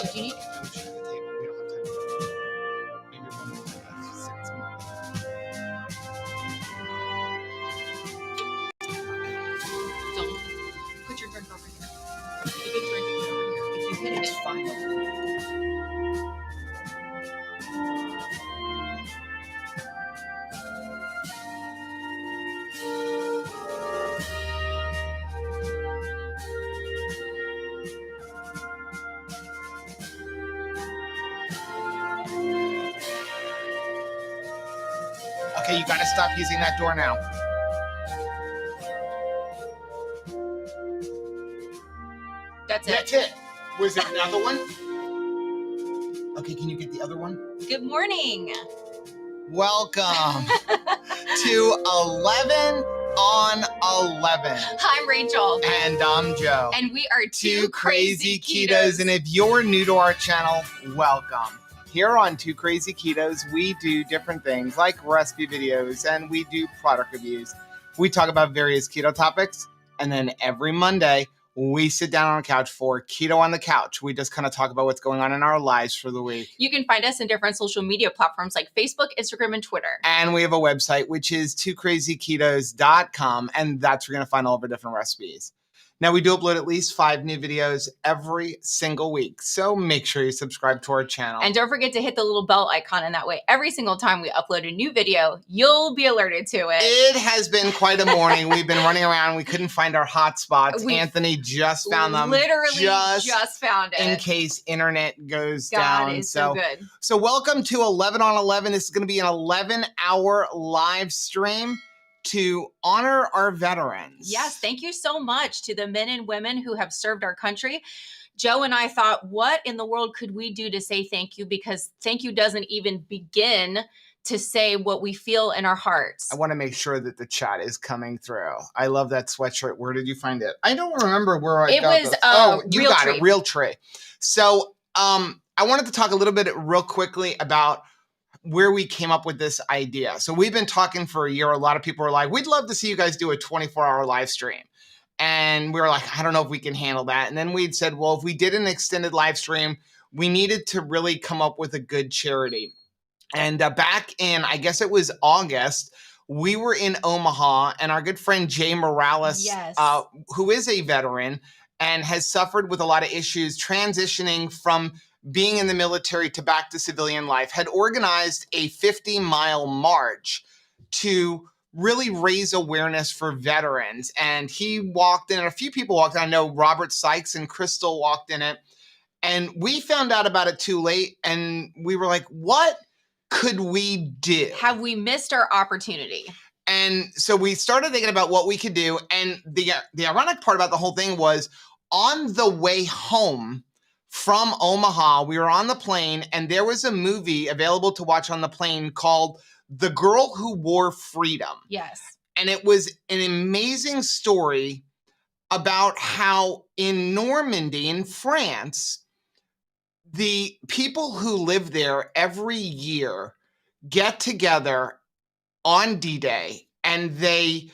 Do you need? I'm sure the table. We don't have time. Maybe one more. That's 6 minutes. Don't put your drink over here. You can drink it over here. If you hit it, It's fine. Okay, you gotta stop using that door now. That's it. That's it. Was there another one? Okay, can you get the other one? Good morning. Welcome to 11 on 11. I'm Rachel. And I'm Joe. And we are Two Crazy Ketos. And if you're new to our channel, welcome. Here on Two Crazy Ketos, we do different things like recipe videos and we do product reviews. We talk about various keto topics. And then every Monday, we sit down on a couch for Keto on the Couch. We just kind of talk about what's going on in our lives for the week. You can find us in different social media platforms like Facebook, Instagram, and Twitter. And we have a website, which is twocrazyketos.com. And that's where you're going to find all of our different recipes. Now, we do upload at least 5 new videos every single week. So make sure you subscribe to our channel. And don't forget to hit the little bell icon. And that way, every single time we upload a new video, you'll be alerted to it. It has been quite a morning. We've been running around. We couldn't find our hot spots. Anthony just found them. Literally just found it. In case internet goes God down. is so good. So welcome to 11 on 11. This is going to be an 11-hour live stream to honor our veterans. Yes, thank you so much to the men and women who have served our country. Joe and I thought, what in the world could we do to say thank you? Because thank you doesn't even begin to say what we feel in our hearts. I want to make sure that the chat is coming through. I love that sweatshirt. Where did you find it? I don't remember where I got it. Oh, you got it. Realtree. So I wanted to talk a little bit real quickly about where we came up with this idea. So we've been talking for a year. A lot of people are like, we'd love to see you guys do a 24-hour live stream. And we were like, I don't know if we can handle that. And then we'd said, well, if we did an extended live stream, we needed to really come up with a good charity. And back in, I guess it was August, we were in Omaha, and our good friend Jay Morales, yes, who is a veteran and has suffered with a lot of issues transitioning from being in the military to back to civilian life, had organized a 50-mile march to really raise awareness for veterans. And he walked in, and a few people walked in. I know Robert Sykes and Crystal walked in it. And we found out about it too late, and we were like, what could we do? Have we missed our opportunity? And so we started thinking about what we could do. And the ironic part about the whole thing was on the way home from Omaha, we were on the plane, and there was a movie available to watch on the plane called The Girl Who Wore Freedom. Yes. And it was an amazing story about how in Normandy, in France, the people who live there every year get together on D-Day, and they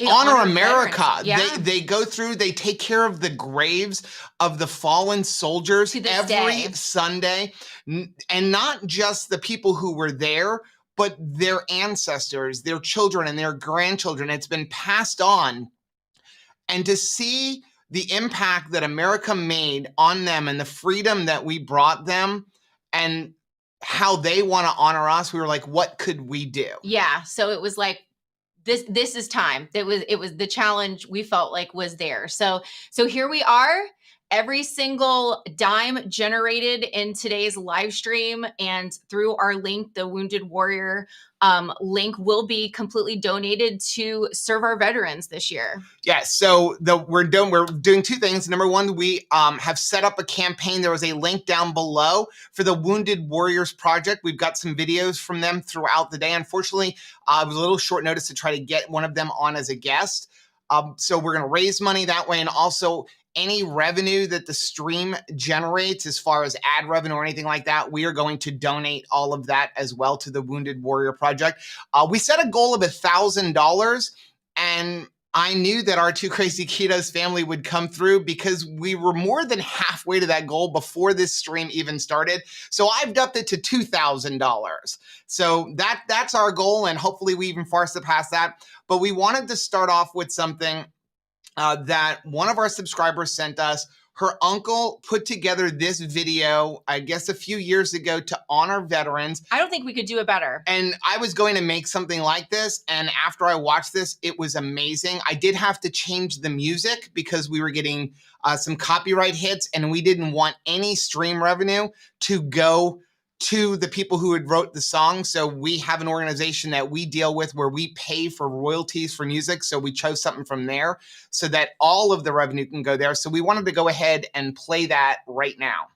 honor America. Yeah. They go through, they take care of the graves of the fallen soldiers every Sunday. And not just the people who were there, but their ancestors, their children and their grandchildren. It's been passed on. And to see the impact that America made on them and the freedom that we brought them and how they want to honor us, we were like, what could we do? Yeah. So it was like, this is time. It was the challenge we felt like was there. So here we are. Every single dime generated in today's live stream and through our link, the Wounded Warrior link, will be completely donated to serve our veterans this year. Yeah, so we're doing 2 things. Number 1, we have set up a campaign. There was a link down below for the Wounded Warriors Project. We've got some videos from them throughout the day. Unfortunately, it was a little short notice to try to get one of them on as a guest. So we're going to raise money that way, and also any revenue that the stream generates as far as ad revenue or anything like that, we are going to donate all of that as well to the Wounded Warrior Project. We set a goal of $1,000, and I knew that our Two Crazy Ketos family would come through because we were more than halfway to that goal before this stream even started. So I've upped it to $2,000. So that's our goal, and hopefully we even far surpass that. But we wanted to start off with something that one of our subscribers sent us. Her uncle put together this video, I guess a few years ago, to honor veterans. I don't think we could do it better. And I was going to make something like this. And after I watched this, it was amazing. I did have to change the music because we were getting some copyright hits, and we didn't want any stream revenue to go to the people who had wrote the song. So we have an organization that we deal with where we pay for royalties for music. So we chose something from there so that all of the revenue can go there. So we wanted to go ahead and play that right now.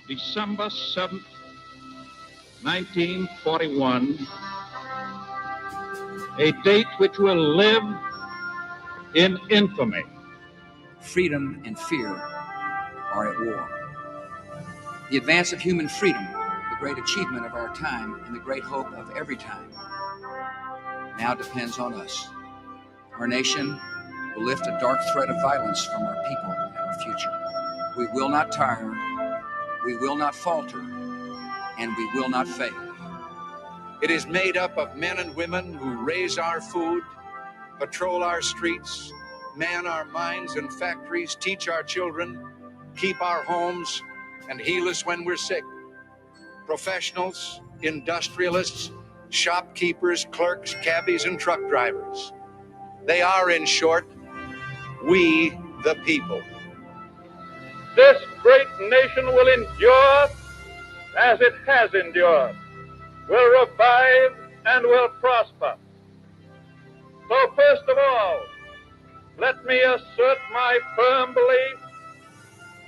December 7th, 1941, a date which will live in infamy. Freedom and fear are at war. The advance of human freedom, the great achievement of our time and the great hope of every time, now depends on us. Our nation will lift a dark thread of violence from our people and our future. We will not tire, we will not falter, and we will not fail. It is made up of men and women who raise our food, patrol our streets, man our minds and factories, teach our children, keep our homes, and heal us when we're sick. Professionals, industrialists, shopkeepers, clerks, cabbies, and truck drivers. They are, in short, we the people. This great nation will endure as it has endured, will revive and will prosper. So first of all, let me assert my firm belief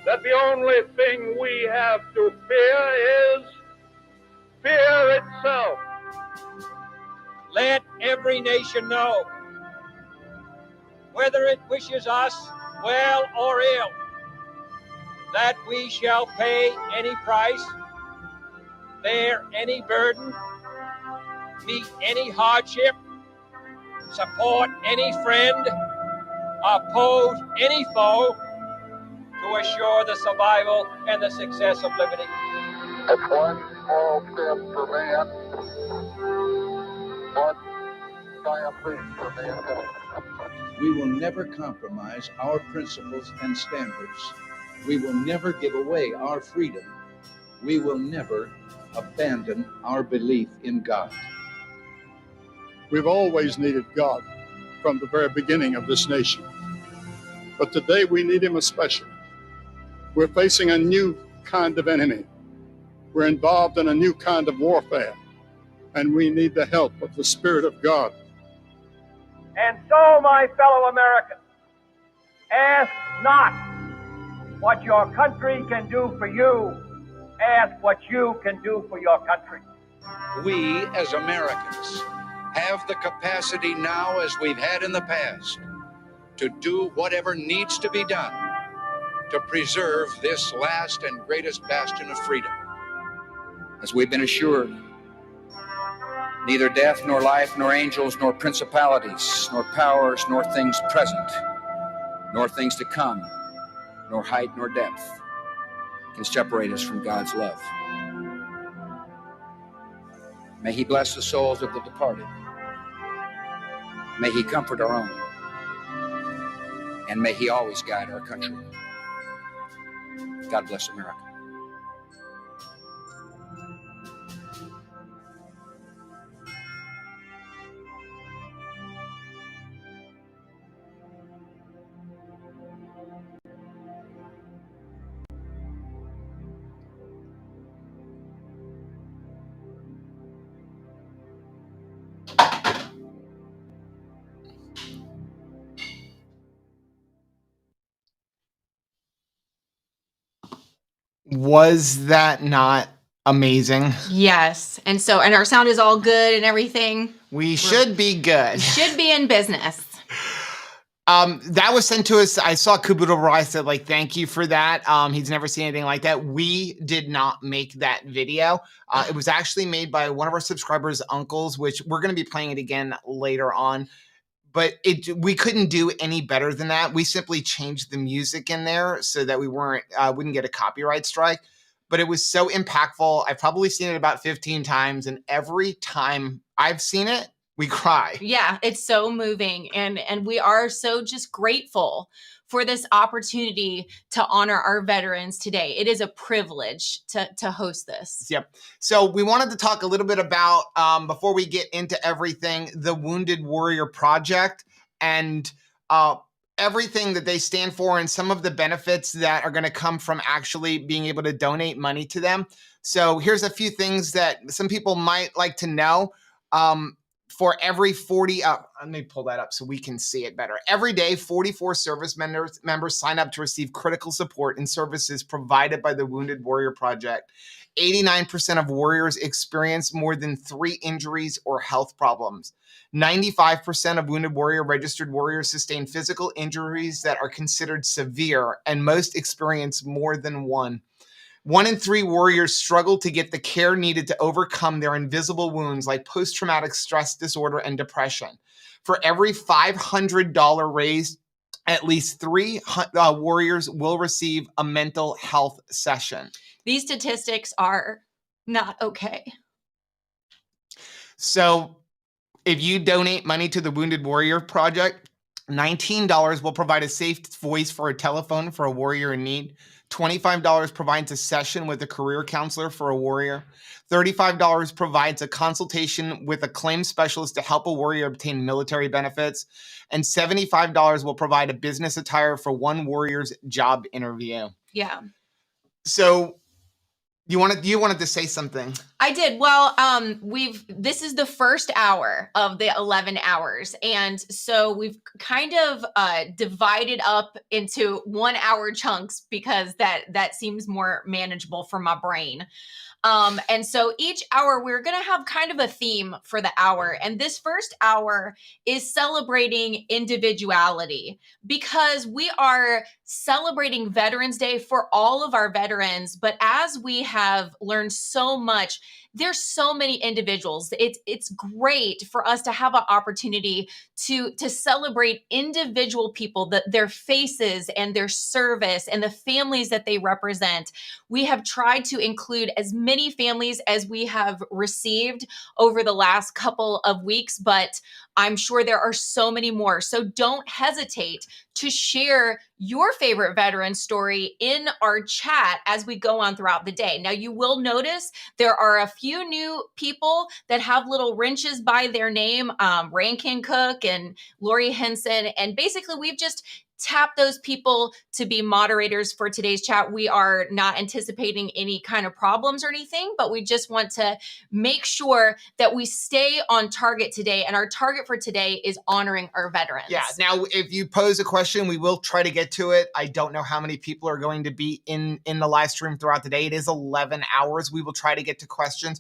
that the only thing we have to fear is fear itself. Let every nation know, whether it wishes us well or ill, that we shall pay any price, bear any burden, meet any hardship, support any friend, oppose any foe, to assure the survival and the success of liberty. It's one small step for man, one giant leap for mankind. We will never compromise our principles and standards. We will never give away our freedom. We will never abandon our belief in God. We've always needed God from the very beginning of this nation. But today we need him especially. We're facing a new kind of enemy. We're involved in a new kind of warfare, and we need the help of the Spirit of God. And so, my fellow Americans, ask not what your country can do for you, ask what you can do for your country. We, as Americans, have the capacity now, as we've had in the past, to do whatever needs to be done to preserve this last and greatest bastion of freedom. As we've been assured, neither death, nor life, nor angels, nor principalities, nor powers, nor things present, nor things to come, nor height, nor depth can separate us from God's love. May he bless the souls of the departed. May he comfort our own. And may he always guide our country. God bless America. Was that not amazing? Yes. And our sound is all good and everything. We should be good. We should be in business. That was sent to us. I saw Kabuto Rai said, like, thank you for that. He's never seen anything like that. We did not make that video. It was actually made by one of our subscribers' uncles, which we're going to be playing it again later on. But we couldn't do any better than that. We simply changed the music in there so that we wouldn't get a copyright strike. But it was so impactful. I've probably seen it about 15 times, and every time I've seen it, we cry. Yeah, it's so moving. And we are so just grateful for this opportunity to honor our veterans today. It is a privilege to host this. Yep. So we wanted to talk a little bit about, before we get into everything, the Wounded Warrior Project and everything that they stand for and some of the benefits that are going to come from actually being able to donate money to them. So here's a few things that some people might like to know. For every 40, let me pull that up so we can see it better. Every day, 44 service members sign up to receive critical support and services provided by the Wounded Warrior Project. 89% of warriors experience more than 3 injuries or health problems. 95% of Wounded Warrior registered warriors sustain physical injuries that are considered severe, and most experience more than one. 1 in 3 warriors struggle to get the care needed to overcome their invisible wounds like post-traumatic stress disorder and depression. For every $500 raised, at least 3 warriors will receive a mental health session. These statistics are not okay. So if you donate money to the Wounded Warrior Project, $19 will provide a safe voice for a telephone for a warrior in need. $25 provides a session with a career counselor for a warrior. $35 provides a consultation with a claims specialist to help a warrior obtain military benefits. And $75 will provide a business attire for one warrior's job interview. Yeah. So you wanted to say something. I did. Well, this is the first hour of the 11 hours. And so we've kind of divided up into 1 hour chunks because that seems more manageable for my brain. And so each hour we're going to have kind of a theme for the hour. And this first hour is celebrating individuality because we are celebrating Veterans Day for all of our veterans. But as we have learned so much, there's so many individuals. It's great for us to have an opportunity to celebrate individual people, their faces and their service and the families that they represent. We have tried to include as many families as we have received over the last couple of weeks, but I'm sure there are so many more. So don't hesitate to share your favorite veteran story in our chat as we go on throughout the day. Now, you will notice there are a few new people that have little wrenches by their name, Rankin Cook and Lori Henson. And basically, we've just tap those people to be moderators for today's chat. We are not anticipating any kind of problems or anything, but we just want to make sure that we stay on target today. And our target for today is honoring our veterans. Yeah. Now, if you pose a question, we will try to get to it. I don't know how many people are going to be in the live stream throughout the day. It is 11 hours. We will try to get to questions.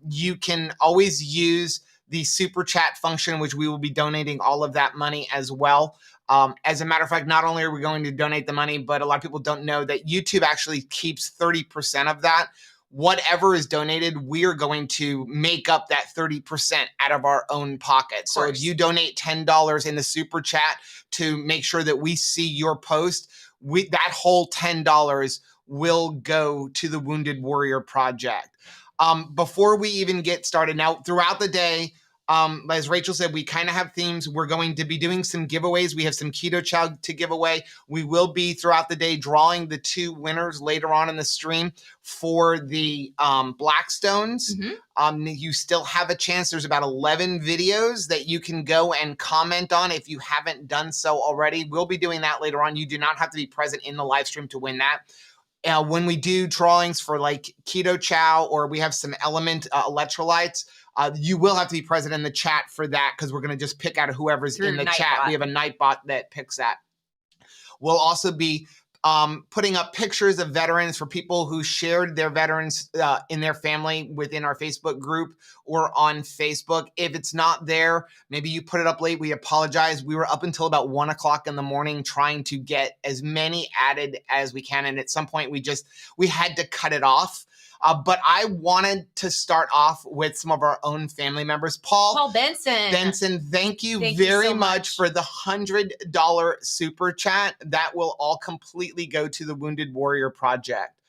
You can always use the super chat function, which we will be donating all of that money as well. As a matter of fact, not only are we going to donate the money, but a lot of people don't know that YouTube actually keeps 30% of that. Whatever is donated, we are going to make up that 30% out of our own pocket. So if you donate $10 in the super chat to make sure that we see your post, that whole $10 will go to the Wounded Warrior Project. Before we even get started, now throughout the day, as Rachel said, we kind of have themes. We're going to be doing some giveaways. We have some keto chow to give away. We will be throughout the day drawing the 2 winners later on in the stream for the Blackstones. You still have a chance. There's about 11 videos that you can go and comment on if you haven't done so already. We'll be doing that later on. You do not have to be present in the live stream to win that. When we do drawings for like keto chow or we have some element electrolytes, you will have to be present in the chat for that because we're going to just pick out whoever's in the chat. We have a Nightbot that picks that. We'll also be putting up pictures of veterans for people who shared their veterans in their family within our Facebook group or on Facebook. If it's not there, maybe you put it up late. We apologize. We were up until about 1 o'clock in the morning trying to get as many added as we can. And at some point we had to cut it off. But I wanted to start off with some of our own family members. Paul Benson. Benson, thank you very much for the $100 super chat. That will all completely go to the Wounded Warrior Project.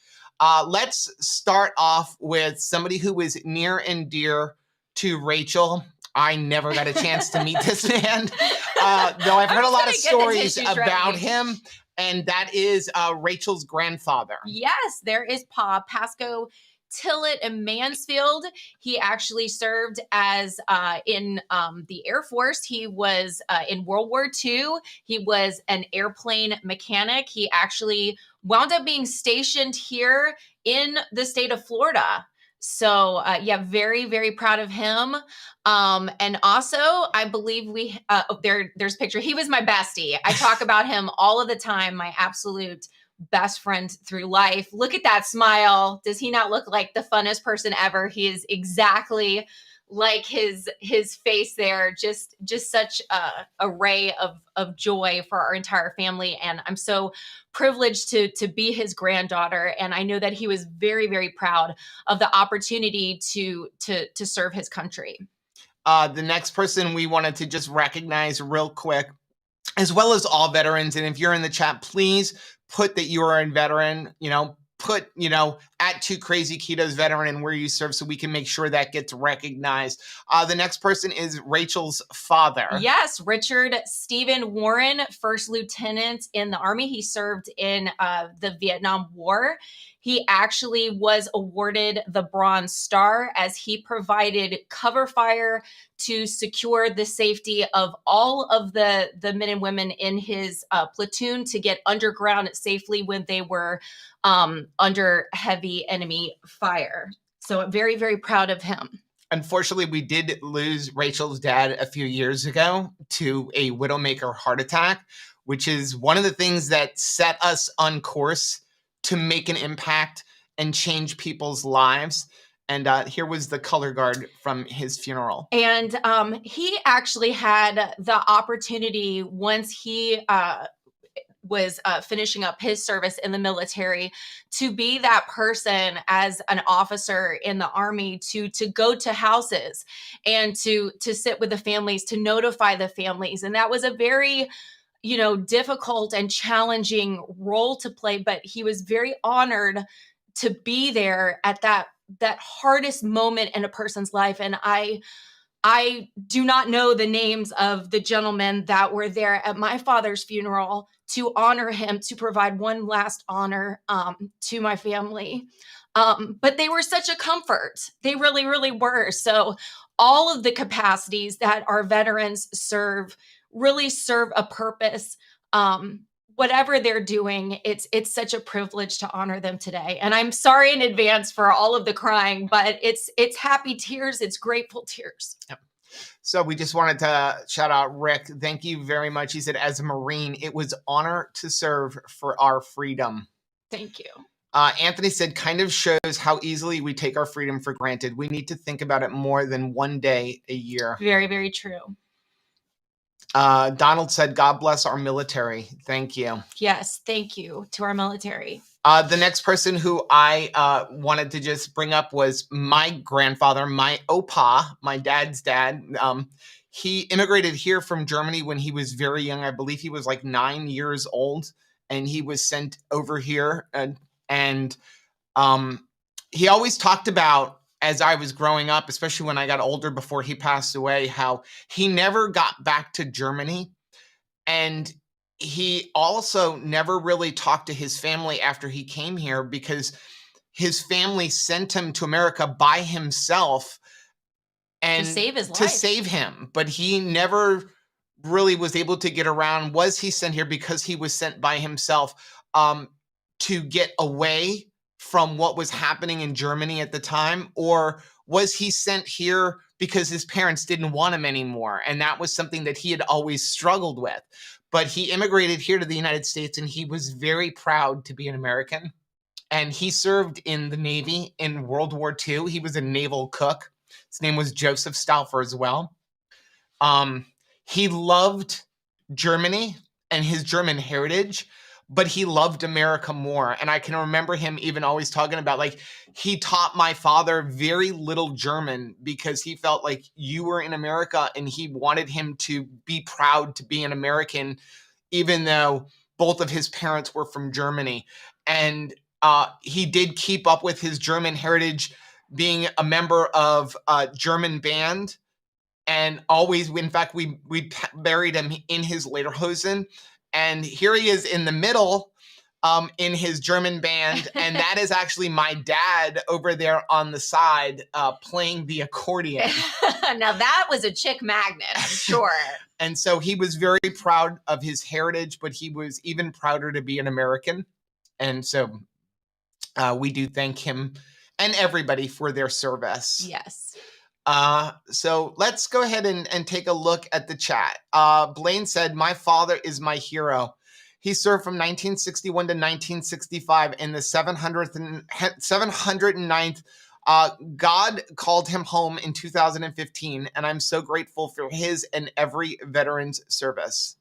Let's start off with somebody who is near and dear to Rachel. I never got a chance to meet this man, though I've heard a lot of stories about him. And that is Rachel's grandfather. Yes, there is Pasco Tillett in Mansfield. He actually served as in the Air Force. He was in World War II. He was an airplane mechanic. He actually wound up being stationed here in the state of Florida. So yeah, very, very proud of him. And also, I believe there's a picture. He was my bestie. I talk about him all of the time. My absolute best friend through life. Look at that smile. Does he not look like the funnest person ever? He is exactly like his face there. Just such a ray of joy for our entire family. And I'm so privileged to be his granddaughter. And I know that he was very, very proud of the opportunity to serve his country. The next person we wanted to just recognize real quick, as well as all veterans. And if you're in the chat, please put that you are a veteran, put, at 2 Crazy Ketos Veteran and where you serve so we can make sure that gets recognized. The next person is Rachel's father. Yes, Richard Stephen Warren, first lieutenant in the Army. He served in the Vietnam War. He actually was awarded the Bronze Star as he provided cover fire to secure the safety of all of the men and women in his platoon to get underground safely when they were under heavy enemy fire. So I'm very, very proud of him. Unfortunately, we did lose Rachel's dad a few years ago to a widowmaker heart attack, which is one of the things that set us on course to make an impact and change people's lives. And here was the color guard from his funeral. And he actually had the opportunity once he was finishing up his service in the military to be that person as an officer in the Army to go to houses and to sit with the families, to notify the families. And that was a very, difficult and challenging role to play, but he was very honored to be there at that hardest moment in a person's life. And I do not know the names of the gentlemen that were there at my father's funeral to honor him, to provide one last honor to my family. But they were such a comfort. They really, really were. So all of the capacities that our veterans serve really serve a purpose. Whatever they're doing, it's such a privilege to honor them today. And I'm sorry in advance for all of the crying, but it's happy tears. It's grateful tears. Yep. So we just wanted to shout out Rick. Thank you very much. He said, as a Marine, it was honor to serve for our freedom. Thank you. Anthony said, kind of shows how easily we take our freedom for granted. We need to think about it more than one day a year. Very, very true. Donald said, God bless our military. Thank you. Yes, thank you to our military. The next person who I wanted to just bring up was my grandfather, my opa, my dad's dad. He immigrated here from Germany when he was very young. I believe he was like 9 years old, and he was sent over here. And he always talked about, as I was growing up, especially when I got older before he passed away, how he never got back to Germany. And he also never really talked to his family after he came here because his family sent him to America by himself and to save his life. To save him. But he never really was able to get around. Was he sent here because he was sent by himself to get away from what was happening in Germany at the time? Or was he sent here because his parents didn't want him anymore? And that was something that he had always struggled with. But he immigrated here to the United States, and he was very proud to be an American. And he served in the Navy in World War II. He was a naval cook. His name was Joseph Stauffer as well. He loved Germany and his German heritage, but he loved America more. And I can remember him even always talking about, like, he taught my father very little German because he felt like you were in America and he wanted him to be proud to be an American, even though both of his parents were from Germany. And he did keep up with his German heritage, being a member of a German band. And always, in fact, we buried him in his lederhosen. And here he is in the middle in his German band. And that is actually my dad over there on the side playing the accordion. Now that was a chick magnet, I'm sure. And so he was very proud of his heritage, but he was even prouder to be an American. And so we do thank him and everybody for their service. Yes. So let's go ahead and take a look at the chat. Blaine said, my father is my hero. He served from 1961 to 1965 in the 709th. God called him home in 2015, and I'm so grateful for his and every veteran's service.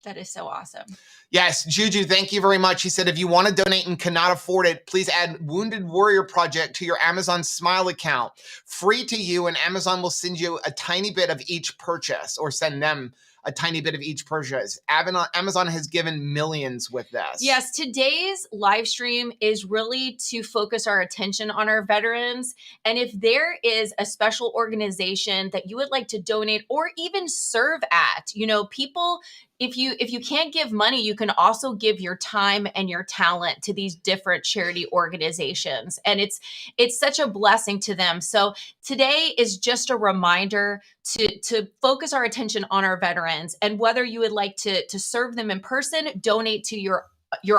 That is so awesome. Yes, Juju, thank you very much. He said, if you want to donate and cannot afford it, please add Wounded Warrior Project to your Amazon Smile account. Free to you, and Amazon will send you a tiny bit of each purchase, or send them a tiny bit of each purchase. Amazon has given millions with this. Yes, today's live stream is really to focus our attention on our veterans. And if there is a special organization that you would like to donate or even serve at, people, if you can't give money, you can also give your time and your talent to these different charity organizations. And it's such a blessing to them. So today is just a reminder to focus our attention on our veterans, and whether you would like to serve them in person, donate to your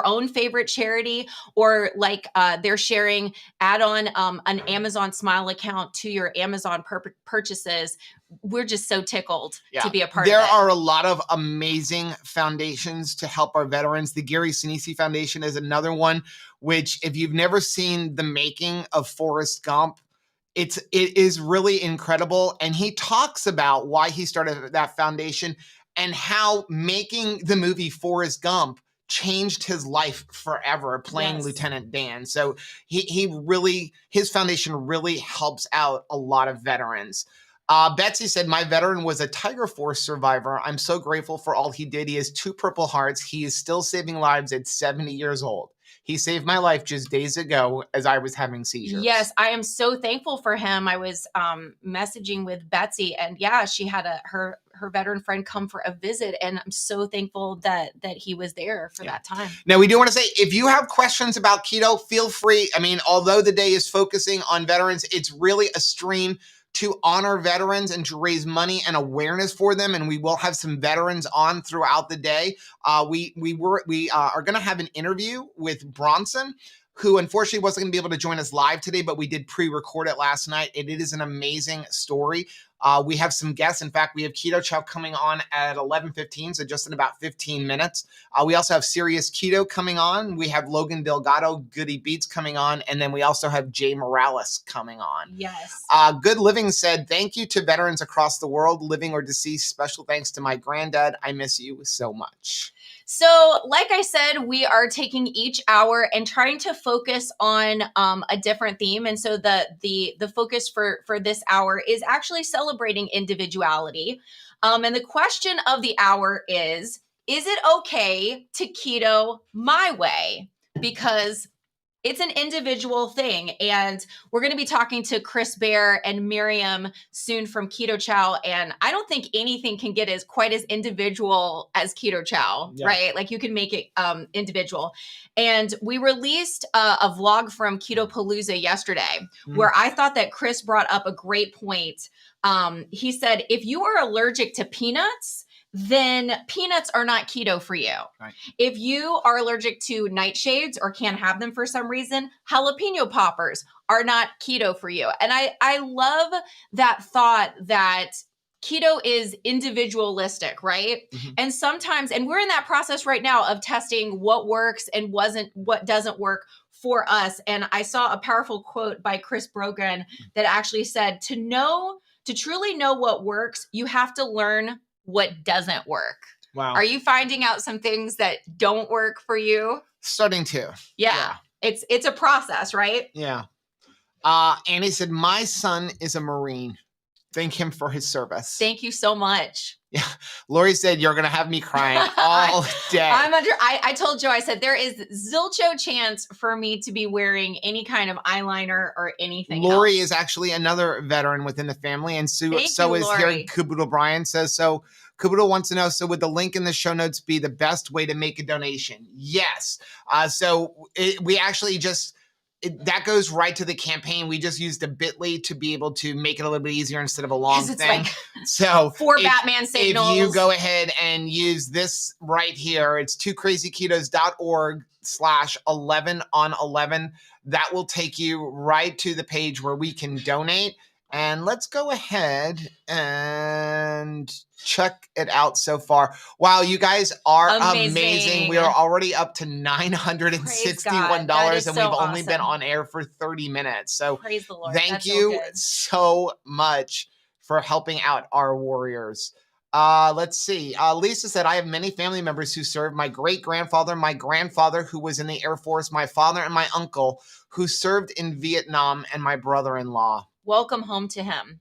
own favorite charity, or like they're sharing, add on an Amazon Smile account to your Amazon purchases. We're just so tickled to be a part of it. There are a lot of amazing foundations to help our veterans. The Gary Sinise Foundation is another one, which if you've never seen the making of Forrest Gump, it is really incredible. And he talks about why he started that foundation and how making the movie Forrest Gump changed his life forever, playing Lieutenant Dan. So his foundation really helps out a lot of veterans. Betsy said, my veteran was a Tiger Force survivor. I'm so grateful for all he did. He has 2 Purple Hearts. He is still saving lives at 70 years old. He saved my life just days ago as I was having seizures. Yes, I am so thankful for him. I was messaging with Betsy, and she had her veteran friend come for a visit, and I'm so thankful that he was there for that time. Now, we do want to say, if you have questions about keto, feel free. I mean, although the day is focusing on veterans, it's really a stream to honor veterans and to raise money and awareness for them. And we will have some veterans on throughout the day. We are going to have an interview with Bronson, who unfortunately wasn't going to be able to join us live today, but we did pre-record it last night. It is an amazing story. We have some guests. In fact, we have Keto Chow coming on at 11:15, so just in about 15 minutes. We also have Serious Keto coming on. We have Logan Delgado, Goody Beats, coming on. And then we also have Jay Morales coming on. Yes. Good Living said, thank you to veterans across the world, living or deceased. Special thanks to my granddad. I miss you so much. So, like I said, we are taking each hour and trying to focus on a different theme. And so the focus for this hour is actually celebrating individuality. And the question of the hour is it okay to keto my way? Because it's an individual thing. And we're going to be talking to Chris Bear and Miriam soon from Keto Chow. And I don't think anything can get quite as individual as Keto Chow, right? Like you can make it individual. And we released a vlog from Keto Palooza yesterday, where I thought that Chris brought up a great point. He said, if you are allergic to peanuts, then peanuts are not keto for you. Right. If you are allergic to nightshades or can't have them for some reason, jalapeno poppers are not keto for you. And I love that thought that keto is individualistic, right? Mm-hmm. And sometimes, and we're in that process right now of testing what works and what doesn't work for us. And I saw a powerful quote by Chris Brogan that actually said, to truly know what works, you have to learn what doesn't work. Wow. Are you finding out some things that don't work for you? Starting to. Yeah. It's a process, right? Yeah. Annie said, my son is a Marine. Thank him for his service. Thank you so much. Yeah. Lori said, you're going to have me crying all day. I told Joe, I said, there is zilcho chance for me to be wearing any kind of eyeliner or anything Lori else. is actually another veteran within the family. And so is Lori. here. Kabuto Brian says, so Kabuto wants to know, so would the link in the show notes be the best way to make a donation? Yes. We actually that goes right to the campaign. We just used a bit.ly to be able to make it a little bit easier instead of a long thing. So 4 Batman signals. If you go ahead and use this right here, it's 2krazyketos.org/11on11. That will take you right to the page where we can donate. And let's go ahead and check it out so far. Wow, you guys are amazing. We are already up to $961 and we've only been on air for 30 minutes. So praise the Lord. Thank you so much for helping out our warriors. Let's see. Lisa said, I have many family members who served. My great-grandfather, my grandfather who was in the Air Force, my father and my uncle who served in Vietnam, and my brother-in-law. Welcome home to him.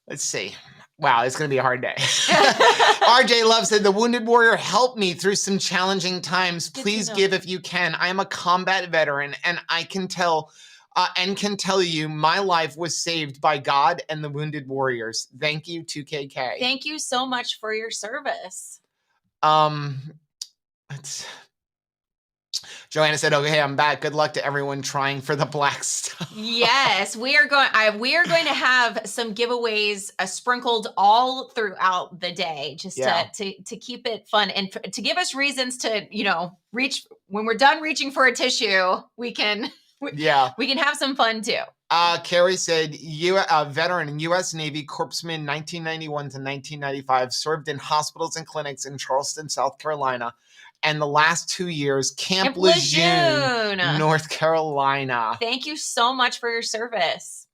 Let's see. Wow, it's going to be a hard day. RJ Love said, the Wounded Warrior helped me through some challenging times. Please give if you can. I am a combat veteran, and I can tell you my life was saved by God and the Wounded Warriors. Thank you, 2KK. Thank you so much for your service. Joanna said, okay, I'm back. Good luck to everyone trying for the black stuff. Yes, we are going to have some giveaways sprinkled all throughout the day, just to keep it fun and to give us reasons to, reach when we're done reaching for a tissue, we can have some fun too. Carrie said, veteran in U.S. Navy, corpsman 1991 to 1995, served in hospitals and clinics in Charleston, South Carolina, and the last 2 years, Camp Lejeune, North Carolina. Thank you so much for your service.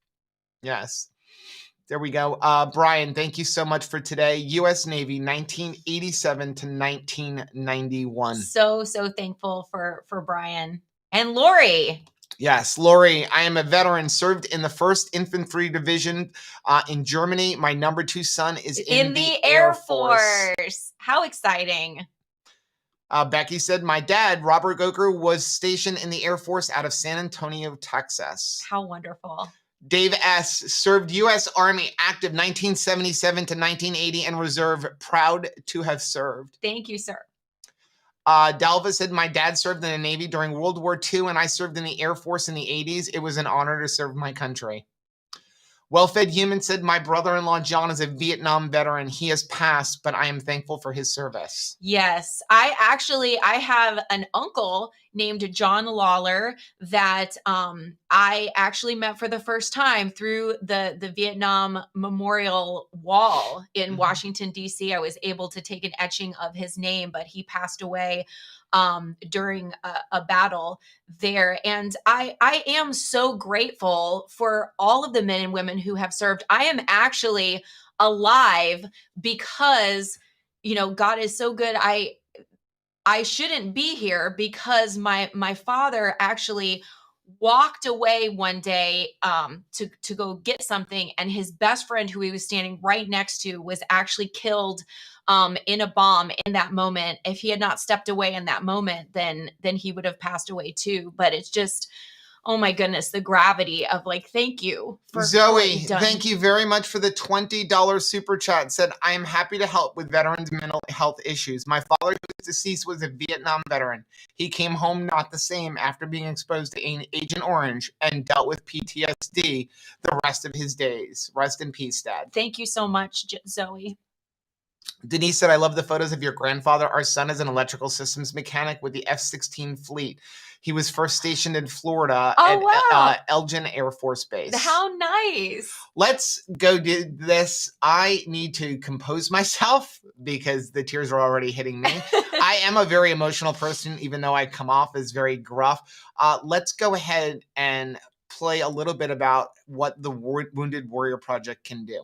Yes. There we go. Brian, thank you so much for today. U.S. Navy, 1987 to 1991. So thankful for Brian. And Lori. Yes, Lori, I am a veteran, served in the 1st Infantry Division in Germany. My number 2 son is in the Air Force. How exciting. Becky said, my dad, Robert Goker, was stationed in the Air Force out of San Antonio, Texas. How wonderful. Dave S. served U.S. Army active 1977 to 1980 and reserve. Proud to have served. Thank you, sir. Dalva said, my dad served in the Navy during World War II, and I served in the Air Force in the 80s. It was an honor to serve my country. Well-Fed Human said, my brother-in-law, John, is a Vietnam veteran. He has passed, but I am thankful for his service. Yes. I have an uncle named John Lawler that I actually met for the first time through the Vietnam Memorial Wall in Washington, D.C. I was able to take an etching of his name, but he passed away during a battle there. And I am so grateful for all of the men and women who have served. I am actually alive because, God is so good. I shouldn't be here because my father actually walked away one day to go get something, and his best friend, who he was standing right next to, was actually killed in a bomb in that moment. If he had not stepped away in that moment, then he would have passed away too. But it's just, oh my goodness, the gravity of thank you for Zoe. Thank you very much for the $20 super chat. Said, I am happy to help with veterans' mental health issues. My father, who is deceased, was a Vietnam veteran. He came home not the same after being exposed to Agent Orange and dealt with PTSD the rest of his days. Rest in peace, Dad. Thank you so much, Zoe. Denise said, I love the photos of your grandfather. Our son is an electrical systems mechanic with the F-16 fleet. He was first stationed in Florida at Elgin Air Force Base. How nice. Let's go do this. I need to compose myself because the tears are already hitting me. I am a very emotional person, even though I come off as very gruff. Let's go ahead and play a little bit about what the Wounded Warrior Project can do.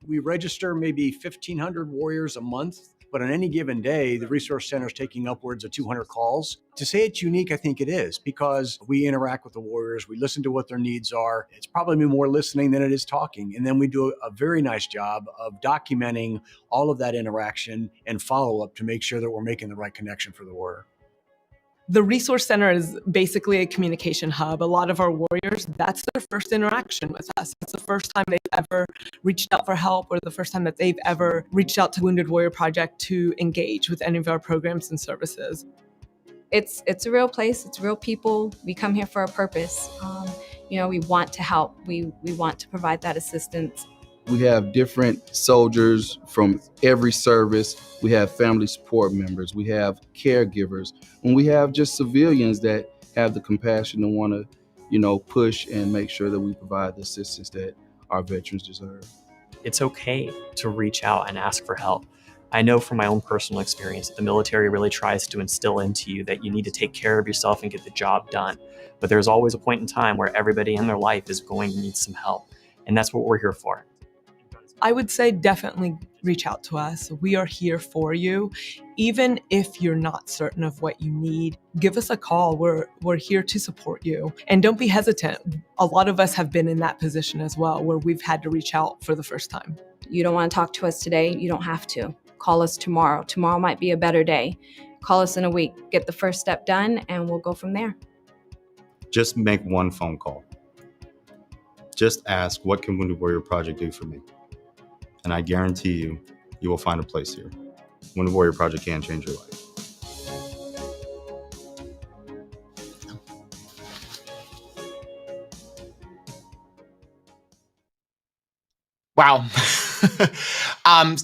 We register maybe 1,500 warriors a month, but on any given day, the Resource Center is taking upwards of 200 calls. To say it's unique, I think it is, because we interact with the warriors, we listen to what their needs are. It's probably more listening than it is talking. And then we do a very nice job of documenting all of that interaction and follow-up to make sure that we're making the right connection for the warrior. The Resource Center is basically a communication hub. A lot of our warriors, that's their first interaction with us. It's the first time they've ever reached out for help, or the first time that they've ever reached out to Wounded Warrior Project to engage with any of our programs and services. It's a real place. It's real people. We come here for a purpose. We want to help. We want to provide that assistance. We have different soldiers from every service. We have family support members. We have caregivers. And we have just civilians that have the compassion to want to, push and make sure that we provide the assistance that our veterans deserve. It's okay to reach out and ask for help. I know from my own personal experience, the military really tries to instill into you that you need to take care of yourself and get the job done. But there's always a point in time where everybody in their life is going to need some help. And that's what we're here for. I would say definitely reach out to us. We are here for you. Even if you're not certain of what you need, give us a call. We're here to support you. And don't be hesitant. A lot of us have been in that position as well, where we've had to reach out for the first time. You don't want to talk to us today, you don't have to. Call us tomorrow. Tomorrow might be a better day. Call us in a week. Get the first step done, and we'll go from there. Just make one phone call. Just ask, what can Wounded Warrior Project do for me? And I guarantee you, you will find a place here. Wounded Warrior Project can change your life. Wow.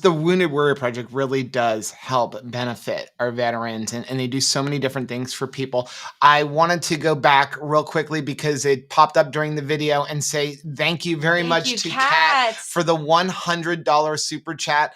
The Wounded Warrior Project really does help benefit our veterans, and they do so many different things for people. I wanted to go back real quickly because it popped up during the video and say thank you very much to Kat for the $100 super chat.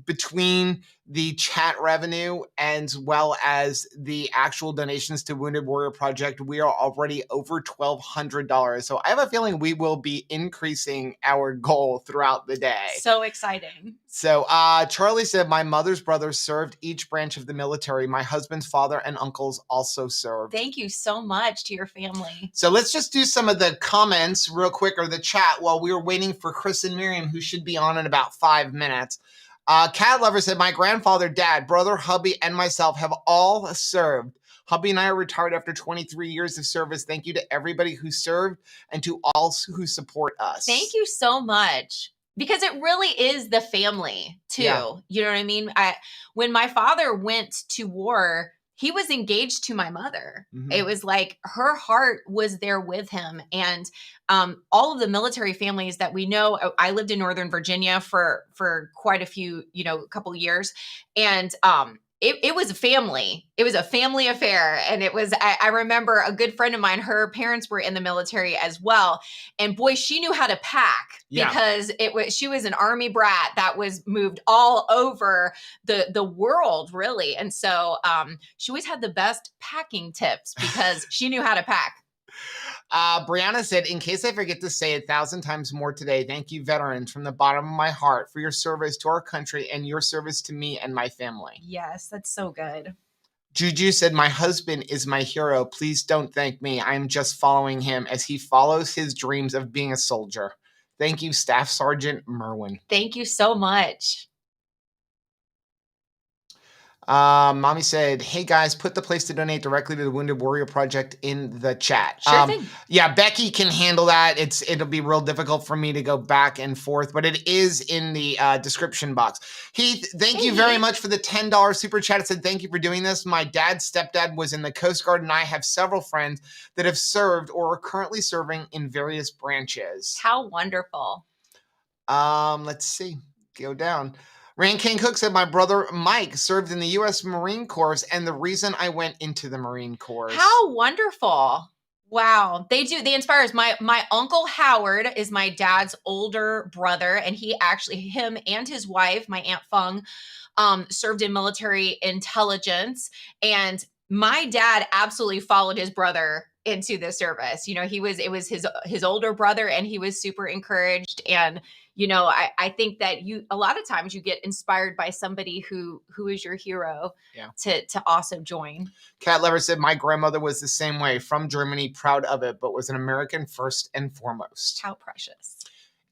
Between the chat revenue as well as the actual donations to Wounded Warrior Project, we are already over $1,200. So I have a feeling we will be increasing our goal throughout the day. So exciting. So Charlie said, my mother's brother served each branch of the military. My husband's father and uncles also served. Thank you so much to your family. So let's just do some of the comments real quick, or the chat, while we were waiting for Chris and Miriam, who should be on in about 5 minutes. Cat Lover said, my grandfather, dad, brother, hubby, and myself have all served. Hubby and I are retired after 23 years of service. Thank you to everybody who served and to all who support us. Thank you so much. Because it really is the family too. Yeah. You know what I mean? When my father went to war, he was engaged to my mother. Mm-hmm. It was like her heart was there with him. And all of the military families that we know, I lived in Northern Virginia for quite a few, a couple years. And it was a family. It was a family affair. And it was, I remember a good friend of mine, her parents were in the military as well. And boy, she knew how to pack because she was an Army brat that was moved all over the world, really. And so she always had the best packing tips because she knew how to pack. Brianna said, in case I forget to say 1,000 times more today, thank you, veterans, from the bottom of my heart for your service to our country and your service to me and my family. Yes, that's so good. Juju said, my husband is my hero. Please don't thank me. I'm just following him as he follows his dreams of being a soldier. Thank you, Staff Sergeant Merwin. Thank you so much. Mommy said, hey guys, put the place to donate directly to the Wounded Warrior Project in the chat. Sure thing. Yeah, Becky can handle that. It'll be real difficult for me to go back and forth, but it is in the description box. Heath, thank you very much for the $10 super chat. It said, thank you for doing this. My dad's stepdad was in the Coast Guard, and I have several friends that have served or are currently serving in various branches. How wonderful. Let's see. Go down. Rand King Cook said, my brother Mike served in the U.S. Marine Corps, and the reason I went into the Marine Corps. How wonderful. Wow. They inspire us. My uncle Howard is my dad's older brother, and him and his wife, my Aunt Fung, served in military intelligence. And my dad absolutely followed his brother into the service. It was his older brother, and he was super encouraged. And I think that a lot of times you get inspired by somebody who is your hero to also join. Cat Lever said, my grandmother was the same way, from Germany, proud of it, but was an American first and foremost. How precious.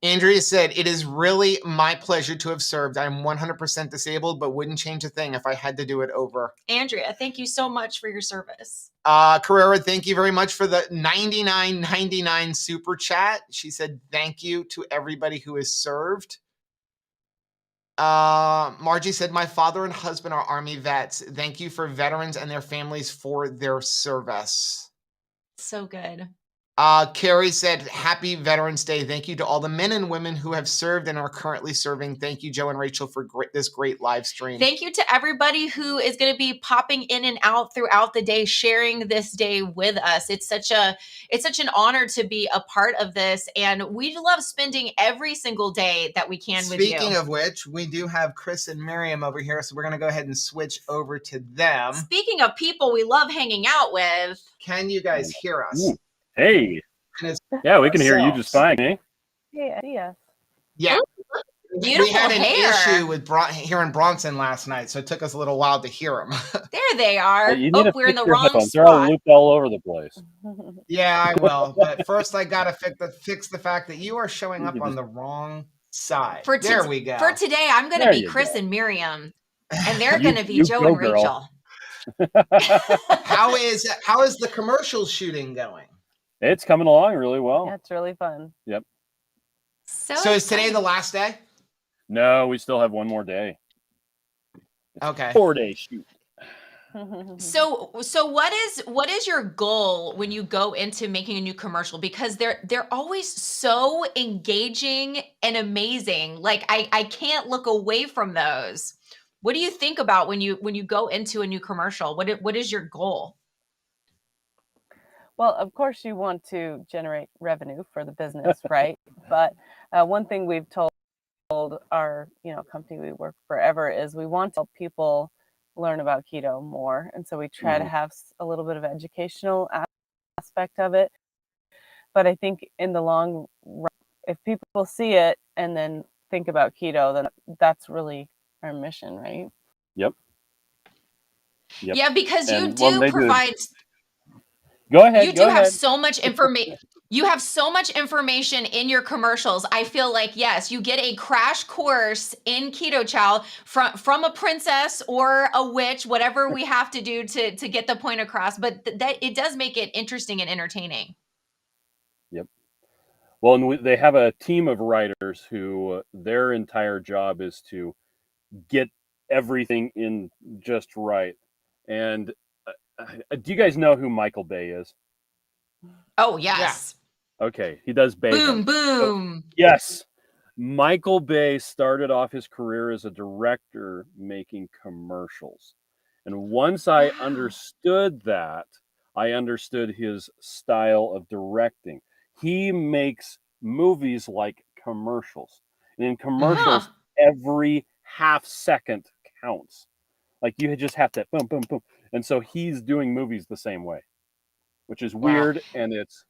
Andrea said, it is really my pleasure to have served. I'm 100% disabled, but wouldn't change a thing if I had to do it over. Andrea, thank you so much for your service. Carrera, thank you very much for the $99.99 super chat. She said, thank you to everybody who has served. Margie said, my father and husband are Army vets. Thank you for veterans and their families for their service. So good. Carrie said, happy Veterans Day. Thank you to all the men and women who have served and are currently serving. Thank you, Joe and Rachel, for this great live stream. Thank you to everybody who is going to be popping in and out throughout the day, sharing this day with us. It's such an honor to be a part of this, and we love spending every single day that we can with you. Speaking of which, we do have Chris and Miriam over here, so we're going to go ahead and switch over to them. Speaking of people we love hanging out with. Can you guys hear us? Ooh. Hey. Yeah, we can hear you just fine, eh? Yeah. Yeah. Beautiful we had an hair. issue with hearing Bronson last night, so it took us a little while to hear him. There they are. You need to We're in fix the your wrong headphones. They're all spot. looped all over the place. Yeah, I will. But first, I gotta fix the fact that you are showing up on the wrong side. There we go. For today, I'm going to be Chris and Miriam, and they're going to be Joe and Rachel. How is the commercial shooting going? It's coming along really well. Yeah, it's really fun. Yep. So is today the last day? No, we still have one more day. Okay. 4-day shoot. So what is your goal when you go into making a new commercial? Because they're always so engaging and amazing. Like I can't look away from those. What do you think about when you go into a new commercial? What is your goal? Well, of course you want to generate revenue for the business, right? But one thing we've told our company we work forever is we want to help people learn about keto more, and so we try to have a little bit of educational aspect of it. But I think in the long run, if people see it and then think about keto, then that's really our mission, right? Yep. Yeah, because you do provide. Go ahead. You do have so much information. You have so much information in your commercials. I feel like, yes, you get a crash course in keto chow from a princess or a witch, whatever we have to do to get the point across. But that it does make it interesting and entertaining. Yep. Well, and they have a team of writers who their entire job is to get everything in just right. And do you guys know who Michael Bay is? Oh, yes. Okay, he does Bay. Boom, boom. So, yes. Michael Bay started off his career as a director making commercials. And once I understood that, I understood his style of directing. He makes movies like commercials. And in commercials, every half second counts. Like you just have to boom, boom, boom. And so he's doing movies the same way, which is weird and it's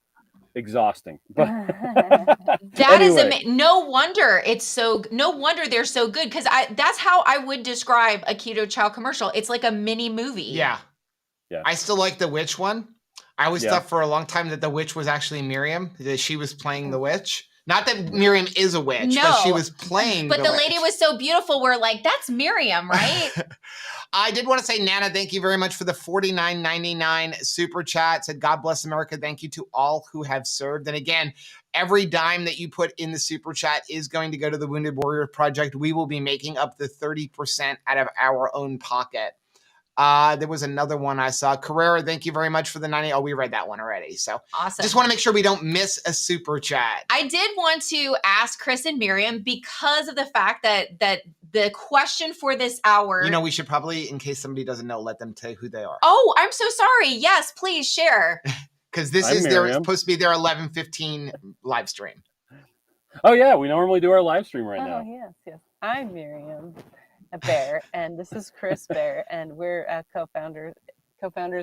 exhausting. But that anyway. No wonder they're so good, because that's how I would describe a keto chow commercial. It's like a mini movie. Yeah. I still like the witch one. I always thought for a long time that the witch was actually Miriam, that she was playing the witch. Not that Miriam is a witch, but she was playing the lady was so beautiful, we're like, that's Miriam, right? I did want to say, Nana, thank you very much for the $49.99 super chat. Said, God bless America. Thank you to all who have served. And again, every dime that you put in the super chat is going to go to the Wounded Warrior Project. We will be making up the 30% out of our own pocket. There was another one I saw. Carrera, thank you very much for the 90. Oh, we read that one already. So awesome. Just want to make sure we don't miss a super chat. I did want to ask Chris and Miriam, because of the fact that the question for this hour. We should probably, in case somebody doesn't know, let them tell you who they are. Oh, I'm so sorry. Yes, please share. Because this is supposed to be their 11:15 live stream. Oh, yeah. We normally do our live stream right now. Oh, yes. I'm Miriam Bear, and this is Chris Bear, and we're co-founders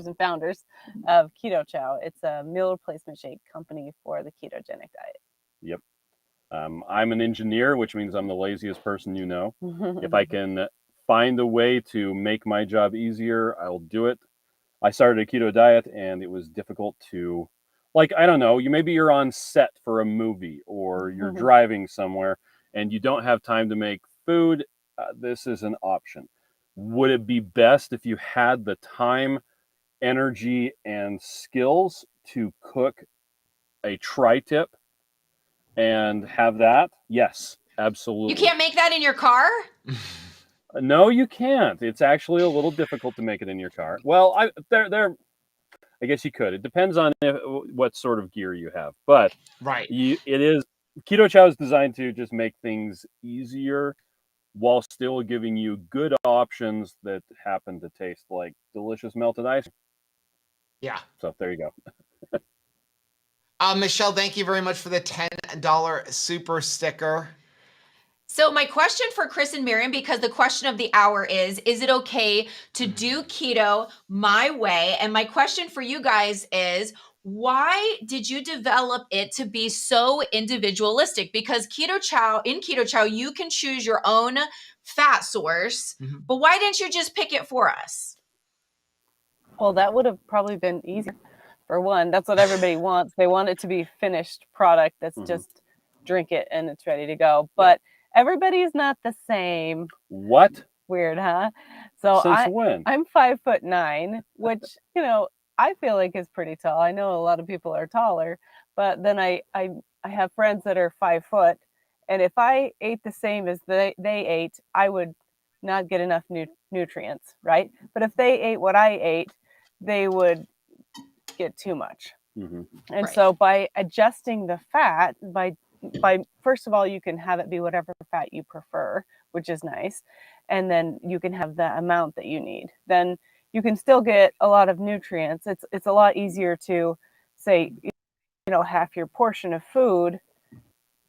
and founders of Keto Chow. It's a meal replacement shake company for the ketogenic diet. Yep. I'm an engineer, which means I'm the laziest person you know. If I can find a way to make my job easier, I'll do it. I started a keto diet, and it was difficult to, I don't know, maybe you're on set for a movie, or you're driving somewhere, and you don't have time to make food. This is an option. Would it be best if you had the time, energy, and skills to cook a tri-tip and have that? Yes, absolutely. You can't make that in your car? No, you can't. It's actually a little difficult to make it in your car. Well, I guess you could. It depends on what sort of gear you have. But Keto Chow is designed to just make things easier while still giving you good options that happen to taste like delicious melted ice. Yeah. So there you go. Michelle, thank you very much for the $10 super sticker. So my question for Chris and Miriam, because the question of the hour is it okay to do keto my way? And my question for you guys is, why did you develop it to be so individualistic? Because in keto chow, you can choose your own fat source, but why didn't you just pick it for us? Well, that would have probably been easier. For one, that's what everybody wants. They want it to be finished product that's just drink it and it's ready to go. But everybody is not the same. What? Weird, huh? So Since when? I'm 5'9", which, you know, I feel like is pretty tall. I know a lot of people are taller, but then I have friends that are 5 foot, and if I ate the same as they ate, I would not get enough nutrients, right? But if they ate what I ate, they would get too much. And so by adjusting the fat, by first of all, you can have it be whatever fat you prefer, which is nice. And then you can have the amount that you need. Then you can still get a lot of nutrients. It's a lot easier to say, you know, half your portion of food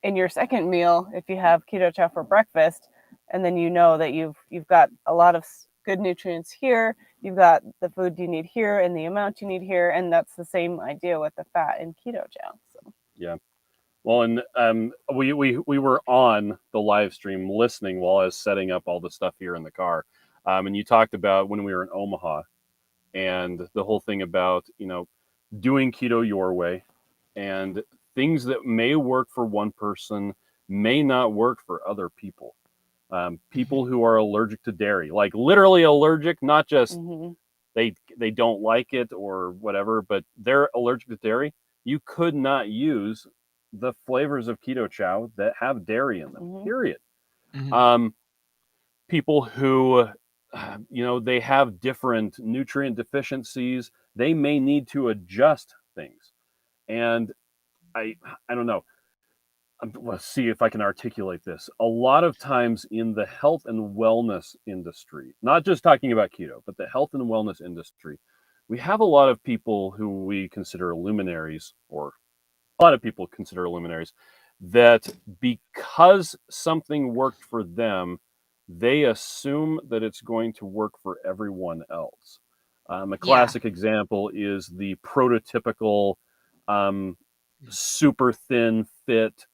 in your second meal if you have keto chow for breakfast, and then you know that you've got a lot of good nutrients here, you've got the food you need here and the amount you need here, and that's the same idea with the fat in keto chow. So yeah. Well, and we were on the live stream listening while I was setting up all the stuff here in the car, and you talked about when we were in Omaha, and the whole thing about, you know, doing keto your way, and things that may work for one person may not work for other people. People who are allergic to dairy, like literally allergic, not just they don't like it or whatever, but they're allergic to dairy. You could not use the flavors of keto chow that have dairy in them, period. People who, you know, they have different nutrient deficiencies, they may need to adjust things. And I don't know. Let's see if I can articulate this. A lot of times in the health and wellness industry, not just talking about keto, but the health and wellness industry, we have a lot of people who we consider luminaries, or a lot of people consider luminaries, that because something worked for them, they assume that it's going to work for everyone else. A classic example is the prototypical super thin, fit,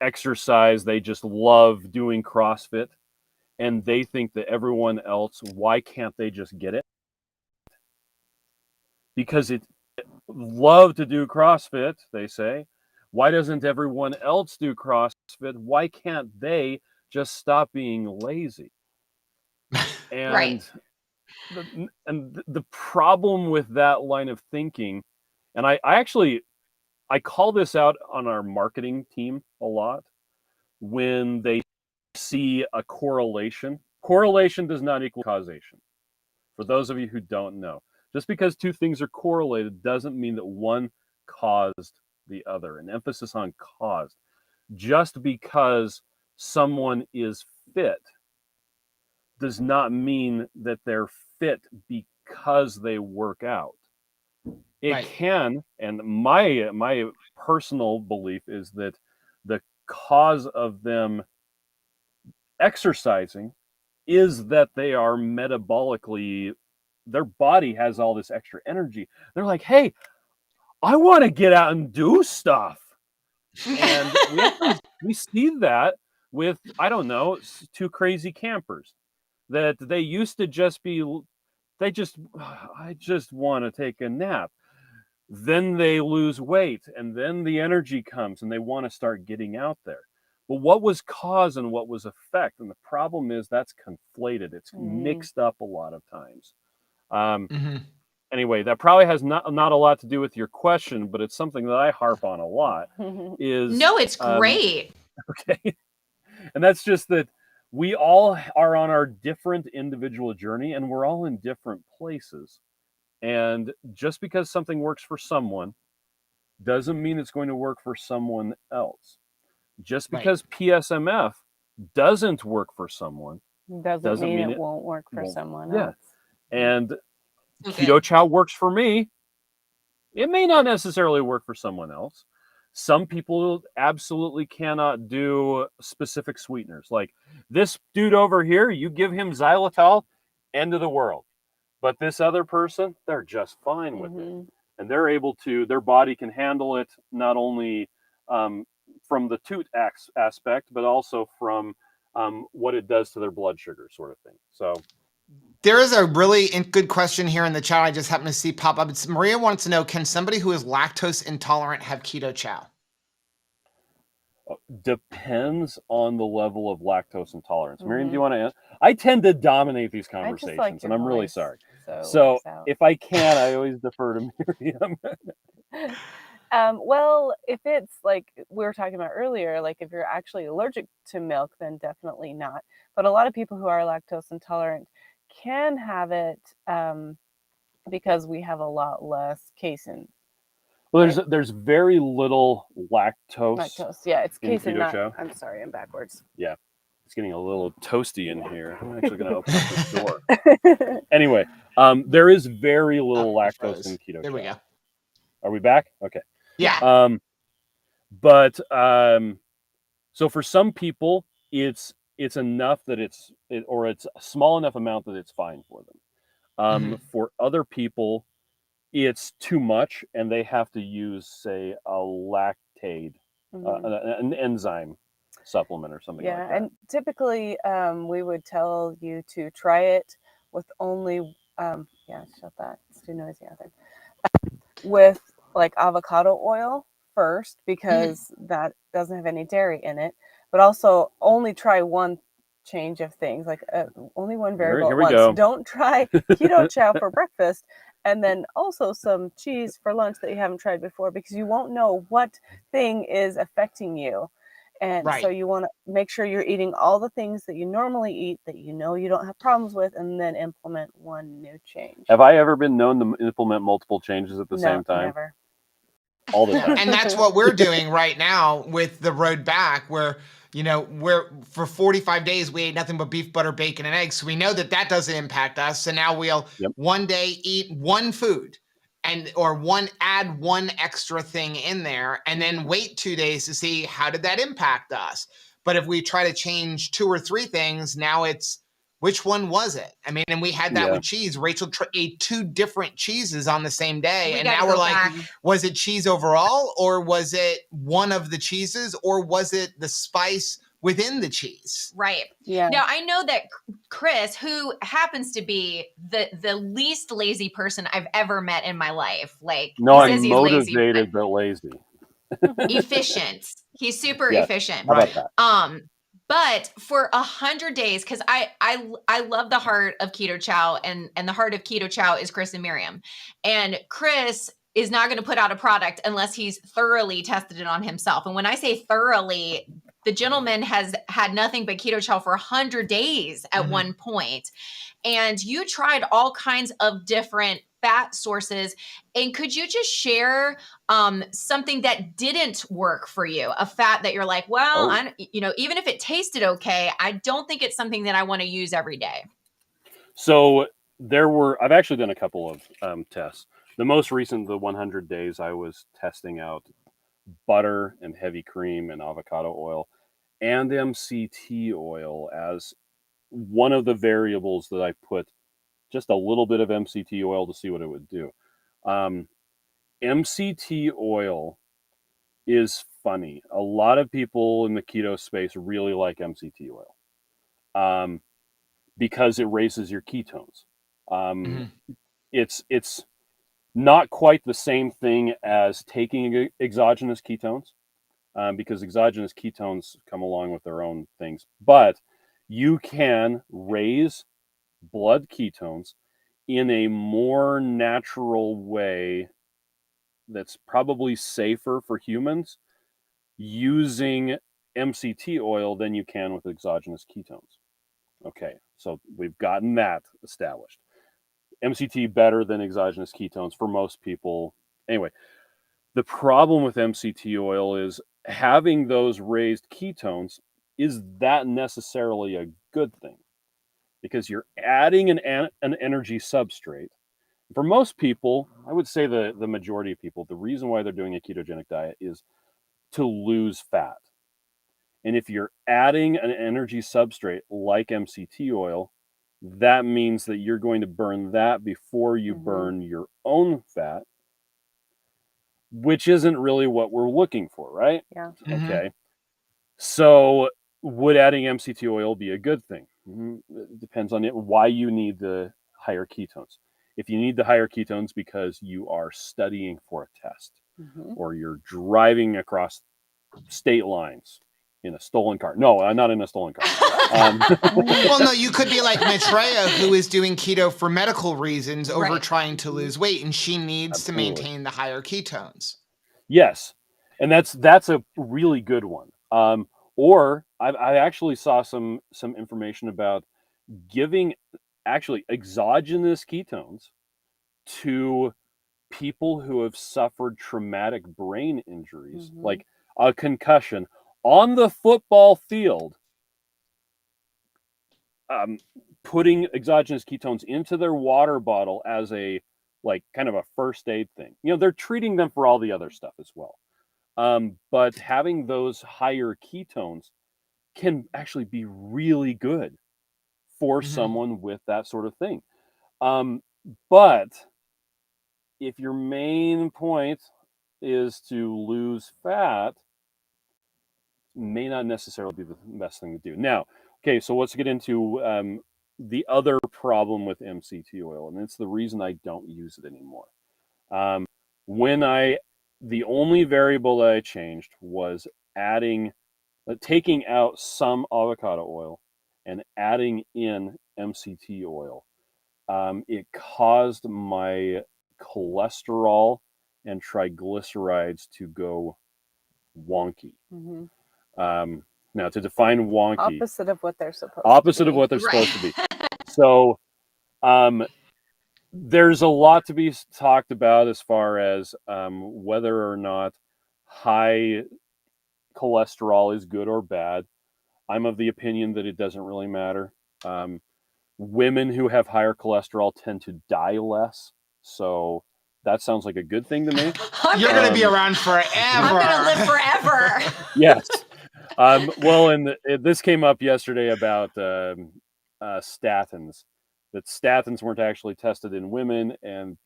exercise. They just love doing CrossFit, and they think that everyone else, why can't they just get it? Because it love to do CrossFit, they say. Why doesn't everyone else do CrossFit? Why can't they just stop being lazy? And the problem with that line of thinking, and I call this out on our marketing team a lot, when they see a correlation. Correlation does not equal causation. For those of you who don't know, just because two things are correlated doesn't mean that one caused the other. An emphasis on caused. Just because someone is fit does not mean that they're fit because they work out. It can, and my personal belief is that the cause of them exercising is that they are metabolically, their body has all this extra energy. They're like, hey, I want to get out and do stuff. And we see that with, I don't know, two crazy campers that they used to just be, I just want to take a nap. Then they lose weight, and then the energy comes and they want to start getting out there. But what was cause and what was effect? And the problem is that's conflated. It's mixed up a lot of times. Anyway, that probably has not a lot to do with your question, but it's something that I harp on a lot. No, it's great. Okay. And that's just that we all are on our different individual journey, and we're all in different places. And just because something works for someone doesn't mean it's going to work for someone else. Just because PSMF doesn't work for someone doesn't mean it won't work for someone else. And keto chow works for me. It may not necessarily work for someone else. Some people absolutely cannot do specific sweeteners. Like this dude over here, you give him xylitol, end of the world. But this other person, they're just fine with it. and their body can handle it not only from the toot aspect, but also from what it does to their blood sugar, sort of thing. So there is a really good question here in the chat I just happened to see pop up. It's Maria wants to know, can somebody who is lactose intolerant have keto chow? Depends on the level of lactose intolerance. Miriam, do you want to answer? I tend to dominate these conversations, and I'm really sorry. So if I can, I always defer to Miriam. Well, if it's like we were talking about earlier, like if you're actually allergic to milk, then definitely not. But a lot of people who are lactose intolerant can have it because we have a lot less casein. Well, there's very little lactose. Lactose, yeah, it's casein, keto chow. I'm sorry, I'm backwards. Yeah, it's getting a little toasty in here. I'm actually going to open up this door. Anyway, there is very little lactose in keto chow. There we go. Are we back? Okay. Yeah. But so for some people, it's enough that it's a small enough amount that it's fine for them. For other people, it's too much, and they have to use, say, a lactate, an enzyme supplement or something like that. Yeah, and typically we would tell you to try it with only, shut that, it's too noisy out there, with like avocado oil first, because that doesn't have any dairy in it, but also only try one change of things, like only one variable at once. Go. Don't try keto chow for breakfast and then also some cheese for lunch that you haven't tried before, because you won't know what thing is affecting you. And so you want to make sure you're eating all the things that you normally eat, that you know you don't have problems with, and then implement one new change. Have I ever been known to implement multiple changes at the same time? Never. All the time. And that's what we're doing right now with the road back, where, we're for 45 days, we ate nothing but beef, butter, bacon, and eggs. So we know that doesn't impact us. So now we'll one day eat one food or add one extra thing in there, and then wait 2 days to see how did that impact us. But if we try to change 2 or 3 things, now it's, which one was it? I mean, and we had that with cheese. Rachel ate 2 different cheeses on the same day. And now we're like, was it cheese overall, or was it one of the cheeses, or was it the spice within the cheese? Right. Yeah. Now, I know that Chris, who happens to be the least lazy person I've ever met in my life. Like, no, I'm motivated but lazy. Efficient. He's super efficient. How about that? But for 100 days, because I love the heart of keto chow, and the heart of keto chow is Chris and Miriam. And Chris is not going to put out a product unless he's thoroughly tested it on himself. And when I say thoroughly, the gentleman has had nothing but keto chow for 100 days at one point. And you tried all kinds of different fat sources. And could you just share something that didn't work for you, a fat that you're like, well, even if it tasted okay, I don't think it's something that I want to use every day? So I've actually done a couple of tests. The most recent, the 100 days, I was testing out butter and heavy cream and avocado oil and MCT oil as one of the variables that I put just a little bit of MCT oil to see what it would do. MCT oil is funny. A lot of people in the keto space really like MCT oil because it raises your ketones. It's not quite the same thing as taking exogenous ketones, because exogenous ketones come along with their own things. But you can raise blood ketones in a more natural way that's probably safer for humans using MCT oil than you can with exogenous ketones. Okay, so we've gotten that established. MCT better than exogenous ketones for most people. Anyway, the problem with MCT oil is having those raised ketones. Is that necessarily a good thing? Because you're adding an energy substrate. For most people, I would say the majority of people, the reason why they're doing a ketogenic diet is to lose fat. And if you're adding an energy substrate like MCT oil, that means that you're going to burn that before you burn your own fat. which isn't really what we're looking for, right? Yeah. Okay. So would adding MCT oil be a good thing? It depends on why you need the higher ketones. If you need the higher ketones because you are studying for a test, or you're driving across state lines in a stolen car. No, not in a stolen car. Well, no, you could be like Maitreya, who is doing keto for medical reasons over trying to lose weight, and she needs to maintain the higher ketones. Yes, and that's a really good one. Or I actually saw some information about giving actually exogenous ketones to people who have suffered traumatic brain injuries, like a concussion on the football field, putting exogenous ketones into their water bottle as a kind of a first aid thing. They're treating them for all the other stuff as well. But having those higher ketones can actually be really good for someone with that sort of thing. But if your main point is to lose fat, may not necessarily be the best thing to do. Now, okay, so let's get into the other problem with MCT oil, and it's the reason I don't use it anymore. The only variable that I changed was taking out some avocado oil and adding in MCT oil. It caused my cholesterol and triglycerides to go wonky. Now, to define wonky, Opposite of what they're supposed to be. So, there's a lot to be talked about as far as whether or not high cholesterol is good or bad. I'm of the opinion that it doesn't really matter. Women who have higher cholesterol tend to die less, so that sounds like a good thing to me. You're going to be around forever. I'm going to live forever. Yes. Well, and this came up yesterday about statins. That statins weren't actually tested in women, and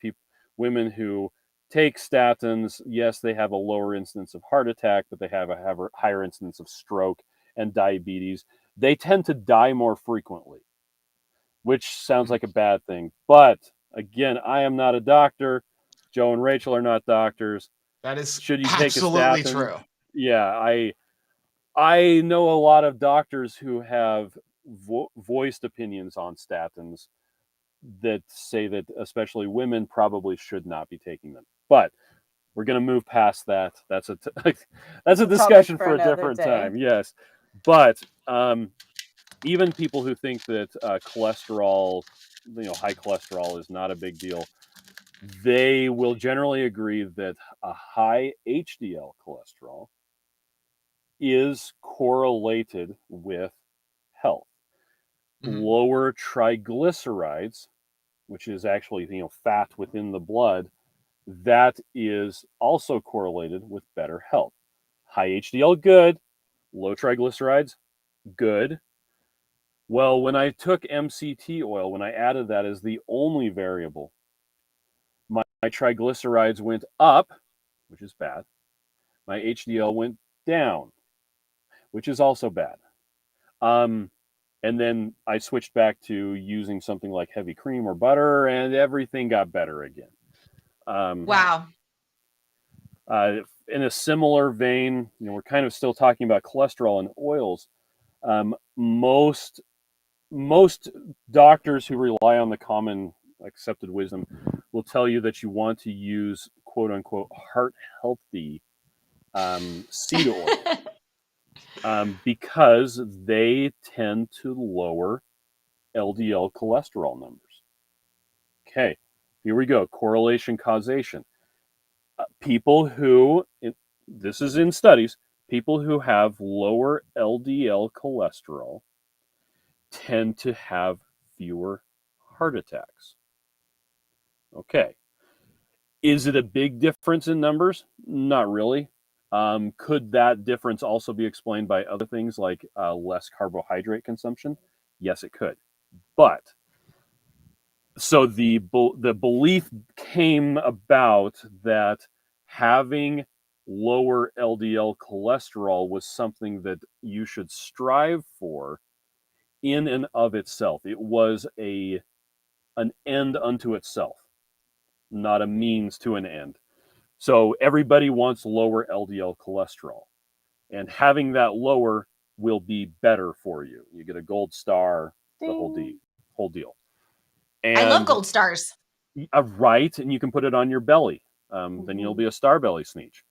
women who take statins, yes, they have a lower incidence of heart attack, but they have a higher incidence of stroke and diabetes. They tend to die more frequently, which sounds like a bad thing. But again, I am not a doctor. Joe and Rachel are not doctors. That is Should you absolutely take a statin? True. Yeah, I know a lot of doctors who have voiced opinions on statins that say that especially women probably should not be taking them. But we're going to move past that. That's a discussion for a different time. Yes, but even people who think that cholesterol, high cholesterol is not a big deal, they will generally agree that a high HDL cholesterol is correlated with health. Lower triglycerides, which is actually fat within the blood, that is also correlated with better health. High HDL, good. Low triglycerides, good. Well, when I took MCT oil, when I added that as the only variable, my triglycerides went up, which is bad. My HDL went down, which is also bad. And then I switched back to using something like heavy cream or butter, and everything got better again. Wow. In a similar vein, we're kind of still talking about cholesterol and oils. Most doctors who rely on the common accepted wisdom will tell you that you want to use quote unquote heart healthy seed oil because they tend to lower LDL cholesterol numbers. Okay, here we go. Correlation, causation. People who, this is in studies, people who have lower LDL cholesterol tend to have fewer heart attacks. Okay. Is it a big difference in numbers? Not really. Could that difference also be explained by other things like less carbohydrate consumption? Yes, it could. But so the belief came about that having lower LDL cholesterol was something that you should strive for in and of itself. It was an end unto itself, not a means to an end. So everybody wants lower LDL cholesterol, and having that lower will be better for you. You get a gold star, the whole deal. And I love gold stars. Right, and you can put it on your belly. Then you'll be a star belly sneech.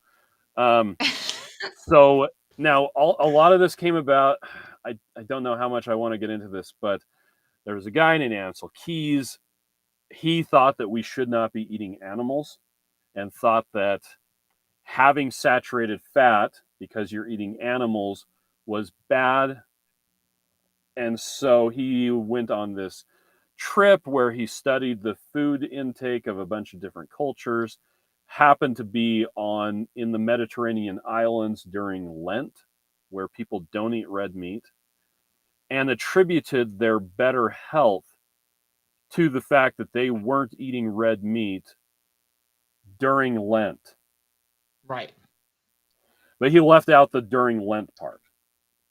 So now a lot of this came about. I don't know how much I want to get into this, but there was a guy named Ansel Keys. He thought that we should not be eating animals, and thought that having saturated fat because you're eating animals was bad. And so he went on this trip where he studied the food intake of a bunch of different cultures, happened to be in the Mediterranean islands during Lent, where people don't eat red meat, and attributed their better health to the fact that they weren't eating red meat during Lent. Right. But he left out the during Lent part.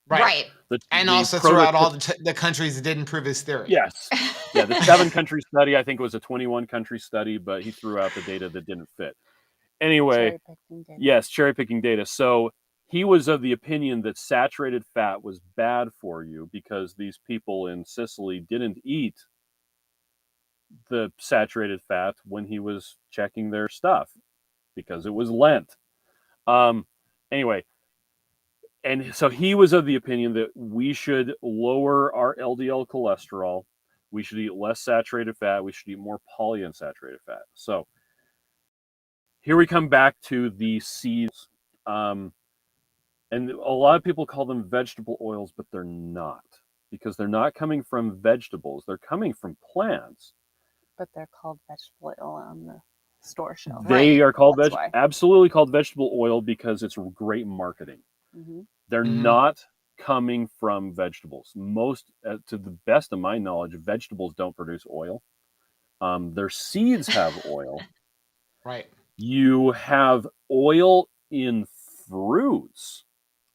Right. And also throughout all the countries that didn't prove his theory. Yes. Yeah, the 7-country study, I think, was a 21-country study, but he threw out the data that didn't fit. Anyway, yes, cherry-picking data. So he was of the opinion that saturated fat was bad for you because these people in Sicily didn't eat the saturated fat when he was checking their stuff because it was Lent. Anyway, and so he was of the opinion that we should lower our LDL cholesterol. We should eat less saturated fat. We should eat more polyunsaturated fat. So here we come back to the seeds. And a lot of people call them vegetable oils, but they're not, because they're not coming from vegetables. They're coming from plants. But they're called vegetable oil on the store shelf. They are called absolutely called vegetable oil because it's great marketing. Mm-hmm. They're not coming from vegetables. Most, to the best of my knowledge, vegetables don't produce oil. Their seeds have oil. Right. You have oil in fruits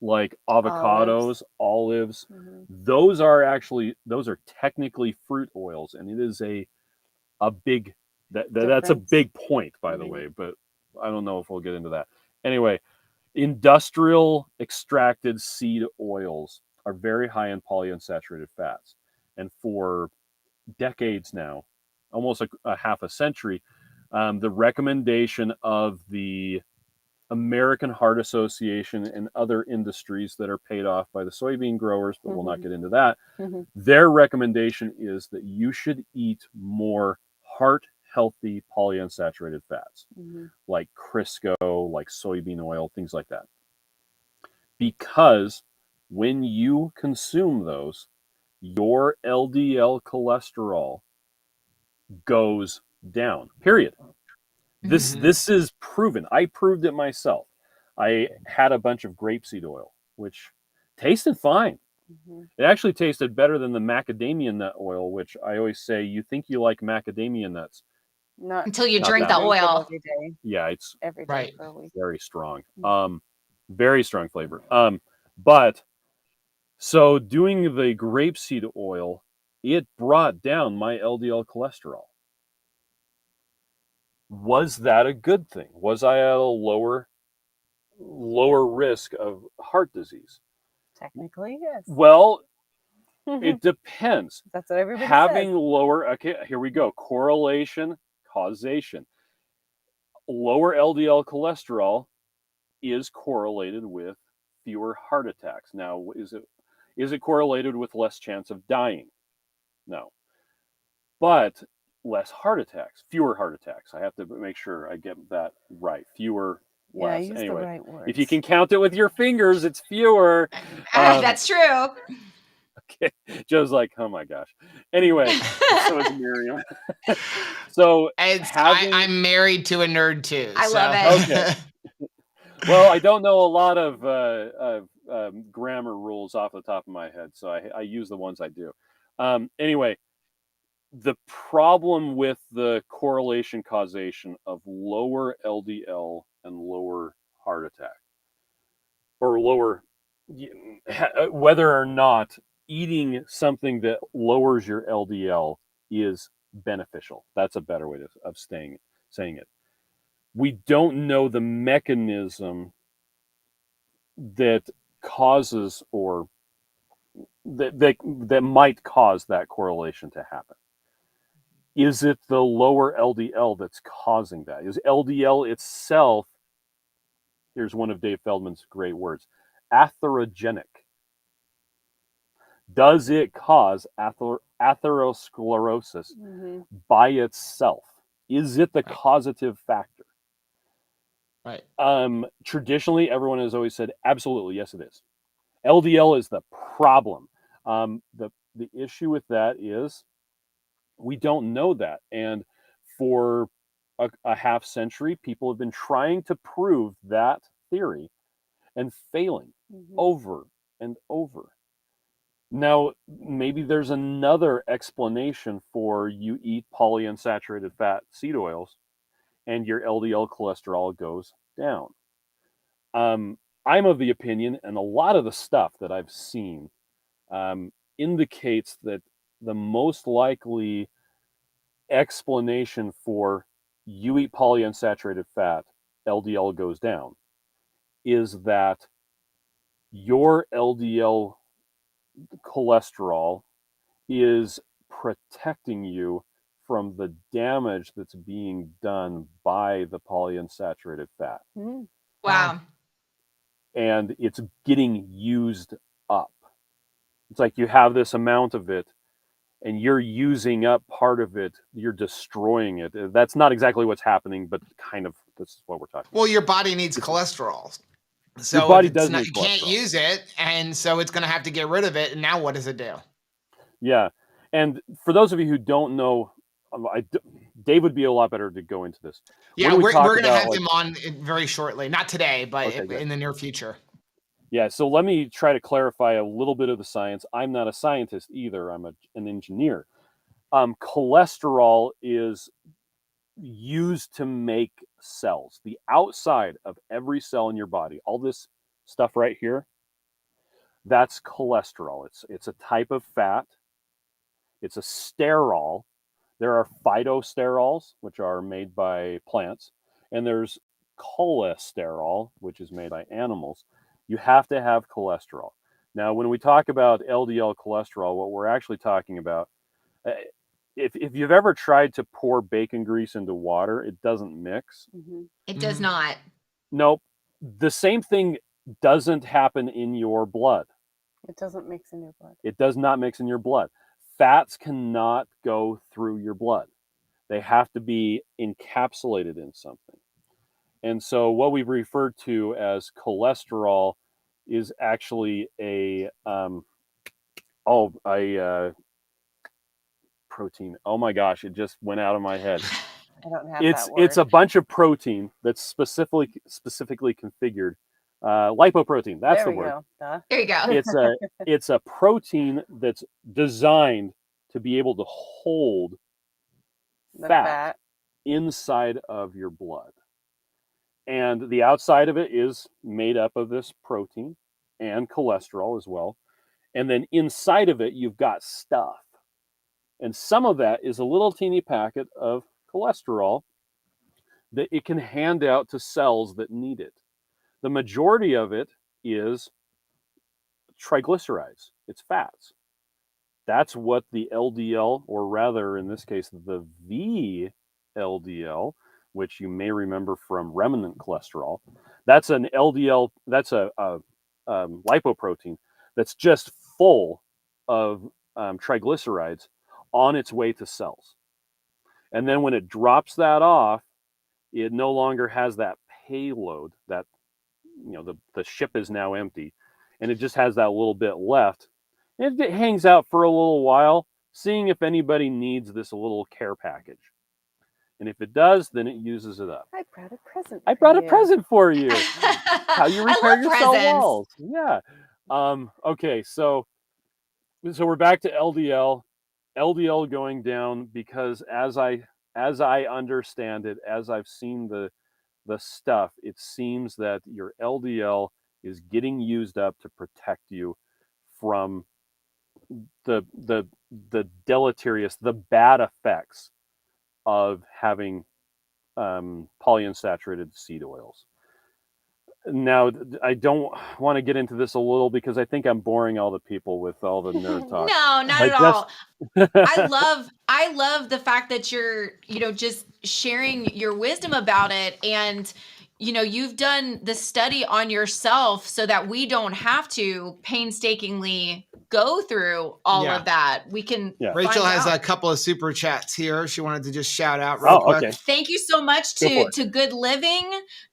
like avocados, olives. Mm-hmm. Those are technically fruit oils, and it is a big that's a big point, by the way, but I don't know if we'll get into that. Anyway, industrial extracted seed oils are very high in polyunsaturated fats, and for decades now, almost a half a century, the recommendation of the American Heart Association and other industries that are paid off by the soybean growers, but we'll not get into that. Their recommendation is that you should eat more heart healthy polyunsaturated fats, like Crisco, like soybean oil, things like that. Because when you consume those, your LDL cholesterol goes down, period. This is proven. I proved it myself. I had a bunch of grapeseed oil, which tasted fine. It actually tasted better than the macadamia nut oil, which I always say, you think you like macadamia nuts. Not until you drink the oil. Every day. Yeah, it's every day for a week. Very strong. Very strong flavor. But so doing the grapeseed oil, it brought down my LDL cholesterol. Was that a good thing? Was I at a lower risk of heart disease? Technically, yes. Well, it depends. That's what everybody Having says. lower, okay, here we go. Correlation, causation. Lower LDL cholesterol is correlated with fewer heart attacks. Now, is it correlated with less chance of dying? No. But less heart attacks, fewer heart attacks. I have to make sure I get that right. Fewer, less. Use anyway, the right words. If you can count it with your fingers, it's fewer. That's true. Okay. Joe's like, oh my gosh. Anyway, so is Miriam. So I'm married to a nerd too. I love it. Okay. Well, I don't know a lot of grammar rules off the top of my head, so I use the ones I do. Anyway, the problem with the correlation causation of lower LDL and lower heart attack, or lower, whether or not eating something that lowers your LDL is beneficial. That's a better way of saying it. We don't know the mechanism that causes, or that might cause that correlation to happen. Is it the lower LDL that's causing that? Is LDL itself, here's one of Dave Feldman's great words, atherogenic? Does it cause atherosclerosis by itself? Is it the causative factor? Right. Traditionally, everyone has always said, absolutely, yes, it is. LDL is the problem. The issue with that is we don't know that. And for a half century, people have been trying to prove that theory and failing over and over. Now, maybe there's another explanation for you eat polyunsaturated fat seed oils and your LDL cholesterol goes down. I'm of the opinion, and a lot of the stuff that I've seen indicates that the most likely explanation for you eat polyunsaturated fat, LDL goes down, is that your LDL cholesterol is protecting you from the damage that's being done by the polyunsaturated fat. Wow. And it's getting used up. It's like you have this amount of it and you're using up part of it, you're destroying it. That's not exactly what's happening, but kind of this is what we're talking about. Well, your body needs cholesterol. So your body does need you cholesterol. can't use it, and so it's going to have to get rid of it. And now what does it do? Yeah. And for those of you who don't know, Dave would be a lot better to go into this. Yeah, we're going to have him on very shortly. Not today, but in the near future. Yeah, so let me try to clarify a little bit of the science. I'm not a scientist either. I'm an engineer. Cholesterol is used to make cells. The outside of every cell in your body, all this stuff right here, that's cholesterol. It's a type of fat. It's a sterol. There are phytosterols, which are made by plants, and there's cholesterol, which is made by animals. You have to have cholesterol. Now, when we talk about LDL cholesterol, what we're actually talking about, if you've ever tried to pour bacon grease into water, it doesn't mix. It does not. Nope. The same thing doesn't happen in your blood. It doesn't mix in your blood. It does not mix in your blood. Fats cannot go through your blood. They have to be encapsulated in something. And so what we've referred to as cholesterol is actually a protein. Oh my gosh, it just went out of my head. I don't have It's that word. It's a bunch of protein that's specifically configured. Lipoprotein, that's the word. There you go. It's a protein that's designed to be able to hold fat inside of your blood. And the outside of it is made up of this protein and cholesterol as well. And then inside of it, you've got stuff. And some of that is a little teeny packet of cholesterol that it can hand out to cells that need it. The majority of it is triglycerides. It's fats. That's what the LDL, or rather in this case, the VLDL, which you may remember from remnant cholesterol. That's an LDL, that's a lipoprotein that's just full of triglycerides on its way to cells. And then when it drops that off, it no longer has that payload, that, the ship is now empty, and it just has that little bit left. And it hangs out for a little while, seeing if anybody needs this little care package. And if it does, then it uses it up. I brought a present. I brought a present for you. How you repair your cell presents. walls. Yeah. Okay, so we're back to LDL. LDL going down because as I understand it, as I've seen the the stuff, it seems that your LDL is getting used up to protect you from the deleterious, the bad effects of having polyunsaturated seed oils. Now, I don't want to get into this a little because I think I'm boring all the people with all the nerd talk. No, not at all. I love the fact that you're, just sharing your wisdom about it. And, you've done the study on yourself so that we don't have to painstakingly go through all of that. We can. Rachel has a couple of super chats here. She wanted to just shout out real quick. Okay. Thank you so much to Good Living.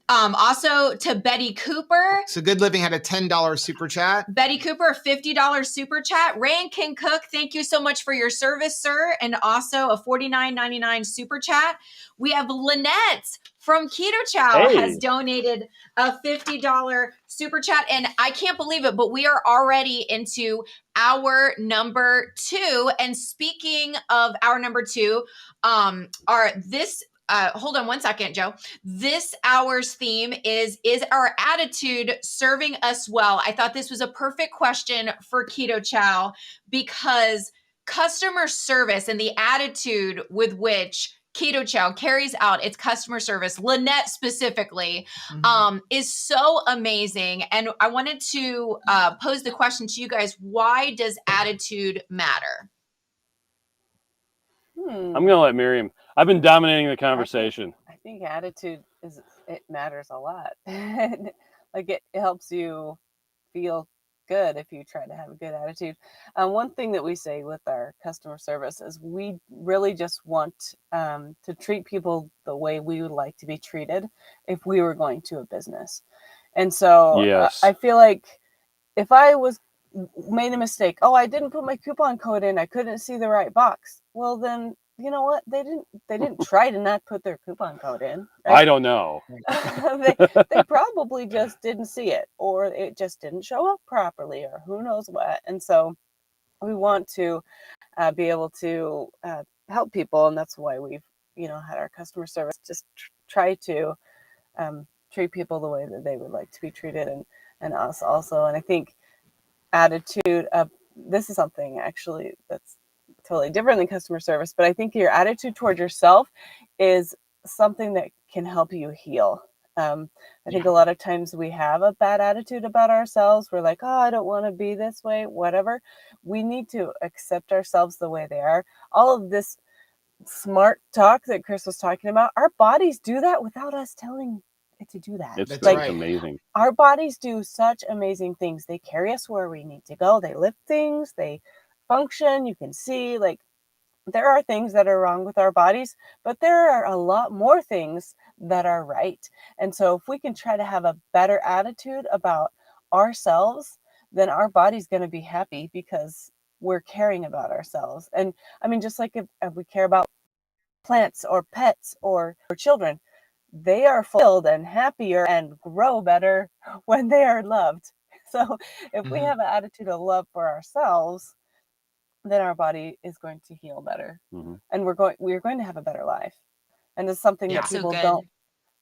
Also to Betty Cooper. So Good Living had a $10 super chat. Betty Cooper, a $50 super chat. Rain King Cook, thank you so much for your service, sir. And also a $49.99 super chat. We have Lynette from Keto Chow has donated a $50 super chat. And I can't believe it, but we are already into hour number 2. And speaking of hour number 2, hold on one second, Joe. This hour's theme is our attitude serving us well? I thought this was a perfect question for Keto Chow because customer service and the attitude with which Keto Chow carries out its customer service, Lynette specifically, is so amazing. And I wanted to pose the question to you guys, why does attitude matter? I'm going to let Miriam. I've been dominating the conversation. I think attitude it matters a lot. Like it helps you feel good if you try to have a good attitude. One thing that we say with our customer service is we really just want to treat people the way we would like to be treated if we were going to a business. And so I feel like if I made a mistake, I didn't put my coupon code in, I couldn't see the right box. Well, then you know what? They didn't try to not put their coupon code in. Right? I don't know. they probably just didn't see it, or it just didn't show up properly, or who knows what. And so we want to be able to help people, and that's why we've had our customer service just try to treat people the way that they would like to be treated, and us also. And I think attitude this is something actually that's totally different than customer service, but I think your attitude toward yourself is something that can help you heal. I think a lot of times we have a bad attitude about ourselves. We're like, I don't want to be this way, whatever. We need to accept ourselves the way they are. All of this smart talk that Chris was talking about, our bodies do that without us telling it to do that. It's amazing. Our bodies do such amazing things. They carry us where we need to go. They lift things. They function. You can see, there are things that are wrong with our bodies, but there are a lot more things that are right. And so if we can try to have a better attitude about ourselves, then our body's going to be happy because we're caring about ourselves. And I mean, just like if we care about plants or pets or children, they are fulfilled and happier and grow better when they are loved. So if we have an attitude of love for ourselves, then our body is going to heal better, and we're going to have a better life. And it's something that people don't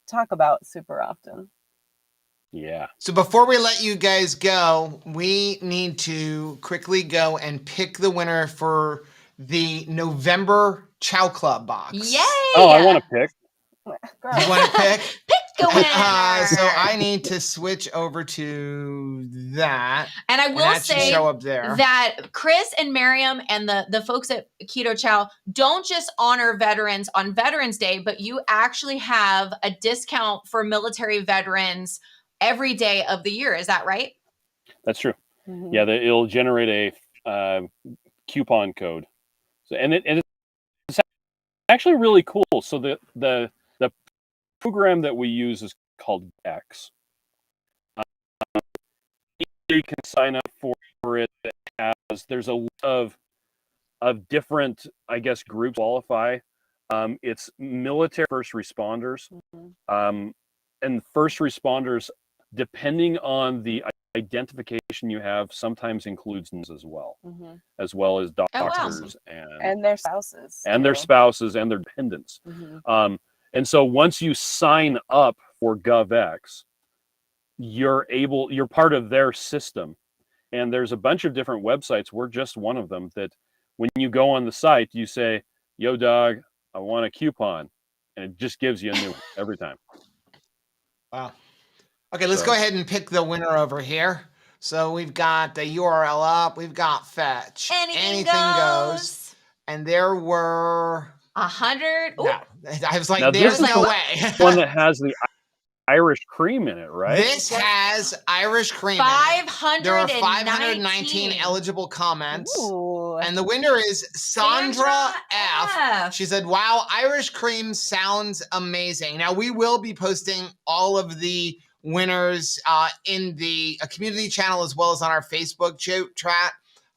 talk about super often. Yeah. So before we let you guys go, we need to quickly go and pick the winner for the November Chow Club box. Yay! Oh, I want to pick. You want to pick? Pick the winner. So I need to switch over to that. And I will say show up there. that Chris and Miriam and the folks at Keto Chow don't just honor veterans on Veterans Day, but you actually have a discount for military veterans every day of the year. Is that right? That's true. Yeah, it'll generate a coupon code. So and it's actually really cool. So the program that we use is called X. You can sign up for it. There's a lot of different, I guess, groups qualify. It's military first responders, and first responders, depending on the identification you have, sometimes includes as well as doctors and their spouses and their dependents. And so once you sign up for GovX, you're part of their system. And there's a bunch of different websites. We're just one of them that when you go on the site, you say, yo, dog, I want a coupon. And it just gives you a new one every time. Wow. Okay, let's go ahead and pick the winner over here. So we've got the URL up. We've got fetch. Anything goes. And there were 100. No, I was like, now, there's this is no the way. one that has the Irish cream in it, right? This has Irish cream in it. There are 519 eligible comments. Ooh. And the winner is Sandra F. She said, wow, Irish cream sounds amazing. Now, we will be posting all of the winners in the community channel as well as on our Facebook chat.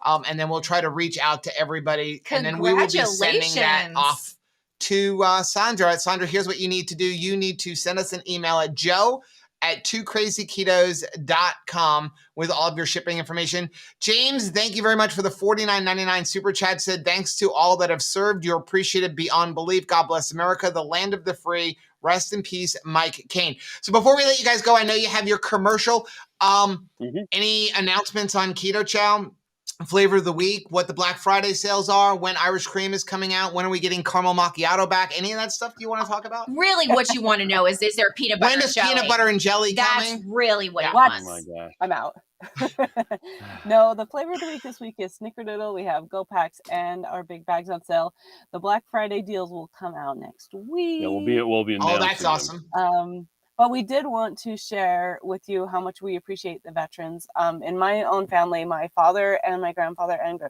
And then we'll try to reach out to everybody. And then we will be sending that off to Sandra. Sandra, here's what you need to do. You need to send us an email at joe@2krazyketos.com with all of your shipping information. James, thank you very much for the $49.99 super chat. Said, thanks to all that have served. You're appreciated beyond belief. God bless America, the land of the free. Rest in peace, Mike Kane. So before we let you guys go, I know you have your commercial. Any announcements on Keto Chow? Flavor of the week, what the Black Friday sales are, when Irish cream is coming out, when are we getting caramel macchiato back? Any of that stuff you want to talk about? Really, what you want to know is there peanut butter when is jelly? peanut butter and jelly That's coming? really what he What? wants. Oh my gosh. I'm out. No, the flavor of the week this week is Snickerdoodle. We have Go Packs and our big bags on sale. The Black Friday deals will come out next week. Yeah, we'll be announcing that's awesome. But we did want to share with you how much we appreciate the veterans. In my own family, my father and my grandfather and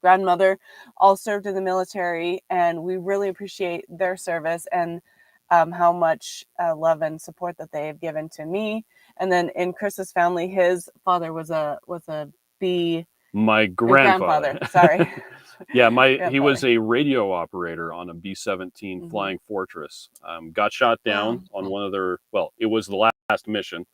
grandmother all served in the military, and we really appreciate their service and how much love and support that they have given to me. And then in Chris's family, his father was a my grandfather. Sorry. Yeah, he was a radio operator on a B-17 Flying Fortress. Got shot down on one of their, it was the last mission.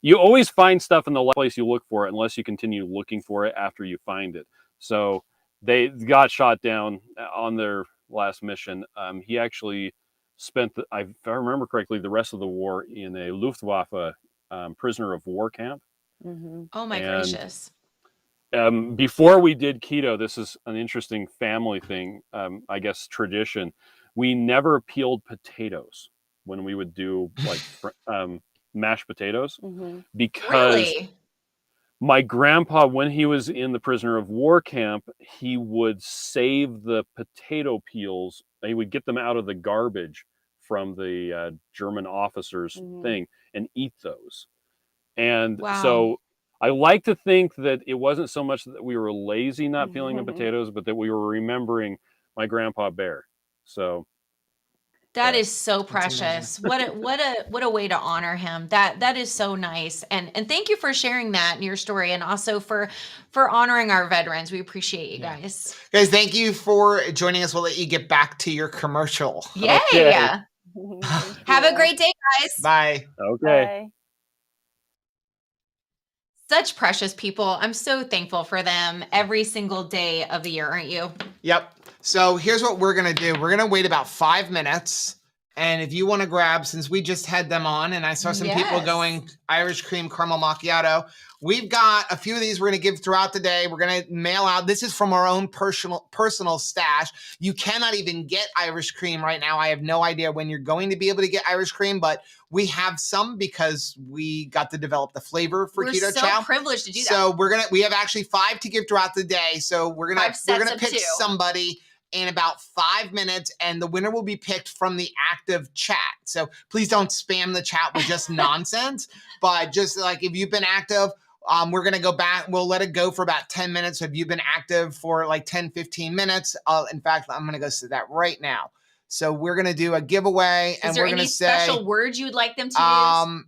You always find stuff in the last place you look for it unless you continue looking for it after you find it. So they got shot down on their last mission. He actually spent, if I remember correctly, the rest of the war in a Luftwaffe prisoner of war camp. Oh my gracious. Before we did keto, this is an interesting family thing, I guess tradition. We never peeled potatoes when we would do like mashed potatoes because my grandpa, when he was in the prisoner of war camp, he would save the potato peels. He would get them out of the garbage from the German officers' thing and eat those. And so I like to think that it wasn't so much that we were lazy not peeling the potatoes, but that we were remembering my grandpa Bear. So that is so precious. What a way to honor him. That is so nice. And thank you for sharing that in your story, and also for honoring our veterans. We appreciate you guys. Guys, thank you for joining us. We'll let you get back to your commercial. Yay. Okay. Have a great day, guys. Bye. Okay. Bye. Such precious people. I'm so thankful for them every single day of the year, aren't you? Yep. So here's what we're going to do. We're going to wait about 5 minutes. And if you want to grab, since we just had them on and I saw some people going Irish cream caramel macchiato, we've got a few of these we're going to give throughout the day. We're going to mail out. This is from our own personal stash. You cannot even get Irish cream right now. I have no idea when you're going to be able to get Irish cream, but we have some because we got to develop the flavor for Keto Chow. We're so privileged to do that. So we have actually 5 to give throughout the day. So we're gonna pick somebody in about 5 minutes, and the winner will be picked from the active chat. So please don't spam the chat with just nonsense, but just like if you've been active, we're going to go back. We'll let it go for about 10 minutes. If you've been active for like 10, 15 minutes, in fact, I'm going to go to that right now. So we're going to do a giveaway, and we're going to say special words you would like them to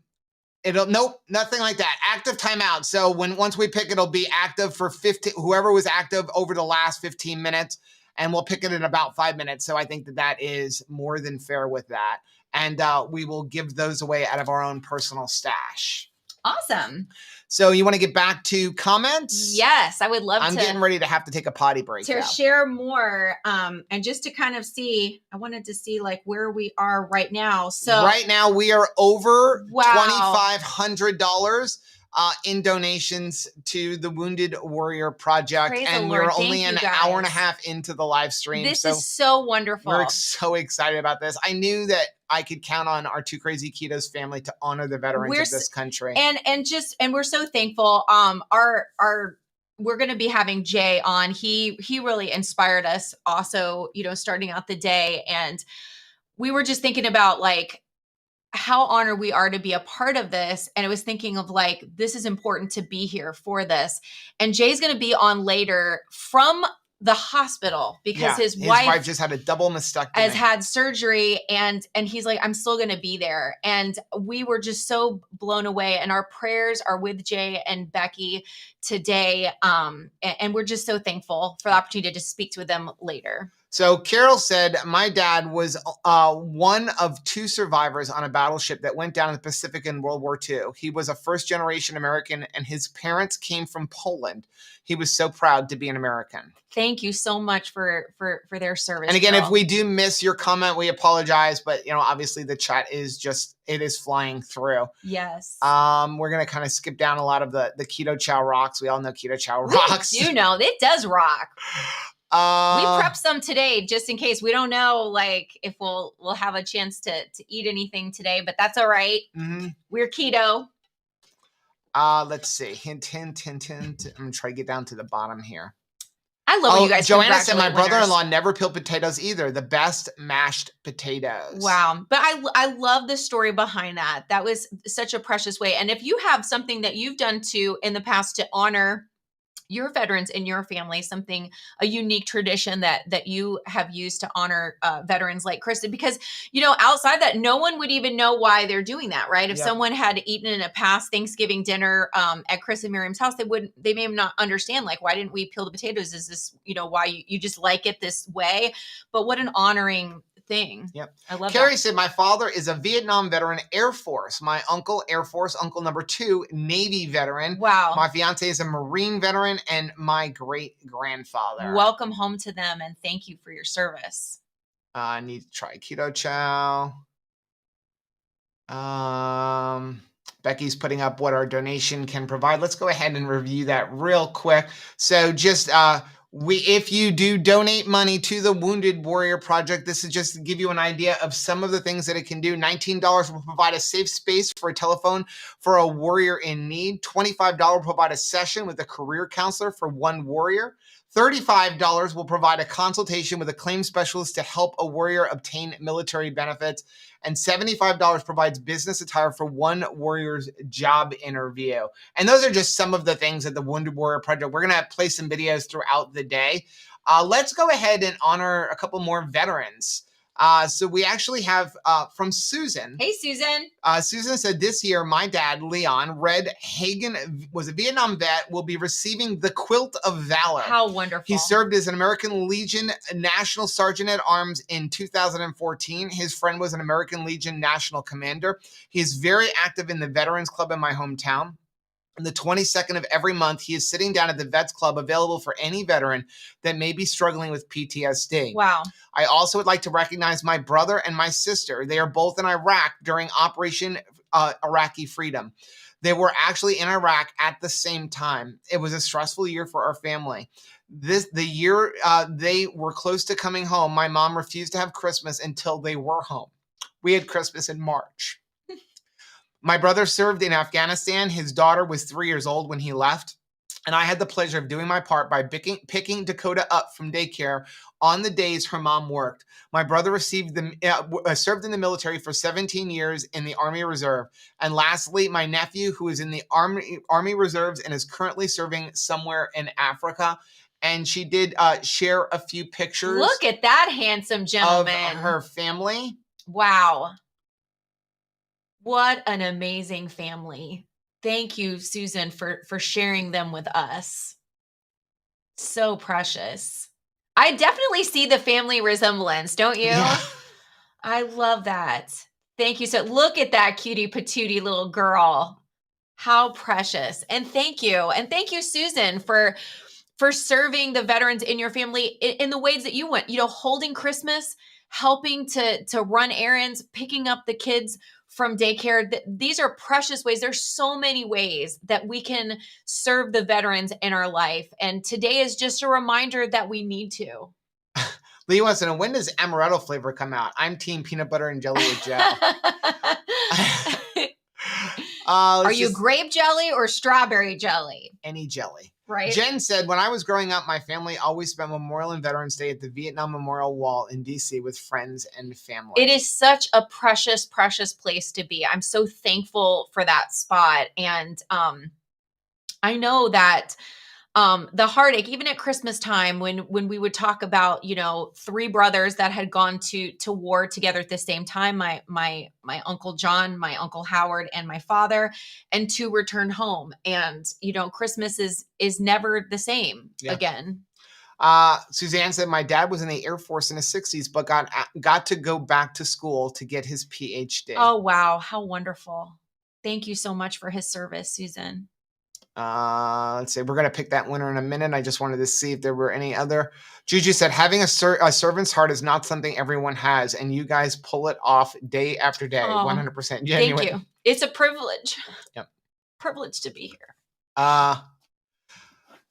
use? Nope, nothing like that. Active timeout. So once we pick, it'll be active for 15, whoever was active over the last 15 minutes, and we'll pick it in about 5 minutes. So I think that is more than fair with that. And we will give those away out of our own personal stash. Awesome. So you want to get back to comments? Yes, I would love to. I'm getting ready to have to take a potty break. To share more, and just to kind of see, I wanted to see like where we are right now. So right now we are over $2,500 in donations to the Wounded Warrior Project. Praise and the we're Lord. only Thank an you, hour and a guys. half into the live stream. This is so wonderful. We're so excited about this. I knew that I could count on our Two Crazy Ketos family to honor the veterans of this country. And we're so thankful. We're going to be having Jay on. He really inspired us also, you know, starting out the day. And we were just thinking about like how honored we are to be a part of this. And I was thinking of like, this is important to be here for this. And Jay's going to be on later from the hospital because his wife just had a double mastectomy, has had surgery, and he's like, I'm still going to be there. And we were just so blown away, and our prayers are with Jay and Becky today. And we're just so thankful for the opportunity to speak to them later. So Carol said, my dad was one of 2 survivors on a battleship that went down in the Pacific in World War II. He was a first-generation American, and his parents came from Poland. He was so proud to be an American. WeThank you so much for their service. And again, Carol. if we do miss your comment, we apologize. But, you know, obviously the chat is it is flying through. Yes. We're going to kind of skip down a lot of the Keto Chow rocks. We all know Keto Chow rocks. We do know. It does rock. We prepped some today just in case. We don't know like if we'll have a chance to eat anything today, but that's all right. Mm-hmm. We're keto. Let's see. Hint. I'm gonna try to get down to the bottom here. I love you guys. Joanna said my brother-in-law never peeled potatoes either. The best mashed potatoes. Wow. But I love the story behind that. That was such a precious way. And if you have something that you've done in the past to honor your veterans in your family, a unique tradition that you have used to honor veterans like Kristen, because, you know, outside that, no one would even know why they're doing that, right? If someone had eaten in a past Thanksgiving dinner at Chris and Miriam's house, they may not understand, like, why didn't we peel the potatoes? Is this, you know, why you just like it this way? But what an honoring thing. Yep. I love Carrie that. said, my father is a Vietnam veteran, Air Force. My uncle, Air Force, uncle number 2, Navy veteran. Wow. My fiance is a Marine veteran, and my great-grandfather. Welcome home to them, and thank you for your service. I need to try Keto Chow. Becky's putting up what our donation can provide. Let's go ahead and review that real quick. So just if you do donate money to the Wounded Warrior Project, this is just to give you an idea of some of the things that it can do. $19 will provide a safe space for a telephone for a warrior in need. $25 will provide a session with a career counselor for one warrior. $35 will provide a consultation with a claims specialist to help a warrior obtain military benefits. And $75 provides business attire for one warrior's job interview. And those are just some of the things at the Wounded Warrior Project. We're going to play some videos throughout the day. Let's go ahead and honor a couple more veterans. So we actually have from Susan. Hey, Susan. Susan said, this year, my dad, Leon, Red Hagen, was a Vietnam vet, will be receiving the Quilt of Valor. How wonderful. He served as an American Legion National Sergeant at Arms in 2014. His friend was an American Legion National Commander. He is very active in the Veterans Club in my hometown. On the 22nd of every month, he is sitting down at the Vets Club, available for any veteran that may be struggling with PTSD. Wow. I also would like to recognize my brother and my sister. They are both in Iraq during Operation Iraqi Freedom. They were actually in Iraq at the same time. It was a stressful year for our family. The year they were close to coming home, my mom refused to have Christmas until they were home. We had Christmas in March. My brother served in Afghanistan. His daughter was 3 years old when he left. And I had the pleasure of doing my part by picking Dakota up from daycare on the days her mom worked. My brother served in the military for 17 years in the Army Reserve. And lastly, my nephew, who is in the Army Reserves and is currently serving somewhere in Africa. And she did share a few pictures. Look at that handsome gentleman. Of her family. Wow. What an amazing family. Thank you, Susan, for sharing them with us. So precious. I definitely see the family resemblance, don't you? Yeah. I love that. Thank you. So look at that cutie patootie little girl. How precious. And thank you. And thank you, Susan, for serving the veterans in your family in the ways that you went, holding Christmas, helping to run errands, picking up the kids from daycare. These are precious ways. There's so many ways that we can serve the veterans in our life. And today is just a reminder that we need to. Lee wants to know, when does amaretto flavor come out? I'm team peanut butter and jelly with gel. Are you grape jelly or strawberry jelly? Any jelly. Right. Jen said, when I was growing up, my family always spent Memorial and Veterans Day at the Vietnam Memorial Wall in D.C. with friends and family. It is such a precious, precious place to be. I'm so thankful for that spot. And I know that the heartache, even at Christmas time, when we would talk about, 3 brothers that had gone to war together at the same time, my Uncle John, my Uncle Howard, and my father, and 2 returned home. And, Christmas is never the same again. Suzanne said, my dad was in the Air Force in the 60s, but got to go back to school to get his PhD. Oh, wow. How wonderful. Thank you so much for his service, Susan. Let's see. We're going to pick that winner in a minute. I just wanted to see if there were any other. Juju said, having a servant's heart is not something everyone has, and you guys pull it off day after day. 100% genuine. Thank you. It's a privilege. Yep. Privilege to be here.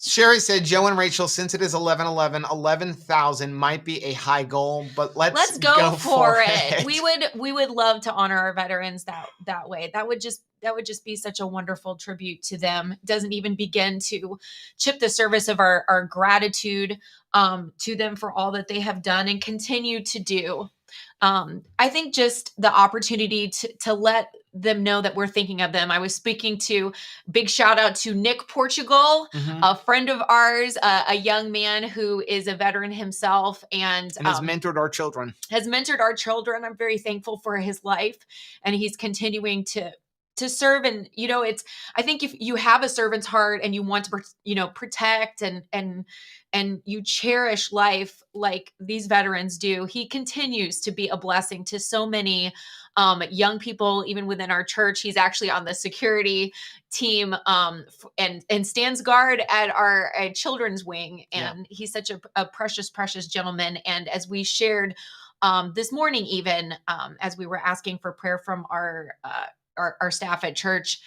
Sherry said, Joe and Rachel, since it is 11/11, 11,000 might be a high goal, but let's go for it. We would love to honor our veterans that way. That would just be such a wonderful tribute to them. It doesn't even begin to chip the surface of our gratitude to them for all that they have done and continue to do. I think just the opportunity to let them know that we're thinking of them. I was speaking to, big shout out to Nick Portugal, a friend of ours, a young man who is a veteran himself and has mentored our children. I'm very thankful for his life, and he's continuing to serve. And, I think if you have a servant's heart and you want to, protect and you cherish life like these veterans do, he continues to be a blessing to so many young people, even within our church. He's actually on the security team and stands guard at our children's wing. And he's such a precious, precious gentleman. And as we shared this morning, even as we were asking for prayer from our staff at church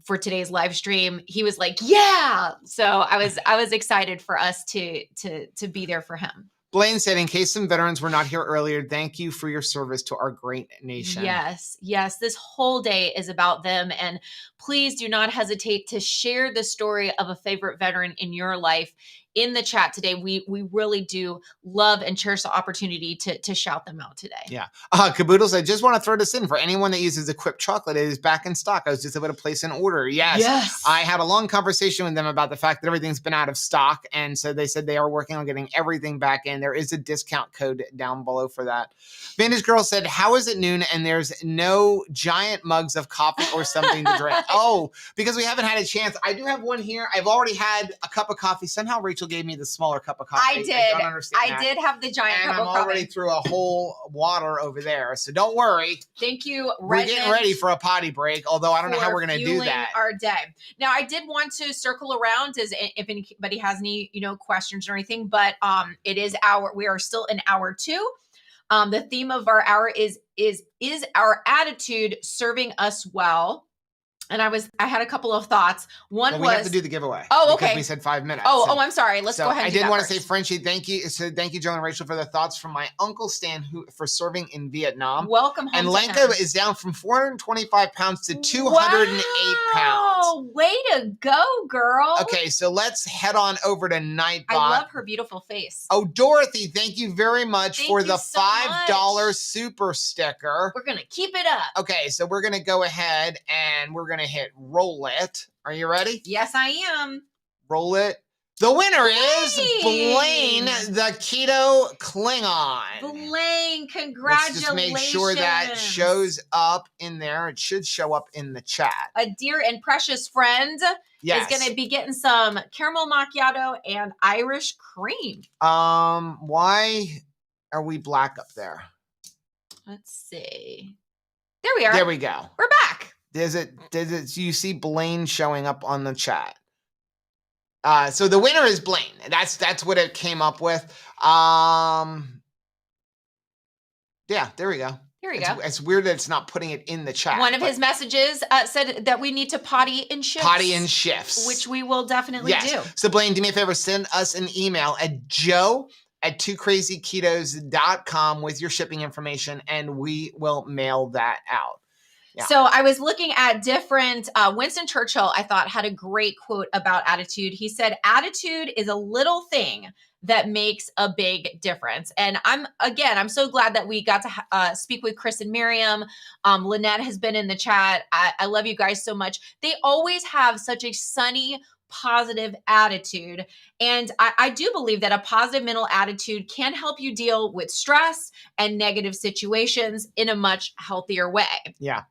for today's live stream, he was like, yeah. So I was excited for us to be there for him. Blaine said, in case some veterans were not here earlier, thank you for your service to our great nation. Yes. This whole day is about them. And please do not hesitate to share the story of a favorite veteran in your life in the chat today. We really do love and cherish the opportunity to shout them out today. Yeah. Caboodles, I just want to throw this in for anyone that uses Equip chocolate. It is back in stock. I was just able to place an order. Yes. I had a long conversation with them about the fact that everything's been out of stock. And so they said they are working on getting everything back in. There is a discount code down below for that. Vintage Girl said, how is it noon and there's no giant mugs of coffee or something to drink? Oh, because we haven't had a chance. I do have one here. I've already had a cup of coffee. Somehow Rachel gave me the smaller cup of coffee. I did. I don't understand that. I did have the giant cup of coffee. And I'm already through a whole water over there. So don't worry. Thank you, Redmond. We're getting ready for a potty break, although I don't know how we're going to do that. Our day. Now, I did want to circle around if anybody has any, questions or anything, but we are still in hour 2. The theme of our hour is our attitude serving us well? And I had a couple of thoughts. One was we have to do the giveaway. Oh, okay. Because we said 5 minutes. Oh, I'm sorry. Let's go ahead. I did want to say, Frenchie, thank you. So thank you, Joe and Rachel, for the thoughts from my uncle Stan, for serving in Vietnam. Welcome home. And Lenka is down from 425 pounds to 208 pounds. Oh, way to go, girl. Okay, so let's head on over to Nightbot. I love her beautiful face. Oh, Dorothy, thank you very much for the $5 super sticker. We're gonna keep it up. Okay, so we're gonna go ahead and we're gonna hit roll it. Are you ready? Yes, I am. Roll it. The winner is Blaine, the Keto Klingon. Blaine, congratulations. Let's just make sure that shows up in there. It should show up in the chat. A dear and precious friend is going to be getting some caramel macchiato and Irish cream. Why are we black up there? Let's see. There we are. There we go. We're back. Does it? You see Blaine showing up on the chat? So the winner is Blaine. That's what it came up with. Yeah, there we go. Here we go. It's weird that it's not putting it in the chat. One of his messages said that we need to potty in shifts. Potty in shifts. Which we will definitely do. So Blaine, do me a favor, send us an email at joe@twoCrazyKetos.com with your shipping information, and we will mail that out. Yeah. So I was looking at different, Winston Churchill, I thought, had a great quote about attitude. He said, attitude is a little thing that makes a big difference. And I'm so glad that we got to speak with Chris and Miriam. Lynette has been in the chat. I love you guys so much. They always have such a sunny, positive attitude. And I do believe that a positive mental attitude can help you deal with stress and negative situations in a much healthier way. Yeah.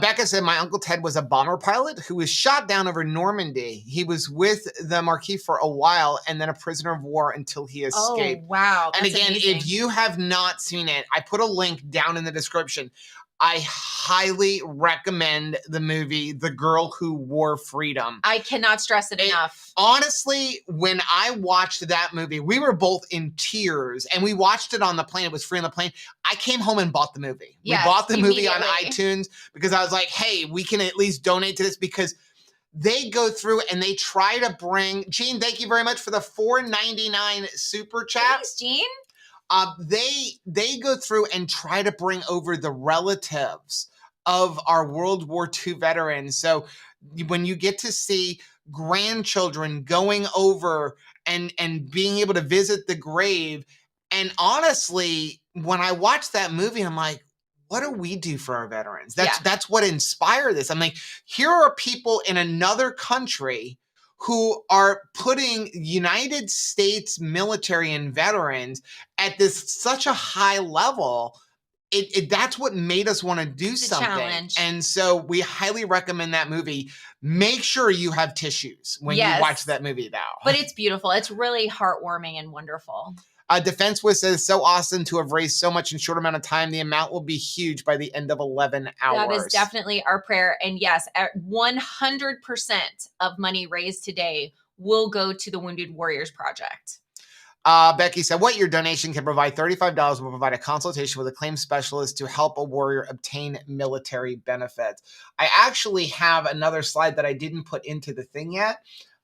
Becca said, my Uncle Ted was a bomber pilot who was shot down over Normandy. He was with the Marquis for a while and then a prisoner of war until he escaped. Oh, wow. And That's again, amazing. if you have not seen it, I put a link down in the description. I highly recommend the movie The Girl Who Wore Freedom. I cannot stress it enough. Honestly, when I watched that movie, we were both in tears, and we watched it on the plane. It was free on the plane. I came home and bought the movie. Yes, we bought the movie on immediately. iTunes because I was like, hey, we can at least donate to this, because they go through and they try to bring, Gene, thank you very much for the $4.99 super chat. Thanks, Gene. They go through and try to bring over the relatives of our World War II veterans. So when you get to see grandchildren going over and being able to visit the grave, and honestly, when I watched that movie, I'm like, what do we do for our veterans? That's what inspired this. I'm like, here are people in another country who are putting United States military and veterans at such a high level. That's what made us want to do something. Challenge. And so we highly recommend that movie. Make sure you have tissues when you watch that movie now. But it's beautiful. It's really heartwarming and wonderful. Defense Wiz says, so awesome to have raised so much in a short amount of time. The amount will be huge by the end of 11 hours. That is definitely our prayer. And yes, 100% of money raised today will go to the Wounded Warriors Project. Becky said, what your donation can provide, $35 will provide a consultation with a claims specialist to help a warrior obtain military benefits. I actually have another slide that I didn't put into the thing yet,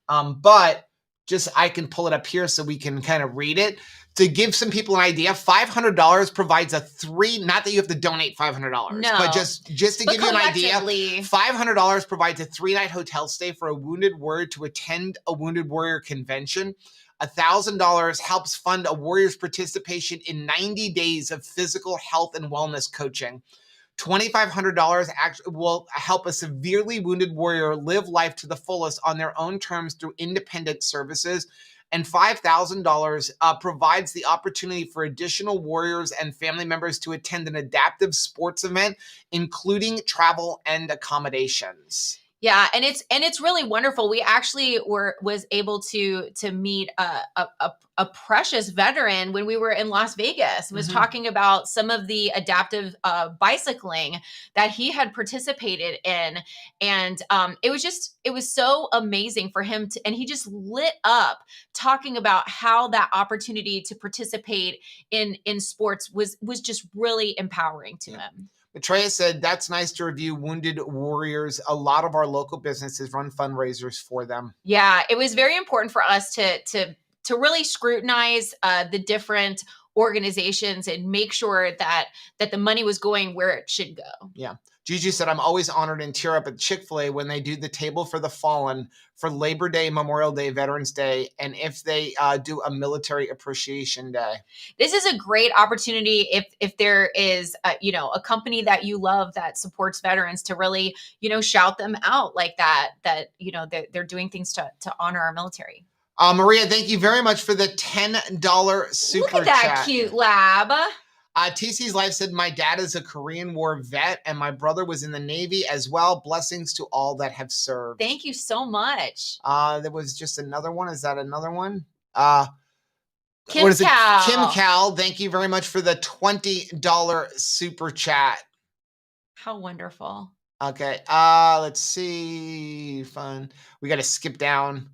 but just I can pull it up here so we can kind of read it. To give some people an idea, $500 provides not that you have to donate $500, no, but just to give you an idea, $500 provides a 3-night hotel stay for a wounded warrior to attend a Wounded Warrior convention. $1,000 helps fund a warrior's participation in 90 days of physical health and wellness coaching. $2,500 will help a severely wounded warrior live life to the fullest on their own terms through independent services. And $5,000 provides the opportunity for additional warriors and family members to attend an adaptive sports event, including travel and accommodations. Yeah, and it's really wonderful. We actually was able to meet a precious veteran when we were in Las Vegas. Was talking about some of the adaptive bicycling that he had participated in, and it was so amazing for him to, and he just lit up talking about how that opportunity to participate in sports was just really empowering to him. Maitreya said, that's nice to review Wounded Warriors. A lot of our local businesses run fundraisers for them. Yeah, it was very important for us to really scrutinize the different organizations and make sure that the money was going where it should go. Yeah. Gigi said, I'm always honored and tear up at Chick-fil-A when they do the Table for the Fallen for Labor Day, Memorial Day, Veterans Day, and if they do a Military Appreciation Day. This is a great opportunity if there is a company that you love that supports veterans to really shout them out like that they're doing things to honor our military. Maria, thank you very much for the $10 super chat. Look at that cute lab. TC's Life said, my dad is a Korean War vet and my brother was in the Navy as well. Blessings to all that have served. Thank you so much. There was just another one. Is that another one? Kim Cal. Kim Cal, thank you very much for the $20 super chat. How wonderful. Okay. Let's see. Fun. We got to skip down.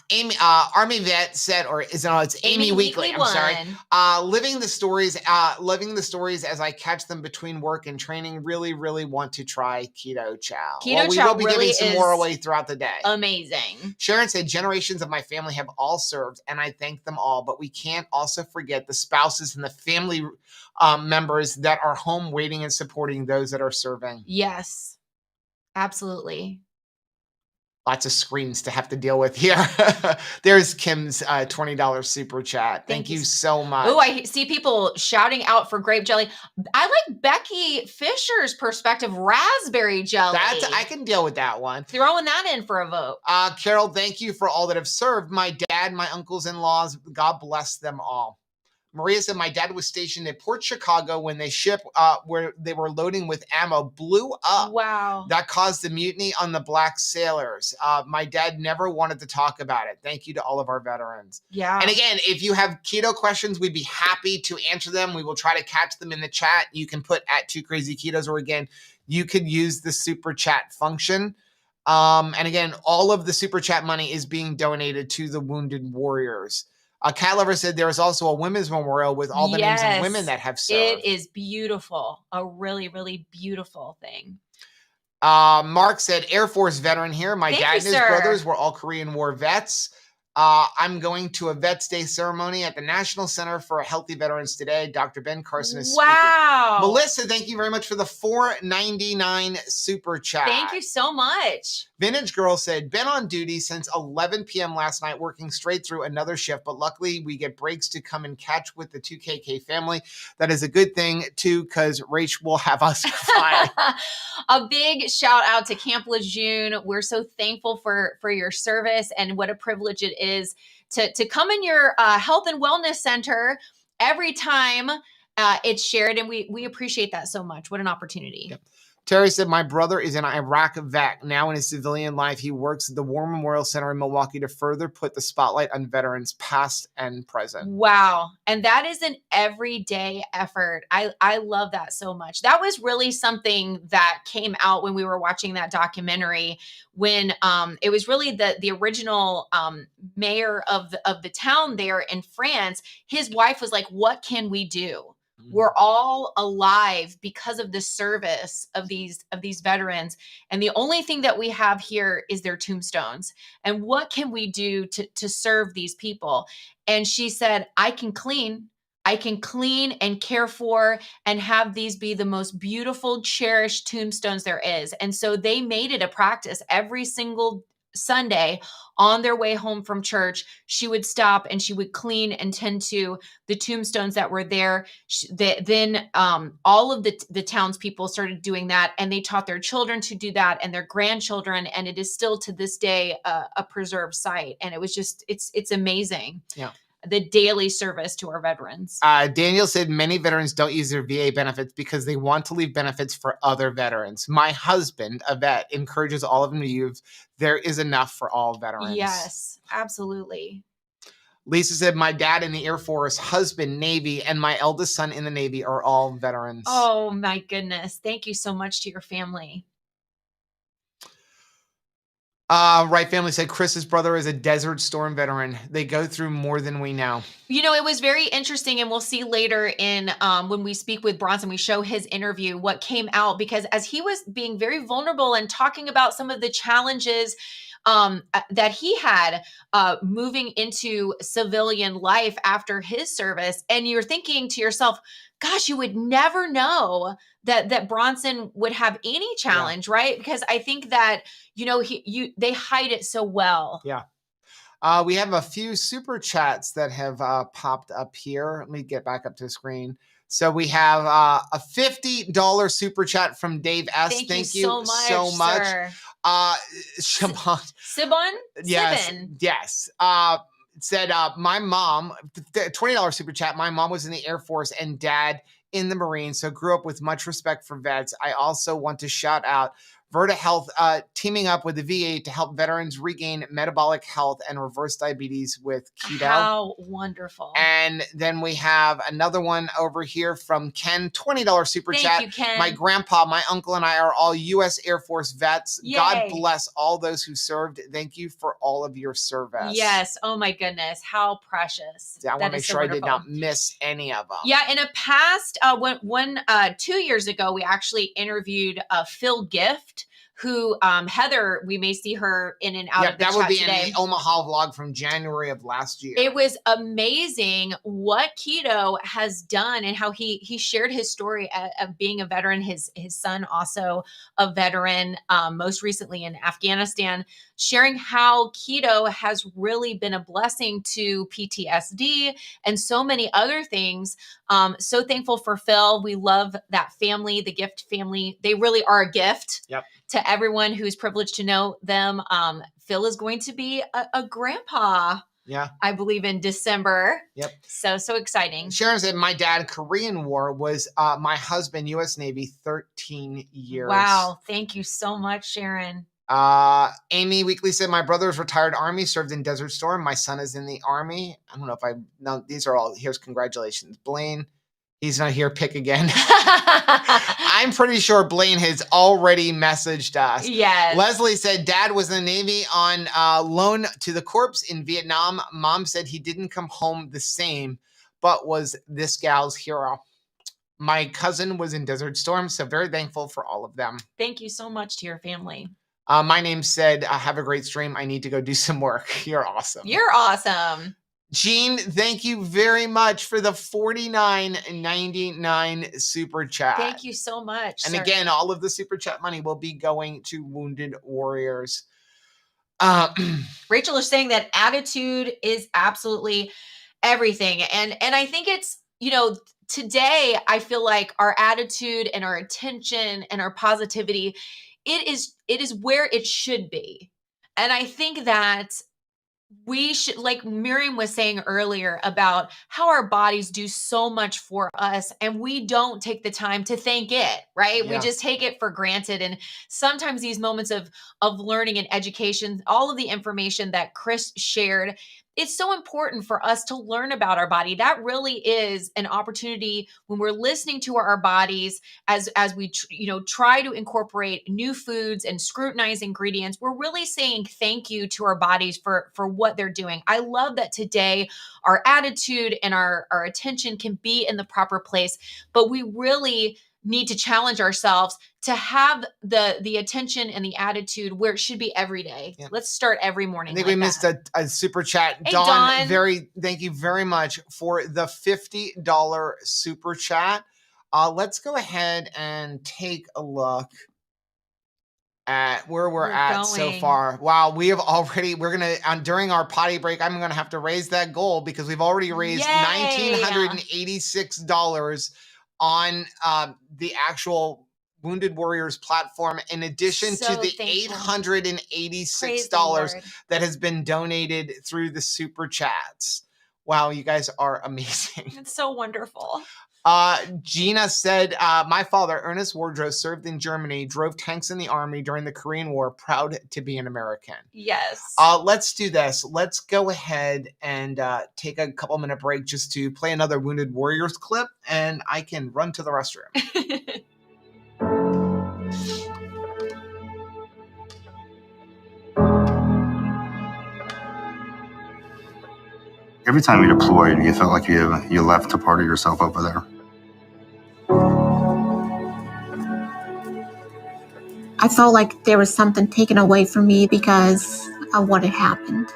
Amy, Army Vet said, or is it? No, it's Amy Weekly. I'm sorry. Living the stories as I catch them between work and training. Really, really want to try Keto Chow. Keto we Chow will be really giving some more away throughout the day. Amazing. Sharon said, generations of my family have all served, and I thank them all. But we can't also forget the spouses and the family members that are home waiting and supporting those that are serving. Yes, absolutely. Lots of screens to have to deal with here. There's Kim's $20 super chat. Thank you so much. Oh, I see people shouting out for grape jelly. I like Becky Fisher's perspective, raspberry jelly. I can deal with that one. Throwing that in for a vote. Carol, thank you for all that have served. My dad, my uncles-in-laws, God bless them all. Maria said, my dad was stationed at Port Chicago when they where they were loading with ammo, blew up. Wow. That caused the mutiny on the black sailors. My dad never wanted to talk about it. Thank you to all of our veterans. Yeah. And again, if you have keto questions, we'd be happy to answer them. We will try to catch them in the chat. You can put @2crazyketos, or again, you could use the super chat function. And again, all of the super chat money is being donated to the wounded warriors. Cat Lover said there is also a women's memorial with all the names of women that have served. It is beautiful. A really, really beautiful thing. Mark said, Air Force veteran here. My dad and his brothers were all Korean War vets. I'm going to a Vets Day ceremony at the National Center for Healthy Veterans today. Dr. Ben Carson is speaking. Wow. Melissa, thank you very much for the $4.99 super chat. Thank you so much. Vintage Girl said, been on duty since 11 p.m. last night, working straight through another shift, but luckily we get breaks to come and catch with the 2KK family. That is a good thing, too, because Rach will have us cry. A big shout out to Camp Lejeune. We're so thankful for your service, and what a privilege it is to come in your health and wellness center every time it's shared, and we appreciate that so much. What an opportunity. Yep. Terry said, my brother is an Iraq vet. Now in his civilian life, he works at the War Memorial Center in Milwaukee to further put the spotlight on veterans past and present. Wow. And that is an everyday effort. I love that so much. That was really something that came out when we were watching that documentary, when it was really the original mayor of the town there in France. His wife was like, what can we do? We're all alive because of the service of these veterans. And the only thing that we have here is their tombstones. And what can we do to serve these people? And she said, I can clean and care for and have these be the most beautiful, cherished tombstones there is. And so they made it a practice every single Sunday on their way home from church. She would stop and she would clean and tend to the tombstones that were there. Then all of the townspeople started doing that, and they taught their children to do that and their grandchildren. And it is still to this day a preserved site. And it was just, it's amazing. Yeah. The daily service to our veterans. Daniel said many veterans don't use their VA benefits because they want to leave benefits for other veterans. My husband, a vet, encourages all of them to use. There is enough for all veterans. Yes, absolutely. Lisa said, my dad in the Air Force, husband, Navy, and my eldest son in the Navy are all veterans. Oh my goodness. Thank you so much to your family. Right family said Chris's brother is a Desert Storm veteran. They go through more than we know. You know, it was very interesting, and we'll see later in when we speak with Bronson, we show his interview, what came out, because as he was being very vulnerable and talking about some of the challenges that he had moving into civilian life after his service, and you're thinking to yourself, gosh, you would never know that Bronson would have any challenge, right? Because I think that, you know, they hide it so well. Yeah. We have a few super chats that have popped up here. Let me get back up to the screen. So we have a $50 super chat from Dave S. Thank you so much. Sibon? Yes. Said my mom, $20 super chat. My mom was in the Air Force and dad in the Marines, so grew up with much respect for vets. I also want to shout out Verta Health teaming up with the VA to help veterans regain metabolic health and reverse diabetes with keto. How wonderful. And then we have another one over here from Ken, $20 super chat. Thank you, Ken. My grandpa, my uncle, and I are all U.S. Air Force vets. Yay. God bless all those who served. Thank you for all of your service. Yes. Oh my goodness. How precious. I want to make sure I did not miss any of them. Yeah. In a past, 2 years ago, we actually interviewed Phil Gift, who Heather, we may see her in and out of the chat today. That would be in the Omaha vlog from January of last year. It was amazing what keto has done and how he shared his story of being a veteran. His son also a veteran, most recently in Afghanistan, sharing how keto has really been a blessing to PTSD and so many other things. So thankful for Phil. We love that family, the Gift family. They really are a gift. Yep. To everyone who's privileged to know them. Phil is going to be a grandpa. Yeah. I believe in December. Yep. So exciting. Sharon said, my dad, Korean War, was my husband, U.S. Navy, 13 years. Wow. Thank you so much, Sharon. Amy Weekly said, my brother is retired Army, served in Desert Storm. My son is in the Army. I don't know if no, these are all, here's congratulations. Blaine, he's not here, pick again. I'm pretty sure Blaine has already messaged us. Yes. Leslie said, dad was in the Navy on loan to the Corps in Vietnam. Mom said he didn't come home the same, but was this gal's hero. My cousin was in Desert Storm, so very thankful for all of them. Thank you so much to your family. My name said, have a great stream. I need to go do some work. You're awesome. You're awesome. Jean, thank you very much for the $49.99 super chat. Thank you so much. And again, all of the super chat money will be going to Wounded Warriors. Rachel is saying that attitude is absolutely everything. And I think it's, today I feel like our attitude and our attention and our positivity, it is where it should be. And I think that we should, like Miriam was saying earlier about how our bodies do so much for us and we don't take the time to thank it, right? Yeah. We just take it for granted. And sometimes these moments of learning and education, all of the information that Chris shared, it's so important for us to learn about our body. That really is an opportunity when we're listening to our bodies as we try to incorporate new foods and scrutinize ingredients. We're really saying thank you to our bodies for what they're doing. I love that today our attitude and our attention can be in the proper place, but we really need to challenge ourselves to have the attention and the attitude where it should be every day. Yeah. Let's start every morning. I think we missed a super chat. Hey, Dawn, thank you very much for the $50 super chat. Let's go ahead and take a look at where we're at so far. Wow, we're gonna during our potty break, I'm gonna have to raise that goal because we've already raised $1,986 on the actual Wounded Warriors platform, in addition to the $886 that has been donated through the super chats. Wow, you guys are amazing. It's so wonderful. Gina said, my father, Ernest Wardrow, served in Germany, drove tanks in the Army during the Korean War, proud to be an American. Yes. Let's do this. Let's go ahead and take a couple minute break just to play another Wounded Warriors clip, and I can run to the restroom. Every time you deployed, you felt like you left a part of yourself over there. I felt like there was something taken away from me because of what had happened.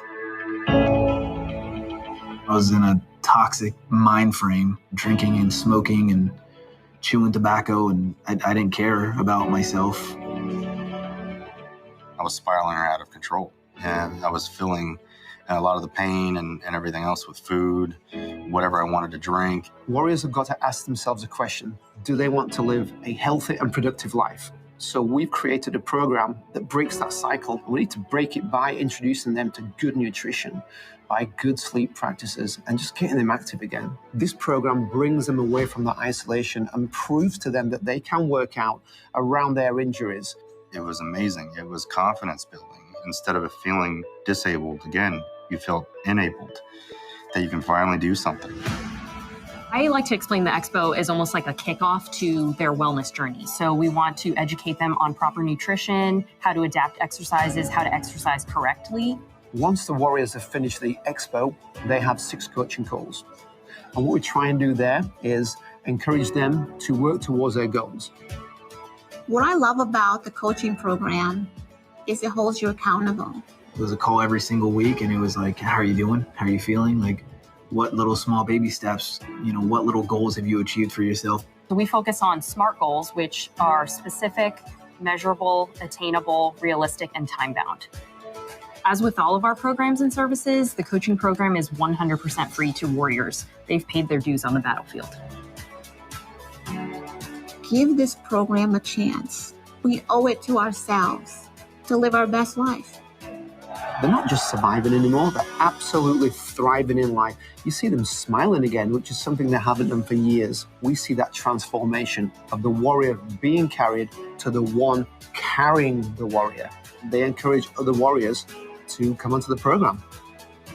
I was in a toxic mind frame, drinking and smoking and chewing tobacco, and I didn't care about myself. I was spiraling out of control, and I was feeling a lot of the pain and everything else with food, whatever I wanted to drink. Warriors have got to ask themselves a question. Do they want to live a healthy and productive life? So we've created a program that breaks that cycle. We need to break it by introducing them to good nutrition, by good sleep practices, and just getting them active again. This program brings them away from that isolation and proves to them that they can work out around their injuries. It was amazing. It was confidence building. Instead of feeling disabled again, you felt enabled, that you can finally do something. I like to explain the expo is almost like a kickoff to their wellness journey. So we want to educate them on proper nutrition, how to adapt exercises, how to exercise correctly. Once the Warriors have finished the expo, they have 6 coaching calls. And what we try and do there is encourage them to work towards their goals. What I love about the coaching program is it holds you accountable. It was a call every single week, and it was like, how are you doing? How are you feeling? Like, what little small baby steps, what little goals have you achieved for yourself? So we focus on SMART goals, which are specific, measurable, attainable, realistic, and time-bound. As with all of our programs and services, the coaching program is 100% free to warriors. They've paid their dues on the battlefield. Give this program a chance. We owe it to ourselves to live our best life. They're not just surviving anymore, they're absolutely thriving in life. You see them smiling again, which is something they haven't done for years. We see that transformation of the warrior being carried to the one carrying the warrior. They encourage other warriors to come onto the program.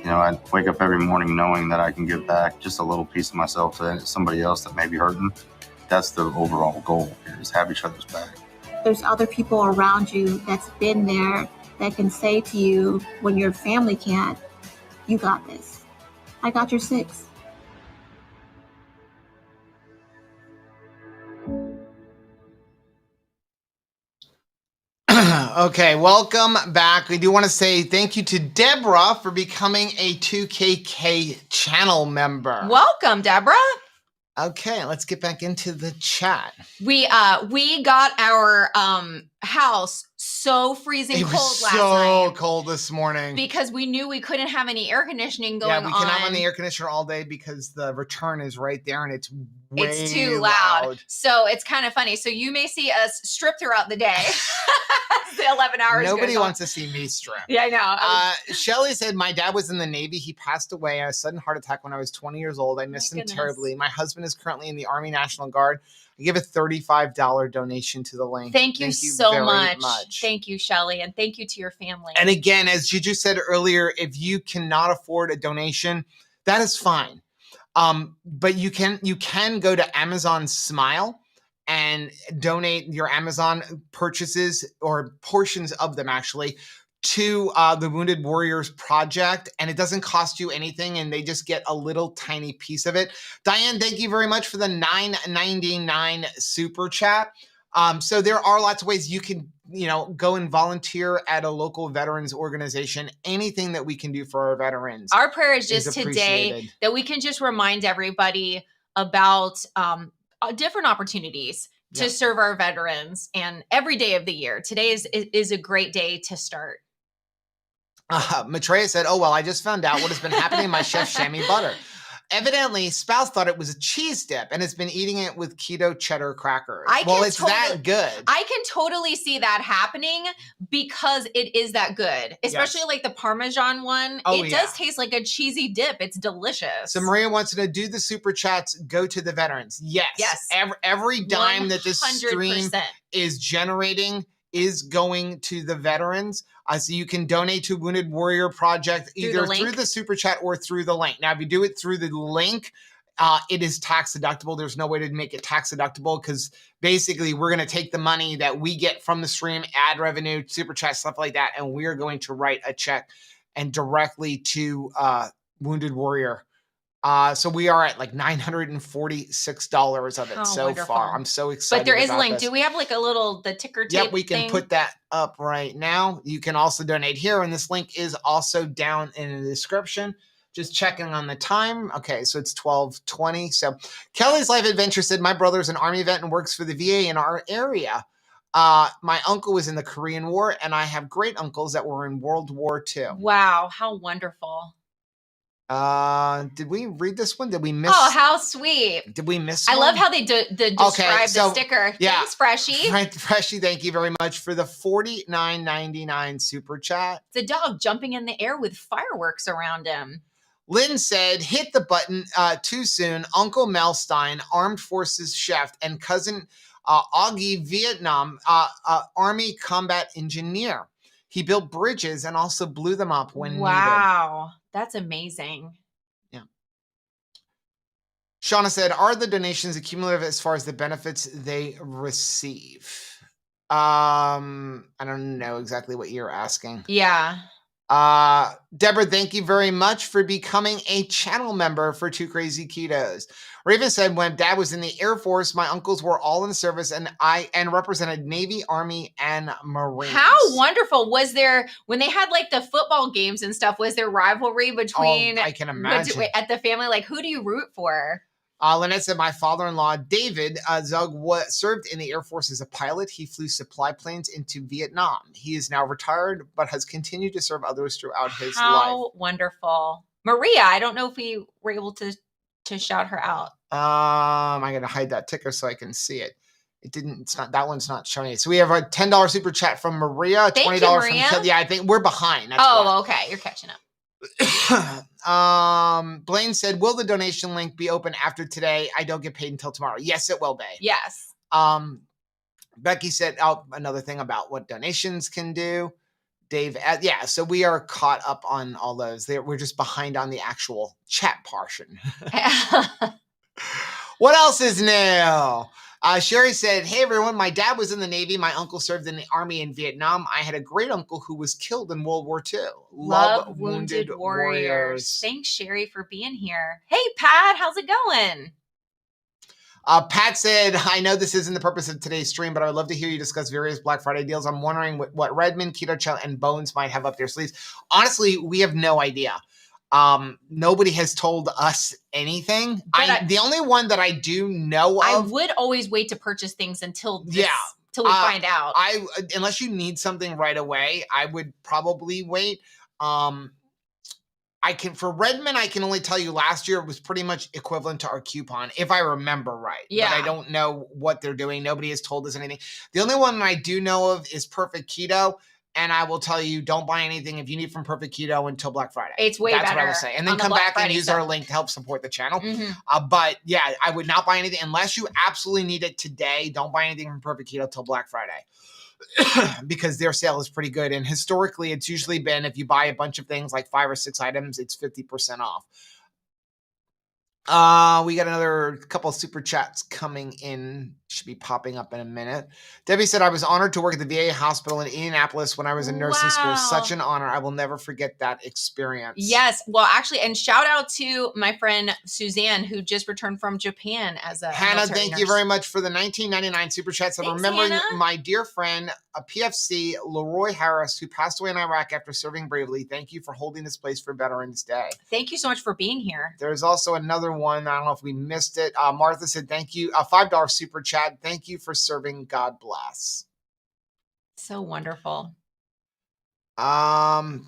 I wake up every morning knowing that I can give back just a little piece of myself to somebody else that may be hurting. That's the overall goal here, is have each other's back. There's other people around you that's been there that can say to you when your family can't, you got this. I got your 6. Okay, welcome back. We do want to say thank you to Deborah for becoming a 2KK channel member. Welcome, Deborah. Okay, let's get back into the chat. We got our house so freezing cold last night. So cold this morning. Because we knew we couldn't have any air conditioning going on. Yeah, we cannot run the air conditioner all day because the return is right there and it's way too loud. So it's kind of funny. So you may see us strip throughout the day. The 11 hours. Nobody wants to see me strip. Yeah, I know. Shelly said, my dad was in the Navy. He passed away in a sudden heart attack when I was 20 years old. I miss him terribly. My husband is currently in the Army National Guard. I give a $35 donation to the link. Thank you so much. Thank you, Shelly. And thank you to your family. And again, as Juju said earlier, if you cannot afford a donation, that is fine. But you can go to Amazon Smile and donate your Amazon purchases, or portions of them actually, to the Wounded Warriors Project, and it doesn't cost you anything, and they just get a little tiny piece of it. Diane, thank you very much for the $9.99 super chat. So there are lots of ways you can, go and volunteer at a local veterans organization. Anything that we can do for our veterans. Our prayer is just today that we can just remind everybody about different opportunities to serve our veterans, and every day of the year. Today is a great day to start. Maitreya said, oh, well, I just found out what has been happening in my Chef chamois butter. Evidently, spouse thought it was a cheese dip and has been eating it with keto cheddar crackers. It's that good. I can totally see that happening because it is that good. Especially like the Parmesan one. It does taste like a cheesy dip. It's delicious. So Maria wants to know, do the super chats go to the veterans? Yes. Every dime 100%. That this stream is generating is going to the veterans. So you can donate to Wounded Warrior Project either through the super chat or through the link. Now, if you do it through the link, it is tax deductible. There's no way to make it tax deductible because basically we're going to take the money that we get from the stream, ad revenue, super chat, stuff like that, and we're going to write a check and directly to Wounded Warrior. So we are at like $946 of it so far. I'm so excited. But there is a link. Do we have like the ticker tape? Yep, we can put that up right now. You can also donate here, and this link is also down in the description. Just checking on the time. Okay, so it's 12:20. So Kelly's Life Adventure said, my brother's an Army vet and works for the VA in our area. My uncle was in the Korean War, and I have great uncles that were in World War II. Wow, how wonderful. Did we read this one? Did we miss? Oh, how sweet. Did we miss I one? love how they describe the sticker. Yeah. Thanks, Freshie. Freshie, thank you very much for the $49.99 super chat. It's a dog jumping in the air with fireworks around him. Lynn said, hit the button too soon. Uncle Mel Stein, Armed Forces chef, and cousin Augie, Vietnam, Army combat engineer. He built bridges and also blew them up when needed. Wow, that's amazing. Yeah. Shauna said, are the donations accumulative as far as the benefits they receive? I don't know exactly what you're asking. Yeah. Deborah, thank you very much for becoming a channel member for Too Crazy Ketos. Raven said, when Dad was in the Air Force, my uncles were all in the service and represented Navy, Army, and Marines. How wonderful. Was there, when they had like the football games and stuff, was there rivalry between, I can imagine. At the family? Like, who do you root for? Lynette said, my father-in-law, David Zug, served in the Air Force as a pilot. He flew supply planes into Vietnam. He is now retired, but has continued to serve others throughout his life. How wonderful. Maria, I don't know if we were able to shout her out. I'm going to hide that ticker so I can see it. That one's not showing it. So we have a $10 super chat from Maria, Thank $20 you, Maria. from I think we're behind. That's why. Okay. You're catching up. Blaine said, will the donation link be open after today? I don't get paid until tomorrow. Yes, it will be. Yes. Becky said, another thing about what donations can do. Dave, so we are caught up on all those. We're just behind on the actual chat portion. What else is new? Sherry said, hey, everyone, my dad was in the Navy. My uncle served in the Army in Vietnam. I had a great uncle who was killed in World War II. Love Wounded Warriors. Thanks, Sherry, for being here. Hey, Pat, how's it going? Pat said, I know this isn't the purpose of today's stream, but I would love to hear you discuss various Black Friday deals. I'm wondering what Redmond, Keto Chow, and Bones might have up their sleeves. Honestly, we have no idea. Nobody has told us anything. The only one that I do know of. I would always wait to purchase things until we find out. Unless you need something right away, I would probably wait. For Redmond, I can only tell you last year it was pretty much equivalent to our coupon, if I remember right. Yeah. But I don't know what they're doing. Nobody has told us anything. The only one I do know of is Perfect Keto. And I will tell you, don't buy anything if you need from Perfect Keto until Black Friday. It's way better. That's what I would say. And then come back and use our link to help support the channel. But yeah, I would not buy anything unless you absolutely need it today. Don't buy anything from Perfect Keto till Black Friday. Because their sale is pretty good. And historically, it's usually been, if you buy a bunch of things, like 5 or 6 items, it's 50% off. We got another couple of super chats coming in. Should be popping up in a minute. Debbie said, I was honored to work at the VA hospital in Indianapolis when I was in nursing school. Such an honor. I will never forget that experience. Yes. Well, actually, and shout out to my friend Suzanne, who just returned from Japan as a Hannah, thank nurse. You very much for the 1999 super chats. I'm remembering Hannah. My dear friend, a PFC, Leroy Harris, who passed away in Iraq after serving bravely. Thank you for holding this place for Veterans Day. Thank you so much for being here. There's also another one. I don't know if we missed it. Martha said, thank you. A $5 super chat. Thank you for serving. God bless. So wonderful. Did I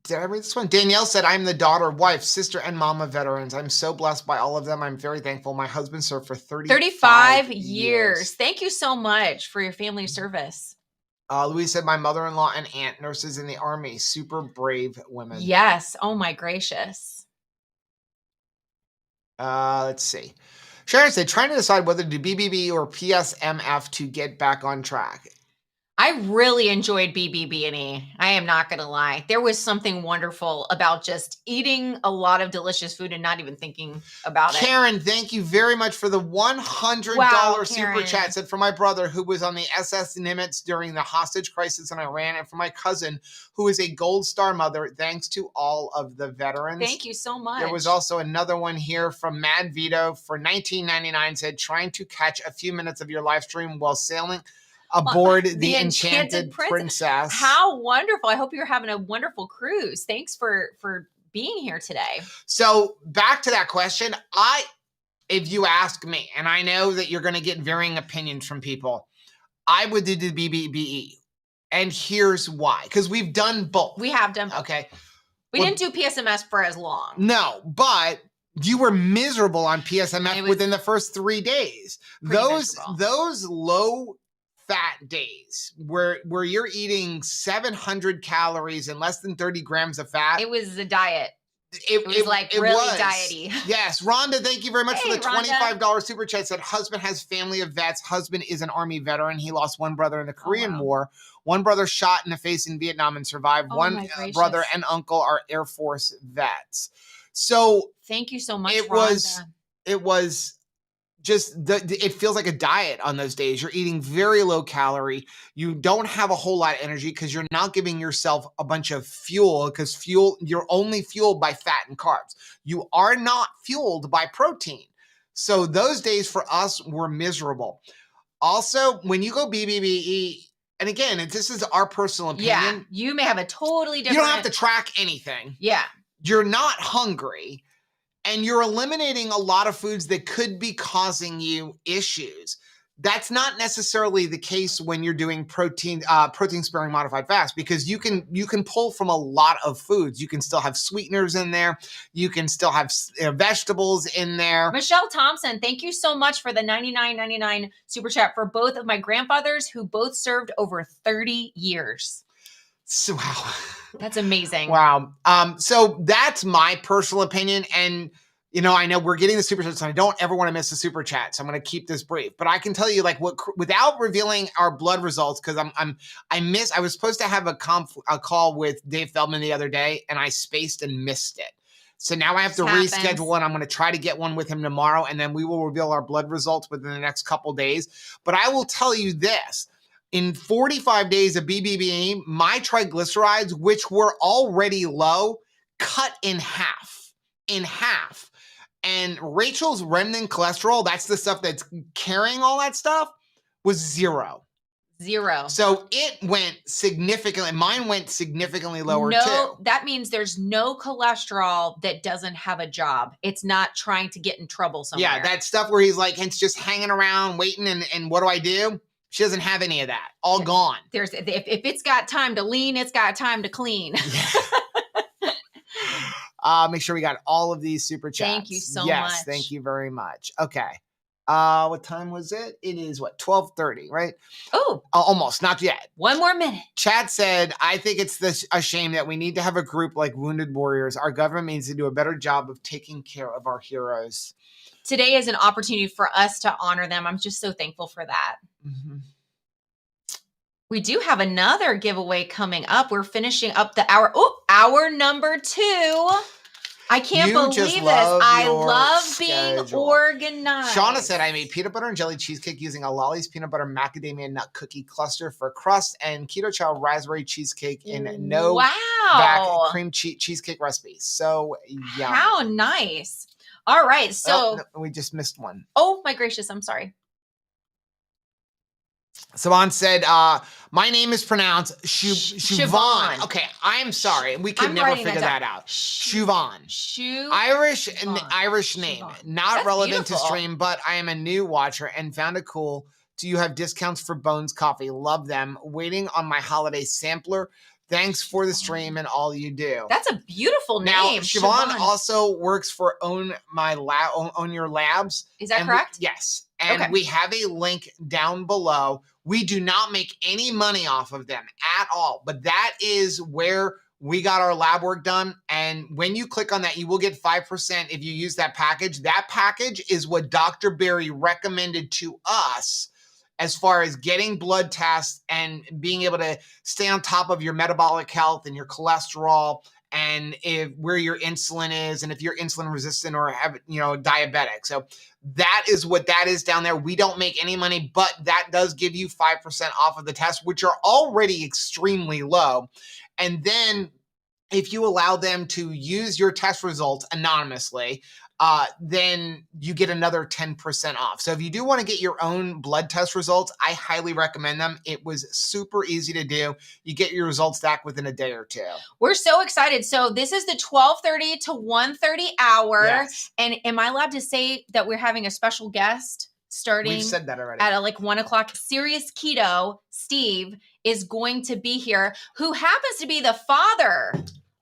read this one? Danielle said, I'm the daughter, wife, sister, and mom of veterans. I'm so blessed by all of them. I'm very thankful. My husband served for 35 years. Thank you so much for your family service. Louise said, my mother-in-law and aunt, nurses in the Army, super brave women. Yes. Oh my gracious. Let's see. Sharon said, trying to decide whether to do BBB or PSMF to get back on track. I really enjoyed BBB&E. I am not going to lie. There was something wonderful about just eating a lot of delicious food and not even thinking about it. Karen, thank you very much for the $100 super chat. Said, for my brother who was on the SS Nimitz during the hostage crisis in Iran, and for my cousin who is a Gold Star mother, thanks to all of the veterans. Thank you so much. There was also another one here from Mad Vito for $19.99. Said, trying to catch a few minutes of your live stream while sailing aboard the Enchanted Princess. How wonderful. I hope you're having a wonderful cruise. Thanks for being here today. So back to that question. If you ask me, and I know that you're going to get varying opinions from people, I would do the BBBE. And here's why. Because we've done both. We have done both. Okay. We didn't do PSMS for as long. No, but you were miserable on PSMF within the first 3 days. Those low fat days where you're eating 700 calories and less than 30 grams of fat. It was a diet. It was like really diety. Yes. Rhonda, thank you very much for the Rhonda. $25 super chat. Said husband has family of vets. Husband is an Army veteran. He lost one brother in the Korean War. One brother shot in the face in Vietnam and survived. One brother and uncle are Air Force vets. So thank you so much, Rhonda. It was just it feels like a diet on those days. You're eating very low calorie. You don't have a whole lot of energy because you're not giving yourself a bunch of fuel, because you're only fueled by fat and carbs. You are not fueled by protein. So those days for us were miserable. Also, when you go BBBE, and again, this is our personal opinion. Yeah, you may have a totally different. You don't have to track anything. Yeah. You're not hungry. And you're eliminating a lot of foods that could be causing you issues. That's not necessarily the case when you're doing protein sparing modified fast, because you can pull from a lot of foods. You can still have sweeteners in there. You can still have vegetables in there. Michelle Thompson, thank you so much for the $99.99 super chat for both of my grandfathers who both served over 30 years. So, wow. That's amazing. Wow. So that's my personal opinion. And, I know we're getting the super chats, and I don't ever want to miss a super chat. So I'm going to keep this brief, but I can tell you without revealing our blood results, because I was supposed to have a call with Dave Feldman the other day, and I spaced and missed it. So now I have to reschedule one. I'm going to try to get one with him tomorrow, and then we will reveal our blood results within the next couple days. But I will tell you this. In 45 days of BBBE, my triglycerides, which were already low, cut in half. And Rachel's remnant cholesterol, that's the stuff that's carrying all that stuff, was 0. So it went significantly, mine went significantly lower too. That means there's no cholesterol that doesn't have a job. It's not trying to get in trouble somewhere. Yeah, that stuff where he's like, it's just hanging around waiting, and what do? She doesn't have any of that. All gone. If it's got time to lean, it's got time to clean. Make sure we got all of these super chats. Thank you so much. Yes, thank you very much. Okay. What time was it? It is 12:30, right? Oh, almost, not yet. One more minute. Chat said, I think it's a shame that we need to have a group like Wounded Warriors. Our government needs to do a better job of taking care of our heroes. Today is an opportunity for us to honor them. I'm just so thankful for that. Mm-hmm. We do have another giveaway coming up. We're finishing up the hour. Oh, hour number 2. I can't believe this. I love being organized. Shauna said, I made peanut butter and jelly cheesecake using a Lolly's peanut butter macadamia nut cookie cluster for crust, and Keto Chow raspberry cheesecake in back cream cheesecake recipe. So yummy. How nice. All right. So no, we just missed one. Oh my gracious. I'm sorry. Saban said, my name is pronounced Siobhan. Okay, I'm sorry. We could never figure that out. Siobhan. Irish name. Not That's relevant beautiful. to stream, but I am a new watcher and found it cool. Do you have discounts for Bones Coffee? Love them. Waiting on my holiday sampler. Thanks for the stream and all you do. That's a beautiful name. Now, Siobhan also works for Own Your Labs. Is that correct? Yes. And we have a link down below. We do not make any money off of them at all. But that is where we got our lab work done. And when you click on that, you will get 5% if you use that package. That package is what Dr. Berry recommended to us as far as getting blood tests and being able to stay on top of your metabolic health and your cholesterol and where your insulin is, and if you're insulin resistant or have, diabetic. So that is what that is down there. We don't make any money, but that does give you 5% off of the tests, which are already extremely low. And then if you allow them to use your test results anonymously, then you get another 10% off. So if you do want to get your own blood test results, I highly recommend them. It was super easy to do. You get your results back within a day or two. We're so excited. So this is the 12:30 to 1:30 hour. Yes. And am I allowed to say that we're having a special guest starting? We've said that already. At 1 o'clock. Serious Keto, Steve, is going to be here, who happens to be the father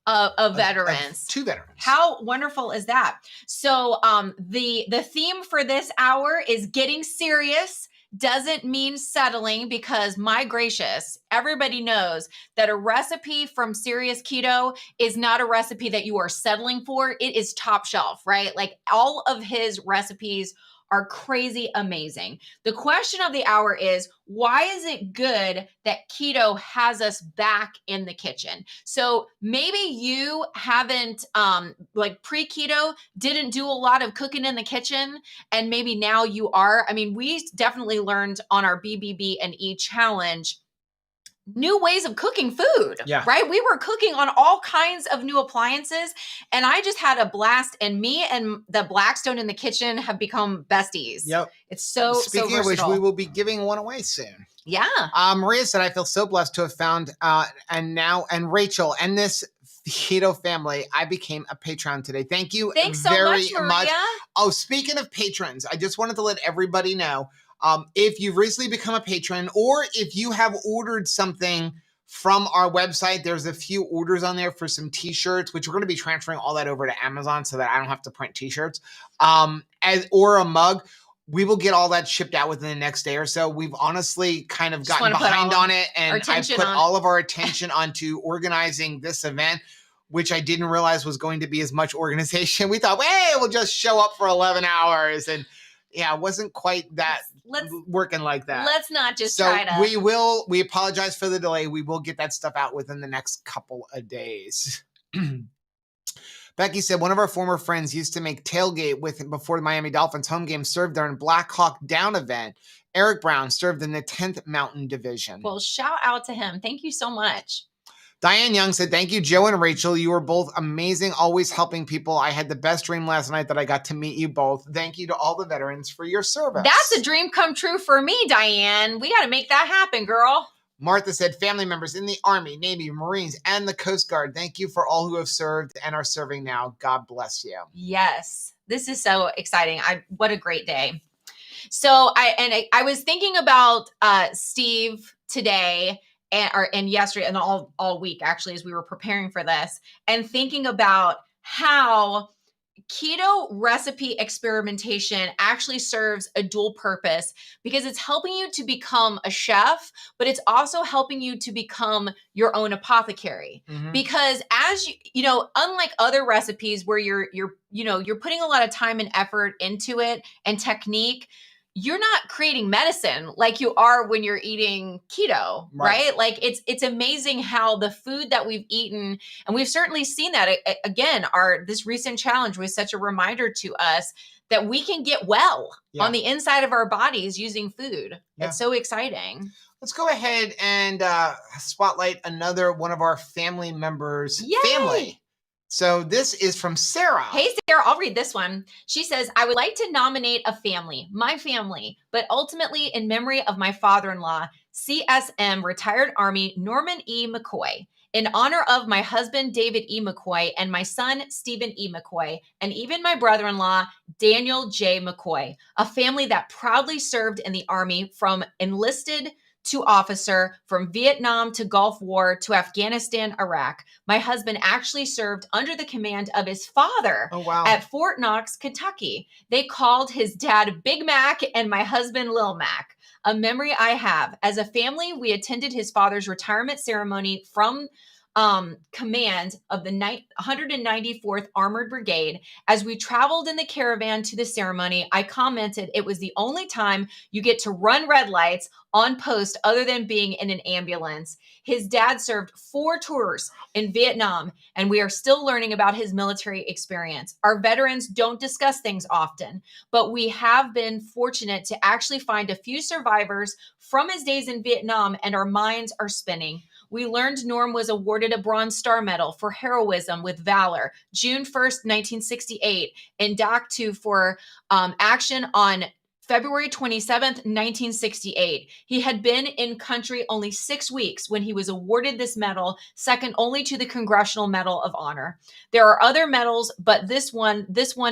of veterans. 2 veterans. How wonderful is that? So the theme for this hour is getting serious, doesn't mean settling, because my gracious, everybody knows that a recipe from Serious Keto is not a recipe that you are settling for. It is top shelf, right? Like all of his recipes are crazy amazing. The question of the hour is, why is it good that keto has us back in the kitchen? So maybe you haven't, like pre-keto, didn't do a lot of cooking in the kitchen, and maybe now you are. I mean, we definitely learned on our BBB and E challenge new ways of cooking food, right? We were cooking on all kinds of new appliances, and I just had a blast, and me and the Blackstone in the kitchen have become besties. Yep. It's so Speaking of which, versatile. we will be giving one away soon. Yeah. Maria said, I feel so blessed to have found, and Rachel and this keto family, I became a Patreon today. Thank you very so much, Maria. Oh, speaking of patrons, I just wanted to let everybody know, if you've recently become a patron, or if you have ordered something from our website, there's a few orders on there for some t-shirts, which we're going to be transferring all that over to Amazon so that I don't have to print t-shirts, or a mug. We will get all that shipped out within the next day or so. We've honestly kind of gotten behind on it, and I put all of our attention onto organizing this event, which I didn't realize was going to be as much organization. We thought, hey, we'll just show up for 11 hours. And yeah, it wasn't quite that working like that. Let's not just try to. We apologize for the delay. We will get that stuff out within the next couple of days. Becky said, one of our former friends used to make tailgate with him before the Miami Dolphins home game, served during Black Hawk Down event. Eric Brown served in the 10th Mountain Division. Well, shout out to him. Thank you so much. Diane Young said, thank you, Joe and Rachel. You were both amazing, always helping people. I had the best dream last night that I got to meet you both. Thank you to all the veterans for your service. That's a dream come true for me, Diane. We got to make that happen, girl. Martha said, family members in the Army, Navy, Marines, and the Coast Guard, thank you for all who have served and are serving now. God bless you. Yes, this is so exciting. What a great day. So I was thinking about Steve today and yesterday and all week, actually, as we were preparing for this, and thinking about how keto recipe experimentation actually serves a dual purpose, because it's helping you to become a chef, but it's also helping you to become your own apothecary. Mm-hmm. Because as you know, unlike other recipes where you're putting a lot of time and effort into it and technique, you're not creating medicine like you are when you're eating keto, right? Like it's amazing how the food that we've eaten, and we've certainly seen that again, this recent challenge was such a reminder to us that we can get well on the inside of our bodies using food. Yeah. It's so exciting. Let's go ahead and spotlight another one of our family members' family. So this is from Sarah. Hey, Sarah, I'll read this one. She says, I would like to nominate a family, my family, but ultimately in memory of my father-in-law, CSM retired Army Norman E. McCoy, in honor of my husband, David E. McCoy, and my son, Stephen E. McCoy, and even my brother-in-law, Daniel J. McCoy, a family that proudly served in the Army from enlisted to officer, from Vietnam to Gulf War to Afghanistan, Iraq. My husband actually served under the command of his father at Fort Knox, Kentucky. They called his dad Big Mac and my husband Lil Mac. A memory I have. As a family, we attended his father's retirement ceremony from command of the 194th Armored Brigade. As we traveled in the caravan to the ceremony, I commented it was the only time you get to run red lights on post other than being in an ambulance. His dad served 4 tours in Vietnam, and we are still learning about his military experience. Our veterans don't discuss things often, but we have been fortunate to actually find a few survivors from his days in Vietnam, and our minds are spinning. We learned Norm was awarded a Bronze Star Medal for heroism with valor, June 1st, 1968, and Doc 2 for action on February 27th, 1968. He had been in country only 6 weeks when he was awarded this medal, second only to the Congressional Medal of Honor. There are other medals, but this one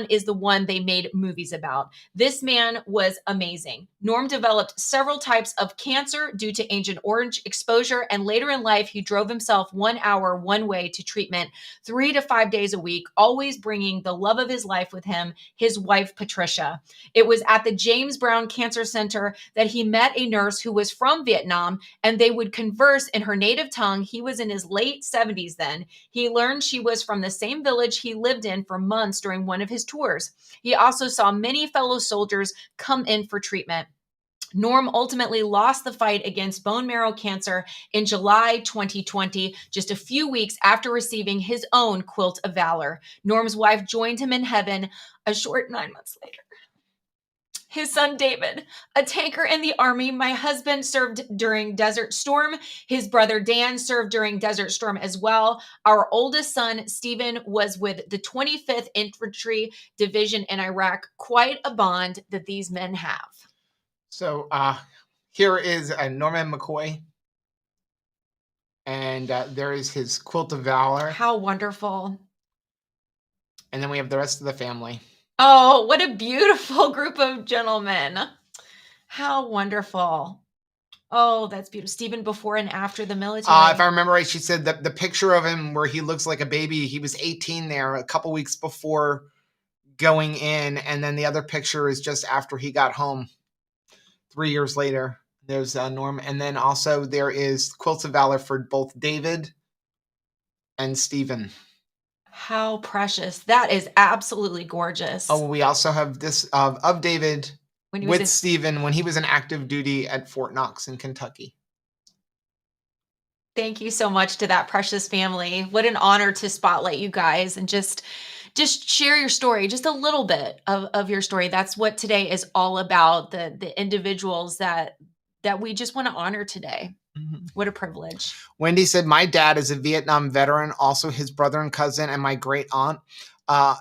is the one they made movies about. This man was amazing. Norm developed several types of cancer due to Agent Orange exposure, and later in life, he drove himself 1 hour one way to treatment 3 to 5 days a week, always bringing the love of his life with him, his wife, Patricia. It was at the James James Brown Cancer Center that he met a nurse who was from Vietnam, and they would converse in her native tongue. He was in his late 70s then. He learned she was from the same village he lived in for months during one of his tours. He also saw many fellow soldiers come in for treatment. Norm ultimately lost the fight against bone marrow cancer in July 2020, just a few weeks after receiving his own quilt of valor. Norm's wife joined him in heaven a short 9 months later. His son, David, a tanker in the Army. My husband served during Desert Storm. His brother, Dan, served during Desert Storm as well. Our oldest son, Stephen, was with the 25th Infantry Division in Iraq. Quite a bond that these men have. So here is Norman McCoy. And there is his quilt of valor. How wonderful. And then we have the rest of the family. Oh, what a beautiful group of gentlemen. How wonderful. Oh, that's beautiful. Stephen before and after the military. If I remember right, she said that the picture of him where he looks like a baby, he was 18 there a couple weeks before going in. And then the other picture is just after he got home 3 years later. There's Norm. And then also there is quilts of valor for both David and Stephen. How precious. That is absolutely gorgeous. Oh, we also have this of David with Stephen when he was in active duty at Fort Knox in Kentucky. Thank you so much to that precious family. What an honor to spotlight you guys and just share your story, just a little bit of your story. That's what today is all about, the individuals that we just want to honor today. Mm-hmm. What a privilege. Wendy said, my dad is a Vietnam veteran, also his brother and cousin, and my great aunt.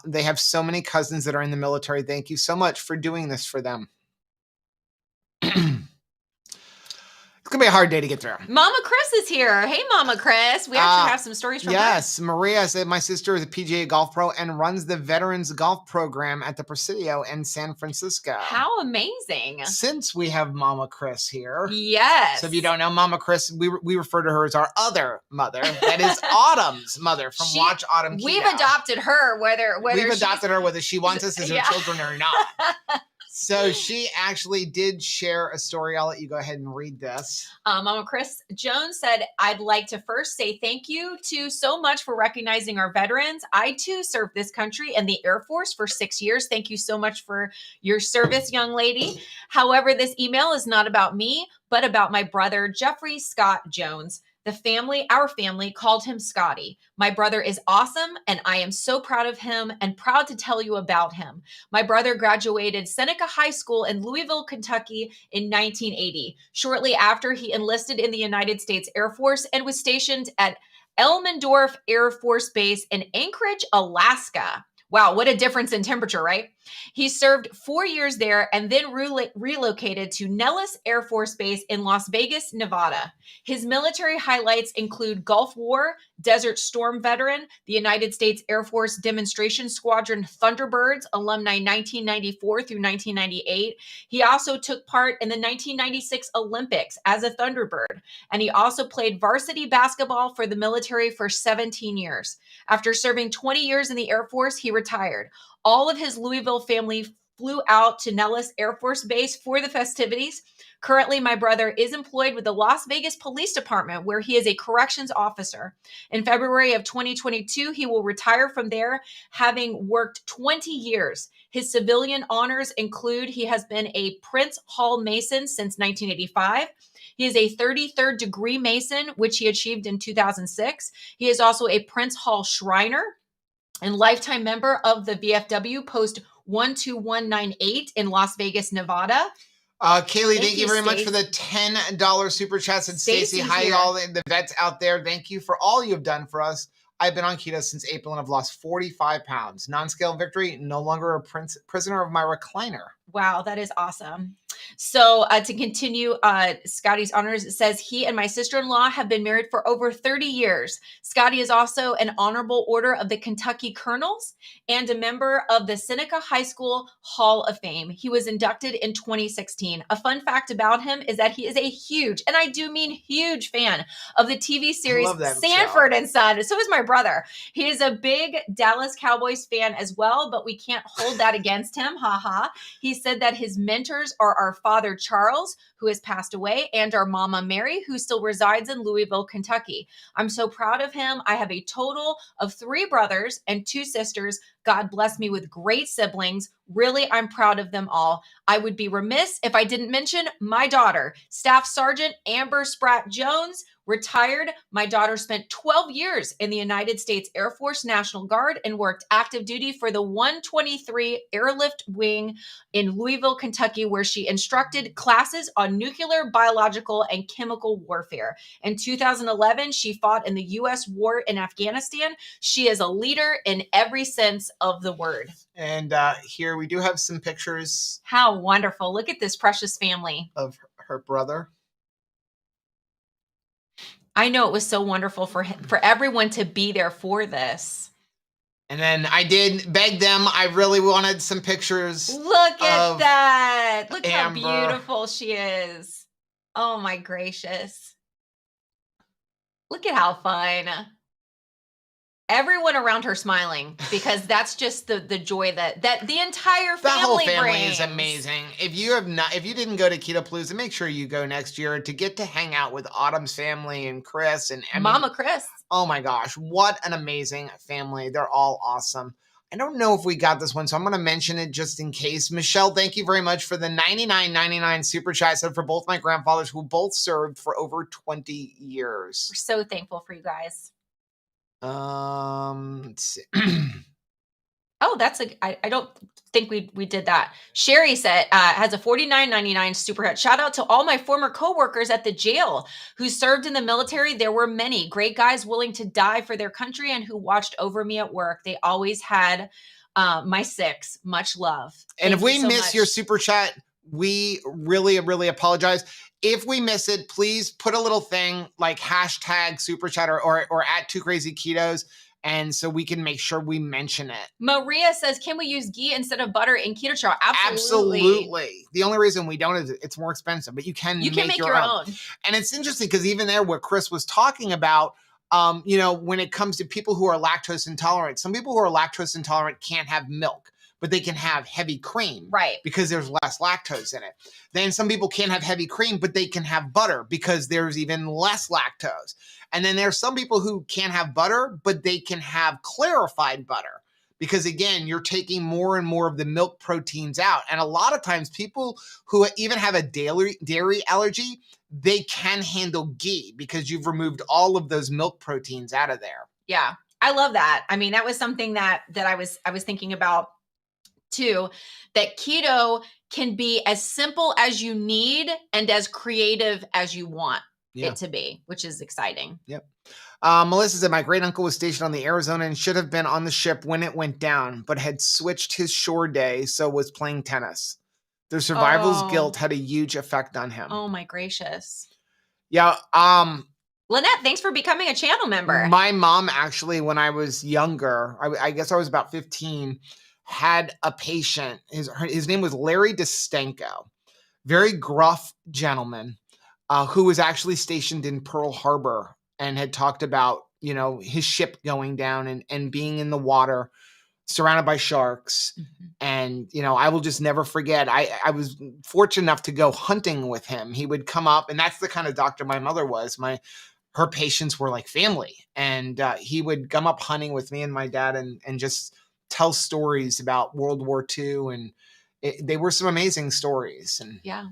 They have so many cousins that are in the military. Thank you so much for doing this for them. It's going to be a hard day to get through. Mama Chris is here. Hey, Mama Chris. We actually have some stories from her. Yes. Maria said, my sister is a PGA golf pro and runs the Veterans Golf Program at the Presidio in San Francisco. How amazing. Since we have Mama Chris here. Yes. So if you don't know, Mama Chris, we refer to her as our other mother. That is Autumn's mother from Watch Autumn Keto. We've adopted her, whether she wants us as her children or not. So she actually did share a story. I'll let you go ahead and read this. Mama Chris Jones said, I'd like to first say thank you to so much for recognizing our veterans. I too served this country in the Air Force for 6 years. Thank you so much for your service, young lady. However, this email is not about me, but about my brother, Jeffrey Scott Jones. Our family called him Scotty. My brother is awesome, and I am so proud of him and proud to tell you about him. My brother graduated Seneca High School in Louisville, Kentucky in 1980. Shortly after, he enlisted in the United States Air Force and was stationed at Elmendorf Air Force Base in Anchorage, Alaska. Wow, what a difference in temperature, right? He served 4 years there and then relocated to Nellis Air Force Base in Las Vegas, Nevada. His military highlights include Gulf War, Desert Storm veteran, the United States Air Force Demonstration Squadron Thunderbirds, alumni 1994 through 1998. He also took part in the 1996 Olympics as a Thunderbird, and he also played varsity basketball for the military for 17 years. After serving 20 years in the Air Force, he retired. All of his Louisville family flew out to Nellis Air Force Base for the festivities. Currently, my brother is employed with the Las Vegas Police Department, where he is a corrections officer. In February of 2022, he will retire from there, having worked 20 years. His civilian honors include he has been a Prince Hall Mason since 1985. He is a 33rd degree Mason, which he achieved in 2006. He is also a Prince Hall Shriner and lifetime member of the VFW Post 12198 in Las Vegas, Nevada. Kaylee, thank you very much for the $10 super chats. And Stacy, hi, all the vets out there. Thank you for all you've done for us. I've been on keto since April and I've lost 45 pounds. Non-scale victory, no longer a prisoner of my recliner. Wow, that is awesome. So to continue, Scotty's honors, it says he and my sister-in-law have been married for over 30 years. Scotty is also an honorable order of the Kentucky Colonels and a member of the Seneca High School Hall of Fame. He was inducted in 2016. A fun fact about him is that he is a huge, and I do mean huge, fan of the TV series Sanford and Son. So is my brother. He is a big Dallas Cowboys fan as well, but we can't hold that against him. Ha. He said that his mentors are our father, Charles, who has passed away, and our mama, Mary, who still resides in Louisville, Kentucky. I'm so proud of him. I have a total of 3 brothers and 2 sisters. God bless me with great siblings. Really, I'm proud of them all. I would be remiss if I didn't mention my daughter, Staff Sergeant Amber Spratt Jones, retired. My daughter spent 12 years in the United States Air Force National Guard and worked active duty for the 123 Airlift Wing in Louisville, Kentucky, where she instructed classes on nuclear, biological, and chemical warfare. In 2011, she fought in the U.S. war in Afghanistan. She is a leader in every sense of the word. And here we do have some pictures. How wonderful. Look at this precious family. Of her brother. I know it was so wonderful for everyone to be there for this. And then I did beg them. I really wanted some pictures. Look at that. Look Amber. How beautiful she is. Oh my gracious. Look at how fun. Everyone around her smiling, because that's just the joy that the entire family The whole family brings. is amazing. If you didn't go to Ketopalooza, make sure you go next year to get to hang out with Autumn's family and Chris and Mama Chris. Oh my gosh, what an amazing family. They're all awesome. I don't know if we got this one, so I'm going to mention it just in case. Michelle, thank you very much for the $99.99 super chat. I said for both my grandfathers who both served for over 20 years. We're so thankful for you guys. Let's see. Oh, I don't think we did that. Sherry said, has a $49.99 super chat. Shout out to all my former coworkers at the jail who served in the military. There were many great guys willing to die for their country and who watched over me at work. They always had my 6. Much love. And if we miss your super chat, we really, really apologize. If we miss it, please put a little thing like hashtag super chat or at 2krazyketos, and so we can make sure we mention it. Maria says, can we use ghee instead of butter in keto chow? Absolutely. The only reason we don't is it's more expensive, but you can make your own. And it's interesting because even there, what Chris was talking about, when it comes to people who are lactose intolerant, some people who are lactose intolerant can't have milk, but they can have heavy cream. Right. Because there's less lactose in it. Then some people can't have heavy cream, but they can have butter because there's even less lactose. And then there's some people who can't have butter, but they can have clarified butter. Because again, you're taking more and more of the milk proteins out. And a lot of times people who even have a dairy allergy, they can handle ghee because you've removed all of those milk proteins out of there. Yeah. I love that. I mean, that was something that I was thinking about too, that keto can be as simple as you need and as creative as you want it to be, which is exciting. Yep. Melissa said, my great uncle was stationed on the Arizona and should have been on the ship when it went down, but had switched his shore day, so was playing tennis. The survival's guilt had a huge effect on him. Oh my gracious. Yeah. Lynette, thanks for becoming a channel member. My mom actually, when I was younger, I guess I was about 15, had a patient. His name was Larry DeStanko, very gruff gentleman who was actually stationed in Pearl Harbor and had talked about, his ship going down and being in the water surrounded by sharks. Mm-hmm. And, I will just never forget. I was fortunate enough to go hunting with him. He would come up, and that's the kind of doctor my mother was. Her patients were like family. And he would come up hunting with me and my dad and just tell stories about World War II, and they were some amazing stories. And yeah.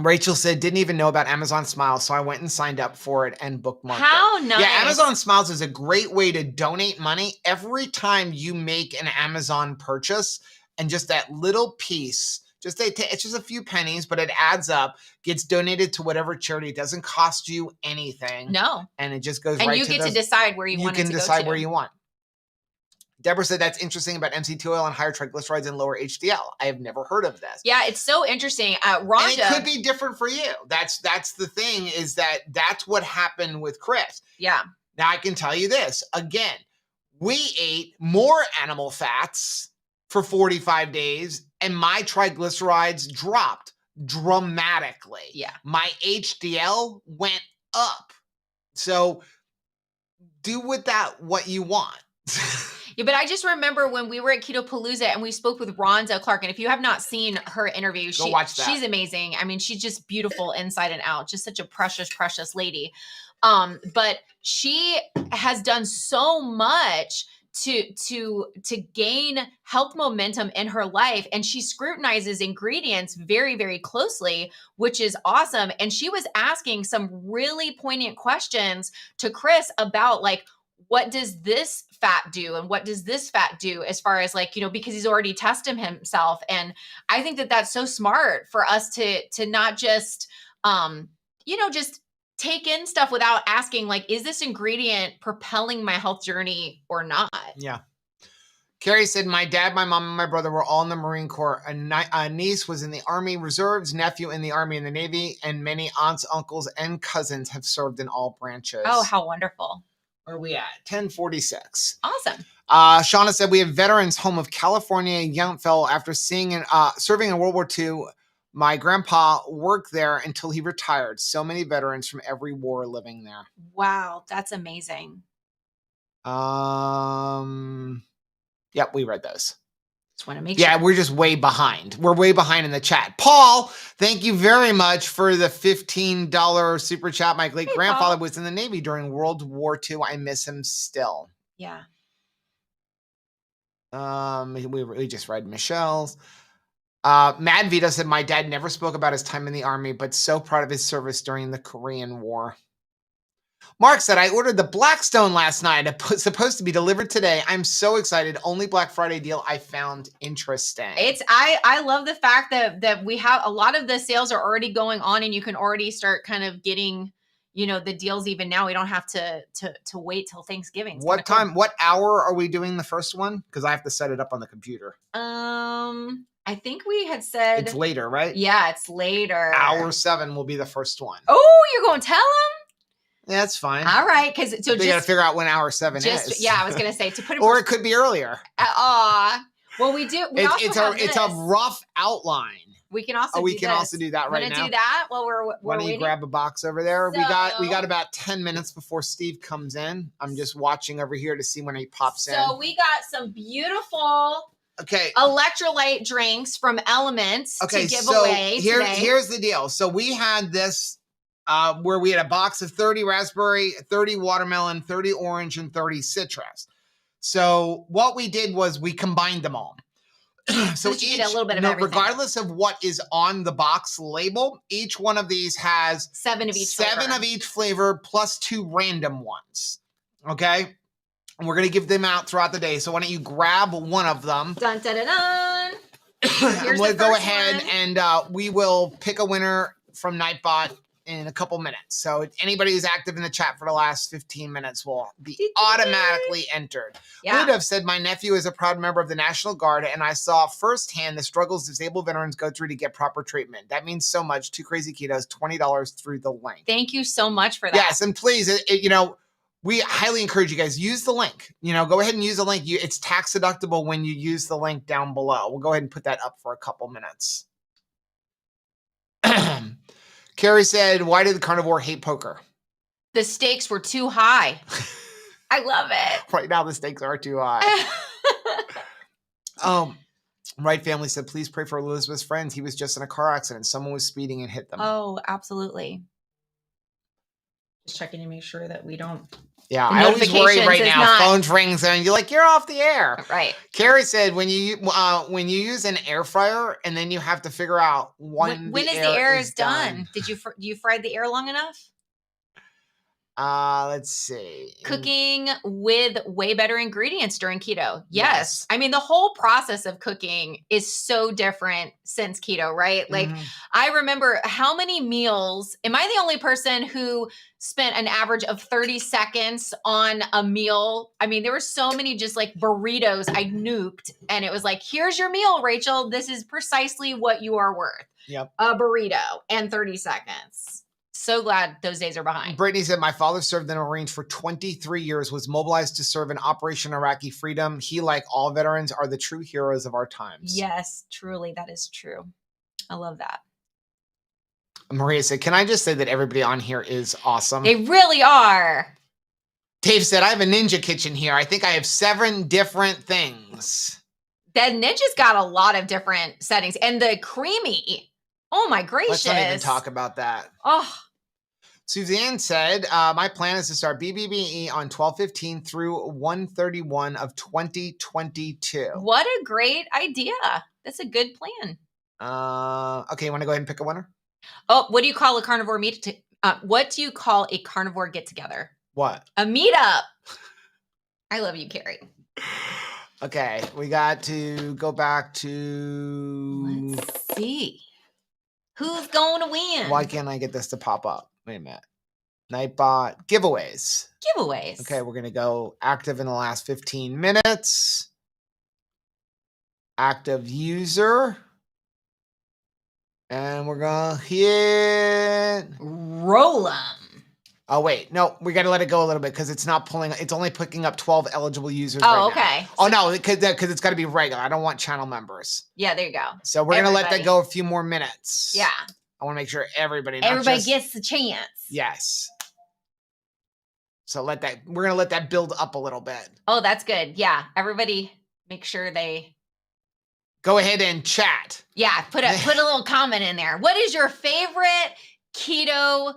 Rachel said, didn't even know about Amazon Smiles, so I went and signed up for it and bookmarked How it. nice. Yeah, Amazon Smiles is a great way to donate money every time you make an Amazon purchase, and just that little piece, it's just a few pennies, but it adds up, gets donated to whatever charity. It doesn't cost you anything. No. And it just goes and right you get to decide where you want it to go to. You can decide where you want. Deborah said that's interesting about MCT oil and higher triglycerides and lower HDL. I have never heard of this. Yeah, it's so interesting. Rhonda, and it could be different for you. That's the thing, is that's what happened with Chris. Yeah. Now I can tell you this. Again, we ate more animal fats for 45 days and my triglycerides dropped dramatically. Yeah. My HDL went up. So do with that what you want. Yeah, but I just remember when we were at Keto Palooza and we spoke with Rhonda Clark. And if you have not seen her interview, watch that. She's amazing. I mean, she's just beautiful inside and out. Just such a precious, precious lady. But she has done so much to gain health momentum in her life, and she scrutinizes ingredients very, very closely, which is awesome. And she was asking some really poignant questions to Chris about like, what does this fat do? And what does this fat do as far as like, because he's already tested himself. And I think that that's so smart for us to not just, just take in stuff without asking, like, is this ingredient propelling my health journey or not? Yeah. Carrie said, my dad, my mom, and my brother were all in the Marine Corps. A niece was in the Army Reserves, nephew in the Army and the Navy, and many aunts, uncles, and cousins have served in all branches. Oh, how wonderful. Where are we at? 1046. Awesome. Shauna said, we have Veterans Home of California, Yountville. After serving in World War II, my grandpa worked there until he retired. So many veterans from every war living there. Wow, that's amazing. Yep, we read those. Just want to make sure. Yeah, we're just way behind. We're way behind in the chat. Paul, thank you very much for the $15 super chat. My late grandfather was in the Navy during World War II. I miss him still. Yeah. We just read Michelle's. Mad Vito said, my dad never spoke about his time in the Army, but so proud of his service during the Korean War. Mark said, I ordered the Blackstone last night. It's supposed to be delivered today. I'm so excited. Only Black Friday deal I found interesting. I love the fact that we have a lot of the sales are already going on, and you can already start kind of getting, the deals even now. We don't have to wait till Thanksgiving. What hour are we doing the first one? Because I have to set it up on the computer. I think we had said it's later, right? Yeah, it's later. Hour 7 will be the first one. Oh, you're going to tell them? Yeah, that's fine. All right, because they got to figure out when hour 7 is. Yeah, I was going to say to put it, or it could be earlier. Well, we do. It's a rough outline. We can also. Also do that right now. Want to do that while we're Why don't you grab a box over there? We got about 10 minutes before Steve comes in. I'm just watching over here to see when he pops in. So we got some beautiful. Okay. Electrolyte drinks from Elements to give away today. Here's the deal. So we had this where we had a box of 30 raspberry, 30 watermelon, 30 orange, and 30 citrus. So what we did was we combined them all. So you get a little bit of everything. Regardless of what is on the box label, each one of these has 7 of each flavor plus 2 random ones. Okay? And we're going to give them out throughout the day. So why don't you grab one of them? Dun, dun, dun, dun. I'm going to go ahead and we will pick a winner from Nightbot in a couple minutes. So anybody who's active in the chat for the last 15 minutes will be automatically entered. Yeah. Ludov said, my nephew is a proud member of the National Guard, and I saw firsthand the struggles disabled veterans go through to get proper treatment. That means so much. to Krazy Ketos, $20 through the link. Thank you so much for that. Yes, and please, we highly encourage you guys, use the link. Go ahead and use the link. It's tax deductible when you use the link down below. We'll go ahead and put that up for a couple minutes. Carrie said, why did the carnivore hate poker? The stakes were too high. I love it. Right now, the stakes are too high. Right Family said, please pray for Elizabeth's friends. He was just in a car accident. Someone was speeding and hit them. Oh, absolutely. Just checking to make sure that we don't. Yeah, I always worry right now. Phones rings and you're like, you're off the air. Right. Carrie said, when you use an air fryer and then you have to figure out when is the air is done. Did you fry the air long enough? Let's see. Cooking with way better ingredients during keto. Yes. I mean, the whole process of cooking is so different since keto, right? Like, I remember how many meals, am I the only person who spent an average of 30 seconds on a meal? I mean, there were so many just like burritos I nuked, and it was like, here's your meal, Rachel. This is precisely what you are worth. Yep. A burrito and 30 seconds. So glad those days are behind. Brittany said, my father served in the Marines for 23 years, was mobilized to serve in Operation Iraqi Freedom. He, like all veterans, are the true heroes of our times. Yes, truly. That is true. I love that. Maria said, can I just say that everybody on here is awesome? They really are. Dave said, I have a ninja kitchen here. I think I have 7 different things. That Ninja's got a lot of different settings. And the creamy. Oh my gracious. Let's not even talk about that. Oh. Suzanne said, my plan is to start BBBE on 12/15 through 1/31 of 2022. What a great idea. That's a good plan. Okay, you want to go ahead and pick a winner? Oh, what do you call a carnivore what do you call a carnivore get-together? What? A meetup. I love you, Carrie. Okay, we got to go back to... Let's see. Who's going to win? Why can't I get this to pop up? Wait a minute. Nightbot. Giveaways. Giveaways. Okay, we're going to go active in the last 15 minutes. Active user. And we're going to hit... Roll 'em. Oh, wait. No, we got to let it go a little bit because it's not pulling. It's only picking up 12 eligible users right okay. now. Oh, no, because it's got to be regular. I don't want channel members. Yeah, there you go. So we're going to let that go a few more minutes. Yeah. I want to make sure everybody gets the chance. Yes. So we're going to let that build up a little bit. Oh, that's good. Yeah. Everybody make sure they go ahead and chat. Yeah, put a little comment in there. What is your favorite keto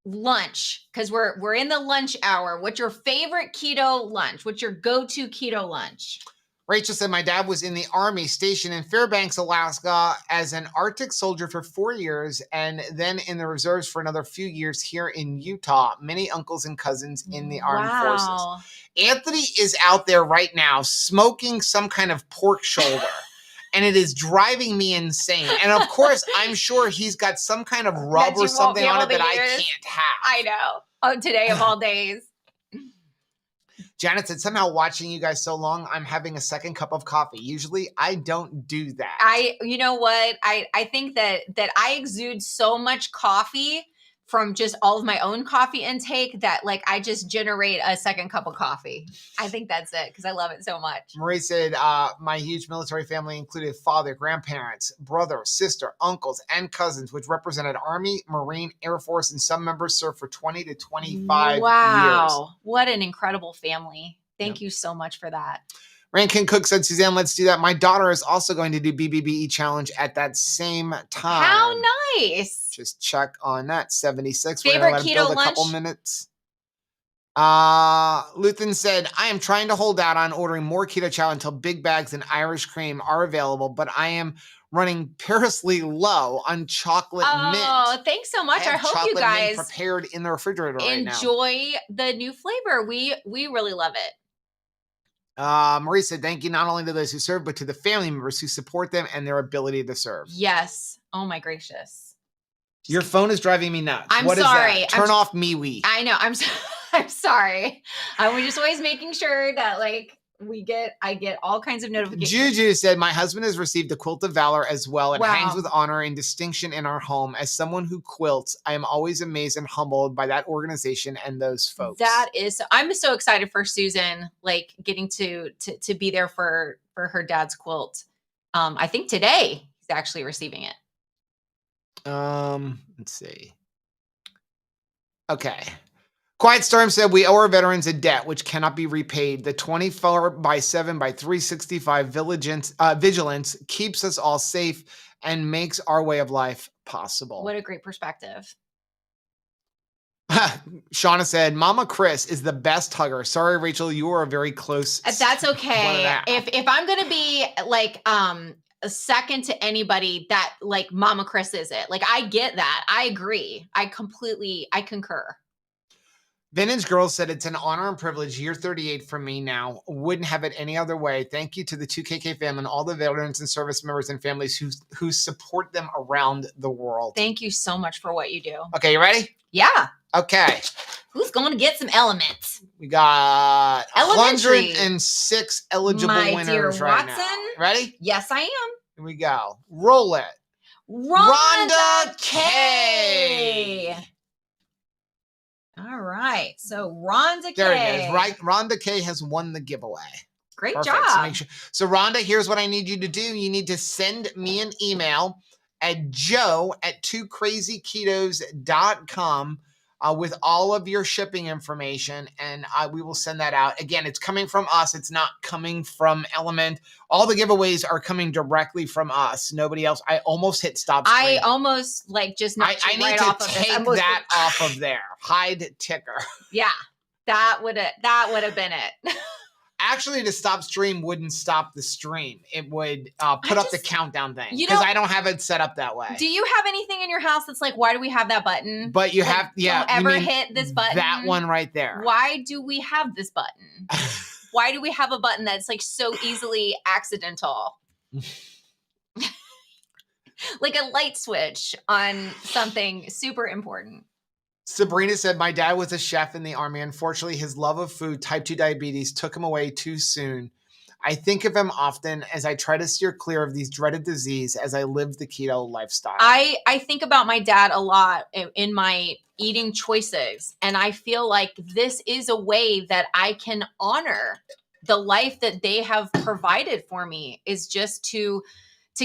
lunch? Because we're in the lunch hour. What's your favorite keto lunch? What's your go-to keto lunch? Rachel said, my dad was in the Army stationed in Fairbanks, Alaska as an Arctic soldier for 4 years and then in the reserves for another few years here in Utah. Many uncles and cousins in the armed forces. Anthony is out there right now smoking some kind of pork shoulder. And it is driving me insane. And of course, I'm sure he's got some kind of rub or something on it that I can't have. I know. Oh, today of all days. Janet said, somehow watching you guys so long, I'm having a second cup of coffee. Usually I don't do that. You know what? I think that I exude so much coffee from just all of my own coffee intake that like I just generate a second cup of coffee. I think that's it because I love it so much. Marie said, my huge military family included father, grandparents, brother, sister, uncles, and cousins, which represented Army, Marine, Air Force, and some members served for 20 to 25 years. Wow. What an incredible family. Thank you so much for that. Rankin Cook said, Suzanne, let's do that. My daughter is also going to do BBBE challenge at that same time. How nice. Just check on that. 76. Favorite keto lunch? A couple minutes. Luthen said, I am trying to hold out on ordering more keto chow until big bags and Irish cream are available, but I am running perilously low on chocolate mint. Oh, thanks so much. I hope you guys prepared in the refrigerator right now. Enjoy the new flavor. We really love it. Marie said, thank you not only to those who serve, but to the family members who support them and their ability to serve. Yes. Oh my gracious. Your phone is driving me nuts. I'm what sorry. Is that? Turn off MeWe. I know. I'm sorry. We're just always making sure that like I get all kinds of notifications. Juju said, my husband has received the Quilt of Valor as well. It hangs with honor and distinction in our home. As someone who quilts, I am always amazed and humbled by that organization and those folks. I'm so excited for Susan, like getting to be there for her dad's quilt. I think today he's actually receiving it. Let's see. Okay. Quiet Storm said, we owe our veterans a debt which cannot be repaid. The 24/7/365 vigilance keeps us all safe and makes our way of life possible. What a great perspective. Shauna said, Mama Chris is the best hugger. Sorry, Rachel, you are a very close. That's okay. If I'm going to be like, a second to anybody that like Mama Chris is it. Like, I get that. I agree. I concur. Vintage Girl said, it's an honor and privilege. Year 38 from me now. Wouldn't have it any other way. Thank you to the 2KK family and all the veterans and service members and families who support them around the world. Thank you so much for what you do. Okay, you ready? Yeah. Okay. Who's going to get some elements? We got Elementary. 106 eligible winners right now. Ready? Yes, I am. Here we go. Roll it. Rhonda K. All right. So Rhonda K. There it is. Right. Rhonda K has won the giveaway. Great Perfect. job. So Rhonda, here's what I need you to do. You need to send me an email at joe@2krazyketos.com with all of your shipping information, and we will send that out. Again, it's coming from us. It's not coming from Element. All the giveaways are coming directly from us. Nobody else. I almost hit stop stream. I almost like just knocked I you need right to off of this. take that off of there. Hide ticker. Yeah, that would have been it. Actually, the stop stream wouldn't stop the stream. It would put up the countdown thing, you because know- I don't have it set up that way. Do you have anything in your house that's like, why do we have that button? But you Like, have, yeah. Don't you ever mean hit this button. That one right there. Why do we have this button? Why do we have a button that's like so easily accidental? Like a light switch on something super important. Sabrina said, my dad was a chef in the Army. Unfortunately, his love of food, type 2 diabetes, took him away too soon. I think of him often as I try to steer clear of these dreaded diseases as I live the keto lifestyle. I think about my dad a lot in my eating choices, and I feel like this is a way that I can honor the life that they have provided for me, is just to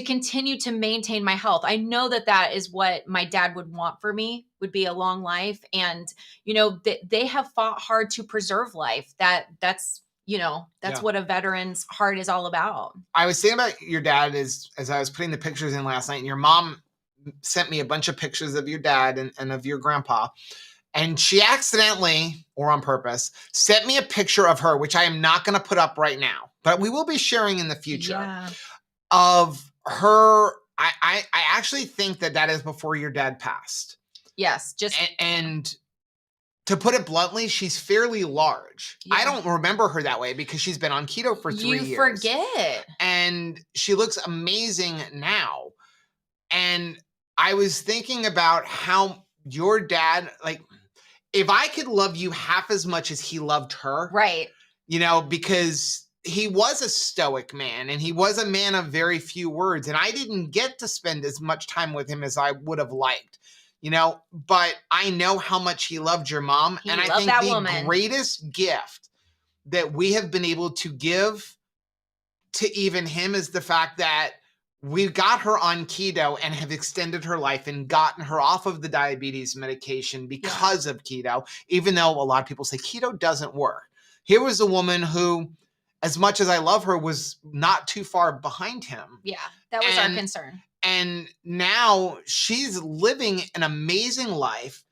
continue to maintain my health. I know that is what my dad would want for me, would be a long life. And, you know, they have fought hard to preserve life. That's what a veteran's heart is all about. I was thinking about your dad as I was putting the pictures in last night, and your mom sent me a bunch of pictures of your dad and of your grandpa. And she accidentally, or on purpose, sent me a picture of her, which I am not going to put up right now, but we will be sharing in the future, of her. I actually think that is before your dad passed. Yes. And to put it bluntly, she's fairly large. Yeah. I don't remember her that way because she's been on keto for 3 years. You forget. And she looks amazing now. And I was thinking about how your dad, like, if I could love you half as much as he loved her. Right. You know, because he was a stoic man and he was a man of very few words. And I didn't get to spend as much time with him as I would have liked, you know, but I know how much he loved your mom. And I think the greatest gift that we have been able to give to even him is the fact that we got her on keto and have extended her life and gotten her off of the diabetes medication because of keto, even though a lot of people say keto doesn't work. Here was a woman who, as much as I love her, was not too far behind him. Yeah, that was our concern. And now she's living an amazing life,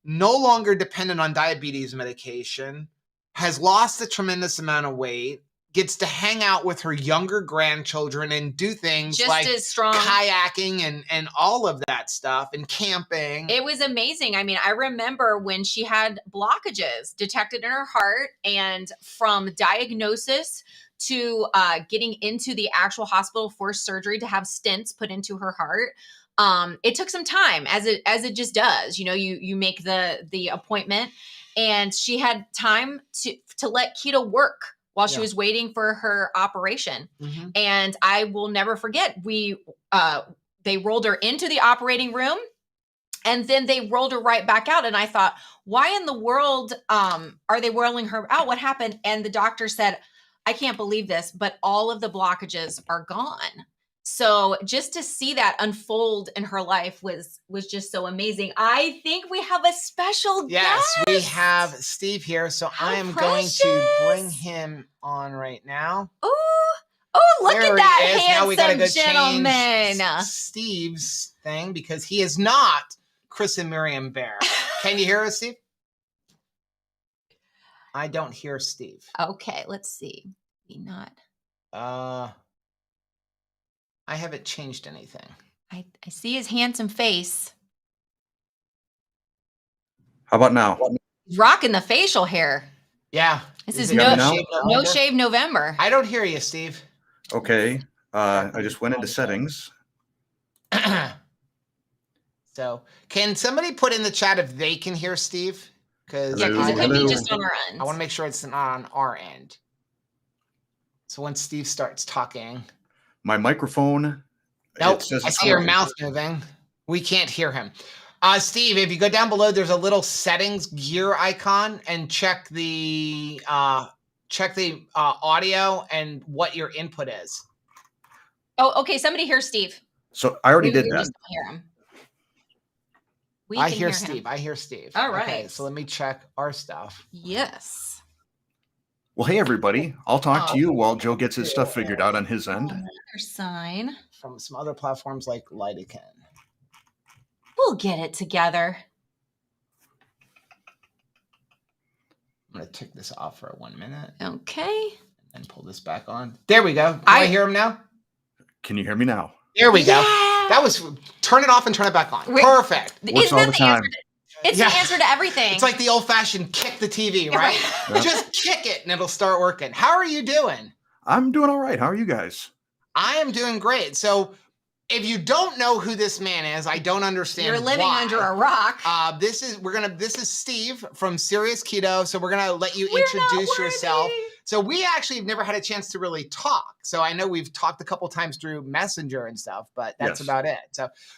no longer dependent on diabetes medication, has lost a tremendous amount of weight, gets to hang out with her younger grandchildren and do things just like as strong. Kayaking and all of that stuff, and camping. It was amazing. I mean, I remember when she had blockages detected in her heart, and from diagnosis to getting into the actual hospital for surgery to have stents put into her heart. It took some time, as it just does. You know, you make the appointment, and she had time to let keto work while she was waiting for her operation. Mm-hmm. And I will never forget, they rolled her into the operating room, and then they rolled her right back out. And I thought, why in the world are they rolling her out? What happened? And the doctor said, I can't believe this, but all of the blockages are gone. So just to see that unfold in her life was just so amazing. I think we have a special guest. Yes, we have Steve here. So I am going to bring him on right now. Oh, look at that handsome now we gotta go gentleman. Change Steve's thing because he is not Chris and Miriam Bear. Can you hear us, Steve? I don't hear Steve. Okay, let's see. Maybe not. I haven't changed anything. I see his handsome face. How about now? He's rocking the facial hair. Yeah. This is no shave November. I don't hear you, Steve. Okay. I just went into settings. So can somebody put in the chat if they can hear Steve? Because it could be just on our end. I want to make sure it's not on our end. So when Steve starts talking. My microphone. Nope, I see your mouth moving. We can't hear him. Steve, if you go down below, there's a little settings gear icon, and check the audio and what your input is. Oh, okay. Somebody hear Steve. So I already did that. Just don't hear him. I hear Steve. I hear Steve. All right. Okay, so let me check our stuff. Yes. Well, hey, everybody. I'll talk to you while Joe gets his stuff figured out on his end. Another sign. From some other platforms like Lidocaine. We'll get it together. I'm going to tick this off for 1 minute. Okay. And pull this back on. There we go. Can I hear him now? Can you hear me now? There we go. That was, turn it off and turn it back on. Perfect. Works all the time. It's the answer to everything. It's like the old-fashioned kick the TV, right? Yeah. Just kick it and it'll start working. How are you doing? I'm doing all right. How are you guys? I am doing great. So if you don't know who this man is, I don't understand. You're living why. under a rock. This is Steve from Serious Keto. So we're gonna let you introduce yourself. So we actually have never had a chance to really talk. So I know we've talked a couple times through Messenger and stuff, but that's about it.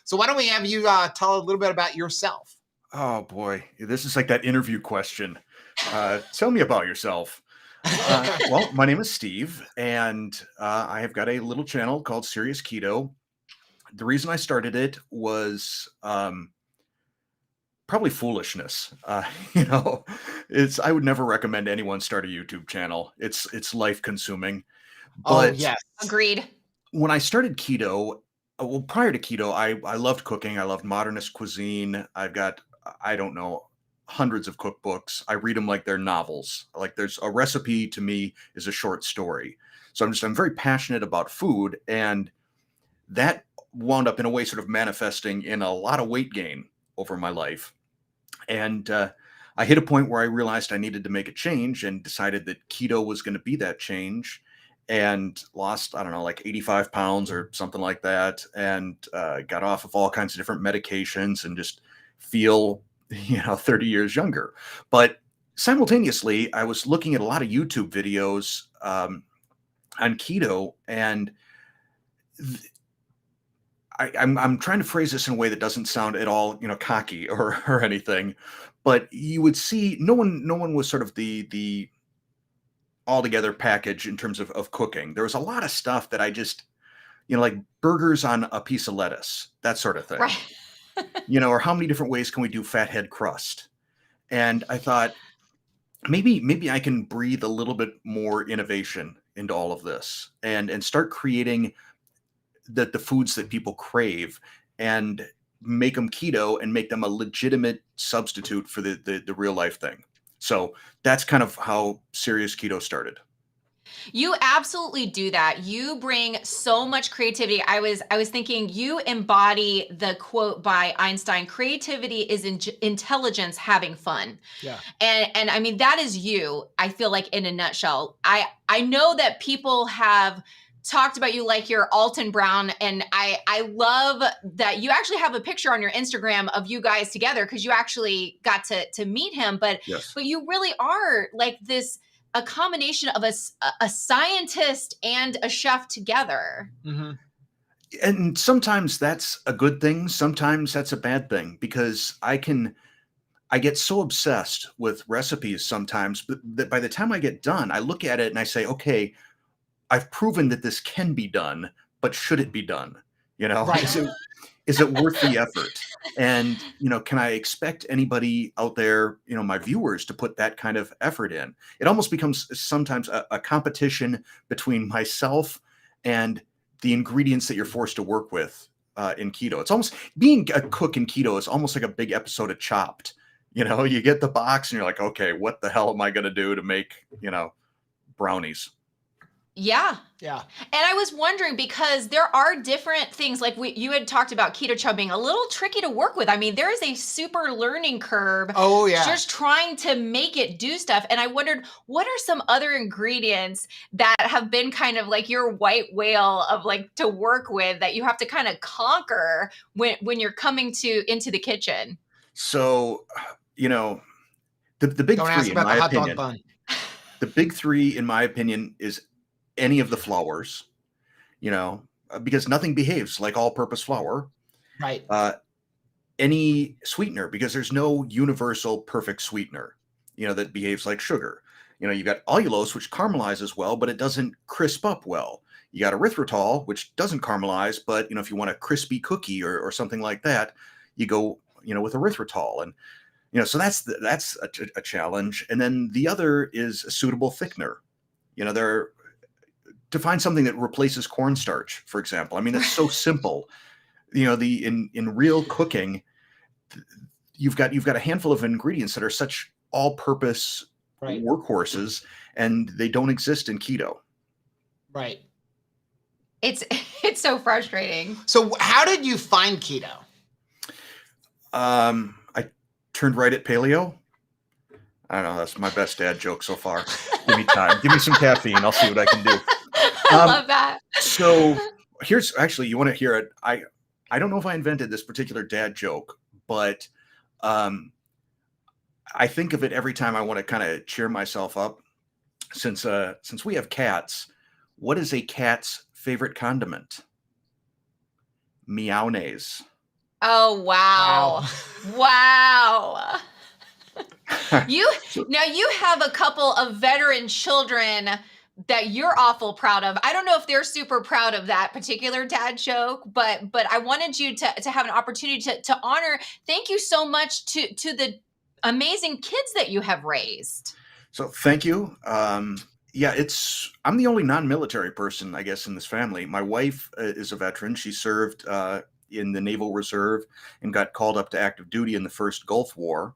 So why don't we have you tell a little bit about yourself? Oh boy, this is like that interview question. Tell me about yourself. Well, my name is Steve, and I have got a little channel called Serious Keto. The reason I started it was probably foolishness. You know, I would never recommend anyone start a YouTube channel. It's life consuming. But yes, agreed. When I started keto, well, prior to keto, I loved cooking. I loved modernist cuisine. I've got, I don't know, hundreds of cookbooks. I read them like they're novels. Like there's a recipe to me is a short story. So I'm very passionate about food, and that wound up in a way sort of manifesting in a lot of weight gain over my life. And I hit a point where I realized I needed to make a change and decided that keto was going to be that change, and lost, I don't know, like 85 pounds or something like that. And got off of all kinds of different medications and just feel, 30 years younger. But simultaneously, I was looking at a lot of YouTube videos on keto, and I'm trying to phrase this in a way that doesn't sound at all, cocky or anything, but you would see no one was sort of the altogether package in terms of cooking. There was a lot of stuff that I just, like burgers on a piece of lettuce, that sort of thing. Right. Or how many different ways can we do fathead crust? And I thought maybe I can breathe a little bit more innovation into all of this and start creating the foods that people crave and make them keto and make them a legitimate substitute for the real life thing. So that's kind of how Serious Keto started. You absolutely do that. You bring so much creativity. I was thinking you embody the quote by Einstein, creativity is intelligence having fun. Yeah. And I mean, that is you, I feel like, in a nutshell. I know that people have talked about you like you're Alton Brown, and I love that you actually have a picture on your Instagram of you guys together, because you actually got to meet him, but you really are like a combination of a scientist and a chef together. Mm-hmm. And sometimes that's a good thing, sometimes that's a bad thing, because I get so obsessed with recipes sometimes that by the time I get done, I look at it and I say, okay, I've proven that this can be done, but should it be done? Right. Is it worth the effort? And, can I expect anybody out there, my viewers, to put that kind of effort in? It almost becomes sometimes a competition between myself and the ingredients that you're forced to work with in keto. It's almost, being a cook in keto is almost like a big episode of Chopped. You get the box and you're like, okay, what the hell am I going to do to make, brownies? Yeah. Yeah. And I was wondering, because there are different things, like you had talked about keto chow being a little tricky to work with. I mean, there is a super learning curve. Oh, yeah. Just trying to make it do stuff. And I wondered, what are some other ingredients that have been kind of like your white whale of like to work with that you have to kind of conquer when you're coming into the kitchen? So, the big Don't three, ask in about my the hot opinion, dog bun. the big three, in my opinion, is any of the flours, because nothing behaves like all-purpose flour. Right. Any sweetener, because there's no universal perfect sweetener, that behaves like sugar. You got allulose, which caramelizes well, but it doesn't crisp up well. You got erythritol, which doesn't caramelize, but if you want a crispy cookie or something like that, you go with erythritol. And, so that's a challenge. And then the other is a suitable thickener. To find something that replaces cornstarch, for example. I mean, that's so simple. In real cooking, you've got a handful of ingredients that are such all-purpose workhorses, and they don't exist in keto. Right. It's so frustrating. So how did you find keto? I turned right at paleo. I don't know. That's my best dad joke so far. Give me time. Give me some caffeine. I'll see what I can do. I love that. So here's actually, you want to hear it. I don't know if I invented this particular dad joke, but I think of it every time I want to kind of cheer myself up. Since we have cats, what is a cat's favorite condiment? Meownase. Oh, wow. Wow. You have a couple of veteran children that you're awful proud of. I don't know if they're super proud of that particular dad joke, but I wanted you to have an opportunity to honor. Thank you so much to the amazing kids that you have raised. So thank you. Yeah, I'm the only non-military person, I guess, in this family. My wife is a veteran. She served in the Naval Reserve and got called up to active duty in the first Gulf War.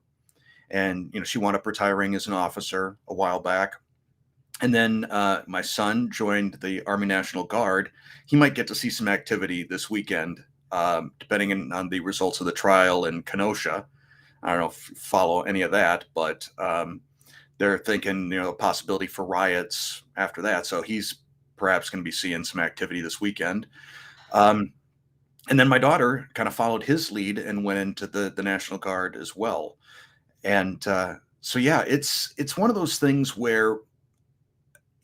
And, she wound up retiring as an officer a while back. And then my son joined the Army National Guard. He might get to see some activity this weekend, depending on the results of the trial in Kenosha. I don't know if you follow any of that, but they're thinking, a possibility for riots after that. So he's perhaps going to be seeing some activity this weekend. And then my daughter kind of followed his lead and went into the National Guard as well. And so, yeah, it's one of those things where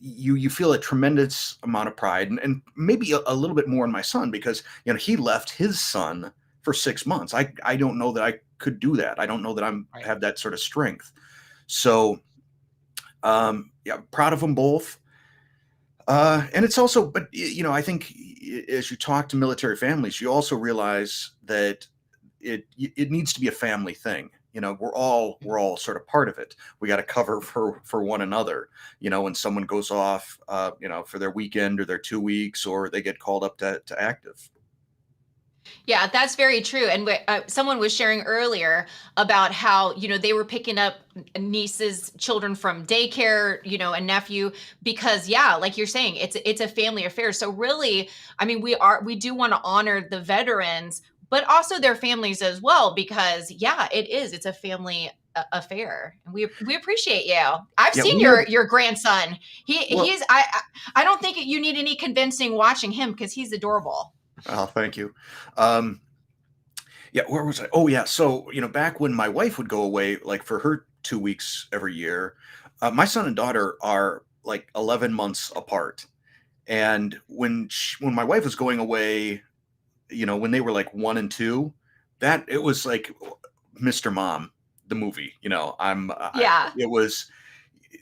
you feel a tremendous amount of pride and maybe a little bit more in my son, because, he left his son for 6 months. I don't know that I could do that. I don't know that have that sort of strength. So, yeah, proud of them both. And it's also, but I think as you talk to military families, you also realize that it needs to be a family thing. We're all sort of part of it. We got to cover for one another. When someone goes off, for their weekend or their 2 weeks, or they get called up to active. Yeah, that's very true. And someone was sharing earlier about how, they were picking up nieces, children from daycare, a nephew, because like you're saying, it's a family affair. So really, I mean, we do want to honor the veterans, but also their families as well, because it's a family affair. And we appreciate you. I've seen your grandson. He's I don't think you need any convincing watching him, because he's adorable. Oh, thank you. Yeah, where was I? Oh, yeah. So, back when my wife would go away, like for her 2 weeks every year, my son and daughter are like 11 months apart. And when my wife was going away, when they were like 1 and 2, it was like Mr. Mom, the movie.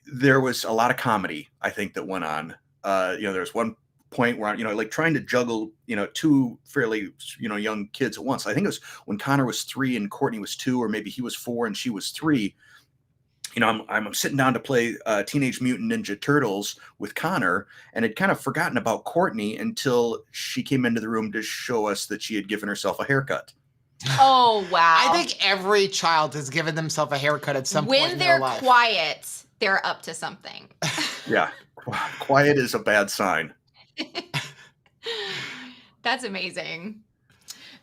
There was a lot of comedy, I think, that went on. There's one point where like trying to juggle 2 fairly young kids at once. I think it was when Connor was 3 and Courtney was 2, or maybe he was 4 and she was 3. I'm sitting down to play Teenage Mutant Ninja Turtles with Connor, and had kind of forgotten about Courtney until she came into the room to show us that she had given herself a haircut. Oh, wow. I think every child has given themselves a haircut at some point in their life. When they're quiet, they're up to something. Yeah. Quiet is a bad sign. That's amazing.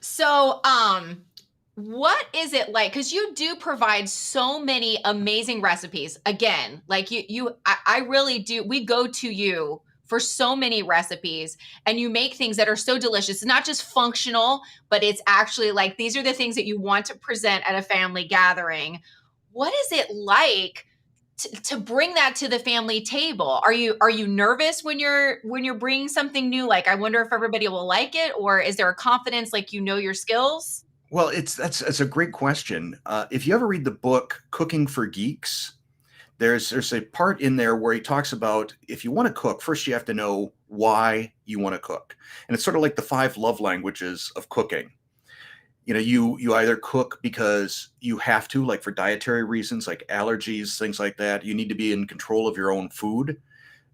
So, what is it like? Because you do provide so many amazing recipes. Again, like I really do. We go to you for so many recipes, and you make things that are so delicious. It's not just functional, but it's actually like, these are the things that you want to present at a family gathering. What is it like to bring that to the family table? Are you nervous when you're bringing something new? Like, I wonder if everybody will like it, or is there a confidence, like, your skills? Well, that's a great question. If you ever read the book Cooking for Geeks, there's a part in there where he talks about, if you want to cook, first you have to know why you want to cook. And it's sort of like the 5 love languages of cooking. You know, you either cook because you have to, like for dietary reasons, like allergies, things like that. You need to be in control of your own food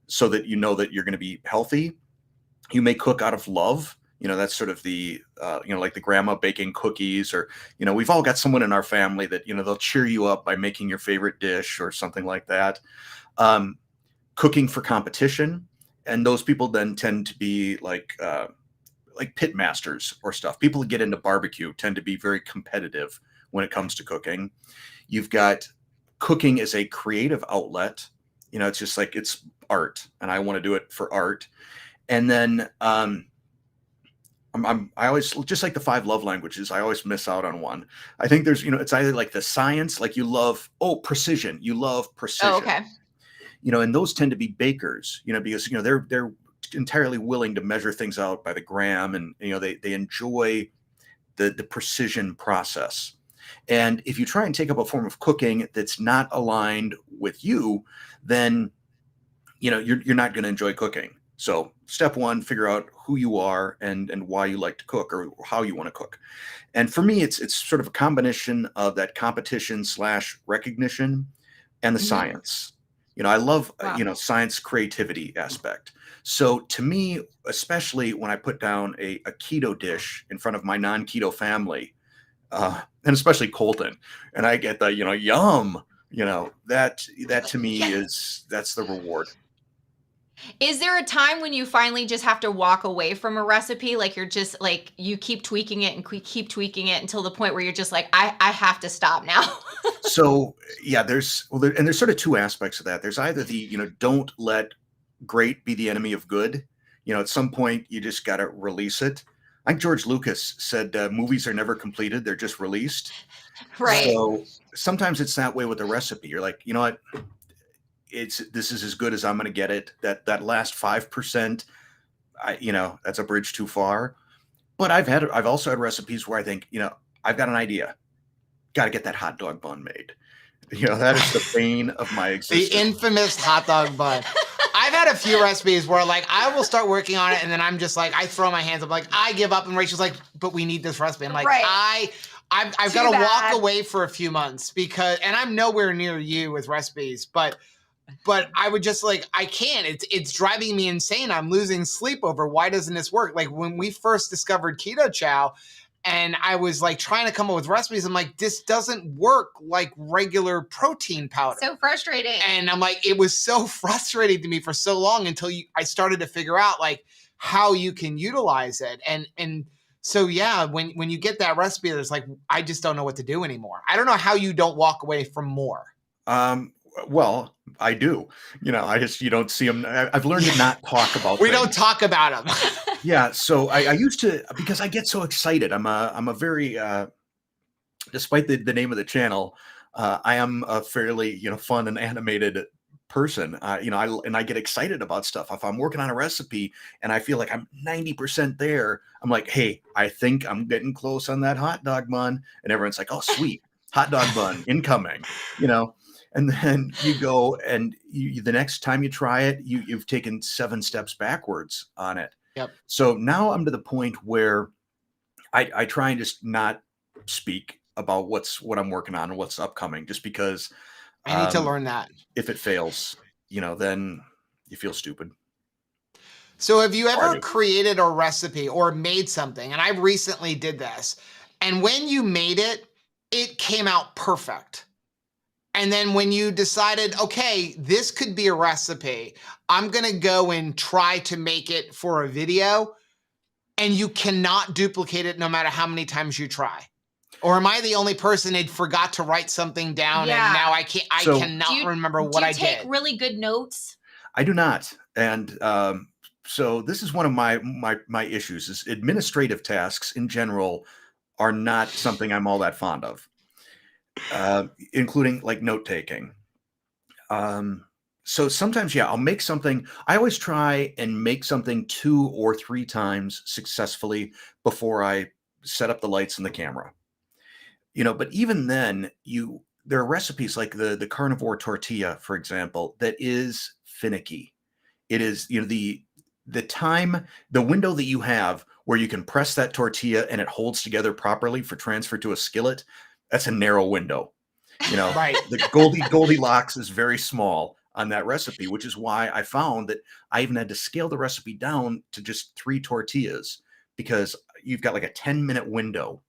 so that you know that you're going to be healthy. You may cook out of love. You know, that's sort of the, like the grandma baking cookies, or, we've all got someone in our family that, they'll cheer you up by making your favorite dish or something like that. Cooking for competition. And those people then tend to be like pit masters or stuff. People who get into barbecue tend to be very competitive when it comes to cooking. You've got cooking as a creative outlet. It's just like, it's art, and I want to do it for art. And then I always, just like the 5 love languages, I always miss out on one. I think there's, it's either like the science, like you love, precision. You love precision. Oh, okay. And those tend to be bakers, because, they're entirely willing to measure things out by the gram, and, they enjoy the precision process. And if you try and take up a form of cooking that's not aligned with you, then, you're not going to enjoy cooking. So step 1, figure out who you are and why you like to cook, or how you want to cook. And for me, it's sort of a combination of that competition / recognition and the science. I love, science creativity aspect. So to me, especially when I put down a keto dish in front of my non-keto family, and especially Colton, and I get the, yum, that to me that's the reward. Is there a time when you finally just have to walk away from a recipe? Like you're just like, you keep tweaking it and keep tweaking it until the point where you're just like, I have to stop now. So yeah, there's sort of 2 aspects of that. There's either the, don't let great be the enemy of good. At some point you just got to release it. I think George Lucas said movies are never completed. They're just released. Right. So sometimes it's that way with the recipe. You're like, you know what? This is as good as I'm going to get it. That last 5%, that's a bridge too far. But I've also had recipes where I think, I've got an idea. Got to get that hot dog bun made. That is the bane of my existence. The infamous hot dog bun. I've had a few recipes where like I will start working on it and then I'm just like, I throw my hands up, like I give up, and Rachel's like, but we need this recipe. I'm like, right. I've got to walk away for a few months because, and I'm nowhere near you with recipes, but I would just like, I can't, it's driving me insane. I'm losing sleep over why doesn't this work? Like when we first discovered Keto Chow and I was like trying to come up with recipes, I'm like, this doesn't work like regular protein powder. So frustrating. And I'm like, it was so frustrating to me for so long until I started to figure out like how you can utilize it. And so yeah, when you get that recipe, there's like, I just don't know what to do anymore. I don't know how you don't walk away from more. Well, I do. You don't see them. I've learned to not talk about we don't talk about them. Yeah. So I used to, because I get so excited. I'm a very, despite the name of the channel, I am a fairly, fun and animated person. I get excited about stuff. If I'm working on a recipe and I feel like I'm 90% there, I'm like, hey, I think I'm getting close on that hot dog bun. And everyone's like, oh, sweet, hot dog bun incoming, And then you go and the next time you try it, you've taken 7 steps backwards on it. Yep. So now I'm to the point where I try and just not speak about what I'm working on and what's upcoming, just because I need to learn that. If it fails, then you feel stupid. So have you ever created a recipe or made something? And I recently did this. And when you made it, it came out perfect. And then when you decided, okay, this could be a recipe, I'm going to go and try to make it for a video, and you cannot duplicate it no matter how many times you try. Or am I the only person that forgot to write something down and now I cannot remember what I did? Do you take really good notes? I do not. And so this is one of my issues is administrative tasks in general are not something I'm all that fond of. Including like note taking. So sometimes, yeah, I'll make something. I always try and make something 2 or 3 times successfully before I set up the lights and the camera. But even then, there are recipes like the carnivore tortilla, for example, that is finicky. It is, the window that you have where you can press that tortilla and it holds together properly for transfer to a skillet, that's a narrow window. Right. The Goldilocks is very small on that recipe, which is why I found that I even had to scale the recipe down to just 3 tortillas, because you've got like a 10-minute window.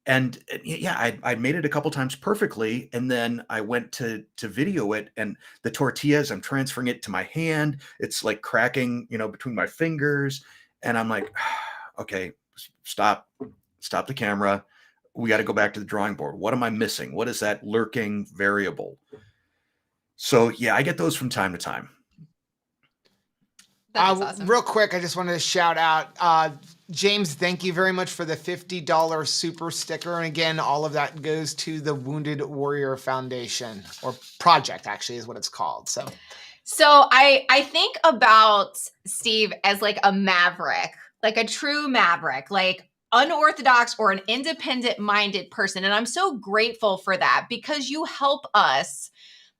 And yeah, I made it a couple times perfectly, and then I went to video it, and the tortillas, I'm transferring it to my hand. It's like cracking, between my fingers, and I'm like, okay, stop the camera. We got to go back to the drawing board. What am I missing? What is that lurking variable? So yeah, I get those from time to time. That's awesome. Real quick, I just wanted to shout out, James, thank you very much for the $50 super sticker. And again, all of that goes to the Wounded Warrior Foundation, or project actually is what it's called. So I think about Steve as like a maverick, like a true maverick, like unorthodox or an independent minded person. And I'm so grateful for that, because you help us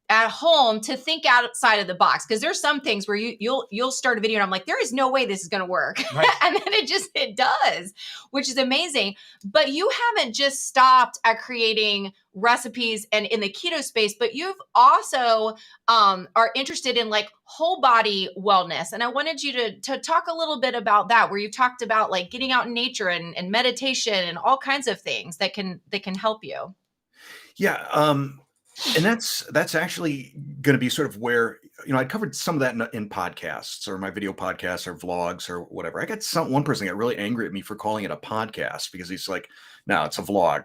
at home to think outside of the box, because there's some things where you'll start a video and I'm like, there is no way this is going to work. Right. And then it does, which is amazing. But you haven't just stopped at creating recipes and in the keto space, but you've also are interested in like whole body wellness. And I wanted you to talk a little bit about that, where you've talked about like getting out in nature and meditation and all kinds of things that can help you. Yeah. And that's actually going to be sort of where, I covered some of that in podcasts, or my video podcasts or vlogs or whatever. I got one person got really angry at me for calling it a podcast, because he's like, no, it's a vlog.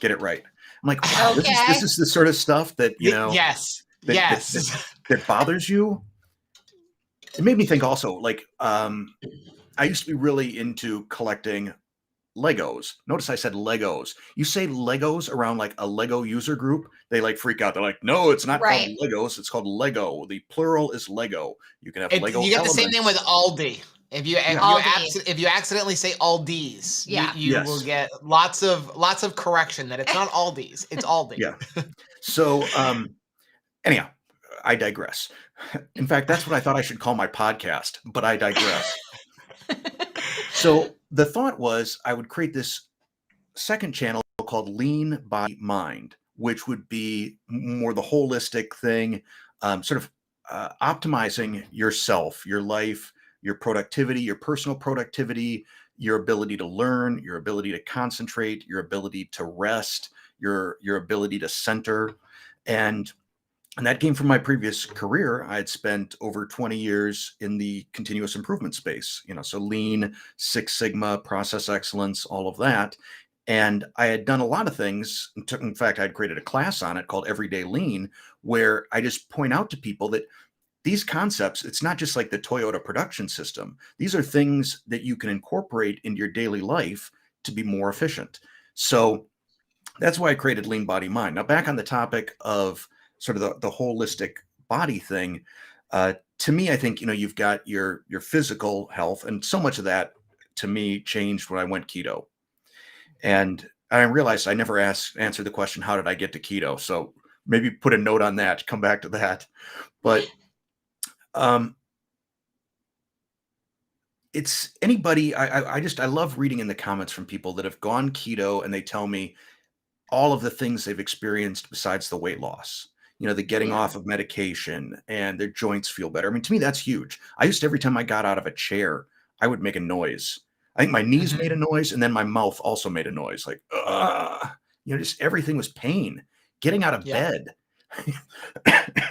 Get it right. I'm like, wow, okay. this is the sort of stuff that, yes, that bothers you. It made me think also, like, I used to be really into collecting Legos. Notice I said Legos. You say Legos around like a Lego user group, they like freak out. They're like, no, it's not called Legos. It's called Lego. The plural is Lego. You can have Lego. You get the same thing with Aldi. If you accidentally say Aldi's, you will get lots of correction that it's not Aldi's, it's Aldi. Yeah. So anyhow, I digress. In fact, that's what I thought I should call my podcast, but I digress. So the thought was I would create this second channel called Lean Body Mind, which would be more the holistic thing, sort of optimizing yourself, your life, your productivity, your personal productivity, your ability to learn, your ability to concentrate, your ability to rest, your ability to center. And that came from my previous career. I had spent over 20 years in the continuous improvement space, so Lean, Six Sigma, process excellence, all of that. And I had done a lot of things. In fact, I'd created a class on it called Everyday Lean, where I just point out to people that these concepts, it's not just like the Toyota production system. These are things that you can incorporate into your daily life to be more efficient. So that's why I created Lean Body Mind. Now, back on the topic of sort of the holistic body thing, to me, I think, you've got your physical health, and so much of that to me changed when I went keto. And I realized I never answered the question, how did I get to keto? So maybe put a note on that, come back to that. But it's anybody, I love reading in the comments from people that have gone keto and they tell me all of the things they've experienced besides the weight loss. The getting off of medication and their joints feel better. I mean, to me, that's huge. I used to, every time I got out of a chair, I would make a noise. I think my knees made a noise, and then my mouth also made a noise. Like, just everything was pain. Getting out of bed,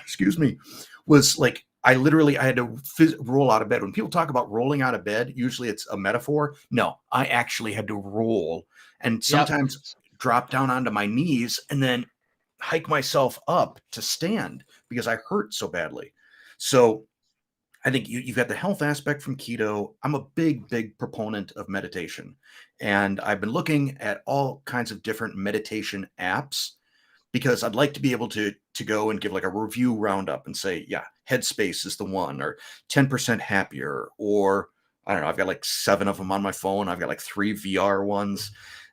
excuse me, was like, I had to roll out of bed. When people talk about rolling out of bed, usually it's a metaphor. No, I actually had to roll, and sometimes drop down onto my knees and then hike myself up to stand because I hurt so badly. So I think you've got the health aspect from keto. I'm a big proponent of meditation. And I've been looking at all kinds of different meditation apps, because I'd like to be able to go and give like a review roundup and say, yeah, Headspace is the one, or 10% Happier, or I don't know, I've got like 7 of them on my phone. I've got like 3 VR ones.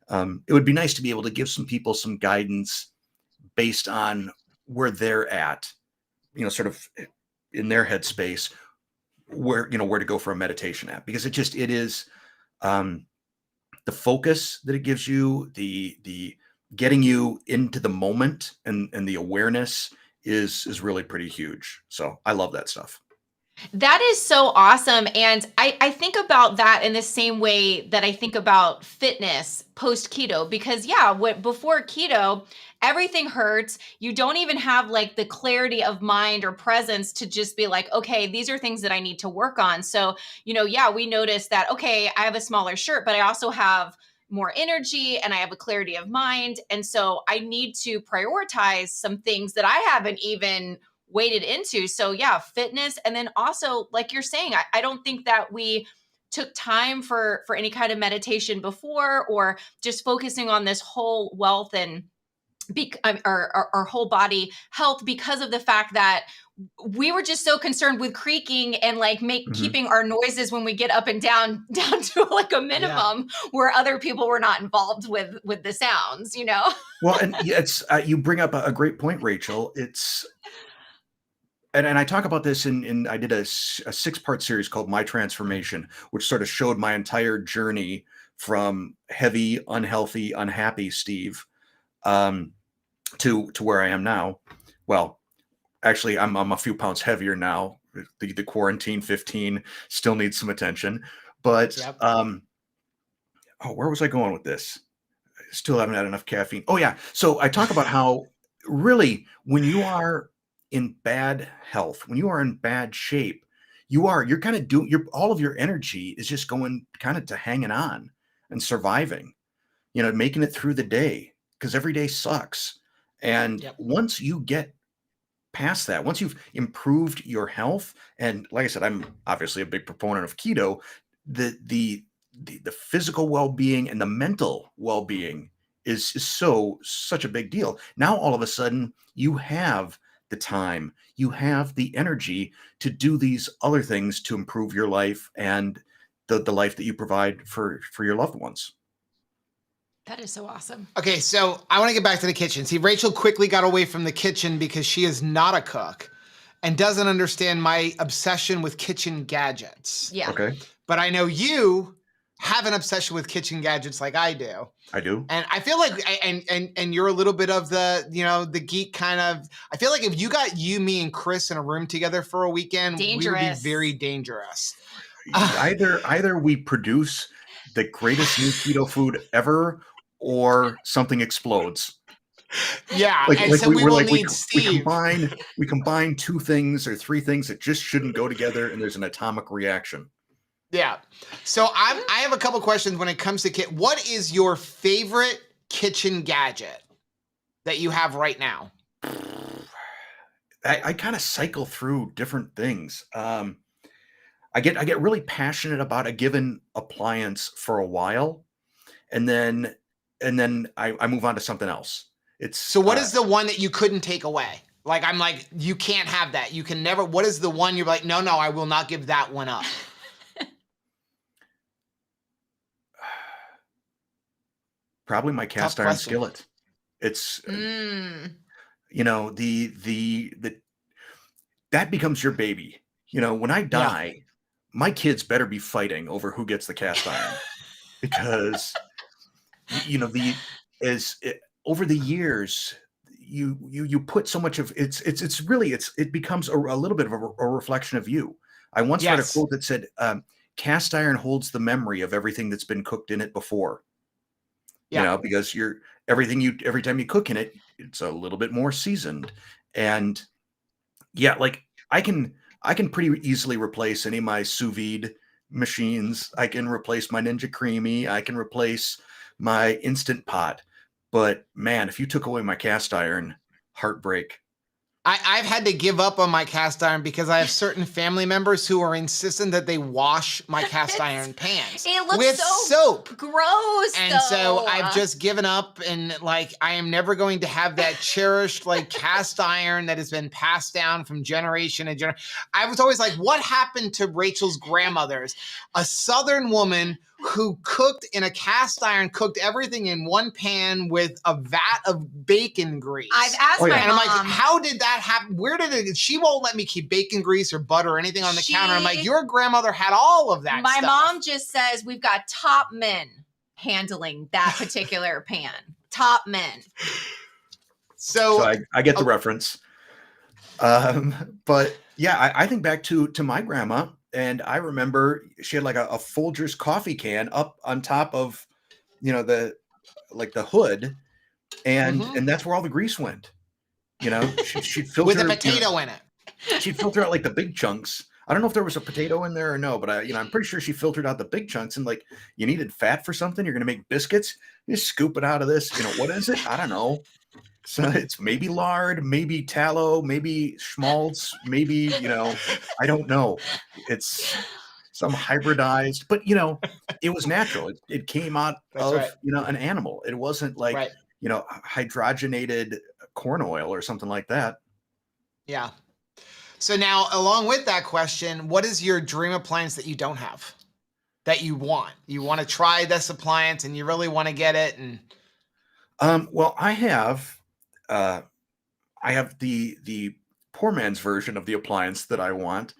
It would be nice to be able to give some people some guidance based on where they're at, sort of in their headspace, where to go for a meditation app, because it is the focus that it gives you, the getting you into the moment, and the awareness is really pretty huge. So I love that stuff. That is so awesome. And I think about that in the same way that I think about fitness post keto, because before keto, everything hurts. You don't even have like the clarity of mind or presence to just be like, okay, these are things that I need to work on. So, we noticed that, okay, I have a smaller shirt, but I also have more energy and I have a clarity of mind. And so I need to prioritize some things that I haven't even waded into. So fitness. And then also, like you're saying, I don't think that we took time for any kind of meditation before, or just focusing on this whole wealth and our whole body health, because of the fact that we were just so concerned with creaking and like keeping our noises when we get up and down to like a minimum, where other people were not involved with the sounds, Well, and it's you bring up a great point, Rachel. It's and I talk about this in I did a 6-part series called My Transformation, which sort of showed my entire journey from heavy, unhealthy, unhappy Steve to where I am now. Well, actually, I'm a few pounds heavier now. The quarantine 15 still needs some attention, but where was I going with this? Still haven't had enough caffeine. Oh yeah, so I talk about how really when you are in bad health, when you are in bad shape, you're kind of all of your energy is just going kind of to hanging on and surviving, making it through the day, because every day sucks. And once you get past that, once you've improved your health, and like I said, I'm obviously a big proponent of keto, the physical well-being and the mental well-being is such a big deal. Now all of a sudden you have the time, you have the energy to do these other things to improve your life and the life that you provide for your loved ones. That is so awesome. Okay, so I want to get back to the kitchen. See, Rachel quickly got away from the kitchen because she is not a cook and doesn't understand my obsession with kitchen gadgets. Yeah. Okay. But I know you have an obsession with kitchen gadgets like I do. I do. And I feel like, and you're a little bit of the, the geek kind of, I feel like if you got me and Chris in a room together for a weekend, we would be very dangerous. Either we produce the greatest new keto food ever, or something explodes. Yeah, so we will need Steve. We combine 2 things or 3 things that just shouldn't go together, and there's an atomic reaction. Yeah. So I have a couple questions when it comes to what is your favorite kitchen gadget that you have right now? I kind of cycle through different things. I get really passionate about a given appliance for a while, and then I move on to something else. So what is the one that you couldn't take away? Like, I'm like, you can't have that. You can never. What is the one you're like, no, I will not give that one up? Probably my cast iron skillet. It's that becomes your baby. When I die, my kids better be fighting over who gets the cast iron, because over the years you put so much of it becomes a little bit of a reflection of you. I once read a quote that said, cast iron holds the memory of everything that's been cooked in it before. Because every time you cook in it, it's a little bit more seasoned. And like I can pretty easily replace any of my sous vide machines. I can replace my Ninja Creamy. I can replace my Instant Pot. But man, if you took away my cast iron, heartbreak. I've had to give up on my cast iron because I have certain family members who are insistent that they wash my cast iron pans with soap. Gross. And so I've just given up, and like, I am never going to have that cherished like cast iron that has been passed down from generation to generation. I was always like, what happened to Rachel's grandmothers? A Southern woman who cooked in a cast iron, cooked everything in one pan with a vat of bacon grease. I've asked my mom. And I'm like, how did that happen? Where did it? She won't let me keep bacon grease or butter or anything on the counter. I'm like, your grandmother had all of that My stuff. mom just says we've got top men handling that particular pan. Top men. So I get the reference. But yeah, I think back to my grandma, and I remember she had like a Folgers coffee can up on top of, the hood, and that's where all the grease went. She'd filter with a potato in it. She'd filter out like the big chunks. I don't know if there was a potato in there or no, but I'm pretty sure she filtered out the big chunks. And like, you needed fat for something, you're gonna make biscuits, you just scoop it out of this. What is it? I don't know. So it's maybe lard, maybe tallow, maybe schmaltz, maybe, I don't know. It's some hybridized, but it was natural. It came out of, an animal. It wasn't like, hydrogenated corn oil or something like that. Yeah. So now, along with that question, what is your dream appliance that you don't have, that you want? You want to try this appliance and you really want to get it? And well, I have the poor man's version of the appliance that I want,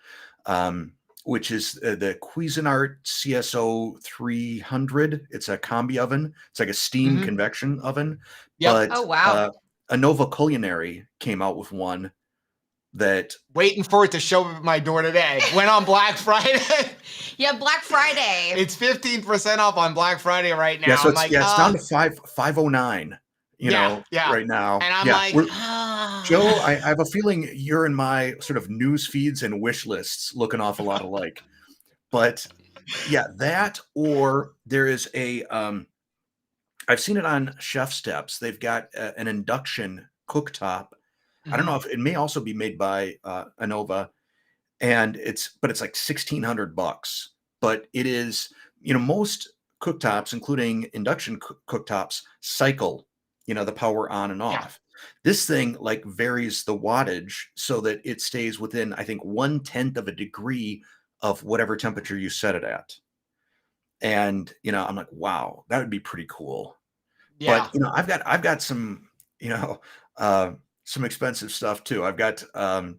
which is the Cuisinart CSO 300. It's a combi oven. It's like a steam convection oven. Yep. But, oh wow. Anova Culinary came out with one that waiting for it to show up at my door today. Went on Black Friday. Yeah, Black Friday. It's 15% off on Black Friday right now. Yeah, so it's down to $509. Right now. And I'm Joe, I have a feeling you're in my sort of news feeds and wish lists look an awful lot alike. But yeah, that, or there is a I've seen it on Chef Steps. They've got an induction cooktop. I don't know if it may also be made by Anova, and it's like $1,600. But it is, most cooktops, including induction cooktops, cycle, the power on and off. Yeah. This thing like varies the wattage so that it stays within, I think, 1/10 of a degree of whatever temperature you set it at. And I'm like, wow, that would be pretty cool. Yeah. But I've got some, some expensive stuff too. I've got the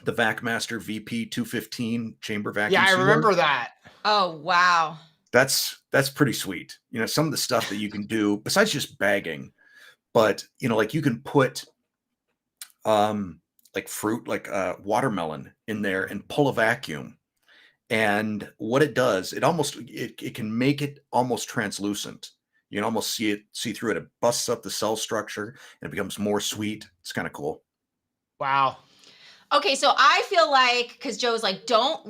VacMaster VP 215 chamber vacuum. Yeah, I remember that. Oh wow. That's pretty sweet. Some of the stuff that you can do besides just bagging, but like you can put like fruit, like watermelon in there and pull a vacuum. And what it does, it can make it almost translucent. You can almost see through it. It busts up the cell structure and it becomes more sweet. It's kind of cool. Wow. Okay, so I feel like, because Joe's like, don't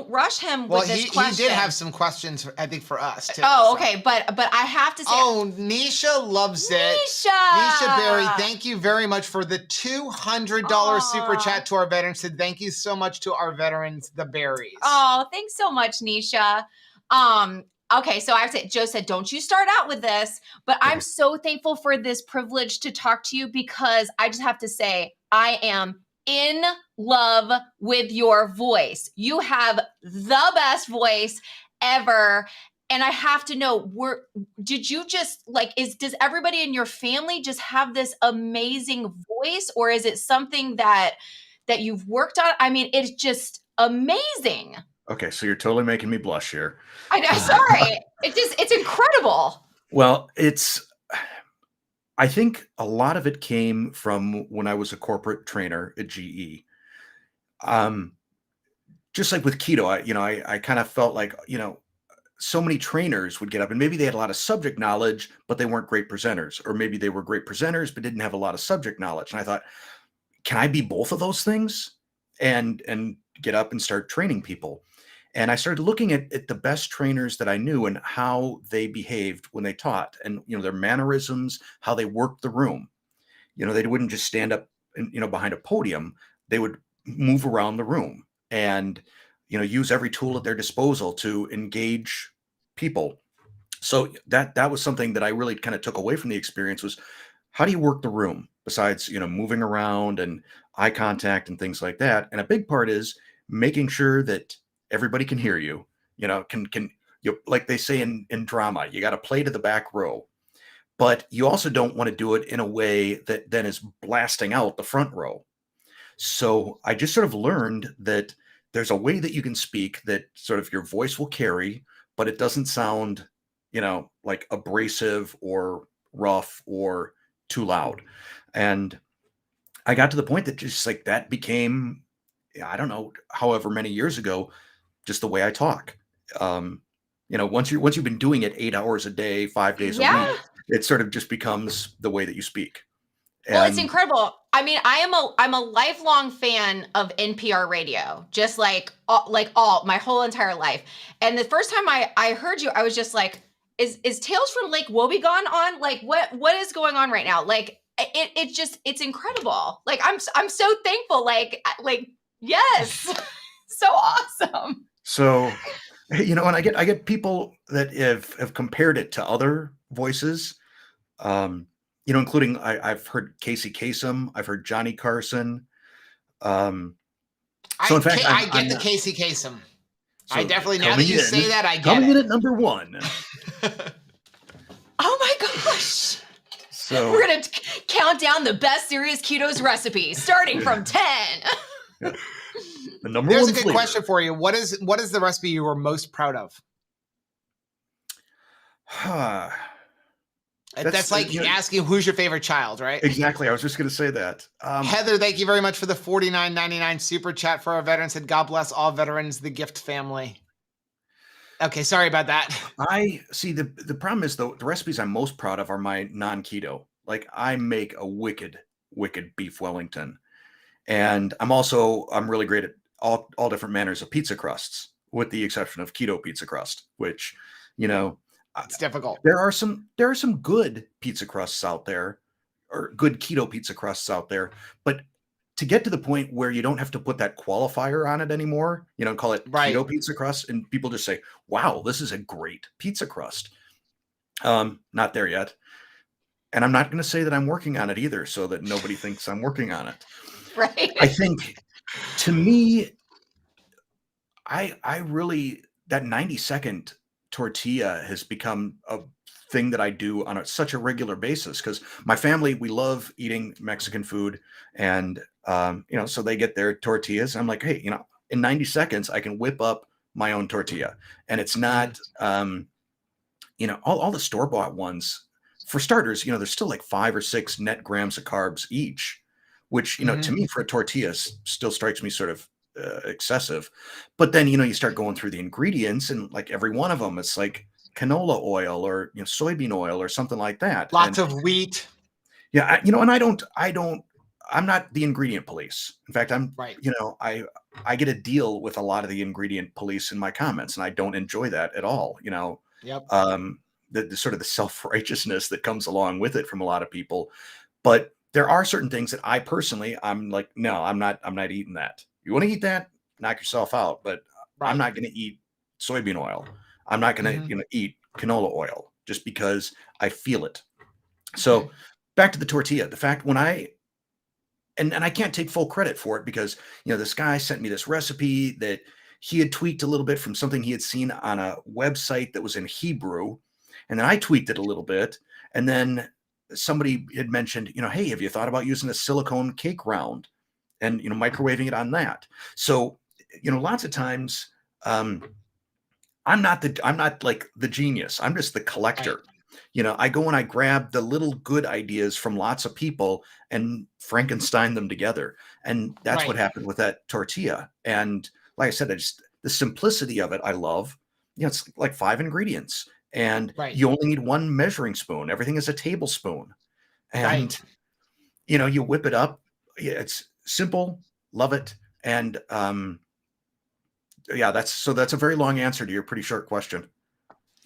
rush him with this question. He did have some questions, I think, for us too. Oh, so. Okay, but I have to say. Oh, Nisha loves it. Nisha Berry, thank you very much for the $200 super chat to our veterans. Said thank you so much to our veterans, the Berries. Oh, thanks so much, Nisha. Okay, so Joe said, don't you start out with this, but I'm so thankful for this privilege to talk to you, because I just have to say, I am in love with your voice. You have the best voice ever. And I have to know, did you just does everybody in your family just have this amazing voice, or is it something that you've worked on? I mean, it's just amazing. Okay, so you're totally making me blush here. I know, sorry. It's incredible. Well, I think a lot of it came from when I was a corporate trainer at GE. Just like with keto, I kind of felt like, so many trainers would get up and maybe they had a lot of subject knowledge, but they weren't great presenters, or maybe they were great presenters, but didn't have a lot of subject knowledge. And I thought, can I be both of those things and get up and start training people? And I started looking at the best trainers that I knew and how they behaved when they taught, and their mannerisms, how they worked the room. They wouldn't just stand up and, behind a podium. They would move around the room and use every tool at their disposal to engage people. So that was something that I really kind of took away from the experience, was how do you work the room besides moving around and eye contact and things like that. And a big part is making sure that everybody can hear you, can like they say in drama, you got to play to the back row, but you also don't want to do it in a way that then is blasting out the front row. So I just sort of learned that there's a way that you can speak that sort of your voice will carry, but it doesn't sound, like abrasive or rough or too loud. And I got to the point that just like that became, I don't know, however many years ago, just the way I talk. Once you've been doing it 8 hours a day, 5 days a week, it sort of just becomes the way that you speak. Well, it's incredible. I mean, I'm a lifelong fan of NPR radio, just like all my whole entire life. And the first time I heard you, I was just like, is Tales from Lake Wobegon on? Like, what is going on right now? Like, it's incredible. Like, I'm so thankful. Like yes, so awesome. So, and I get people that have compared it to other voices. Including I've heard Casey Kasem, I've heard Johnny Carson. So in fact, I get the Casey Kasem. So I definitely, now that you say that, I get coming in at number 1. Oh my gosh! So we're gonna count down the best serious ketos recipes, starting from 10. The number There's 1 a good flavor. question for you. What is the recipe you were most proud of? That's like asking who's your favorite child, right? Exactly. I was just going to say that. Heather, thank you very much for the $49.99 super chat for our veterans. And God bless all veterans, the gift family. Okay, sorry about that. I see the problem is the recipes I'm most proud of are my non-keto. Like I make a wicked beef Wellington, and I'm really great at all different manners of pizza crusts, with the exception of keto pizza crust, which it's difficult. There are some good pizza crusts out there, or good keto pizza crusts out there, but to get to the point where you don't have to put that qualifier on it anymore, call it keto pizza crust, and people just say, "Wow, this is a great pizza crust." Not there yet, and I'm not going to say that I'm working on it either, so that nobody thinks I'm working on it. Right. I think, to me, I really, that 90-second tortilla has become a thing that I do on such a regular basis, because my family, we love eating Mexican food, and so they get their tortillas. I'm like, hey, in 90 seconds I can whip up my own tortilla, and it's not all the store-bought ones. For starters, there's still like 5 or 6 net grams of carbs each, which to me, for a tortilla, still strikes me sort of excessive. But then you start going through the ingredients, and like every one of them, it's like canola oil or soybean oil or something like that. Lots of wheat. Yeah, and I'm not the ingredient police. In fact, I'm right. I get a deal with a lot of the ingredient police in my comments, and I don't enjoy that at all. Yep. The sort of the self-righteousness that comes along with it from a lot of people. But there are certain things that I personally, I'm like, no, I'm not eating that. You want to eat that? Knock yourself out. But I'm not going to eat soybean oil. I'm not going to eat canola oil just because I feel it. So back to the tortilla. The fact when and I can't take full credit for it, because this guy sent me this recipe that he had tweaked a little bit from something he had seen on a website that was in Hebrew, and then I tweaked it a little bit, and then somebody had mentioned, hey, have you thought about using a silicone cake round and microwaving it on that? So lots of times I'm not like the genius. I'm just the collector. I go and I grab the little good ideas from lots of people and Frankenstein them together. And that's what happened with that tortilla. And like I said, the simplicity of it, I love. It's like 5 ingredients, and you only need 1 measuring spoon. Everything is a tablespoon. And, you whip it up. It's simple. Love it. And, that's a very long answer to your pretty short question.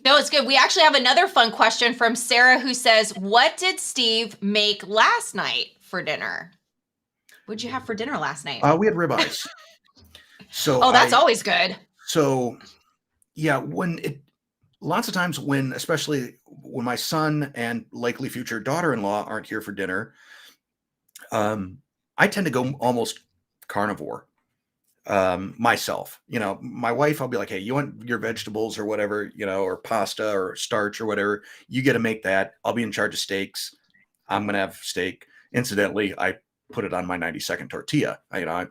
No, it's good. We actually have another fun question from Sarah, who says, what did Steve make last night for dinner? What'd you have for dinner last night? We had ribeyes. So that's always good. So yeah, lots of times especially when my son and likely future daughter-in-law aren't here for dinner, I tend to go almost carnivore. myself. My wife, I'll be like, hey, you want your vegetables or whatever, or pasta or starch or whatever, you get to make that. I'll be in charge of steaks. I'm going to have steak. Incidentally, I put it on my 90-second tortilla. I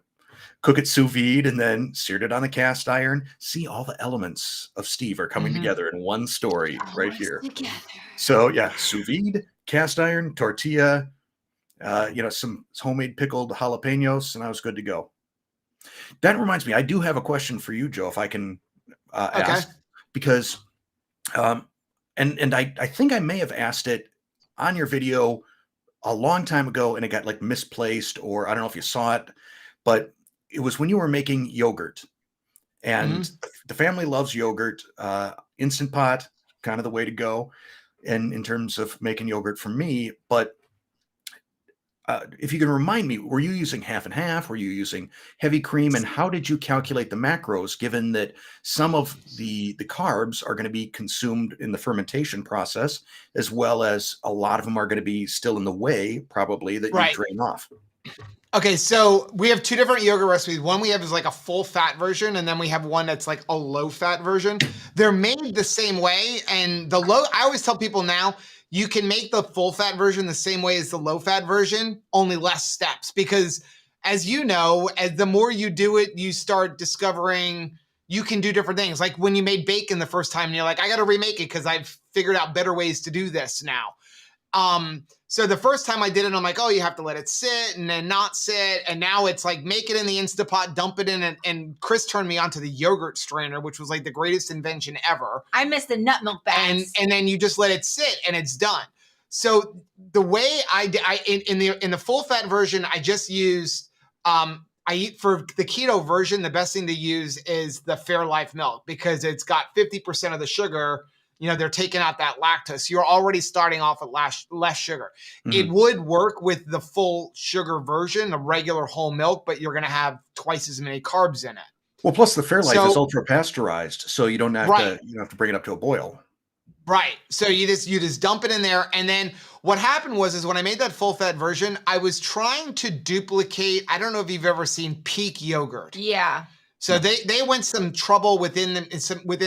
cook it sous vide and then seared it on the cast iron. See, all the elements of Steve are coming together in one story right here. So yeah, sous vide, cast iron, tortilla, some homemade pickled jalapenos, and I was good to go. That reminds me, I do have a question for you, Joe, if I can ask, because, and I think I may have asked it on your video a long time ago, and it got like misplaced, or I don't know if you saw it, but it was when you were making yogurt, and the family loves yogurt. Instant Pot, kind of the way to go, and in terms of making yogurt for me, but if you can remind me, were you using half and half? Were you using heavy cream? And how did you calculate the macros, given that some of the carbs are going to be consumed in the fermentation process, as well as a lot of them are going to be still in the whey, probably, that you drain off? Okay, so we have two different yogurt recipes. One we have is like a full fat version, and then we have one that's like a low fat version. They're made the same way, and I always tell people now, you can make the full fat version the same way as the low fat version, only less steps. Because as you know, as the more you do it, you start discovering you can do different things. Like when you made bacon the first time, and you're like, I got to remake it because I've figured out better ways to do this now. So the first time I did it, I'm like, oh, you have to let it sit and then not sit. And now it's like, make it in the Instant Pot, dump it in. And Chris turned me onto the yogurt strainer, which was like the greatest invention ever. I miss the nut milk bags. And then you just let it sit and it's done. So the way in the full fat version, I just used, for the keto version, the best thing to use is the Fairlife milk because it's got 50% of the sugar. They're taking out that lactose. You're already starting off with less sugar. It would work with the full sugar version, the regular whole milk, but you're going to have twice as many carbs in it. Well, plus the Fairlife is ultra pasteurized, so you don't have to bring it up to a boil. Right. So you just dump it in there, and then what happened was when I made that full fat version, I was trying to duplicate. I don't know if you've ever seen Peak yogurt. Yeah. So they went some trouble within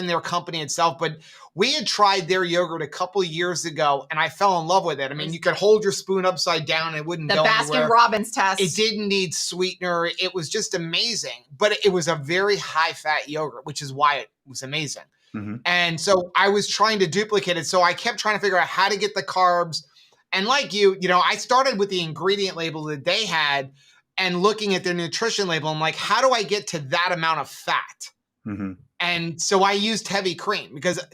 their company itself, but we had tried their yogurt a couple years ago, and I fell in love with it. I mean, you could hold your spoon upside down and it wouldn't go anywhere. The Baskin-Robbins test. It didn't need sweetener. It was just amazing, but it was a very high-fat yogurt, which is why it was amazing. And so I was trying to duplicate it. So I kept trying to figure out how to get the carbs. And like you, I started with the ingredient label that they had, and looking at their nutrition label, I'm like, how do I get to that amount of fat? And so I used heavy cream because,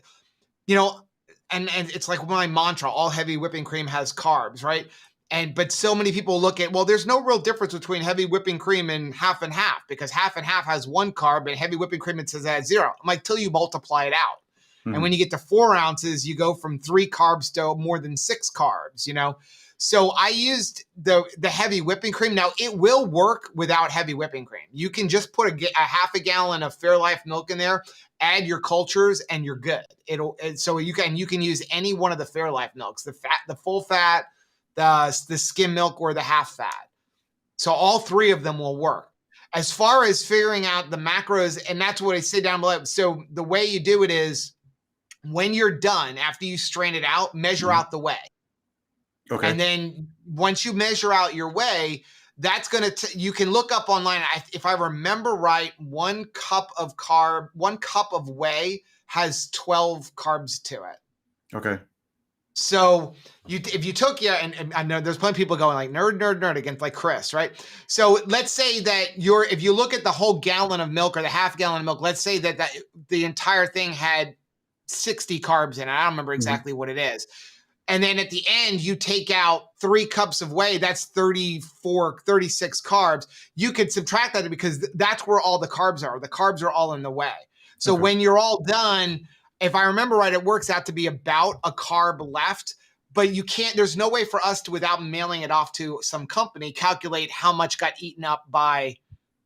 and it's like my mantra, all heavy whipping cream has carbs, right? But so many people look at, well, there's no real difference between heavy whipping cream and half because half and half has 1 carb and heavy whipping cream, it says it has 0. I'm like, till you multiply it out. And when you get to 4 ounces, you go from 3 carbs to more than 6 carbs, So I used the heavy whipping cream. Now it will work without heavy whipping cream. You can just put a half a gallon of Fairlife milk in there, add your cultures, and you're good. So you can use any one of the Fairlife milks, the full fat, the skim milk, or the half fat. So all 3 of them will work. As far as figuring out the macros, and that's what I say down below. So the way you do it is when you're done, after you strain it out, measure out the whey. Okay. And then once you measure out your whey, that's going to, you can look up online. If I remember right, 1 cup of whey has 12 carbs to it. Okay. So if you took, and I know there's plenty of people going like nerd against like Chris, right? So let's say that if you look at the whole gallon of milk or the half gallon of milk, let's say that the entire thing had 60 carbs in it. I don't remember exactly what it is. And then at the end, you take out 3 cups of whey. That's 36 carbs. You could subtract that because that's where all the carbs are. The carbs are all in the whey. So when you're all done, if I remember right, it works out to be about a carb left. But you can't, there's no way for us to, without mailing it off to some company, calculate how much got eaten up by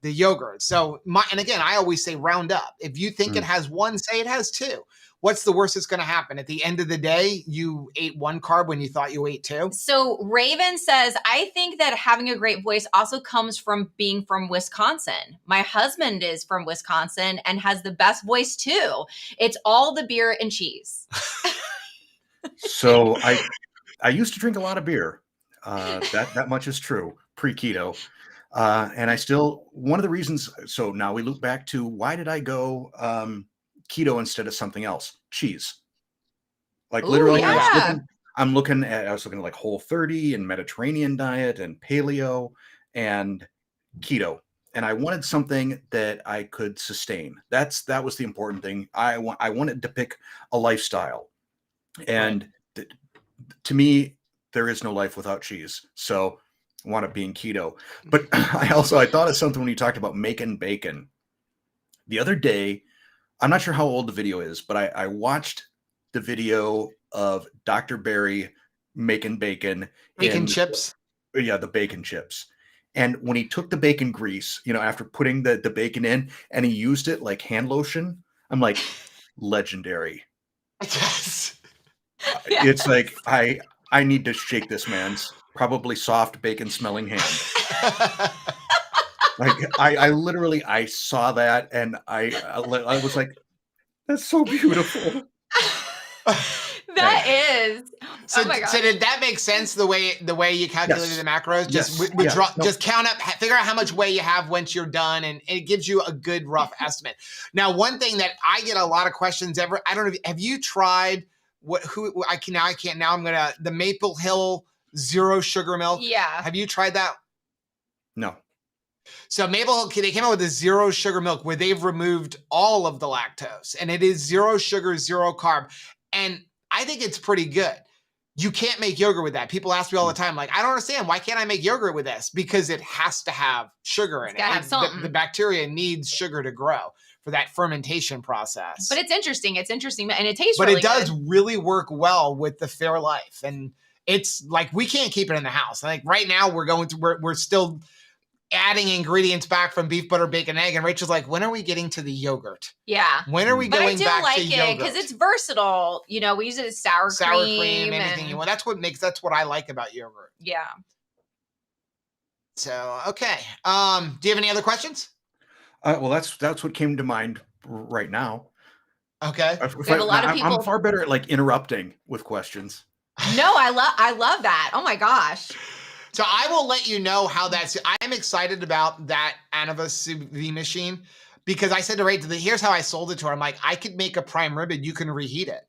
the yogurt. So and again, I always say round up. If you think it has one, say it has two. What's the worst that's going to happen? At the end of the day, you ate one carb when you thought you ate two. So Raven says, I think that having a great voice also comes from being from Wisconsin. My husband is from Wisconsin and has the best voice too. It's all the beer and cheese. So I used to drink a lot of beer. That much is true pre-keto. And I still, one of the reasons, so now we loop back to why did I go keto instead of something else? Cheese. Like literally, I was looking at like Whole30 and Mediterranean diet and paleo and keto. And I wanted something that I could sustain. That was the important thing. I wanted to pick a lifestyle. And to me, there is no life without cheese. So I wound up being keto. But I thought of something when you talked about making bacon. The other day, I'm not sure how old the video is, but I watched the video of Dr. Barry making bacon. Bacon chips? Yeah, the bacon chips. And when he took the bacon grease, after putting the bacon in, and he used it like hand lotion, I'm like, legendary. Yes. It's like, I need to shake this man's probably soft bacon smelling hand. Like I literally saw that and I was like, that's so beautiful. That is. So, oh my God. So did that make sense the way you calculated the macros? Just count up, figure out how much whey you have once you're done, and it gives you a good rough estimate. Now, one thing that I get a lot of questions I don't know, have you tried the Maple Hill zero sugar milk? Yeah. Have you tried that? No. So Maple Hill, they came out with a zero sugar milk where they've removed all of the lactose, and it is zero sugar, zero carb. And I think it's pretty good. You can't make yogurt with that. People ask me all the time, like, I don't understand. Why can't I make yogurt with this? Because it has to have sugar in it. Have something. The bacteria needs sugar to grow for that fermentation process. But it's interesting. And it tastes But really it does good. really work well with the Fairlife. And it's like, we can't keep it in the house. Like right now we're still adding ingredients back from beef, butter, bacon, egg. And Rachel's like, when are we getting to the yogurt? Yeah. When are we going back to yogurt? But I do like it because it's versatile. We use it as sour cream, anything you want. That's what I like about yogurt. Yeah. So, okay. Do you have any other questions? Well, that's what came to mind right now. Okay. We have a lot of people. I'm far better at like interrupting with questions. No, I love that. Oh my gosh. So I will let you know how I'm excited about that Anova sous vide machine because I said to Rachel, here's how I sold it to her. I'm like, I could make a prime rib and you can reheat it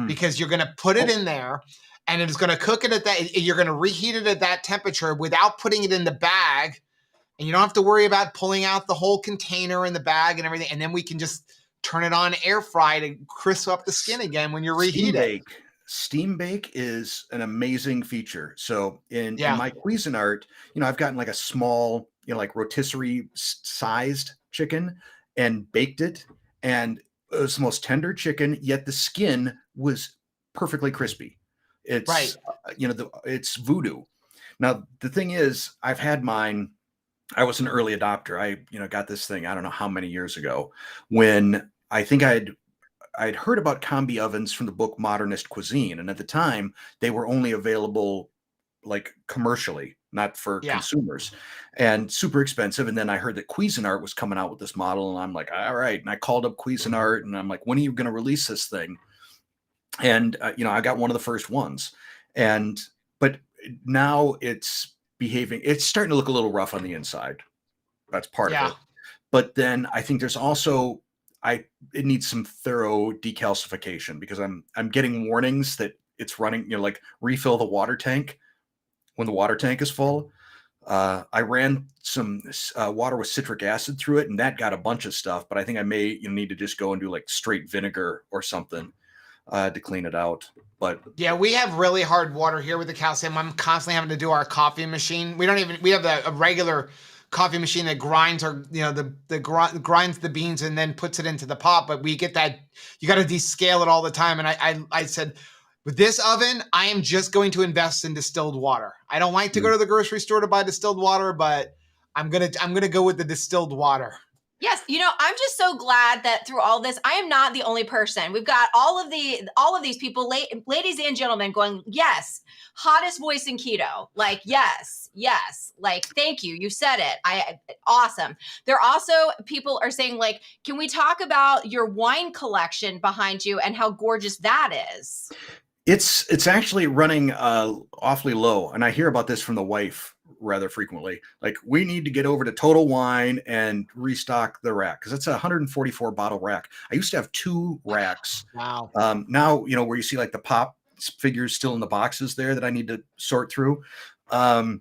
because you're going to put it in there and it's going to cook it you're going to reheat it at that temperature without putting it in the bag. And you don't have to worry about pulling out the whole container and the bag and everything. And then we can just turn it on air fry to crisp up the skin again when you're reheating. Steam bake is an amazing feature. So in my Cuisinart, I've gotten like a small, like rotisserie sized chicken and baked it. And it was the most tender chicken, yet the skin was perfectly crispy. It's right. It's voodoo. Now, the thing is, I've had mine. I was an early adopter. I got this thing, I don't know how many years ago, when I think I'd heard about combi ovens from the book Modernist Cuisine. And at the time they were only available like commercially, not for consumers, and super expensive. And then I heard that Cuisinart was coming out with this model and I'm like, all right. And I called up Cuisinart and I'm like, when are you going to release this thing? And, I got one of the first ones but now it's starting to look a little rough on the inside. That's part of it. But then I think there's also, it needs some thorough decalcification because I'm getting warnings that it's running, like refill the water tank when the water tank is full. I ran some water with citric acid through it and that got a bunch of stuff, but I think I may need to just go and do like straight vinegar or something to clean it out. But yeah, we have really hard water here with the calcium. I'm constantly having to do our coffee machine. We have a regular coffee machine that grinds grinds the beans and then puts it into the pot. But we get that, you got to descale it all the time. And I said, with this oven, I am just going to invest in distilled water. I don't like to go to the grocery store to buy distilled water, but I'm gonna go with the distilled water. Yes, I'm just so glad that through all this, I am not the only person. We've got all of these people, ladies and gentlemen, going, yes, hottest voice in keto. Like, yes, like, thank you. You said it. Awesome. There are also people are saying, like, can we talk about your wine collection behind you and how gorgeous that is? It's actually running awfully low, and I hear about this from the wife rather frequently. Like, we need to get over to Total Wine and restock the rack because it's a 144 bottle rack. I used to have 2 racks. Wow. Now, where you see like the pop figures still in the boxes there that I need to sort through. I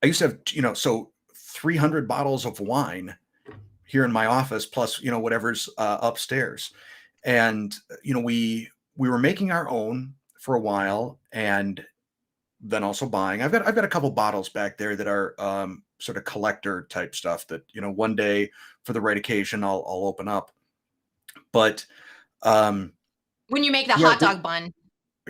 used to have, so 300 bottles of wine here in my office, plus, whatever's upstairs. And, we were making our own for a while, and then also buying. I've got a couple bottles back there that are sort of collector type stuff that, one day for the right occasion I'll open up. But when you make the hot dog bun.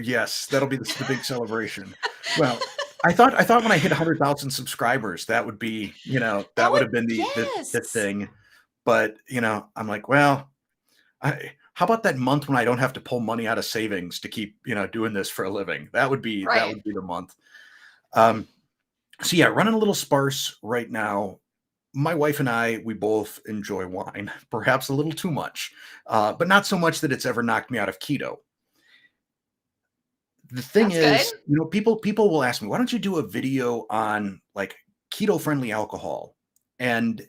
Yes, that'll be the big celebration. Well, I thought when I hit 100,000 subscribers, that would be, that would have been the thing. But, I'm like, well, how about that month when I don't have to pull money out of savings to keep, doing this for a living? That would be the month. So yeah, running a little sparse right now. My wife and I, we both enjoy wine, perhaps a little too much, but not so much that it's ever knocked me out of keto. The thing is, people will ask me, why don't you do a video on like keto friendly alcohol? And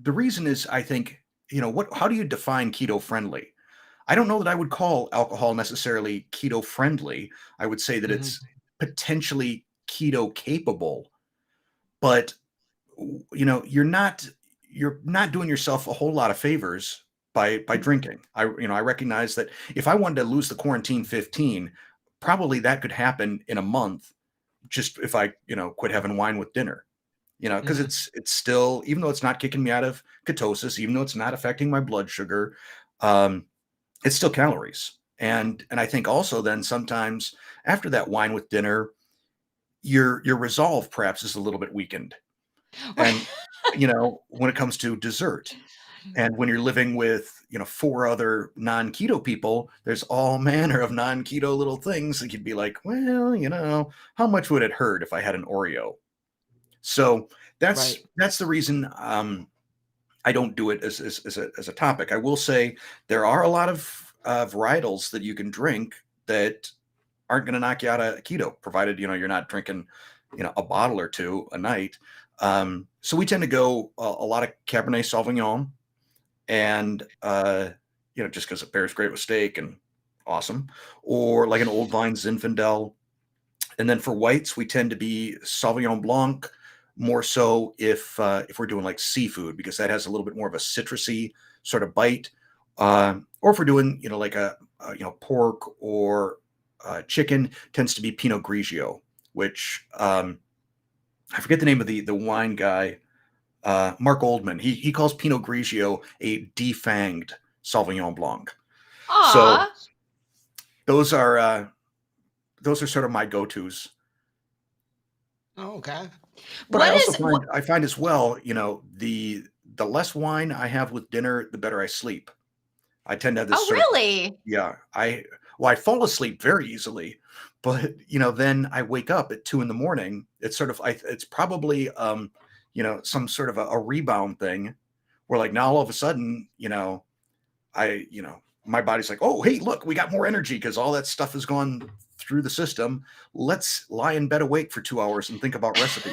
the reason is, I think, how do you define keto friendly? I don't know that I would call alcohol necessarily keto friendly. I would say that it's potentially keto capable, but you're not doing yourself a whole lot of favors by drinking. I recognize that if I wanted to lose the quarantine 15, probably that could happen in a month, just if I, quit having wine with dinner. Because it's still, even though it's not kicking me out of ketosis, even though it's not affecting my blood sugar, it's still calories. And I think also then sometimes after that wine with dinner, your resolve perhaps is a little bit weakened. And, when it comes to dessert, and when you're living with, 4 other non-keto people, there's all manner of non-keto little things that you'd be like, well, how much would it hurt if I had an Oreo? So that's the reason I don't do it as a topic. I will say there are a lot of varietals that you can drink that aren't going to knock you out of keto, provided you're not drinking a bottle or 2 a night. So we tend to go a lot of Cabernet Sauvignon, and just because it pairs great with steak and awesome, or like an Old Vine Zinfandel. And then for whites, we tend to be Sauvignon Blanc, more so if we're doing like seafood, because that has a little bit more of a citrusy sort of bite. Or if we're doing, like a pork or chicken, tends to be Pinot Grigio, which I forget the name of the wine guy, Mark Oldman. He calls Pinot Grigio a defanged Sauvignon Blanc. Aww. So those are sort of my go-tos. Oh, okay. But I find as well, the less wine I have with dinner, the better I sleep. I tend to have this. Oh, really? Yeah. I fall asleep very easily, but then I wake up at 2 a.m. It's sort of, it's probably, some sort of a rebound thing where like now all of a sudden, my body's like, oh, hey, look, we got more energy because all that stuff has gone through the system. Let's lie in bed awake for 2 hours and think about recipes.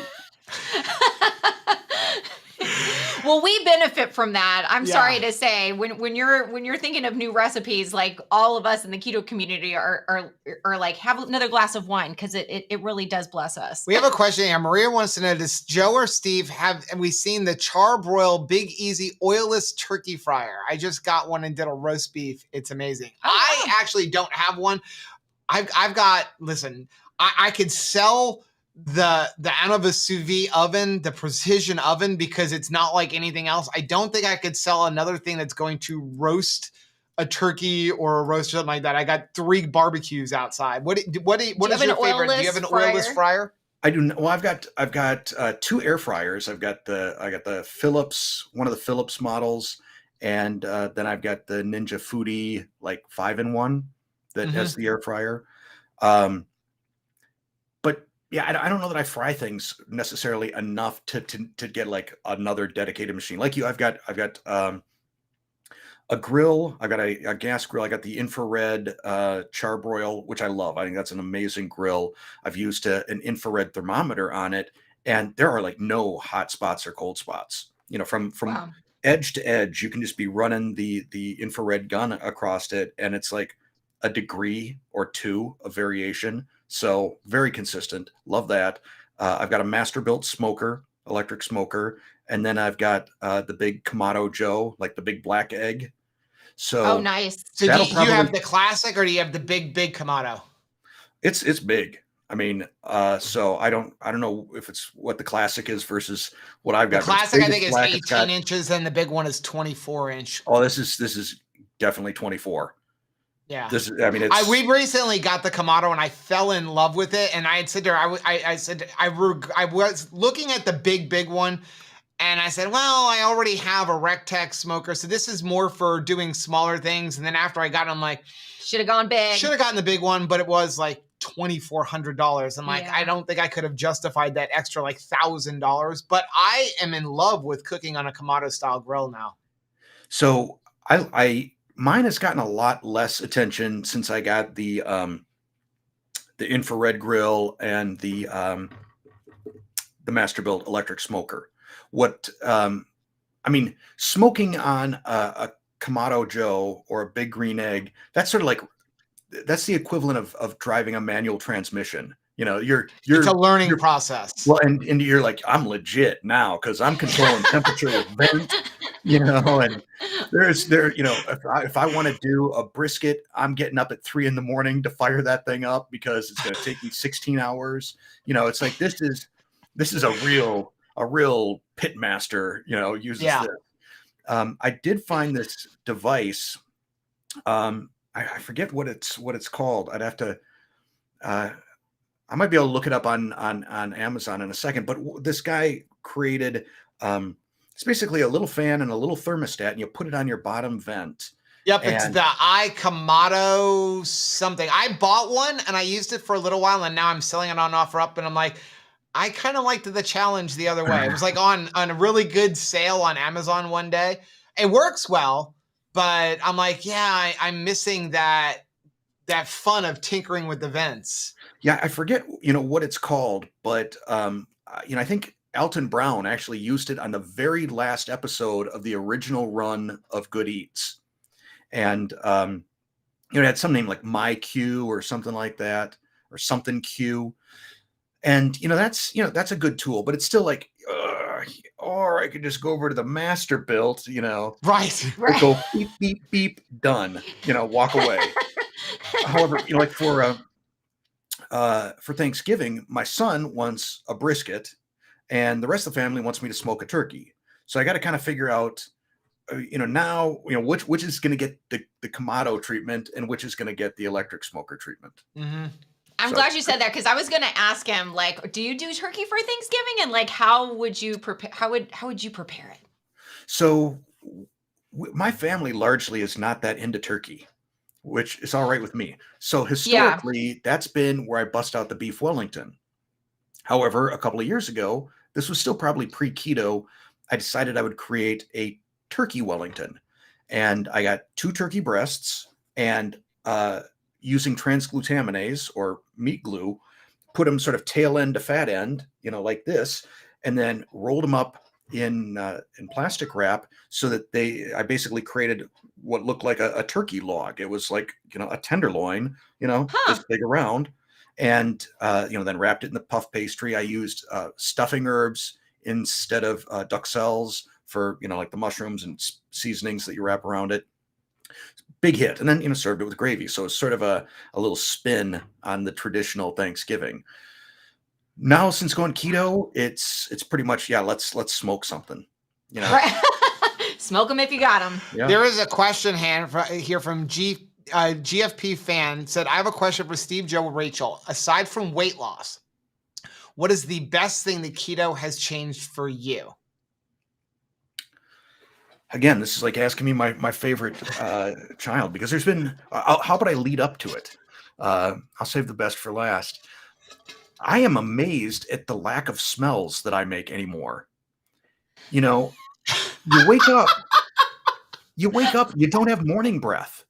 Well, we benefit from that. I'm sorry to say, when you're thinking of new recipes, like all of us in the keto community are like, have another glass of wine, because it really does bless us. We have a question here. Maria wants to know, does Joe or Steve have we seen the Charbroil Big Easy Oilless Turkey Fryer? I just got one and did a roast beef. It's amazing. I actually don't have one. I've got, listen, I could sell the Anova sous vide oven, the precision oven, because it's not like anything else. I don't think I could sell another thing that's going to roast a turkey or a roast or something like that. I got 3 barbecues outside. What is your favorite? Do you have an oilless fryer? I do. Well, I've got 2 air fryers. I got the Philips, one of the Philips models, and then I've got the Ninja Foodie like 5-in-1 that has the air fryer. But yeah, I don't know that I fry things necessarily enough to get like another dedicated machine like you. I've got a grill. I got a gas grill. I got the infrared charbroil, which I love. I think that's an amazing grill. I've used an infrared thermometer on it, and there are like no hot spots or cold spots. You know, from Wow. edge to edge, you can just be running the infrared gun across it, and it's like a degree or 2 of variation. So very consistent. Love that. I've got a Masterbuilt smoker, electric smoker, and then I've got the big Kamado Joe, like the big black egg. So Oh, nice. So do you have the classic or do you have the big Kamado? It's big. I mean, so I don't know if it's what the classic is versus what I've got. The classic I think is 18 inches and the big one is 24 inch. Oh, this is definitely 24. Yeah. This is, I mean, we recently got the Kamado and I fell in love with it. And I had said there, I said, I was looking at the big one. And I said, well, I already have a Rectex smoker, so this is more for doing smaller things. And then after I got it, I'm like, should have gone big. Should have gotten the big one, but it was like $2,400. I'm like, Yeah. I don't think I could have justified that extra like $1,000. But I am in love with cooking on a Kamado style grill now. So mine has gotten a lot less attention since I got the infrared grill and the Masterbuilt electric smoker. What I mean, smoking on a Kamado Joe or a big green egg, that's sort of like that's the equivalent of driving a manual transmission. You know, it's a learning process. Well, and you're like, I'm legit now because I'm controlling temperature with vent, you know, and you know, if I want to do a brisket, I'm getting up at 3 a.m. to fire that thing up because it's going to take me 16 hours. You know, it's like this is a real pit master, you know, uses this. I did find this device. I forget what it's called. I'd have to. I might be able to look it up on Amazon in a second. But this guy created. It's basically a little fan and a little thermostat, and you put it on your bottom vent. Yep, it's the Kamado something. I bought one and I used it for a little while, and now I'm selling it on OfferUp, and I'm like, I kind of liked the challenge the other way. It was like on a really good sale on Amazon one day. It works well, but I'm like, yeah, I'm missing that fun of tinkering with the vents. Yeah, I forget, you know, what it's called, but you know, I think Alton Brown actually used it on the very last episode of the original run of Good Eats, and you know, it had some name like My Q or something like that, or something Q. And, you know, that's a good tool, but it's still like, or I could just go over to the Masterbuilt, you know, right. Go beep, beep, beep, done, you know, walk away. However, you know, like for Thanksgiving, my son wants a brisket and the rest of the family wants me to smoke a turkey. So I got to kind of figure out, you know, now, you know, which is going to get the Kamado treatment and which is going to get the electric smoker treatment. Mm-hmm. I'm glad you said that because I was going to ask him, like, do you do turkey for Thanksgiving? And like, how would you prepare? How would you prepare it? So my family largely is not that into turkey, which is all right with me. So historically, that's been where I bust out the beef Wellington. However, a couple of years ago, this was still probably pre-keto, I decided I would create a turkey Wellington. And I got 2 turkey breasts and using transglutaminase or meat glue, put them sort of tail end to fat end, you know, like this, and then rolled them up in plastic wrap so that I basically created what looked like a turkey log. It was like, you know, a tenderloin, you know, this big around, and you know, then wrapped it in the puff pastry. I used stuffing herbs instead of duxelles for, you know, like the mushrooms and seasonings that you wrap around it. Big hit. And then, you know, served it with gravy. So it's sort of a little spin on the traditional Thanksgiving. Now, since going keto, it's pretty much, yeah, let's smoke something, you know. Right. Smoke them if you got them. Yeah. There is a question here from GFP fan. Said, I have a question for Steve, Joe, or Rachel. Aside from weight loss, what is the best thing that keto has changed for you? Again, this is like asking me my favorite child, because there's been, how about I lead up to it? I'll save the best for last. I am amazed at the lack of smells that I make anymore. You know, you wake up, you don't have morning breath,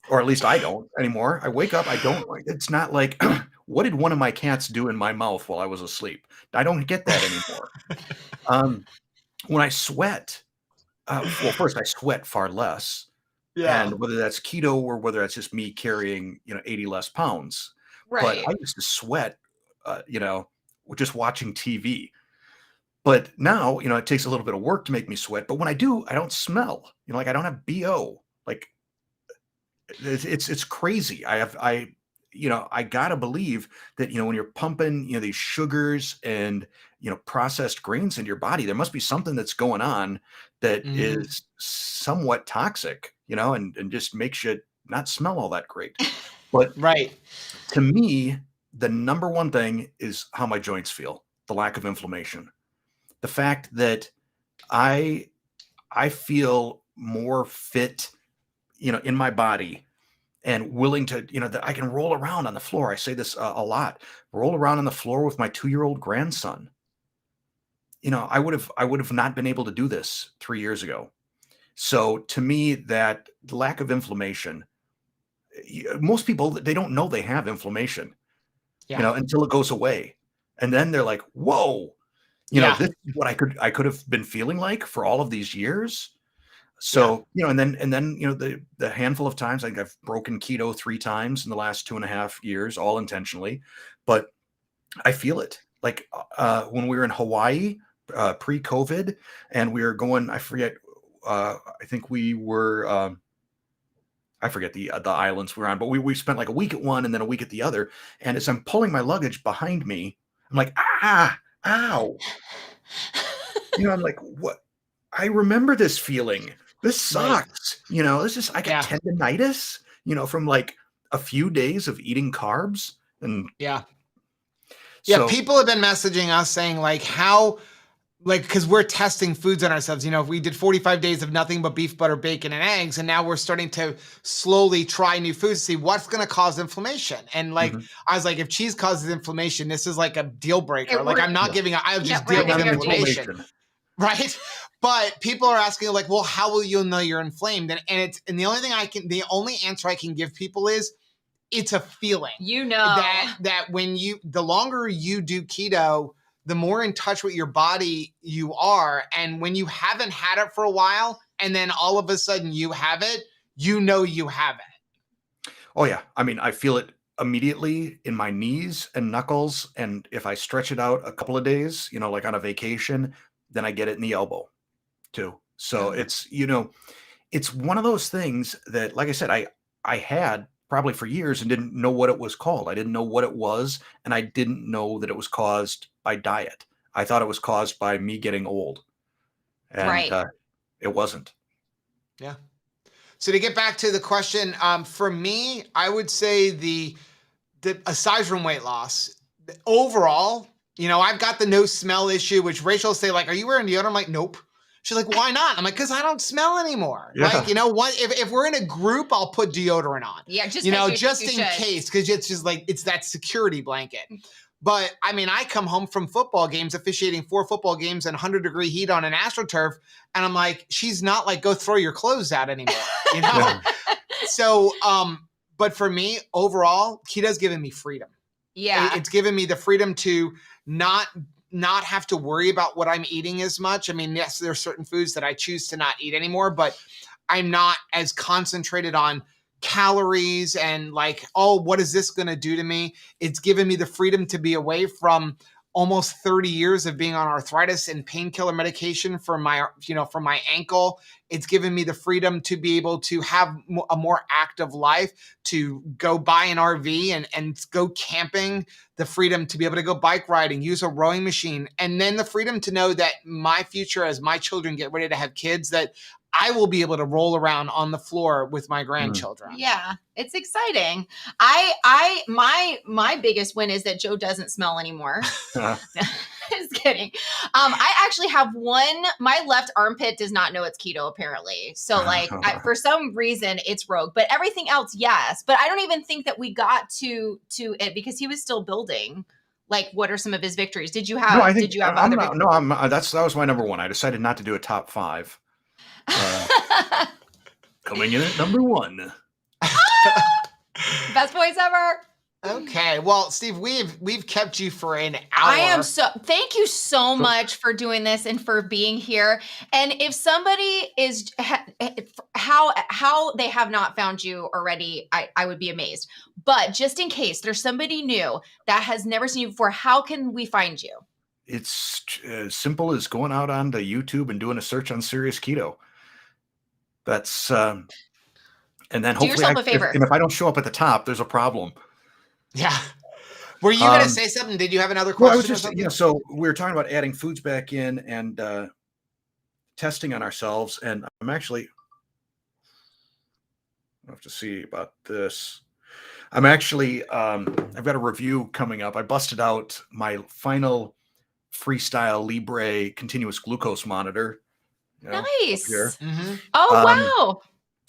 or at least I don't anymore. I wake up, I don't, it's not like, what did one of my cats do in my mouth while I was asleep? I don't get that anymore. When I sweat, well, first I sweat far less. Yeah. And whether that's keto or whether that's just me carrying, 80 less pounds. Right. But I used to sweat, just watching TV. But now, it takes a little bit of work to make me sweat. But when I do, I don't smell. Like I don't have BO. Like it's crazy. I gotta believe that, when you're pumping, these sugars and, processed grains into your body, there must be something that's going on that is somewhat toxic, and just makes you not smell all that great. But right. To me, the number one thing is how my joints feel, the lack of inflammation. The fact that I feel more fit, in my body, and willing to, that I can roll around on the floor. I say this a lot, roll around on the floor with my 2-year-old grandson. I would have not been able to do this 3 years ago. So to me, that lack of inflammation, most people, they don't know they have inflammation, until it goes away. And then they're like, whoa, this is what I could have been feeling like for all of these years. So, and then, the handful of times, like I've broken keto 3 times in the last 2.5 years, all intentionally, but I feel it. Like, when we were in Hawaii, pre-COVID, and we were going, I forget, I think we were, I forget the islands we were on, but we spent like a week at one and then a week at the other. And as I'm pulling my luggage behind me, I'm like, ow. I'm like, what? I remember this feeling. This sucks. This is, I got tendinitis, from like a few days of eating carbs. And so, people have been messaging us saying because we're testing foods on ourselves. We did 45 days of nothing but beef, butter, bacon, and eggs. And now we're starting to slowly try new foods to see what's going to cause inflammation. And I was like, if cheese causes inflammation, this is like a deal breaker. I'm not giving up. I would just deal with inflammation. Right. But people are asking well, how will you know you're inflamed? And the only answer I can give people is it's a feeling. That when the longer you do keto, the more in touch with your body you are. And when you haven't had it for a while, and then all of a sudden you have it, you have it. Oh yeah. I mean, I feel it immediately in my knees and knuckles. And if I stretch it out a couple of days, like on a vacation, then I get it in the elbow too. So it's, it's one of those things that, like I said, I had probably for years and didn't know what it was called. I didn't know what it was. And I didn't know that it was caused by diet. I thought it was caused by me getting old. And it wasn't. Yeah. So to get back to the question, for me, I would say aside from weight loss, overall, I've got the no smell issue, which Rachel will say, are you wearing deodorant? I'm like, nope. She's like, why not? I'm like, because I don't smell anymore. Yeah. What? If we're in a group, I'll put deodorant on. Yeah, just in case, because it's just it's that security blanket. But I mean, I come home from football games, officiating 4 football games in 100-degree heat on an AstroTurf, and I'm like, she's not like, go throw your clothes out anymore. Yeah. So, but for me, overall, keto's given me freedom. Yeah. It's given me the freedom to not have to worry about what I'm eating as much. I mean, yes, there are certain foods that I choose to not eat anymore, but I'm not as concentrated on calories and what is this going to do to me? It's given me the freedom to be away from almost 30 years of being on arthritis and painkiller medication for my ankle. It's given me the freedom to be able to have a more active life, to go buy an RV and go camping, the freedom to be able to go bike riding, use a rowing machine, and then the freedom to know that my future, as my children get ready to have kids, that I will be able to roll around on the floor with my grandchildren. Yeah, it's exciting. My biggest win is that Joe doesn't smell anymore. Just kidding. I actually have my left armpit does not know it's keto apparently. So like for some reason it's rogue, but everything else, yes. But I don't even think that we got to it because he was still building. Like, what are some of his victories? Did you have? No, I think did you have other? That was my number one. I decided not to do a top 5. Coming in at number 1. Best voice ever. Okay, well, Steve, we've kept you for an hour. Thank you so much for doing this and for being here. And if somebody is how they have not found you already, I would be amazed. But just in case there's somebody new that has never seen you before, how can we find you? It's as simple as going out onto YouTube and doing a search on Serious Keto. That's and then hopefully, do yourself a favor. If I don't show up at the top, there's a problem. Yeah. Were you going to say something? Did you have another question? Well, I was just, so we were talking about adding foods back in and testing on ourselves. And I'm actually, I have to see about this. I'm actually, I've got a review coming up. I busted out my final Freestyle Libre continuous glucose monitor. Nice. Mm-hmm. Oh, wow.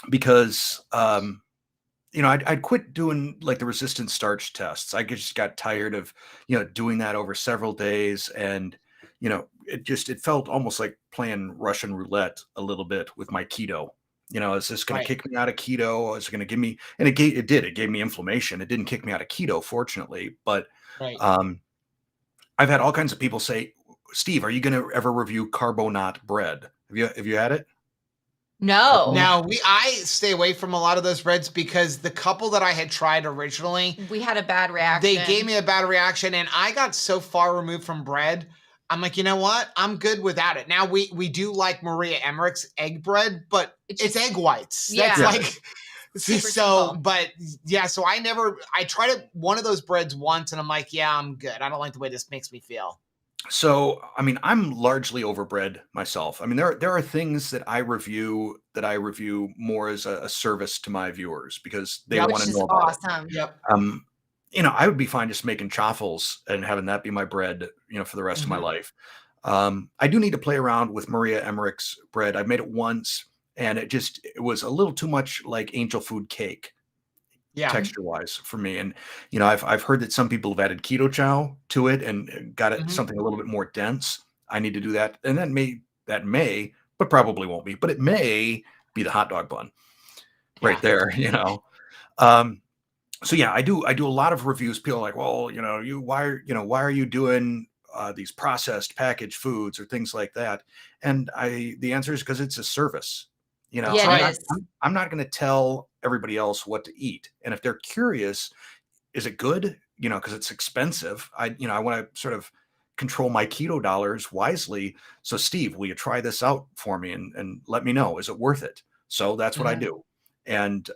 Because, I'd quit doing like the resistance starch tests. I just got tired of, doing that over several days. And, it felt almost like playing Russian roulette a little bit with my keto. Is this going to kick me out of keto? Is it going to give me, and it did. It gave me inflammation. It didn't kick me out of keto, fortunately. But I've had all kinds of people say, Steve, are you going to ever review carbonate bread? Have you had it? No. Now I stay away from a lot of those breads because the couple that I had tried originally, we had a bad reaction. They gave me a bad reaction, and I got so far removed from bread. I'm like, you know what? I'm good without it. Now we do like Maria Emmerich's egg bread, but it's egg whites. Yeah. That's like so. But yeah, so I tried one of those breads once, and I'm like, yeah, I'm good. I don't like the way this makes me feel. So, I'm largely overbred myself. There are things that I review more as a service to my viewers because they want to know about it. Awesome. Yep. I would be fine just making chaffles and having that be my bread, for the rest of my life. I do need to play around with Maria Emmerich's bread. I've made it once, and it was a little too much like angel food cake. Yeah. Texture wise for me. And, I've heard that some people have added keto chow to it and got it something a little bit more dense. I need to do that. And that may, but probably won't be, but it may be the hot dog bun right there, So yeah, I do a lot of reviews. People are like, well, why are you doing these processed packaged foods or things like that? And the answer is because it's a service. I'm not going to tell everybody else what to eat. And if they're curious, is it good? Because it's expensive. I want to sort of control my keto dollars wisely. So Steve, will you try this out for me and let me know, is it worth it? So that's what I do. And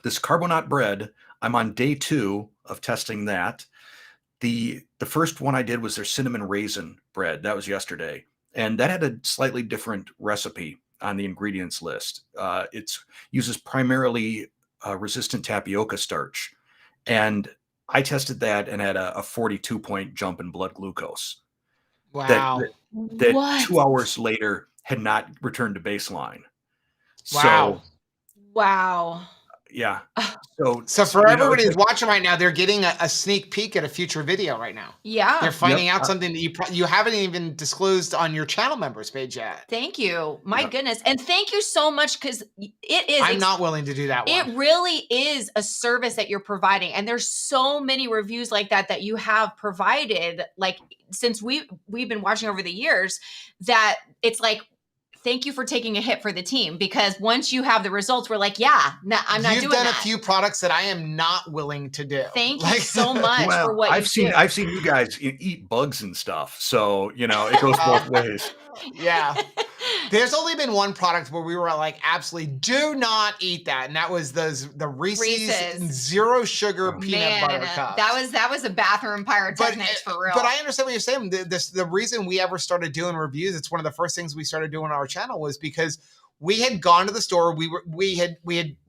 this carbonate bread, I'm on day 2 of testing that. The first one I did was their cinnamon raisin bread. That was yesterday. And that had a slightly different recipe on the ingredients list. It uses primarily resistant tapioca starch. And I tested that and had a 42-point jump in blood glucose. Wow. That 2 hours later had not returned to baseline. Wow. Wow. Yeah. So for everybody who's watching right now, they're getting a sneak peek at a future video right now. Yeah. They're finding out something that you haven't even disclosed on your channel members page yet. Thank you. My goodness. And thank you so much because it is. I'm not willing to do that one. It really is a service that you're providing. And there's so many reviews like that you have provided, like since we've been watching over the years, that it's like, thank you for taking a hit for the team, because once you have the results, we're like, I'm not doing that. You've done a few products that I am not willing to do. Thank you so much for what I've seen you guys eat bugs and stuff. So, it goes both ways. Yeah. There's only been one product where we were like, absolutely do not eat that. And that was the Reese's zero sugar peanut butter cups. That was a bathroom pyrotechnics for real. But I understand what you're saying. The reason we ever started doing reviews, it's one of the first things we started doing on our channel was because we had gone to the store. We had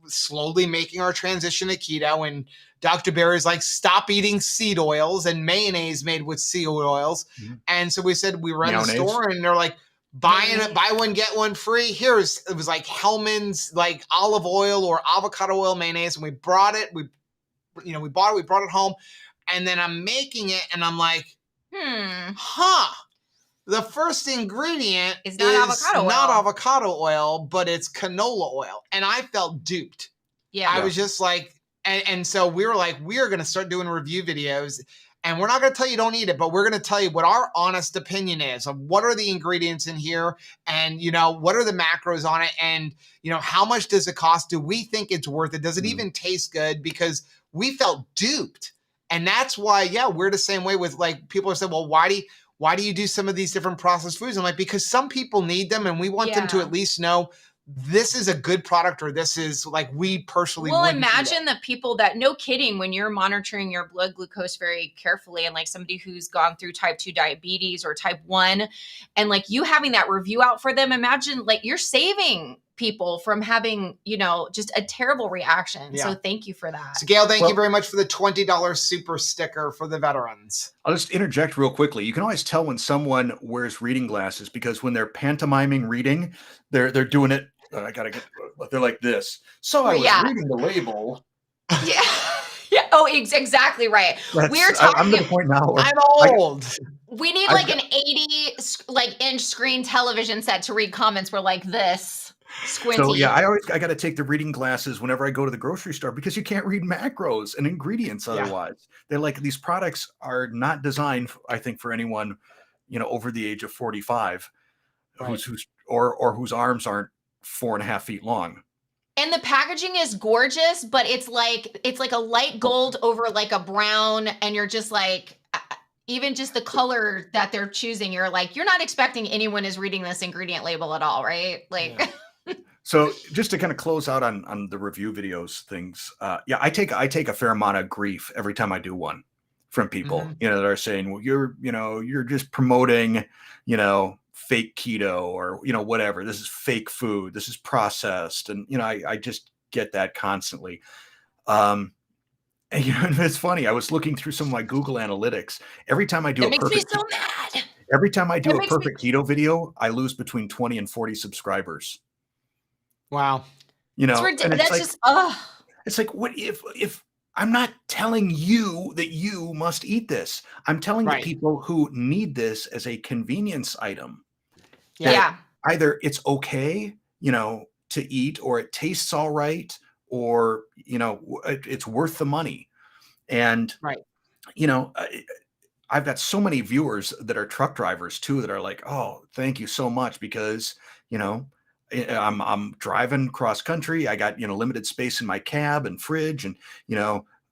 slowly making our transition to keto, and Dr. Barry's like, stop eating seed oils and mayonnaise made with seed oils. And so we said, we were in the store, and they're like, buy one, get one free. It was like Hellman's, like olive oil or avocado oil mayonnaise. And we brought it, we bought it home. And then I'm making it, and I'm like, the first ingredient is not avocado oil, but it's canola oil. And I felt duped. Yeah. I was just like, and so we were like, we are going to start doing review videos, and we're not going to tell you don't eat it, but we're going to tell you what our honest opinion is of what are the ingredients in here, and, what are the macros on it, and, how much does it cost? Do we think it's worth it? Does it even taste good? Because we felt duped. And that's why, we're the same way with, like, people are saying, well, why do you do some of these different processed foods? I'm like, because some people need them, and we want them to at least know this is a good product, or this is, like, we personally imagine the people that, no kidding, when you're monitoring your blood glucose very carefully, and like somebody who's gone through type 2 diabetes or type 1, and like you having that review out for them, imagine like you're saving people from having, just a terrible reaction. Yeah. So thank you for that. So Gail, thank you very much for the $20 super sticker for the veterans. I'll just interject real quickly. You can always tell when someone wears reading glasses, because when they're pantomiming reading, they're doing it. They're like this. So I was reading the label. Yeah. Yeah. Oh, exactly right. We're talking. I'm to the point now. I'm old. We need like an 80 inch screen television set to read comments. We're like this. Squinty. So yeah, I got to take the reading glasses whenever I go to the grocery store, because you can't read macros and ingredients otherwise. They're like, these products are not designed, I think, for anyone, over the age of 45, whose arms aren't 4.5 feet long. And the packaging is gorgeous, but it's like a light gold over like a brown, and you're just like, even just the color that they're choosing, you're like, you're not expecting anyone is reading this ingredient label at all, right? Like. Yeah. So just to kind of close out on the review videos things, I take a fair amount of grief every time I do one from people, that are saying, well, you're just promoting, fake keto, or, whatever. This is fake food. This is processed. And, I just get that constantly. And, it's funny. I was looking through some of my Google Analytics. Every time I do Every time I do a perfect keto video, I lose between 20 and 40 subscribers. Wow. It's like, what if I'm not telling you that you must eat this? I'm telling the people who need this as a convenience item. Yeah. Either it's okay, to eat, or it tastes all right, or, it's worth the money. And, I've got so many viewers that are truck drivers too, that are like, oh, thank you so much, because, I'm driving cross country. I got, limited space in my cab and fridge, and,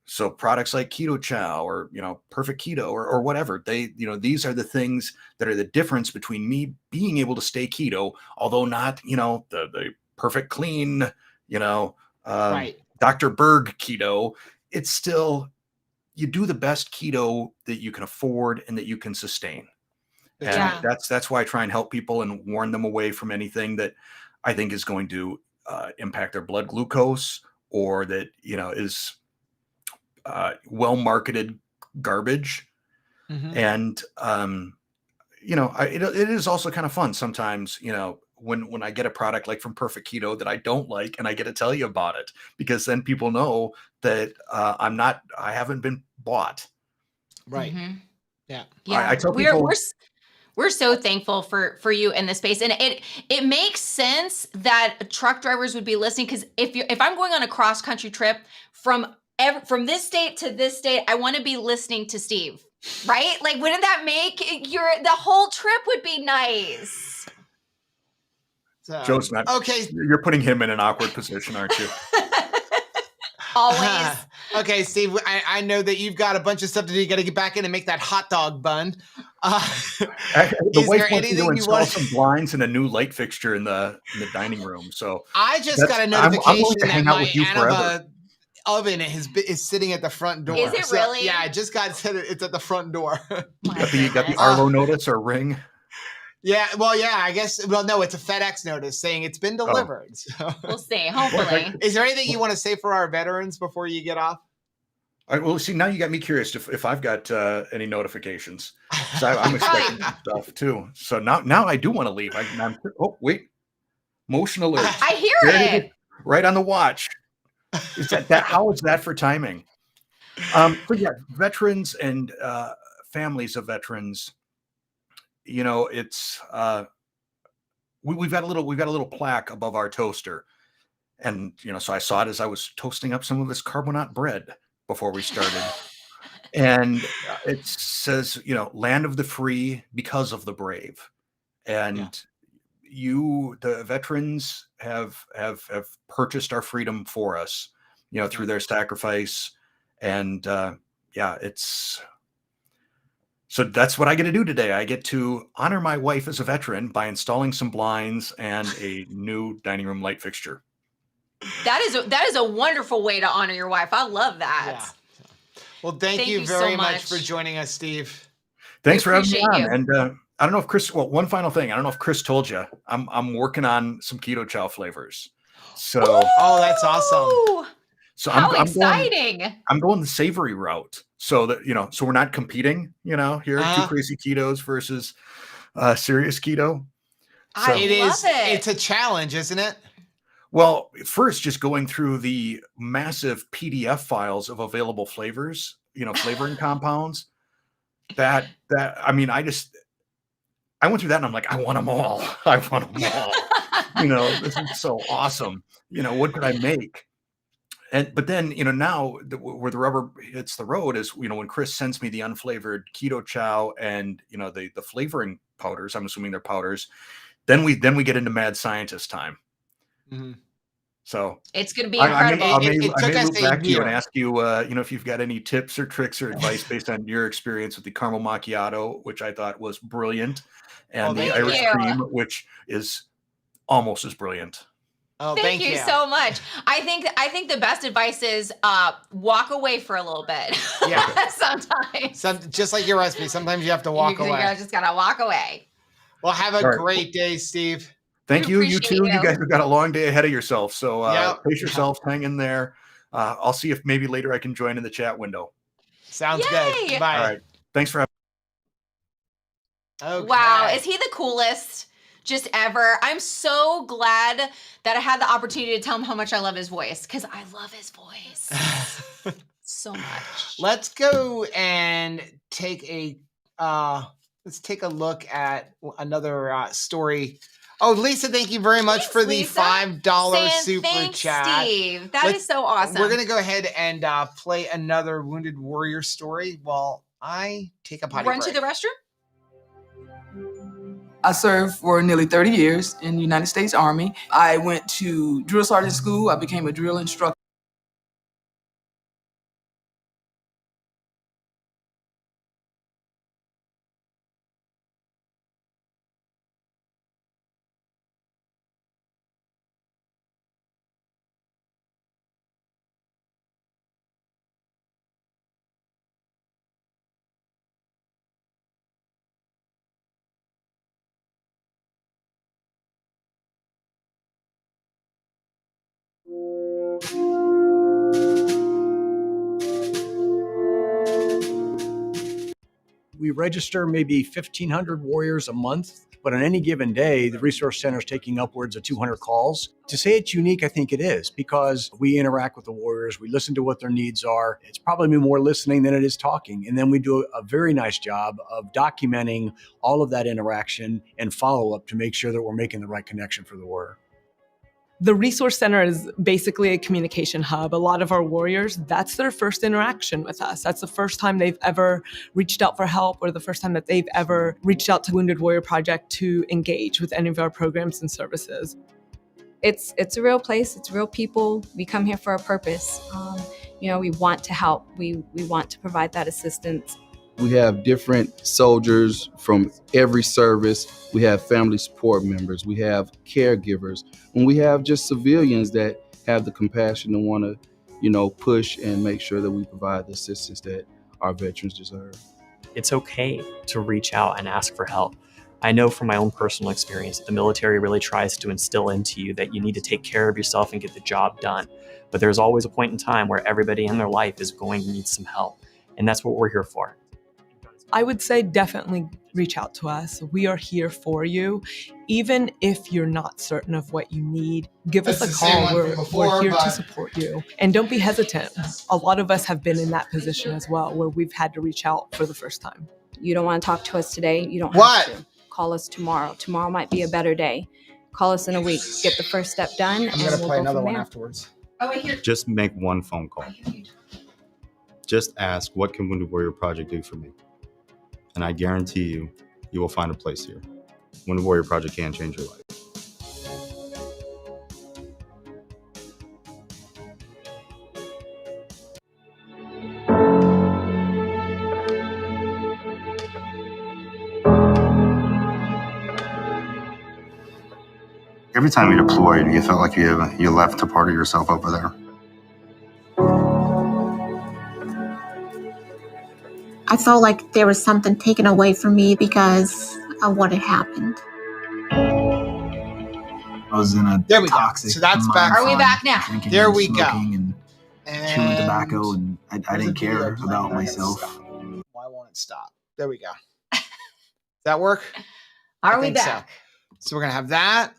so products like Keto Chow, or, Perfect Keto, or whatever, these are the things that are the difference between me being able to stay keto, although not, the perfect clean, Dr. Berg keto. It's still, you do the best keto that you can afford and that you can sustain. And that's why I try and help people and warn them away from anything that I think is going to impact their blood glucose, or that, is well-marketed garbage. And, it is also kind of fun sometimes, when I get a product like from Perfect Keto that I don't like, and I get to tell you about it, because then people know that I haven't been bought. Right. Yeah. Yeah. I tell people, we're so thankful for you in this space. And it makes sense that truck drivers would be listening, because if I'm going on a cross country trip from this state to this state, I want to be listening to Steve, right? Like, wouldn't that make the whole trip would be nice? Joe's not okay. You're putting him in an awkward position, aren't you? Always. Okay, Steve, I know that you've got a bunch of stuff to do. You got to get back in and make that hot dog bun. The wife wants to install some blinds and a new light fixture in the dining room. So I just got a notification that my Anova oven is sitting at the front door. Is it really? Yeah, I just got said it's at the front door. You got the Arlo notice or ring? Yeah, well, yeah, I guess. Well, no, it's a FedEx notice saying it's been delivered. Oh. So. We'll see. Hopefully. Is there anything you want to say for our veterans before you get off? All right, well, see, now you got me curious if I've got any notifications. So I'm expecting some stuff too. So now I do want to leave. Oh, wait. Motion alert. I hear it. Right on the watch. Is that how is that for timing? So yeah, veterans and families of veterans, it's we've got a little plaque above our toaster. And so I saw it as I was toasting up some of this carbonate bread before we started. And it says, land of the free because of the brave. And the veterans have purchased our freedom for us, through their sacrifice. And so that's what I get to do today. I get to honor my wife as a veteran by installing some blinds and a new dining room light fixture. That is a wonderful way to honor your wife. I love that. Yeah. Well, thank you very much for joining us, Steve. Thanks for having me on. And I don't know if Chris. Well, one final thing. I don't know if Chris told you. I'm working on some keto chow flavors. So. Oh, that's awesome. So how exciting! I'm going the savory route. So that so we're not competing. Here, two crazy ketos versus serious keto. So, it's a challenge, isn't it? Well, first, just going through the massive PDF files of available flavors, flavoring compounds. I went through that and I'm like, I want them all. I want them all. This is so awesome. What could I make? But then, now where the rubber hits the road is, when Chris sends me the unflavored keto chow and, the flavoring powders, I'm assuming they're powders. Then we get into mad scientist time. Mm-hmm. So it's going to be incredible. I may look back to you and ask you, if you've got any tips or tricks or advice based on your experience with the caramel macchiato, which I thought was brilliant, and the Irish cream, which is almost as brilliant. Oh, thank you so much. I think the best advice is walk away for a little bit. Yeah. Sometimes. Just like your recipe, sometimes you have to walk away. You just gotta walk away. Well, have a great day, Steve. Thank you. You too. You guys have got a long day ahead of yourself. So pace yourselves, hang in there. I'll see if maybe later I can join in the chat window. Sounds good. Bye. All right. Thanks for having me. Wow. Is he the coolest just ever? I'm so glad that I had the opportunity to tell him how much I love his voice, because I love his voice so much. Let's go and take a look at another story. Oh, Lisa, thank you very much for the $5 super chat. Steve. That is so awesome. We're going to go ahead and play another Wounded Warrior story while I take a potty break. Run to the restroom? I served for nearly 30 years in the United States Army. I went to drill sergeant school. I became a drill instructor. We register maybe 1,500 warriors a month, but on any given day, the Resource Center is taking upwards of 200 calls. To say it's unique, I think it is, because we interact with the warriors, we listen to what their needs are. It's probably more listening than it is talking. And then we do a very nice job of documenting all of that interaction and follow-up to make sure that we're making the right connection for the warrior. The Resource Center is basically a communication hub. A lot of our warriors, that's their first interaction with us. That's the first time they've ever reached out for help, or the first time that they've ever reached out to Wounded Warrior Project to engage with any of our programs and services. It's a real place. It's real people. We come here for a purpose. We want to help. We want to provide that assistance. We have different soldiers from every service. We have family support members. We have caregivers. And we have just civilians that have the compassion to want to, push and make sure that we provide the assistance that our veterans deserve. It's okay to reach out and ask for help. I know from my own personal experience that the military really tries to instill into you that you need to take care of yourself and get the job done. But there's always a point in time where everybody in their life is going to need some help. And that's what we're here for. I would say definitely reach out to us. We are here for you. Even if you're not certain of what you need, give us a call. We're here to support you. And don't be hesitant. A lot of us have been in that position as well, where we've had to reach out for the first time. You don't want to talk to us today, you don't have to. Call us tomorrow. Tomorrow might be a better day. Call us in a week. Get the first step done, and we'll play go another from one there. afterwards. Oh, wait, here. Just make one phone call. Just ask, what can Wounded Warrior Project do for me? And I guarantee you, you will find a place here. Wounded Warrior Project can change your life. Every time you deployed, you felt like you left a part of yourself over there. I felt like there was something taken away from me because of what had happened. I was in a toxic. So that's back. Are we back now? There we go. And chewing tobacco, and I didn't care about myself. Why won't it stop? There we go. Does that work? Are we back? So we're gonna have that.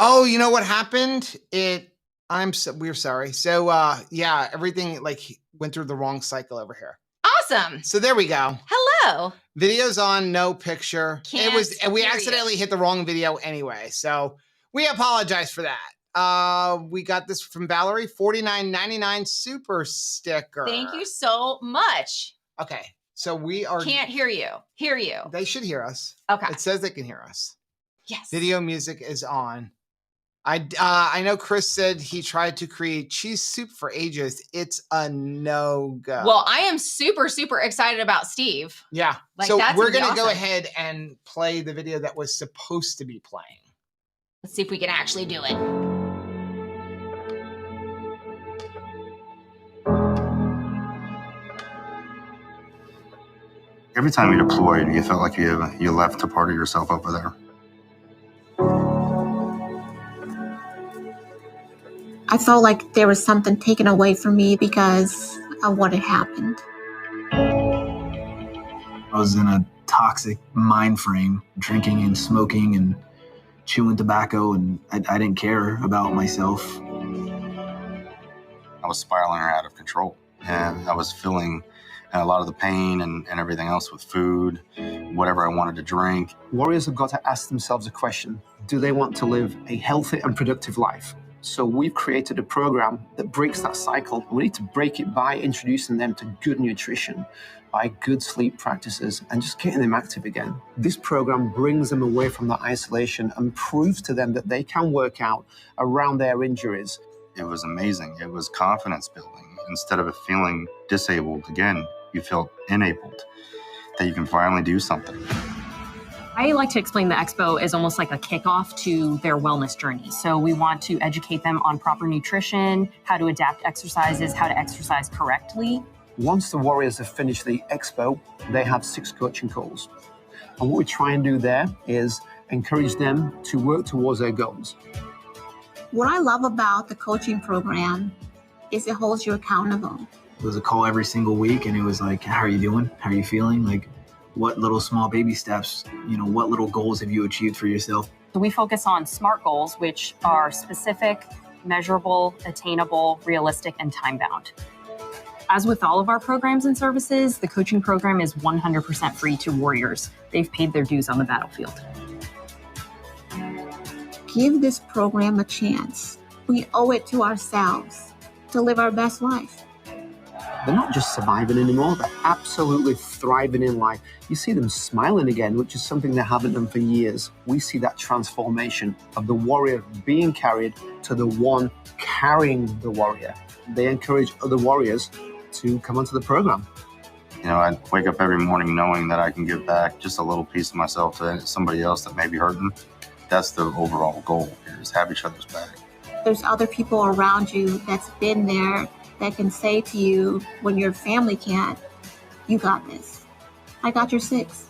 Oh, you know what happened? We're sorry. So yeah, everything like went through the wrong cycle over here. Awesome. So there we go. Hello. Video's on, no picture. And we accidentally hit the wrong video anyway. So we apologize for that. We got this from Valerie, $49.99 super sticker. Thank you so much. Okay. So we are can't hear you. Hear you. They should hear us. Okay. It says they can hear us. Yes. Video music is on. I know Chris said he tried to create cheese soup for ages. It's a no-go. Well, I am super, super excited about Steve. Yeah. Like, so that's we're gonna going to be go awesome. ahead and play the video that was supposed to be playing. Let's see if we can actually do it. Every time you deployed, you felt like you left a part of yourself over there. I felt like there was something taken away from me because of what had happened. I was in a toxic mind frame, drinking and smoking and chewing tobacco, and I didn't care about myself. I was spiraling out of control, and I was feeling a lot of the pain and everything else with food, whatever I wanted to drink. Warriors have got to ask themselves a question. Do they want to live a healthy and productive life? So we've created a program that breaks that cycle. We need to break it by introducing them to good nutrition, by good sleep practices, and just getting them active again. This program brings them away from that isolation and proves to them that they can work out around their injuries. It was amazing. It was confidence building. Instead of feeling disabled again, you felt enabled, that you can finally do something. I like to explain the expo is almost like a kickoff to their wellness journey. So we want to educate them on proper nutrition, how to adapt exercises, how to exercise correctly. Once the Warriors have finished the expo, they have 6 coaching calls. And what we try and do there is encourage them to work towards their goals. What I love about the coaching program is it holds you accountable. It was a call every single week, and it was like, how are you doing? How are you feeling? Like, what little small baby steps, what little goals have you achieved for yourself? So we focus on SMART goals, which are specific, measurable, attainable, realistic, and time-bound. As with all of our programs and services, the coaching program is 100% free to warriors. They've paid their dues on the battlefield. Give this program a chance. We owe it to ourselves to live our best life. They're not just surviving anymore, they're absolutely thriving in life. You see them smiling again, which is something they haven't done for years. We see that transformation of the warrior being carried to the one carrying the warrior. They encourage other warriors to come onto the program. I wake up every morning knowing that I can give back just a little piece of myself to somebody else that may be hurting. That's the overall goal here, is have each other's back. There's other people around you that's been there that can say to you when your family can't, you got this. I got your 6.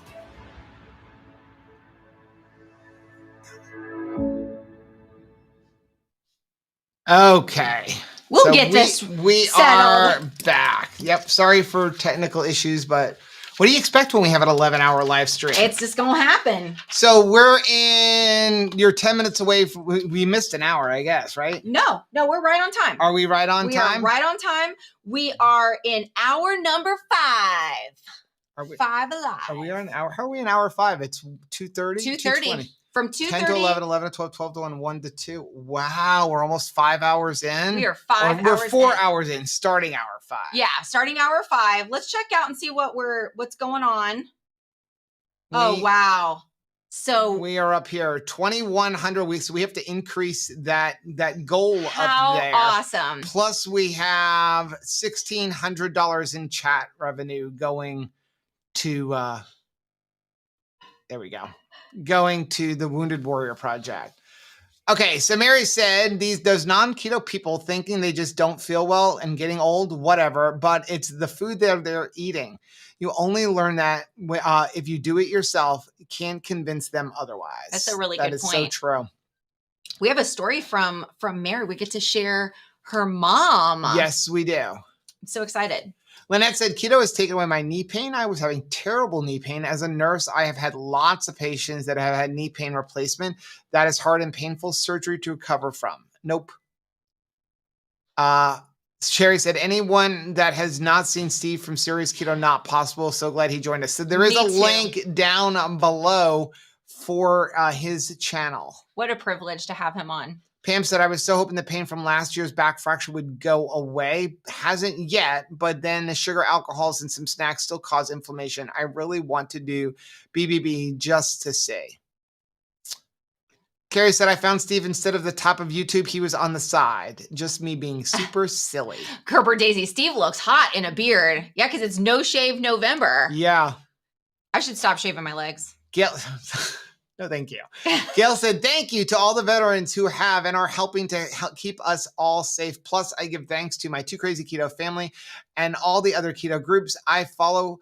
Okay. We'll get this We settled. are back. Yep. Sorry for technical issues, but what do you expect when we have an 11-hour live stream? It's just going to happen. So you're 10 minutes away. We missed an hour, I guess, right? No, we're right on time. Are we right on time? We are right on time. We are in hour number 5. Are we 5 alive? Are we on hour? How are we in hour 5? It's 2:30. 2:30. From 2:30. 10 to 11, 11 to 12, 12 to 1, 1 to 2. Wow, we're almost 5 hours in. We are 5 We're hours 4 in. hours in, starting hour 5. Yeah, starting hour 5. Let's check out and see what's going on. Oh, wow. So we are up here 2,100 weeks. So we have to increase that goal up there. How awesome. Plus we have $1,600 in chat revenue going to there we go. Going to the Wounded Warrior Project. Okay, so Mary said those non-keto people thinking they just don't feel well and getting old, whatever, but it's the food that they're eating. You only learn that if you do it yourself. You can't convince them otherwise. That's a really good point. That is so true. We have a story from Mary. We get to share her mom. Yes, we do. I'm so excited. Lynette said, keto has taken away my knee pain. I was having terrible knee pain. As a nurse, I have had lots of patients that have had knee pain replacement. That is hard and painful surgery to recover from. Nope. Sherry said, anyone that has not seen Steve from Serious Keto Not Possible, so glad he joined us. So there is a link down below for his channel. What a privilege to have him on. Pam said, I was so hoping the pain from last year's back fracture would go away. Hasn't yet, but then the sugar, alcohols, and some snacks still cause inflammation. I really want to do BBB just to see. Carrie said, I found Steve instead of the top of YouTube. He was on the side. Just me being super silly. Kerber Daisy, Steve looks hot in a beard. Yeah, because it's no shave November. Yeah. I should stop shaving my legs. No, thank you. Gail said, thank you to all the veterans who have and are helping to keep us all safe. Plus, I give thanks to my Too Crazy Keto family and all the other keto groups I follow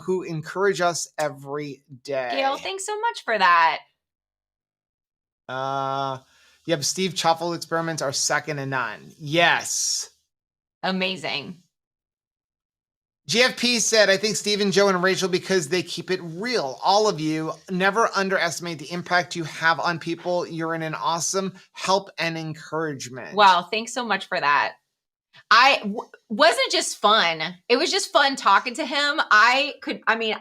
who encourage us every day. Gail, thanks so much for that. Yep, Steve Choffel experiments are second to none. Yes. Amazing. GFP said, I think Steve and Joe and Rachel, because they keep it real. All of you, never underestimate the impact you have on people. You're in an awesome help and encouragement. Wow, thanks so much for that. Wasn't just fun. It was just fun talking to him. I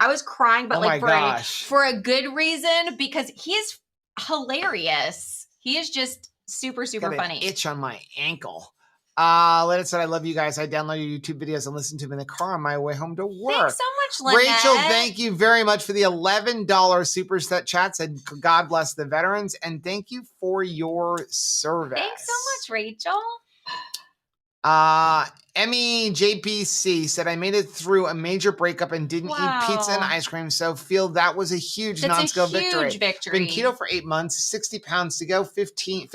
was crying, but for a good reason, because he is hilarious. He is just super, super funny. Itch on my ankle. Lynette said, I love you guys. I download your YouTube videos and listen to them in the car on my way home to work. Thanks so much, Lynette. Rachel, thank you very much for the $11 super chat. Said, God bless the veterans, and thank you for your service. Thanks so much, Rachel. Emmy JPC said, I made it through a major breakup and didn't eat pizza and ice cream, so feel that was a huge non-scale victory. Been keto for 8 months, 60 pounds to go, 60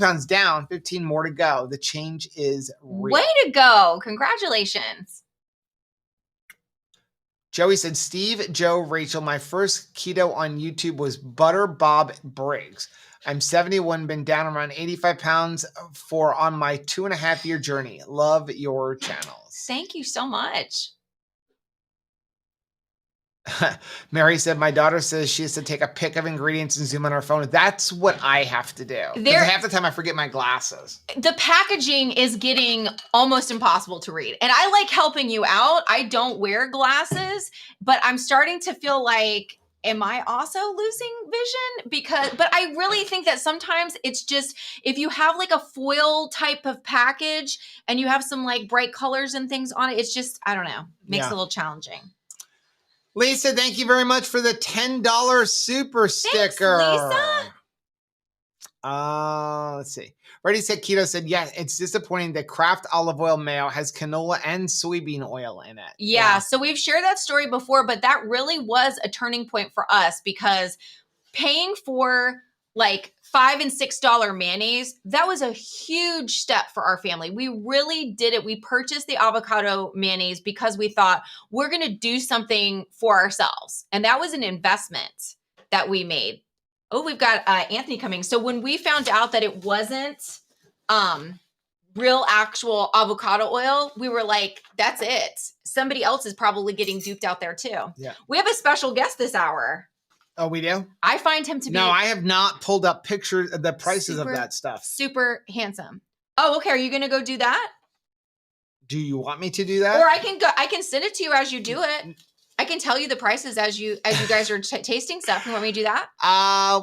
pounds down, 15 more to go. The change is real. Way to go. Congratulations. Joey said, Steve, Joe, Rachel, my first keto on YouTube was Butter Bob Briggs. I'm 71, been down around 85 pounds on my 2.5-year journey. Love your channels. Thank you so much. Mary said, my daughter says she has to take a pic of ingredients and zoom on her phone. That's what I have to do. Half the time I forget my glasses. The packaging is getting almost impossible to read. And I like helping you out. I don't wear glasses, but I'm starting to feel like, am I also losing vision? But I really think that sometimes it's just, if you have like a foil type of package and you have some like bright colors and things on it, it's just, I don't know, makes it a little challenging. Lisa, thank you very much for the $10 super sticker. Thanks, Lisa. Let's see. Ready, Set Keto said, yeah, it's disappointing that Kraft olive oil mayo has canola and soybean oil in it. Yeah, so we've shared that story before, but that really was a turning point for us because paying for like $5 and $6 mayonnaise, that was a huge step for our family. We really did it. We purchased the avocado mayonnaise because we thought we're going to do something for ourselves. And that was an investment that we made. Oh, we've got Anthony coming. So when we found out that it wasn't real actual avocado oil, we were like, that's it. Somebody else is probably getting duped out there too. Yeah. We have a special guest this hour. Oh, we do? I find him to be. No, I have not pulled up pictures of the prices super, of that stuff. Super handsome. Oh, okay. Are you going to go do that? Do you want me to do that? Or I can send it to you as you do it. I can tell you the prices as you guys are tasting stuff. You want me to do that?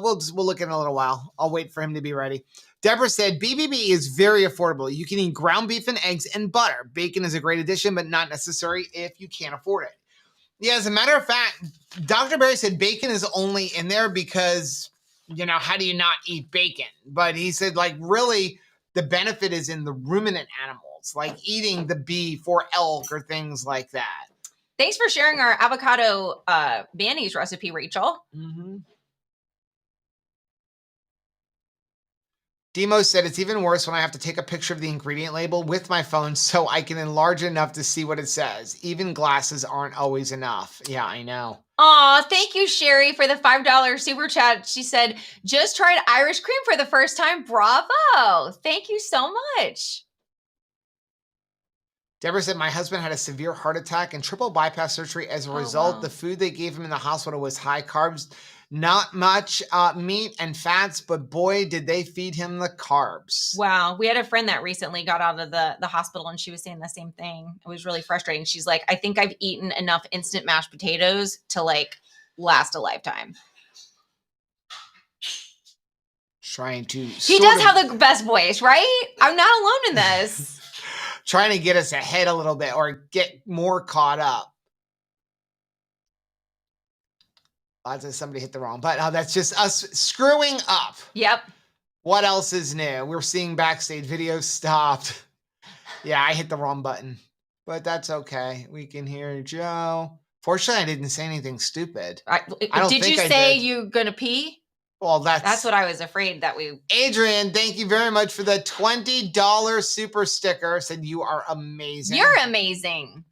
We'll look in a little while. I'll wait for him to be ready. Deborah said, BBB is very affordable. You can eat ground beef and eggs and butter. Bacon is a great addition, but not necessary if you can't afford it. Yeah, as a matter of fact, Dr. Barry said bacon is only in there because, how do you not eat bacon? But he said, really, the benefit is in the ruminant animals, like eating the beef or elk or things like that. Thanks for sharing our avocado mayonnaise recipe, Rachel. Mm-hmm. Demo said it's even worse when I have to take a picture of the ingredient label with my phone so I can enlarge enough to see what it says. Even glasses aren't always enough. Yeah, I know. Aw, thank you, Sherry, for the $5 super chat. She said, just tried Irish cream for the first time. Bravo. Thank you so much. Deborah said, my husband had a severe heart attack and triple bypass surgery. As a result, wow. The food they gave him in the hospital was high carbs, not much meat and fats, but boy, did they feed him the carbs. Wow. We had a friend that recently got out of the hospital and she was saying the same thing. It was really frustrating. She's like, I think I've eaten enough instant mashed potatoes to last a lifetime. Trying to. He does have the best voice, right? I'm not alone in this. Trying to get us ahead a little bit or get more caught up. Lots of somebody hit the wrong button. That's just us screwing up. Yep. What else is new? We're seeing backstage videos stopped. Yeah, I hit the wrong button, but that's okay. We can hear Joe. Fortunately, I didn't say anything stupid. Did you say you're gonna pee? Well, that's what I was afraid that we. Adrian, thank you very much for the $20 super sticker. Said you are amazing. You're amazing.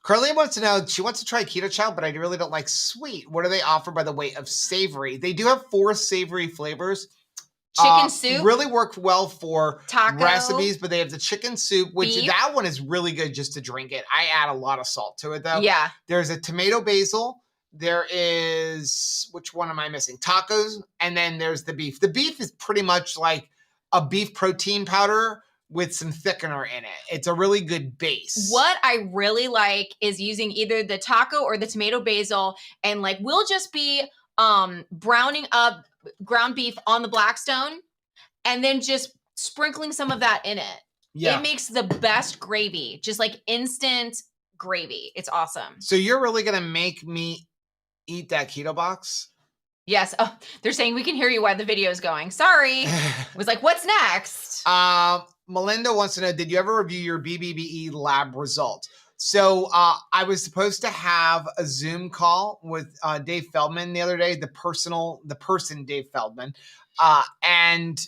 Carly wants to know, she wants to try Keto Chow, but I really don't like sweet. What do they offer by the way of savory? They do have 4 savory flavors. Chicken soup. Really work well for taco recipes, but they have the chicken soup, which beef. That one is really good just to drink it. I add a lot of salt to it though. Yeah. There's a tomato basil. There is, which one am I missing? Tacos. And then there's the beef. The beef is pretty much like a beef protein powder with some thickener in it. It's a really good base. What I really like is using either the taco or the tomato basil, and we'll just be browning up ground beef on the Blackstone and then just sprinkling some of that in it. Yeah. It makes the best gravy, just instant gravy. It's awesome. So you're really going to make me eat that keto box? Yes. Oh, they're saying we can hear you while the video is going. Sorry. I was like, what's next? Melinda wants to know, did you ever review your BBBE lab results? So I was supposed to have a Zoom call with Dave Feldman the other day, the person Dave Feldman, and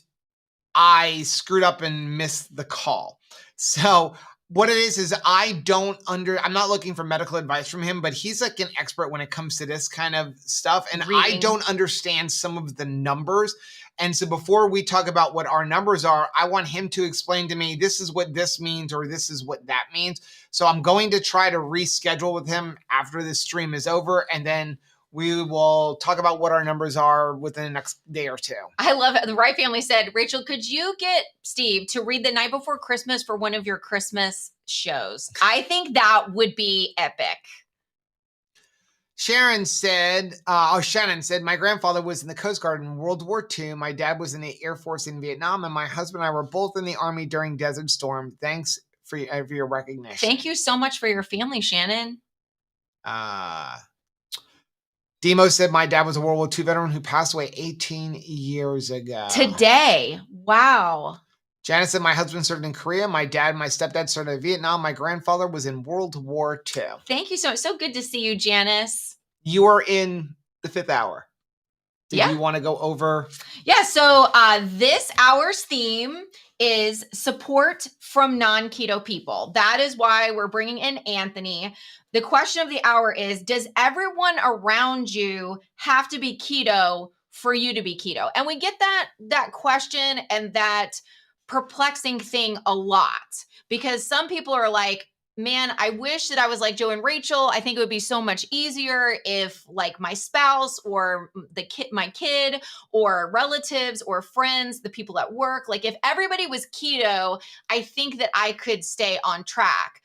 I screwed up and missed the call. So what it is I'm not looking for medical advice from him, but he's like an expert when it comes to this kind of stuff. And I don't understand some of the numbers. And so before we talk about what our numbers are, I want him to explain to me, this is what this means, or this is what that means. So I'm going to try to reschedule with him after this stream is over. And then we will talk about what our numbers are within the next day or two. I love it. The Wright family said, Rachel, could you get Steve to read The Night Before Christmas for one of your Christmas shows? I think that would be epic. Shannon said, my grandfather was in the Coast Guard in World War II. My dad was in the Air Force in Vietnam, and my husband and I were both in the Army during Desert Storm. Thanks for your recognition. Thank you so much for your family, Shannon. Demo said, my dad was a World War II veteran who passed away 18 years ago. Today. Wow. Janice said, my husband served in Korea. My dad and my stepdad served in Vietnam. My grandfather was in World War II. Thank you so much. So good to see you, Janice. You are in the 5th hour. Do you want to go over? Yeah. So this hour's theme is support from non-keto people. That is why we're bringing in Anthony. The question of the hour is, does everyone around you have to be keto for you to be keto? And we get that question and that perplexing thing a lot, because some people are like, man, I wish that I was like Joe and Rachel. I think it would be so much easier if like my spouse or my kid or relatives or friends, the people at work, like if everybody was keto, I think that I could stay on track.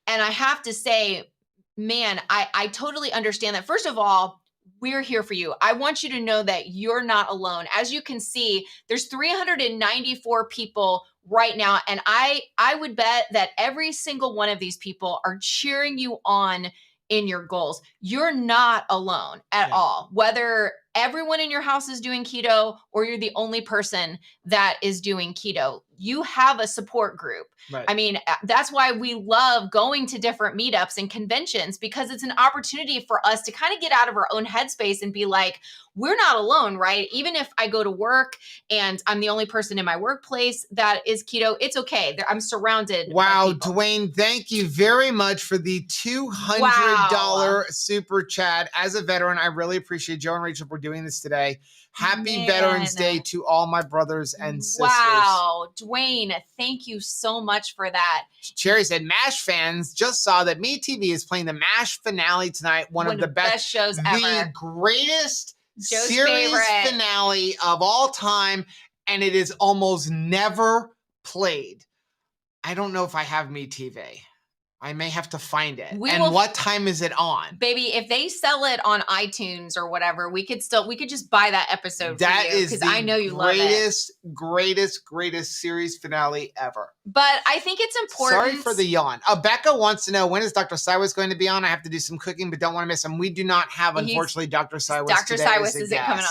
And I have to say, man, I totally understand that. First of all, we're here for you. I want you to know that you're not alone. As you can see, there's 394 people right now. And I would bet that every single one of these people are cheering you on in your goals. You're not alone at all. Whether everyone in your house is doing keto or you're the only person that is doing keto, you have a support group. Right. I mean, that's why we love going to different meetups and conventions, because it's an opportunity for us to kind of get out of our own headspace and be like, we're not alone, right? Even if I go to work and I'm the only person in my workplace that is keto, it's okay. I'm surrounded. Wow, Dwayne, thank you very much for the $200 super chat. As a veteran, I really appreciate Joe and Rachel for doing this today. Happy Veterans Day to all my brothers and sisters. Wow, Dwayne, thank you so much for that. Cherry said, MASH fans just saw that MeTV is playing the MASH finale tonight. One of the best shows ever. The greatest Joe's series favorite finale of all time, and it is almost never played. I don't know if I have MeTV. I may have to find it. What time is it on? Baby, if they sell it on iTunes or whatever, we could just buy that episode That for you, is because I know you love it. greatest series finale ever. But I think it's important. Sorry for the yawn. Becca wants to know, when is Dr. Siwas going to be on? I have to do some cooking, but don't want to miss him. We do not have, unfortunately, Dr. Siwas Dr. today Siwas as a isn't coming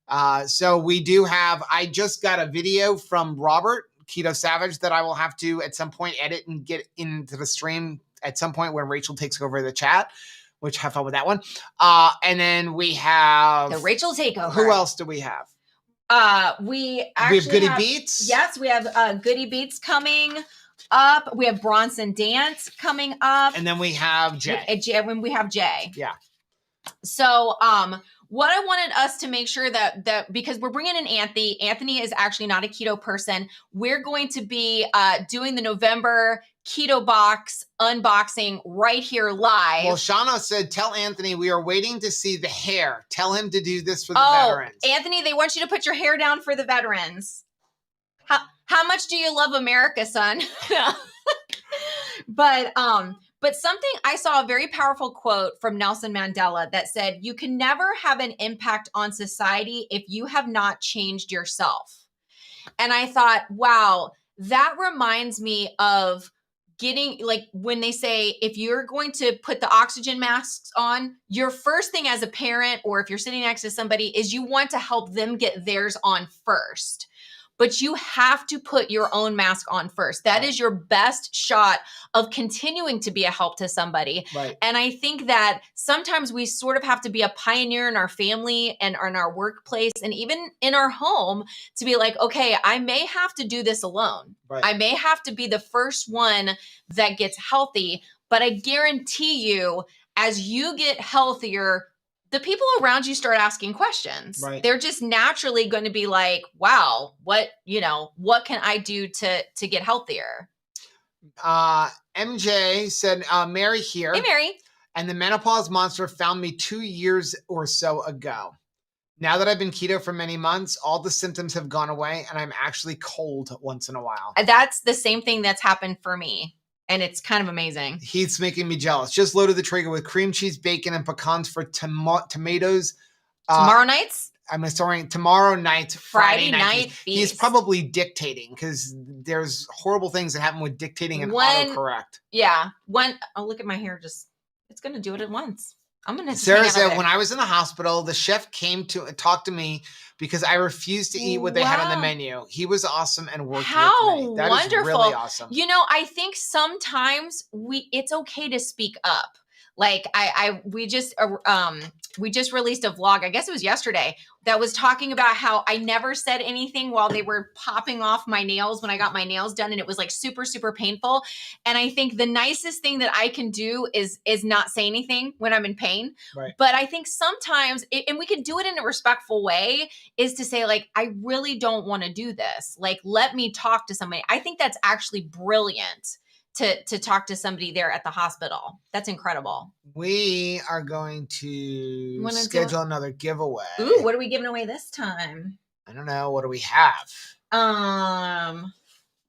on. So we do have, I just got a video from Robert Keto Savage that I will have to at some point edit and get into the stream at some point when Rachel takes over the chat, which have fun with that one. And then we have the Rachel takeover. Who else do we have? We have Goody Beats. Yes, we have Goody Beats coming up. We have Bronson Dance coming up. And then we have Jay. When we have Jay. Yeah. So, what I wanted us to make sure that because we're bringing in Anthony. Anthony is actually not a keto person. We're going to be doing the November Keto Box unboxing right here live. Well, Shauna said, tell Anthony we are waiting to see the hair. Tell him to do this for the veterans. Anthony, they want you to put your hair down for the veterans. How much do you love America, son? But something, I saw a very powerful quote from Nelson Mandela that said, you can never have an impact on society if you have not changed yourself. And I thought, wow, that reminds me of getting, like when they say, if you're going to put the oxygen masks on, your first thing as a parent, or if you're sitting next to somebody, is you want to help them get theirs on first. But you have to put your own mask on first. That is your best shot of continuing to be a help to somebody. Right. And I think that sometimes we sort of have to be a pioneer in our family and in our workplace and even in our home to be like, okay, I may have to do this alone. Right. I may have to be the first one that gets healthy, but I guarantee you, as you get healthier, the people around you start asking questions. Right. They're just naturally going to be like, wow, what can I do to get healthier? MJ said, Mary here. Hey, Mary. And the menopause monster found me 2 years or so ago. Now that I've been keto for many months, all the symptoms have gone away and I'm actually cold once in a while. That's the same thing that's happened for me. And it's kind of amazing. He's making me jealous. Just loaded the trigger with cream cheese, bacon, and pecans for tomatoes. Tomorrow nights? I'm sorry, tomorrow night, Friday night feast. He's probably dictating because there's horrible things that happen with dictating and autocorrect. Yeah. Look at my hair. It's going to do it at once. I'm going to. Sarah said, when I was in the hospital, the chef came to talk to me because I refused to eat what they had on the menu. He was awesome and worked with me. That wonderful. is really awesome. You know, I think sometimes it's okay to speak up. Like we just released a vlog, I guess it was yesterday, that was talking about how I never said anything while they were popping off my nails when I got my nails done, and it was like super, super painful. And I think the nicest thing that I can do is not say anything when I'm in pain. Right. But I think sometimes, and we can do it in a respectful way, is to say like, I really don't want to do this. Like, let me talk to somebody. I think that's actually brilliant to talk to somebody there at the hospital. That's incredible. We are going to schedule another giveaway. Ooh, what are we giving away this time? I don't know. What do we have?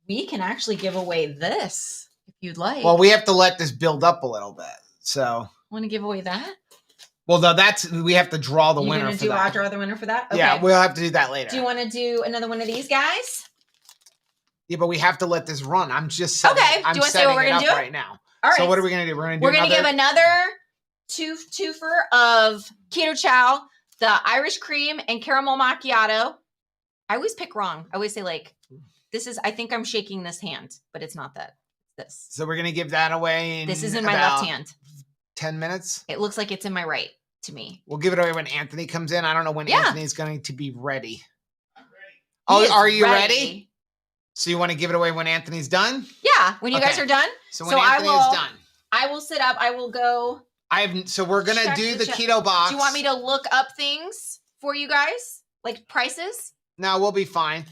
We can actually give away this if you'd like. Well, we have to let this build up a little bit. So want to give away that? Well, no, we have to draw the winner for that. I'll draw the winner for that? Okay. Yeah, we'll have to do that later. Do you want to do another one of these guys? Yeah, but we have to let this run. I'm just setting, okay. I'm do you want to say what we're going to do right now? All right. So what are we going to do? We're going to give another twofer of Keto Chow, the Irish cream and caramel macchiato. I always pick wrong. I always say like, I think I'm shaking this hand, but it's not that. It's this. So we're going to give that away. This is in my left hand. 10 minutes? It looks like it's in my right to me. We'll give it away when Anthony comes in. I don't know when Anthony's going to be ready. I'm ready. Are you ready? So you want to give it away when Anthony's done? Yeah, when you guys are done. So when Anthony is done. I will sit up. I will go. So we're going to do the keto box. Do you want me to look up things for you guys? Like prices? No, we'll be fine.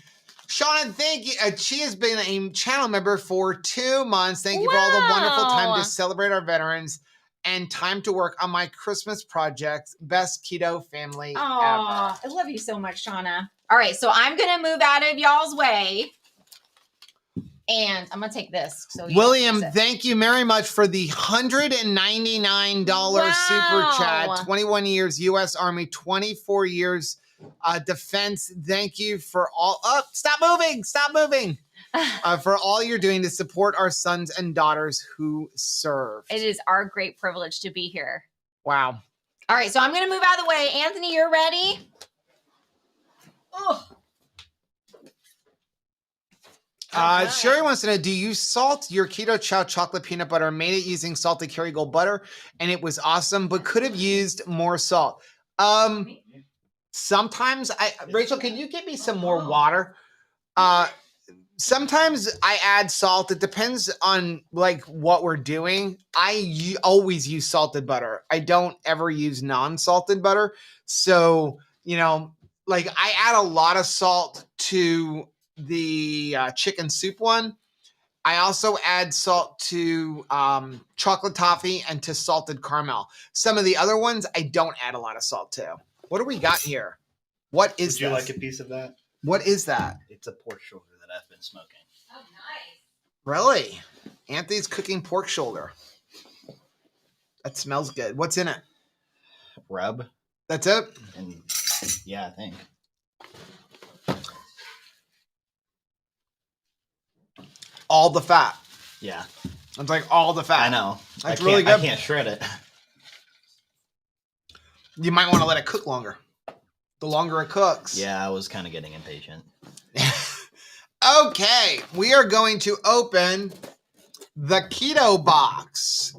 Shauna, thank you. She has been a channel member for 2 months. Thank you for all the wonderful time to celebrate our veterans and time to work on my Christmas project. Best keto family ever. I love you so much, Shauna. All right, so I'm going to move out of y'all's way. And I'm going to take this. So William, thank you very much for the $199 super chat. 21 years U.S. Army, 24 years defense. Thank you for all. Stop moving. For all you're doing to support our sons and daughters who serve. It is our great privilege to be here. Wow. All right, so I'm going to move out of the way. Anthony, you're ready? Oh. Sherry wants to know, do you salt your Keto Chow chocolate peanut butter? Made it using salted Kerrygold butter, and it was awesome, but could have used more salt. Sometimes, Rachel, can you give me some more water? Sometimes I add salt. It depends on like what we're doing. I always use salted butter. I don't ever use non-salted butter. So, like I add a lot of salt to the chicken soup one. I also add salt to chocolate toffee and to salted caramel. Some of the other ones I don't add a lot of salt to. What do we got here? What is Would you like a piece of that? What is that? It's a pork shoulder that I've been smoking. Oh, nice. Really? Anthony's cooking pork shoulder. That smells good. What's in it? Rub. That's it? And yeah, I think. All the fat. Yeah. It's like all the fat. I know. That's really good. I can't shred it. You might want to let it cook longer. The longer it cooks. Yeah, I was kind of getting impatient. Okay. We are going to open the keto box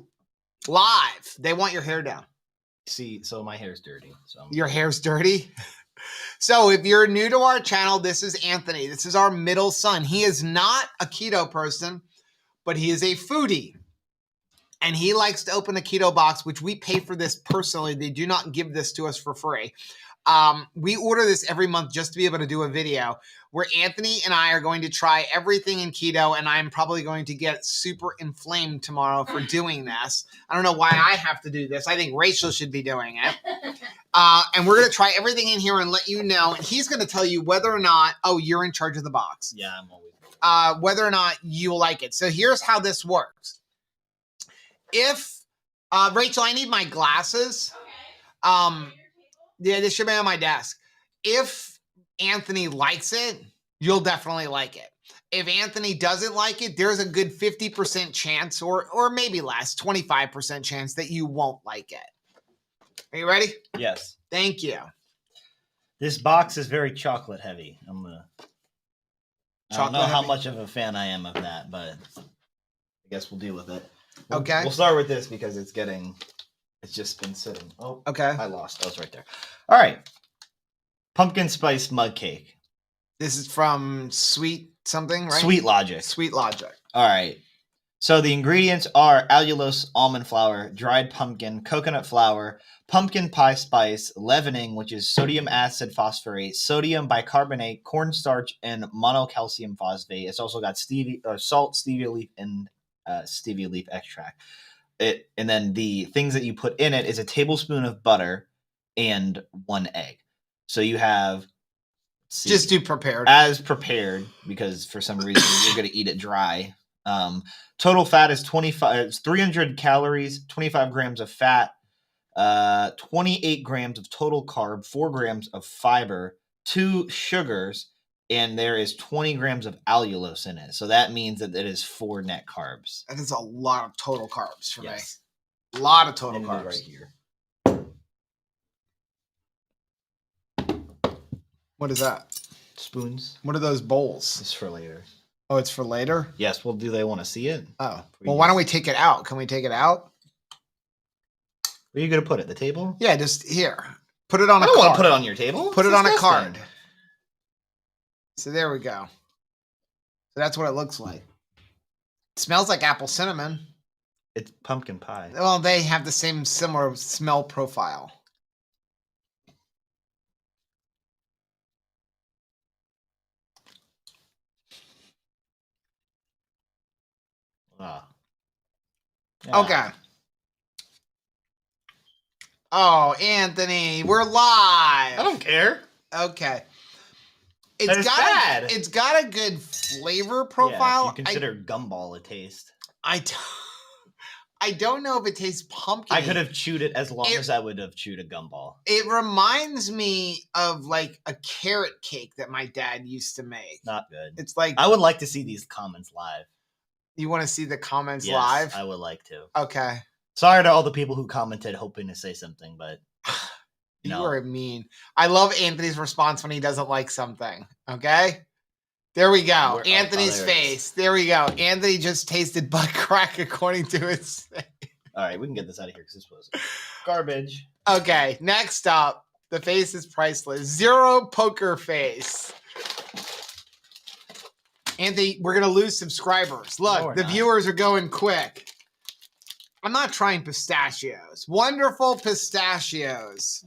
live. They want your hair down. See, so my hair's dirty. So your hair's dirty? So if you're new to our channel, this is Anthony. This is our middle son. He is not a keto person, but he is a foodie. And he likes to open a keto box, which we pay for this personally. They do not give this to us for free. We order this every month just to be able to do a video where Anthony and I are going to try everything in keto, and I'm probably going to get super inflamed tomorrow for doing this. I don't know why I have to do this. I think Rachel should be doing it. And we're going to try everything in here and let you know. And he's going to tell you whether or not, you're in charge of the box. Yeah, I'm always. Whether or not you like it. So here's how this works. If, Rachel, I need my glasses. Yeah, this should be on my desk. If Anthony likes it, you'll definitely like it. If Anthony doesn't like it, there's a good 50% chance, or maybe less, 25% chance that you won't like it. Are you ready? Yes. Thank you. This box is very chocolate heavy. I don't know how much of a fan I am of that, but I guess we'll deal with it. Okay. We'll start with this because it's getting It's just been sitting. Oh, okay. I lost. Oh, it's right there. All right. Pumpkin spice mug cake. This is from Sweet something, right? Sweet Logic. Sweet Logic. All right. So the ingredients are allulose almond flour, dried pumpkin, coconut flour, pumpkin pie spice, leavening, which is sodium acid phosphorate, sodium bicarbonate, cornstarch, and monocalcium phosphate. It's also got salt, stevia leaf, and stevia leaf extract. And then the things that you put in it is a tablespoon of butter and 1 egg. So you have just do prepared as prepared because for some reason you're going to eat it dry. Total fat is 300 calories, 25 grams of fat, 28 grams of total carb, 4 grams of fiber, 2 sugars, and there is 20 grams of allulose in it. So that means that it is 4 net carbs. That is a lot of total carbs for me. A lot of total carbs. Right here. What is that? Spoons. What are those bowls? It's for later. Oh, it's for later? Yes. Well, do they want to see it? Oh. Well, why don't we take it out? Can we take it out? Where are you going to put it? The table? Yeah, just here. Put it on a card. I don't want to put it on your table. Put it on a card. So there we go. So that's what it looks like. It smells like apple cinnamon. It's pumpkin pie. Well, they have the same similar smell profile. Yeah. Okay. Oh, Anthony, we're live. I don't care. Okay. It's It's got a good flavor profile. Yeah, if you consider gumball a taste. I don't know if it tastes pumpkin. I could have chewed it as long as I would have chewed a gumball. It reminds me of like a carrot cake that my dad used to make. Not good. It's like I would like to see these comments live. You want to see the comments Yes, live? I would like to. Okay. Sorry to all the people who commented hoping to say something, but you are mean. I love Anthony's response when he doesn't like something. Okay? There we go. Anthony's face. There we go. Anthony just tasted butt crack according to his thing. All right, we can get this out of here because this was garbage. Okay, next up, the face is priceless. Zero poker face. Anthony, we're going to lose subscribers. Look, the viewers are going quick. I'm not trying pistachios. Wonderful pistachios.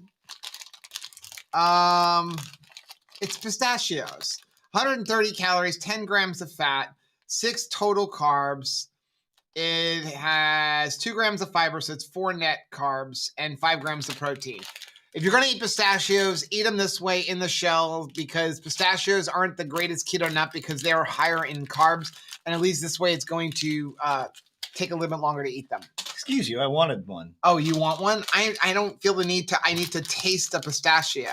It's pistachios. 130 calories, 10 grams of fat, 6 total carbs. It has 2 grams of fiber, so it's 4 net carbs, and 5 grams of protein. If you're going to eat pistachios, eat them this way in the shell because pistachios aren't the greatest keto nut because they're higher in carbs. And at least this way it's going to take a little bit longer to eat them. Excuse you, I wanted one. Oh, you want one? I don't feel the need to. I need to taste a pistachio.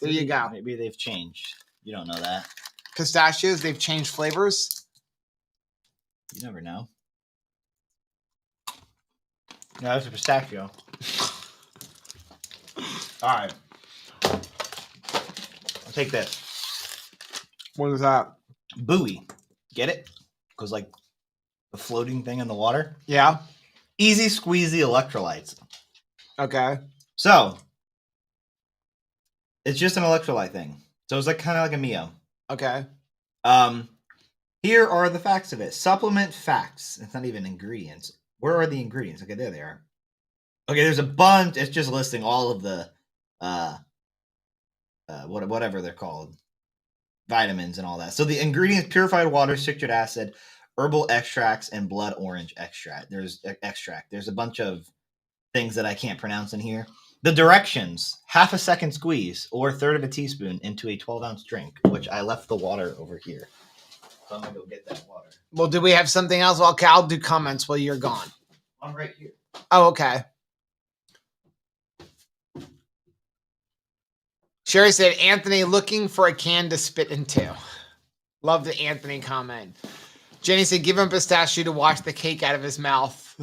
There you go. Maybe they've changed. You don't know that. Pistachios, they've changed flavors? You never know. No, it's a pistachio. All right. I'll take this. What is that? Buoy. Get it? Because like the floating thing in the water. Yeah. Easy squeezy electrolytes. Okay. So it's just an electrolyte thing. So it's like kind of like a Mio. Okay. Here are the facts of it. Supplement facts. It's not even ingredients. Where are the ingredients? Okay, there they are. Okay, there's a bunch. It's just listing all of the whatever they're called, vitamins and all that. So the ingredients: purified water, citric acid, herbal extracts, and blood orange extract. There's extract. There's a bunch of things that I can't pronounce in here. The directions: half a second squeeze or a third of a teaspoon into a 12-ounce drink, which I left the water over here. So I'm gonna go get that water. Well, do we have something else? Well, okay, I'll do comments while you're gone. I'm right here. Oh, okay. Sherry said, Anthony looking for a can to spit into. Love the Anthony comment. Jenny said, give him pistachio to wash the cake out of his mouth.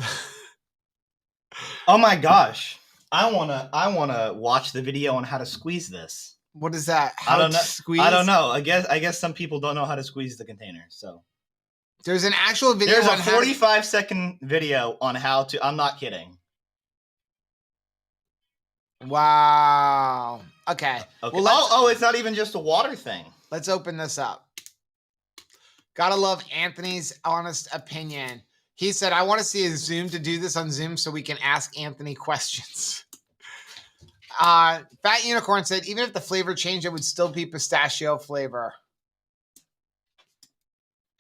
Oh my gosh. I wanna watch the video on how to squeeze this. What is that? I don't know. Squeeze? I don't know. I guess some people don't know how to squeeze the container. So there's an actual video. There's a 45-second video on how to. I'm not kidding. Wow. Okay. Well, it's not even just a water thing. Let's open this up. Gotta love Anthony's honest opinion. He said, I want to see a Zoom to do this on Zoom so we can ask Anthony questions. Fat Unicorn said, even if the flavor changed, it would still be pistachio flavor.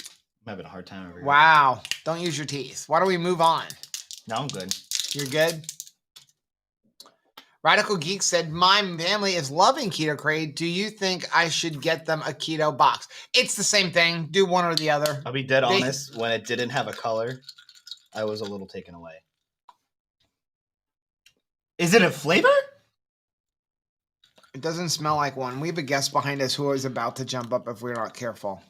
I'm having a hard time over here. Wow. Don't use your teeth. Why don't we move on? No, I'm good. You're good? Radical Geek said, my family is loving Keto Crate. Do you think I should get them a keto box? It's the same thing. Do one or the other. I'll be dead honest. When it didn't have a color, I was a little taken away. Is it a flavor? It doesn't smell like one. We have a guest behind us who is about to jump up if we're not careful.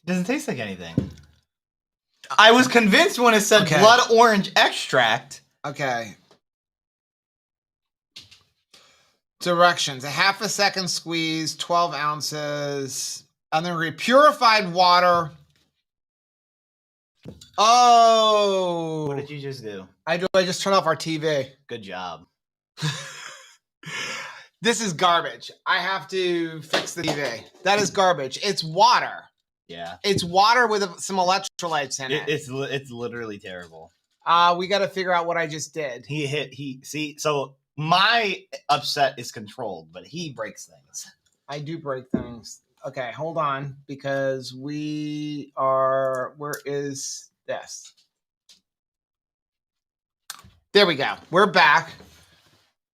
Doesn't taste like anything. I was convinced when it said blood orange extract. Okay. Directions. A half a second squeeze, 12 ounces. And then purified water. Oh. What did you just do? I just turned off our TV. Good job. This is garbage. I have to fix the TV. That is garbage. It's water. Yeah. It's water with some electrolytes in it. It's literally terrible. We got to figure out what I just did. See, so my upset is controlled, but he breaks things. I do break things. Okay, hold on, because where is this? There we go. We're back.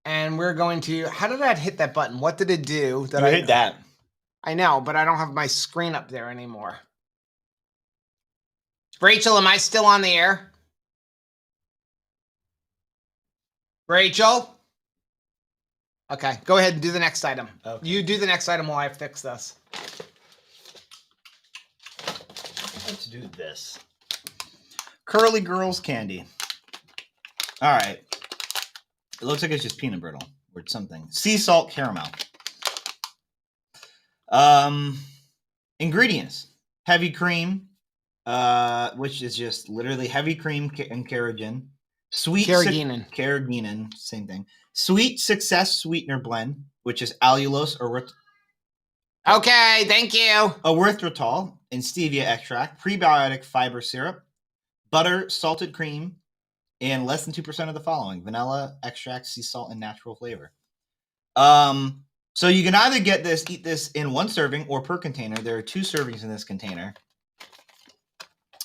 And we're going to, how did I hit that button? What did it do? You hit that. I know, but I don't have my screen up there anymore. Rachel, am I still on the air? Rachel? Okay, go ahead and do the next item. Okay. You do the next item while I fix this. Let's do this. Curly Girls candy. All right. It looks like it's just peanut brittle or something. Sea salt caramel. Ingredients: heavy cream, which is just literally heavy cream and carrageenan. Carrageenan, same thing. Sweet Success sweetener blend, which is allulose or okay, thank you. Erythritol and stevia extract, prebiotic fiber syrup, butter, salted cream, and less than 2% of the following: vanilla extract, sea salt, and natural flavor. So you can either eat this in one serving or per container. There are 2 servings in this container.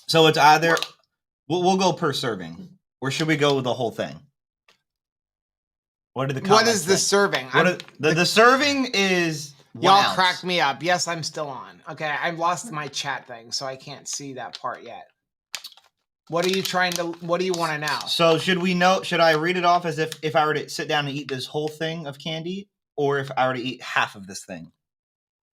So it's either, we'll go per serving, or should we go with the whole thing? What is the serving? The serving is y'all cracked me up. Yes, I'm still on. Okay, I've lost my chat thing, so I can't see that part yet. What do you want to know? So should I read it off as if I were to sit down and eat this whole thing of candy, or if I were to eat half of this thing?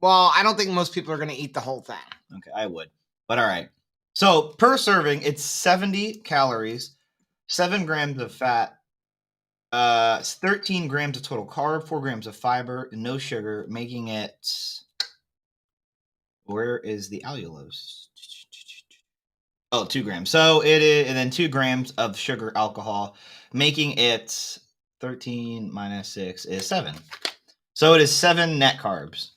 Well, I don't think most people are going to eat the whole thing. Okay, I would. But all right. So per serving, it's 70 calories, 7 grams of fat, 13 grams of total carb, 4 grams of fiber, and no sugar, making it... Where is the allulose? Oh, 2 grams. So it is, and then 2 grams of sugar alcohol, making it 13 minus 6 is 7. So it is 7 net carbs.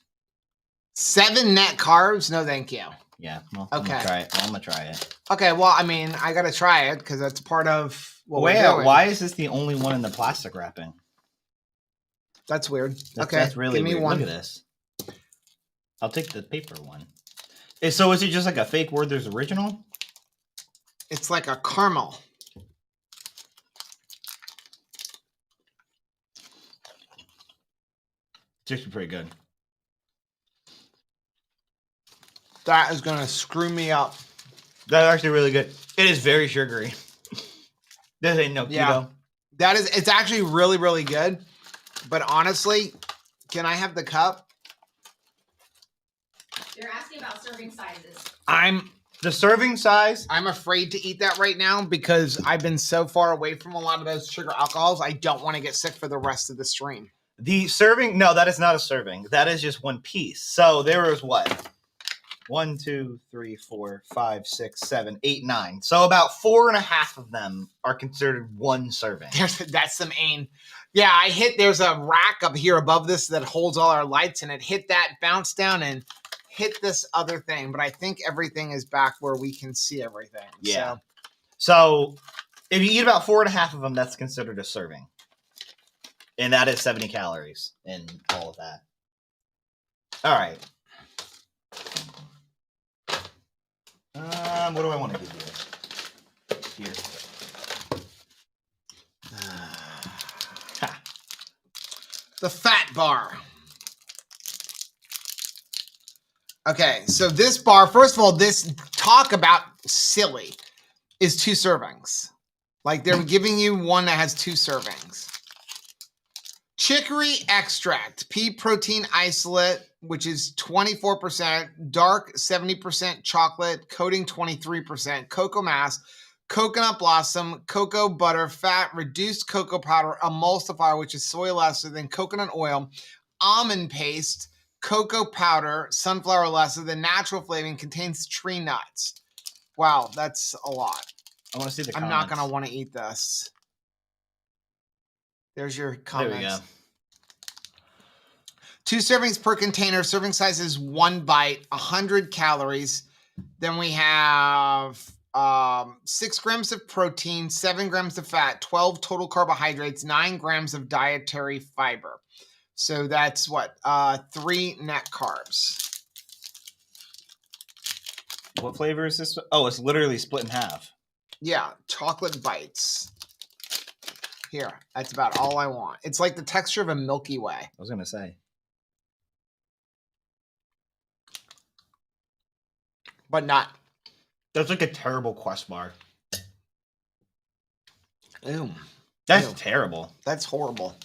7 net carbs? No, thank you. Yeah. Well, okay. I'm gonna try it. Okay. Well, I mean, I gotta try it because that's part of what we're doing. Why is this the only one in the plastic wrapping? That's weird. That's really give me weird. one. Look at this. I'll take the paper one. So is it just like a fake Werther's original? It's like a caramel. It's actually pretty good. That is going to screw me up. That's actually really good. It is very sugary. This ain't no keto. Yeah. It's actually really, really good. But honestly, can I have the cup? They're asking about serving sizes. The serving size? I'm afraid to eat that right now because I've been so far away from a lot of those sugar alcohols. I don't want to get sick for the rest of the stream. The serving? No, that is not a serving. That is just one piece. So there is what? 1, 2, 3, 4, 5, 6, 7, 8, 9. So about 4.5 of them are considered one serving. That's some aim. Yeah, there's a rack up here above this that holds all our lights, and it hit that, bounced down, and hit this other thing. But I think everything is back where we can see everything. Yeah. So if you eat about 4.5 of them, that's considered a serving. And that is 70 calories in all of that. All right. What do I want to give you? Here. The fat bar. Okay, so this bar, first of all, this talk about silly is 2 servings. Like they're giving you one that has 2 servings. Chicory extract, pea protein isolate, which is 24%, dark 70% chocolate, coating 23%, cocoa mass, coconut blossom, cocoa butter, fat, reduced cocoa powder, emulsifier, which is soy lesser than coconut oil, almond paste, cocoa powder, sunflower lesser than natural flavoring, contains tree nuts. Wow, that's a lot. I want to see the I'm comments. not going to want to eat this. There's your comments. There we go. 2 servings per container. Serving size is 1 bite, 100 calories. Then we have 6 grams of protein, 7 grams of fat, 12 total carbohydrates, 9 grams of dietary fiber. So that's what? 3 net carbs. What flavor is this? Oh, it's literally split in half. Yeah, chocolate bites. Here, that's about all I want. It's like the texture of a Milky Way. I was going to say. But not. That's like a terrible Quest bar. Ew. That's terrible. That's horrible.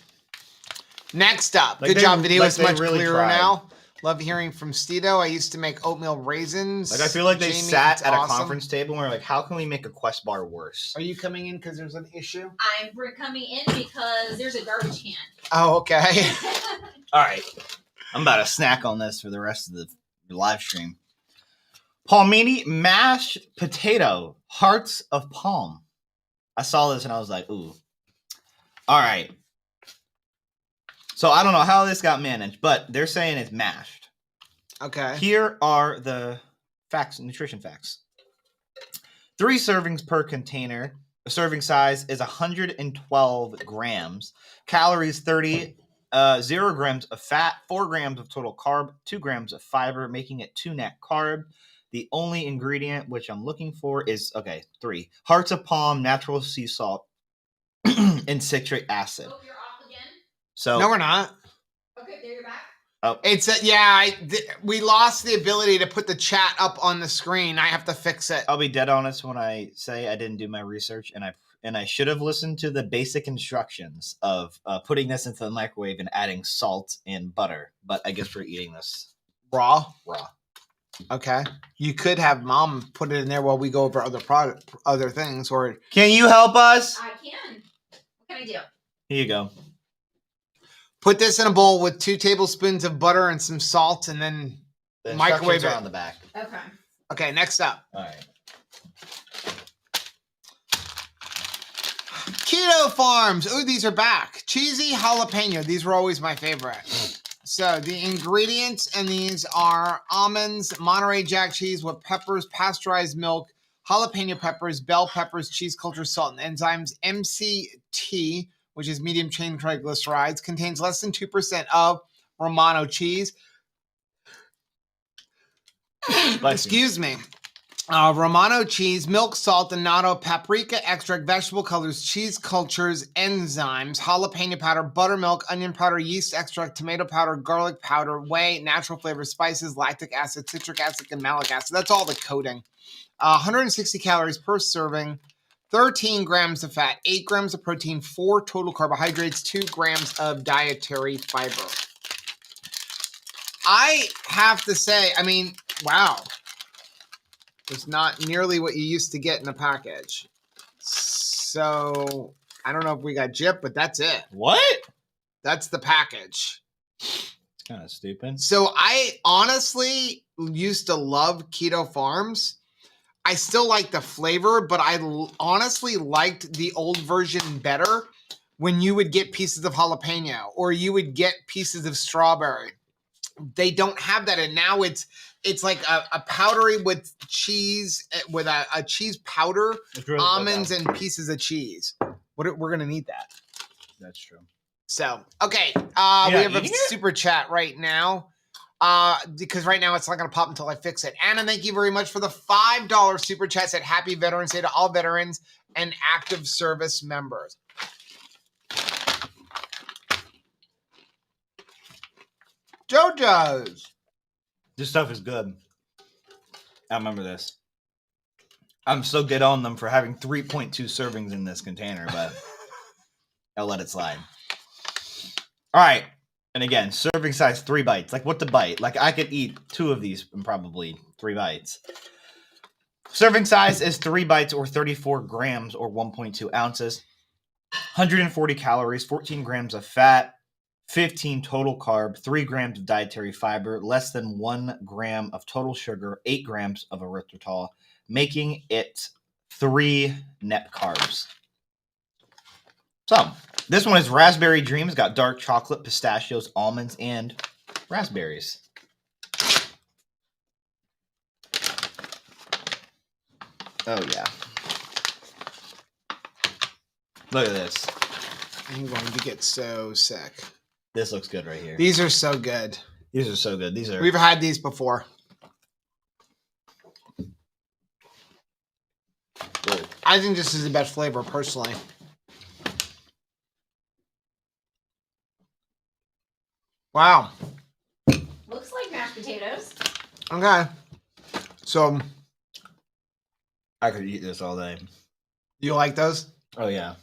Next up. Like Good job. Video like is much really clearer tried. now. Love hearing from Stito. I used to make oatmeal raisins. Like I feel like they Jamie, sat it's at awesome. a conference table and were like, how can we make a Quest bar worse? Are you coming in because there's an issue? I'm coming in because there's a garbage can. Oh, okay. All right. I'm about to snack on this for the rest of the live stream. Palmini mashed potato, hearts of palm. I saw this and I was like, ooh. All right. So I don't know how this got managed, but they're saying it's mashed. Okay. Here are the facts, nutrition facts. 3 servings per container. The serving size is 112 grams. Calories 30. 0 grams of fat, 4 grams of total carb, 2 grams of fiber, making it 2 net carb. The only ingredient which I'm looking for is, 3. Hearts of palm, natural sea salt, and citric acid. Oh, you're off again? So No, we're not. Okay, there you're back. Oh, it's we lost the ability to put the chat up on the screen. I have to fix it. I'll be dead honest when I say I didn't do my research, and I should have listened to the basic instructions of putting this into the microwave and adding salt and butter. But I guess we're eating this raw. Okay. You could have mom put it in there while we go over other things. Or can you help us? I can. What can I do? Here you go. Put this in a bowl with 2 tablespoons of butter and some salt, and then The microwave instructions are it on the back. Okay. Okay, next up. All right. Keto Farms. Ooh, these are back. Cheesy jalapeno. These were always my favorite. So the ingredients in these are almonds, Monterey Jack cheese with peppers, pasteurized milk, jalapeno peppers, bell peppers, cheese culture, salt, and enzymes. MCT, which is medium chain triglycerides, contains less than 2% of Romano cheese. Excuse me. Romano cheese, milk, salt, annatto, paprika extract, vegetable colors, cheese cultures, enzymes, jalapeno powder, buttermilk, onion powder, yeast extract, tomato powder, garlic powder, whey, natural flavors, spices, lactic acid, citric acid, and malic acid. That's all the coating. 160 calories per serving, 13 grams of fat, 8 grams of protein, 4 total carbohydrates, 2 grams of dietary fiber. I have to say, I mean, wow. It's not nearly what you used to get in a package. So, I don't know if we got gypped, but that's it. What? That's the package. Kind of stupid. So I honestly used to love Keto Farms. I still like the flavor, but I honestly liked the old version better when you would get pieces of jalapeno or you would get pieces of strawberry. They don't have that, and now it's like a powdery with cheese, with a cheese powder, really almonds, and pieces of cheese. We're gonna need that. That's true. So okay, we have a super chat right now. Because right now it's not going to pop until I fix it. Anna, thank you very much for the $5 super chat. Said Happy Veterans Day to all veterans and active service members. JoJo's. This stuff is good. I remember this. I'm so good on them for having 3.2 servings in this container, but I'll let it slide. All right. And again, serving size 3 bites. Like, what's a bite? Like, I could eat 2 of these in probably 3 bites. Serving size is 3 bites or 34 grams or 1.2 ounces. 140 calories, 14 grams of fat, 15 total carb, 3 grams of dietary fiber, less than 1 gram of total sugar, 8 grams of erythritol, making it 3 net carbs. So, this one is Raspberry Dreams. Got dark chocolate, pistachios, almonds, and raspberries. Oh, yeah. Look at this. I'm going to get so sick. This looks good right here. These are so good. These are so good. These are. We've had these before. Whoa. I think this is the best flavor, personally. Wow. Looks like mashed potatoes. Okay. So I could eat this all day. You like those? Oh, yeah.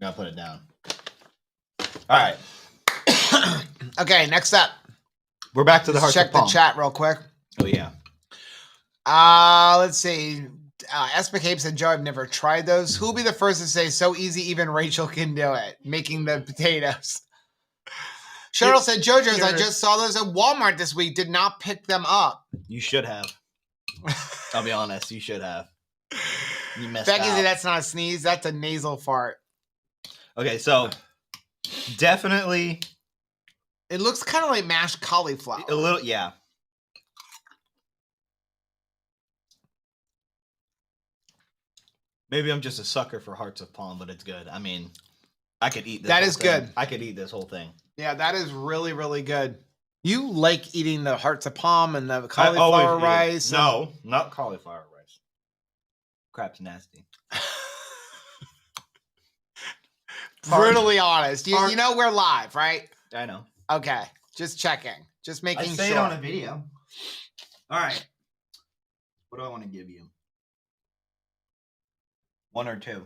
Gotta put it down. All right. Okay, next up. We're back to the heart. Check the chat real quick. Oh, yeah. Let's see. Espa said, Joe, I've never tried those. Who'll be the first to say, so easy, even Rachel can do it? Making the potatoes. Cheryl said, JoJo's, I just saw those at Walmart this week. Did not pick them up. You should have. I'll be honest. You should have. You messed Becky out. said, that's not a sneeze. That's a nasal fart. Okay, so definitely. It looks kind of like mashed cauliflower. A little, yeah. Maybe I'm just a sucker for Hearts of Palm, but it's good. I mean, I could eat this. That whole is thing. good. I could eat this whole thing. Yeah, that is really, really good. You like eating the Hearts of Palm and the cauliflower rice? No, not cauliflower rice. Crap's nasty. Brutally honest. You know we're live, right? I know. Okay. Just checking. Just making sure. I say it on a video. All right. What do I want to give you? 1 or 2? 1.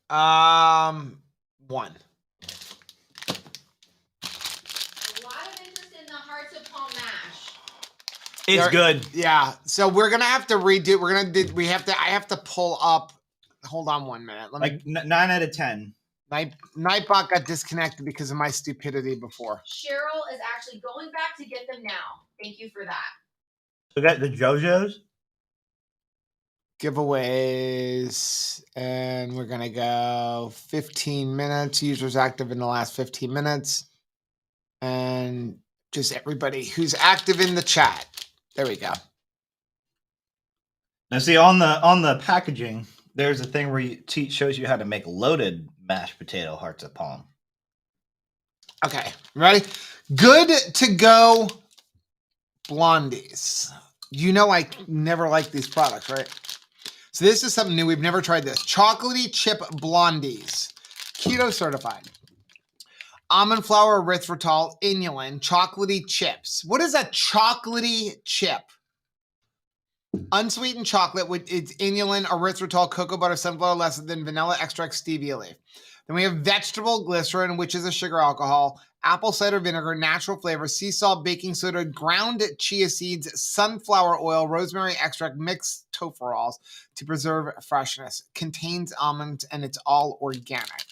A lot of interest in the Hearts of Palm mash. It's good. Yeah. So we're gonna have to redo. I have to pull up. Hold on 1 minute. Let me. 9 out of 10. Nightbot got disconnected because of my stupidity before. Cheryl is actually going back to get them now. Thank you for that. We got the JoJo's. Giveaways, and we're gonna go 15 minutes. Users active in the last 15 minutes, and just everybody who's active in the chat. There we go. Now, see on the packaging, there's a thing where shows you how to make loaded mashed potato Hearts of Palm. Okay, ready? Good to go. Blondies. You know I never liked these products, right? So this is something new. We've never tried this. Chocolatey chip blondies. Keto certified. Almond flour, erythritol, inulin, chocolatey chips. What is a chocolatey chip? Unsweetened chocolate with its inulin, erythritol, cocoa butter, sunflower lecithin, than vanilla extract, stevia leaf. Then we have vegetable glycerin, which is a sugar alcohol, apple cider vinegar, natural flavor, sea salt, baking soda, ground chia seeds, sunflower oil, rosemary extract, mixed tofurals to preserve freshness. Contains almonds, and it's all organic.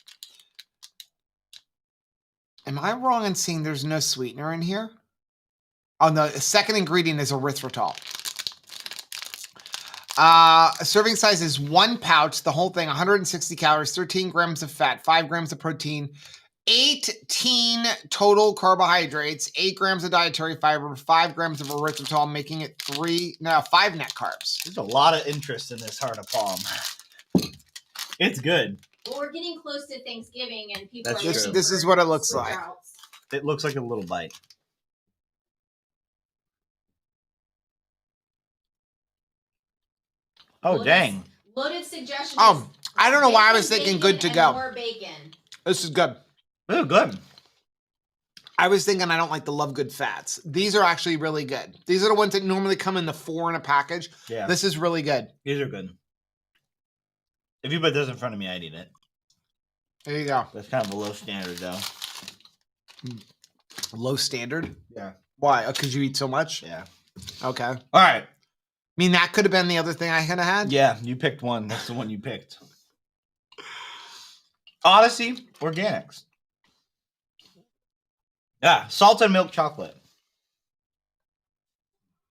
Am I wrong in seeing there's no sweetener in here? Oh, no, the second ingredient is erythritol. A serving size is 1 pouch, the whole thing, 160 calories, 13 grams of fat, 5 grams of protein, 18 total carbohydrates, 8 grams of dietary fiber, 5 grams of erythritol, making it 5 net carbs. There's a lot of interest in this heart of palm. It's good. Well, we're getting close to Thanksgiving, and people That's are true. This is what it looks like. sprouts. It looks like a little bite. Oh, dang. Loaded suggestion. I don't know why I was thinking good to go. More bacon. This is good. Oh, good. I was thinking I don't like the Love Good fats. These are actually really good. These are the ones that normally come in the 4 in a package. Yeah. This is really good. These are good. If you put this in front of me, I'd eat it. There you go. That's kind of a low standard, though. Low standard? Yeah. Why? Because you eat so much? Yeah. Okay. All right. I mean, that could have been the other thing I could have had? Yeah, you picked one. That's the one you picked. Odyssey Organics. Yeah, salted milk chocolate.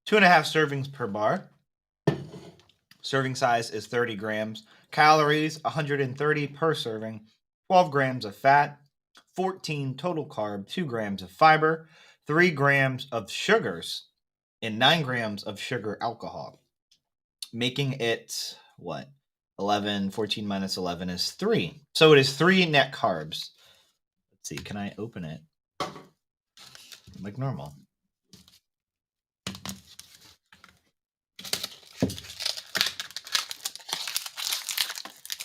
2.5 servings per bar. Serving size is 30 grams. Calories, 130 per serving. 12 grams of fat. 14 total carb. 2 grams of fiber. 3 grams of sugars. And 9 grams of sugar alcohol. Making it, what? 11, 14 minus 11 is 3. So it is 3 net carbs. Let's see, can I open it? Like normal.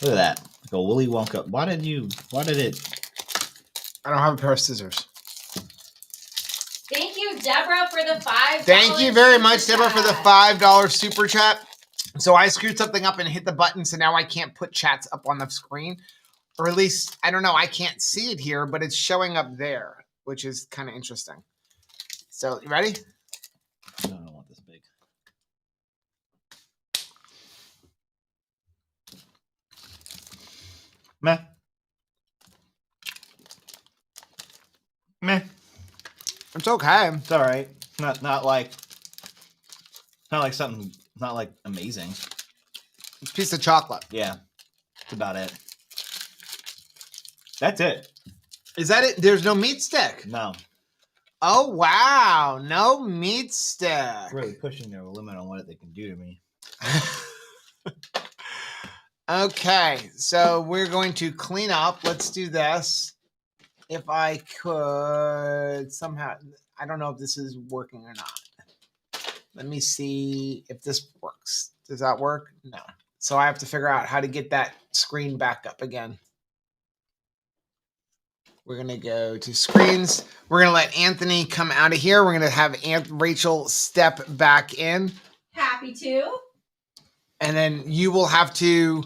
Look at that. Like a Willy Wonka. Why did it? I don't have a pair of scissors. Thank you, Deborah, for the $5. Thank you very much, Deborah, for the $5 super chat. So I screwed something up and hit the button, so now I can't put chats up on the screen. Or at least, I don't know, I can't see it here, but it's showing up there, which is kind of interesting. So, you ready? No, I don't want this big. Meh. Meh. It's okay. It's all right. Not like something. Not like amazing. It's a piece of chocolate. Yeah, that's about it. That's it. Is that it? There's no meat stick. No. Oh wow, no meat stick. Really pushing their limit on what they can do to me. Okay, so we're going to clean up. Let's do this. If I could somehow, I don't know if this is working or not. Let me see if this works. Does that work? No. So I have to figure out how to get that screen back up again. We're going to go to screens. We're going to let Anthony come out of here. We're going to have Rachel step back in. Happy to. And then you will have to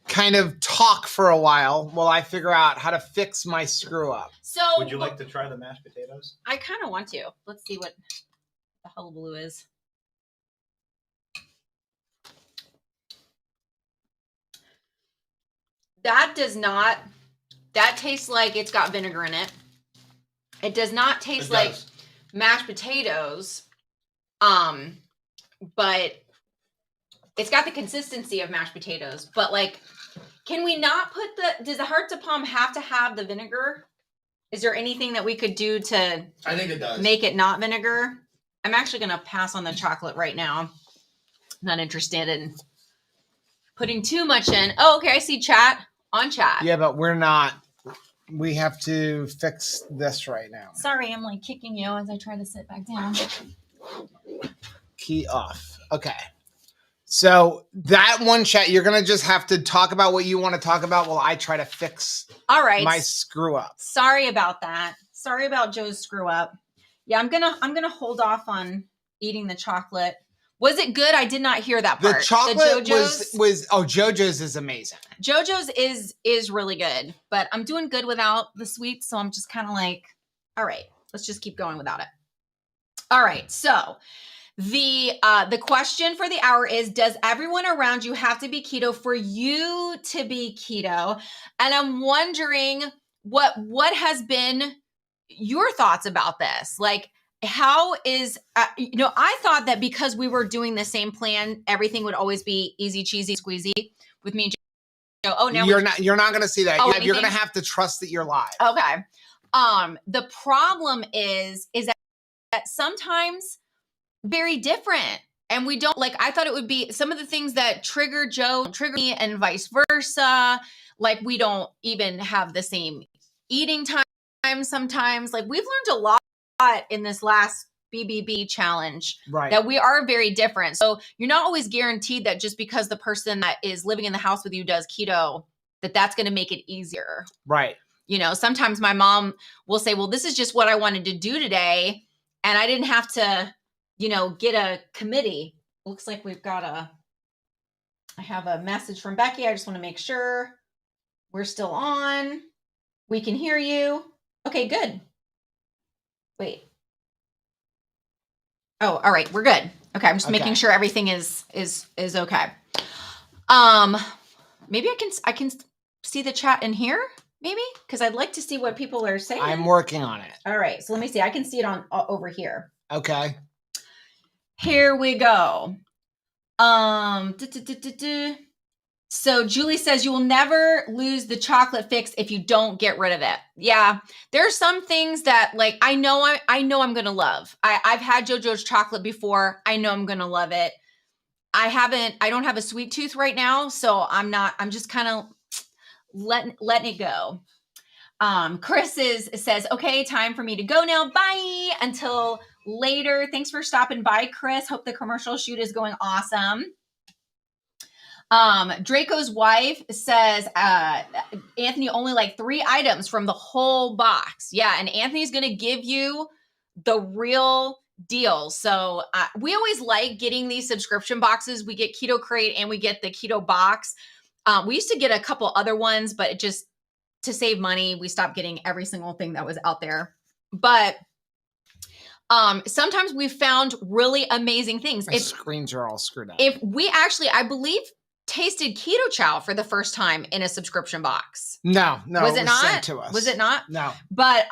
kind of talk for a while I figure out how to fix my screw up. So would you like to try the mashed potatoes? I kind of want to. Let's see what the hullabaloo is. That tastes like it's got vinegar in it. It does not taste like mashed potatoes. But it's got the consistency of mashed potatoes. But like, can we not put does the heart to palm have to have the vinegar? Is there anything that we could do to I think it does. Make it not vinegar? I'm actually going to pass on the chocolate right now. Not interested in putting too much in. Oh, okay. I see chat on chat. Yeah, but we're not. We have to fix this right now. Sorry, I'm like kicking you as I try to sit back down. Key off. Okay. So that one chat, you're going to just have to talk about what you want to talk about while I try to fix my screw up. Sorry about that. Sorry about Joe's screw up. Yeah, I'm gonna hold off on eating the chocolate. Was it good? I did not hear that part. The chocolate was JoJo's is amazing. JoJo's is really good, but I'm doing good without the sweets, so I'm just kind of like, all right, let's just keep going without it. All right, so the question for the hour is, does everyone around you have to be keto for you to be keto? And I'm wondering what has been your thoughts about this? Like, how is, I thought that because we were doing the same plan, everything would always be easy, cheesy, squeezy with me and Joe. Oh, now you're not going to see that. Oh, you're going to have to trust that you're live. Okay. The problem is that sometimes very different. And we don't I thought it would be some of the things that trigger Joe, trigger me, and vice versa. Like we don't even have the same eating time sometimes. Like we've learned a lot in this last BBB challenge, right? That we are very different. So you're not always guaranteed that just because the person that is living in the house with you does keto, that's going to make it easier. Right. Sometimes my mom will say, well, this is just what I wanted to do today. And I didn't have to, get a committee. Looks like I have a message from Becky. I just want to make sure we're still on. We can hear you. Okay, good. Wait. Oh, all right. We're good. Okay. I'm just making sure everything is okay. Maybe I can see the chat in here. Maybe because I'd like to see what people are saying. I'm working on it. All right. So let me see. I can see it on over here. Okay. Here we go. So Julie says you will never lose the chocolate fix if you don't get rid of it. Yeah. There are some things that I know I'm going to love. I've had JoJo's chocolate before. I know I'm going to love it. I don't have a sweet tooth right now. So I'm just kind of letting it go. Chris says, okay, time for me to go now. Bye. Until later. Thanks for stopping by, Chris. Hope the commercial shoot is going awesome. Draco's wife says, Anthony only 3 items from the whole box. Yeah. And Anthony's going to give you the real deal. So we always like getting these subscription boxes. We get Keto Crate and we get the Keto Box. We used to get a couple other ones, but it just, to save money, we stopped getting every single thing that was out there. But sometimes we've found really amazing things. My screens are all screwed up. If we actually, I believe, tasted Keto Chow for the first time in a subscription box. No, was it not sent to us? Was it not? No. But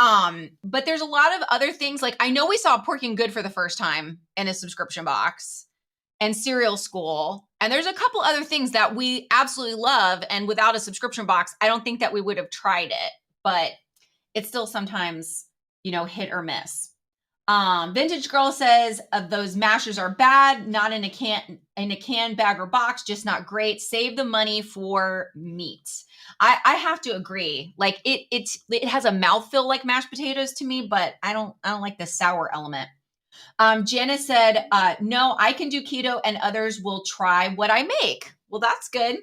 there's a lot of other things. I know we saw Pork and Good for the first time in a subscription box, and Cereal School, and there's a couple other things that we absolutely love. And without a subscription box, I don't think that we would have tried it. But it's still sometimes hit or miss. Vintage Girl says those mashers are bad, not in a can, bag, or box, just not great. Save the money for meat. I have to agree. It has a mouthfeel like mashed potatoes to me, but I don't like the sour element. Janice said, no, I can do keto and others will try what I make. Well, that's good.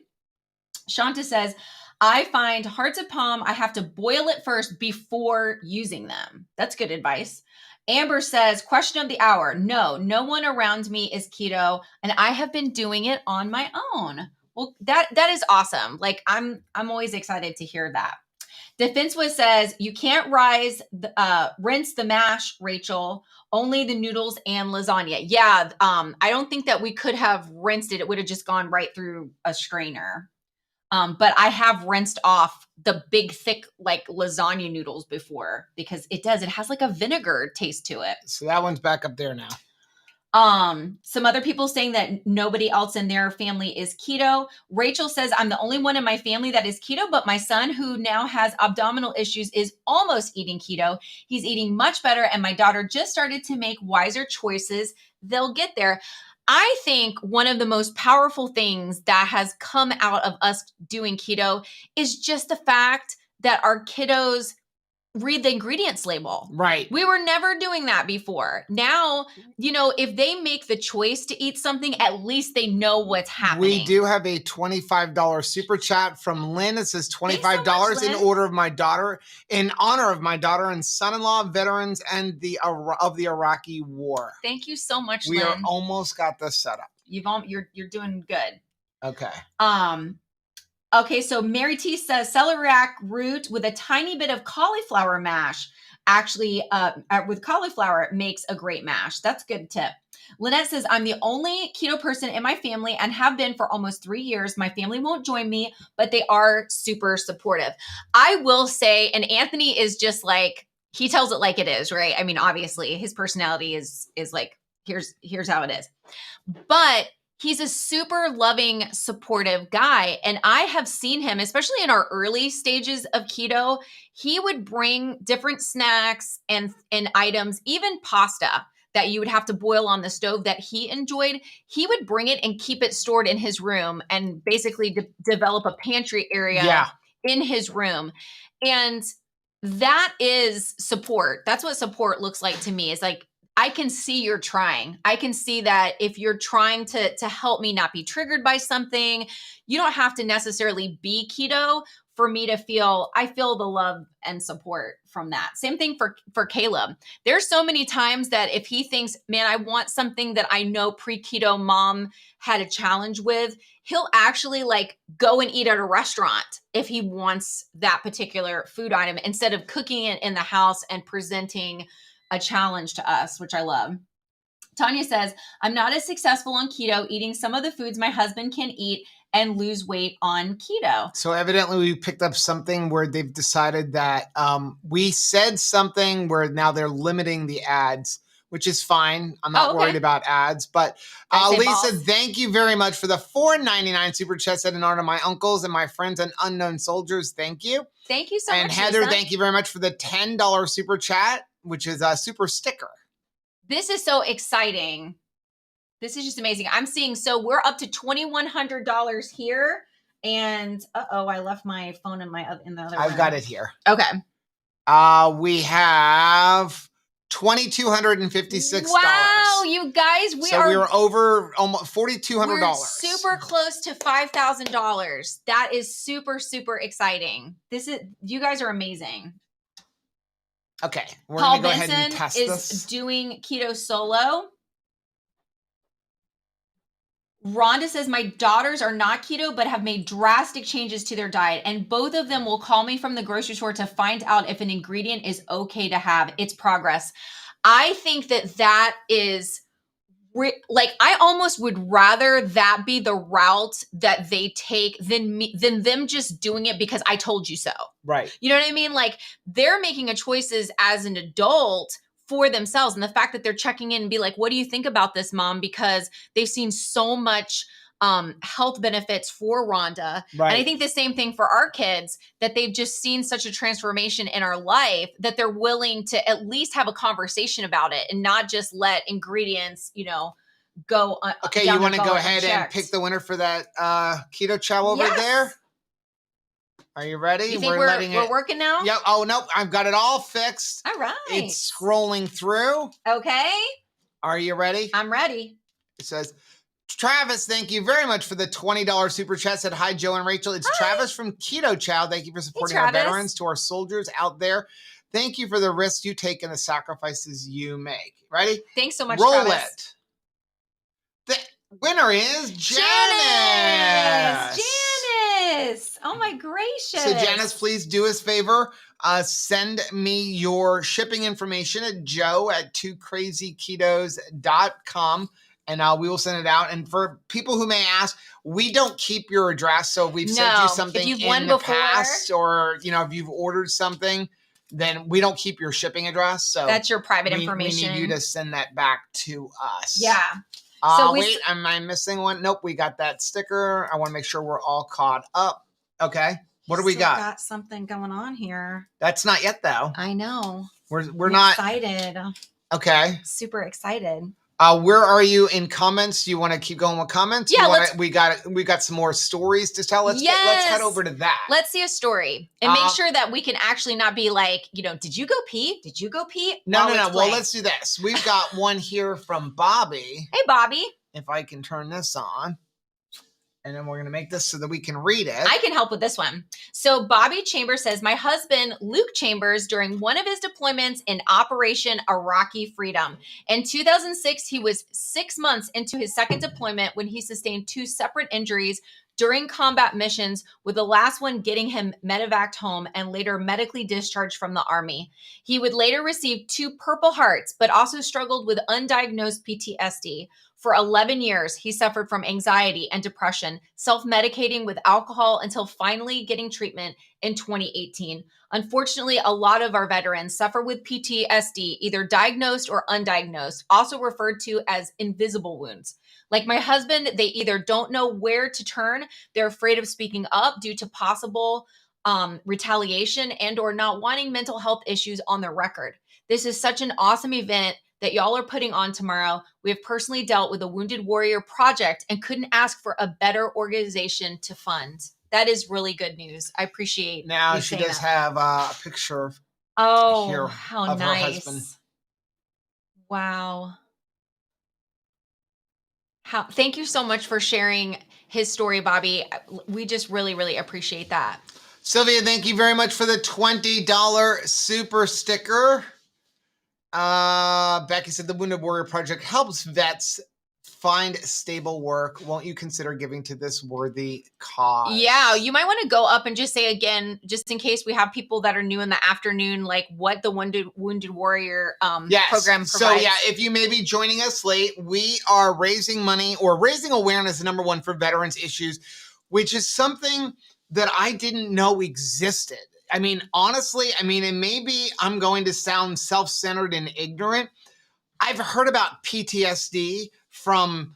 Shanta says, I find hearts of palm, I have to boil it first before using them. That's good advice. Amber says, question of the hour. No one around me is keto, and I have been doing it on my own. Well, that is awesome. I'm always excited to hear that. Defensewood says, you can't rinse the mash, Rachel, only the noodles and lasagna. Yeah, I don't think that we could have rinsed it. It would have just gone right through a strainer. But I have rinsed off the big, thick, lasagna noodles before because it has a vinegar taste to it. So that one's back up there now. Some other people saying that nobody else in their family is keto. Rachel says, I'm the only one in my family that is keto, but my son, who now has abdominal issues, is almost eating keto. He's eating much better, and my daughter just started to make wiser choices. They'll get there. I think one of the most powerful things that has come out of us doing keto is just the fact that our kiddos read the ingredients label. Right. We were never doing that before. Now, if they make the choice to eat something, at least they know what's happening. We do have a $25 super chat from Lynn. It says $25 in honor of my daughter and son-in-law, veterans and of the Iraqi war. Thank you so much, Lynn. We are almost got this set up. You're doing good. Okay. Okay, so Mary T says celeriac root with a tiny bit of cauliflower mash. Actually, with cauliflower, it makes a great mash. That's a good tip. Lynette says, I'm the only keto person in my family and have been for almost 3 years. My family won't join me, but they are super supportive. I will say, and Anthony is just he tells it like it is, right? I mean, obviously his personality is like, here's how it is. But he's a super loving, supportive guy. And I have seen him, especially in our early stages of keto, he would bring different snacks and items, even pasta that you would have to boil on the stove that he enjoyed. He would bring it and keep it stored in his room and basically develop a pantry area in his room. And that is support. That's what support looks like to me. Is like, I can see you're trying. I can see that if you're trying to help me not be triggered by something, you don't have to necessarily be keto for me to feel, I feel the love and support from that. Same thing for Caleb. There's so many times that if he thinks, man, I want something that I know pre-keto mom had a challenge with, he'll actually like go and eat at a restaurant if he wants that particular food item instead of cooking it in the house and presenting a challenge to us, which I love. Tanya says, I'm not as successful on keto, eating some of the foods my husband can eat and lose weight on keto. So evidently we picked up something where they've decided that we said something where now they're limiting the ads, which is fine. I'm not worried about ads. But Lisa, thank you very much for the $4.99 super chat set in honor of my uncles and my friends and unknown soldiers. Thank you. Thank you so much, And Heather, Lisa. thank you very much for the $10 super chat, which is a super sticker. This is so exciting. This is just amazing. I'm seeing, so we're up to $2,100 here. And I left my phone in the other room. I've got it here. Okay. We have $2,256. Wow, you guys, we were over almost $4,200. We're super close to $5,000. That is super, super exciting. You guys are amazing. Okay, we're Paul going to go ahead and Benson test is this. doing keto solo. Rhonda says, my daughters are not keto, but have made drastic changes to their diet. And both of them will call me from the grocery store to find out if an ingredient is okay to have. It's progress. I think that is I almost would rather that be the route that they take than them just doing it because I told you so. Right. You know what I mean? Like they're making choices as an adult for themselves. And the fact that they're checking in and be like, what do you think about this, mom? Because they've seen so much health benefits for Rhonda. Right. And I think the same thing for our kids, that they've just seen such a transformation in our life that they're willing to at least have a conversation about it and not just let ingredients, go. Okay, you want to go ahead and pick the winner for that keto chow over there? Are you ready? You think we're working now? Yep. Oh, no, I've got it all fixed. All right. It's scrolling through. Okay. Are you ready? I'm ready. It says, Travis, thank you very much for the $20 super chat. Said, hi, Joe and Rachel. It's Travis from Keto Chow. Thank you for supporting our veterans, to our soldiers out there. Thank you for the risks you take and the sacrifices you make. Ready? Thanks so much, Roll Travis. it. The winner is Janice. Janice. Oh, my gracious. So, Janice, please do us a favor. Send me your shipping information at joe@2krazyketos.com. And we will send it out. And for people who may ask, we don't keep your address. So if we've sent you something in the past, or if you've ordered something, then we don't keep your shipping address. So that's your private information. We need you to send that back to us. Yeah. Wait, am I missing one? Nope, we got that sticker. I want to make sure we're all caught up. Okay. What do we got? Got something going on here. That's not yet, though. I know. We're not excited. Okay. Super excited. Where are you in comments? You want to keep going with comments? Yeah, we got some more stories to tell. Let's head over to that. Let's see a story and make sure that we can actually not be like, did you go pee? Did you go pee? No. Well, let's do this. We've got one here from Bobby. Hey, Bobby. If I can turn this on. And then we're going to make this so that we can read it. I can help with this one. So Bobby Chambers says, my husband, Luke Chambers, during one of his deployments in Operation Iraqi Freedom. In 2006, he was 6 months into his second deployment when he sustained 2 separate injuries during combat missions, with the last one getting him medevaced home and later medically discharged from the Army. He would later receive 2 Purple Hearts, but also struggled with undiagnosed PTSD. For 11 years, he suffered from anxiety and depression, self-medicating with alcohol until finally getting treatment in 2018. Unfortunately, a lot of our veterans suffer with PTSD, either diagnosed or undiagnosed, also referred to as invisible wounds. Like my husband, they either don't know where to turn, they're afraid of speaking up due to possible retaliation and or not wanting mental health issues on their record. This is such an awesome event that y'all are putting on tomorrow. We have personally dealt with a Wounded Warrior Project and couldn't ask for a better organization to fund. That is really good news. I appreciate now you she saying does that. have a picture Oh, here how of nice. her husband. Wow. Thank you so much for sharing his story, Bobby. We just really, really appreciate that. Sylvia, thank you very much for the $20 super sticker. Becky said the Wounded Warrior Project helps vets find stable work. Won't you consider giving to this worthy cause? Yeah, you might want to go up and just say again, just in case we have people that are new in the afternoon, like what the Wounded Warrior Yes. program provides. So yeah, if you may be joining us late, we are raising money or raising awareness, number one, for veterans issues, which is something that I didn't know existed. I mean, honestly, and maybe I'm going to sound self-centered and ignorant. I've heard about PTSD from,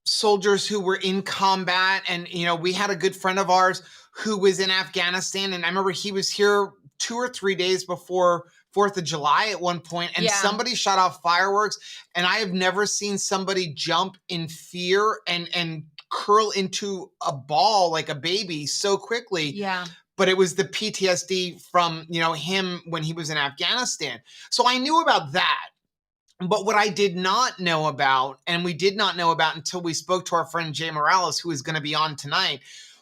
soldiers who were in combat. And, we had a good friend of ours who was in Afghanistan. And I remember he was here 2 or 3 days before 4th of July at one point, and somebody shot off fireworks. And I have never seen somebody jump in fear and curl into a ball like a baby so quickly. Yeah. But it was the PTSD from, him when he was in Afghanistan. So I knew about that. But what I did not know about, and we did not know about until we spoke to our friend Jay Morales, who is going to be on tonight,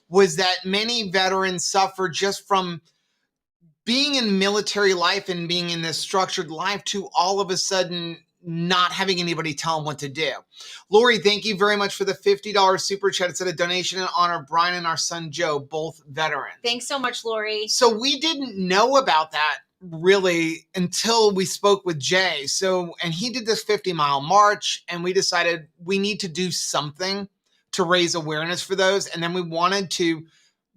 was that many veterans suffer just from being in military life and being in this structured life to all of a sudden not having anybody tell them what to do. Lori, thank you very much for the $50 super chat. It's a donation in honor of Brian and our son Joe, both veterans. Thanks so much, Lori. So we didn't know about that really until we spoke with Jay. And he did this 50-mile march, and we decided we need to do something to raise awareness for those. And then we wanted to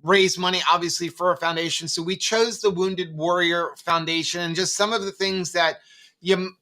raise money, obviously, for a foundation. So we chose the Wounded Warrior Foundation, and just some of the things that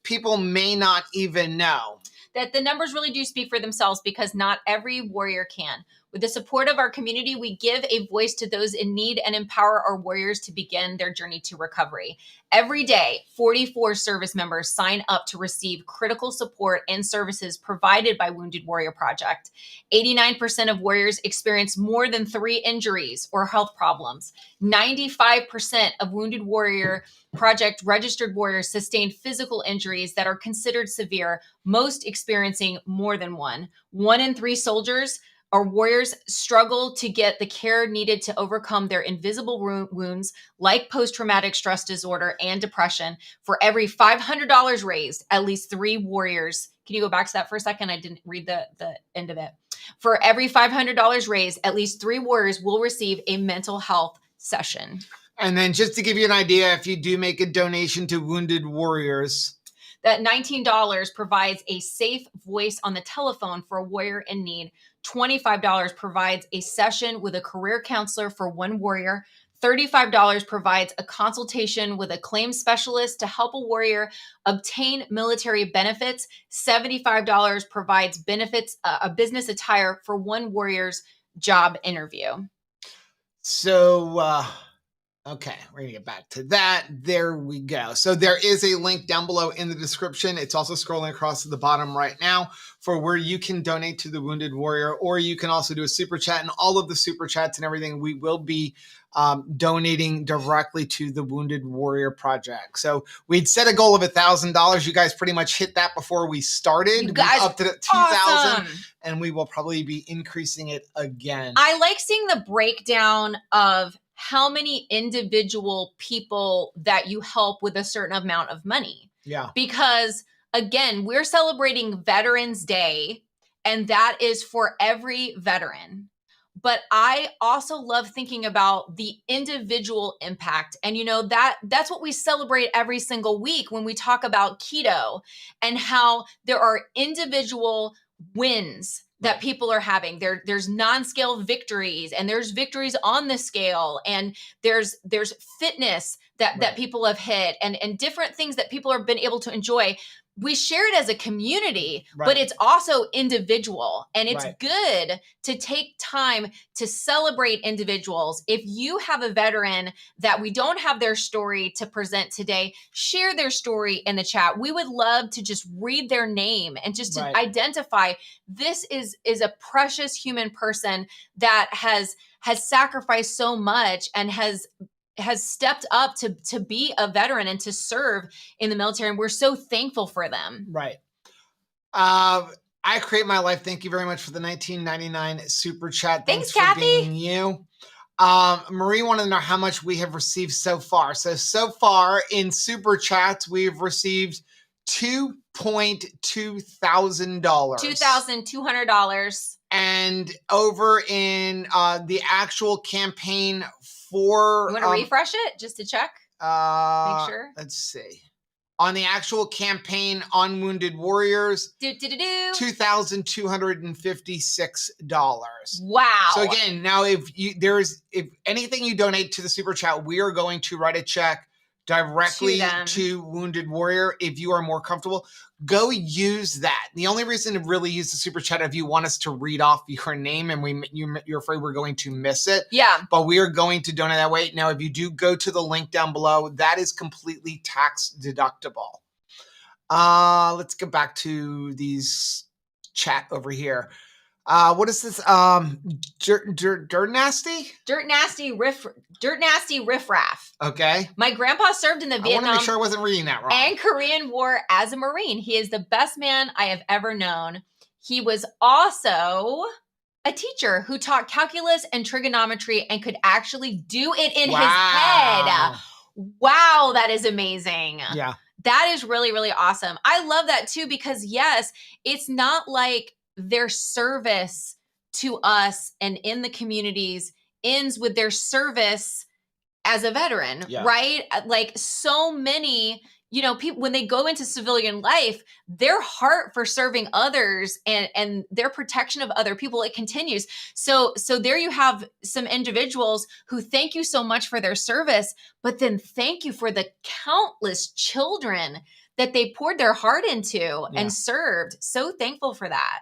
people may not even know. That the numbers really do speak for themselves, because not every warrior can. With the support of our community, we give a voice to those in need and empower our warriors to begin their journey to recovery. Every day, 44 service members sign up to receive critical support and services provided by Wounded Warrior Project. 89% of warriors experience more than 3 injuries or health problems. 95% of Wounded Warrior Project registered warriors sustain physical injuries that are considered severe, most experiencing more than one. 1 in 3 soldiers or warriors struggle to get the care needed to overcome their invisible wounds like post-traumatic stress disorder and depression. For every $500 raised, at least 3 warriors. Can you go back to that for a second? I didn't read the end of it. For every $500 raised, at least 3 warriors will receive a mental health session. And then just to give you an idea, if you do make a donation to Wounded Warriors, that $19 provides a safe voice on the telephone for a warrior in need. $25 provides a session with a career counselor for 1 warrior. $35 provides a consultation with a claims specialist to help a warrior obtain military benefits. $75 provides benefits, a business attire for 1 warrior's job interview. So, okay, we're going to get back to that. There we go. So there is a link down below in the description. It's also scrolling across to the bottom right now for where you can donate to the Wounded Warrior, or you can also do a super chat, and all of the super chats and everything, we will be donating directly to the Wounded Warrior Project. So we'd set a goal of $1,000. You guys pretty much hit that before we started. You guys, up to 2,000, awesome. And we will probably be increasing it again. I like seeing the breakdown of how many individual people that you help with a certain amount of money. Yeah. Because again, we're celebrating Veterans Day, and that is for every veteran. But I also love thinking about the individual impact. And that's what we celebrate every single week when we talk about keto, and how there are individual wins that people are having. There's non-scale victories, and there's victories on the scale, and there's fitness that people have hit, and different things that people have been able to enjoy. We share it as a community, but it's also individual, and it's good to take time to celebrate individuals. If you have a veteran that we don't have their story to present today, share their story in the chat. We would love to just read their name and just to identify this is a precious human person that has sacrificed so much and has stepped up to be a veteran and to serve in the military. And we're so thankful for them. Right. I Create My Life. Thank you very much for the 1999 super chat. Thanks for Kathy. Being you. Marie wanted to know how much we have received so far. So far in super chats, we've received $2,200. $2,200. And over in the actual campaign for... You want to refresh it just to check? Make sure. Let's see. On the actual campaign on Wounded Warriors, $2,256. Wow. So again, now if anything you donate to the super chat, we are going to write a check directly to Wounded Warrior. If you are more comfortable, go use that. The only reason to really use the super chat if you want us to read off your name and you're afraid we're going to miss it. Yeah. But we are going to donate that way. Now, if you do go to the link down below, that is completely tax deductible. Let's get back to these chat over here. What is this? Dirt nasty? Dirt nasty riffraff. Okay. My grandpa served in the Vietnam. I want to make sure I wasn't reading that wrong. And Korean War as a Marine. He is the best man I have ever known. He was also a teacher who taught calculus and trigonometry and could actually do it in his head. Wow, that is amazing. Yeah. That is really, really awesome. I love that too, because yes, it's not like their service to us and in the communities ends with their service as a veteran, right? Like so many, people, when they go into civilian life, their heart for serving others and their protection of other people, it continues. So there you have some individuals who thank you so much for their service, but then thank you for the countless children that they poured their heart into and served. So thankful for that.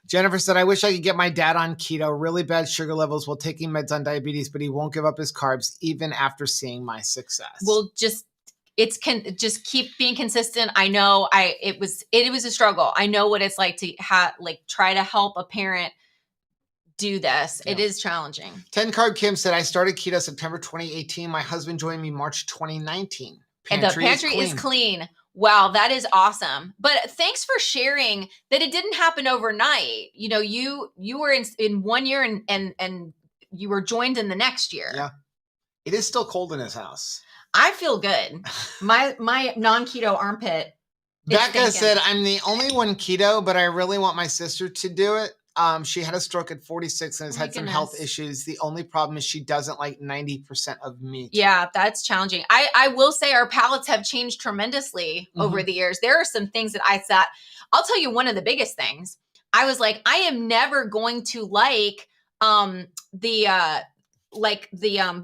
Jennifer said, I wish I could get my dad on keto, really bad sugar levels while taking meds on diabetes, but he won't give up his carbs even after seeing my success. Well, just keep being consistent. I know it was a struggle. I know what it's like to try to help a parent do this. It is challenging. 10 Carb Kim said, I started keto September 2018. My husband joined me March 2019. And the pantry is clean. Wow, that is awesome. But thanks for sharing that it didn't happen overnight. You were in 1 year and you were joined in the next year. Yeah. It is still cold in his house. I feel good. My non-keto armpit. Becca said, I'm the only one keto, but I really want my sister to do it. She had a stroke at 46 and has had some health issues. The only problem is she doesn't like 90% of meat. Yeah, that's challenging. I will say our palates have changed tremendously over the years. There are some things that I thought, I'll tell you one of the biggest things. I was like, I am never going to like the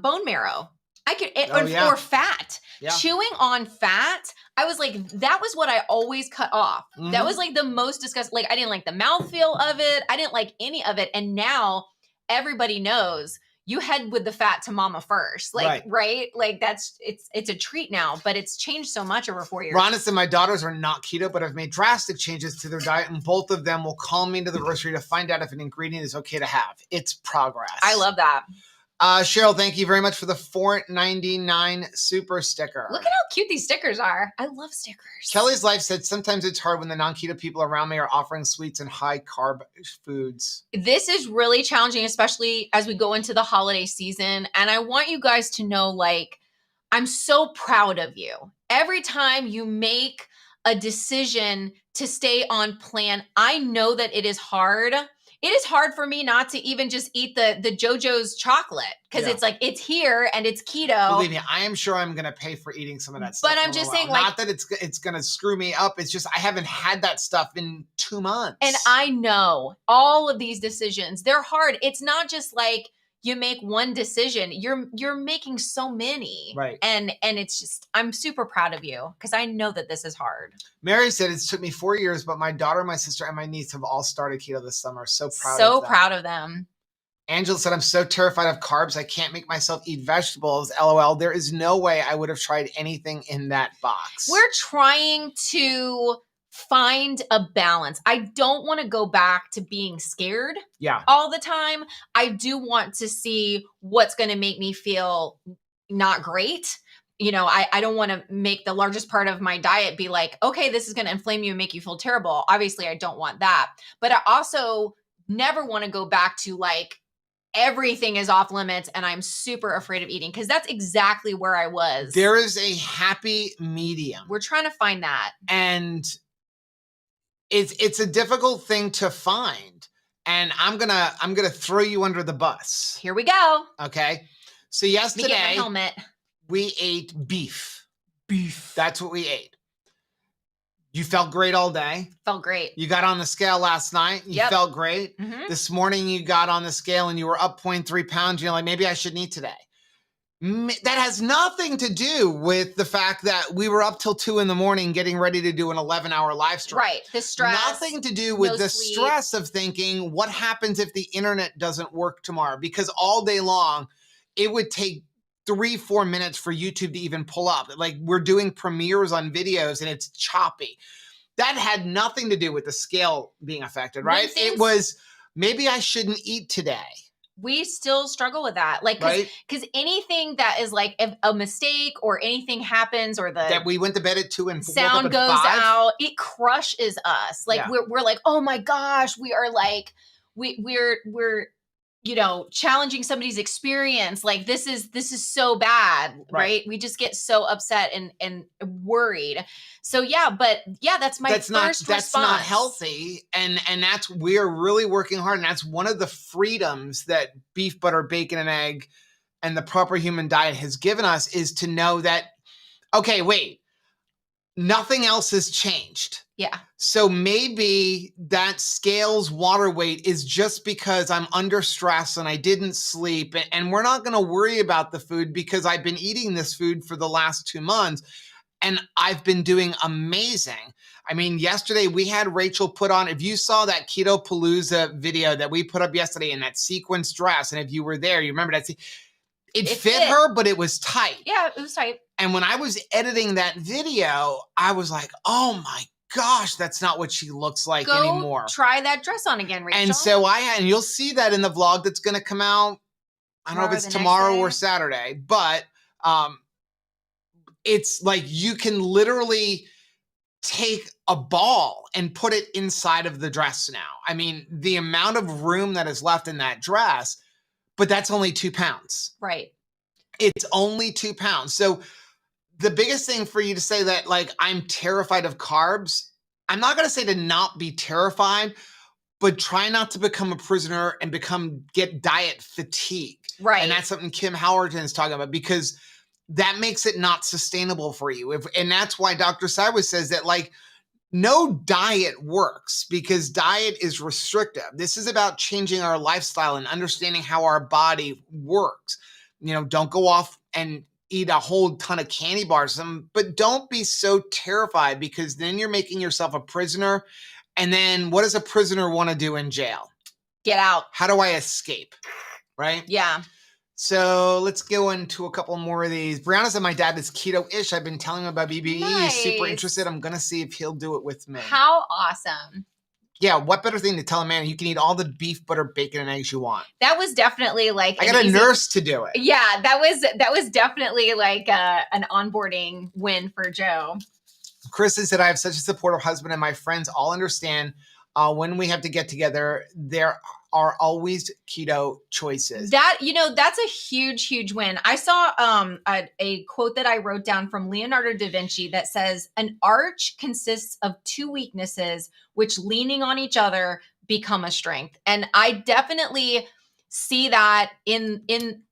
bone marrow. Or fat. Yeah. Chewing on fat, I was like, that was what I always cut off. Mm-hmm. That was like the most disgusting. Like, I didn't like the mouthfeel of it. I didn't like any of it. And now everybody knows you head with the fat to mama first. Like, right? Like it's a treat now, but it's changed so much over 4 years. Rhonda said, my daughters are not keto, but have made drastic changes to their diet, and both of them will call me to the grocery to find out if an ingredient is okay to have. It's progress. I love that. Cheryl, thank you very much for the $4.99 super sticker. Look at how cute these stickers are. I love stickers. Kelly's Life said, sometimes it's hard when the non-keto people around me are offering sweets and high carb foods. This is really challenging, especially as we go into the holiday season. And I want you guys to know, I'm so proud of you. Every time you make a decision to stay on plan, I know that it is hard. it is hard for me not to even just eat the JoJo's chocolate because it's like, it's here and it's keto. Believe me, I am sure I'm going to pay for eating some of that stuff. But I'm just saying, not that it's going to screw me up. It's just I haven't had that stuff in 2 months. And I know all of these decisions, they're hard. It's not just like you make one decision. You're making so many. Right. And it's just, I'm super proud of you because I know that this is hard. Mary said it took me 4 years, but my daughter, my sister, and my niece have all started keto this summer. So proud of them. Angela said, I'm so terrified of carbs. I can't make myself eat vegetables. LOL. There is no way I would have tried anything in that box. We're trying to find a balance. I don't want to go back to being scared all the time. I do want to see what's going to make me feel not great. You know, I don't want to make the largest part of my diet be like, okay, this is going to inflame you and make you feel terrible. Obviously, I don't want that. But I also never want to go back to like, everything is off limits and I'm super afraid of eating because that's exactly where I was. There is a happy medium. We're trying to find that. And it's a difficult thing to find. And I'm gonna throw you under the bus. Here we go. Okay. So yesterday, get my helmet. We ate beef. Beef. That's what we ate. You felt great all day. Felt great. You got on the scale last night. You felt great. Mm-hmm. This morning you got on the scale and you were up 0.3 pounds. You're like, maybe I shouldn't eat today. That has nothing to do with the fact that we were up till 2 a.m. getting ready to do an 11-hour live stream. Right. The stress. Nothing to do with the stress of thinking, what happens if the internet doesn't work tomorrow? Because all day long, it would take 3-4 minutes for YouTube to even pull up. Like we're doing premieres on videos and it's choppy. That had nothing to do with the scale being affected, right? It was, maybe I shouldn't eat today. We still struggle with that. Like, because anything that is like a mistake or anything happens or that we went to bed at 2 and sound goes 5. out, it crushes us. Like we're like, oh my gosh, we are like, we're you know, challenging somebody's experience. Like this is so bad, right? We just get so upset and worried. So that's my first response. That's not healthy. And that's, we're really working hard. And that's one of the freedoms that beef, butter, bacon, and egg and the proper human diet has given us is to know that, okay, wait, nothing else has changed. Yeah. So maybe that scale's water weight is just because I'm under stress and I didn't sleep. And we're not going to worry about the food because I've been eating this food for the last 2 months and I've been doing amazing. I mean, yesterday we had Rachel put on, if you saw that Keto Palooza video that we put up yesterday in that sequence dress, and if you were there, you remember that. It fit her, but it was tight. Yeah, it was tight. And when I was editing that video, I was like, oh my gosh, that's not what she looks like anymore. Try that dress on again, Rachel. And so and you'll see that in the vlog that's going to come out. I don't know if it's tomorrow or Saturday, but it's like you can literally take a ball and put it inside of the dress now. I mean, the amount of room that is left in that dress, but that's only 2 pounds. Right. It's only 2 pounds. So the biggest thing for you to say that, like, I'm terrified of carbs, I'm not going to say to not be terrified, but try not to become a prisoner and get diet fatigue. Right. And that's something Kim Howerton is talking about because that makes it not sustainable for you. And that's why Dr. Cyrus says that, like, no diet works because diet is restrictive. This is about changing our lifestyle and understanding how our body works. You know, don't go off and eat a whole ton of candy bars, but don't be so terrified because then you're making yourself a prisoner. And then what does a prisoner want to do in jail? Get out. How do I escape? Right? Yeah. So let's go into a couple more of these. Brianna said my dad is keto-ish. I've been telling him about BBE. Nice. He's super interested. I'm going to see if he'll do it with me. How awesome. Yeah, what better thing to tell a man you can eat all the beef, butter, bacon, and eggs you want? That was definitely like I got a nurse to do it. Yeah, that was definitely like an onboarding win for Joe. Chris said, I have such a supportive husband and my friends all understand when we have to get together, there are always keto choices. That, that's a huge, huge win. I saw a quote that I wrote down from Leonardo da Vinci that says, an arch consists of two weaknesses, which leaning on each other become a strength. And I definitely see that in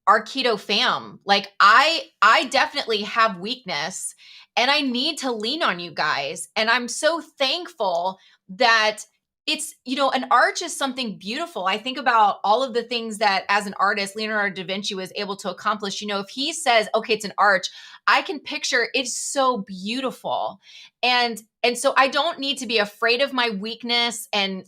our keto fam. Like I definitely have weakness and I need to lean on you guys. And I'm so thankful that it's, an arch is something beautiful. I think about all of the things that as an artist, Leonardo da Vinci was able to accomplish. If he says, okay, it's an arch, I can picture it's so beautiful. And so I don't need to be afraid of my weakness and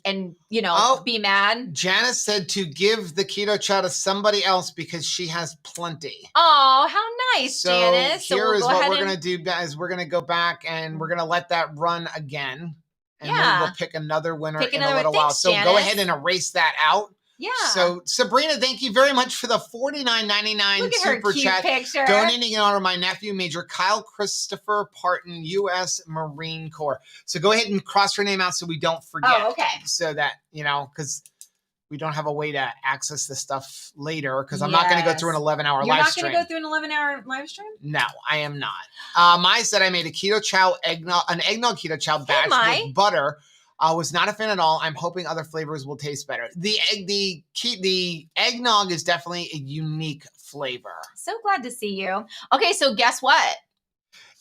be mad. Janice said to give the keto chow to somebody else because she has plenty. Oh, how nice, Janice. Here is what we're going to do, guys. We're going to go back and we're going to let that run again. And we'll pick another winner in a little while. So go ahead and erase that out. Yeah. So Sabrina, thank you very much for the $49.99 super chat. Picture. Donating in honor of my nephew, Major Kyle Christopher Parton, U.S. Marine Corps. So go ahead and cross your name out so we don't forget. Oh, okay. So that, because we don't have a way to access this stuff later because I'm not going to go through an 11-hour live stream. You're not going to go through an 11-hour live stream? No, I am not. Mai said I made a keto chow an eggnog keto chow batch with butter. I was not a fan at all. I'm hoping other flavors will taste better. The eggnog is definitely a unique flavor. So glad to see you. Okay, so guess what?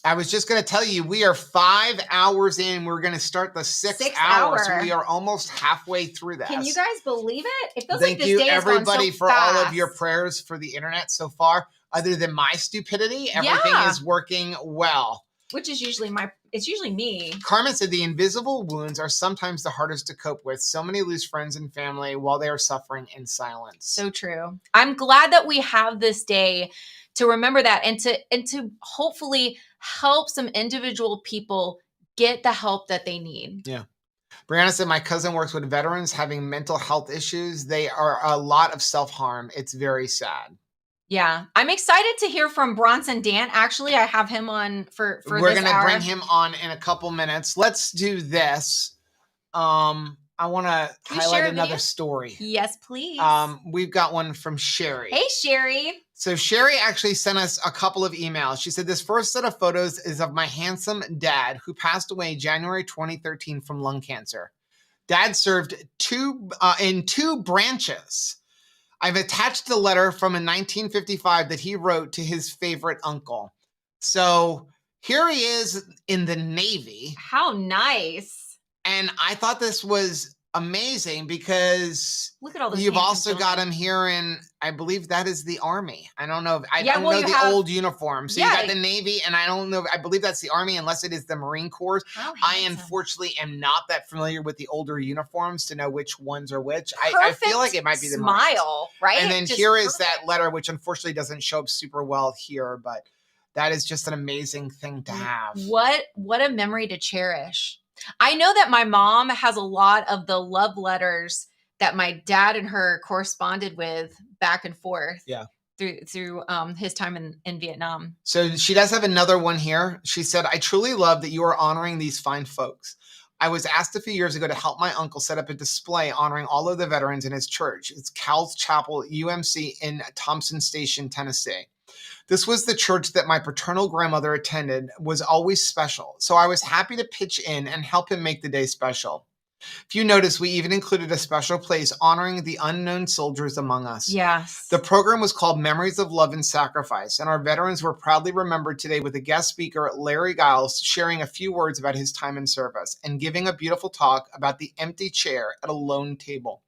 I was just going to tell you, we are 5 hours in. We're going to start the sixth hour. So we are almost halfway through this. Can you guys believe it? It feels Thank like this you, day has gone everybody, so for fast. all of your prayers for the internet so far. Other than my stupidity, everything is working well. Which is usually it's usually me. Carmen said the invisible wounds are sometimes the hardest to cope with. So many lose friends and family while they are suffering in silence. So true. I'm glad that we have this day to remember that and to hopefully help some individual people get the help that they need. Yeah. Brianna said, my cousin works with veterans having mental health issues. They are a lot of self-harm. It's very sad. Yeah. I'm excited to hear from Bronson Dan. Actually, I have him on for We're this going to hour. bring him on in a couple minutes. Let's do this. I want to highlight another story. Yes, please. We've got one from Sherry. Hey, Sherry. So Sherry actually sent us a couple of emails. She said, this first set of photos is of my handsome dad who passed away January 2013 from lung cancer. Dad served in two branches. I've attached the letter from in 1955 that he wrote to his favorite uncle. So here he is in the Navy. How nice. And I thought this was amazing because look at all this. You've also got him here in, I believe that is the Army. I don't know. I don't know the old uniform. So you got the Navy, and I don't know. I believe that's the Army, unless it is the Marine Corps. I unfortunately am not that familiar with the older uniforms to know which ones are which. I feel like it might be the Marines. Right? And then here is that letter, which unfortunately doesn't show up super well here, but that is just an amazing thing to have. What a memory to cherish. I know that my mom has a lot of the love letters that my dad and her corresponded with back and forth. Yeah. Through his time in Vietnam. So she does have another one here. She said, I truly love that you are honoring these fine folks. I was asked a few years ago to help my uncle set up a display honoring all of the veterans in his church. It's Cal's Chapel, UMC in Thompson Station, Tennessee. This was the church that my paternal grandmother attended, was always special. So I was happy to pitch in and help him make the day special. If you notice, we even included a special place honoring the unknown soldiers among us. Yes. The program was called Memories of Love and Sacrifice, and our veterans were proudly remembered today with a guest speaker, Larry Giles, sharing a few words about his time in service and giving a beautiful talk about the empty chair at a lone table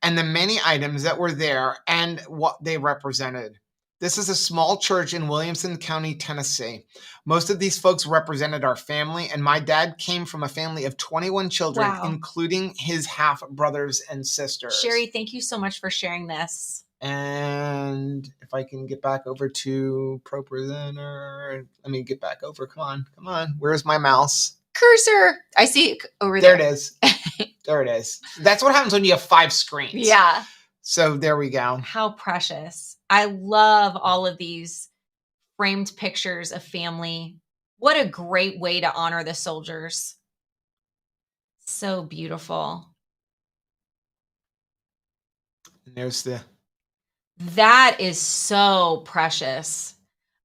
and the many items that were there and what they represented. This is a small church in Williamson County, Tennessee. Most of these folks represented our family, and my dad came from a family of 21 children, including his half-brothers and sisters. Sherry, thank you so much for sharing this. And if I can get back over to Pro Presenter, let me get back over. Come on. Where's my mouse? Cursor. I see it over there. There it is. There it is. That's what happens when you have 5 screens. Yeah. So there we go. How precious. I love all of these framed pictures of family. What a great way to honor the soldiers. So beautiful. And there's that is so precious.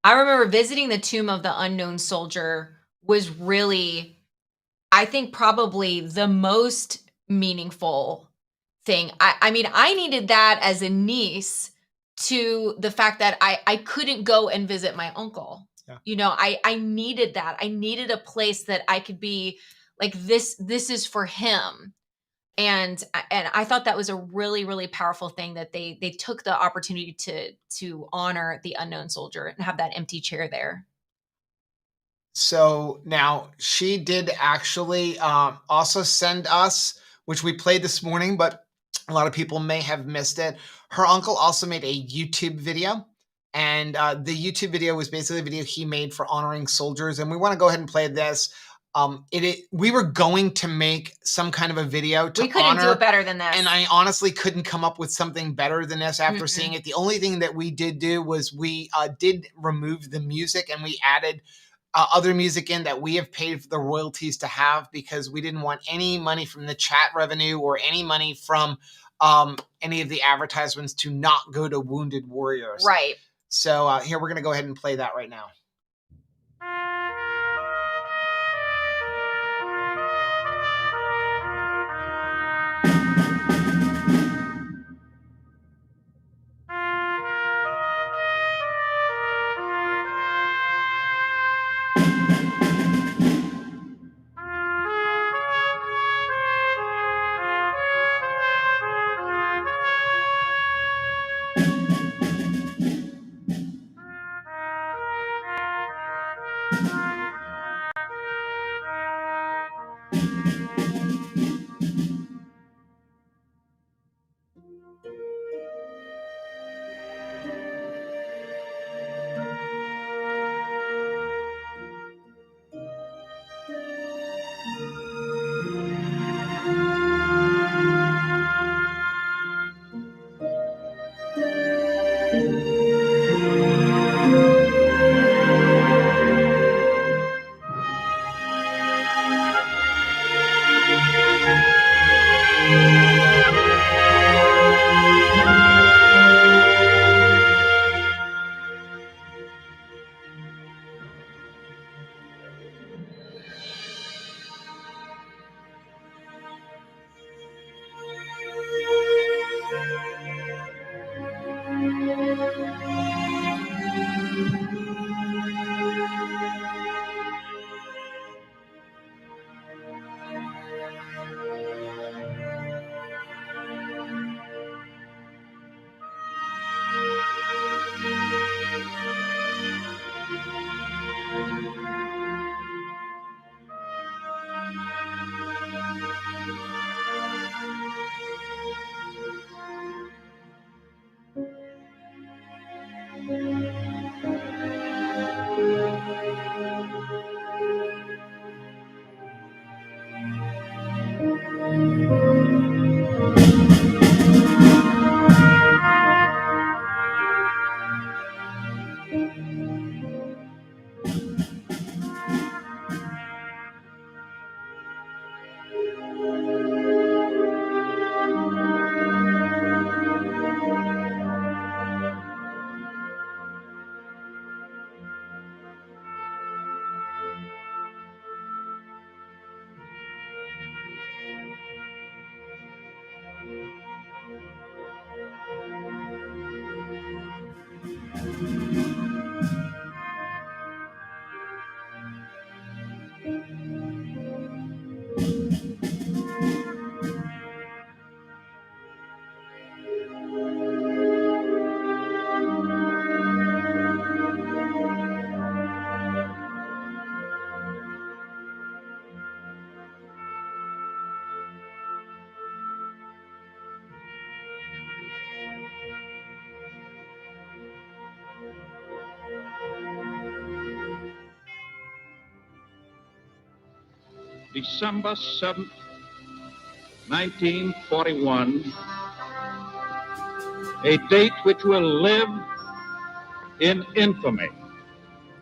I remember visiting the tomb of the unknown soldier was really, I think, probably the most meaningful thing. I mean, I needed that as a niece to the fact that I couldn't go and visit my uncle. Yeah. You know, I needed that. I needed a place that I could be like, this is for him. And I thought that was a really, really powerful thing that they took the opportunity to honor the unknown soldier and have that empty chair there. So now she did actually also send us, which we played this morning, but a lot of people may have missed it. Her uncle also made a YouTube video, and the YouTube video was basically a video he made for honoring soldiers. And we want to go ahead and play this. We were going to make some kind of a video to We couldn't do honor, it better than this. and I honestly couldn't come up with something better than this after seeing it. The only thing that we did do was we did remove the music, and we added other music in that we have paid for the royalties to have, because we didn't want any money from the chat revenue or any money from any of the advertisements to not go to Wounded Warriors. Right. So here, we're going to go ahead and play that right now. December 7th, 1941, a date which will live in infamy.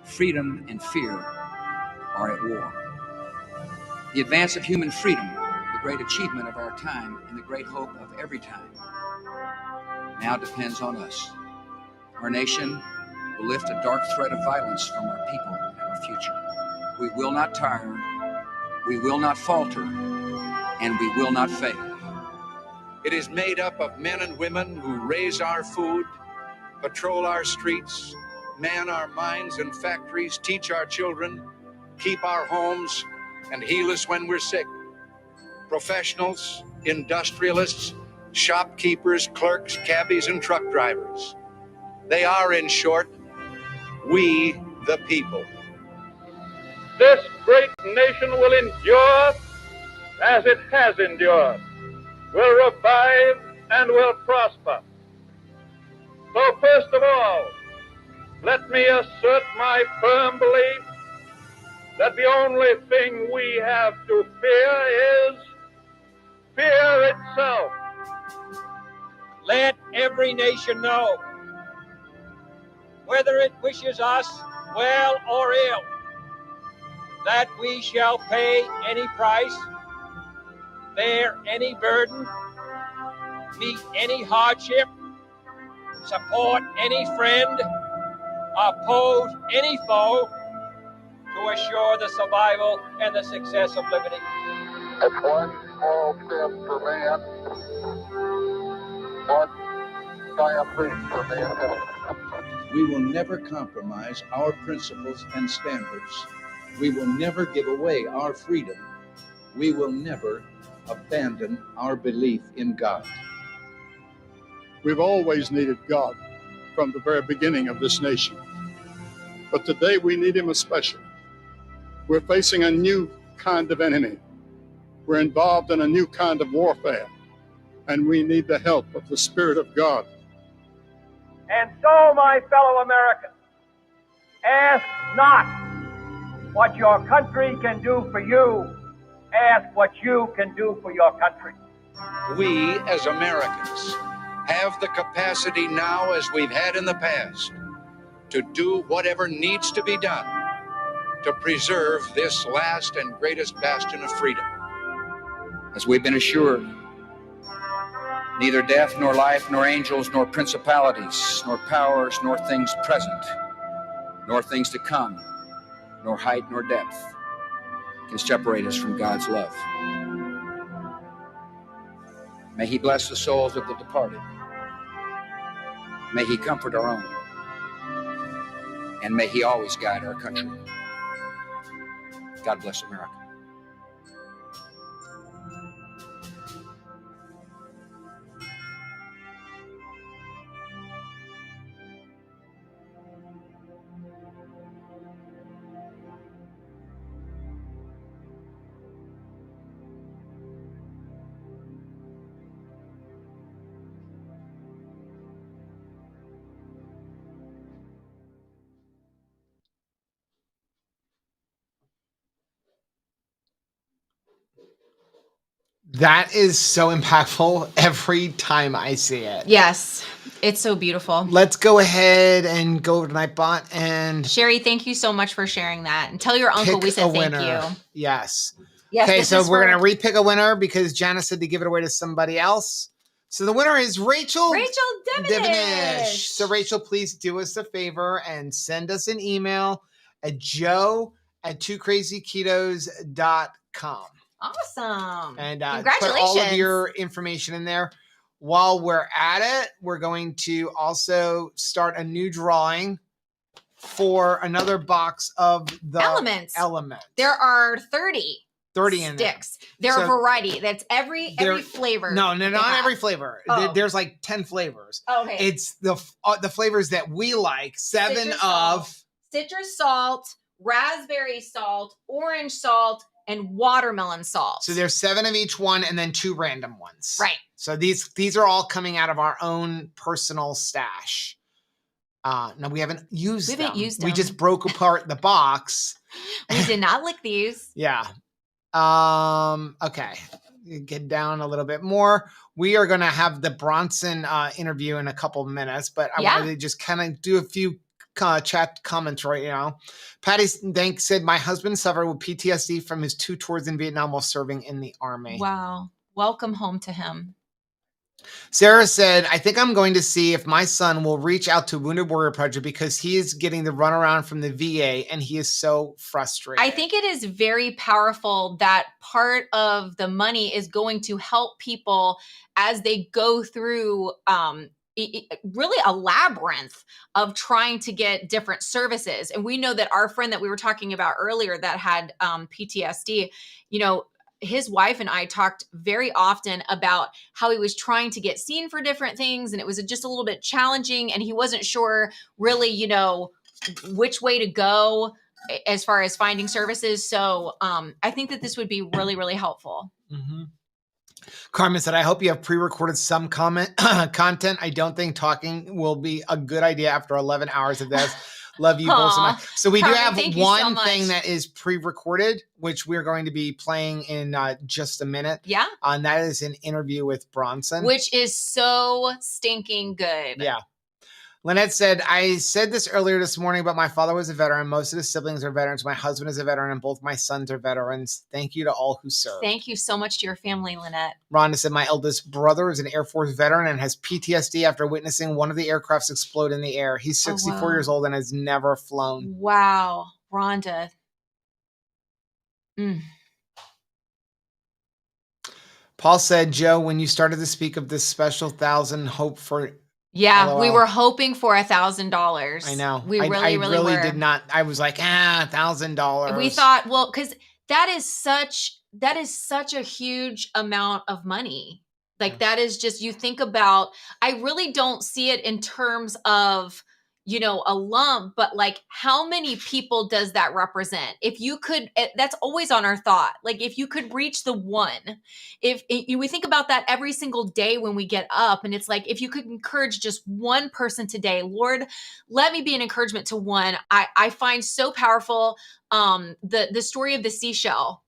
Freedom and fear are at war. The advance of human freedom, the great achievement of our time and the great hope of every time, now depends on us. Our nation will lift a dark thread of violence from our people and our future. We will not tire, we will not falter, and we will not fail. It is made up of men and women who raise our food, patrol our streets, man our mines and factories, teach our children, keep our homes, and heal us when we're sick. Professionals, industrialists, shopkeepers, clerks, cabbies, and truck drivers. They are, in short, we the people. This great nation will endure as it has endured, will revive and will prosper. So first of all, let me assert my firm belief that the only thing we have to fear is fear itself. Let every nation know, whether it wishes us well or ill, that we shall pay any price, bear any burden, meet any hardship, support any friend, oppose any foe, to assure the survival and the success of liberty. It's one small step for man, one giant leap for mankind. We will never compromise our principles and standards. We will never give away our freedom. We will never abandon our belief in God. We've always needed God from the very beginning of this nation. But today we need him especially. We're facing a new kind of enemy. We're involved in a new kind of warfare, and we need the help of the Spirit of God. And so, my fellow Americans, ask not what your country can do for you, ask what you can do for your country. We, as Americans, have the capacity now, as we've had in the past, to do whatever needs to be done to preserve this last and greatest bastion of freedom. As we've been assured, neither death, nor life, nor angels, nor principalities, nor powers, nor things present, nor things to come, nor height, nor depth can separate us from God's love. May he bless the souls of the departed. May he comfort our own. And may he always guide our country. God bless America. That is so impactful every time I see it. Yes, it's so beautiful. Let's go ahead and go over to Nightbot and Sherry, thank you so much for sharing that. And tell your uncle we said thank you. Yes. Yes, okay, this so is we're for- going to repick a winner because Janice said to give it away to somebody else. So the winner is Rachel Devenish. So Rachel, please do us a favor and send us an email at joe@twocrazyketos.com. Awesome. And Congratulations. put all of your information in there. While we're at it, we're going to also start a new drawing for another box of the elements. There are 30 in sticks. They're a variety. That's every flavor. No, not every flavor. Oh. There's like 10 flavors. Oh, okay. It's the flavors that we like. Citrus salt, raspberry salt, orange salt, and watermelon salt. So there's 7 of each one and then 2 random ones. Right. So these are all coming out of our own personal stash. No, we haven't used them. We just broke apart the box. We did not lick these. Yeah. Okay. Get down a little bit more. We are going to have the Bronson interview in a couple of minutes, but I wanted to just kind of do a few chat comments right now. Patty Dank said, my husband suffered with PTSD from his 2 tours in Vietnam while serving in the Army. Wow. Welcome home to him. Sarah said, I think I'm going to see if my son will reach out to Wounded Warrior Project because he is getting the runaround from the VA and he is so frustrated. I think it is very powerful that part of the money is going to help people as they go through really a labyrinth of trying to get different services. And we know that our friend that we were talking about earlier that had PTSD, his wife and I talked very often about how he was trying to get seen for different things. And it was just a little bit challenging. And he wasn't sure really, which way to go as far as finding services. So I think that this would be really, really helpful. Mm-hmm. Carmen said, I hope you have pre-recorded some content. I don't think talking will be a good idea after 11 hours of this. Love you both so much. So we Carmen, do have one thing that is pre-recorded, which we're going to be playing in just a minute. Yeah. And that is an interview with Bronson. Which is so stinking good. Yeah. Lynette said, I said this earlier this morning, but my father was a veteran. Most of his siblings are veterans. My husband is a veteran, and both my sons are veterans. Thank you to all who served. Thank you so much to your family, Lynette. Rhonda said, my eldest brother is an Air Force veteran and has PTSD after witnessing one of the aircrafts explode in the air. He's 64 years old and has never flown. Wow. Rhonda. Paul said, Joe, when you started to speak of this special 1,000 hope for... Yeah, LOL. we were hoping for $1,000. I know. We I really were. did not. I was like, $1,000. We thought, well, because that is such a huge amount of money. Like that is just, you think about, I really don't see it in terms of, a lump, but like how many people does that represent? If you could, that's always on our thought. Like if you could reach the one, we think about that every single day when we get up, and it's like, if you could encourage just one person today, Lord, let me be an encouragement to one. I find so powerful the story of the seashell,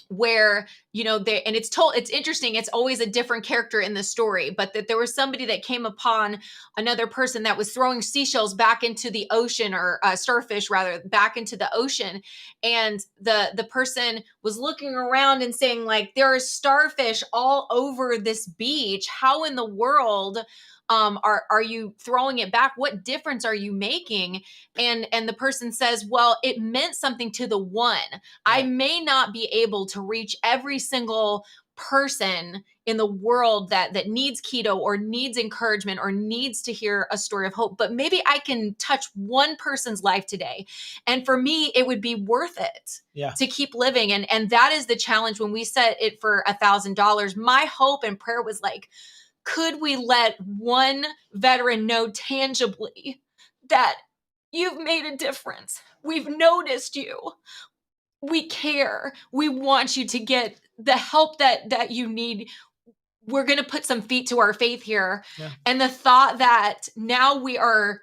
where and it's interesting, it's always a different character in the story, but that there was somebody that came upon another person that was throwing seashells back into the ocean, or starfish rather, back into the ocean, and the person was looking around and saying, like, there are starfish all over this beach, how in the world are you throwing it back? What difference are you making? And the person says, well, it meant something to the one. I may not be able to reach every single person in the world that needs keto or needs encouragement or needs to hear a story of hope, but maybe I can touch one person's life today. And for me, it would be worth it to keep living. And that is the challenge when we set it for $1,000. My hope and prayer was like, could we let one veteran know tangibly that you've made a difference? We've noticed you. We care. We want you to get the help that you need. We're going to put some feet to our faith here. Yeah. And the thought that now we are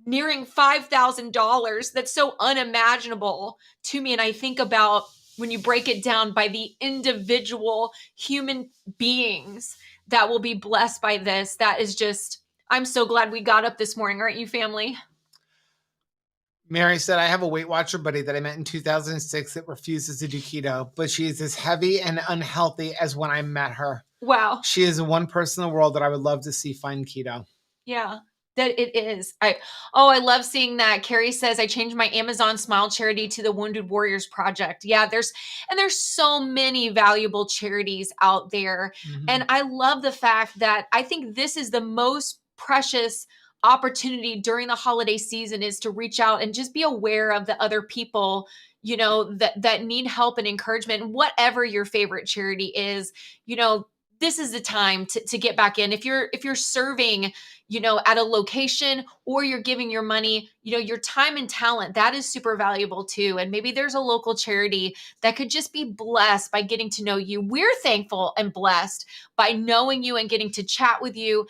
nearing $5,000, that's so unimaginable to me. And I think about when you break it down by the individual human beings that will be blessed by this. That is just, I'm so glad we got up this morning. Aren't you, family? Mary said, I have a Weight Watcher buddy that I met in 2006 that refuses to do keto, but she is as heavy and unhealthy as when I met her. Wow. She is the one person in the world that I would love to see find keto. Yeah, that it is. I love seeing that. Carrie says, I changed my Amazon Smile charity to the Wounded Warriors Project. Yeah, there's so many valuable charities out there. Mm-hmm. And I love the fact that I think this is the most precious opportunity during the holiday season, is to reach out and just be aware of the other people, that need help and encouragement. And whatever your favorite charity is, this is the time to get back in. If you're serving, at a location, or you're giving your money, your time and talent, that is super valuable too. And maybe there's a local charity that could just be blessed by getting to know you. We're thankful and blessed by knowing you and getting to chat with you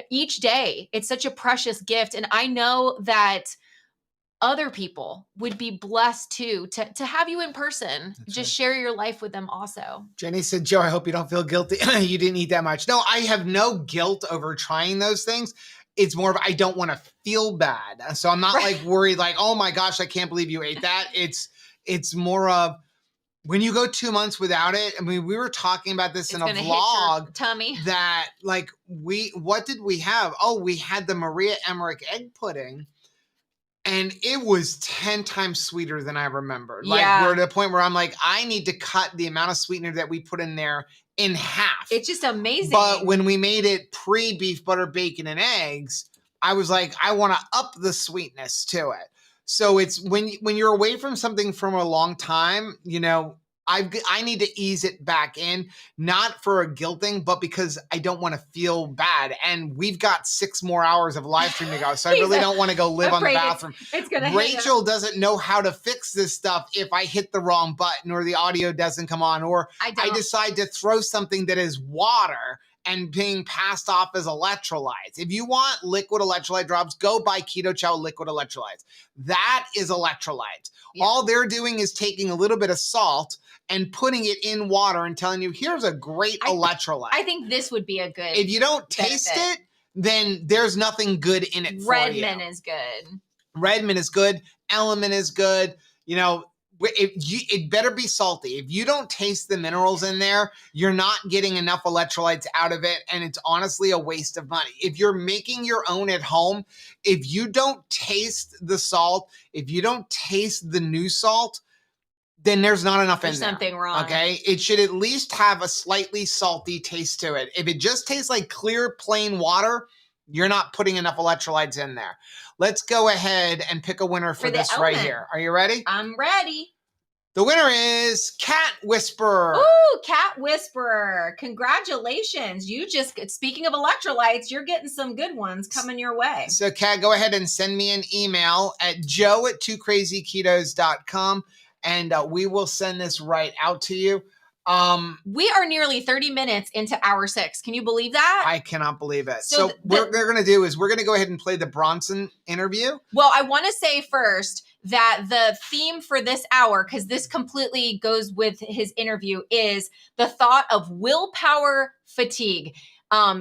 each day. It's such a precious gift. And I know that other people would be blessed too to have you in person. That's just right. Share your life with them also. Jenny said, Joe, I hope you don't feel guilty. You didn't eat that much. No, I have no guilt over trying those things. It's more of, I don't want to feel bad. So I'm not like worried, like, oh my gosh, I can't believe you ate that. It's more of, when you go 2 months without it, I mean, we were talking about this in a vlog. Hit your tummy. That like what did we have? Oh, we had the Maria Emmerich egg pudding. And it was 10 times sweeter than I remembered. Like we're at a point where I'm like, I need to cut the amount of sweetener that we put in there in half. It's just amazing. But when we made it pre-beef, butter, bacon, and eggs, I was like, I want to up the sweetness to it. So it's when you're away from something from a long time, you know, I need to ease it back in, not for a guilting, but because I don't want to feel bad. And we've got 6 more hours of live stream to go. So I really don't want to go live on the bathroom. It's gonna Rachel doesn't know how to fix this stuff if I hit the wrong button or the audio doesn't come on, or I decide to throw something that is water and being passed off as electrolytes. If you want liquid electrolyte drops, go buy Keto Chow liquid electrolytes. That is electrolytes. Yeah. All they're doing is taking a little bit of salt and putting it in water and telling you, here's a great electrolyte. I think this would be a good If you don't taste it, then there's nothing good in it for you. Redmond is good. Redmond is good. Element is good. You know, it better be salty. If you don't taste the minerals in there, you're not getting enough electrolytes out of it, and it's honestly a waste of money. If you're making your own at home, if you don't taste the salt, if you don't taste the new salt, then there's not enough in there. There's something wrong. Okay? It should at least have a slightly salty taste to it. If it just tastes like clear, plain water, you're not putting enough electrolytes in there. Let's go ahead and pick a winner for this right here. Are you ready? I'm ready. The winner is Cat Whisperer. Ooh, Cat Whisperer. Congratulations. You just, speaking of electrolytes, you're getting some good ones coming your way. So, Cat, go ahead and send me an email at joe@twoCrazyKetos.com. And we will send this right out to you. We are nearly 30 minutes into hour 6. Can you believe that? I cannot believe it. So what we're going to do is we're going to go ahead and play the Bronson interview. Well, I want to say first that the theme for this hour, because this completely goes with his interview, is the thought of willpower fatigue.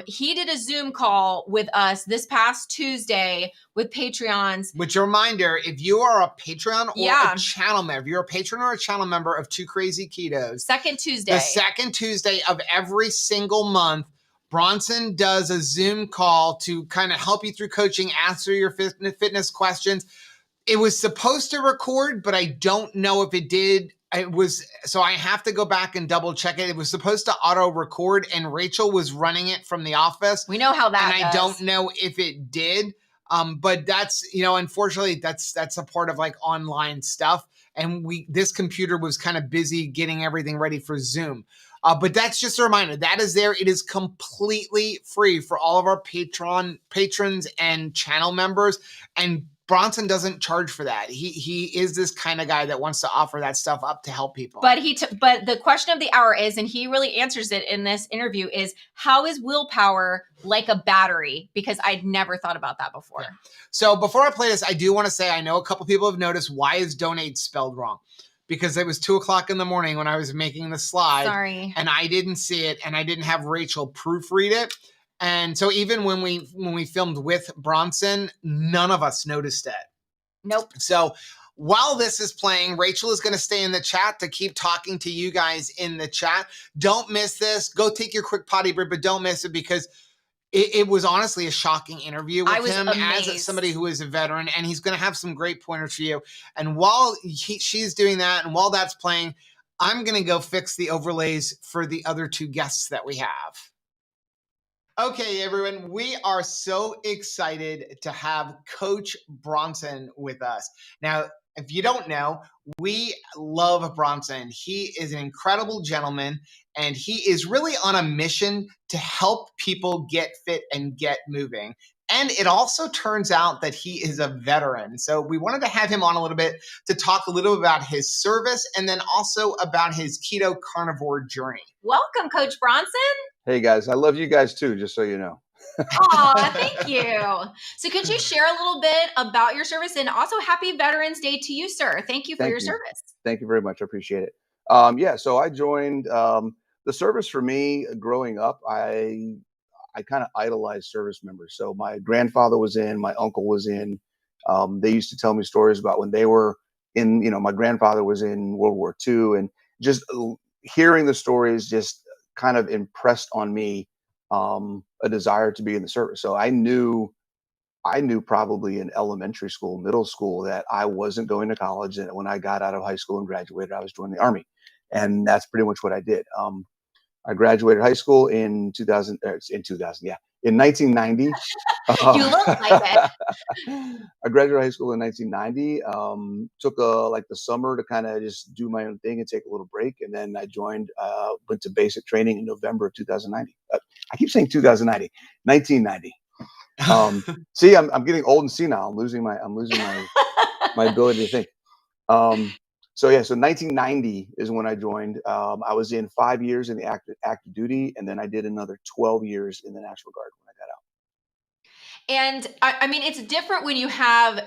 He did a Zoom call with us this past Tuesday with Patreons. Which, a reminder, if you are a Patreon or a channel member, if you're a patron or a channel member of Two Crazy Ketos, second Tuesday. The second Tuesday of every single month, Bronson does a Zoom call to kind of help you through coaching, answer your fitness questions. It was supposed to record, but I don't know if it did. So I have to go back and double check it. It was supposed to auto record, and Rachel was running it from the office. We know how that goes. I don't know if it did. But that's, unfortunately that's a part of like online stuff. And this computer was kind of busy getting everything ready for Zoom. But that's just a reminder that is there. It is completely free for all of our patrons and channel members. And Bronson doesn't charge for that. He is this kind of guy that wants to offer that stuff up to help people. But but the question of the hour is, and he really answers it in this interview, is how is willpower like a battery? Because I'd never thought about that before. Yeah. So before I play this, I do want to say, I know a couple people have noticed, why is donate spelled wrong? Because it was 2:00 in the morning when I was making the slide. Sorry. And I didn't see it, and I didn't have Rachel proofread it. And so even when we filmed with Bronson, none of us noticed it. Nope. So while this is playing, Rachel is going to stay in the chat to keep talking to you guys in the chat. Don't miss this. Go take your quick potty break, but don't miss it, because it was honestly a shocking interview with him amazed. As somebody who is a veteran, and he's going to have some great pointers for you. And while she's doing that, and while that's playing, I'm going to go fix the overlays for the other two guests that we have. Okay, everyone, we are so excited to have Coach Bronson with us. Now, if you don't know, we love Bronson. He is an incredible gentleman, and he is really on a mission to help people get fit and get moving. And it also turns out that he is a veteran. So we wanted to have him on a little bit to talk a little about his service, and then also about his keto carnivore journey. Welcome, Coach Bronson. Hey guys, I love you guys too, just so you know. Aw, thank you. So could you share a little bit about your service, and also happy Veterans Day to you, sir. Thank you for your service. Thank you very much. I appreciate it. So I joined the service. For me, growing up, I kind of idolized service members. So my grandfather was in, my uncle was in. They used to tell me stories about when they were in, my grandfather was in World War II, just hearing the stories just kind of impressed on me a desire to be in the service. So I knew probably in elementary school, middle school, that I wasn't going to college. And when I got out of high school and graduated, I was joining the Army. And that's pretty much what I did. I graduated high school in 2000, in 1990. You look like it. I graduated high school in 1990. Took like the summer to kind of just do my own thing and take a little break. And then I joined, went to basic training in November of 2090. I keep saying 2090, 1990. See, I'm getting old and senile. I'm losing my my ability to think. So 1990 is when I joined. I was in 5 years in the active duty, and then I did another 12 years in the National Guard when I got out. And I mean, it's different when you have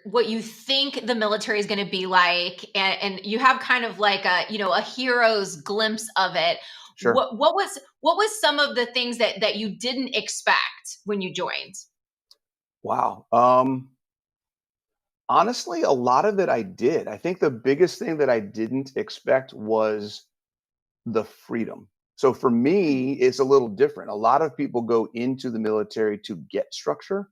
what you think the military is going to be like, and you have kind of like a hero's glimpse of it. Sure. What was some of the things that you didn't expect when you joined? Wow. Honestly, a lot of it I did. I think the biggest thing that I didn't expect was the freedom. So for me, it's a little different. A lot of people go into the military to get structure.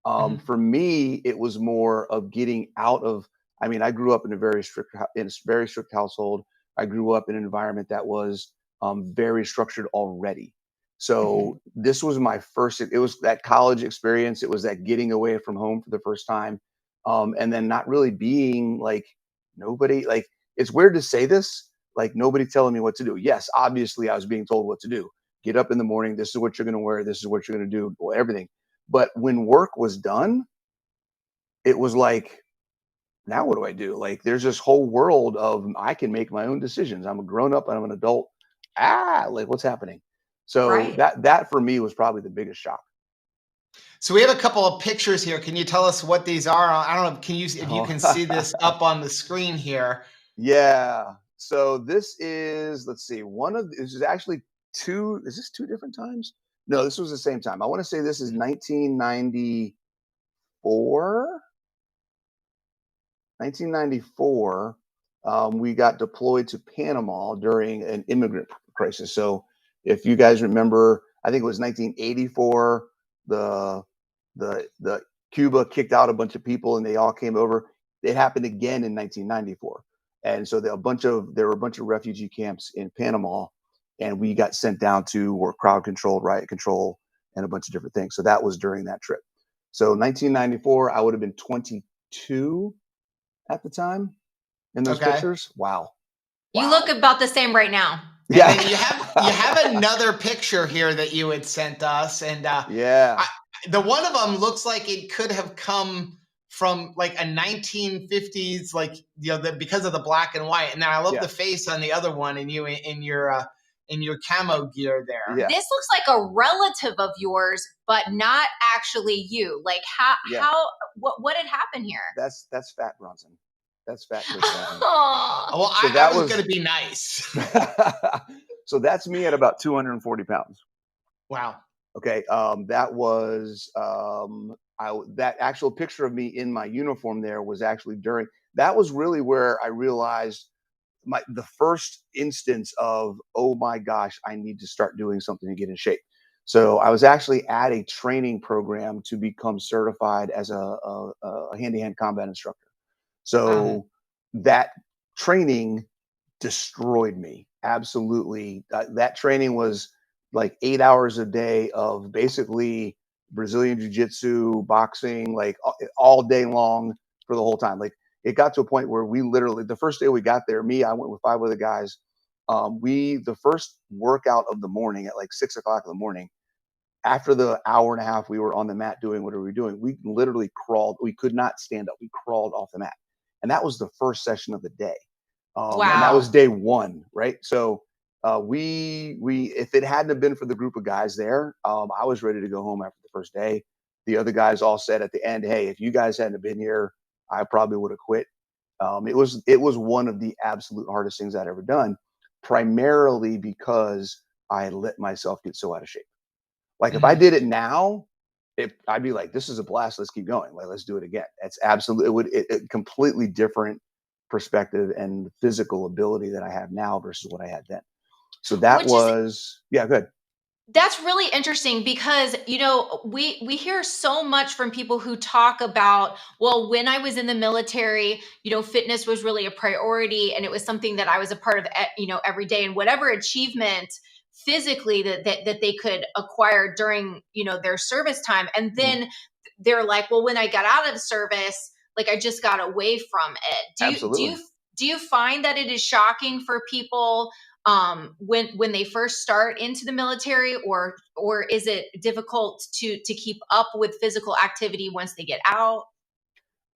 For me, it was more of getting out of. I mean, I grew up in a very strict household. I grew up in an environment that was very structured already. So this was my first. It was that college experience. It was that getting away from home for the first time, and then not really being like nobody. Like, it's weird to say this. Like, nobody telling me what to do. Yes, obviously, I was being told what to do. Get up in the morning. This is what you're going to wear. This is what you're going to do. Well, everything. But when work was done, it was like, now what do I do? Like, there's this whole world of I can make my own decisions. I'm a grown up and I'm an adult. Like, what's happening? So Right. that for me was probably the biggest shock. So we have a couple of pictures here. Can you tell us what these are? I don't know. If you can see this up on the screen here? Yeah. So this is, let's see, this is actually two. Is this two different times? No, this was the same time. I want to say this is 1994. 1994, we got deployed to Panama during an immigrant crisis. So if you guys remember, I think it was 1984, the Cuba kicked out a bunch of people and they all came over. It happened again in 1994. And so there were a bunch of refugee camps in Panama, and we got sent down to were crowd control, riot control, and a bunch of different things. So that was during that trip. So 1994, I would have been 22 at the time in those pictures. Wow. You look about the same right now. Yeah. And then you have another picture here that you had sent us, and the one of them looks like it could have come from like a 1950s, like because of the black and white. And then I love the face on the other one, and you in your camo gear there. Yeah. This looks like a relative of yours, but not actually you. Like what had happened here? That's Fat Bronson. That's Fat Chris Bronson. Well, so I was going to be nice. So that's me at about 240 pounds. Wow. Okay. That was that actual picture of me in my uniform there was actually that was really where I realized the first instance of, oh my gosh, I need to start doing something to get in shape. So I was actually at a training program to become certified as a hand-to-hand combat instructor. So that training destroyed me. Absolutely. That training was like 8 hours a day of basically Brazilian jiu-jitsu, boxing, like all day long for the whole time. Like, it got to a point where we literally, the first day we got there, I went with 5 other guys. The first workout of the morning at like 6 o'clock in the morning, after the hour and a half we were on the mat doing whatever we were doing, we literally crawled. We could not stand up. We crawled off the mat. And that was the first session of the day. Wow. And that was day one, right? So if it hadn't have been for the group of guys there, I was ready to go home after the first day. The other guys all said at the end, hey, if you guys hadn't been here, I probably would have quit. It was one of the absolute hardest things I'd ever done, primarily because I had let myself get so out of shape. Like, if I did it now, I'd be like, this is a blast. Let's keep going. Like, let's do it again. It's absolutely, it completely different perspective and the physical ability that I have now versus what I had then. So that yeah, good. That's really interesting because, you know, we hear so much from people who talk about, well, when I was in the military, you know, fitness was really a priority and it was something that I was a part of, you know, every day, and whatever achievement physically that they could acquire during, you know, their service time. And then they're like, well, when I got out of service, like I just got away from it. Absolutely. Do you find that it is shocking for people when they first start into the military, or is it difficult to keep up with physical activity once they get out?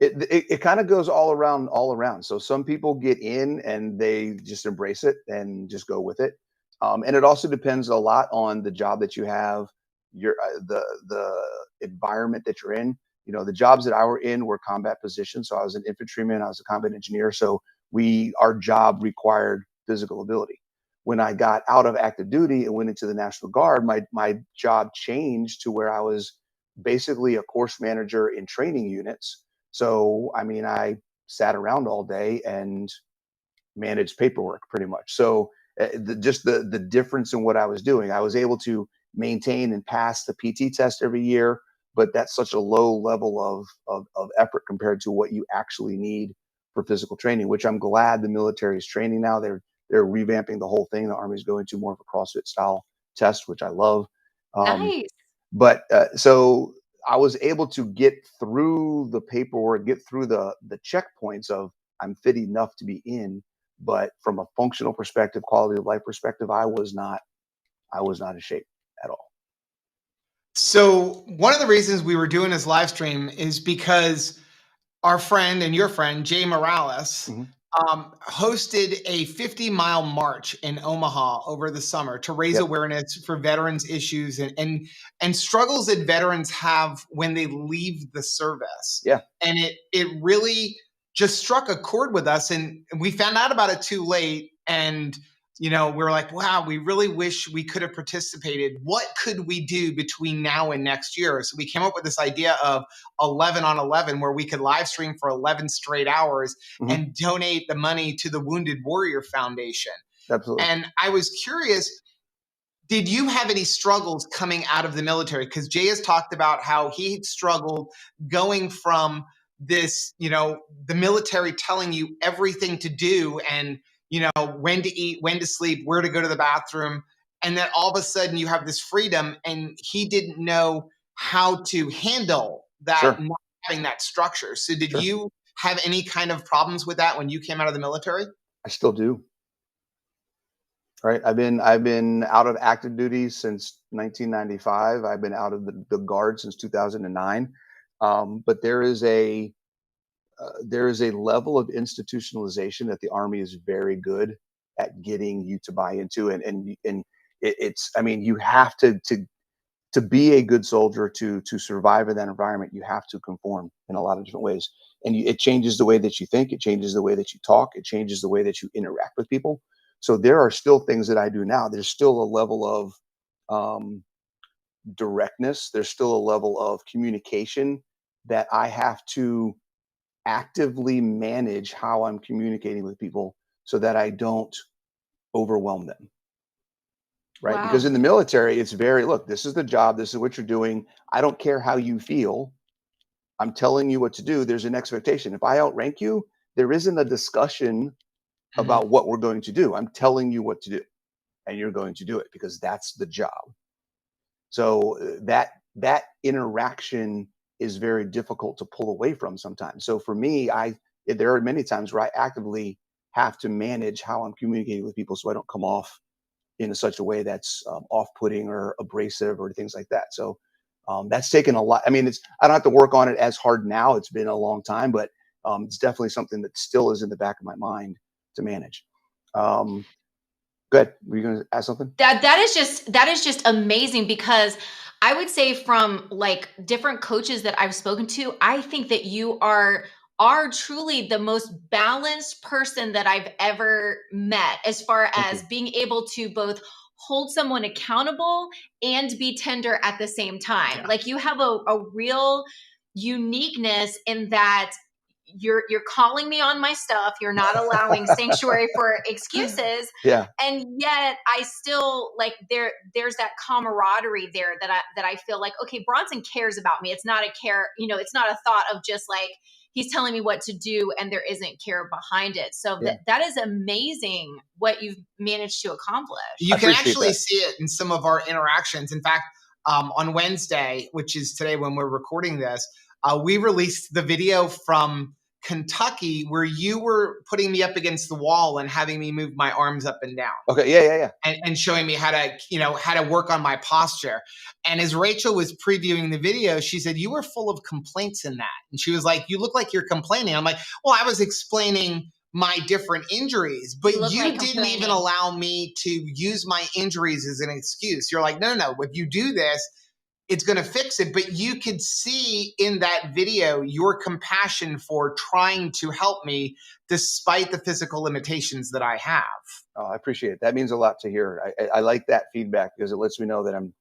It kind of goes all around. So some people get in and they just embrace it and just go with it. And it also depends a lot on the job that you have, your the environment that you're in. You know, the jobs that I were in were combat positions. So I was an infantryman, I was a combat engineer. So our job required physical ability. When I got out of active duty and went into the National Guard, my job changed to where I was basically a course manager in training units. So, I mean, I sat around all day and managed paperwork pretty much. So, just the difference in what I was doing, I was able to maintain and pass the PT test every year, but that's such a low level of effort compared to what you actually need for physical training, which I'm glad the military is training now. They're revamping the whole thing. The Army's going to more of a CrossFit style test, which I love. Nice. But so I was able to get through the paperwork, get through the checkpoints of I'm fit enough to be in. But from a functional perspective, quality of life perspective, I was not in shape at all. So one of the reasons we were doing this live stream is because our friend and your friend, Jay Morales, hosted a 50-mile march in Omaha over the summer to raise awareness for veterans issues and struggles that veterans have when they leave the service. Yeah. And it really just struck a chord with us, and we found out about it too late. And you know, we were like, wow, we really wish we could have participated. What could we do between now and next year? So we came up with this idea of 11 on 11, where we could live stream for 11 straight hours and donate the money to the Wounded Warrior Foundation. Absolutely. And I was curious, did you have any struggles coming out of the military? Because Jay has talked about how he struggled going from this, you know, the military telling you everything to do and, you know, when to eat, when to sleep, where to go to the bathroom. And then all of a sudden you have this freedom, and he didn't know how to handle that, not having that structure. So did you have any kind of problems with that when you came out of the military? I still do. Right. I've been out of active duty since 1995. I've been out of the Guard since 2009. But there is a level of institutionalization that the Army is very good at getting you to buy into, and it's, I mean, you have to be a good soldier to survive in that environment. You have to conform in a lot of different ways, and it changes the way that you think, it changes the way that you talk, it changes the way that you interact with people. So there are still things that I do now. There's still a level of directness. There's still a level of communication that I have to actively manage how I'm communicating with people so that I don't overwhelm them. Right. Wow. Because in the military, it's very, look, this is the job. This is what you're doing. I don't care how you feel. I'm telling you what to do. There's an expectation. If I outrank you, there isn't a discussion about what we're going to do. I'm telling you what to do, and you're going to do it because that's the job. So that interaction is very difficult to pull away from sometimes. So for me, there are many times where I actively have to manage how I'm communicating with people so I don't come off in such a way that's off-putting or abrasive or things like that. So that's taken a lot. I mean, I don't have to work on it as hard now. It's been a long time, but it's definitely something that still is in the back of my mind to manage. Good. Were you going to ask something? That is just amazing, because I would say from like different coaches that I've spoken to, I think that you are truly the most balanced person that I've ever met, as far as being able to both hold someone accountable and be tender at the same time. Like you have a real uniqueness in that you're calling me on my stuff. You're not allowing sanctuary for excuses. Yeah. And yet I still like there's that camaraderie there that I feel like, okay, Bronson cares about me. It's not a care, it's not a thought of just like, he's telling me what to do and there isn't care behind it. So that is amazing what you've managed to accomplish. You can actually see it in some of our interactions. In fact, on Wednesday, which is today when we're recording this, we released the video from Kentucky where you were putting me up against the wall and having me move my arms up and down. Okay. Yeah. And showing me how to work on my posture. And as Rachel was previewing the video, she said, you were full of complaints in that. And she was like, you look like you're complaining. I'm like, well, I was explaining my different injuries, but you didn't even allow me to use my injuries as an excuse. You're like, no. If you do this, it's going to fix it. But you could see in that video your compassion for trying to help me despite the physical limitations that I have. Oh, I appreciate it. That means a lot to hear. I like that feedback because it lets me know that I'm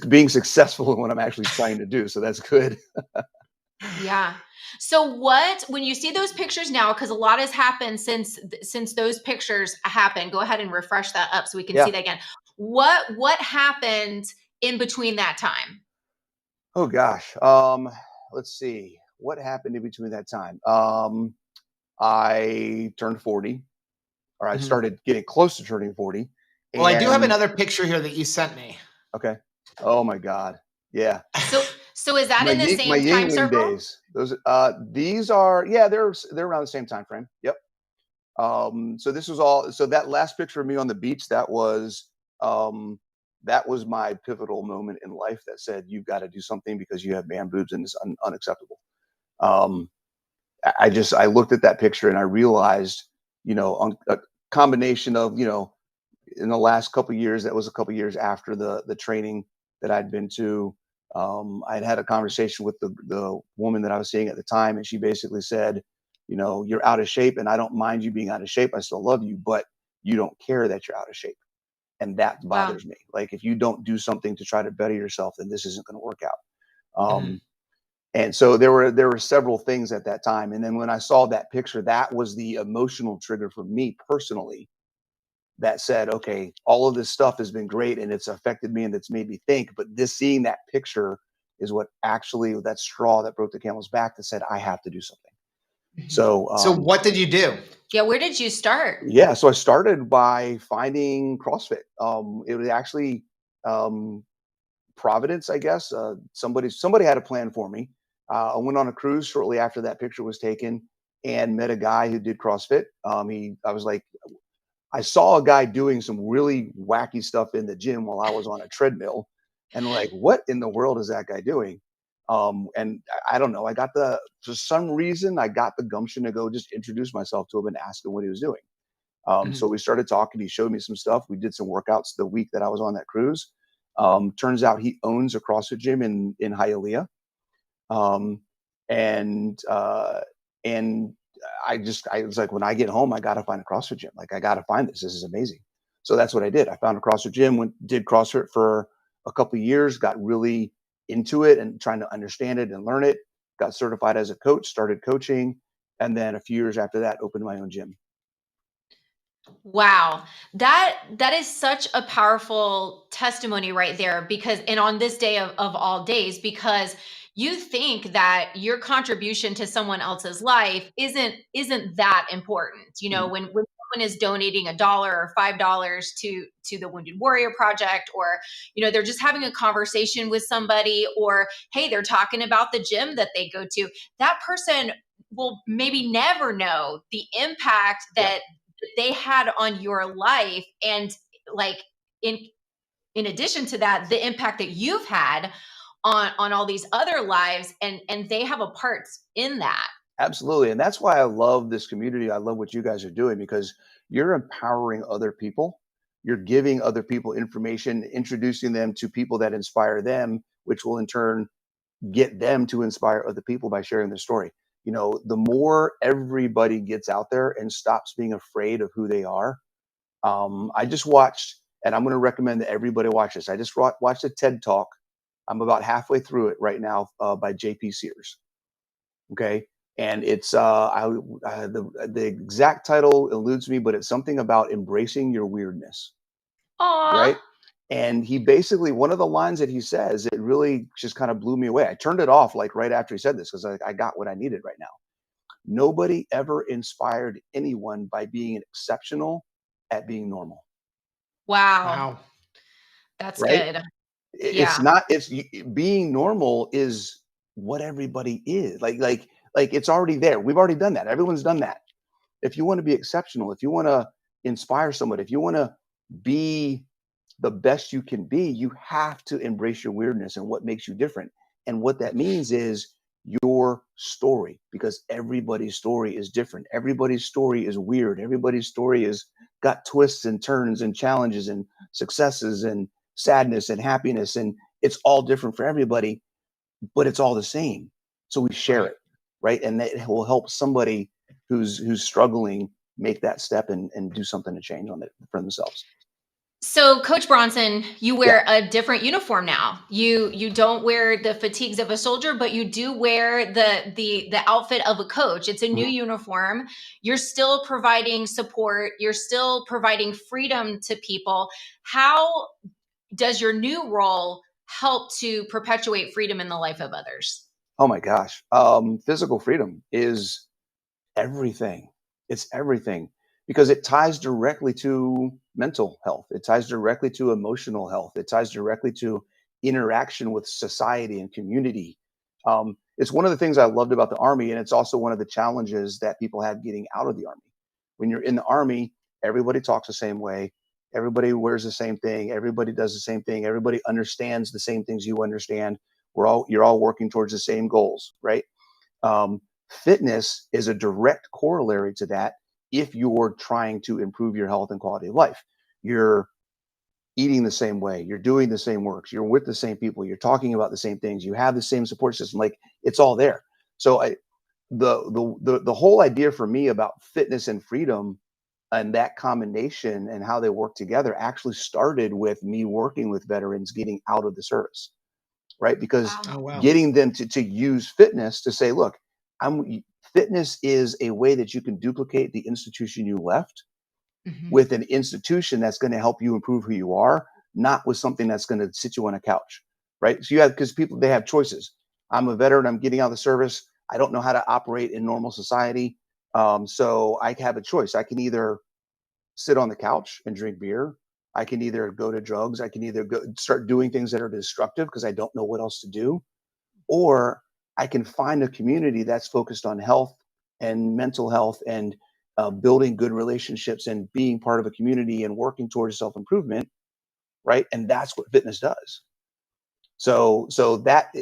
being successful in what I'm actually trying to do. So that's good. Yeah. So when you see those pictures now, because a lot has happened since those pictures happened, go ahead and refresh that up so we can see that again. What happened in between that time? Oh gosh. Let's see. What happened in between that time? I turned 40, or I started getting close to turning 40. Well, I do have another picture here that you sent me. Okay. Oh my God. Yeah. So is that in the same time circle? Days. Those these are they're around the same time frame. Yep. So this was all. So that last picture of me on the beach, that was my pivotal moment in life that said you've got to do something because you have man boobs and it's unacceptable. I looked at that picture and I realized, a combination of, in the last couple of years, that was a couple of years after the training that I'd been to. I'd had a conversation with the woman that I was seeing at the time, and she basically said, you're out of shape, and I don't mind you being out of shape. I still love you, but you don't care that you're out of shape. And that bothers me. Like, if you don't do something to try to better yourself, then this isn't going to work out. And so there were several things at that time. And then when I saw that picture, that was the emotional trigger for me personally that said, okay, all of this stuff has been great and it's affected me and it's made me think, but seeing that picture is what actually, that straw that broke the camel's back that said, I have to do something. So what did you do? Yeah. Where did you start? Yeah. So I started by finding CrossFit. It was actually Providence, I guess. Somebody had a plan for me. I went on a cruise shortly after that picture was taken and met a guy who did CrossFit. I was like, I saw a guy doing some really wacky stuff in the gym while I was on a treadmill, and like, what in the world is that guy doing? And I don't know. For some reason, I got the gumption to go just introduce myself to him and ask him what he was doing. So we started talking. He showed me some stuff. We did some workouts the week that I was on that cruise. Turns out he owns a CrossFit gym in Hialeah. And I was like, when I get home, I got to find a CrossFit gym. Like, I got to find this. This is amazing. So that's what I did. I found a CrossFit gym, did CrossFit for a couple of years, got really into it and trying to understand it and learn it, got certified as a coach, started coaching. And then a few years after that, opened my own gym. Wow. That is such a powerful testimony right there, because, and on this day of all days, because you think that your contribution to someone else's life isn't that important. When someone is donating $1 or $5 to the Wounded Warrior Project, or, they're just having a conversation with somebody, or, hey, they're talking about the gym that they go to, that person will maybe never know the impact that they had on your life. And like, in addition to that, the impact that you've had on all these other lives, and they have a part in that. Absolutely. And that's why I love this community. I love what you guys are doing, because you're empowering other people. You're giving other people information, introducing them to people that inspire them, which will in turn get them to inspire other people by sharing their story. The more everybody gets out there and stops being afraid of who they are. I just watched, and I'm going to recommend that everybody watch this. I just watched a TED Talk. I'm about halfway through it right now by JP Sears. Okay. And it's the exact title eludes me, but it's something about embracing your weirdness. Aww. Right? And he basically, one of the lines that he says, it really just kind of blew me away. I turned it off like right after he said this because I got what I needed right now. Nobody ever inspired anyone by being exceptional at being normal. Wow. That's right? good. It's Yeah. not. Being normal is what everybody is. Like it's already there. We've already done that. Everyone's done that. If you want to be exceptional, if you want to inspire someone, if you want to be the best you can be, you have to embrace your weirdness and what makes you different. And what that means is your story, because everybody's story is different. Everybody's story is weird. Everybody's story is got twists and turns and challenges and successes and sadness and happiness. And it's all different for everybody, but it's all the same. So we share it, right? And that will help somebody who's struggling make that step and do something to change on it for themselves. So, Coach Bronson, you wear a different uniform now. You don't wear the fatigues of a soldier, but you do wear the outfit of a coach. It's a new uniform. You're still providing support. You're still providing freedom to people. How does your new role help to perpetuate freedom in the life of others? Oh my gosh. Physical freedom is everything. It's everything because it ties directly to mental health. It ties directly to emotional health. It ties directly to interaction with society and community. It's one of the things I loved about the Army, and it's also one of the challenges that people have getting out of the Army. When you're in the Army, everybody talks the same way. Everybody wears the same thing. Everybody does the same thing. Everybody understands the same things you understand. You're all working towards the same goals, right? Fitness is a direct corollary to that. If you're trying to improve your health and quality of life, you're eating the same way, you're doing the same works, you're with the same people, you're talking about the same things, you have the same support system. Like it's all there. So the whole idea for me about fitness and freedom and that combination and how they work together actually started with me working with veterans getting out of the service, right? Because getting them to use fitness to say, look, fitness is a way that you can duplicate the institution you left with an institution that's going to help you improve who you are, not with something that's going to sit you on a couch, right? So you have, because people, they have choices. I'm a veteran, I'm getting out of the service. I don't know how to operate in normal society. So I have a choice. I can either sit on the couch and drink beer. I can either go to drugs. I can either go start doing things that are destructive because I don't know what else to do, or I can find a community that's focused on health and mental health and building good relationships and being part of a community and working towards self-improvement, right? And that's what fitness does. So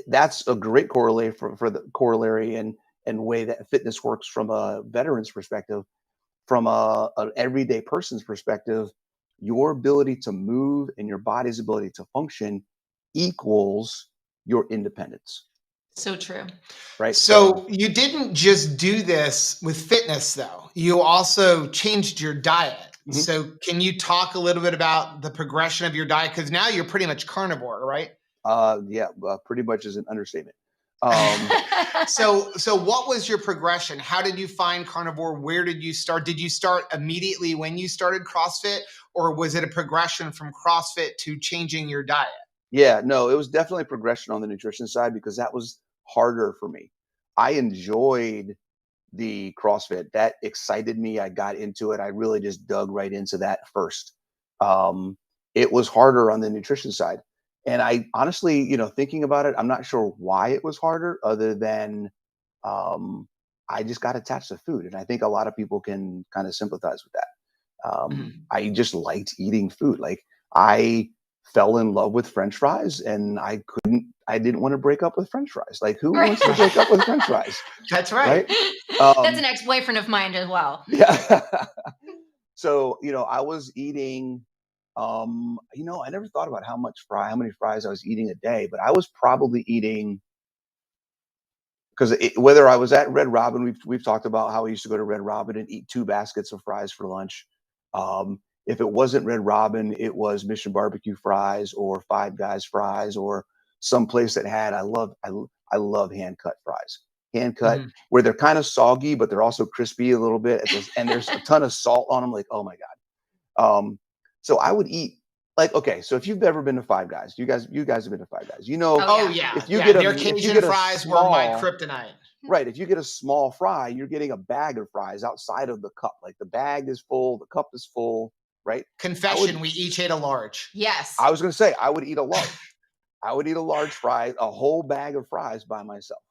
that's a great corollary for the corollary and way that fitness works from a veteran's perspective. From an everyday person's perspective, your ability to move and your body's ability to function equals your independence. So true. Right. So you didn't just do this with fitness, though. You also changed your diet. So can you talk a little bit about the progression of your diet? Because now you're pretty much carnivore, right? Yeah, pretty much is an understatement. So what was your progression? How did you find carnivore? Where did you start? Did you start immediately when you started CrossFit, or was it a progression from CrossFit to changing your diet? Yeah, no, it was definitely progression on the nutrition side because that was harder for me. I enjoyed the CrossFit. That excited me. I got into it. I really just dug right into that first. It was harder on the nutrition side. And I honestly, thinking about it, I'm not sure why it was harder other than I just got attached to food. And I think a lot of people can kind of sympathize with that. I just liked eating food. Like I fell in love with French fries and I didn't want to break up with French fries. Like who wants to break up with French fries? That's right. That's an ex-boyfriend of mine as well. Yeah. So, I was eating, I never thought about how many fries I was eating a day, but I was probably eating, because whether I was at Red Robin, we've talked about how I used to go to Red Robin and eat 2 baskets of fries for lunch. If it wasn't Red Robin, it was Mission Barbecue fries or Five Guys fries or some place that had, I love hand cut fries. hand cut, where they're kind of soggy, but they're also crispy a little bit. And there's a ton of salt on them. Like, oh my God. So I would eat like, okay, so if you've ever been to Five Guys, you guys have been to Five Guys, you know, if you get their Cajun fries were my kryptonite. Right. If you get a small fry, you're getting a bag of fries outside of the cup. Like the bag is full, the cup is full, right? Confession, we each ate a large. Yes. I was going to say, I would eat a large. I would eat a large fry, a whole bag of fries by myself.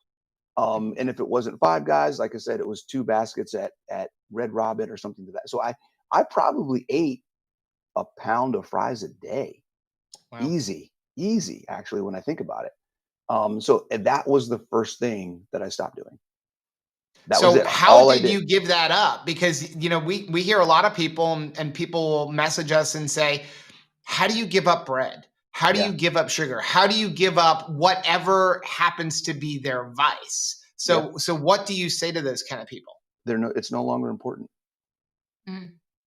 And if it wasn't Five Guys, like I said, it was 2 baskets at Red Robin or something to that. So I probably ate a pound of fries a day. Wow. Easy, actually, when I think about it. So that was the first thing that I stopped doing. That was it. How did you give that up? Because, you know, we hear a lot of people and people will message us and say, how do you give up bread? How do you give up sugar? How do you give up whatever happens to be their vice? So what do you say to those kind of people? It's no longer important.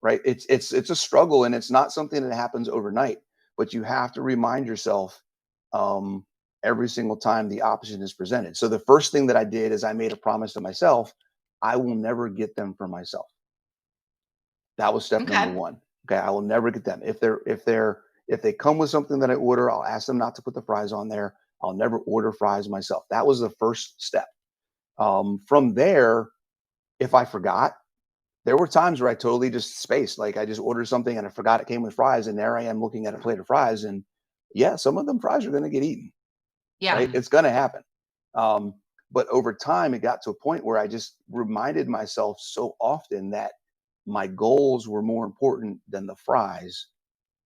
Right? It's a struggle, and it's not something that happens overnight, but you have to remind yourself every single time the option is presented. So the first thing that I did is I made a promise to myself, I will never get them for myself. That was step number 1. Okay. I will never get them. If they come with something that I order, I'll ask them not to put the fries on there. I'll never order fries myself. That was the first step. From there, if I forgot, there were times where I totally just spaced. Like I just ordered something and I forgot it came with fries, and there I am looking at a plate of fries, and some of them fries are going to get eaten. Yeah. Right? It's going to happen. But over time, it got to a point where I just reminded myself so often that my goals were more important than the fries,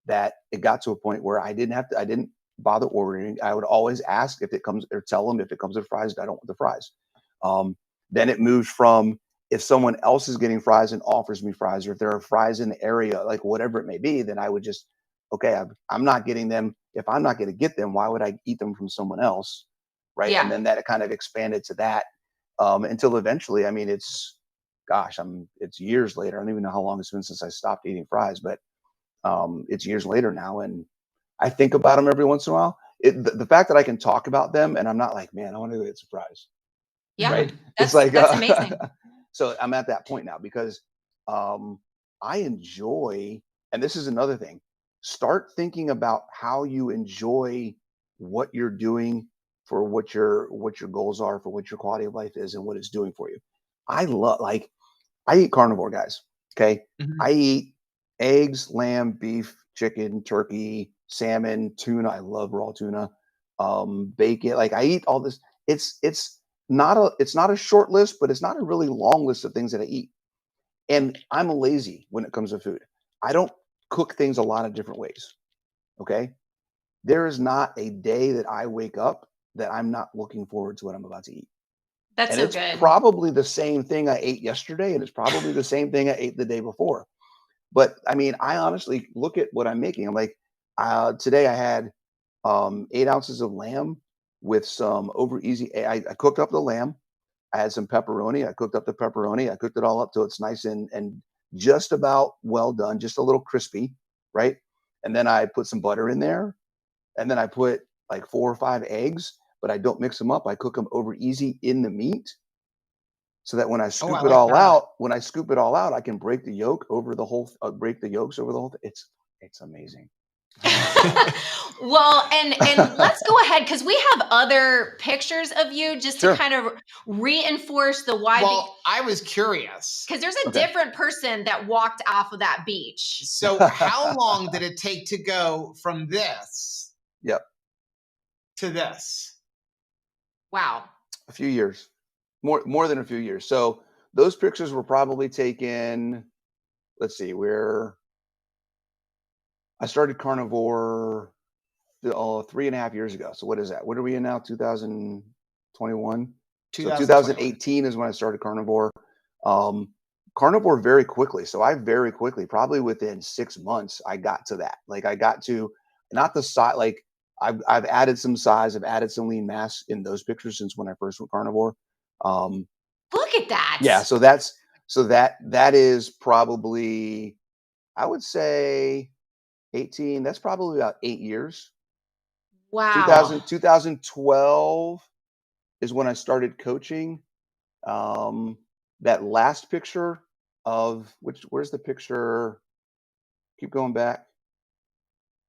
that it got to a point where I didn't bother ordering. I would always ask if it comes, or tell them if it comes with fries, I don't want the fries. Then it moved from, if someone else is getting fries and offers me fries, or if there are fries in the area, like whatever it may be, then I would just, okay, I'm not getting them. If I'm not going to get them, why would I eat them from someone else? Right. Yeah. And then that kind of expanded to that, until eventually, I mean, it's years later. I don't even know how long it's been since I stopped eating fries, but it's years later now. And I think about them every once in a while. The fact that I can talk about them and I'm not like, man, I want to go get some fries. Yeah. Right. That's amazing. So I'm at that point now because I enjoy, and this is another thing, start thinking about how you enjoy what you're doing, for what your goals are, for what your quality of life is, and what it's doing for you. I eat carnivore, guys. Okay. I eat eggs, lamb, beef, chicken, turkey, salmon, tuna. I love raw tuna, bacon. Like I eat all this. It's not a short list, but it's not a really long list of things that I eat. And I'm lazy when it comes to food. I don't cook things a lot of different ways. Okay. There is not a day that I wake up that I'm not looking forward to what I'm about to eat. That's and so it's good. probably the same thing I ate yesterday, and it's probably the same thing I ate the day before. But I mean, I honestly look at what I'm making. I'm like, today I had 8 ounces of lamb with some over easy. I cooked up the lamb. I had some pepperoni. I cooked up the pepperoni. I cooked it all up till it's nice and just about well done, just a little crispy, right? And then I put some butter in there, and then I put like 4 or 5 eggs, but I don't mix them up. I cook them over easy in the meat, so that when I scoop it all out, I can break the yolk over the whole, break the yolks over the whole thing. It's amazing. Well, and let's go ahead, because we have other pictures of you just to kind of reinforce the why. Well, I was curious. Because there's a different person that walked off of that beach. So how long did it take to go from this to this? Wow. A few years. More than a few years. So those pictures were probably taken, let's see, I started carnivore 3.5 years ago. So what is that? What are we in now? 2021? So 2018 is when I started carnivore. Carnivore very quickly. So I very quickly, probably within 6 months, I got to that. Like I got to, not the size, like I've added some size, I've added some lean mass in those pictures since when I first went carnivore. Look at that. Yeah. So that is probably, I would say 18. That's probably about 8 years. Wow. 2012 is when I started coaching. That last picture of where's the picture? Keep going back.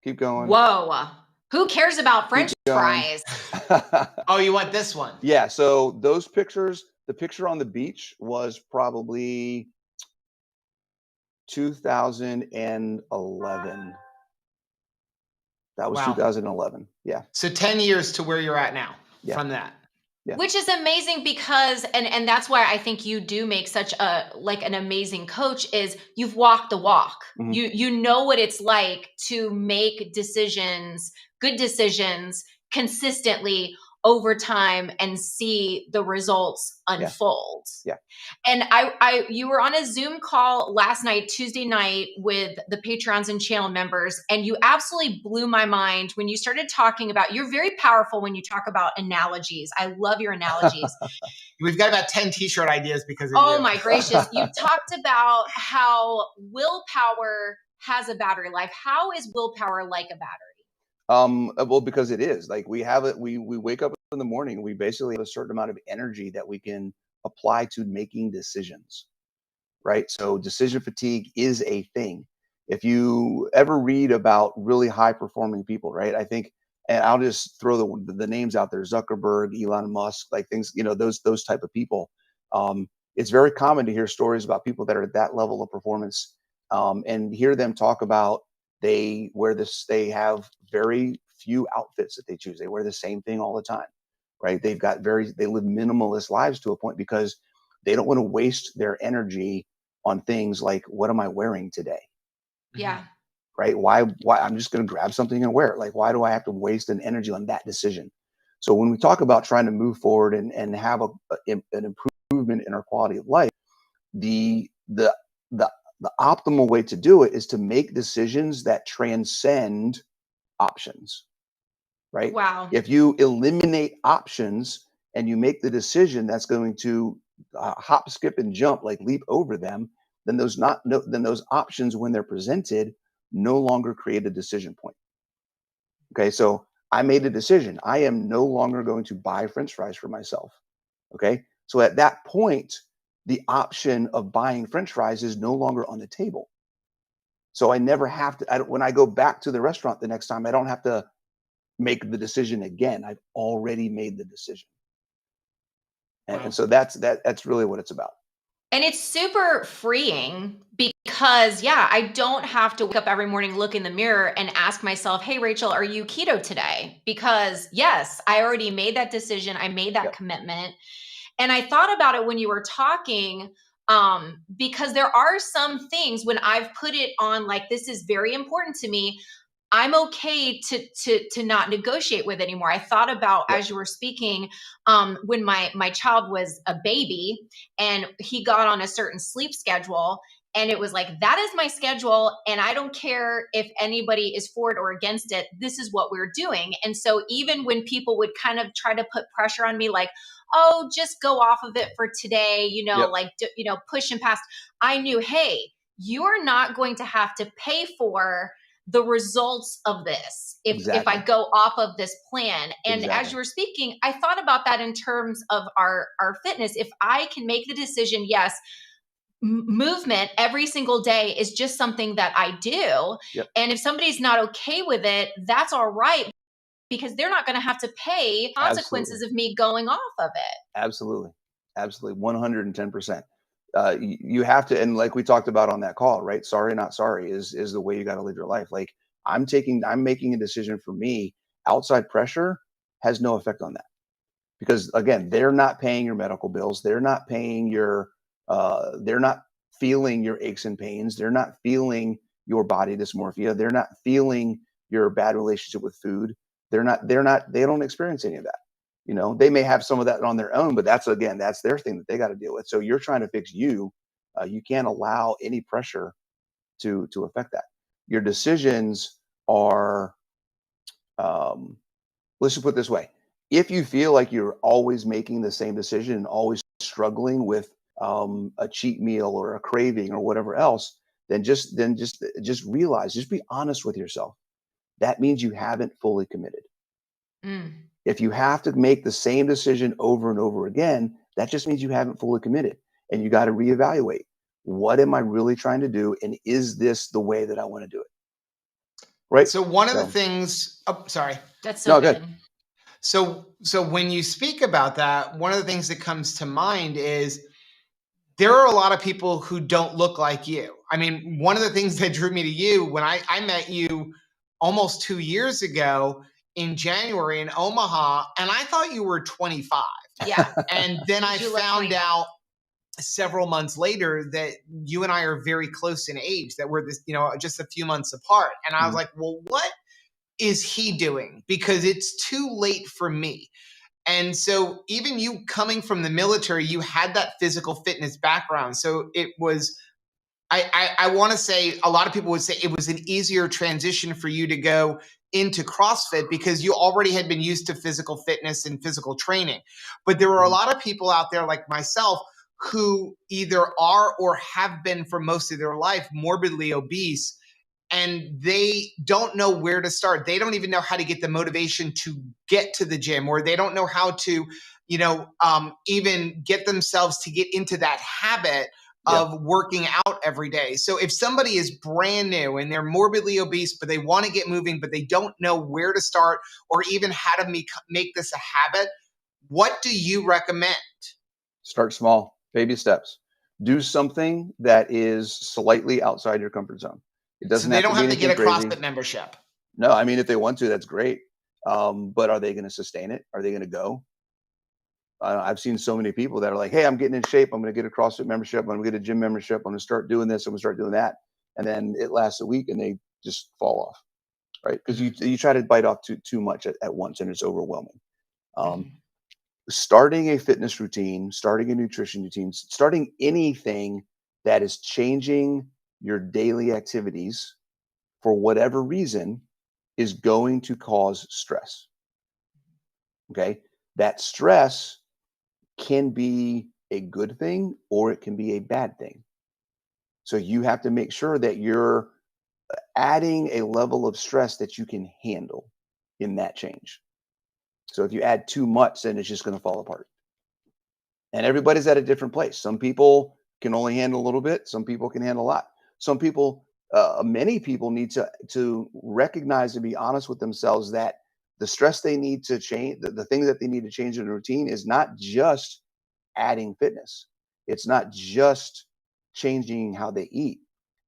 Keep going. Whoa. Who cares about French fries? Oh, you want this one? Yeah. So those pictures, the picture on the beach was probably 2011. That was 2011. Yeah. So 10 years to where you're at now from that. Yeah. Which is amazing because, and that's why I think you do make such an amazing coach, is you've walked the walk. Mhm. You know what it's like to make decisions, good decisions, consistently over time and see the results unfold. Yeah. And you were on a Zoom call last night, Tuesday night, with the Patreons and channel members, and you absolutely blew my mind when you started talking about, you're very powerful when you talk about analogies. I love your analogies. We've got about 10 t-shirt ideas because of you. Oh my gracious. You talked about how willpower has a battery life. How is willpower like a battery? Well, because it is like we have it. We wake up in the morning. We basically have a certain amount of energy that we can apply to making decisions, right? So decision fatigue is a thing. If you ever read about really high performing people, right? I think, and I'll just throw the names out there: Zuckerberg, Elon Musk, like things, those type of people. It's very common to hear stories about people that are at that level of performance, and hear them talk about they have very few outfits that they choose. They wear the same thing all the time, right? They live minimalist lives to a point because they don't want to waste their energy on things like, what am I wearing today? Yeah. Right? Why I'm just going to grab something and wear it. Like, why do I have to waste an energy on that decision? So when we talk about trying to move forward and have an improvement in our quality of life, the optimal way to do it is to make decisions that transcend options, right? Wow. If you eliminate options and you make the decision that's going to hop, skip, and jump, like leap over them, then those options, when they're presented, no longer create a decision point. Okay, so I made a decision. I am no longer going to buy French fries for myself. Okay, so at that point, the option of buying French fries is no longer on the table. So I never have to, when I go back to the restaurant the next time, I don't have to make the decision again. I've already made the decision. And so that's really what it's about. And it's super freeing because, I don't have to wake up every morning, look in the mirror and ask myself, hey, Rachel, are you keto today? Because yes, I already made that decision. I made that commitment. And I thought about it when you were talking, because there are some things when I've put it on, like, this is very important to me, I'm okay to not negotiate with anymore. I thought about, as you were speaking, when my child was a baby and he got on a certain sleep schedule, and it was like, that is my schedule, and I don't care if anybody is for it or against it. This is what we're doing. And so even when people would kind of try to put pressure on me, like, oh, just go off of it for today, push and pass, I knew, hey, you're not going to have to pay for the results of this if I go off of this plan. And as you were speaking, I thought about that in terms of our fitness. If I can make the decision, yes, movement every single day is just something that I do. And if somebody's not okay with it, that's all right, because they're not going to have to pay consequences of me going off of it. Absolutely. 110%. You have to, and like we talked about on that call, right? Sorry, not sorry is the way you got to live your life. Like I'm making a decision for me. Outside pressure has no effect on that, because again, they're not paying your medical bills. They're not paying they're not feeling your aches and pains. They're not feeling your body dysmorphia. They're not feeling your bad relationship with food. They don't experience any of that. They may have some of that on their own, but that's their thing that they got to deal with. So you're trying to fix you. You can't allow any pressure to affect that. Your decisions are, let's just put it this way. If you feel like you're always making the same decision and always struggling with a cheat meal or a craving or whatever else, then just realize, just be honest with yourself. That means you haven't fully committed. If you have to make the same decision over and over again, that just means you haven't fully committed, and you got to reevaluate. What am I really trying to do? And is this the way that I want to do it? Right. So one of the things, sorry. That's so good. So when you speak about that, one of the things that comes to mind is there are a lot of people who don't look like you. I mean, one of the things that drew me to you when I met you almost 2 years ago in January in Omaha, and I thought you were 25. Yeah. And then I found out several months later that you and I are very close in age, that we're this, just a few months apart. And I was like, well, what is he doing? Because it's too late for me. And so even you coming from the military, you had that physical fitness background. So it was, I want to say, a lot of people would say it was an easier transition for you to go into CrossFit because you already had been used to physical fitness and physical training. But there were a lot of people out there like myself who either are or have been for most of their life morbidly obese, and they don't know where to start. They don't even know how to get the motivation to get to the gym, or they don't know how to, even get themselves to get into that habit of working out every day. So if somebody is brand new and they're morbidly obese, but they want to get moving, but they don't know where to start or even how to make this a habit, what do you recommend? Start small, baby steps. Do something that is slightly outside your comfort zone. It doesn't have to get a crazy. CrossFit membership. No, I mean, if they want to, that's great. But are they going to sustain it? Are they going to go? I've seen so many people that are like, hey, I'm getting in shape. I'm going to get a CrossFit membership. I'm going to get a gym membership. I'm going to start doing this. I'm going to start doing that. And then it lasts a week and they just fall off, right? Because you try to bite off too much at once and it's overwhelming. Starting a fitness routine, starting a nutrition routine, starting anything that is changing your daily activities for whatever reason is going to cause stress. Okay. That stress can be a good thing or it can be a bad thing. So you have to make sure that you're adding a level of stress that you can handle in that change. So if you add too much, then it's just going to fall apart. And everybody's at a different place. Some people can only handle a little bit. Some people can handle a lot. Some people, many people need to recognize and be honest with themselves that the stress they need to change, the things that they need to change in the routine is not just adding fitness. It's not just changing how they eat.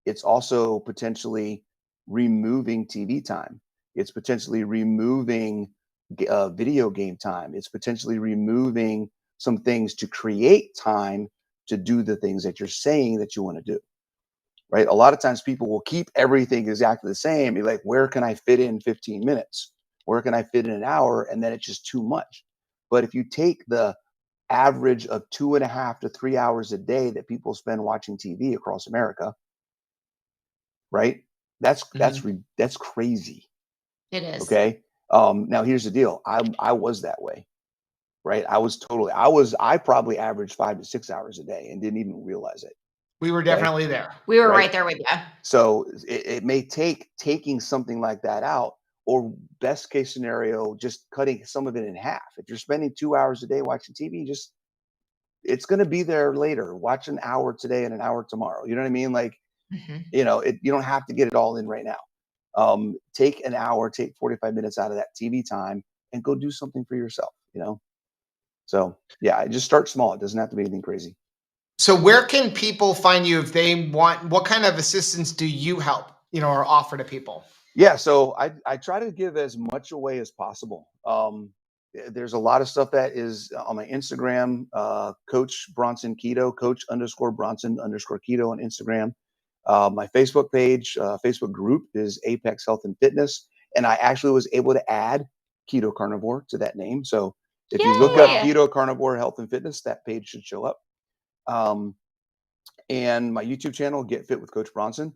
It's also potentially removing TV time. It's potentially removing video game time. It's potentially removing some things to create time to do the things that you're saying that you want to do. Right? A lot of times people will keep everything exactly the same. Be like, where can I fit in 15 minutes? Where can I fit in an hour? And then it's just too much. But if you take the average of 2.5 to 3 hours a day that people spend watching TV across America, right? That's crazy. It is. Okay. Now here's the deal. I was that way, right? I probably averaged 5 to 6 hours a day and didn't even realize it. We were definitely there. We were right there with you. So it may take taking something like that out, or best case scenario, just cutting some of it in half. If you're spending 2 hours a day watching TV, it's going to be there later. Watch an hour today and an hour tomorrow. You know what I mean? Like, you don't have to get it all in right now. Take an hour, take 45 minutes out of that TV time and go do something for yourself, So yeah, just start small. It doesn't have to be anything crazy. So where can people find you if they want? What kind of assistance do you help, or offer to people? Yeah, so I try to give as much away as possible. There's a lot of stuff that is on my Instagram, Coach Bronson Keto, Coach_Bronson_Keto on Instagram. My Facebook page, Facebook group is Apex Health and Fitness. And I actually was able to add Keto Carnivore to that name. So if you look up Keto Carnivore Health and Fitness, that page should show up. And my YouTube channel, Get Fit with Coach Bronson.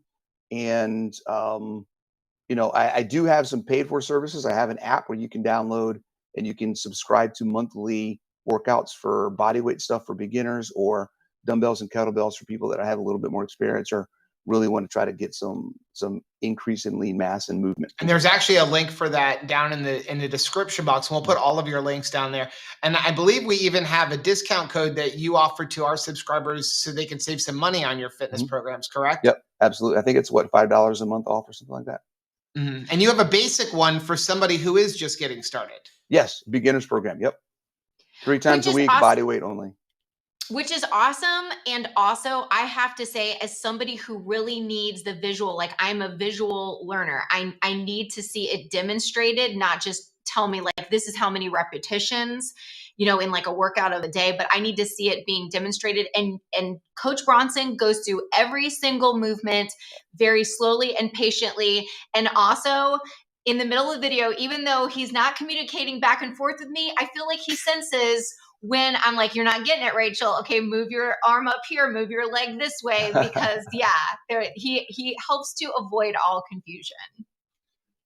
And, I do have some paid for services. I have an app where you can download and you can subscribe to monthly workouts for bodyweight stuff for beginners, or dumbbells and kettlebells for people that have a little bit more experience, or really want to try to get some increase in lean mass and movement. And there's actually a link for that down in the description box. And we'll put all of your links down there. And I believe we even have a discount code that you offer to our subscribers so they can save some money on your fitness programs, correct? Yep, absolutely. I think it's what, $5 a month off or something like that. Mm-hmm. And you have a basic one for somebody who is just getting started. Yes, beginners program. Yep. 3 times a week, awesome. body weight only. Which is awesome. And also, I have to say, as somebody who really needs the visual, like I'm a visual learner, I need to see it demonstrated, not just tell me like, this is how many repetitions, you know, in like a workout of a day, but I need to see it being demonstrated. And Coach Bronson goes through every single movement very slowly and patiently. And also, in the middle of the video, even though he's not communicating back and forth with me, I feel like he senses when I'm like, you're not getting it, Rachel. Okay, move your arm up here, move your leg this way, because he helps to avoid all confusion.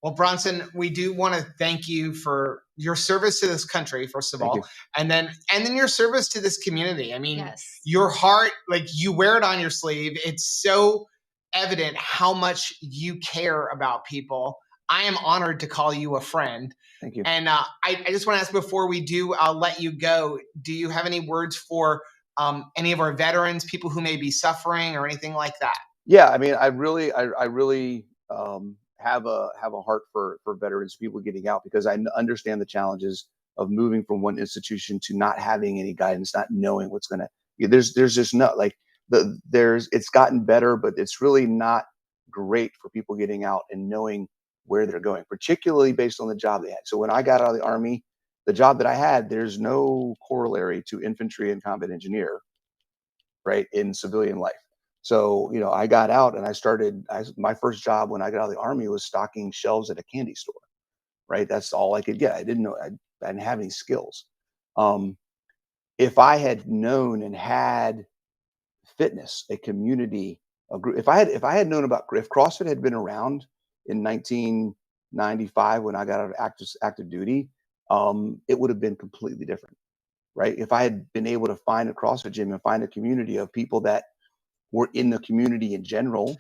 Well, Bronson, we do want to thank you for your service to this country, first of all, and then your service to this community. I mean, your heart, like you wear it on your sleeve. It's so evident how much you care about people. I am honored to call you a friend. Thank you. And I just want to ask before we do, I'll let you go. Do you have any words for any of our veterans, people who may be suffering or anything like that? Yeah, I mean, I really have a heart for veterans, people getting out, because I understand the challenges of moving from one institution to not having any guidance, not knowing what's going to. There's just not like it's gotten better, but it's really not great for people getting out and knowing where they're going, particularly based on the job they had. So when I got out of the Army, the job that I had, there's no corollary to infantry and combat engineer, right, in civilian life. So, you know, I got out and my first job when I got out of the Army was stocking shelves at a candy store, right? That's all I could get. I didn't know, I didn't have any skills. If I had known and had fitness, a community, a group, if I had known about, if CrossFit had been around in 1995 when I got out of active duty, it would have been completely different, right? If I had been able to find a CrossFit gym and find a community of people that were in the community in general,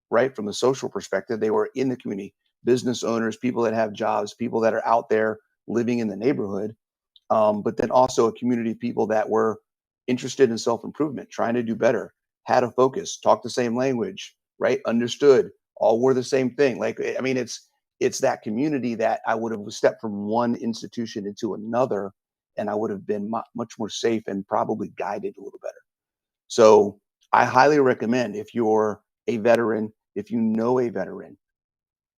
right? From a social perspective, they were in the community, business owners, people that have jobs, people that are out there living in the neighborhood, but then also a community of people that were interested in self-improvement, trying to do better, had a focus, talked the same language, right? Understood, all were the same thing. Like, I mean, it's that community that I would have stepped from one institution into another, and I would have been much more safe and probably guided a little better. So I highly recommend, if you're a veteran, if you know a veteran,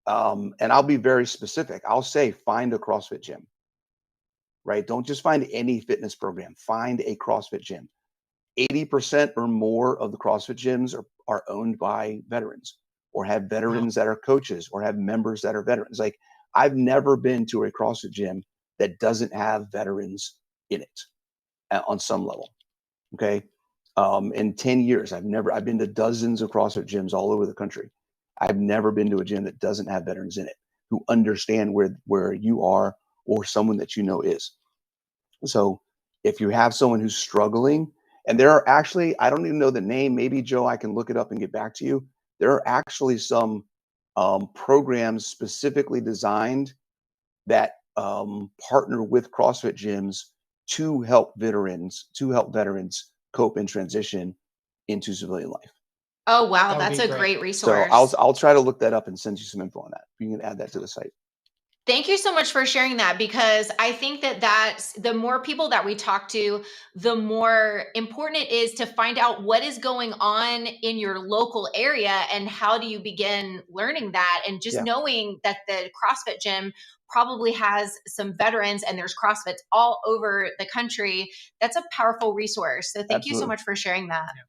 and I'll be very specific, I'll say find a CrossFit gym, right? Don't just find any fitness program, find a CrossFit gym. 80% or more of the CrossFit gyms are owned by veterans, or have veterans that are coaches, or have members that are veterans. Like, I've never been to a CrossFit gym that doesn't have veterans in it on some level. Okay. In 10 years, I've been to dozens of CrossFit gyms all over the country. I've never been to a gym that doesn't have veterans in it who understand where you are, or someone that you know is. So if you have someone who's struggling, and there are actually, I don't even know the name, maybe Joe, I can look it up and get back to you. There are actually some programs specifically designed that partner with CrossFit gyms to help veterans cope and transition into civilian life. Oh, wow. That's a great resource. So I'll try to look that up and send you some info on that. You can add that to the site. Thank you so much for sharing that, because I think that's the more people that we talk to, the more important it is to find out what is going on in your local area and how do you begin learning that. And just knowing that the CrossFit gym probably has some veterans and there's CrossFits all over the country. That's a powerful resource. So thank you so much for sharing that. Yeah.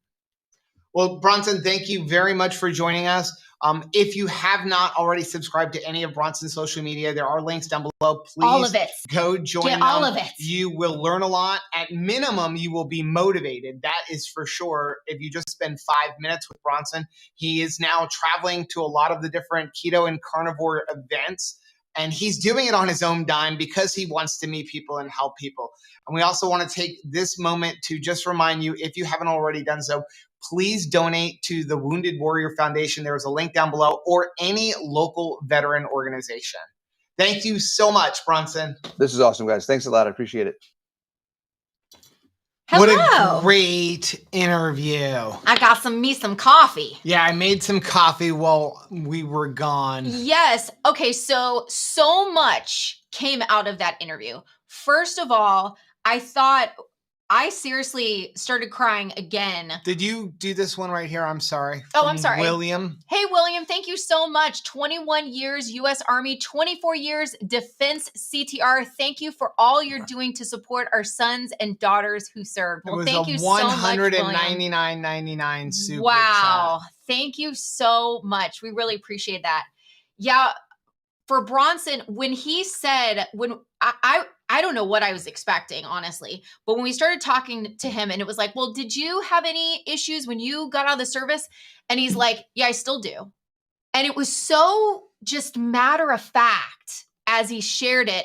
Well, Bronson, thank you very much for joining us. If you have not already subscribed to any of Bronson's social media, there are links down below. Please all of it. Go join Get them. all of it. You will learn a lot. At minimum, you will be motivated. That is for sure. If you just spend 5 minutes with Bronson, he is now traveling to a lot of the different keto and carnivore events. And he's doing it on his own dime because he wants to meet people and help people. And we also want to take this moment to just remind you, if you haven't already done so, please donate to the Wounded Warrior Foundation. There is a link down below, or any local veteran organization. Thank you so much, Bronson. This is awesome, guys. Thanks a lot. I appreciate it. Hello. What a great interview. I got some coffee. Yeah, I made some coffee while we were gone. Yes. Okay, so much came out of that interview. First of all, I seriously started crying again. Did you do this one right here? I'm sorry. Oh, I'm sorry. William. Hey, William, thank you so much. 21 years U.S. Army, 24 years Defense CTR. Thank you for all you're doing to support our sons and daughters who served. Well, thank you so much, William. $199.99 super wow. chat. Thank you so much. We really appreciate that. Yeah. For Bronson, when he said, I don't know what I was expecting, honestly, but when we started talking to him and it was like, well, did you have any issues when you got out of the service? And he's like, yeah, I still do. And it was so just matter of fact as he shared it.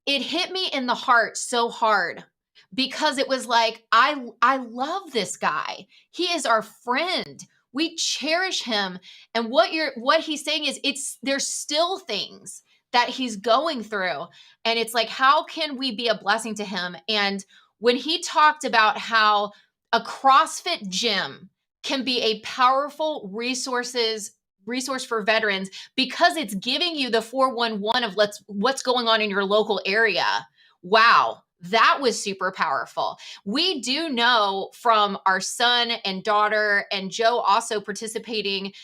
It hit me in the heart so hard because it was like, I love this guy. He is our friend. We cherish him. And what he's saying is there's still things that he's going through. And it's like, how can we be a blessing to him? And when he talked about how a CrossFit gym can be a powerful resource for veterans because it's giving you the 411 of what's going on in your local area. Wow. That was super powerful. We do know from our son and daughter and Joe also participating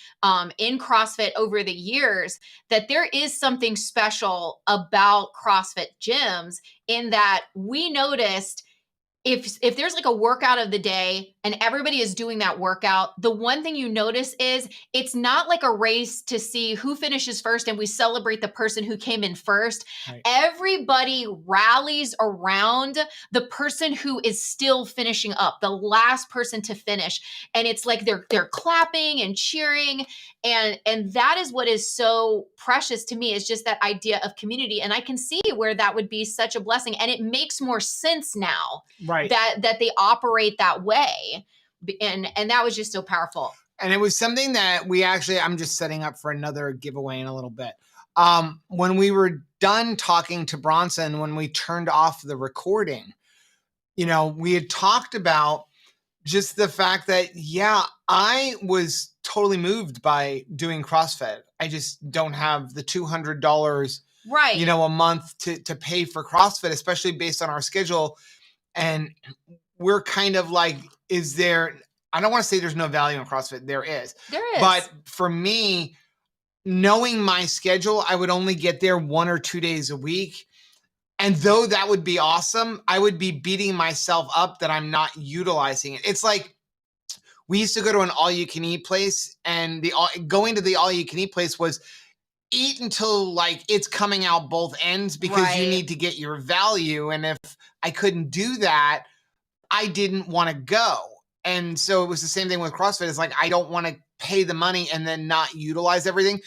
in CrossFit over the years that there is something special about CrossFit gyms in that we noticed if there's like a workout of the day and everybody is doing that workout, the one thing you notice is it's not like a race to see who finishes first and we celebrate the person who came in first. Right. Everybody rallies around the person who is still finishing up, the last person to finish. And it's like they're clapping and cheering. And that is what is so precious to me is just that idea of community. And I can see where that would be such a blessing. And it makes more sense now. Right. That they operate that way. And that was just so powerful. And it was something that I'm just setting up for another giveaway in a little bit. When we were done talking to Bronson, when we turned off the recording, we had talked about just the fact that, yeah, I was totally moved by doing CrossFit. I just don't have the $200, right, a month to pay for CrossFit, especially based on our schedule. And we're kind of like, I don't want to say there's no value in CrossFit. There is. But for me, knowing my schedule, I would only get there 1 or 2 days a week. And though that would be awesome, I would be beating myself up that I'm not utilizing it. It's like we used to go to an all-you-can-eat place, and going to the all-you-can-eat place was eat until like it's coming out both ends because you need to get your value. And if I couldn't do that, I didn't want to go. And so it was the same thing with CrossFit. It's like, I don't want to pay the money and then not utilize everything.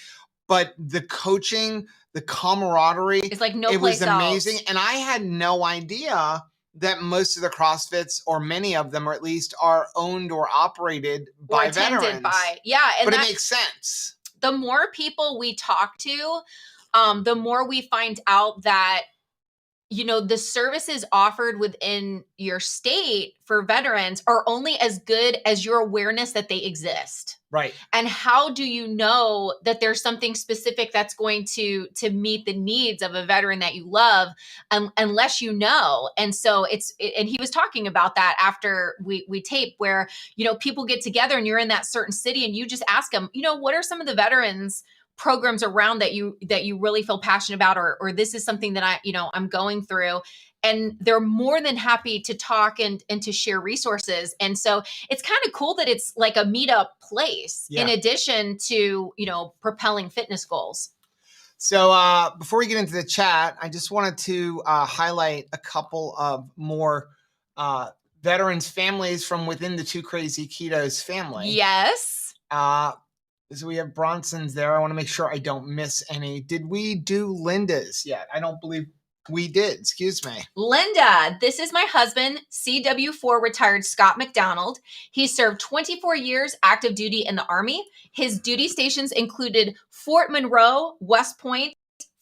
But the coaching, the camaraderie, it's like it was amazing. And I had no idea that most of the CrossFits, or many of them, or at least, are owned or operated by veterans. But it makes sense. The more people we talk to, the more we find out that, the services offered within your state for veterans are only as good as your awareness that they exist. Right. And how do you know that there's something specific that's going to meet the needs of a veteran that you love, unless you know? And so and he was talking about that after we tape, where, people get together and you're in that certain city and you just ask them, what are some of the veterans programs around that you really feel passionate about, or this is something that I'm going through, and they're more than happy to talk and to share resources. And so it's kind of cool that it's like a meetup place in addition to, propelling fitness goals. So before we get into the chat, I just wanted to highlight a couple of more veterans' families from within the Two Crazy Ketos family. Yes. So we have Bronson's there. I want to make sure I don't miss any. Did we do Linda's yet? I don't believe. We did. Excuse me. Linda, this is my husband, CW4 retired Scott McDonald. He served 24 years active duty in the Army. His duty stations included Fort Monroe, West Point,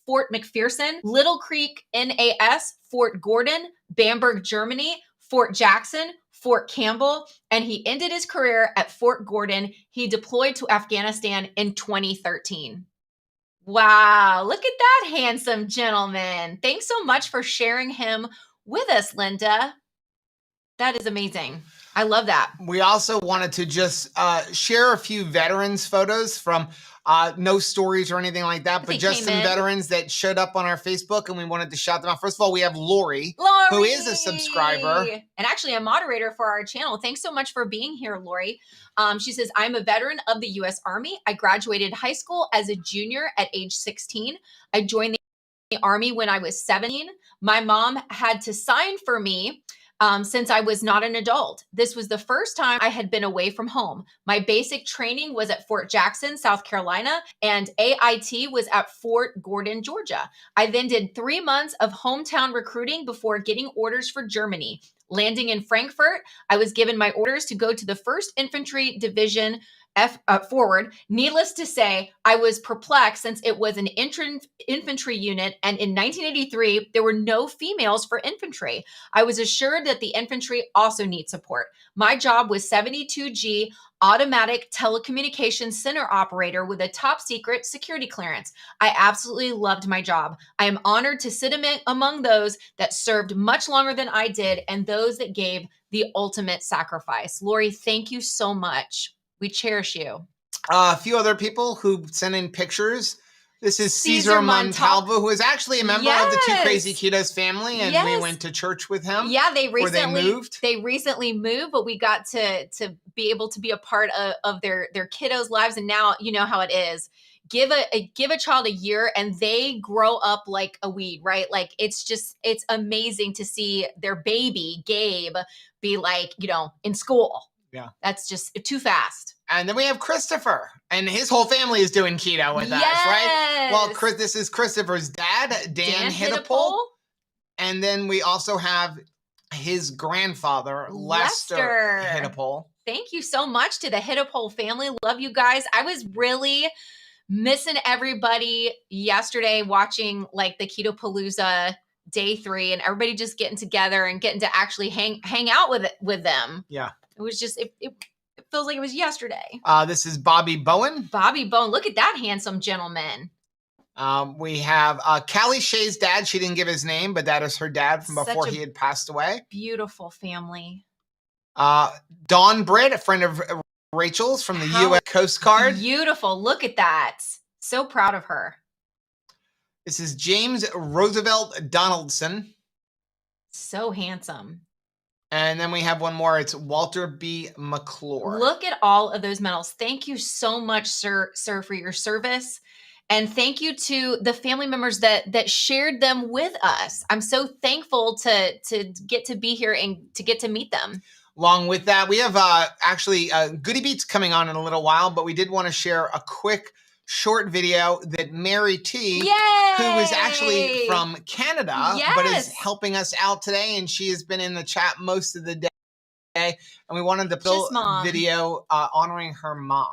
Fort McPherson, Little Creek, NAS, Fort Gordon, Bamberg, Germany, Fort Jackson, Fort Campbell, and he ended his career at Fort Gordon. He deployed to Afghanistan in 2013. Wow, look at that handsome gentleman. Thanks so much for sharing him with us, Linda. That is amazing. I love that. We also wanted to just share a few veterans photos from no stories or anything like that, but just some veterans that showed up on our Facebook, and we wanted to shout them out. First of all, we have Lori, who is a subscriber. And actually a moderator for our channel. Thanks so much for being here, Lori. She says, I'm a veteran of the U.S. Army. I graduated high school as a junior at age 16. I joined the Army when I was 17. My mom had to sign for me since I was not an adult. This was the first time I had been away from home. My basic training was at Fort Jackson, South Carolina, and AIT was at Fort Gordon, Georgia. I then did 3 months of hometown recruiting before getting orders for Germany. Landing in Frankfurt, I was given my orders to go to the 1st Infantry Division forward. Needless to say, I was perplexed since it was an infantry unit, and in 1983, there were no females for infantry. I was assured that the infantry also need support. My job was 72G automatic telecommunications center operator with a top secret security clearance. I absolutely loved my job. I am honored to sit among those that served much longer than I did and those that gave the ultimate sacrifice. Lori, thank you so much. We cherish you. A few other people who sent in pictures. This is Caesar Montalvo, who is actually a member of the Two Crazy Ketos family, and we went to church with him. Yeah, they recently moved, but we got to be able to be a part of their kiddos' lives, and now you know how it is. Give a child a year and they grow up like a weed, right? Like it's amazing to see their baby Gabe be like, in school. Yeah. That's just too fast. And then we have Christopher, and his whole family is doing keto with us, right? Well, this is Christopher's dad, Dan Hittipole. And then we also have his grandfather, Lester Hittipole. Thank you so much to the Hittipole family. Love you guys. I was really missing everybody yesterday watching like the Keto Palooza day 3 and everybody just getting together and getting to actually hang out with them. Yeah. It was just, it feels like it was yesterday. This is Bobby Bowen. Bobby Bowen. Look at that handsome gentleman. We have Callie Shea's dad. She didn't give his name, but that is her dad from before he had passed away. Beautiful family. Dawn Britt, a friend of Rachel's from the U.S. Coast Guard. Beautiful. Look at that. So proud of her. This is James Roosevelt Donaldson. So handsome. And then we have one more. It's Walter B. McClure. Look at all of those medals. Thank you so much, sir, for your service. And thank you to the family members that shared them with us. I'm so thankful to get to be here and to get to meet them. Along with that, we have actually Goody Beats coming on in a little while, but we did want to share a quick short video that Mary T, who is actually from Canada, but is helping us out today, and she has been in the chat most of the day, and we wanted to build a video honoring her mom.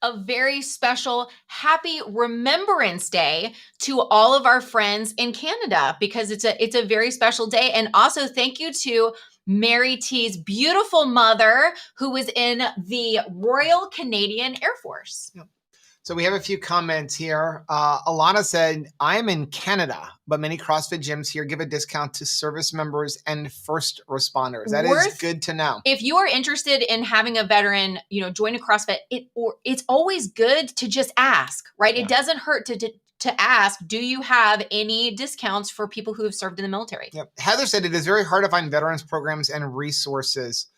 a very special happy Remembrance Day to all of our friends in Canada, because it's a very special day. And also thank you to Mary T's beautiful mother, who was in the Royal Canadian Air Force. Yep. So we have a few comments here. Alana said, I'm in Canada, but many CrossFit gyms here give a discount to service members and first responders. That is good to know. If you are interested in having a veteran, join a CrossFit, it's always good to just ask, right? Yeah. It doesn't hurt to ask, do you have any discounts for people who have served in the military? Yep. Heather said, it is very hard to find veterans programs and resources.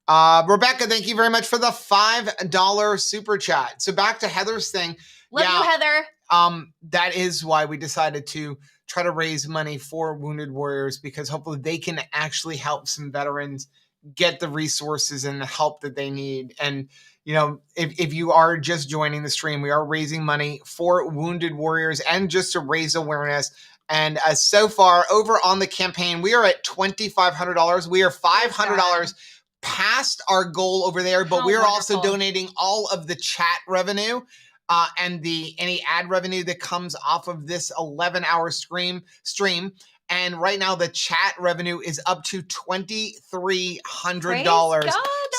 Rebecca, thank you very much for the $5 super chat. So back to Heather's thing. Love you, Heather. That is why we decided to try to raise money for Wounded Warriors, because hopefully they can actually help some veterans get the resources and the help that they need. And, if you are just joining the stream, we are raising money for Wounded Warriors and just to raise awareness. And so far over on the campaign, we are at $2,500. We are $500 past our goal over there, but we're also donating all of the chat revenue and any ad revenue that comes off of this 11-hour stream. And right now the chat revenue is up to $2,300.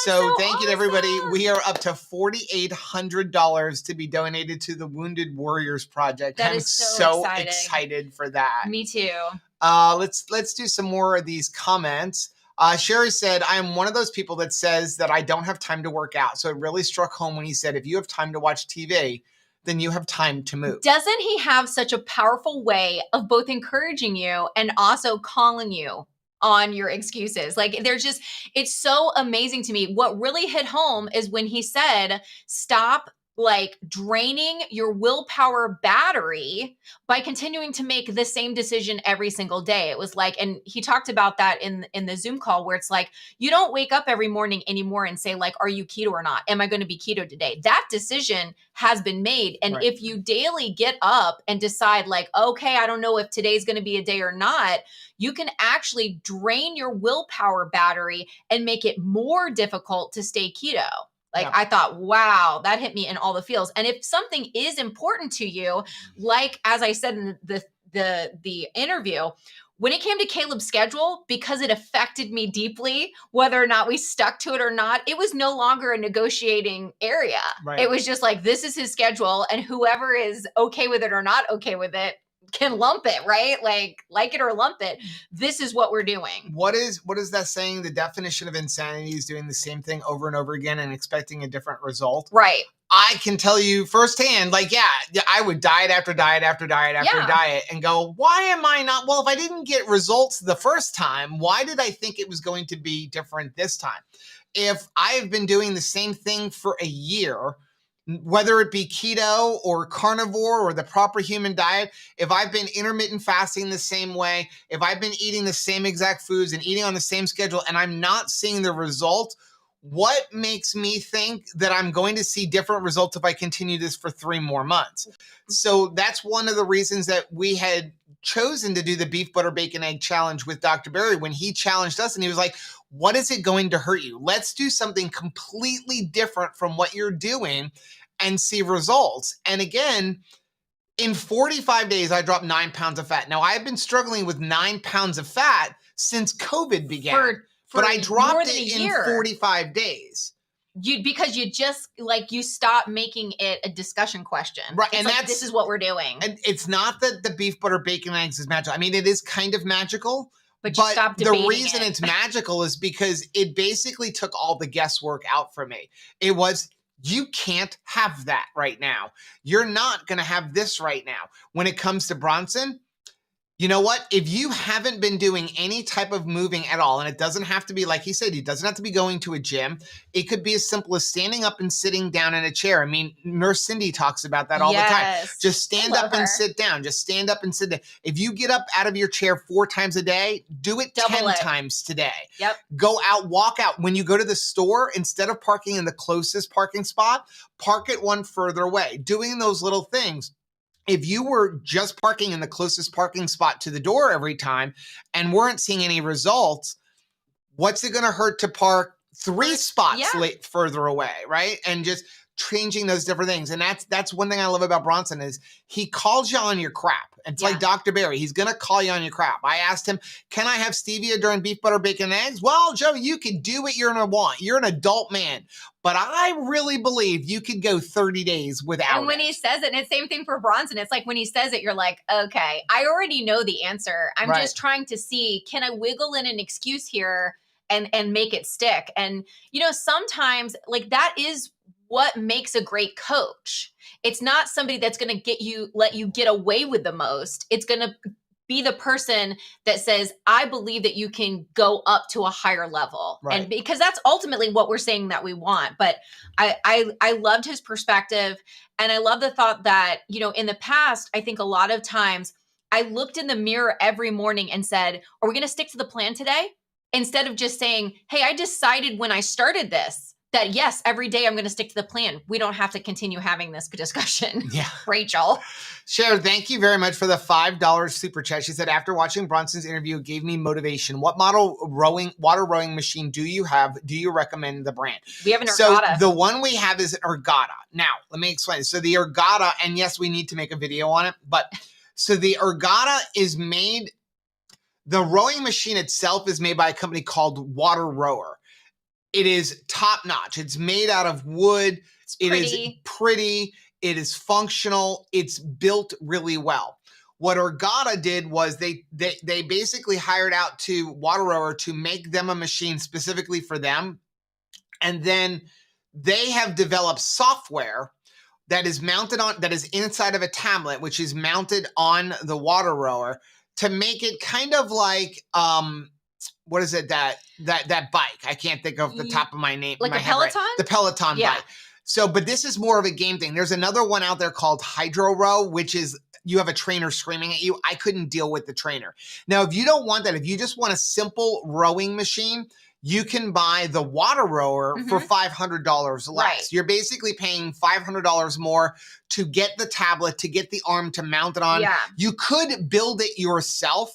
So thank you to everybody. We are up to $4,800 to be donated to the Wounded Warriors Project. I'm so excited for that. Me too. Let's do some more of these comments. Sherry said, I am one of those people that says that I don't have time to work out. So it really struck home when he said, if you have time to watch TV, then you have time to move. Doesn't he have such a powerful way of both encouraging you and also calling you on your excuses? Like, it's so amazing to me. What really hit home is when he said, stop draining your willpower battery by continuing to make the same decision every single day. It was and he talked about that in the Zoom call, where it's you don't wake up every morning anymore and say are you keto or not? Am I going to be keto today? That decision has been made. And right. If you daily get up and decide okay, I don't know if today's going to be a day or not, you can actually drain your willpower battery and make it more difficult to stay keto. I thought, wow, that hit me in all the feels. And if something is important to you, as I said in the interview, when it came to Caleb's schedule, because it affected me deeply, whether or not we stuck to it or not, it was no longer a negotiating area. Right. It was just this is his schedule, and whoever is okay with it or not okay with it can lump it, right? Like it or lump it. This is what we're doing. What is that saying? The definition of insanity is doing the same thing over and over again and expecting a different result. Right. I can tell you firsthand, I would diet after diet after diet after diet and go, why am I not? Well, if I didn't get results the first time, why did I think it was going to be different this time? If I have been doing the same thing for a year, whether it be keto or carnivore or the proper human diet, if I've been intermittent fasting the same way, if I've been eating the same exact foods and eating on the same schedule and I'm not seeing the results, what makes me think that I'm going to see different results if I continue this for 3 more months? So that's one of the reasons that we had chosen to do the beef, butter, bacon, egg challenge with Dr. Berry when he challenged us and he was like, what is it going to hurt you? Let's do something completely different from what you're doing and see results. And again, in 45 days, I dropped 9 pounds of fat. Now, I've been struggling with 9 pounds of fat since COVID began, but I dropped it in 45 days. Because you just you stop making it a discussion question. Right. It's and this is what we're doing. And it's not that the beef, butter, bacon, and eggs is magical. I mean, it is kind of magical. But the reason it's magical is because it basically took all the guesswork out for me. It was, you can't have that right now. You're not going to have this right now. When it comes to Bronson, you know what? If you haven't been doing any type of moving at all, and it doesn't have to be, like he said, he doesn't have to be going to a gym. It could be as simple as standing up and sitting down in a chair. I mean, Nurse Cindy talks about that all the time. Just stand up and sit down. Just stand up and sit down. If you get up out of your chair 4 times a day, do it 10 times today. Yep. Go out, walk out. When you go to the store, instead of parking in the closest parking spot, park at one further away. Doing those little things. If you were just parking in the closest parking spot to the door every time and weren't seeing any results, what's it going to hurt to park 3 spots further away, right? And just changing those different things. And that's one thing I love about Bronson is he calls you on your crap. It's like Dr. Barry. He's going to call you on your crap. I asked him, can I have stevia during beef, butter, bacon, and eggs? Well, Joe, you can do what you're going to want. You're an adult man. But I really believe you could go 30 days without And when he says it, and it's the same thing for Bronson, it's like when he says it, you're like, okay, I already know the answer. I'm just trying to see, can I wiggle in an excuse here and make it stick? And, you know, sometimes like that is what makes a great coach. It's not somebody that's going to let you get away with the most. It's going to be the person that says, I believe that you can go up to a higher level. Right. And because that's ultimately what we're saying that we want. But I loved his perspective. And I love the thought that, you know, in the past, I think a lot of times I looked in the mirror every morning and said, are we going to stick to the plan today? Instead of just saying, hey, I decided when I started this that yes, every day I'm going to stick to the plan. We don't have to continue having this discussion. Yeah. Rachel. Sharon, thank you very much for the $5 super chat. She said, after watching Bronson's interview, it gave me motivation. What model water rowing machine do you have? Do you recommend the brand? We have an Arcadia. So the one we have is an Arcadia. Now, let me explain. So the Arcadia, and yes, we need to make a video on it, but so the Arcadia is made, the rowing machine itself is made by a company called Water Rower. It is top notch. It's made out of wood. It is pretty. It is functional. It's built really well. What Arcadia did was they basically hired out to Water Rower to make them a machine specifically for them. And then they have developed software that is mounted on, that is inside of a tablet, which is mounted on the Water Rower to make it kind of like, what is it, that bike? I can't think of the top of my name. Like my a Peloton? The Peloton bike. So, but this is more of a game thing. There's another one out there called Hydro Row, which is you have a trainer screaming at you. I couldn't deal with the trainer. Now, if you don't want that, if you just want a simple rowing machine, you can buy the Water Rower for $500 less. Right. You're basically paying $500 more to get the tablet, to get the arm to mount it on. Yeah. You could build it yourself.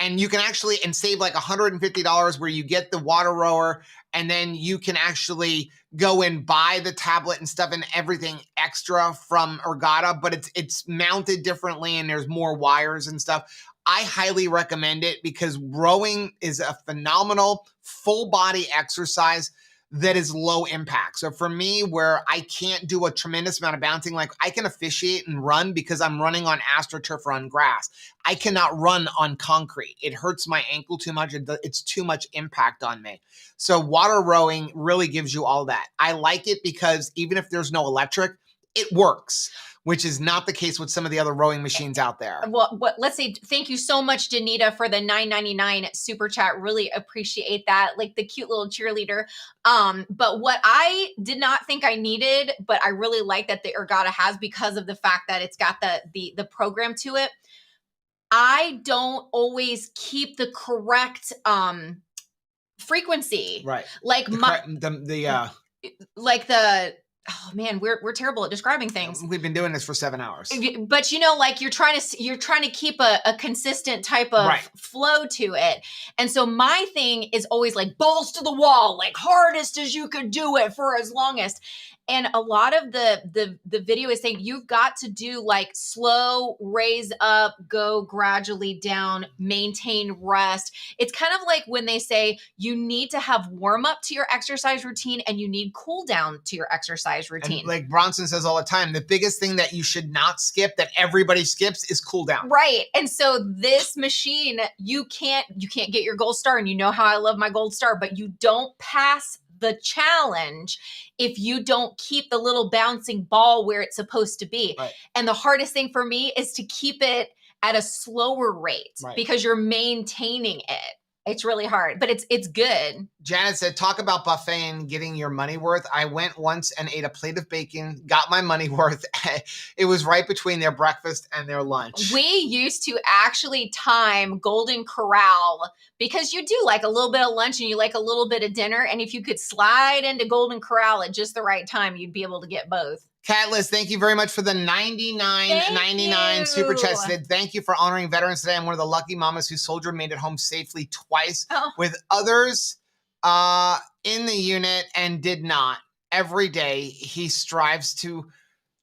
And you can actually, and save like $150 where you get the Water Rower and then you can actually go and buy the tablet and stuff and everything extra from Arcadia, but it's mounted differently and there's more wires and stuff. I highly recommend it because rowing is a phenomenal full body exercise that is low impact. So for me, where I can't do a tremendous amount of bouncing, like I can officiate and run because I'm running on AstroTurf or on grass. I cannot run on concrete. It hurts my ankle too much. It's too much impact on me. So water rowing really gives you all that. I like it because even if there's no electric, it works, which is not the case with some of the other rowing machines out there. Well, let's say thank you so much, Danita, for the $9.99 super chat. Really appreciate that. Like the cute little cheerleader. But what I did not think I needed, but I really like that the Arcadia has because of the fact that it's got the program to it. I don't always keep the correct frequency. Right. Like oh man, we're terrible at describing things. We've been doing this for 7 hours. But you know, like you're trying to keep a consistent type of flow to it. And so my thing is always like balls to the wall, like hardest as you could do it for as longest. And a lot of the video is saying you've got to do like slow, raise up, go gradually down, maintain rest. It's kind of like when they say you need to have warm up to your exercise routine and you need cool down to your exercise routine. And like Bronson says all the time, the biggest thing that you should not skip, that everybody skips, is cool down. Right. And so this machine, you can't get your gold star, and you know how I love my gold star, but you don't pass the challenge if you don't keep the little bouncing ball where it's supposed to be. Right. And the hardest thing for me is to keep it at a slower rate because you're maintaining it. It's really hard, but it's good. Janet said, talk about buffet and getting your money worth. I went once and ate a plate of bacon, got my money worth. It was right between their breakfast and their lunch. We used to actually time Golden Corral because you do like a little bit of lunch and you like a little bit of dinner. And if you could slide into Golden Corral at just the right time, you'd be able to get both. Catless, thank you very much for the $99.99 super chat. Said, thank you for honoring veterans today. I'm one of the lucky mamas whose soldier made it home safely twice with others in the unit and did not. every day he strives to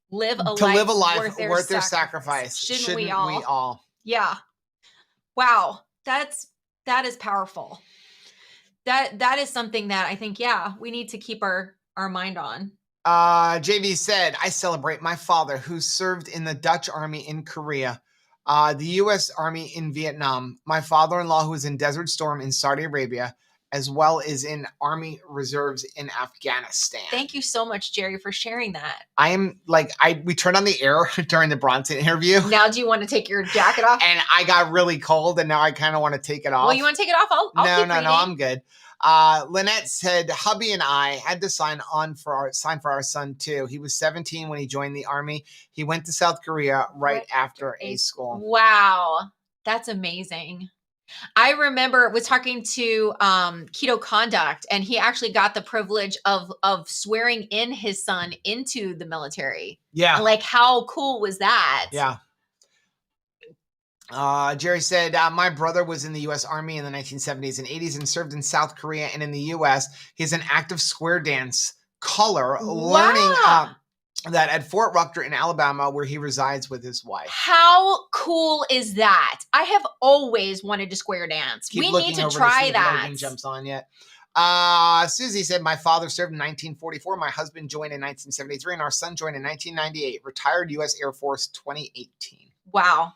live a life worth their sacrifice. Shouldn't we all? Yeah. Wow. That is powerful. That is something that I think, we need to keep our mind on. JV said, I celebrate my father who served in the Dutch army in Korea, the U.S. Army in Vietnam, my father-in-law who was in Desert Storm in Saudi Arabia, as well as in Army Reserves in Afghanistan. Thank you so much, Jerry, for sharing that. I am we turned on the air during the Bronson interview. Now do you want to take your jacket off? And I got really cold and now I kind of want to take it off. Well, you want to take it off? I'll keep reading. No, I'm good. Lynette said, hubby and I had to sign for our son too. He was 17 when he joined the Army. He went to South Korea right after A school. Wow. That's amazing. I remember was talking to Keto Conduct, and he actually got the privilege of swearing in his son into the military. Yeah. Like, how cool was that? Yeah. Jerry said, my brother was in the U.S. Army in the 1970s and 80s and served in South Korea and in the U.S. He's an active square dance color, learning that at Fort Rucker in Alabama, where he resides with his wife. How cool is that? I have always wanted to square dance. We need to try that. Logan jumps on yet. Susie said, my father served in 1944. My husband joined in 1973 and our son joined in 1998. Retired U.S. Air Force 2018. Wow.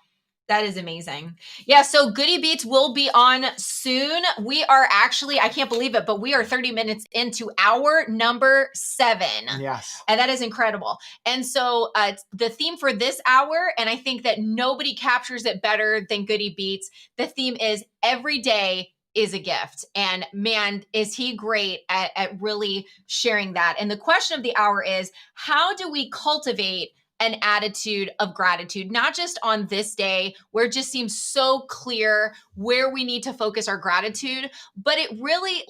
That is amazing. Yeah, so Goody Beats will be on soon. We are actually, I can't believe it, but we are 30 minutes into hour number 7. Yes. And that is incredible. And so the theme for this hour, and I think that nobody captures it better than Goody Beats, the theme is every day is a gift. And man, is he great at really sharing that. And the question of the hour is, how do we cultivate an attitude of gratitude, not just on this day where it just seems so clear where we need to focus our gratitude, but it really,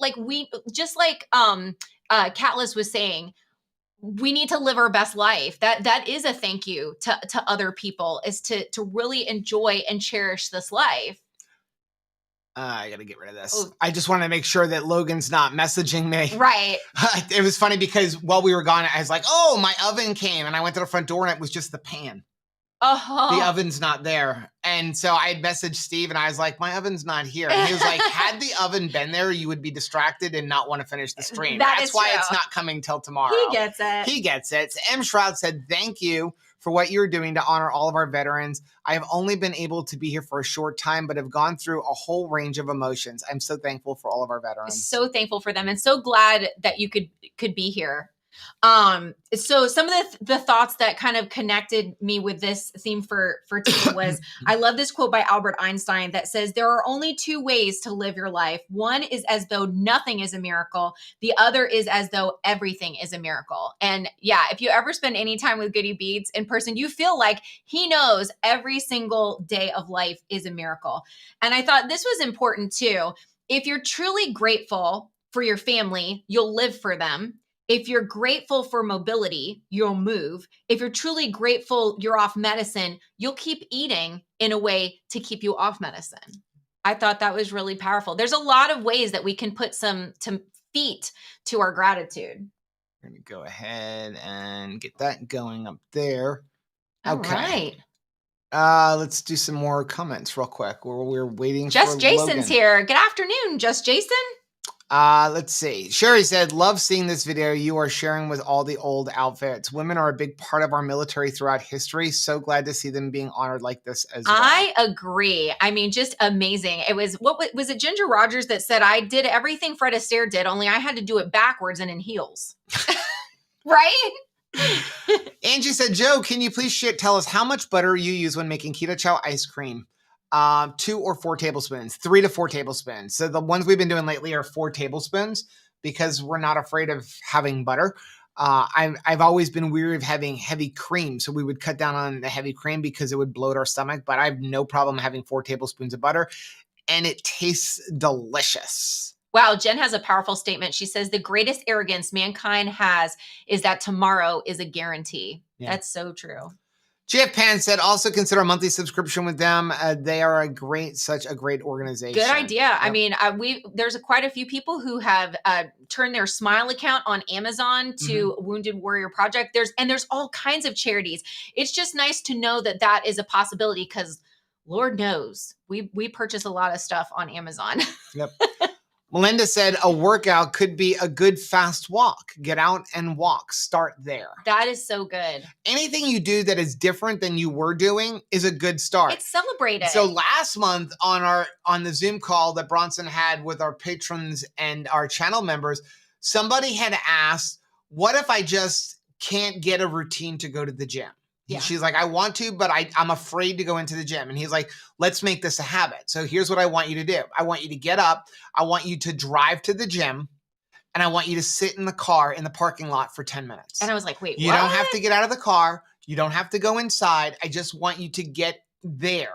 Catless was saying, we need to live our best life. That is a thank you to other people, is to really enjoy and cherish this life. I got to get rid of this. Ooh. I just want to make sure that Logan's not messaging me. Right. It was funny because while we were gone, I was like, oh, my oven came. And I went to the front door and it was just the pan. Uh-huh. The oven's not there. And so I had messaged Steve and I was like, my oven's not here. And he was like, had the oven been there, you would be distracted and not want to finish the stream. That's why it's not coming till tomorrow. He gets it. He gets it. So M. Shroud said, thank you for what you're doing to honor all of our veterans. I have only been able to be here for a short time, but have gone through a whole range of emotions. I'm so thankful for all of our veterans. So thankful for them and so glad that you could be here. So some of the thoughts that kind of connected me with this theme for today was, I love this quote by Albert Einstein that says, there are only 2 ways to live your life. One is as though nothing is a miracle. The other is as though everything is a miracle. And yeah, if you ever spend any time with Goody Beats in person, you feel like he knows every single day of life is a miracle. And I thought this was important too. If you're truly grateful for your family, you'll live for them. If you're grateful for mobility, you'll move. If you're truly grateful you're off medicine, you'll keep eating in a way to keep you off medicine. I thought that was really powerful. There's a lot of ways that we can put some feet to our gratitude. We're going to go ahead and get that going up there. Okay. All right. Let's do some more comments real quick. We're waiting Just for Jason's Logan. here. Good afternoon, Just Jason. Let's see. Sherry said, love seeing this video. You are sharing with all the old outfits. Women are a big part of our military throughout history. So glad to see them being honored like this as well. I agree. I mean, just amazing. It was, what was it, Ginger Rogers that said, I did everything Fred Astaire did, only I had to do it backwards and in heels. Right? Angie said, Joe, can you please tell us how much butter you use when making keto chow ice cream? 2 or 4 tablespoons, 3 to 4 tablespoons. So the ones we've been doing lately are 4 tablespoons because we're not afraid of having butter. I've always been weary of having heavy cream. So we would cut down on the heavy cream because it would bloat our stomach, but I have no problem having 4 tablespoons of butter and it tastes delicious. Wow. Jen has a powerful statement. She says, the greatest arrogance mankind has is that tomorrow is a guarantee. Yeah. That's so true. Jeff Pan said, also consider a monthly subscription with them. They are such a great organization. Good idea. Yep. I mean, there's quite a few people who have turned their Smile account on Amazon to Wounded Warrior Project. There's all kinds of charities. It's just nice to know that is a possibility, because Lord knows we purchase a lot of stuff on Amazon. Yep. Melinda said a workout could be a good fast walk. Get out and walk. Start there. That is so good. Anything you do that is different than you were doing is a good start. It's celebrated. So last month on the Zoom call that Bronson had with our patrons and our channel members, somebody had asked, what if I just can't get a routine to go to the gym? Yeah. She's like, I want to, but I'm afraid to go into the gym. And he's like, let's make this a habit. So here's what I want you to do. I want you to get up. I want you to drive to the gym. And I want you to sit in the car in the parking lot for 10 minutes. And I was like, wait, you don't have to get out of the car. You don't have to go inside. I just want you to get there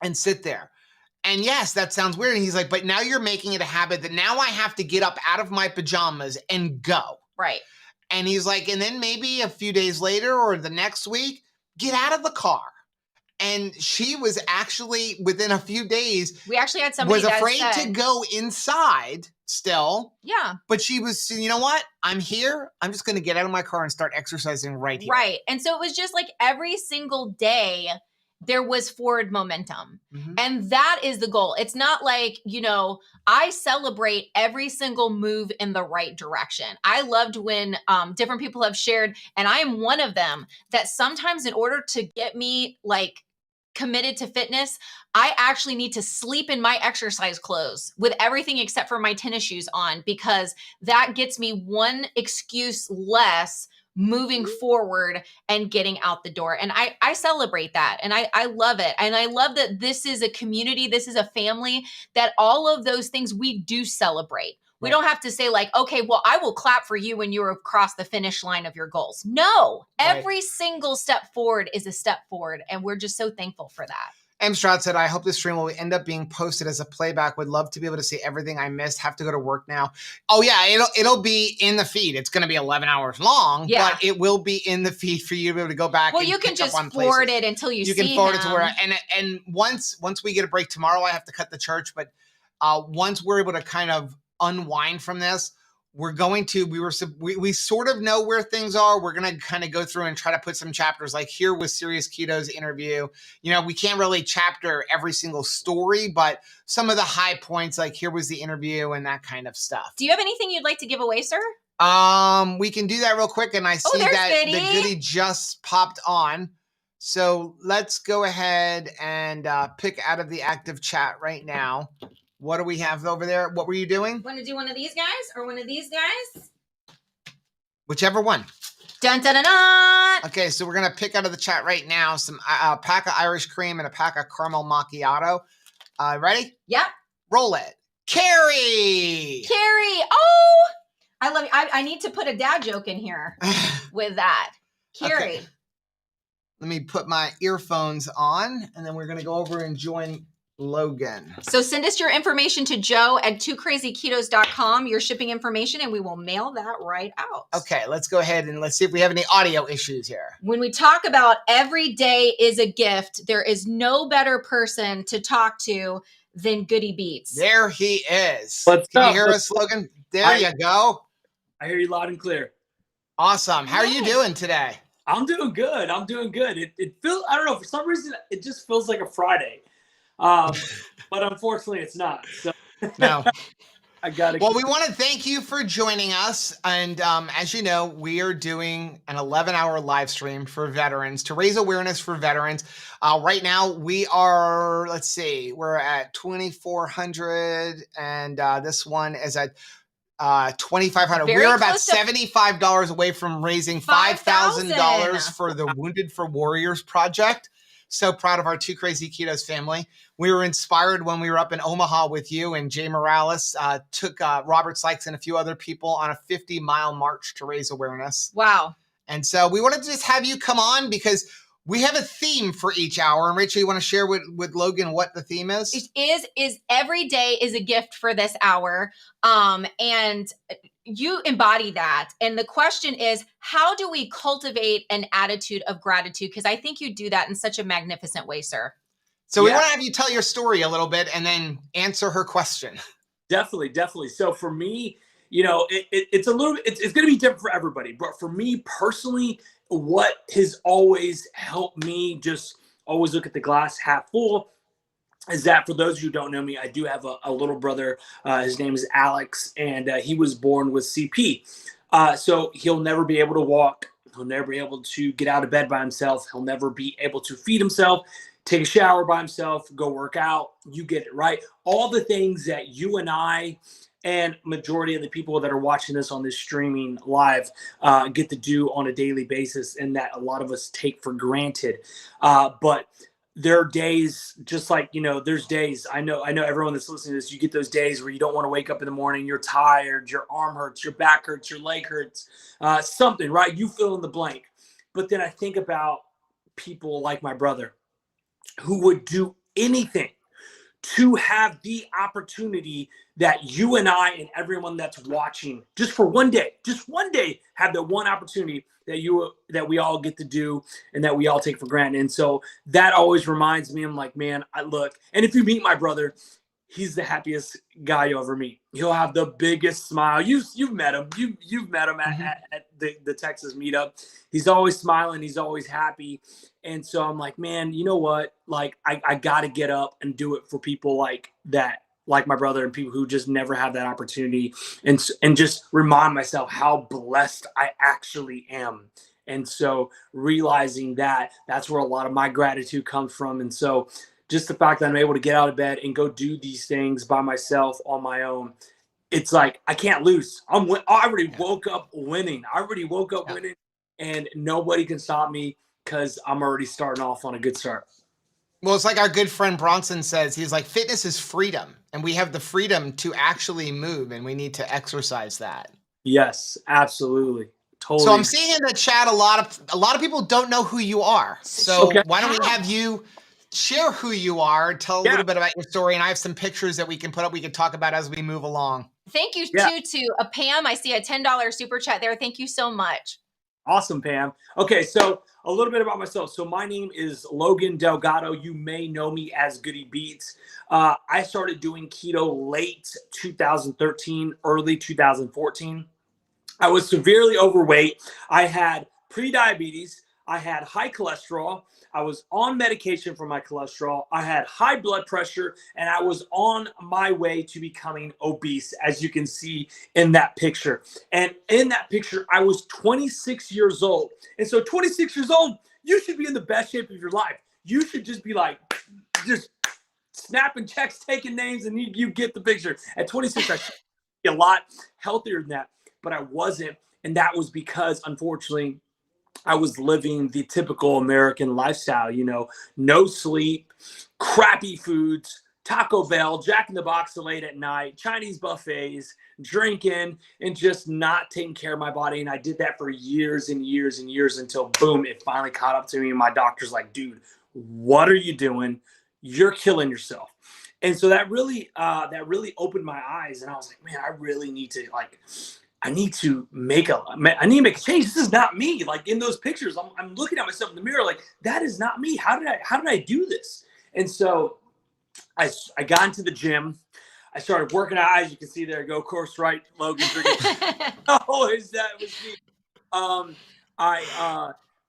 and sit there. And yes, that sounds weird. And he's like, but now you're making it a habit that now I have to get up out of my pajamas and go. Right. And he's like, and then maybe a few days later or the next week, get out of the car. And she was actually, within a few days, we actually had somebody was afraid to go inside still. Yeah. But she was, you know what? I'm here. I'm just going to get out of my car and start exercising right here. Right. And so it was just like every single day there was forward momentum. And that is the goal. It's not like, I celebrate every single move in the right direction. I loved when different people have shared, and I am one of them, that sometimes in order to get me committed to fitness, I actually need to sleep in my exercise clothes with everything except for my tennis shoes on, because that gets me one excuse less moving forward and getting out the door. And I celebrate that. And I love it. And I love that this is a community, this is a family, that all of those things we do celebrate. We don't have to say okay, well, I will clap for you when you're across the finish line of your goals. No, every single step forward is a step forward. And we're just so thankful for that. M. Stroud said, I hope this stream will end up being posted as a playback. Would love to be able to see everything I missed. Have to go to work now. Oh yeah, it'll be in the feed. It's going to be 11 hours long, but it will be in the feed for you to be able to go back. Well, you can just forward it until you see can forward it to where, and once we get a break tomorrow, I have to cut the church. But once we're able to kind of unwind from this, we're going to, we sort of know where things are. We're going to kind of go through and try to put some chapters, like here with Serious Keto's interview. We can't really chapter every single story, but some of the high points, like here was the interview and that kind of stuff. Do you have anything you'd like to give away, sir? We can do that real quick. And I see that the goodie just popped on. So let's go ahead and pick out of the active chat right now. What do we have over there? What were you doing? Want to do one of these guys or one of these guys? Whichever one. Dun, dun, dun, dun. Okay, so we're going to pick out of the chat right now some pack of Irish cream and a pack of caramel macchiato. Ready? Yep. Roll it. Carrie! Oh! I love you. I need to put a dad joke in here with that. Carrie. Okay. Let me put my earphones on, and then we're going to go over and join Logan. So send us your information to Joe at twoCrazyKetos.com, your shipping information, and we will mail that right out. Okay, let's go ahead and let's see if we have any audio issues here. When we talk about every day is a gift, there is no better person to talk to than Goody Beats. There he is. What's Can up? you hear us, Logan? There you go. I hear you loud and clear. Awesome. How are you doing today? I'm doing good. It feels, I don't know, for some reason, it just feels like a Friday. But unfortunately it's not. So no. I got it. Well, we want to thank you for joining us. And as you know, we are doing an 11-hour live stream for veterans to raise awareness for veterans. Right now we are, let's see, we're at 2,400 and this one is at 2,500. We're about $75 away from raising $5,000 for the Wounded for Warriors project. So proud of our Two Crazy Ketos family. We were inspired when we were up in Omaha with you, and Jay Morales took Robert Sykes and a few other people on a 50-mile march to raise awareness. Wow. And so we wanted to just have you come on because We have a theme for each hour. And Rachel, you want to share with Logan what the theme is? It is every day is a gift for this hour. And you embody that. And the question is, how do we cultivate an attitude of gratitude? Because I think you do that in such a magnificent way, sir. So we want to have you tell your story a little bit and then answer her question. Definitely. So for me, you know, it's a little, it's going to be different for everybody. But for me personally, what has always helped me just always look at the glass half full is that, for those who don't know me, I do have a little brother. His name is Alex, and he was born with CP. So he'll never be able to walk. He'll never be able to get out of bed by himself. He'll never be able to feed himself, take a shower by himself, go work out. You get it, right? All the things that you and I and majority of the people that are watching this on this streaming live get to do on a daily basis, and that a lot of us take for granted. But there are days, just like, you know, there's days, I know everyone that's listening to this, you get those days where you don't want to wake up in the morning, you're tired, your arm hurts, your back hurts, your leg hurts, something, right? You fill in the blank. But then I think about people like my brother who would do anything to have the opportunity that you and I and everyone that's watching, just for one day, have the one opportunity that we all get to do and that we all take for granted. And so that always reminds me, I'm like, man, I look, and if you meet my brother, he's the happiest guy you'll ever meet. He'll have the biggest smile. You've met him. You've met him at the Texas meetup. He's always smiling. He's always happy. And so I'm like, man, you know what? Like, I got to get up and do it for people like that, like my brother, and people who just never have that opportunity, and just remind myself how blessed I actually am. And so realizing that, that's where a lot of my gratitude comes from. And so just the fact that I'm able to get out of bed and go do these things by myself on my own, it's like, I can't lose. I already woke up winning. Winning, and nobody can stop me because I'm already starting off on a good start. Well, it's like our good friend Bronson says, he's like, fitness is freedom, and we have the freedom to actually move, and we need to exercise that. Yes, absolutely. Totally. So I'm seeing in the chat, a lot of people don't know who you are. So why don't we have you share who you are, tell a little bit about your story, and I have some pictures that we can put up, we can talk about as we move along. Thank you to Pam. I see a $10 super chat there. Thank you so much. Awesome, Pam. Okay, so a little bit about myself. So my name is Logan Delgado. You may know me as Goody Beats. I started doing keto late 2013, early 2014. I was severely overweight. I had pre-diabetes. I had high cholesterol. I was on medication for my cholesterol. I had high blood pressure, and I was on my way to becoming obese, as you can see in that picture. And in that picture, I was 26 years old. And so 26 years old, you should be in the best shape of your life. You should just be like, just snapping checks, taking names, and you get the picture. At 26, I should be a lot healthier than that, but I wasn't. And that was because, unfortunately, I was living the typical American lifestyle, you know, no sleep, crappy foods, Taco Bell, Jack in the Box late at night, Chinese buffets, drinking, and just not taking care of my body. And I did that for years and years and years until, boom, it finally caught up to me. And my doctor's like, dude, what are you doing? You're killing yourself. And so that really opened my eyes. And I was like, man, I really need to I need to make a change. This is not me. Like in those pictures, I'm looking at myself in the mirror, like, that is not me. How did I do this? And so I got into the gym. I started working out. As you can see there, go course right, Logan. Always that was me.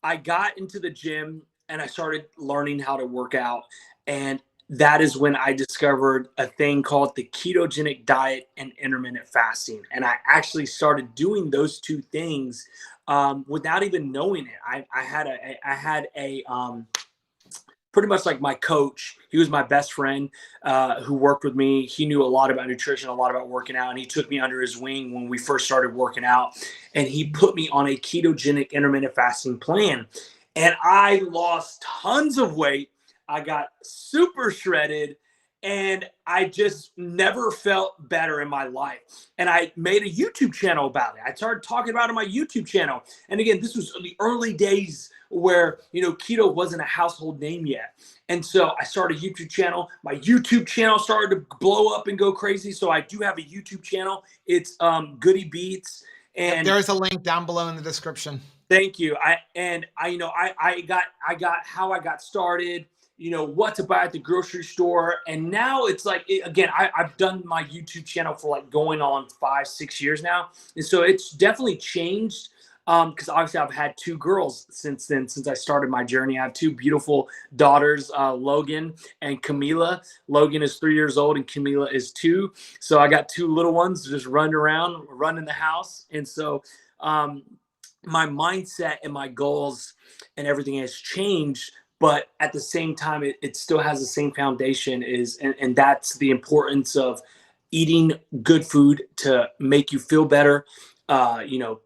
I got into the gym and I started learning how to work out. And that is when I discovered a thing called the ketogenic diet and intermittent fasting. And I actually started doing those two things without even knowing it. I had a pretty much like my coach. He was my best friend who worked with me. He knew a lot about nutrition, a lot about working out. And he took me under his wing when we first started working out. And he put me on a ketogenic intermittent fasting plan. And I lost tons of weight. I got super shredded, And I just never felt better in my life. And I made a YouTube channel about it. I started talking about it on my YouTube channel. And again, this was in the early days where, keto wasn't a household name yet. And so I started a YouTube channel. My YouTube channel started to blow up and go crazy. So I do have a YouTube channel. It's Goody Beats. And there's a link down below in the description. Thank you. I got how I got started, what to buy at the grocery store. And now it's like, again, I've done my YouTube channel for like going on 5-6 years now. And so it's definitely changed. Because obviously I've had 2 girls since then, since I started my journey. I have 2 beautiful daughters, Logan and Camila. Logan is 3 years old and Camila is 2. So I got 2 little ones just running around, running the house. And so my mindset and my goals and everything has changed, but at the same time, it still has the same foundation and that's the importance of eating good food to make you feel better,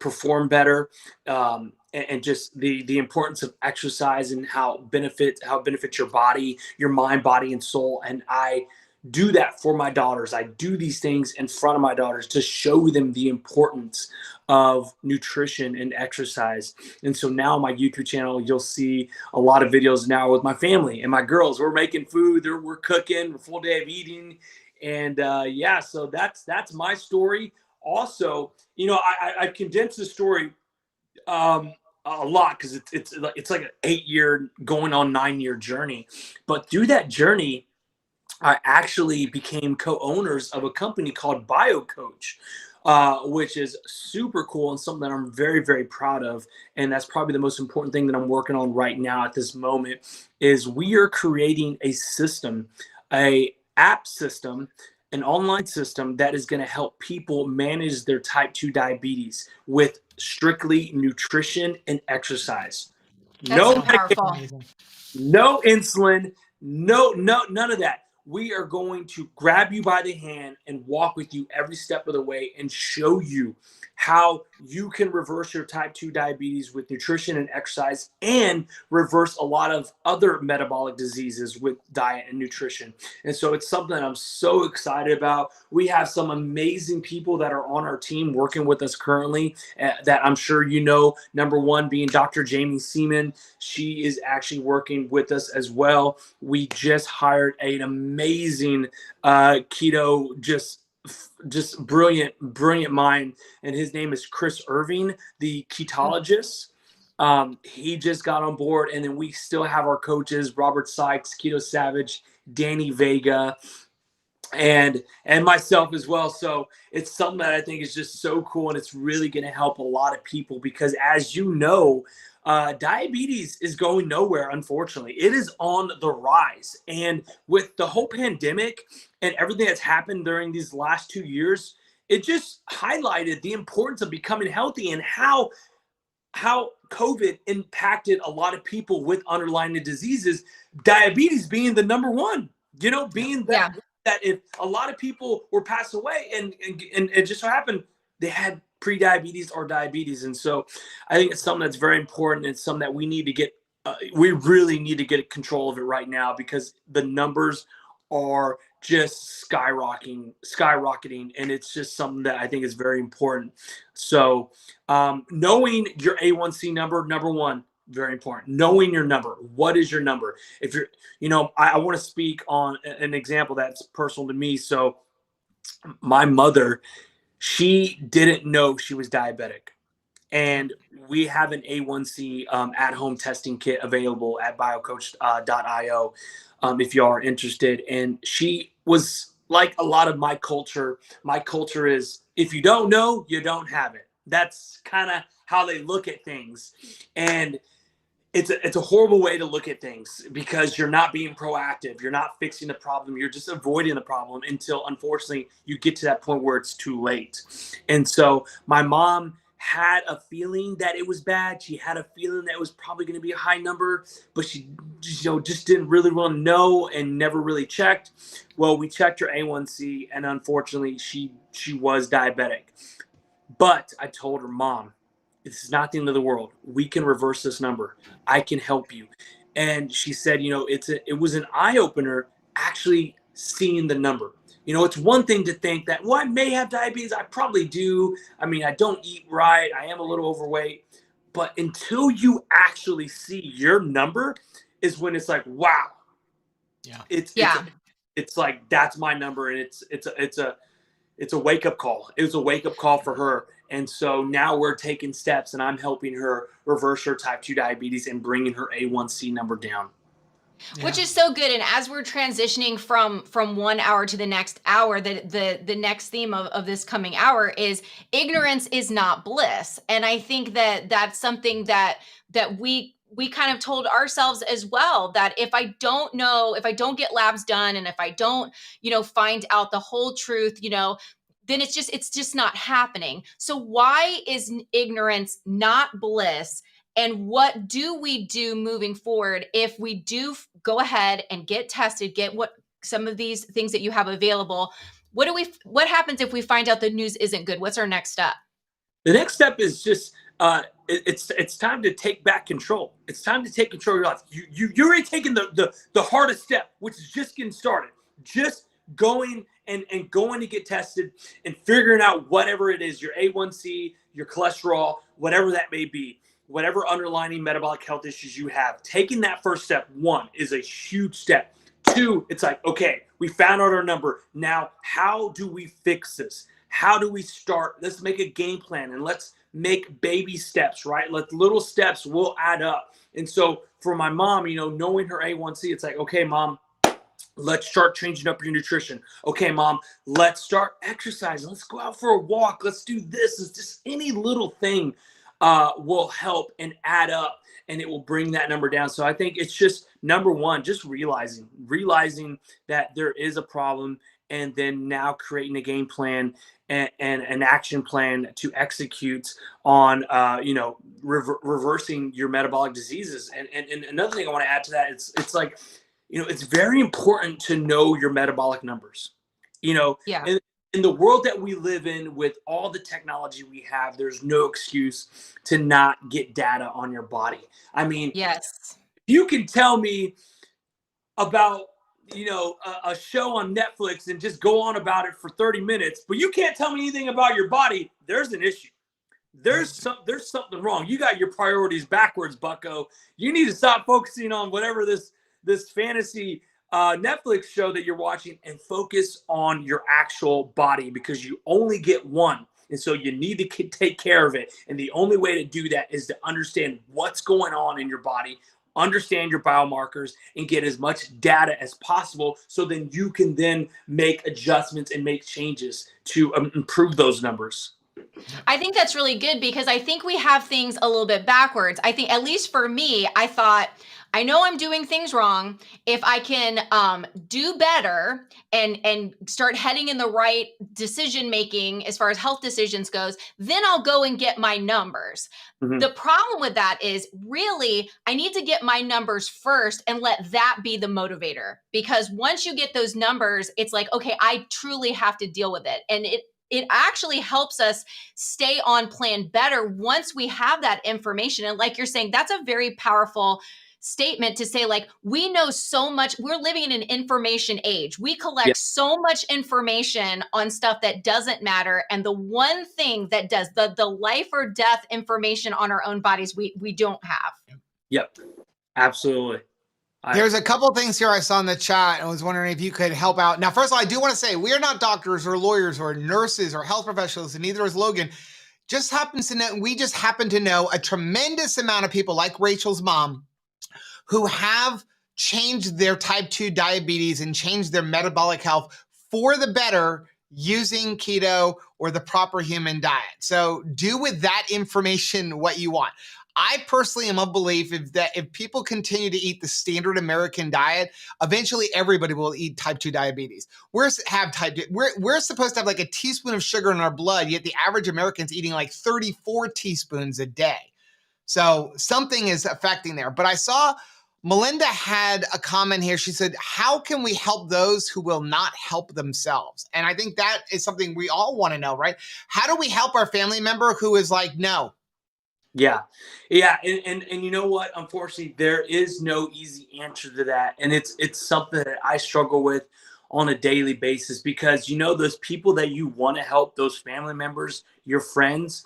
perform better, and just the importance of exercise and how it benefits your body, your mind, body, and soul. And I do that for my daughters. I do these things in front of my daughters to show them the importance of nutrition and exercise. And so now on my YouTube channel, you'll see a lot of videos now with my family and my girls. We're making food, we're cooking, a full day of eating. And so that's my story. Also, I condensed the story a lot because it's like an 8-year going on 9-year journey. But through that journey, I actually became co-owners of a company called BioCoach, which is super cool and something that I'm very, very proud of. And that's probably the most important thing that I'm working on right now at this moment is we are creating a system, a app system, an online system that is going to help people manage their type 2 diabetes with strictly nutrition and exercise. No insulin, none of that. We are going to grab you by the hand and walk with you every step of the way and show you how you can reverse your type 2 diabetes with nutrition and exercise and reverse a lot of other metabolic diseases with diet and nutrition. And so it's something that I'm so excited about. We have some amazing people that are on our team working with us currently that I'm sure you know. Number one being Dr. Jamie Seaman. She is actually working with us as well. We just hired an amazing keto, just brilliant mind, and his name is Chris Irving, the ketologist. He just got on board, and then we still have our coaches, Robert Sykes, Keto Savage, Danny Vega, and myself as well. So it's something that I think is just so cool, and it's really going to help a lot of people because, as you know, diabetes is going nowhere. Unfortunately, it is on the rise, and with the whole pandemic and everything that's happened during these last 2 years, it just highlighted the importance of becoming healthy and how COVID impacted a lot of people with underlying diseases, diabetes being the number one, being that if a lot of people were passed away and it just so happened they had pre-diabetes or diabetes. And so I think it's something that's very important. It's something that we need to get, we really need to get control of it right now because the numbers are just skyrocketing. And it's just something that I think is very important. So knowing your A1C number one, very important. Knowing your number. What is your number? If you're, I want to speak on an example that's personal to me. So my mother, she didn't know she was diabetic. And we have an A1C at-home testing kit available at biocoach.io if you are interested. And she was like a lot of my culture. My culture is if you don't know, you don't have it. That's kind of how they look at things. And it's a horrible way to look at things because you're not being proactive. You're not fixing the problem. You're just avoiding the problem until, unfortunately, you get to that point where it's too late. And so my mom had a feeling that it was bad. She had a feeling that it was probably going to be a high number, but she just didn't really want to know and never really checked. Well, we checked her A1C, and unfortunately, she was diabetic. But I told her, Mom, this is not the end of the world. We can reverse this number. I can help you. And she said, it was an eye-opener actually seeing the number. You know, it's one thing to think that, well, I may have diabetes. I probably do. I mean, I don't eat right. I am a little overweight. But until you actually see your number is when it's like, wow. Yeah. It's like, that's my number. And it's a wake up call. It was a wake up call for her. And so now we're taking steps, and I'm helping her reverse her type 2 diabetes and bringing her A1C number down. Which is so good. And as we're transitioning from 1 hour to the next hour, the next theme of this coming hour is ignorance is not bliss. And I think that that's something that we kind of told ourselves as well, that if I don't know, if I don't get labs done, and if I don't, find out the whole truth, then it's just not happening. So why is ignorance not bliss? And what do we do moving forward if we do go ahead and get tested, get what some of these things that you have available? What happens if we find out the news isn't good? What's our next step? The next step is just it's time to take back control. It's time to take control of your life. You're already taking the hardest step, which is just getting started. Just going and going to get tested and figuring out whatever it is, your A1C, your cholesterol, whatever that may be, whatever underlying metabolic health issues you have. Taking that first step, 1, is a huge step. 2, it's like, okay, we found out our number. Now, how do we fix this? How do we start? Let's make a game plan, and let's make baby steps, right? Little steps will add up. And so for my mom, knowing her A1C, it's like, okay, Mom, let's start changing up your nutrition. Okay, Mom, let's start exercising. Let's go out for a walk. Let's do this. It's just any little thing will help and add up, and it will bring that number down. So I think it's just, number 1, just realizing that there is a problem, and then now creating a game plan and an action plan to execute on, reversing your metabolic diseases. And another thing I want to add to that, it's like, it's very important to know your metabolic numbers. Yeah. In the world that we live in, with all the technology we have, there's no excuse to not get data on your body. I mean, yes, you can tell me about, a show on Netflix and just go on about it for 30 minutes, but you can't tell me anything about your body. There's an issue. There's something wrong. You got your priorities backwards, bucko. You need to stop focusing on whatever this fantasy Netflix show that you're watching, and focus on your actual body, because you only get one. And so you need to take care of it. And the only way to do that is to understand what's going on in your body, understand your biomarkers, and get as much data as possible, so then you can then make adjustments and make changes to improve those numbers. I think that's really good, because I think we have things a little bit backwards. I think, at least for me, I thought, I know I'm doing things wrong. If I can do better and start heading in the right decision making as far as health decisions goes, then I'll go and get my numbers. Mm-hmm. The problem with that is, really, I need to get my numbers first and let that be the motivator. Because once you get those numbers, it's like, okay, I truly have to deal with it. And it actually helps us stay on plan better once we have that information. And like you're saying, that's a very powerful statement to say, like, we know so much. We're living in an information age. We collect so much information on stuff that doesn't matter. And the one thing that does, the life or death information on our own bodies, we don't have. Yep, absolutely. There's a couple things here I saw in the chat. I was wondering if you could help out. Now, first of all, I do want to say we are not doctors or lawyers or nurses or health professionals, and neither is Logan. We just happen to know a tremendous amount of people, like Rachel's mom, who have changed their type 2 diabetes and changed their metabolic health for the better using keto or the proper human diet. So do with that information what you want. I personally am of belief that if people continue to eat the standard American diet, eventually everybody will eat type 2 diabetes. We're supposed to have like a teaspoon of sugar in our blood, yet the average American's eating like 34 teaspoons a day. So something is affecting there. But I saw Melinda had a comment here. She said, how can we help those who will not help themselves? And I think that is something we all want to know, right? How do we help our family member who is like, no? Yeah. And you know what? Unfortunately, there is no easy answer to that. And it's something that I struggle with on a daily basis, because, you know, those people that you want to help, those family members, your friends,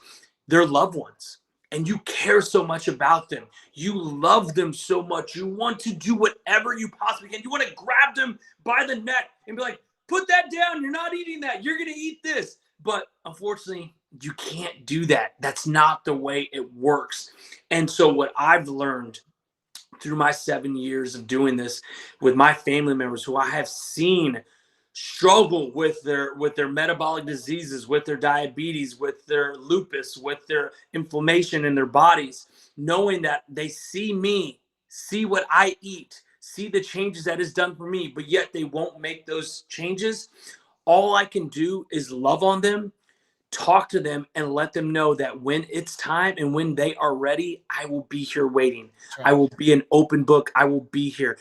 their loved ones, and you care so much about them. You love them so much. You want to do whatever you possibly can. You want to grab them by the neck and be like, put that down. You're not eating that. You're going to eat this. But unfortunately, you can't do that. That's not the way it works. And so what I've learned through my 7 years of doing this with my family members who I have seen struggle with their metabolic diseases, with their diabetes, with their lupus, with their inflammation in their bodies, knowing that they see me, see what I eat, see the changes that is done for me, but yet they won't make those changes. All I can do is love on them, talk to them, and let them know that when it's time and when they are ready, I will be here waiting. Right. I will be an open book. I will be here.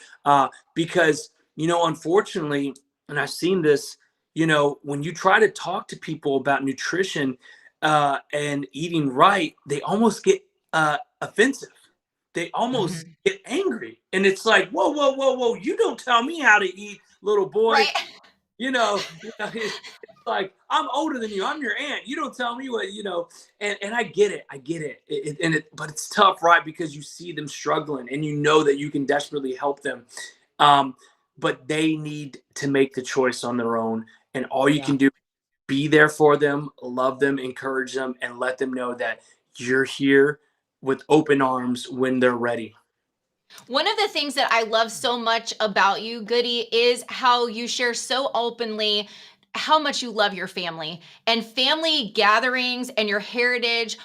Because, you know, unfortunately, and I've seen this, you know, when you try to talk to people about nutrition and eating right, they almost get offensive. They almost get angry. And it's like, whoa, whoa, whoa, whoa, you don't tell me how to eat, little boy. Right. You know, it's like, I'm older than you. I'm your aunt. You don't tell me what, you know, and I get it. I get it. But it's tough, right? Because you see them struggling and you know that you can desperately help them. But they need to make the choice on their own. And all you can do, be there for them, love them, encourage them, and let them know that you're here with open arms when they're ready. One of the things that I love so much about you, Goody, is how you share so openly how much you love your family, and family gatherings and your heritage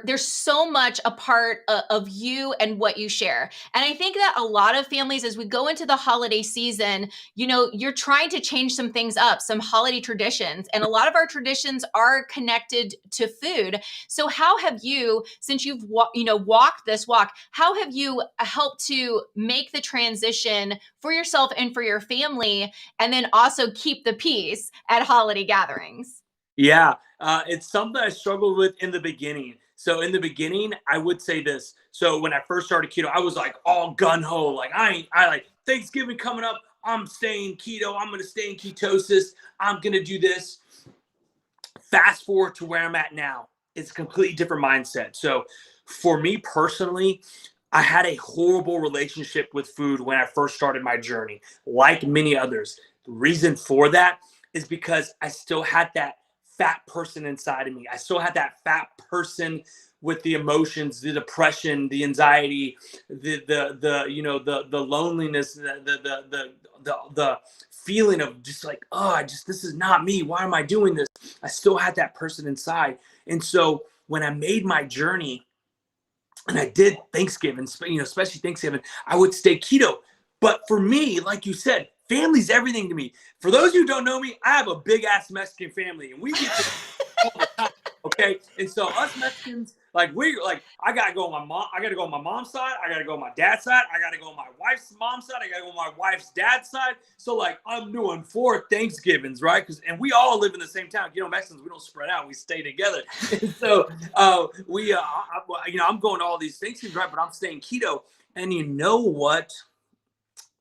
there's so much a part of you and what you share. And I think that a lot of families, as we go into the holiday season, you know, you're trying to change some things up, some holiday traditions, and a lot of our traditions are connected to food. So how have you, since you've walked this walk, how have you helped to make the transition for yourself and for your family, and then also keep the peace at holiday gatherings? Yeah, it's something I struggled with in the beginning. So in the beginning, I would say this. So when I first started keto, I was like all gun ho, like I like Thanksgiving coming up, I'm staying keto. I'm going to stay in ketosis. I'm going to do this. Fast forward to where I'm at now. It's a completely different mindset. So for me personally, I had a horrible relationship with food when I first started my journey, like many others. The reason for that is because I still had that fat person inside of me. I still had that fat person with the emotions, the depression, the anxiety, the you know, the loneliness, the feeling of just like, oh, this is not me. Why am I doing this? I still had that person inside. And so when I made my journey and I did Thanksgiving, you know, especially Thanksgiving, I would stay keto. But for me, like you said, family's everything to me. For those who don't know me, I have a big ass Mexican family, and we get to all the time. Okay, and so us Mexicans, like I gotta go on my mom. I gotta go on my mom's side. I gotta go on my dad's side. I gotta go on my wife's mom's side. I gotta go on my wife's dad's side. So like I'm doing 4 Thanksgivings, right? And we all live in the same town. You know, Mexicans, we don't spread out. We stay together. And so I'm going to all these Thanksgivings, right? But I'm staying keto. And you know what?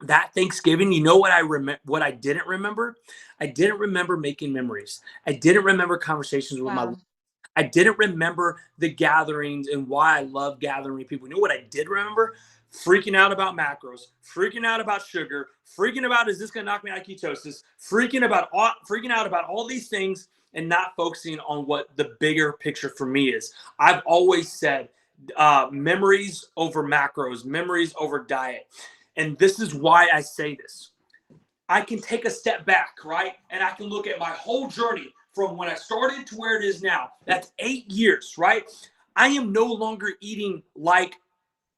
That Thanksgiving, you know what what I didn't remember? I didn't remember making memories. I didn't remember conversations with my. I didn't remember the gatherings and why I love gathering with people. You know what I did remember? Freaking out about macros, freaking out about sugar, freaking about, is this going to knock me out of ketosis? Freaking out about all these things and not focusing on what the bigger picture for me is. I've always said memories over macros, memories over diet. And this is why I say this. I can take a step back, right? And I can look at my whole journey from when I started to where it is now. That's 8 years, right? I am no longer eating like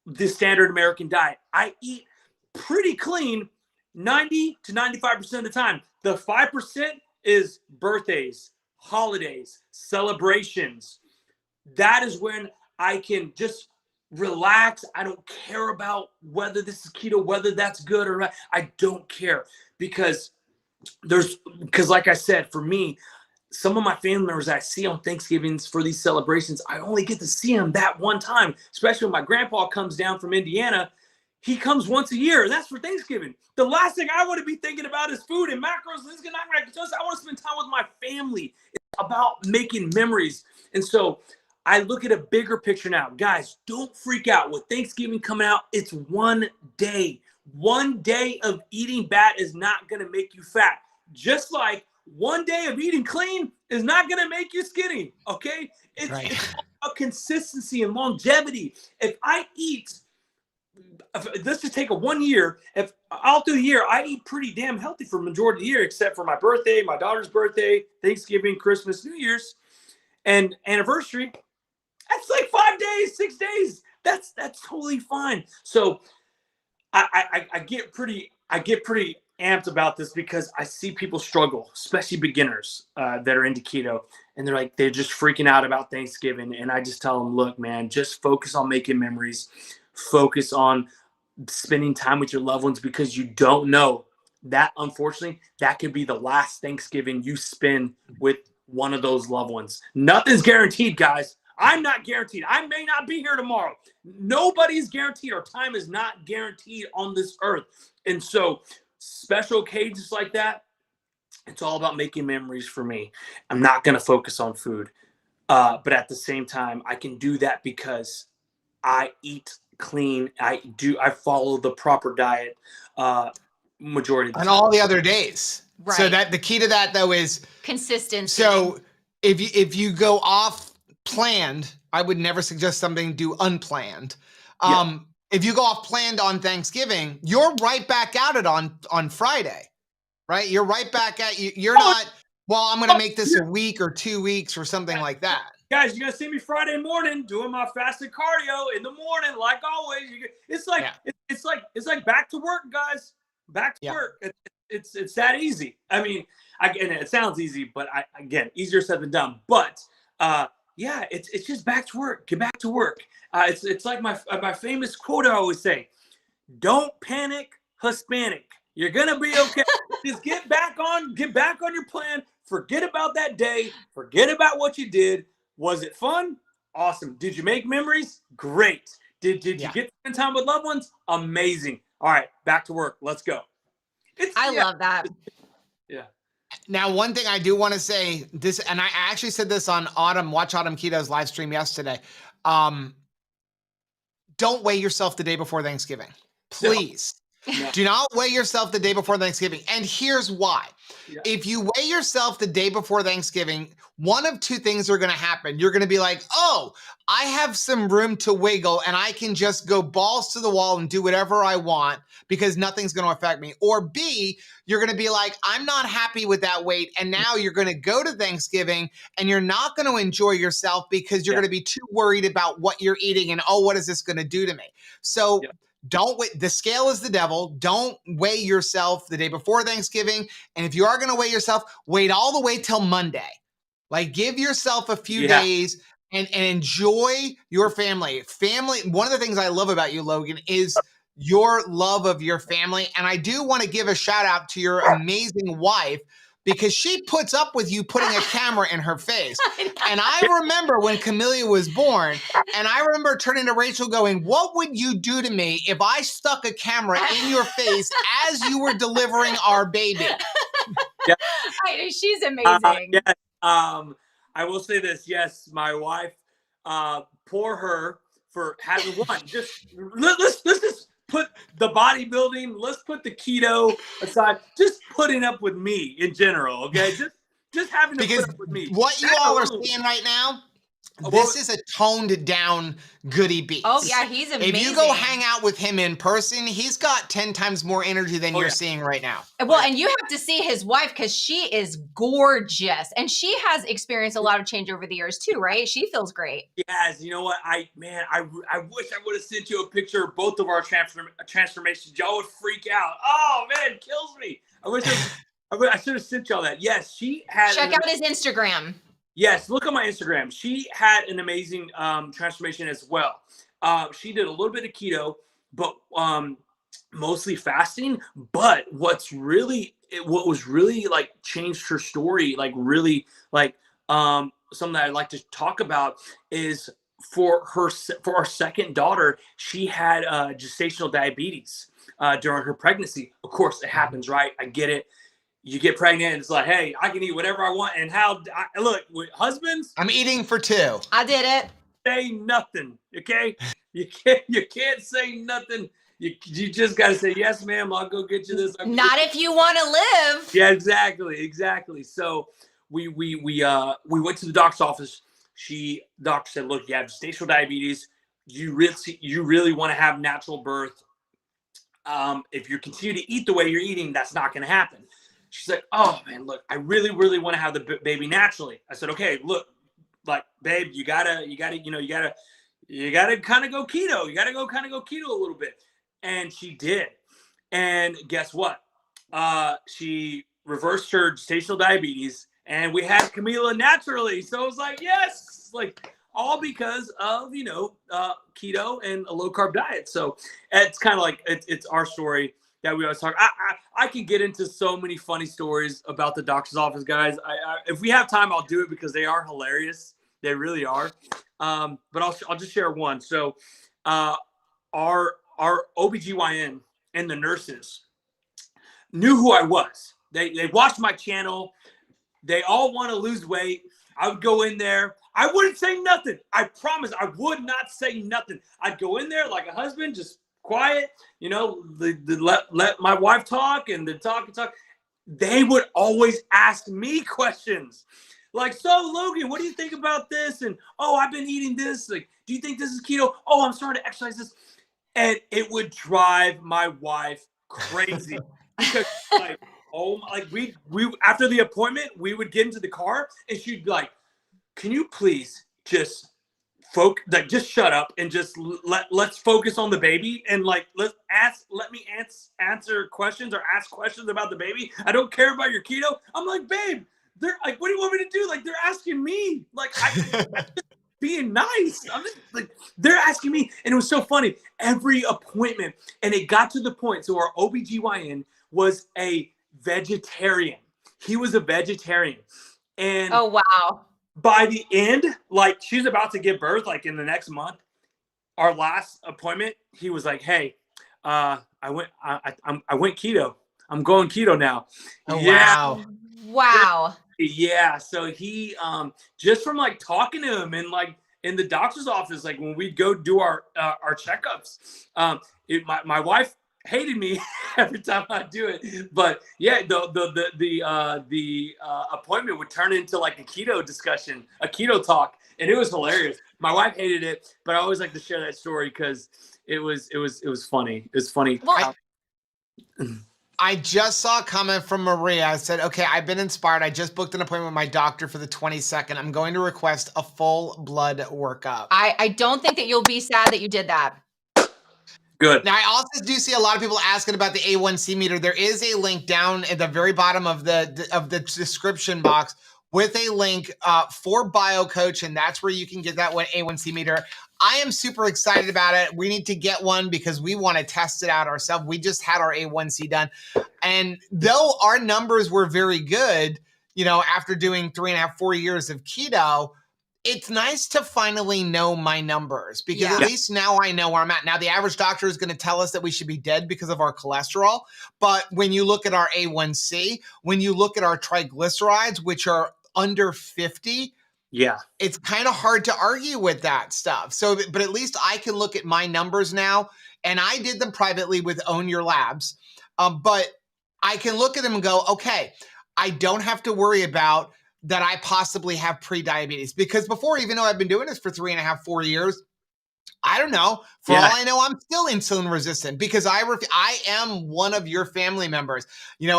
the standard American diet. I eat pretty clean 90 to 95% of the time. The 5% is birthdays, holidays, celebrations. That is when I can just relax. I don't care about whether this is keto, whether that's good or not. I don't care because like I said, for me, some of my family members that I see on Thanksgivings for these celebrations, I only get to see them that one time, especially when my grandpa comes down from Indiana. he comes once a year. That's for Thanksgiving. The last thing I want to be thinking about is food and macros. I want to spend time with my family. It's about making memories. And so I look at a bigger picture now. Guys, don't freak out. With Thanksgiving coming out, it's one day. One day of eating bad is not going to make you fat. Just like one day of eating clean is not going to make you skinny. Okay? It's all about consistency and longevity. If I eat, let's just take a 1 year. If all through the year, I eat pretty damn healthy for the majority of the year, except for my birthday, my daughter's birthday, Thanksgiving, Christmas, New Year's, and anniversary. That's like 5 days, 6 days. That's totally fine. So I get pretty amped about this because I see people struggle, especially beginners that are into keto, and they're just freaking out about Thanksgiving. And I just tell them, look, man, just focus on making memories, focus on spending time with your loved ones, because you don't know that, unfortunately, that could be the last Thanksgiving you spend with one of those loved ones. Nothing's guaranteed, guys. I'm not guaranteed. I may not be here tomorrow. Nobody's guaranteed. Our time is not guaranteed on this earth. And so special occasions like that, it's all about making memories for me. I'm not going to focus on food. But at the same time, I can do that because I eat clean. I follow the proper diet majority of the time. On all the other days. Right. So that the key to that though is consistency. So if you go off planned, I would never suggest something do unplanned. If you go off planned on Thanksgiving, you're right back at it on Friday, right? You're right back at you. You're not, well, I'm going to make this a week or 2 weeks or something like that. Guys, you're going to see me Friday morning doing my fasted cardio in the morning, like always. It's like back to work, guys. Back to work. It's that easy. I mean, again, it sounds easy, but again, easier said than done. But it's just back to work. Get back to work. It's like my famous quote I always say: "Don't panic, Hispanic. You're gonna be okay. Just get back on your plan. Forget about that day. Forget about what you did. Was it fun? Awesome. Did you make memories? Great. Did you get to spend time with loved ones? Amazing. All right, back to work. Let's go." I love that. Yeah. Now, one thing I do want to say this, and I actually said this on Watch Autumn Keto's live stream yesterday. Don't weigh yourself the day before Thanksgiving. Please. No. Do not weigh yourself the day before Thanksgiving. And here's why. Yeah. If you weigh yourself the day before Thanksgiving, one of two things are going to happen. You're going to be like, oh, I have some room to wiggle and I can just go balls to the wall and do whatever I want because nothing's going to affect me. Or B, you're going to be like, I'm not happy with that weight. And now you're going to go to Thanksgiving and you're not going to enjoy yourself because you're going to be too worried about what you're eating and, oh, what is this going to do to me? So don't wait. The scale is the devil. Don't weigh yourself the day before Thanksgiving. And if you are going to weigh yourself, wait all the way till Monday. Like give yourself a few days and enjoy your family. One of the things I love about you, Logan, is your love of your family. And I do want to give a shout out to your amazing wife because she puts up with you putting a camera in her face. And I remember when Camellia was born, and I remember turning to Rachel going, what would you do to me if I stuck a camera in your face as you were delivering our baby? She's amazing. I will say this. Yes, my wife, poor her for having one. Let's just put the bodybuilding, let's put the keto aside, just putting up with me in general, okay? Just having to put up with me. What you all are seeing right now, this is a toned down Goody Beats. Oh yeah, he's amazing. If you go hang out with him in person, he's got 10 times more energy than you're seeing right now. Well, and you have to see his wife because she is gorgeous. And she has experienced a lot of change over the years too, right? She feels great. Yes, you know what? I wish I would have sent you a picture of both of our transformations. Y'all would freak out. Oh man, it kills me. I should have sent y'all that. Yes, she had. Check out his Instagram. Yes, look at my Instagram. She had an amazing transformation as well. She did a little bit of keto, but mostly fasting. But what was really like changed her story, like really like something that I'd like to talk about is for our second daughter, she had gestational diabetes during her pregnancy. Of course, it happens, right? I get it. You get pregnant, and it's like, hey, I can eat whatever I want. And look, with husbands, I'm eating for two. I did it. Say nothing, okay? You can't say nothing. You just got to say, yes, ma'am, I'll go get you this. Not if you want to live. Yeah, exactly. So we went to the doctor's office. Doctor said, look, you have gestational diabetes. You really want to have natural birth. If you continue to eat the way you're eating, that's not going to happen. She's like, oh man, look, I really want to have the baby naturally. I said, okay, look, like, babe, you gotta kind of go keto. You gotta go keto a little bit. And she did. And guess what? She reversed her gestational diabetes, and we had Camila naturally. So it was like, yes, like all because of, keto and a low carb diet. So it's kind of like, it's our story that we always talk. I can get into so many funny stories about the doctor's office, guys. If we have time, I'll do it because they are hilarious. They really are. But I'll just share one. So our OBGYN and the nurses knew who I was. They watched my channel. They all want to lose weight. I would go in there. I wouldn't say nothing. I promise I would not say nothing. I'd go in there like a husband, just quiet, let my wife talk and then talk. They would always ask me questions. Like, so Logan, what do you think about this? And, oh, I've been eating this. Like, do you think this is keto? Oh, I'm starting to exercise this. And it would drive my wife crazy because we after the appointment, we would get into the car and she'd be like, can you please just just shut up and just let's focus on the baby and let me answer questions or ask questions about the baby. I don't care about your keto. I'm like, babe, they're like, what do you want me to do? Like, they're asking me. Like, I'm just being nice. I'm just like, they're asking me. And it was so funny. Every appointment, and it got to the point. So our OBGYN was a vegetarian. He was a vegetarian. And oh, wow. By the end, like, she's about to give birth, like in the next month, our last appointment, he was like, hey, I went keto. I'm going keto now. Oh, yeah. Wow. Yeah. So he, just from like talking to him and like in the doctor's office, like when we'd go do our checkups, my wife hated me every time I do it, but yeah, the appointment would turn into like a keto discussion, a keto talk, and it was hilarious. My wife hated it, but I always like to share that story because it was funny. It was funny. Well, I just saw a comment from Maria. I said, okay, I've been inspired. I just booked an appointment with my doctor for the 22nd. I'm going to request a full blood workup. I don't think that you'll be sad that you did that. Good. Now, I also do see a lot of people asking about the A1C meter. There is a link down at the very bottom of the description box with a link for BioCoach, and that's where you can get that A1C meter. I am super excited about it. We need to get one because we want to test it out ourselves. We just had our A1C done. And though our numbers were very good, after doing 3.5, 4 years of keto, it's nice to finally know my numbers because at least now I know where I'm at. Now, the average doctor is going to tell us that we should be dead because of our cholesterol. But when you look at our A1C, when you look at our triglycerides, which are under 50, it's kind of hard to argue with that stuff. So, but at least I can look at my numbers now, and I did them privately with Own Your Labs. But I can look at them and go, okay, I don't have to worry about that I possibly have pre-diabetes, because before, even though I've been doing this for 3.5, 4 years, I don't know. For all I know, I'm still insulin resistant because I am one of your family members,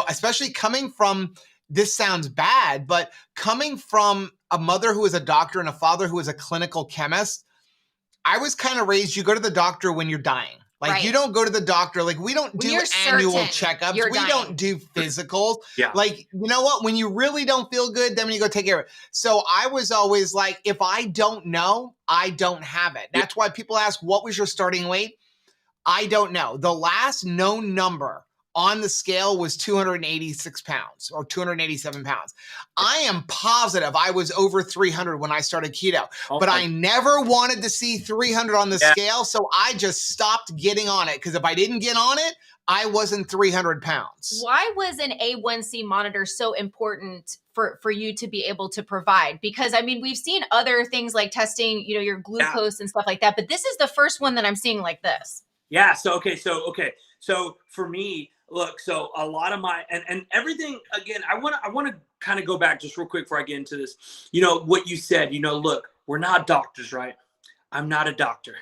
especially coming from, this sounds bad, but coming from a mother who is a doctor and a father who is a clinical chemist, I was kind of raised, you go to the doctor when you're dying. Like, you don't go to the doctor. Like, we don't do annual checkups. We don't do physicals. Like, you know what? When you really don't feel good, then when you go take care of it. So I was always like, if I don't know, I don't have it. That's why people ask, what was your starting weight? I don't know. The last known number on the scale was 286 pounds or 287 pounds. I am positive I was over 300 when I started keto, but I never wanted to see 300 on the scale. So I just stopped getting on it, because if I didn't get on it, I wasn't 300 pounds. Why was an A1C monitor so important for you to be able to provide? Because I mean, we've seen other things like testing, you know, your glucose and stuff like that, but this is the first one that I'm seeing like this. Yeah. So for me, look, so a lot of my, and everything, again, I want to kind of go back just real quick before I get into this, you know, what you said, you know, look, we're not doctors, right? I'm not a doctor.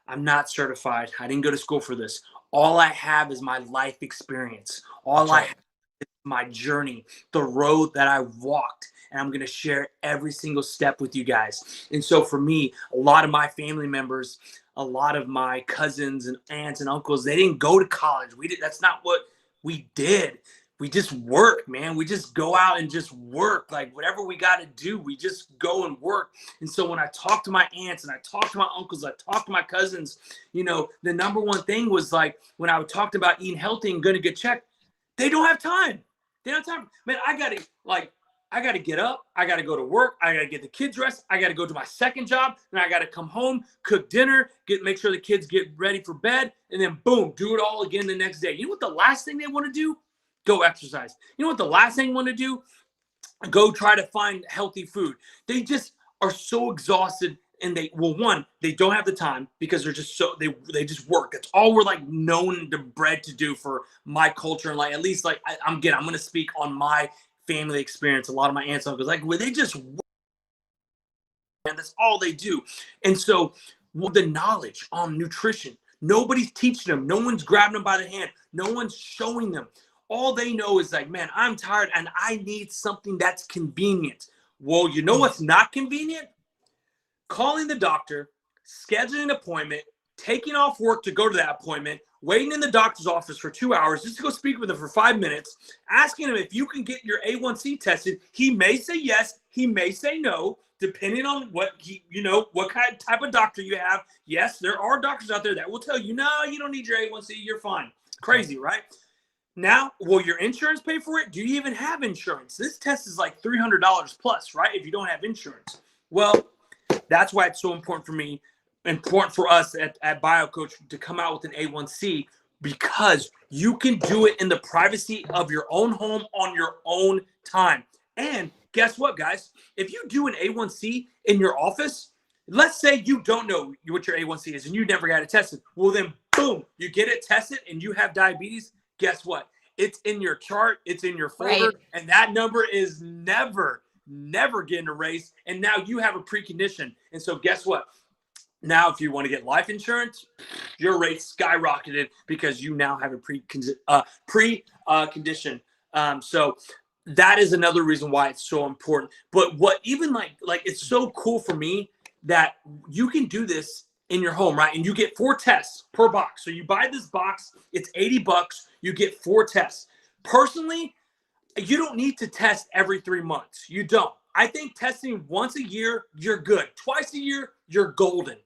I'm not certified. I didn't go to school for this. All I have is my life experience. All I have is my journey, the road that I walked, and I'm going to share every single step with you guys. And so for me, a lot of my family members, a lot of my cousins and aunts and uncles, they didn't go to college. That's not what we did. We just work, man. We just go out and just work. Like whatever we got to do, we just go and work. And so when I talk to my aunts and I talk to my uncles, I talk to my cousins, you know, the number one thing was like, when I talked about eating healthy and going to get checked, they don't have time. They don't have time. Man, I got to get up. I got to go to work. I got to get the kids dressed. I got to go to my second job. And I got to come home, cook dinner, make sure the kids get ready for bed. And then boom, do it all again the next day. You know what the last thing they want to do? Go exercise. You know what the last thing they want to do? Go try to find healthy food. They just are so exhausted, and they don't have the time, because they're just they just work. That's all we're like known to bred to do for my culture. And like, at least like I'm going to speak on my family experience. A lot of my aunts and uncles, like, where they just work, and that's all they do. And so the knowledge on nutrition, nobody's teaching them. No one's grabbing them by the hand. No one's showing them. All they know is like, man, I'm tired and I need something that's convenient. Well, you know what's not convenient? Calling the doctor, scheduling an appointment, taking off work to go to that appointment, waiting in the doctor's office for 2 hours just to go speak with him for 5 minutes, asking him if you can get your A1C tested. He may say yes, he may say no, depending on what what type of doctor you have. Yes, there are doctors out there that will tell you, no, you don't need your A1C, you're fine. Crazy, right? Now, will your insurance pay for it? Do you even have insurance? This test is like $300 plus, right? If you don't have insurance. Well, that's why it's so important for us at BioCoach to come out with an A1C, because you can do it in the privacy of your own home on your own time. And guess what, guys? If you do an A1C in your office, let's say you don't know what your A1C is and you never got it tested. Well, then boom, you get it tested and you have diabetes. Guess what? It's in your chart. It's in your folder. Right. And that number is never getting erased. And now you have a precondition. And so guess what? Now, if you want to get life insurance, your rate skyrocketed because you now have a precondition. So that is another reason why it's so important. But what even like it's so cool for me that you can do this in your home, right? And you get 4 tests per box. So you buy this box, it's $80. You get 4 tests. Personally, you don't need to test every 3 months. You don't. I think testing once a year, you're good. Twice a year, you're golden.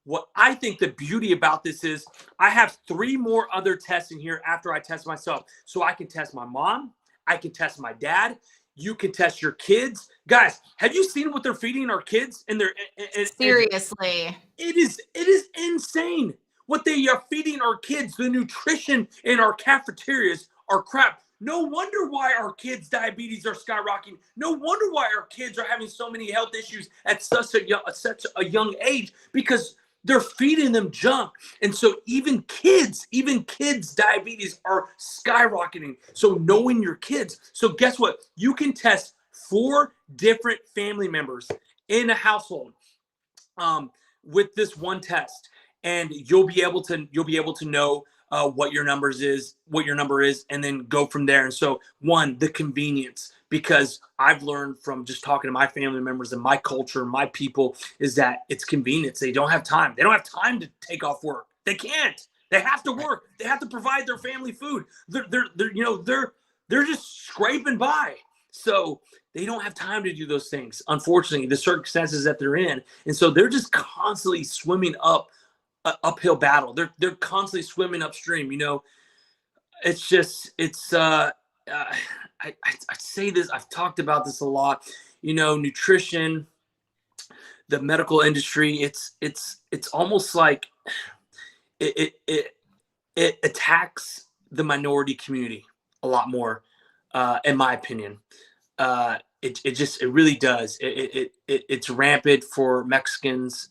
What I think the beauty about this is I have 3 more other tests in here after I test myself. So I can test my mom. I can test my dad. You can test your kids. Guys, have you seen what they're feeding our kids? And seriously, it is insane what they are feeding our kids. The nutrition in our cafeterias are crap. No wonder why our kids' diabetes are skyrocketing. No wonder why our kids are having so many health issues at such a young age, because they're feeding them junk. And so even kids' diabetes are skyrocketing. So knowing your kids. So guess what? You can test 4 different family members in a household with this one test, and you'll be able to know what your number is, and then go from there. And so the convenience, because I've learned from just talking to my family members and my culture, my people, is that it's convenience. They don't have time. They don't have time to take off work. They can't. They have to work. They have to provide their family food. They're just scraping by. So they don't have time to do those things. Unfortunately, the circumstances that they're in. And so they're just constantly swimming uphill battle. They're constantly swimming upstream. it's just, I say this, I've talked about this a lot, nutrition, the medical industry, it's almost like it attacks the minority community a lot more, in my opinion. It really does. It's rampant for Mexicans.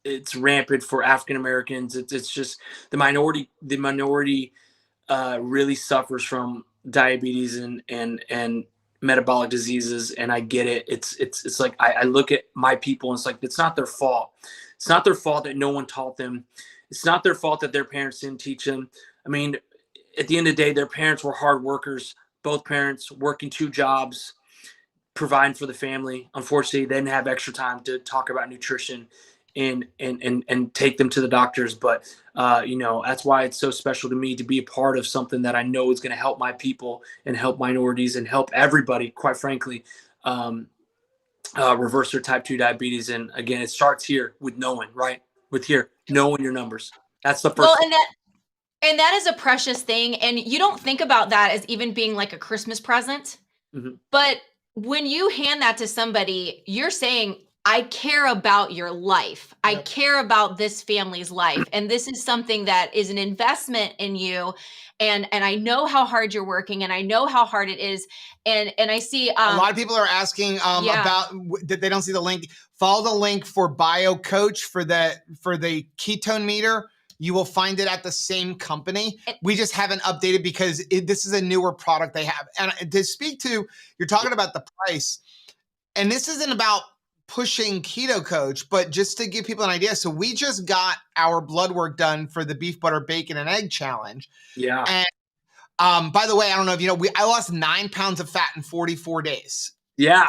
It's rampant for African Americans. It's just the minority really suffers from diabetes and metabolic diseases. And I get it. It's like, I look at my people and it's like, it's not their fault. It's not their fault that no one taught them. It's not their fault that their parents didn't teach them. I mean, at the end of the day, their parents were hard workers, both parents working 2 jobs, providing for the family. Unfortunately, they didn't have extra time to talk about nutrition and take them to the doctors. But, that's why it's so special to me to be a part of something that I know is going to help my people and help minorities and help everybody, quite frankly, reverse their type 2 diabetes. And again, it starts here with knowing, right? Knowing your numbers. That's the first. Well, and that is a precious thing. And you don't think about that as even being like a Christmas present. Mm-hmm. But when you hand that to somebody, you're saying, I care about your life. Yep. I care about this family's life. And this is something that is an investment in you. And I know how hard you're working, and I know how hard it is. And I see a lot of people are asking about that they don't see the link. Follow the link for Bio Coach for the ketone meter. You will find it at the same company. We just haven't updated because this is a newer product they have. And to speak to, you're talking about the price, and this isn't about pushing Keto Coach, but just to give people an idea. So we just got our blood work done for the beef, butter, bacon, and egg challenge. Yeah. And by the way, I don't know if you know, I lost 9 pounds of fat in 44 days. Yeah.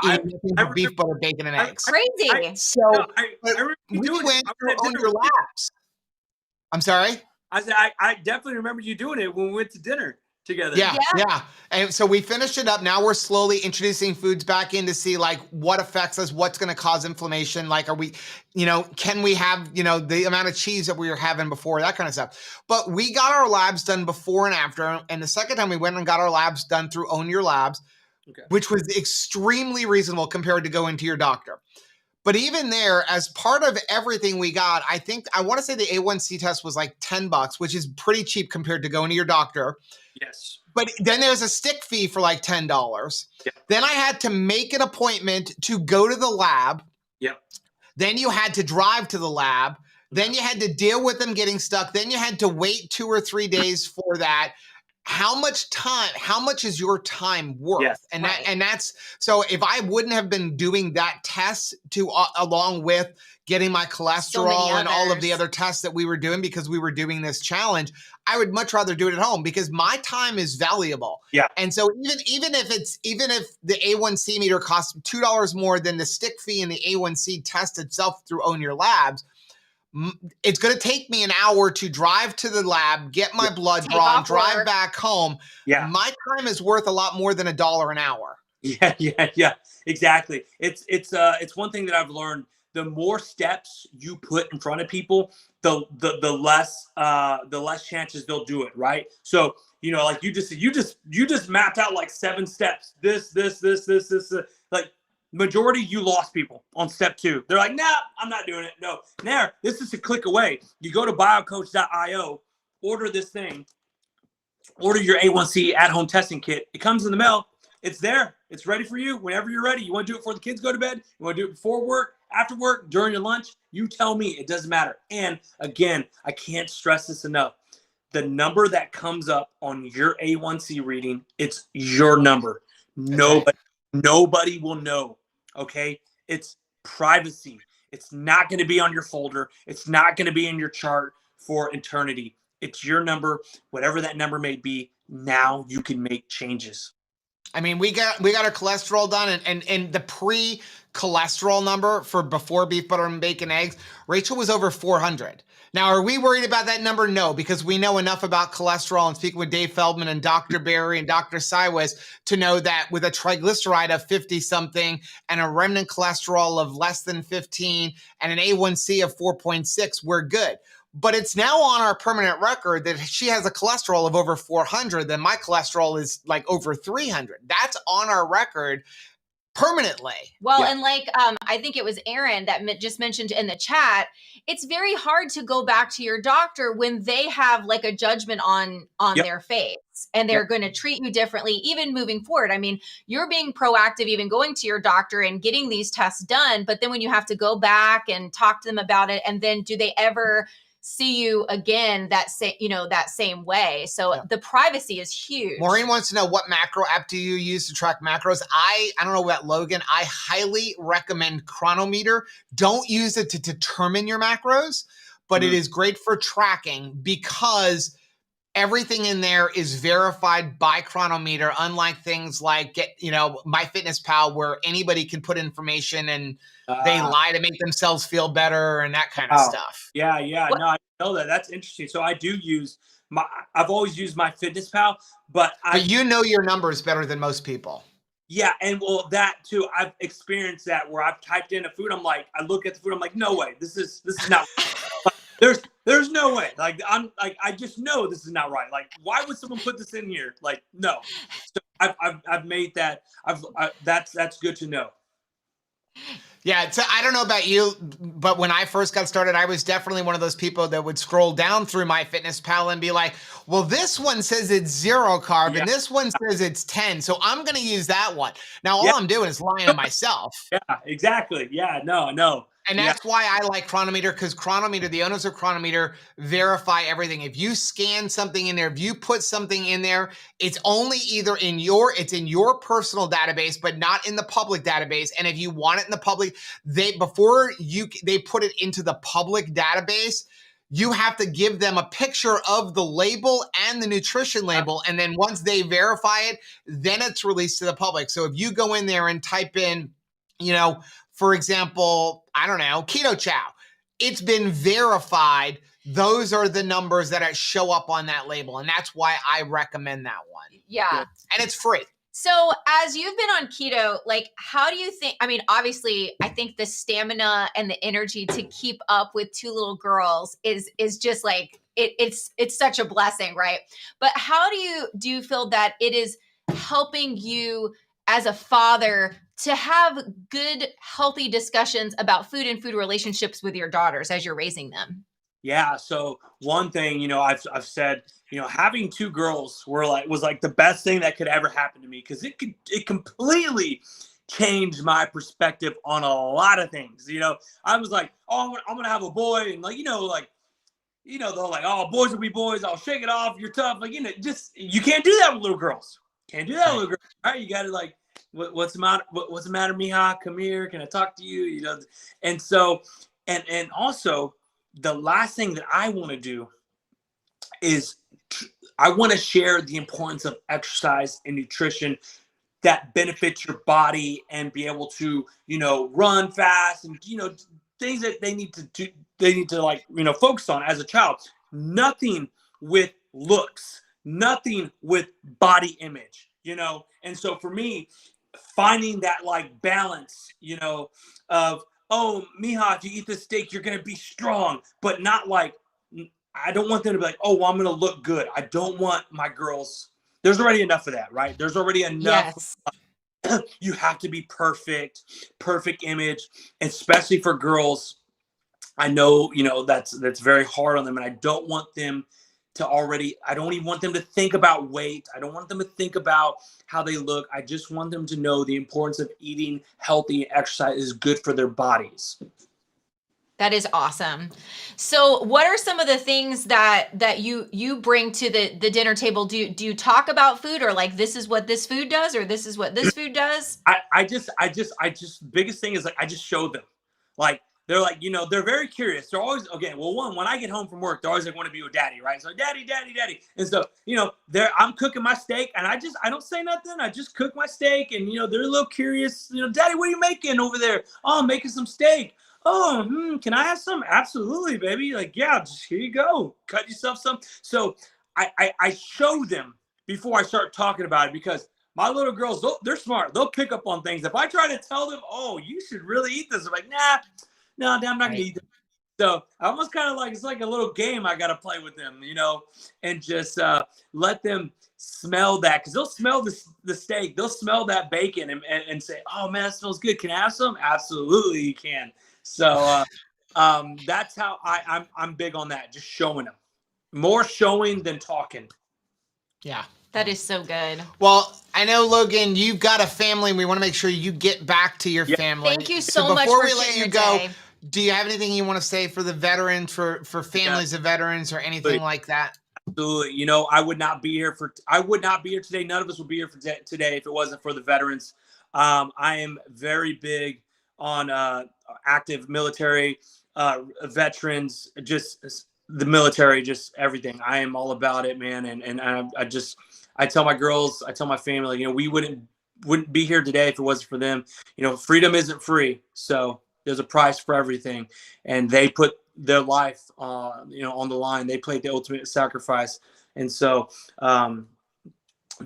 Beef, butter, bacon, and eggs. Crazy. We went on your labs. I'm sorry? I said, I definitely remember you doing it when we went to dinner together. Yeah. And so we finished it up. Now we're slowly introducing foods back in to see like what affects us, what's going to cause inflammation. Like, are we, can we have, the amount of cheese that we were having before, that kind of stuff. But we got our labs done before and after. And the second time we went and got our labs done through Own Your Labs, which was extremely reasonable compared to going to your doctor. But even there, as part of everything we got, I want to say the A1C test was like $10, which is pretty cheap compared to going to your doctor. Yes. But then there's a stick fee for like $10. Yep. Then I had to make an appointment to go to the lab. Yep. Then you had to drive to the lab. Then you had to deal with them getting stuck. Then you had to wait 2 or 3 days for that. How much is your time worth? Yes, and that's so if I wouldn't have been doing that test along with getting my cholesterol and all of the other tests that we were doing because we were doing this challenge, I would much rather do it at home because my time is valuable. Yeah. And so even if the A1C meter costs $2 more than the stick fee and the A1C test itself through Own Your Labs, it's going to take me an hour to drive to the lab, get my blood drawn, drive back home. Yeah. My time is worth a lot more than $1 an hour. Yeah, exactly. It's one thing that I've learned. The more steps you put in front of people, the less chances they'll do it. Right. So, like you just mapped out like 7 steps. This, like, majority, you lost people on step 2. They're like, nah, I'm not doing it. No, this is a click away. You go to biocoach.io, order this thing, order your A1C at-home testing kit. It comes in the mail. It's there. It's ready for you whenever you're ready. You want to do it before the kids go to bed? You want to do it before work, after work, during your lunch? You tell me. It doesn't matter. And again, I can't stress this enough. The number that comes up on your A1C reading, it's your number. Nobody will know. Okay. It's privacy. It's not going to be on your folder. It's not going to be in your chart for eternity. It's your number, whatever that number may be. Now you can make changes. I mean, we got our cholesterol done and the cholesterol number for before beef, butter, and bacon, eggs, Rachel was over 400. Now, are we worried about that number? No, because we know enough about cholesterol and speaking with Dave Feldman and Dr. Barry and Dr. Siwes to know that with a triglyceride of 50 something and a remnant cholesterol of less than 15 and an A1C of 4.6, we're good. But it's now on our permanent record that she has a cholesterol of over 400, then my cholesterol is like over 300. That's on our record permanently. Well, and like, I think it was Aaron that just mentioned in the chat, it's very hard to go back to your doctor when they have like a judgment on their face and they're going to treat you differently, even moving forward. I mean, you're being proactive, even going to your doctor and getting these tests done. But then when you have to go back and talk to them about it, and then do they ever see you again that same way? So the privacy is huge. Maureen wants to know, what macro app do you use to track macros? I don't know about Logan. I highly recommend Chronometer. Don't use it to determine your macros, but it is great for tracking because everything in there is verified by Chronometer, unlike things like MyFitnessPal, where anybody can put information and they lie to make themselves feel better and that kind of stuff. Yeah. No, I know that. That's interesting. So I do use I've always used MyFitnessPal, but you know your numbers better than most people. Yeah, and well, that too. I've experienced that where I've typed in a food. I'm like, I look at the food. I'm like, no way. This is not. There's no way. Like I just know this is not right. Like, why would someone put this in here? Like, no. So I've made that. That's good to know. Yeah, so I don't know about you, but when I first got started, I was definitely one of those people that would scroll down through MyFitnessPal and be like, well, this one says it's 0 carb and this one says it's 10. So I'm going to use that one. Now, all I'm doing is lying to myself. Yeah, exactly. Yeah, no. And that's why I like Chronometer, because Chronometer, the owners of Chronometer verify everything. If you scan something in there, if you put something in there, it's only either in your personal database, but not in the public database. And if you want it in the public, they put it into the public database, you have to give them a picture of the label and the nutrition label. And then once they verify it, then it's released to the public. So if you go in there and type in, for example, I don't know, keto chow, it's been verified. Those are the numbers that show up on that label. And that's why I recommend that one. Yeah. And it's free. So as you've been on keto, like, how do you think, I mean, obviously I think the stamina and the energy to keep up with 2 little girls is just like, it's such a blessing, right? But how do you feel that it is helping you as a father to have good, healthy discussions about food and food relationships with your daughters as you're raising them? Yeah. So one thing, I've said, having 2 girls was like the best thing that could ever happen to me, because it completely changed my perspective on a lot of things. I was like, oh, I'm gonna have a boy, and they're like, oh, boys will be boys. I'll shake it off. You're tough. Just you can't do that with little girls. Can't do that with little girls. All right, you got to what's the matter? What's the matter, Mija? Come here. Can I talk to you? And so, and also, the last thing that I want to do is I want to share the importance of exercise and nutrition that benefits your body, and be able to, run fast, and, things that they need to focus on as a child. Nothing with looks, nothing with body image, And so for me, finding that balance, of, oh, Mija, if you eat this steak, you're going to be strong, but not I don't want them to be like, oh, well, I'm going to look good. I don't want my girls. There's already enough of that, right? There's already enough. Yes. You have to be perfect image, especially for girls. I know, that's very hard on them, and I don't want them to I don't even want them to think about weight. I don't want them to think about how they look. I just want them to know the importance of eating healthy, and exercise is good for their bodies. That is awesome. So what are some of the things that you bring to the dinner table? Do you talk about food, or this is what this food does, or this is what this food does? I just biggest thing is I just show them. they're like, you know, they're very curious. They're always, okay, well, when I get home from work, they're always like, want to be with daddy, right? So daddy. And so, you know, I'm cooking my steak and I don't say nothing. I just cook my steak and, you know, they're a little curious, you know, daddy, what are you making over there? Oh, I'm making some steak. Oh, can I have some? Absolutely, baby. Like, yeah, just here you go. Cut yourself some. So I show them before I start talking about it, because my little girls, they're smart. They'll pick up on things. If I try to tell them, oh, you should really eat this, I'm like, no, I'm not going to eat this. So I almost kind of like, it's like a little game I got to play with them, you know, and just let them smell that, because they'll smell the steak. They'll smell that bacon and say, oh, man, that smells good. Can I have some? Absolutely, you can. So that's how I'm big on that, just showing them. More showing than talking. Yeah. That is so good. Well, I know, Logan, you've got a family, and we want to make sure you get back to your family. Thank you so much before for we let sharing you your go, day. do you have anything you want to say for the veterans, for families of veterans, or anything like that? Absolutely. You know, I would not be here today. None of us would be here for today if it wasn't for the veterans. I am very big on active military veterans, just the military, just everything. I am all about it, man. And I tell my girls, I tell my family, you know, we wouldn't be here today if it wasn't for them. You know, freedom isn't free. So there's a price for everything. And they put their life, you know, on the line. They played the ultimate sacrifice. And so,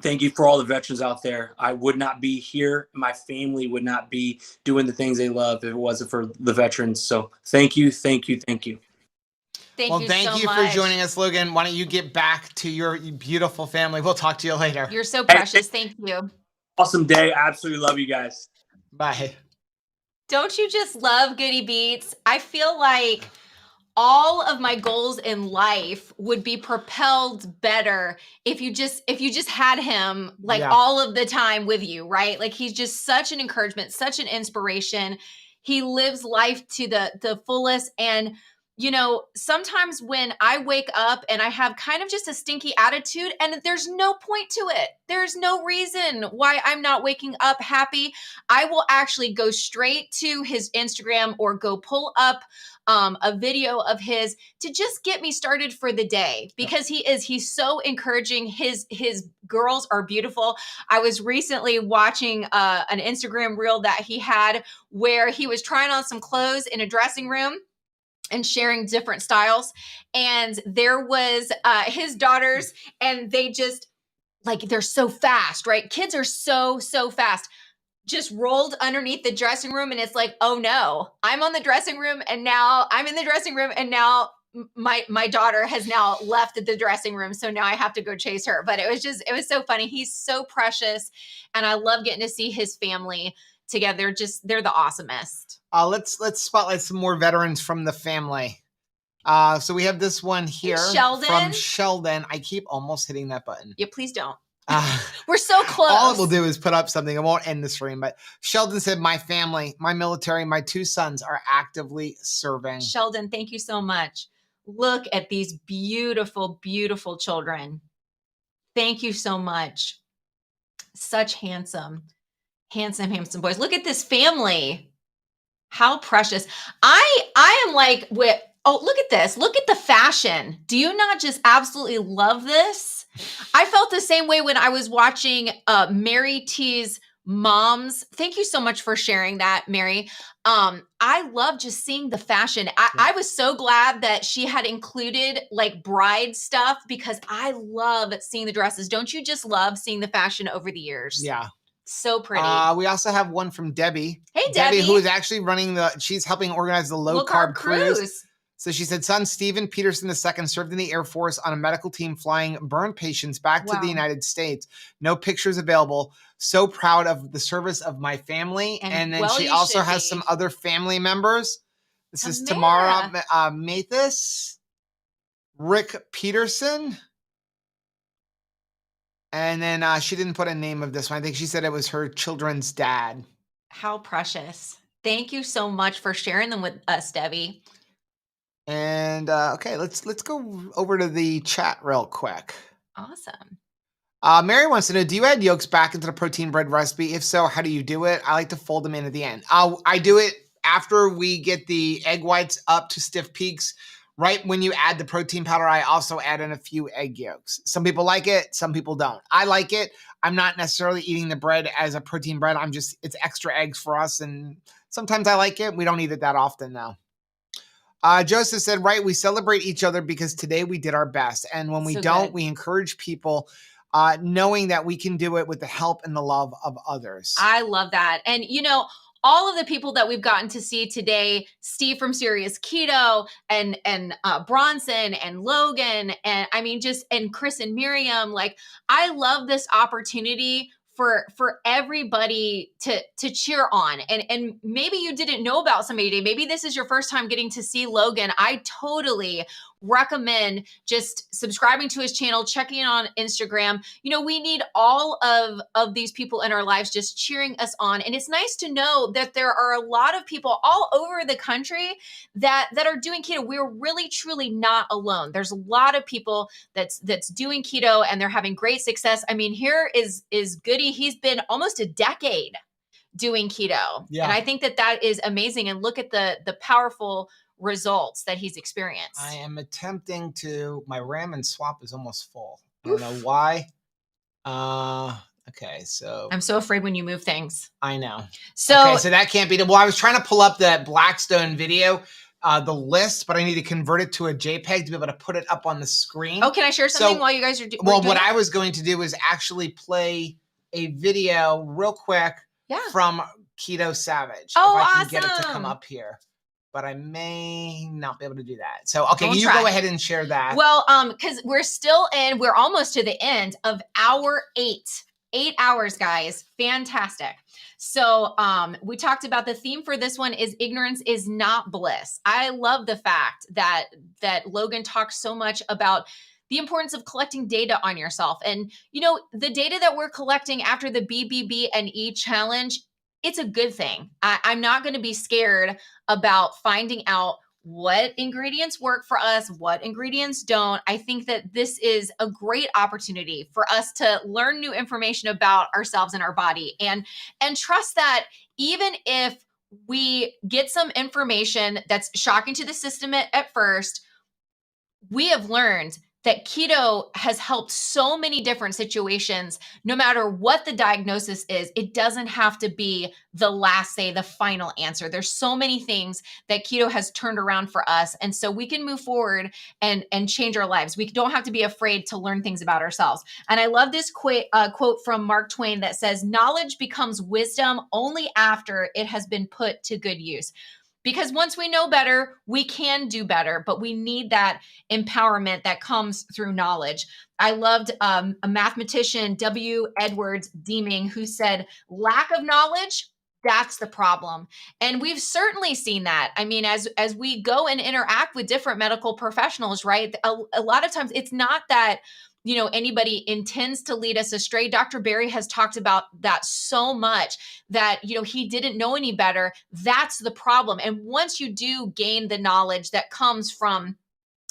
thank you for all the veterans out there. I would not be here. My family would not be doing the things they love if it wasn't for the veterans. So thank you. Thank you for joining us, Logan. Why don't you get back to your beautiful family? We'll talk to you later. You're so precious. Thank you. Awesome day. I absolutely love you guys. Bye. Don't you just love Goody Beats? I feel like all of my goals in life would be propelled better if you just had him like all of the time with you, right? Like, he's just such an encouragement, such an inspiration. He lives life to the fullest. And you know, sometimes when I wake up and I have kind of just a stinky attitude, and there's no point to it, there's no reason why I'm not waking up happy, I will actually go straight to his Instagram or go pull up a video of his to just get me started for the day, because he's so encouraging. His girls are beautiful. I was recently watching an Instagram reel that he had where he was trying on some clothes in a dressing room and sharing different styles. And there was his daughters, and they just, like, they're so fast, right? Kids are so fast. Just rolled underneath the dressing room, and it's like, oh no, I'm in the dressing room, and now my daughter has now left the dressing room, so now I have to go chase her. But it was so funny. He's so precious, and I love getting to see his family together. They're the awesomest. Let's spotlight some more veterans from the family. So we have this one here from Sheldon. I keep almost hitting that button. Yeah, please don't. We're so close. All it will do is put up something. It won't end the stream. But Sheldon said, my family, my military, my 2 sons are actively serving. Sheldon, thank you so much. Look at these beautiful, beautiful children. Thank you so much. Such handsome boys. Look at this family. How precious. I am like, look at this. Look at the fashion. Do you not just absolutely love this? I felt the same way when I was watching Mary T's moms. Thank you so much for sharing that, Mary. I love just seeing the fashion. I was so glad that she had included like bride stuff, because I love seeing the dresses. Don't you just love seeing the fashion over the years? Yeah. So pretty. We also have one from Debbie. Hey, Debbie. Who is actually she's helping organize the low carb cruise. So she said, son Stephen Peterson II served in the Air Force on a medical team flying burn patients back to the United States. No pictures available. So proud of the service of my family. And then she also has some other family members. This is Tamara Mathis, Rick Peterson. And then she didn't put a name of this one. I think she said it was her children's dad. How precious. Thank you so much for sharing them with us, Debbie. And okay, let's go over to the chat real quick. Awesome. Mary wants to know, do you add yolks back into the protein bread recipe? If so, how do you do it? I like to fold them in at the end. I do it after we get the egg whites up to stiff peaks, right when you add the protein powder, I also add in a few egg yolks. Some people like it, some people don't. I like it. I'm not necessarily eating the bread as a protein bread. It's extra eggs for us, and sometimes I like it. We don't eat it that often though. Joseph said, right, we celebrate each other because today we did our best. And when we don't, we encourage people knowing that we can do it with the help and the love of others. I love that. And, all of the people that we've gotten to see today, Steve from Serious Keto and Bronson and Logan, and and Chris and Miriam, like, I love this opportunity for everybody to cheer on. And maybe you didn't know about somebody today. Maybe this is your first time getting to see Logan. I totally recommend just subscribing to his channel, checking in on Instagram. We need all of these people in our lives just cheering us on. And it's nice to know that there are a lot of people all over the country that are doing keto. We're really, truly not alone. There's a lot of people that's doing keto and they're having great success. Here is Goody. He's been almost a decade doing keto. Yeah. And I think that is amazing. And look at the powerful results that he's experienced. I am attempting my ramen swap is almost full. I don't know why. Okay, so I'm so afraid when you move things. I know. So that can't be well, I was trying to pull up that Blackstone video, the list, but I need to convert it to a JPEG to be able to put it up on the screen. Oh, can I share something while you guys are doing what I was going to do is actually play a video real quick from Keto Savage. Oh, if I can awesome. get it to come up here. But I may not be able to do that. So, okay, you go ahead and share that. Well, because we're almost to the end of hour 8. 8 hours, guys. Fantastic. So we talked about the theme for this one is ignorance is not bliss. I love the fact that Logan talks so much about the importance of collecting data on yourself. And, the data that we're collecting after the BBB and E challenge, it's a good thing. I'm not going to be scared about finding out what ingredients work for us, what ingredients don't. I think that this is a great opportunity for us to learn new information about ourselves and our body, and trust that even if we get some information that's shocking to the system at first, we have learned that keto has helped so many different situations. No matter what the diagnosis is, it doesn't have to be the last say, the final answer. There's so many things that keto has turned around for us. And so we can move forward and change our lives. We don't have to be afraid to learn things about ourselves. And I love this quote from Mark Twain that says, knowledge becomes wisdom only after it has been put to good use. Because once we know better, we can do better, but we need that empowerment that comes through knowledge. I loved a mathematician, W. Edwards Deming, who said, lack of knowledge, that's the problem. And we've certainly seen that. As we go and interact with different medical professionals, right? A lot of times it's not that anybody intends to lead us astray. Dr. Berry has talked about that so much that, he didn't know any better. That's the problem. And once you do gain the knowledge that comes from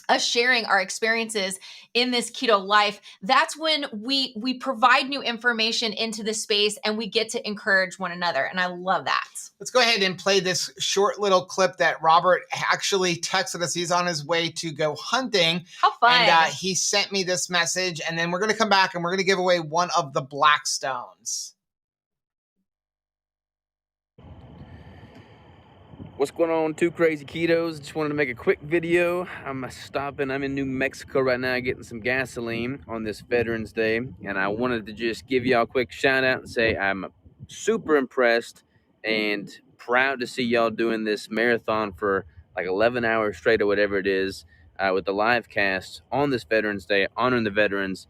us sharing our experiences in this keto life, that's when we provide new information into the space and we get to encourage one another. And I love that. Let's go ahead and play this short little clip that Robert actually texted us. He's on his way to go hunting. How fun. And he sent me this message, and then we're going to come back and we're going to give away one of the Blackstones. What's going on, Two Crazy Ketos? Just wanted to make a quick video. I'm in New Mexico right now getting some gasoline on this Veterans Day, and I wanted to just give y'all a quick shout out and say I'm super impressed and proud to see y'all doing this marathon for like 11 hours straight or whatever it is, with the live cast on this Veterans Day, honoring the veterans.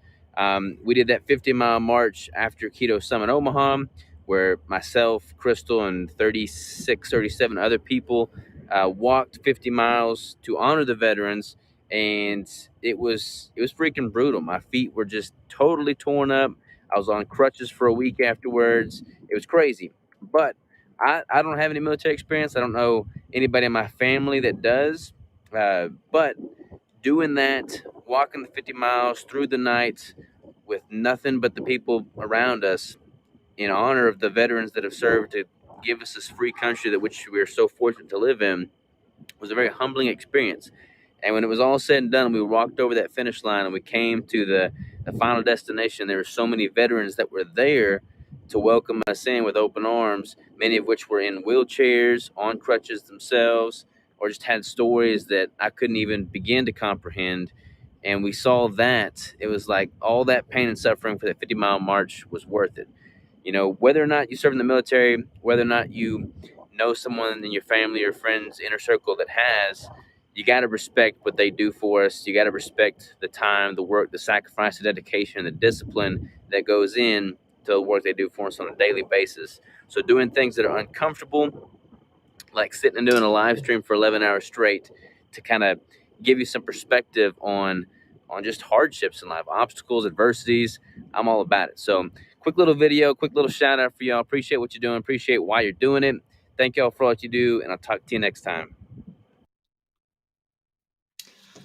We did that 50-mile march after Keto Summit Omaha, where myself, Crystal, and 37 other people walked 50 miles to honor the veterans, and it was freaking brutal. My feet were just totally torn up. I was on crutches for a week afterwards. It was crazy. But I don't have any military experience. I don't know anybody in my family that does. But doing that, walking the 50 miles through the night with nothing but the people around us, in honor of the veterans that have served to give us this free country that which we are so fortunate to live in was a very humbling experience. And when it was all said and done, we walked over that finish line and we came to the final destination. There were so many veterans that were there to welcome us in with open arms, many of which were in wheelchairs, on crutches themselves, or just had stories that I couldn't even begin to comprehend. And we saw that. It was like all that pain and suffering for that 50-mile march was worth it. You know, whether or not you serve in the military, whether or not you know someone in your family or friends inner circle that has, you got to respect what they do for us. You got to respect the time, the work, the sacrifice, the dedication, the discipline that goes in to the work they do for us on a daily basis. So doing things that are uncomfortable, like sitting and doing a live stream for 11 hours straight to kind of give you some perspective on just hardships in life, obstacles, adversities, I'm all about it. So quick little video, quick little shout out for y'all. Appreciate what you're doing. Appreciate why you're doing it. Thank y'all for all that you do, and I'll talk to you next time.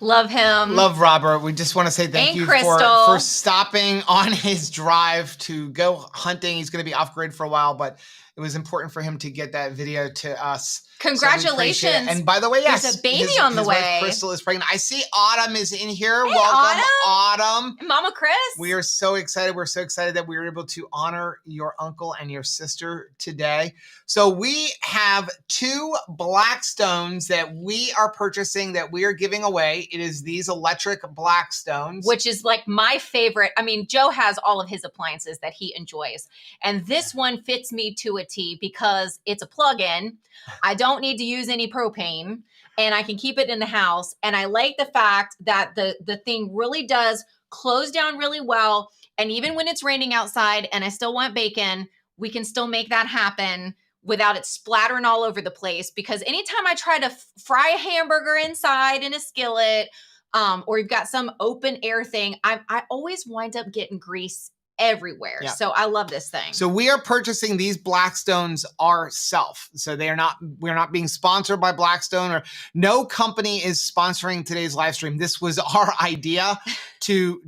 Love him. Love Robert. We just want to say thank And you Crystal. for stopping on his drive to go hunting. He's going to be off grid for a while, but it was important for him to get that video to us. Congratulations. So and by the way, yes, there's a baby on the his way. wife Crystal is pregnant. I see Autumn is in here. Hey, Welcome, Autumn. And Mama Chris. We are so excited. We're so excited that we were able to honor your uncle and your sister today. So we have 2 Blackstones that we are purchasing that we are giving away. It is these electric Blackstones. Which is like my favorite. I mean, Joe has all of his appliances that he enjoys. And this one fits me to a T because it's a plug-in. I don't need to use any propane and I can keep it in the house. And I like the fact that the thing really does close down really well. And even when it's raining outside and I still want bacon, we can still make that happen without it splattering all over the place. Because anytime I try to fry a hamburger inside in a skillet, or you've got some open air thing, I always wind up getting grease everywhere. Yeah. So I love this thing. So we are purchasing these Blackstones ourselves. So we're not being sponsored by Blackstone, or no company is sponsoring today's live stream. This was our idea to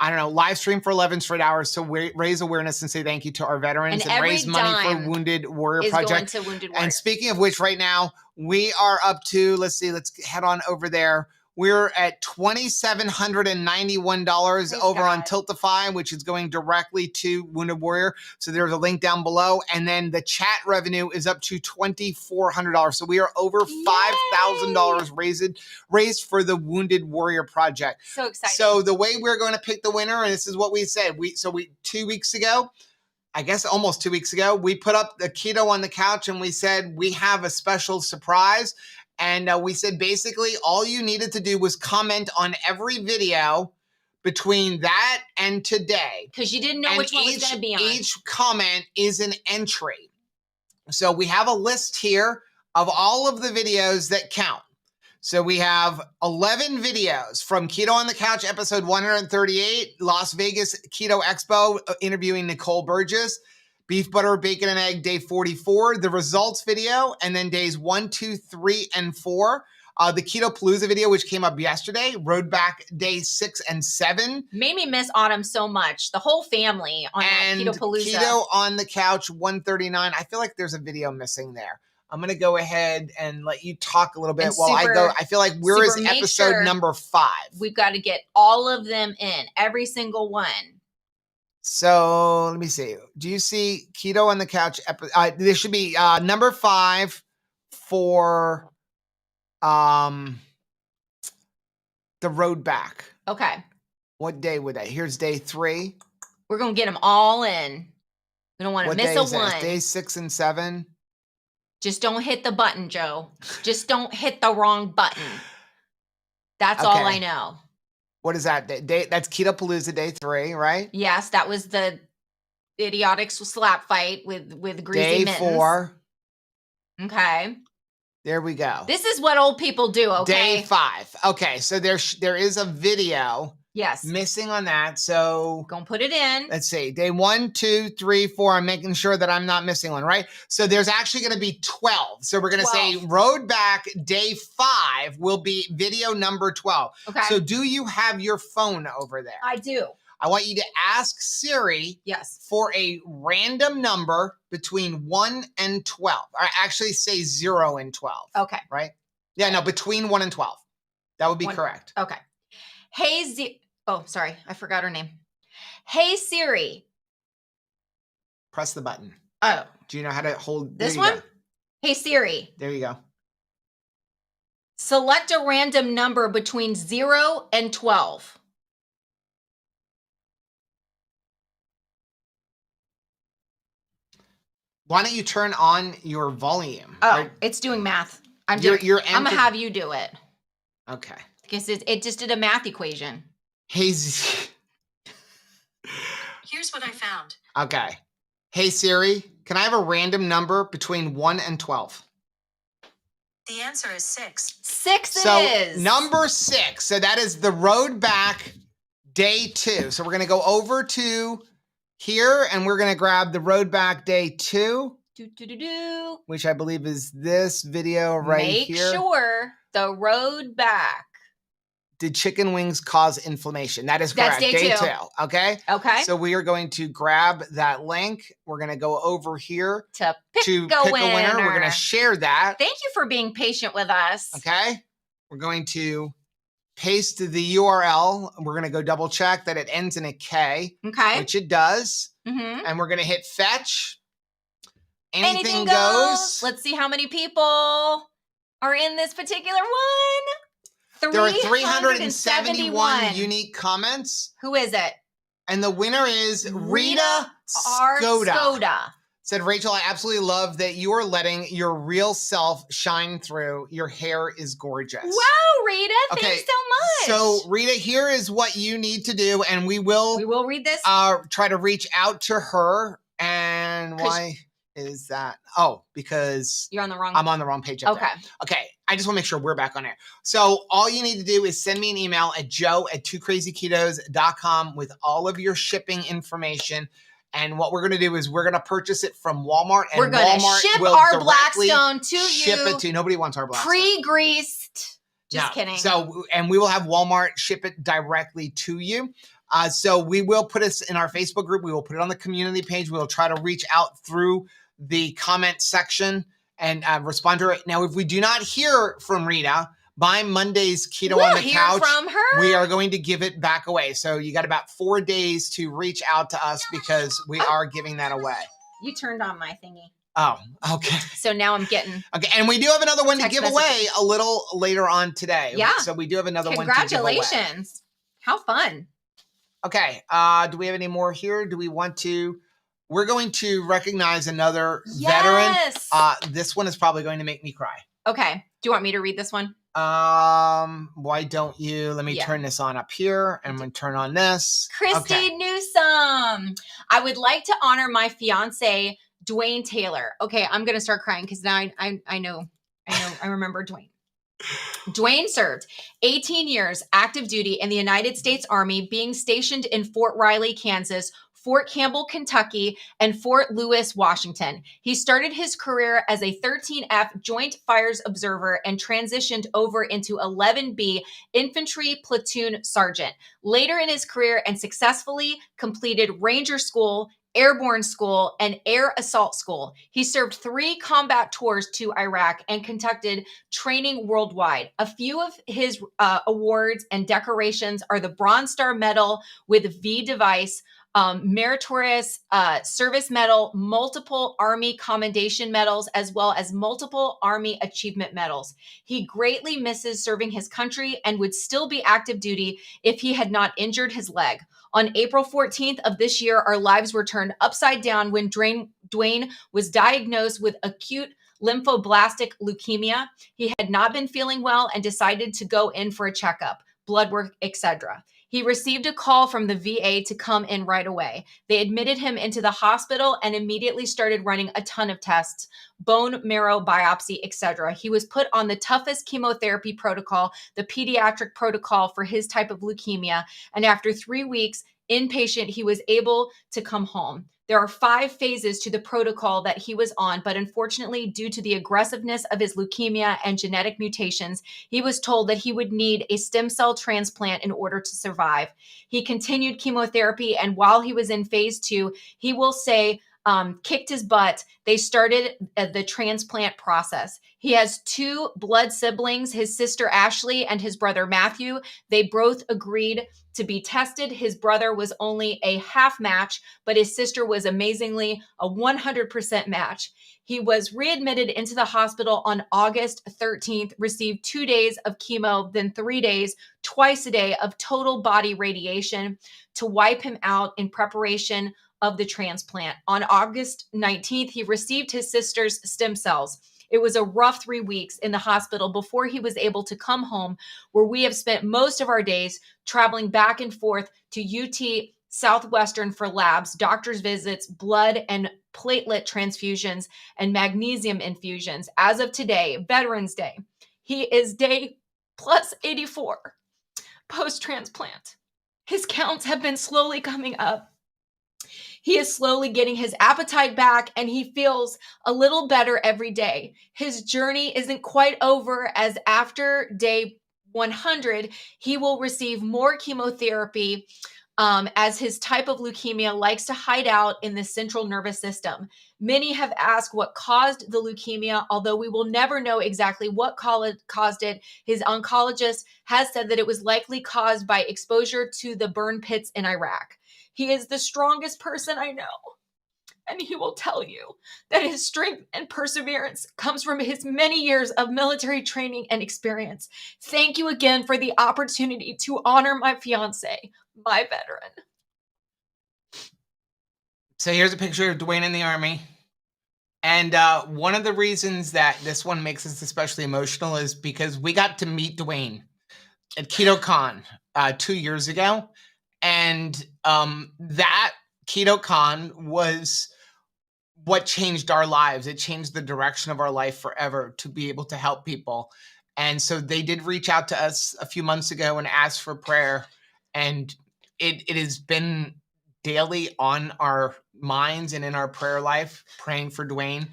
I don't know, live stream for 11 straight hours to raise awareness and say thank you to our veterans and raise money for Wounded Warrior Project. Going to Wounded Warrior. And speaking of which, right now we are up to, let's head on over there. We're at $2,791 over on Tiltify, which is going directly to Wounded Warrior. So there's a link down below. And then the chat revenue is up to $2,400. So we are over $5,000 raised for the Wounded Warrior Project. So exciting. So the way we're going to pick the winner, and this is what we said. 2 weeks ago, I guess almost 2 weeks ago, we put up the Keto on the Couch and we said, we have a special surprise. And we said, basically, all you needed to do was comment on every video between that and today. Because you didn't know which one was going to be on. Each comment is an entry. So we have a list here of all of the videos that count. So we have 11 videos from Keto on the Couch, episode 138, Las Vegas Keto Expo, interviewing Nicole Burgess. Beef, butter, bacon, and egg, day 44, the results video, and then days 1, 2, 3, and 4. The Keto Palooza video, which came up yesterday, Road Back day 6 and 7. Made me miss Autumn so much. The whole family on Keto Palooza. Keto on the Couch 139. I feel like there's a video missing there. I'm going to go ahead and let you talk a little bit while I go. I feel like we're at episode number 5. We've got to get all of them in, every single one. So let me see. Do you see Keto on the Couch? This should be number 5 for the Road Back. Okay. What day would that? Here's day 3. We're gonna get them all in. We don't want to miss a one. Day 6 and 7. Just don't hit the button, Joe. Just don't hit the wrong button. That's all I know. What is that? That's Keto Palooza day 3, right? Yes, that was the idiotic slap fight with greasy mittens. Day 4. Okay. There we go. This is what old people do, okay? Day 5. Okay, so there is a video. Yes. Missing on that, so gonna put it in. Let's see. Day 1, 2, 3, 4. I'm making sure that I'm not missing one, right? So there's actually going to be 12. So we're going to say Road Back day 5 will be video number 12. Okay. So do you have your phone over there? I do. I want you to ask Siri for a random number between 1 and 12. Or actually say 0 and 12. Okay. Right? Yeah, no, between 1 and 12. That would be correct. Okay. Hey, oh, sorry. I forgot her name. Hey, Siri. Press the button. Oh. Do you know how to hold This one? Go. Hey, Siri. There you go. Select a random number between 0 and 12. Why don't you turn on your volume? Oh, it's doing math. I'm going to have you do it. Okay. Because it just did a math equation. Hey, Here's what I found. Okay. Hey, Siri, can I have a random number between 1 and 12? The answer is 6. 6 So number 6. So that is the road back, day 2. So we're going to go over to here and we're going to grab the road back, day 2. Which I believe is this video right here. Make sure the road back. Did chicken wings cause inflammation? That is correct. That's day 2. Okay. Okay. So we are going to grab that link. We're going to go over here to pick a winner. We're going to share that. Thank you for being patient with us. Okay. We're going to paste the URL. We're going to go double check that it ends in a K. Okay. Which it does. Mm-hmm. And we're going to hit fetch. Anything goes. Let's see how many people are in this particular one. There are 371 unique comments. Who is it? And the winner is Rita Skoda. Said, Rachel, I absolutely love that you are letting your real self shine through. Your hair is gorgeous. Wow, Rita. Thanks so much. So, Rita, here is what you need to do. And we will read this. Try to reach out to her. And why is that? Oh, because you're on the wrong. I'm on the wrong page. Up there. Okay. I just want to make sure we're back on air. So all you need to do is send me an email at joe@2crazyketos.com with all of your shipping information. And what we're going to do is we're going to purchase it from Walmart. And we're going to ship our Blackstone to you. Ship it to you. Nobody wants our Blackstone. Pre-greased. Just kidding. So, and we will have Walmart ship it directly to you. So we will put this in our Facebook group. We will put it on the community page. We will try to reach out through the comment section and respond to it. Now, if we do not hear from Rita by Monday's Keto on the Couch, from her. We are going to give it back away. So you got about 4 days to reach out to us because we are giving that away. You turned on my thingy. Oh, okay. So now I'm getting. Okay, and we do have another one to give away a little later on today. Yeah. So we do have another one to give away. Congratulations. How fun. Okay. Do we have any more here? Do we want to? We're going to recognize another veteran. This one is probably going to make me cry. Okay. Do you want me to read this one? Why don't you? Let me turn this on up here. And I'm going to turn on this. Christy Newsome. I would like to honor my fiance, Dwayne Taylor. Okay. I'm going to start crying because now I know. I remember Dwayne. Dwayne served 18 years active duty in the United States Army, being stationed in Fort Riley, Kansas, Fort Campbell, Kentucky, and Fort Lewis, Washington. He started his career as a 13F Joint Fires Observer and transitioned over into 11B Infantry Platoon Sergeant. Later in his career and successfully completed Ranger School, Airborne School, and Air Assault School. He served 3 combat tours to Iraq and conducted training worldwide. A few of his awards and decorations are the Bronze Star Medal with V device, Meritorious Service Medal, multiple Army Commendation Medals, as well as multiple Army Achievement Medals. He greatly misses serving his country and would still be active duty if he had not injured his leg. On April 14th of this year, our lives were turned upside down when Dwayne was diagnosed with acute lymphoblastic leukemia. He had not been feeling well and decided to go in for a checkup, blood work, etc. He received a call from the VA to come in right away. They admitted him into the hospital and immediately started running a ton of tests, bone marrow biopsy, etc. He was put on the toughest chemotherapy protocol, the pediatric protocol for his type of leukemia, and after 3 weeks inpatient, he was able to come home. There are 5 phases to the protocol that he was on, but unfortunately, due to the aggressiveness of his leukemia and genetic mutations, he was told that he would need a stem cell transplant in order to survive. He continued chemotherapy, and while he was in phase 2, he will say, kicked his butt. They started the transplant process. He has 2 blood siblings, his sister Ashley and his brother Matthew. They both agreed to be tested. His brother was only a half match, but his sister was amazingly a 100% match. He was readmitted into the hospital on August 13th, received 2 days of chemo, then 3 days, twice a day of total body radiation to wipe him out in preparation of the transplant. On August 19th, he received his sister's stem cells. It was a rough 3 weeks in the hospital before he was able to come home, where we have spent most of our days traveling back and forth to UT Southwestern for labs, doctor's visits, blood and platelet transfusions, and magnesium infusions. As of today, Veterans Day, he is day plus 84 post-transplant. His counts have been slowly coming up. He is slowly getting his appetite back, and he feels a little better every day. His journey isn't quite over, as after day 100, he will receive more chemotherapy, as his type of leukemia likes to hide out in the central nervous system. Many have asked what caused the leukemia, although we will never know exactly what caused it. His oncologist has said that it was likely caused by exposure to the burn pits in Iraq. He is the strongest person I know, and he will tell you that his strength and perseverance comes from his many years of military training and experience. Thank you again for the opportunity to honor my fiance, my veteran. So here's a picture of Dwayne in the Army. And one of the reasons that this one makes us especially emotional is because we got to meet Dwayne at KetoCon 2 years ago. And that KetoCon was what changed our lives. It changed the direction of our life forever to be able to help people. And so they did reach out to us a few months ago and ask for prayer. And it has been daily on our minds and in our prayer life, praying for Dwayne.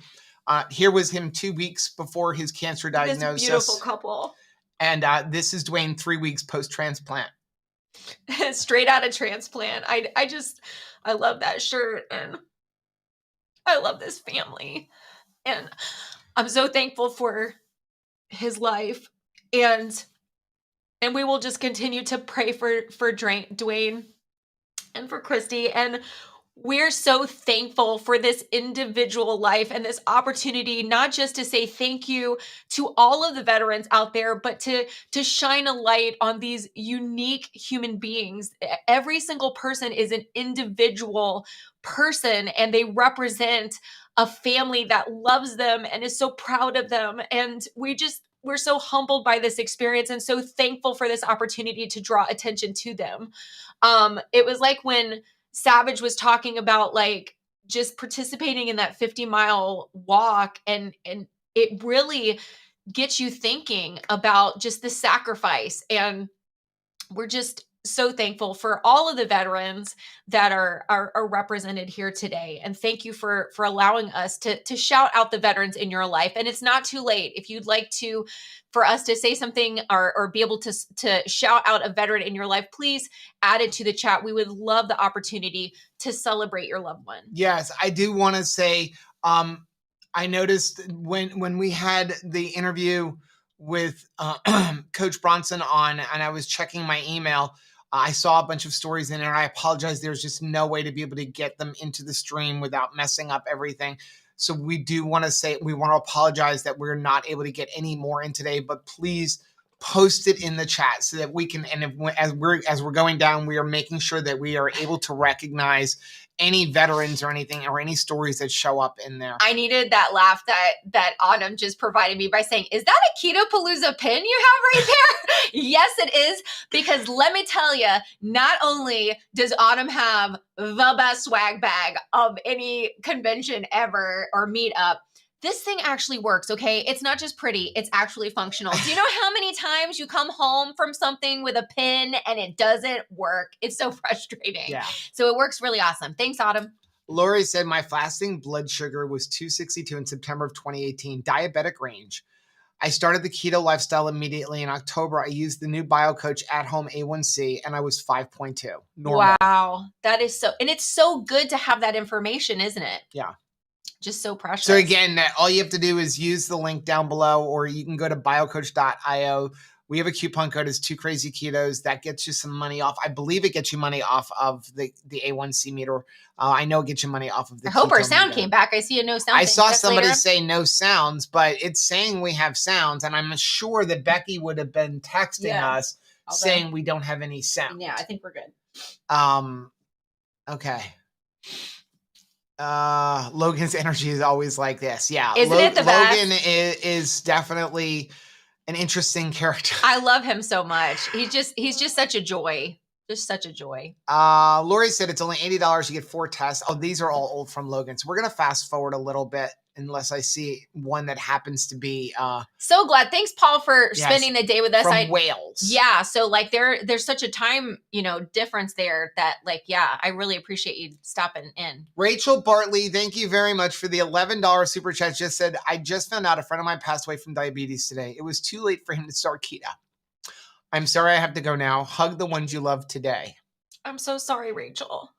Here was him 2 weeks before his cancer diagnosis. This beautiful couple. And this is Dwayne 3 weeks post-transplant. Straight out of transplant. I love that shirt, and I love this family, and I'm so thankful for his life, and we will just continue to pray for Dwayne and for Christy, and we're so thankful for this individual life and this opportunity, not just to say thank you to all of the veterans out there, but to shine a light on these unique human beings. Every single person is an individual person, and they represent a family that loves them and is so proud of them. And we're so humbled by this experience and so thankful for this opportunity to draw attention to them. It was like when Savage was talking about like just participating in that 50-mile walk, and it really gets you thinking about just the sacrifice. And we're just so thankful for all of the veterans that are represented here today. And thank you for allowing us to shout out the veterans in your life. And it's not too late. If you'd like for us to say something or be able to shout out a veteran in your life, please add it to the chat. We would love the opportunity to celebrate your loved one. Yes, I do want to say, I noticed when we had the interview with Coach Bronson on, and I was checking my email, I saw a bunch of stories in there. I apologize. There's just no way to be able to get them into the stream without messing up everything. So we do want to say, we want to apologize that we're not able to get any more in today, but please post it in the chat so that we can, and as we're going down, we are making sure that we are able to recognize any veterans or anything or any stories that show up in there. I needed that laugh that Autumn just provided me by saying, is that a Keto Palooza pin you have right there? Yes, it is. Because let me tell you, not only does Autumn have the best swag bag of any convention ever or meetup, this thing actually works, okay? It's not just pretty, it's actually functional. Do you know how many times you come home from something with a pin and it doesn't work? It's so frustrating. Yeah. So it works really awesome. Thanks, Autumn. Lori said, my fasting blood sugar was 262 in September of 2018, diabetic range. I started the keto lifestyle immediately in October. I used the new BioCoach at-home A1C, and I was 5.2. Normal. Wow. That is so, and it's so good to have that information, isn't it? Yeah. Just so precious. So again, all you have to do is use the link down below, or you can go to biocoach.io. We have a coupon code, is 2krazyketos. That gets you some money off. I believe it gets you money off of the A1C meter. I know it gets you money off of the I hope our keto sound meter. came back. I see a no sound. I saw somebody later. say no sounds, but it's saying we have sounds, and I'm sure that Becky would have been texting us saying we don't have any sound. Yeah, I think we're good. Okay. Logan's energy is always like this. Yeah. Isn't it the best? Logan is definitely an interesting character. I love him so much. He's just such a joy. Just such a joy. Lori said it's only $80. You get 4 tests. Oh, these are all old from Logan. So we're going to fast forward a little bit unless I see one that happens to be so glad. Thanks, Paul, for spending the day with us. From Wales. Yeah. So like there's such a time, difference there that like, yeah, I really appreciate you stopping in. Rachel Bartley, thank you very much for the $11 super chat. Just said, I just found out a friend of mine passed away from diabetes today. It was too late for him to start keto. I'm sorry I have to go now. Hug the ones you love today. I'm so sorry, Rachel.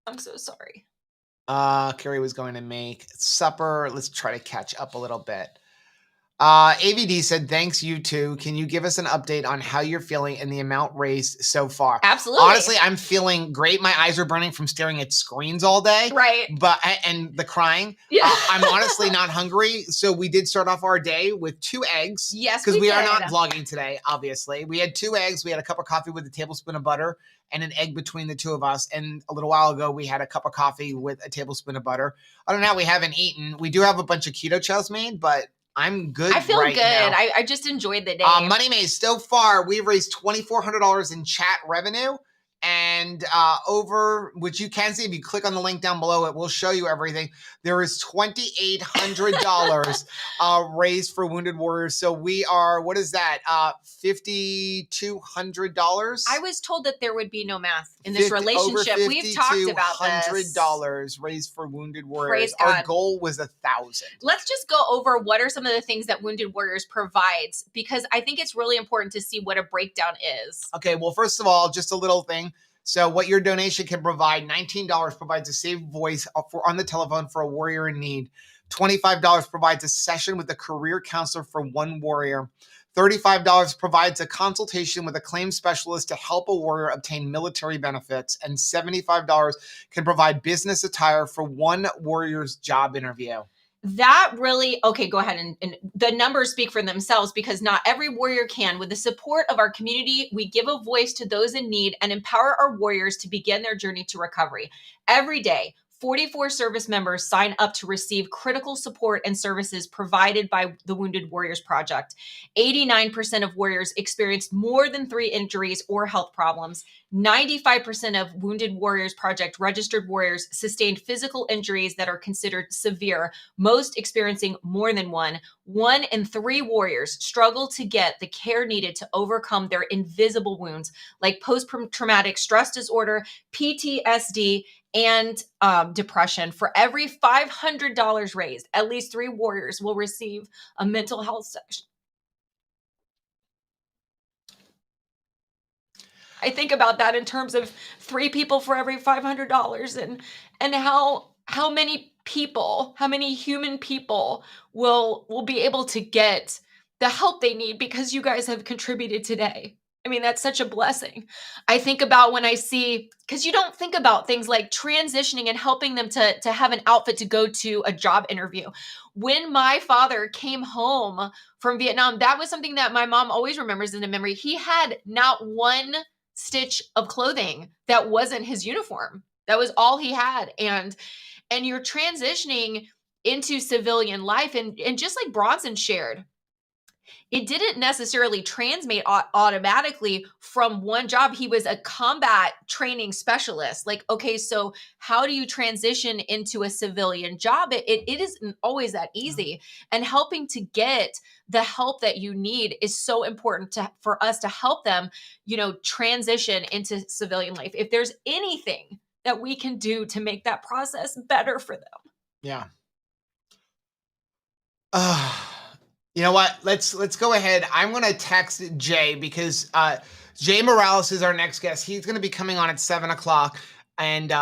I'm so sorry. Carrie was going to make supper. Let's try to catch up a little bit. AVD said, thanks, you too. Can you give us an update on how you're feeling and the amount raised so far? Absolutely. Honestly, I'm feeling great. My eyes are burning from staring at screens all day. Right. And the crying. Yeah. I'm honestly not hungry. So we did start off our day with 2 eggs. Yes, because we are did. not vlogging today, obviously. We had 2 eggs. We had a cup of coffee with a tablespoon of butter and an egg between the 2 of us. And a little while ago, we had a cup of coffee with a tablespoon of butter. Other than that, we haven't eaten. We do have a bunch of keto chows made, but I'm good. I feel right good. now. I just enjoyed the day. Money Maze, so far, we've raised $2,400 in chat revenue. And which you can see if you click on the link down below, it will show you everything. There is $2,800 raised for Wounded Warriors. So we are, what is that? $5,200. I was told that there would be no math in this relationship. We've talked about this. $5,200 raised for Wounded Warriors. Praise God. Our goal was 1,000. Let's just go over what are some of the things that Wounded Warriors provides, because I think it's really important to see what a breakdown is. Okay, well, first of all, just a little thing. So what your donation can provide, $19 provides a safe voice on the telephone for a warrior in need. $25 provides a session with a career counselor for one warrior. $35 provides a consultation with a claims specialist to help a warrior obtain military benefits. And $75 can provide business attire for one warrior's job interview. That really, okay, go ahead and the numbers speak for themselves, because not every warrior can. With the support of our community, we give a voice to those in need and empower our warriors to begin their journey to recovery. Every day, 44 service members sign up to receive critical support and services provided by the Wounded Warriors Project. 89% of warriors experienced more than 3 injuries or health problems. 95% of Wounded Warriors Project registered warriors sustained physical injuries that are considered severe, most experiencing more than one. 1 in 3 warriors struggle to get the care needed to overcome their invisible wounds, like post-traumatic stress disorder, PTSD, and depression. For every $500 raised, at least 3 warriors will receive a mental health session. I think about that in terms of 3 people for every $500, and how many people, how many human people will be able to get the help they need because you guys have contributed today. I mean, that's such a blessing. I think about when I see, because you don't think about things like transitioning and helping them to have an outfit to go to a job interview. When my father came home from Vietnam, that was something that my mom always remembers in a memory. He had not one stitch of clothing that wasn't his uniform. That was all he had. And you're transitioning into civilian life. And just like Bronson shared, it didn't necessarily transmit automatically from one job. He was a combat training specialist. Like, okay, so how do you transition into a civilian job? It isn't always that easy. And helping to get the help that you need is so important for us to help them, transition into civilian life. If there's anything that we can do to make that process better for them. Yeah. You know what? Let's go ahead. I'm going to text Jay because Jay Morales is our next guest. He's going to be coming on at 7:00, and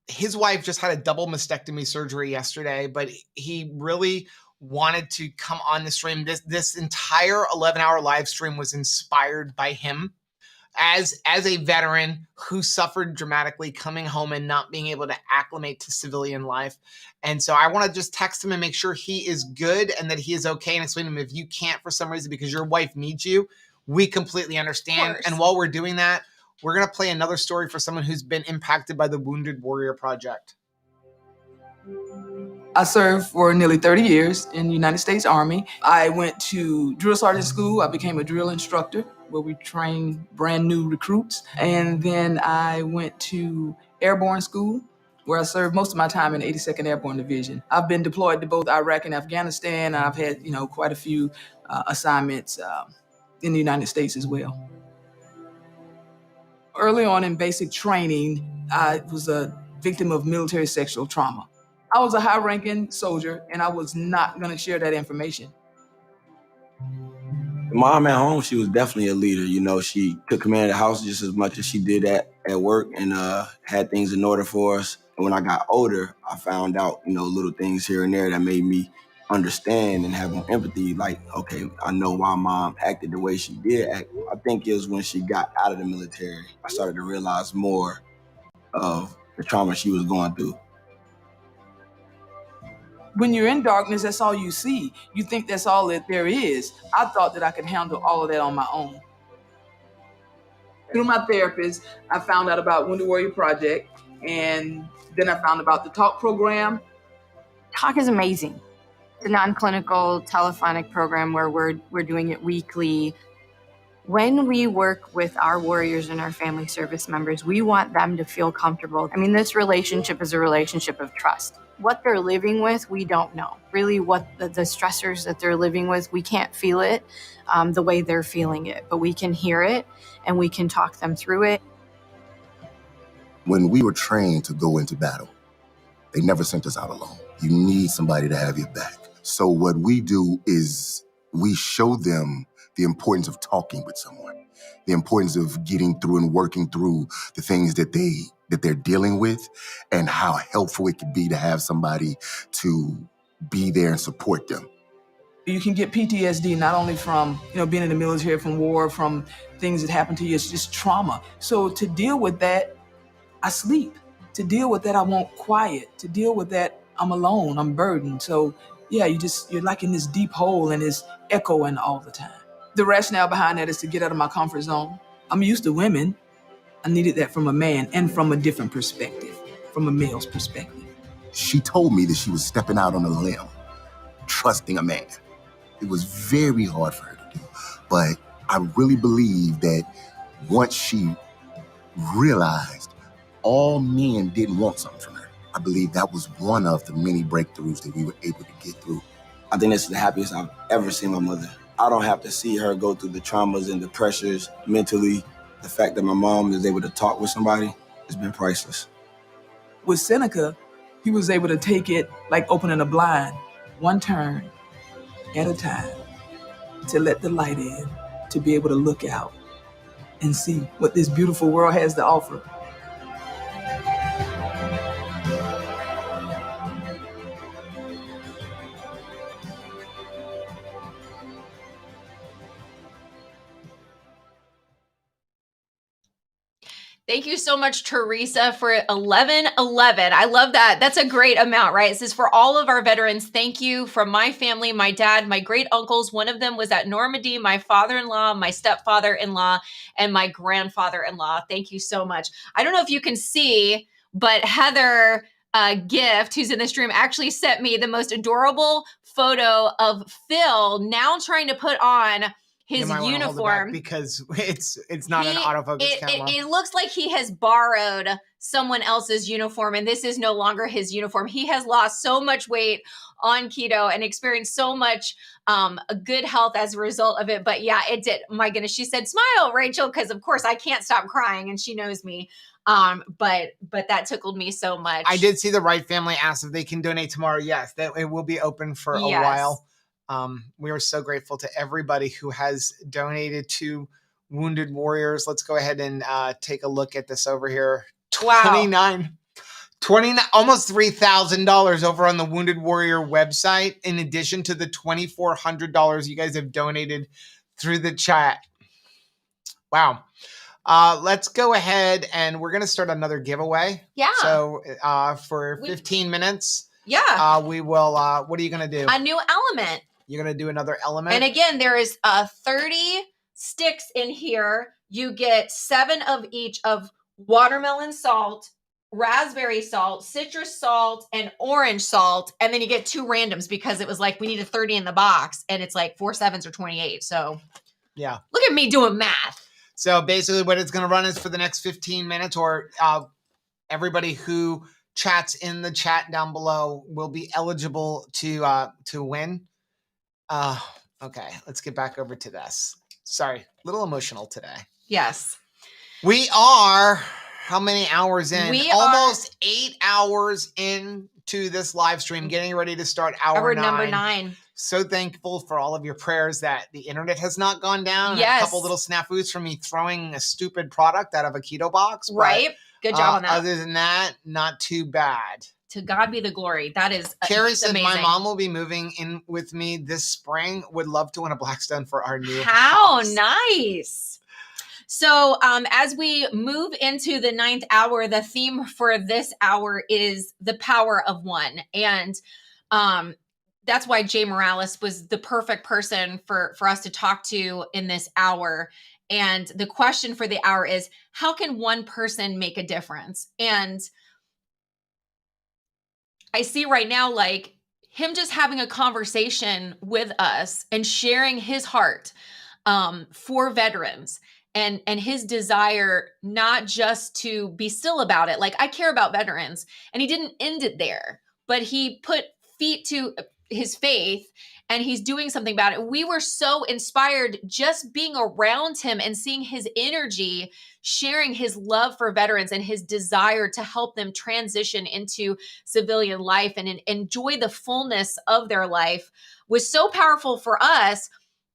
his wife just had a double mastectomy surgery yesterday, but he really wanted to come on the stream. This entire 11-hour live stream was inspired by him. As a veteran who suffered dramatically coming home and not being able to acclimate to civilian life. And so I want to just text him and make sure he is good and that he is okay, and explain to him if you can't for some reason because your wife needs you, we completely understand. And while we're doing that, we're going to play another story for someone who's been impacted by the Wounded Warrior Project. I served for nearly 30 years in the United States Army. I went to drill sergeant school. I became a drill instructor where we train brand new recruits. And then I went to airborne school where I served most of my time in the 82nd Airborne Division. I've been deployed to both Iraq and Afghanistan. I've had, quite a few assignments in the United States as well. Early on in basic training, I was a victim of military sexual trauma. I was a high-ranking soldier, and I was not going to share that information. Mom at home, she was definitely a leader. She took command of the house just as much as she did at work and had things in order for us. And when I got older, I found out, little things here and there that made me understand and have more empathy. Like, okay, I know why Mom acted the way she did act. I think it was when she got out of the military, I started to realize more of the trauma she was going through. When you're in darkness, that's all you see. You think that's all that there is. I thought that I could handle all of that on my own. Through my therapist, I found out about Wounded Warrior Project, and then I found about the TALK program. TALK is amazing. It's a non-clinical telephonic program where we're doing it weekly. When we work with our warriors and our family service members, we want them to feel comfortable. I mean, this relationship is a relationship of trust. What they're living with, we don't know. Really what the stressors that they're living with, we can't feel it the way they're feeling it, but we can hear it and we can talk them through it. When we were trained to go into battle, they never sent us out alone. You need somebody to have your back. So what we do is we show them the importance of talking with someone, the importance of getting through and working through the things that they're dealing with, and how helpful it can be to have somebody to be there and support them. You can get PTSD not only from being in the military, from war, from things that happen to you, it's just trauma. So to deal with that, I sleep. To deal with that, I want quiet. To deal with that, I'm alone, I'm burdened. So yeah, you're like in this deep hole and it's echoing all the time. The rationale behind that is to get out of my comfort zone. I'm used to women. I needed that from a man and from a different perspective, from a male's perspective. She told me that she was stepping out on a limb, trusting a man. It was very hard for her to do, but I really believe that once she realized all men didn't want something from her, I believe that was one of the many breakthroughs that we were able to get through. I think this is the happiest I've ever seen my mother. I don't have to see her go through the traumas and the pressures mentally. The fact that my mom is able to talk with somebody has been priceless. With Seneca, he was able to take it like opening a blind, one turn at a time, to let the light in, to be able to look out and see what this beautiful world has to offer. Thank you so much, Teresa, for 1111. I love that. That's a great amount, right? It says, for all of our veterans, thank you from my family, my dad, my great uncles. One of them was at Normandy, my father-in-law, my stepfather-in-law, and my grandfather-in-law. Thank you so much. I don't know if you can see, but Heather Gift, who's in the stream, actually sent me the most adorable photo of Phil now trying to put on his might wanna hold it back uniform because it's not an autofocus camera. It looks like he has borrowed someone else's uniform, and this is no longer his uniform. He has lost so much weight on keto and experienced so much good health as a result of it. But yeah, it did. My goodness, she said, "Smile, Rachel," because of course I can't stop crying, and she knows me. But that tickled me so much. I did see the Wright family ask if they can donate tomorrow. Yes, that it will be open for a while. We are so grateful to everybody who has donated to Wounded Warriors. Let's go ahead and take a look at this over here. Wow. 29, almost $3,000 over on the Wounded Warrior website, in addition to the $2,400 you guys have donated through the chat. Wow. Let's go ahead and we're going to start another giveaway. Yeah. So for 15 minutes. Yeah. We will, what are you going to do? A new element. You're going to do another element? And again, there is 30 sticks in here. You get 7 of each of watermelon salt, raspberry salt, citrus salt, and orange salt. And then you get 2 randoms because it was like, we needed 30 in the box, and it's like 4 7s or 28. So yeah, look at me doing math. So basically what it's going to run is for the next 15 minutes, or everybody who chats in the chat down below will be eligible to win. Okay, let's get back over to this. Sorry, a little emotional today. Yes. We are how many hours in? We almost 8 hours into this live stream, getting ready to start hour 9. Number 9. So thankful for all of your prayers that the internet has not gone down. Yes. A couple little snafus from me throwing a stupid product out of a keto box. Right. Good job on that. Other than that, not too bad. To God be the glory. That is Carrie said, amazing. my mom will be moving in with me this spring. Would love to win a Blackstone for our new How house. Nice. So as we move into the 9th hour, the theme for this hour is the power of one. And that's why Jay Morales was the perfect person for us to talk to in this hour. And the question for the hour is, how can one person make a difference? And I see right now, like him just having a conversation with us and sharing his heart for veterans and his desire, not just to be still about it. Like, I care about veterans, and he didn't end it there, but he put feet to his faith, and he's doing something about it. We were so inspired just being around him and seeing his energy, sharing his love for veterans and his desire to help them transition into civilian life and enjoy the fullness of their life was so powerful for us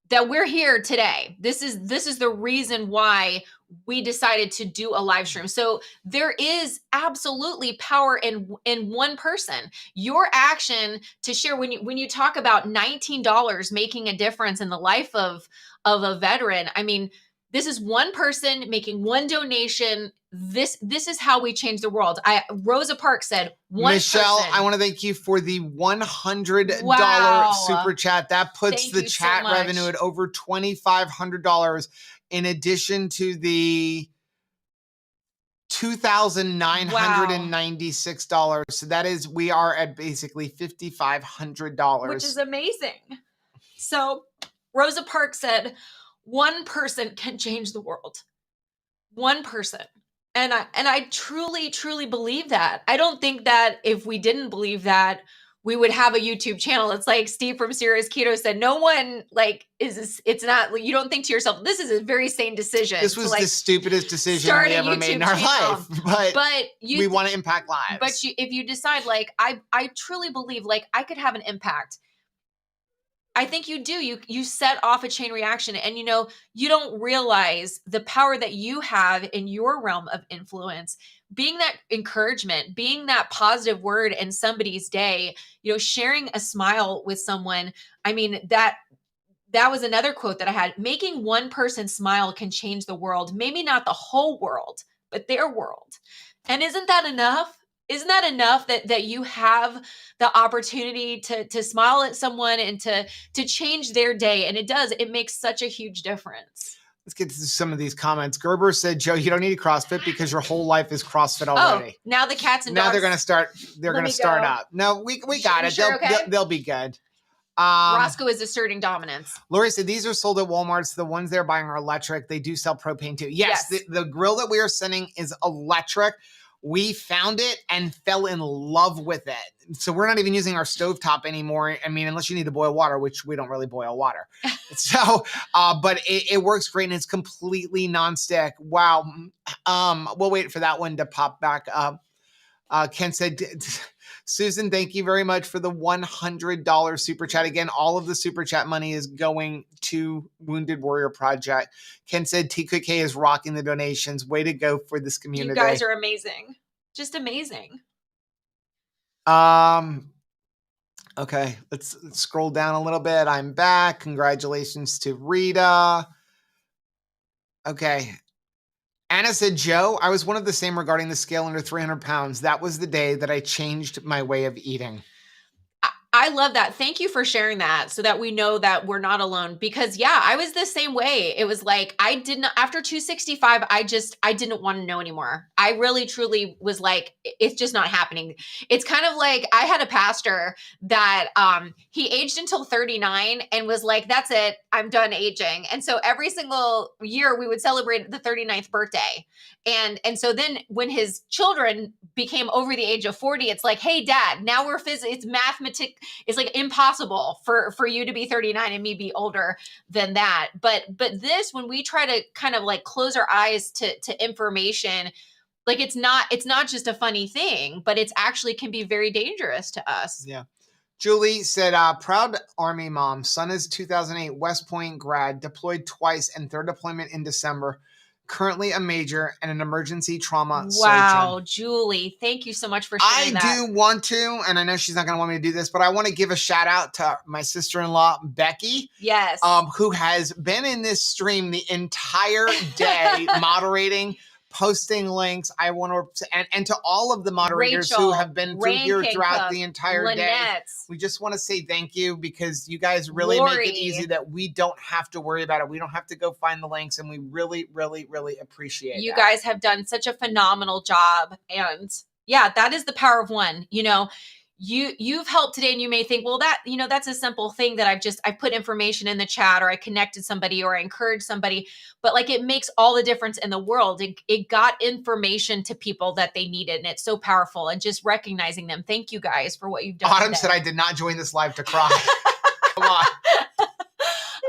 that we're here today. This is the reason why we decided to do a live stream. So there is absolutely power in one person. Your action to share, when you talk about $19 making a difference in the life of a veteran, I mean, this is one person making one donation. This is how we change the world. Rosa Parks said, Michelle, person. I want to thank you for the $100 Wow. super chat. That puts Thank the you so chat much. revenue at over $2,500, in addition to the $2,996. So that is, we are at basically $5,500, which is amazing. So Rosa Parks said, one person can change the world. One person. And I truly, truly believe that. I don't think that if we didn't believe that, we would have a YouTube channel. It's like Steve from Serious Keto said, no one it's not, you don't think to yourself, this is a very sane decision. This was the stupidest decision we ever made in our life, but we want to impact lives. But if you decide, like, I truly believe, like, I could have an impact. I think you do. You set off a chain reaction, and you don't realize the power that you have in your realm of influence, being that encouragement, being that positive word in somebody's day, sharing a smile with someone. I mean, that was another quote that I had. Making one person smile can change the world. Maybe not the whole world, but their world. And isn't that enough? Isn't that enough that you have the opportunity to smile at someone and to change their day? And it makes such a huge difference. Let's get to some of these comments. Gerber said, Joe, you don't need a CrossFit because your whole life is CrossFit already. Oh, now the cats and dogs. Now they're going to start. They're going to start up. No, we got it. Sure, okay? They'll be good. Roscoe is asserting dominance. Lori said, these are sold at Walmart. So the ones they're buying are electric. They do sell propane too. Yes. The grill that we are sending is electric. We found it and fell in love with it. So we're not even using our stovetop anymore. I mean, unless you need to boil water, which we don't really boil water. So, but it works great and it's completely nonstick. Wow. We'll wait for that one to pop back up. Ken said, Susan, thank you very much for the $100 super chat. Again, all of the super chat money is going to Wounded Warrior Project. Ken said, TQK is rocking the donations. Way to go for this community. You guys are amazing. Just amazing. Okay, let's scroll down a little bit. I'm back. Congratulations to Rita. Okay. Anna said, Joe, I was one of the same regarding the scale under 300 pounds. That was the day that I changed my way of eating. I love that. Thank you for sharing that so that we know that we're not alone because I was the same way. It was like, after 265, I didn't want to know anymore. I really, truly was like, it's just not happening. It's kind of like I had a pastor that he aged until 39 and was like, that's it. I'm done aging. And so every single year we would celebrate the 39th birthday. And so then when his children became over the age of 40, it's like, hey, Dad, now we're it's mathematical. It's like impossible for you to be 39 and me be older than that. But this, when we try to kind of like close our eyes to information, like it's not just a funny thing, but it's actually can be very dangerous to us. Yeah. Julie said, proud Army mom, son is 2008 West Point grad, deployed twice and third deployment in December. Currently a major and an emergency trauma surgeon. Wow, Julie, thank you so much for sharing that. I do want to, and I know she's not going to want me to do this, but I want to give a shout out to my sister-in-law, Becky. Yes. Who has been in this stream the entire day moderating, posting links. I want to, and to all of the moderators Rachel, who have been through here throughout the entire Lynette. day. We just want to say thank you because you guys really Lori. make it easy that we don't have to worry about it. We don't have to go find the links, and we really, really, really appreciate you that. guys have done such a phenomenal job. And that is the power of one. You've helped today and you may think, well, that's a simple thing that I put information in the chat or I connected somebody or I encouraged somebody, but like it makes all the difference in the world. It got information to people that they needed and it's so powerful and just recognizing them. Thank you guys for what you've done. Autumn said I did not join this live to cry. Come on.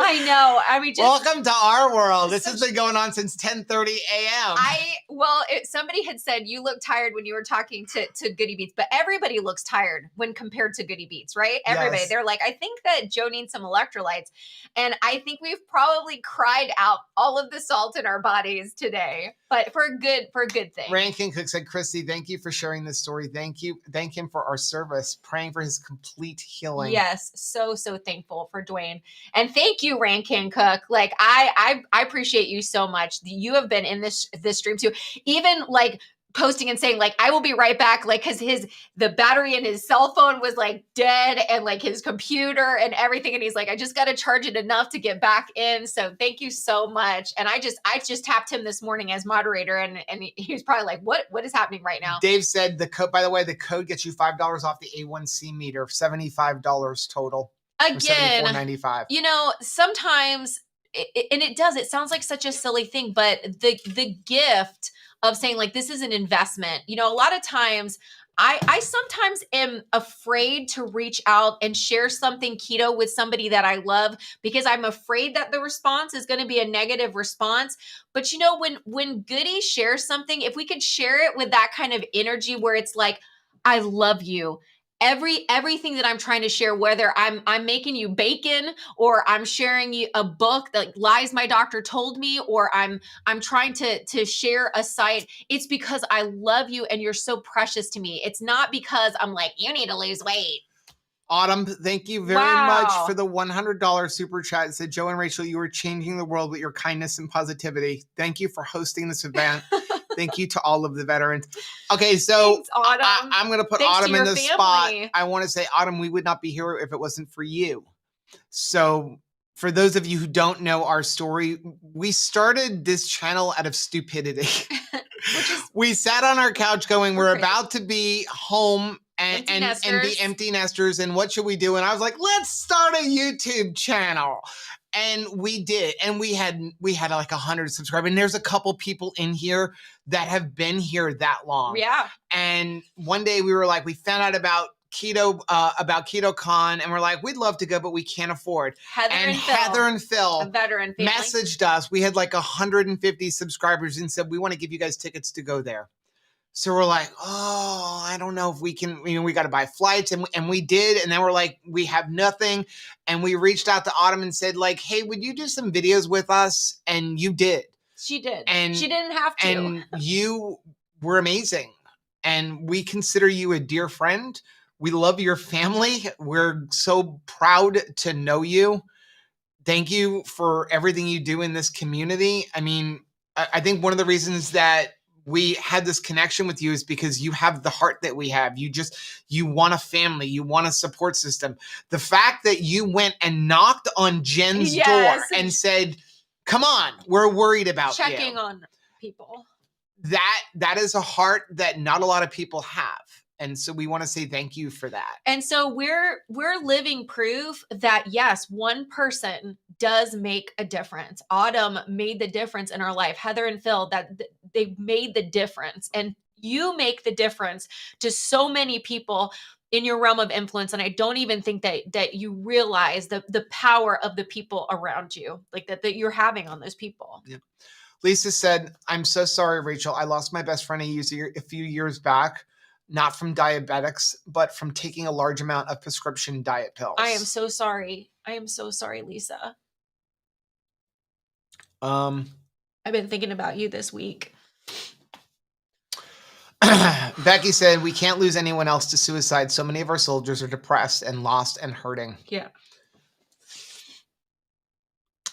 I know. I mean, welcome to our world. This has been going on since 10:30 a.m. Somebody had said you look tired when you were talking to Goody Beats, but everybody looks tired when compared to Goody Beats, right? Everybody. Yes. They're like, I think that Joe needs some electrolytes. And I think we've probably cried out all of the salt in our bodies today, but for a good thing. Rankin Cook said, Christy, thank you for sharing this story. Thank you. Thank him for our service, praying for his complete healing. Yes. So thankful for Dwayne. And thank you, Rankin Cook. Like I appreciate you so much. You have been in this stream too. Even like posting and saying like, I will be right back. Like, cause the battery in his cell phone was like dead and like his computer and everything. And he's like, I just got to charge it enough to get back in. So thank you so much. And I just tapped him this morning as moderator and he was probably like, what is happening right now? Dave said by the way, the code gets you $5 off the A1C meter, $75 total. Again, $74.95. Sometimes, it sounds like such a silly thing, but the gift of saying like, this is an investment, a lot of times I sometimes am afraid to reach out and share something keto with somebody that I love because I'm afraid that the response is going to be a negative response. But when Goody shares something, if we could share it with that kind of energy where it's like, I love you. Everything that I'm trying to share, whether I'm making you bacon or I'm sharing you a book that lies my doctor told me, or I'm trying to share a site, it's because I love you and you're so precious to me. It's not because I'm like, you need to lose weight. Autumn, thank you very much for the $100 super chat. It said, Joe and Rachel, you are changing the world with your kindness and positivity. Thank you for hosting this event. Thank you to all of the veterans. Okay, so thanks, Autumn. I'm going to put Autumn in the spot. I want to say, Autumn, we would not be here if it wasn't for you. So for those of you who don't know our story, we started this channel out of stupidity. We sat on our couch going, we're about to be home and the empty nesters, and what should we do? And I was like, let's start a YouTube channel. And we did, and we had like 100 subscribers, and there's a couple people in here that have been here that long. Yeah. And one day we were like, we found out about KetoCon, and we're like, we'd love to go, but we can't afford. Heather and Phil, a veteran family, messaged us. We had like 150 subscribers and said, we want to give you guys tickets to go there. So we're like, oh, I don't know if we can, we got to buy flights. And we did. And then we're like, we have nothing. And we reached out to Autumn and said like, hey, would you do some videos with us? And you did. She did. And she didn't have to. And you were amazing. And we consider you a dear friend. We love your family. We're so proud to know you. Thank you for everything you do in this community. I mean, I think one of the reasons that we had this connection with you is because you have the heart that we have. You want a family. You want a support system. The fact that you went and knocked on Jen's door and said, come on, we're worried about you. Checking on people. That is a heart that not a lot of people have. And so we want to say thank you for that. And so we're living proof that yes, one person does make a difference. Autumn made the difference in our life. Heather and Phil, that they made the difference. And you make the difference to so many people in your realm of influence. And I don't even think that you realize the power of the people around you, like that you're having on those people. Yeah. Lisa said, I'm so sorry, Rachel. I lost my best friend a few years back. Not from diabetics, but from taking a large amount of prescription diet pills. I am so sorry. I am so sorry, Lisa. I've been thinking about you this week. Becky said, we can't lose anyone else to suicide. So many of our soldiers are depressed and lost and hurting. Yeah.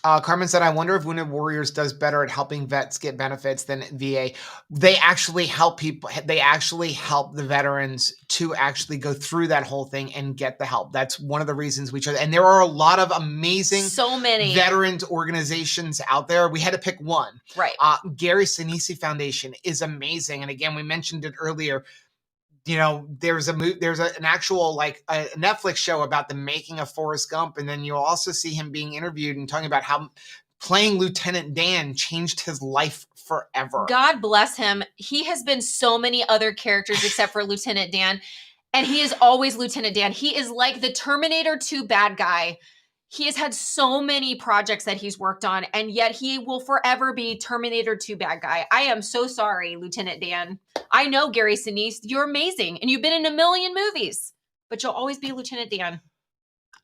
Carmen said, I wonder if Wounded Warriors does better at helping vets get benefits than VA. They actually help people. They actually help the veterans to actually go through that whole thing and get the help. That's one of the reasons we chose. And there are a lot of amazing veterans organizations out there. We had to pick one. Right. Gary Sinise Foundation is amazing. And again, we mentioned it earlier. There's an actual like a Netflix show about the making of Forrest Gump. And then you'll also see him being interviewed and talking about how playing Lieutenant Dan changed his life forever. God bless him. He has been so many other characters except for Lieutenant Dan. And he is always Lieutenant Dan. He is like the Terminator 2 bad guy. He has had so many projects that he's worked on, and yet he will forever be Terminator 2 bad guy. I am so sorry, Lieutenant Dan. I know, Gary Sinise, you're amazing, and you've been in a million movies, but you'll always be Lieutenant Dan.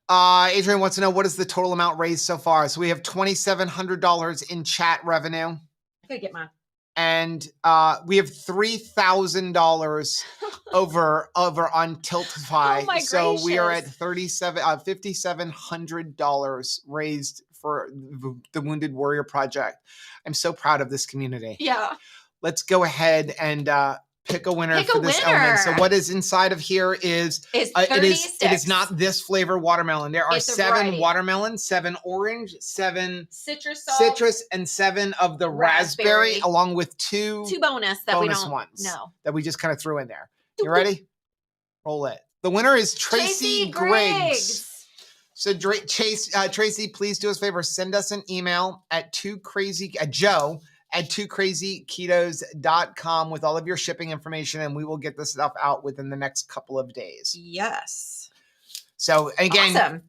Adrian wants to know, what is the total amount raised so far? So we have $2,700 in chat revenue. I gotta get mine. And we have $3,000 over on Tiltify. Oh my so we are at $5,700 raised for the Wounded Warrior Project. I'm so proud of this community. Yeah. Let's go ahead and pick a winner for this element. So what is inside of here is it is not this flavor watermelon. There are 7 watermelon, 7 orange, 7 citrus, and 7 of the raspberry, along with 2 bonus that we don't ones know that we just kind of threw in there. You ready? Roll it. The winner is Tracy Griggs. So Tracy, please do us a favor. Send us an email at Joe at 2krazyketos.com with all of your shipping information, and we will get this stuff out within the next couple of days. Yes. So again, awesome.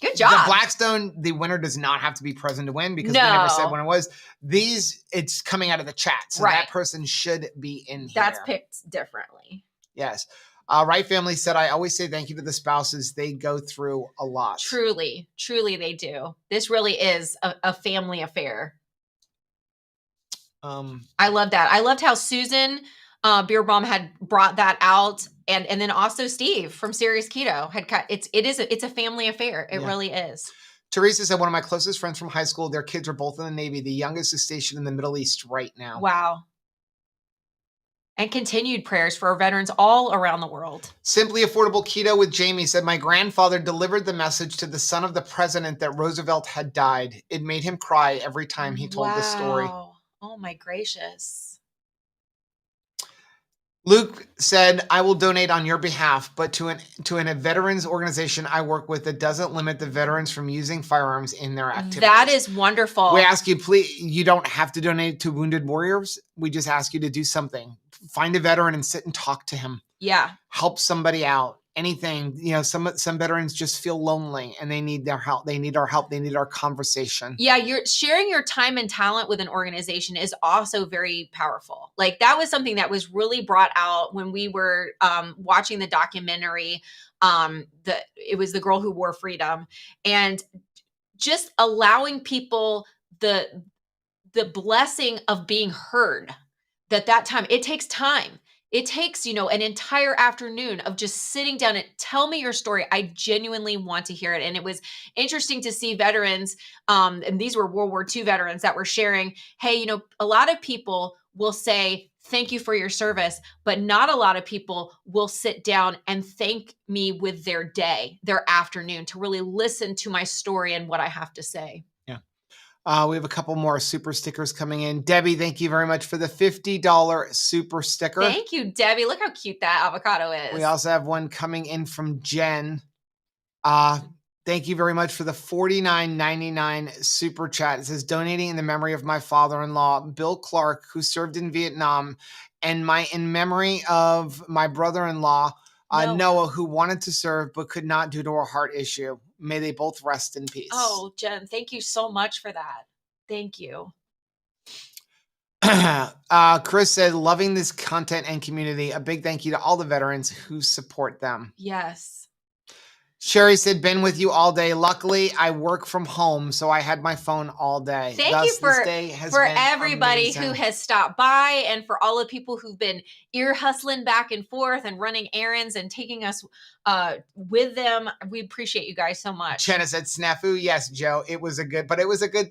Good job. The Blackstone, the winner does not have to be present to win because we never said when it was. It's coming out of the chat, so that person should be in here. That's picked differently. Yes. Right Family said, I always say thank you to the spouses. They go through a lot. Truly, truly they do. This really is a family affair. I love that. I loved how Susan Beerbaum had brought that out, and then also Steve from Serious Keto had cut. It's a family affair. It really is. Teresa said, one of my closest friends from high school, their kids are both in the Navy. The youngest is stationed in the Middle East right now. Wow. And continued prayers for our veterans all around the world. Simply Affordable Keto with Jamie said, my grandfather delivered the message to the son of the president that Roosevelt had died. It made him cry every time he told the story. Oh my gracious. Luke said, I will donate on your behalf, but to a veterans organization I work with that doesn't limit the veterans from using firearms in their activities. That is wonderful. We ask you, please, you don't have to donate to Wounded Warriors. We just ask you to do something. Find a veteran and sit and talk to him. Yeah. Help somebody out. Anything. Some veterans just feel lonely and they need their help. They need our help. They need our conversation. Yeah, you're sharing your time and talent with an organization is also very powerful. Like that was something that was really brought out when we were watching the documentary. It was The Girl Who Wore Freedom, and just allowing people the blessing of being heard. That time, it takes time. It takes, an entire afternoon of just sitting down and tell me your story. I genuinely want to hear it. And it was interesting to see veterans, and these were World War II veterans that were sharing, hey, a lot of people will say, thank you for your service, but not a lot of people will sit down and thank me with their day, their afternoon, to really listen to my story and what I have to say. We have a couple more super stickers coming in. Debbie, thank you very much for the $50 super sticker. Thank you, Debbie. Look how cute that avocado is. We also have one coming in from Jen. Thank you very much for the $49.99 super chat. It says, donating in the memory of my father-in-law, Bill Clark, who served in Vietnam, and in memory of my brother-in-law, Noah, who wanted to serve but could not due to a heart issue. May they both rest in peace. Oh, Jen, thank you so much for that. Thank you. Chris said, loving this content and community. A big thank you to all the veterans who support them. Yes. Sherry said, been with you all day. Luckily, I work from home, so I had my phone all day. Thank you for everybody amazing. who has stopped by, and for all the people who've been ear hustling back and forth and running errands and taking us with them. We appreciate you guys so much. Jenna said, snafu. Yes, Joe, it was a good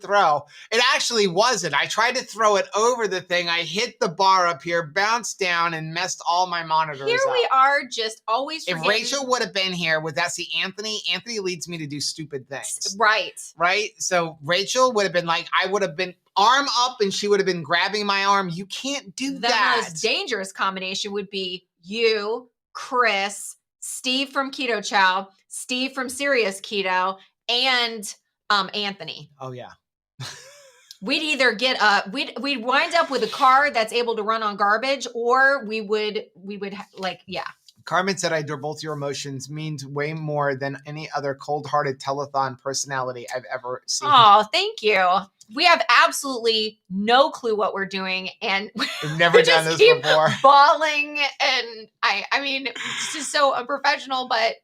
throw. It actually wasn't. I tried to throw it over the thing. I hit the bar up here, bounced down, and messed all my monitors Here up. we are, just always If Rachel would have been here with that, see, Anthony leads me to do stupid things. Right. So Rachel would have been like, I would have been arm up and she would have been grabbing my arm. You can't do that. The most dangerous combination would be you, Chris, Steve from Keto Chow, Steve from Serious Keto, and Anthony. Oh yeah. We'd either get we'd wind up with a car that's able to run on garbage, or we would yeah. Carmen said, I adore both your emotions, means way more than any other cold-hearted telethon personality I've ever seen. Oh, thank you. We have absolutely no clue what we're doing, and we've never done this before. Bawling, and I mean, it's just so unprofessional, but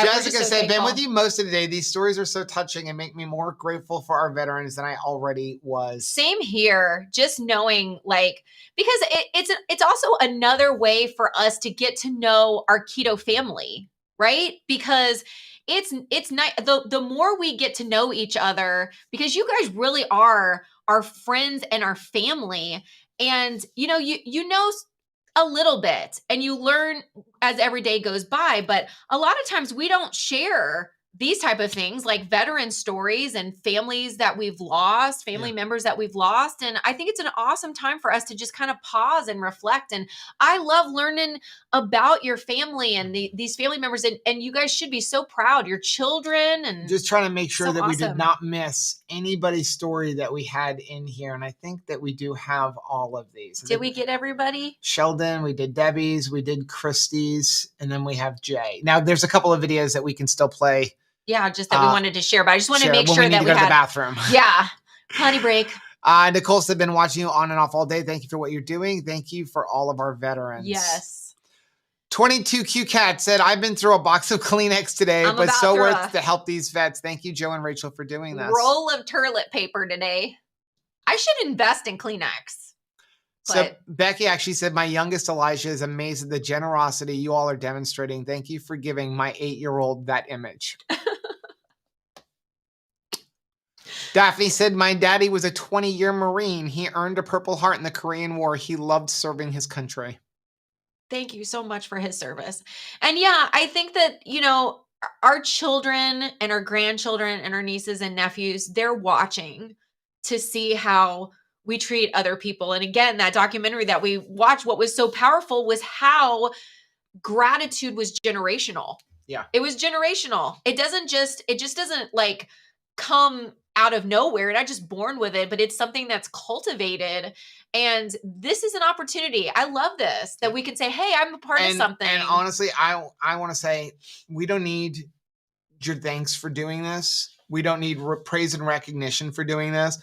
Jessica said, been with you most of the day. These stories are so touching and make me more grateful for our veterans than I already was. Same here. Just knowing, because it's also another way for us to get to know our keto family, right? Because it's nice. The more we get to know each other, because you guys really are our friends and our family, and you know a little bit, and you learn as every day goes by. But a lot of times we don't share these type of things, like veteran stories and families that we've lost, family members that we've lost. And I think it's an awesome time for us to just kind of pause and reflect. And I love learning about your family and these family members. And you guys should be so proud, your children. And just trying to make sure so that awesome. We did not miss anybody's story that we had in here. And I think that we do have all of these. Did we get everybody? Sheldon, we did Debbie's, we did Christie's, and then we have Jay. Now there's a couple of videos that we can still play. Yeah, just that we wanted to share, but I just want to make sure we that we had the bathroom. Yeah, potty break. Nicole said, been watching you on and off all day. Thank you for what you're doing. Thank you for all of our veterans. Yes. 22Q Cat said, I've been through a box of Kleenex today, but so worth to help these vets. Thank you, Joe and Rachel, for doing this. Roll of toilet paper today. I should invest in Kleenex. So Becky actually said, my youngest Elijah is amazed at the generosity you all are demonstrating. Thank you for giving my 8-year-old that image. Daphne said, my daddy was a 20-year Marine. He earned a Purple Heart in the Korean War. He loved serving his country. Thank you so much for his service. And yeah, I think that, our children and our grandchildren and our nieces and nephews, they're watching to see how we treat other people. And again, that documentary that we watched, what was so powerful was how gratitude was generational. Yeah. It was generational. It just doesn't like come out of nowhere. You're not just born with it, but it's something that's cultivated. And this is an opportunity. I love this, that we can say, hey, I'm a part of something. And honestly, I want to say, we don't need your thanks for doing this. We don't need praise and recognition for doing this.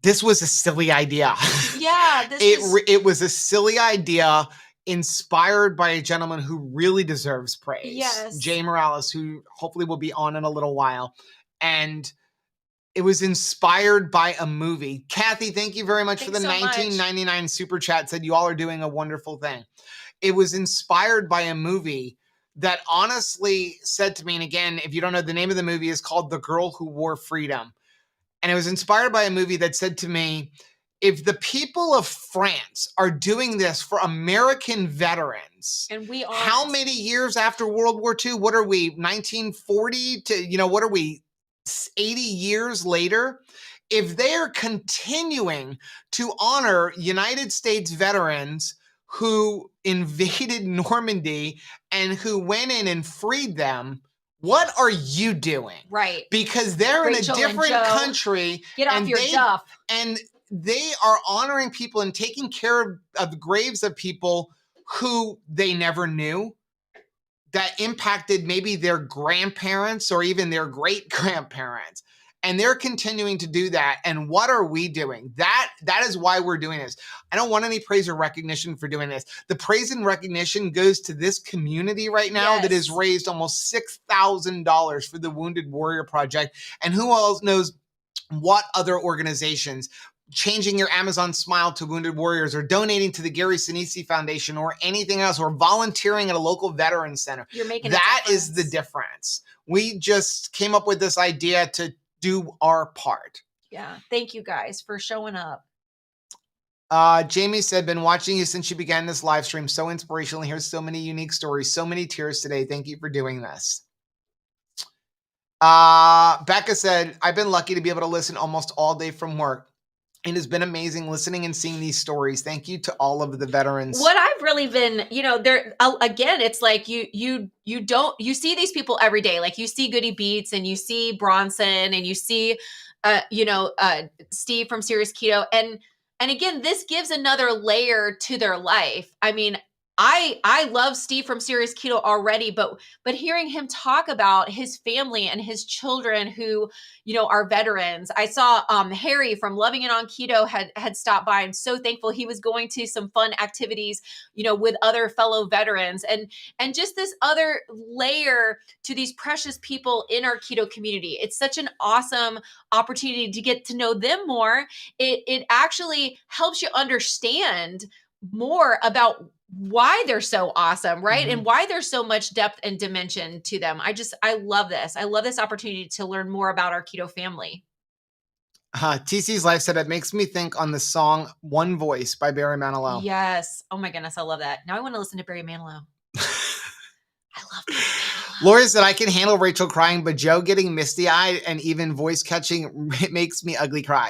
This was a silly idea. Yeah. It was a silly idea inspired by a gentleman who really deserves praise. Yes. Jay Morales, who hopefully will be on in a little while. And it was inspired by a movie. Kathy, thank you very much for the $19.99 super chat. Said you all are doing a wonderful thing. It was inspired by a movie that honestly said to me, and again, if you don't know, the name of the movie is called The Girl Who Wore Freedom. And it was inspired by a movie that said to me, if the people of France are doing this for American veterans, and we are, how many years after World War II? What are we, 1940 to, what are we, 80 years later? If they are continuing to honor United States veterans who invaded Normandy and who went in and freed them, what are you doing? Right. Because they're Rachel in a different country. Get off your duff. And they are honoring people and taking care of the graves of people who they never knew, that impacted maybe their grandparents or even their great-grandparents. And they're continuing to do that. And what are we doing? That is why we're doing this. I don't want any praise or recognition for doing this. The praise and recognition goes to this community right now that has raised almost $6,000 for the Wounded Warrior Project. And who else knows what other organizations, changing your Amazon Smile to Wounded Warriors, or donating to the Gary Sinise Foundation, or anything else, or volunteering at a local veterans center. You're making that is the difference. We just came up with this idea to do our part. Yeah. Thank you guys for showing up. Jamie said, been watching you since you began this live stream. So inspirational. Here's so many unique stories, so many tears today. Thank you for doing this. Becca said, I've been lucky to be able to listen almost all day from work. It has been amazing listening and seeing these stories. Thank you to all of the veterans. What I've really been, there again, it's like you see these people every day. Like you see Goody Beats and you see Bronson and you see, Steve from Serious Keto. And again, this gives another layer to their life. I mean, I love Steve from Serious Keto already, but hearing him talk about his family and his children who, are veterans. I saw Harry from Loving It on Keto had stopped by. I'm so thankful he was going to some fun activities, with other fellow veterans, and just this other layer to these precious people in our keto community. It's such an awesome opportunity to get to know them more. It actually helps you understand more about why they're so awesome, right? Mm-hmm. And why there's so much depth and dimension to them. I love this. I love this opportunity to learn more about our keto family. TC's Life said, it makes me think on the song One Voice by Barry Manilow. Yes. Oh my goodness. I love that. Now I want to listen to Barry Manilow. I love Barry Manilow. Lori said, I can handle Rachel crying, but Joe getting misty-eyed and even voice catching makes me ugly cry.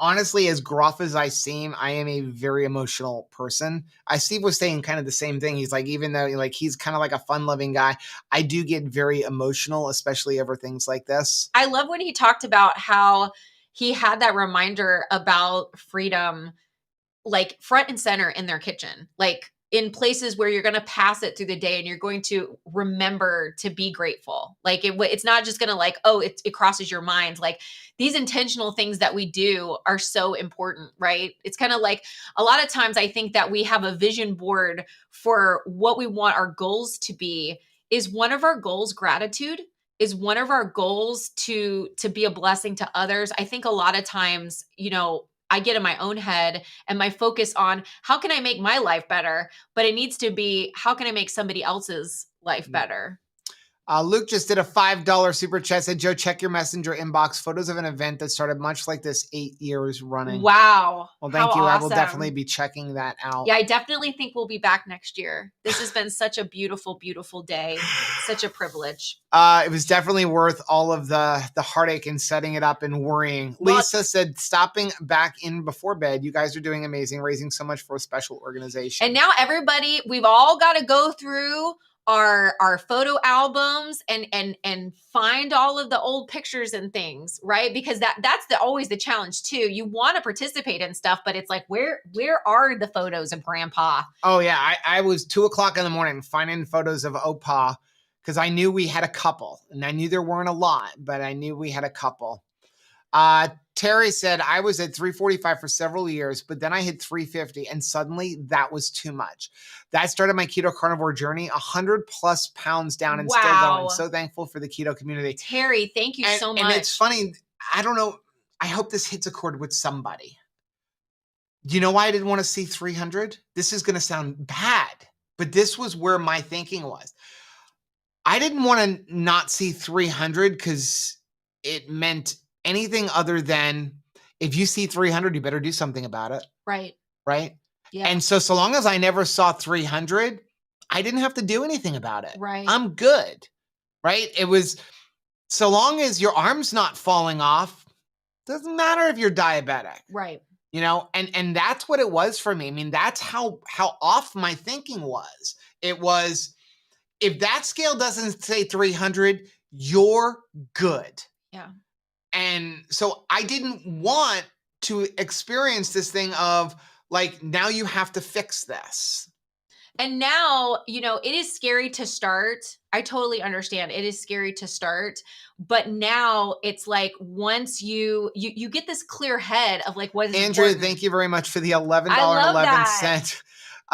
Honestly, as gruff as I seem, I am a very emotional person. Steve was saying kind of the same thing. He's like, even though he's kind of like a fun-loving guy, I do get very emotional, especially over things like this. I love when he talked about how he had that reminder about freedom, like front and center in their kitchen, like in places where you're going to pass it through the day and you're going to remember to be grateful. Like it's not just going to it crosses your mind. Like these intentional things that we do are so important, right? It's kind of like a lot of times I think that we have a vision board for what we want our goals to be. Is one of our goals gratitude? Is one of our goals to be a blessing to others? I think a lot of times, I get in my own head and my focus on how can I make my life better, but it needs to be, how can I make somebody else's life better? Luke just did a $5 super chat. Said, Joe, check your messenger inbox. Photos of an event that started much like this 8 years running. Wow. Well, thank How you. Awesome. I will definitely be checking that out. Yeah, I definitely think we'll be back next year. This has been such a beautiful, beautiful day. Such a privilege. It was definitely worth all of the heartache and setting it up and worrying. Well, Lisa said, stopping back in before bed. You guys are doing amazing, raising so much for a special organization. And now everybody, we've all got to go through our photo albums and find all of the old pictures and things, right? Because that's always the challenge too. You want to participate in stuff, but it's like, where are the photos of Grandpa? Oh yeah, I was 2:00 in the morning finding photos of Opa because I knew we had a couple, and I knew there weren't a lot, but I knew we had a couple. Terry said, I was at 345 for several years, but then I hit 350 and suddenly that was too much. That started my keto carnivore journey, 100+ pounds down and still going. So thankful for the keto community. Terry, thank you so much. And it's funny. I don't know. I hope this hits a chord with somebody. Do you know why I didn't want to see 300? This is going to sound bad, but this was where my thinking was. I didn't want to not see 300 because it meant anything other than if you see 300, you better do something about it. Right. Right. Yeah. And so long as I never saw 300, I didn't have to do anything about it. Right. I'm good. Right. It was so long as your arm's not falling off, doesn't matter if you're diabetic. Right. You know, and that's what it was for me. I mean, that's how off my thinking was. It was, if that scale doesn't say 300, you're good. Yeah. And so I didn't want to experience this thing of like, now you have to fix this. And now, you know, it is scary to start. I totally understand. It is scary to start. But now it's like once you get this clear head of like what is Andrew, important. thank you very much for the $11.11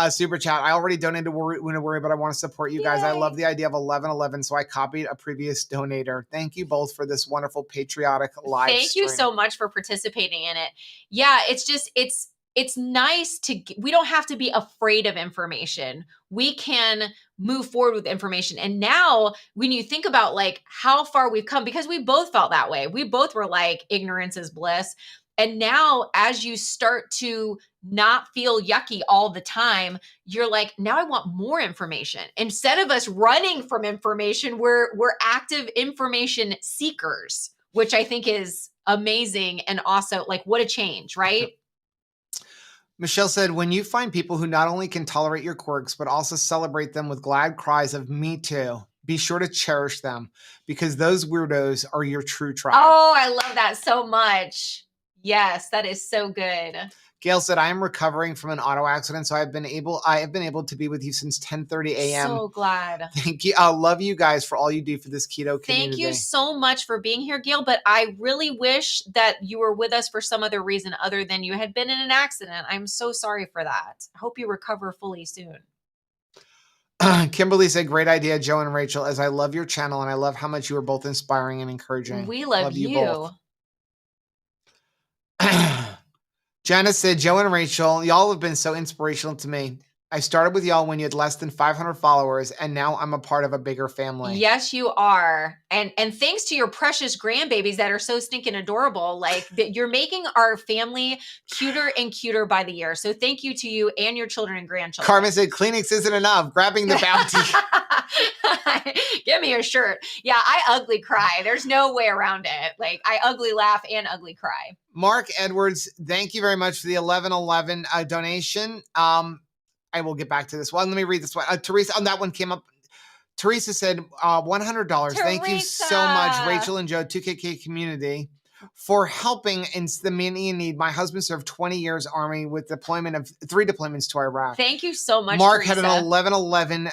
super chat. I already donated to Worry, but I want to support you guys. I love the idea of 1111, so I copied a previous donator. Thank you both for this wonderful patriotic live Thank you so much for participating in it. Yeah, it's just it's nice we don't have to be afraid of information. We can move forward with information. And now when you think about like how far we've come, because we both felt that way. We both were like, ignorance is bliss. And now as you start to not feel yucky all the time, you're like, now I want more information. Instead of us running from information, we're active information seekers, which I think is amazing. And also like, what a change, right? Michelle said, when you find people who not only can tolerate your quirks, but also celebrate them with glad cries of me too, be sure to cherish them because those weirdos are your true tribe. Oh, I love that so much. Yes, that is so good. Gail said, I am recovering from an auto accident, so I have been able to be with you since 10:30 a.m. So glad. Thank you. I love you guys for all you do for this keto community. Thank you so much for being here, Gail. But I really wish that you were with us for some other reason other than you had been in an accident. I'm so sorry for that. I hope you recover fully soon. Kimberly said, great idea, Joe and Rachel, as I love your channel and I love how much you are both inspiring and encouraging. We love you. Both. Janice said, Joe and Rachel, y'all have been so inspirational to me. I started with y'all when you had less than 500 followers, and now I'm a part of a bigger family. Yes, you are. And thanks to your precious grandbabies that are so stinking adorable, like you're making our family cuter and cuter by the year. So thank you to you and your children and grandchildren. Carmen said, Kleenex isn't enough. Grabbing the bounty. Give me a shirt. Yeah, I ugly cry. There's no way around it. Like I ugly laugh and ugly cry. Mark Edwards, thank you very much for the 1111 donation. I will get back to this one. Let me read this one. Teresa, on that one came up. Teresa said, $100. Thank you so much, Rachel and Joe, 2KK community, for helping in the many in need. My husband served 20 years Army with deployment of 3 deployments to Iraq. Thank you so much, Mark Teresa. had an 1111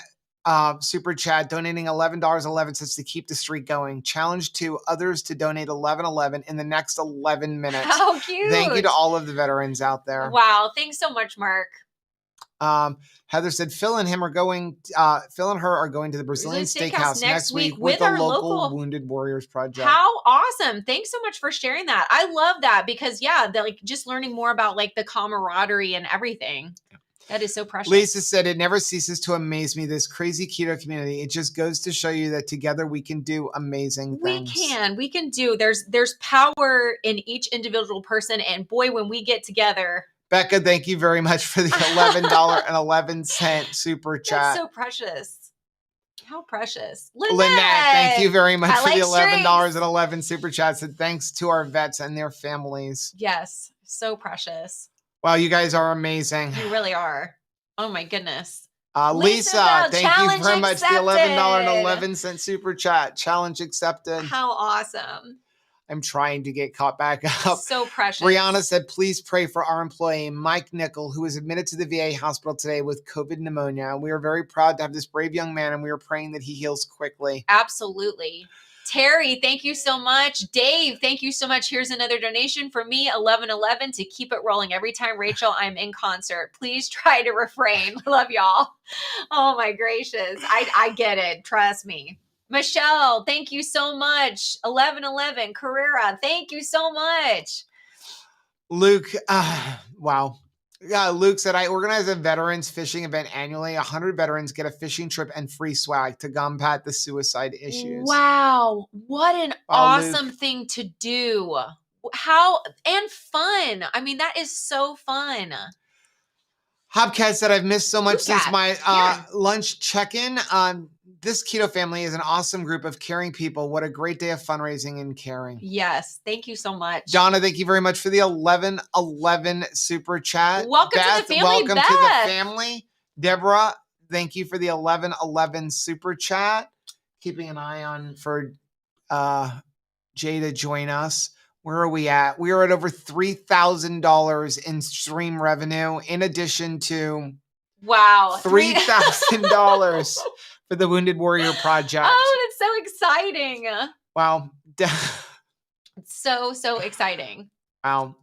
super chat, donating $11.11 to keep the streak going. Challenge to others to donate $11.11 in the next 11 minutes. How cute. Thank you to all of the veterans out there. Wow. Thanks so much, Mark. Heather said Phil and her are going to the Brazilian Steakhouse next week with the local Wounded Warriors Project. How awesome. Thanks so much for sharing that. I love that because like just learning more about like the camaraderie and everything. That is so precious. Lisa said, it never ceases to amaze me, this crazy keto community. It just goes to show you that together we can do amazing things. We can do. There's power in each individual person. And boy, when we get together. Becca, thank you very much for the $11.11 super chat. That's so precious. How precious. Lynette, thank you very much for the $11.11 streaks. super chat. And thanks to our vets and their families. Yes, so precious. Wow, you guys are amazing. You really are. Oh my goodness. Lisa, thank you very much for the $11.11 super chat. Challenge accepted. How awesome. I'm trying to get caught back up. So precious. Brianna said, please pray for our employee, Mike Nickel, who was admitted to the VA hospital today with COVID pneumonia. We are very proud to have this brave young man, and we are praying that he heals quickly. Absolutely. Terry, thank you so much. Dave, thank you so much. Here's another donation for me, $11.11, to keep it rolling every time, Rachel, I'm in concert. Please try to refrain. Love y'all. Oh my gracious. I get it. Trust me. Michelle, thank you so much. 1111 Carrera, thank you so much. Luke, wow. Luke said, I organize a veterans fishing event annually. 100 veterans get a fishing trip and free swag to combat the suicide issues. Wow. What an awesome thing to do. How and fun. I mean, that is so fun. Hobcat said, I've missed so much since my lunch check-in. This keto family is an awesome group of caring people. What a great day of fundraising and caring. Yes. Thank you so much. Donna, thank you very much for the 1111 super chat. Welcome to the family, welcome Beth. to the family. Deborah, thank you for the 1111 super chat. Keeping an eye on for Jay to join us. Where are we at? We are at over $3,000 in stream revenue, in addition to $3,000 for the Wounded Warrior Project. Oh, that's so exciting. Wow. So exciting. Wow.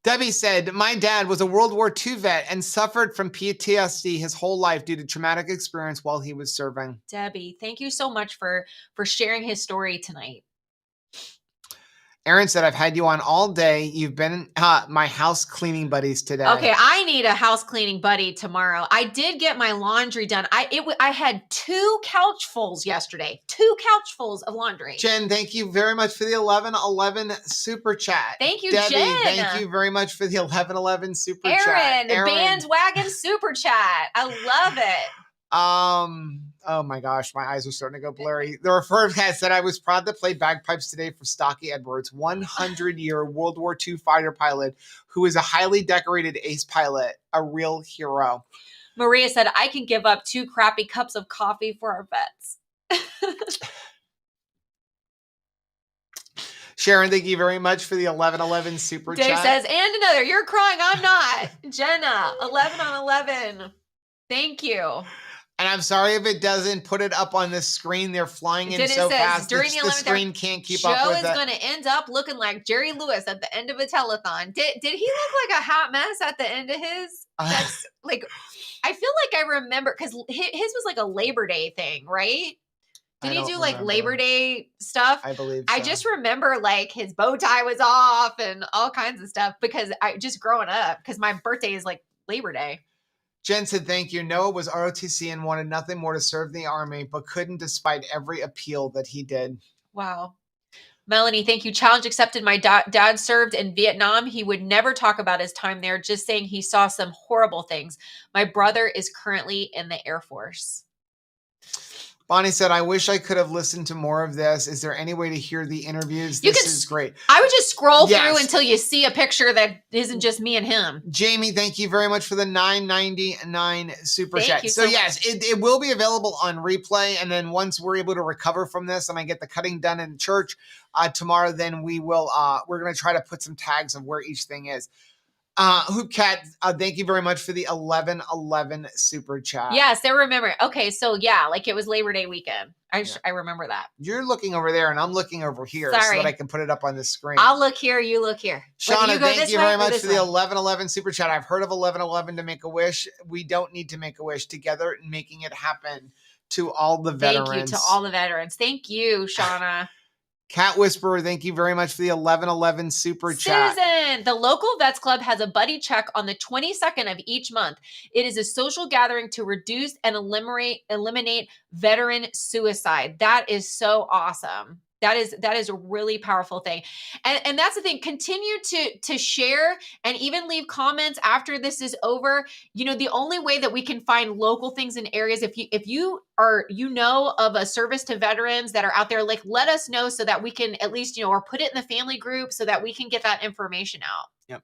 Debbie said, my dad was a World War II vet and suffered from PTSD his whole life due to traumatic experience while he was serving. Debbie, thank you so much for sharing his story tonight. Aaron said, I've had you on all day. You've been my house cleaning buddies today. Okay, I need a house cleaning buddy tomorrow. I did get my laundry done. I had 2 couchfuls yesterday. 2 couchfuls of laundry. Jen, thank you very much for the 1111 super chat. Thank you, Debbie, Jen. Thank you very much for the 1111 super Aaron, chat. bandwagon super chat. I love it. Oh my gosh, my eyes are starting to go blurry. The referred cat said, I was proud to play bagpipes today for Stocky Edwards, 100-year World War II fighter pilot who is a highly decorated ace pilot, a real hero. Maria said, I can give up 2 crappy cups of coffee for our vets. Sharon, thank you very much for the 1111 super Dave chat. says, and another, you're crying, I'm not. Jenna, 11 on 11. Thank you. And I'm sorry if it doesn't put it up on the screen. They're flying in so fast. During the screen can't keep up with it. Joe is going to end up looking like Jerry Lewis at the end of a telethon. Did he look like a hot mess at the end of his? That's like, I feel like I remember, because his was like a Labor Day thing, right? Did he do like Labor Day stuff? I believe so. I just remember like his bow tie was off and all kinds of stuff, because I just growing up, because my birthday is like Labor Day. Jen said, thank you. Noah was ROTC and wanted nothing more to serve the Army, but couldn't despite every appeal that he did. Wow. Melanie, thank you. Challenge accepted. My dad served in Vietnam. He would never talk about his time there, just saying he saw some horrible things. My brother is currently in the Air Force. Bonnie said, I wish I could have listened to more of this. Is there any way to hear the interviews? This is great. I would just scroll through until you see a picture that isn't just me and him. Jamie, thank you very much for the $9.99 super chat. Thank you so yes, much. it will be available on replay. And then once we're able to recover from this and I get the cutting done in church tomorrow, then we will, we're going to try to put some tags of where each thing is. Hoopcat, thank you very much for the 1111 super chat. Yes, they remember. Okay, so yeah, like it was Labor Day weekend. I remember that. You're looking over there and I'm looking over here so that I can put it up on the screen. I'll look here, you look here. Shauna, thank you very much for the 1111 super chat. I've heard of 1111 to make a wish. We don't need to make a wish. Together making it happen to all the veterans. Thank you to all the veterans. Thank you, Shauna. Cat Whisperer, thank you very much for the 1111 super chat. Susan, the local vets club has a buddy check on the 22nd of each month. It is a social gathering to reduce and eliminate veteran suicide. That is so awesome. That is a really powerful thing. And that's the thing. Continue to share and even leave comments after this is over. You know, the only way that we can find local things in areas, if you know of a service to veterans that are out there, like, let us know so that we can at least, or put it in the family group so that we can get that information out. Yep.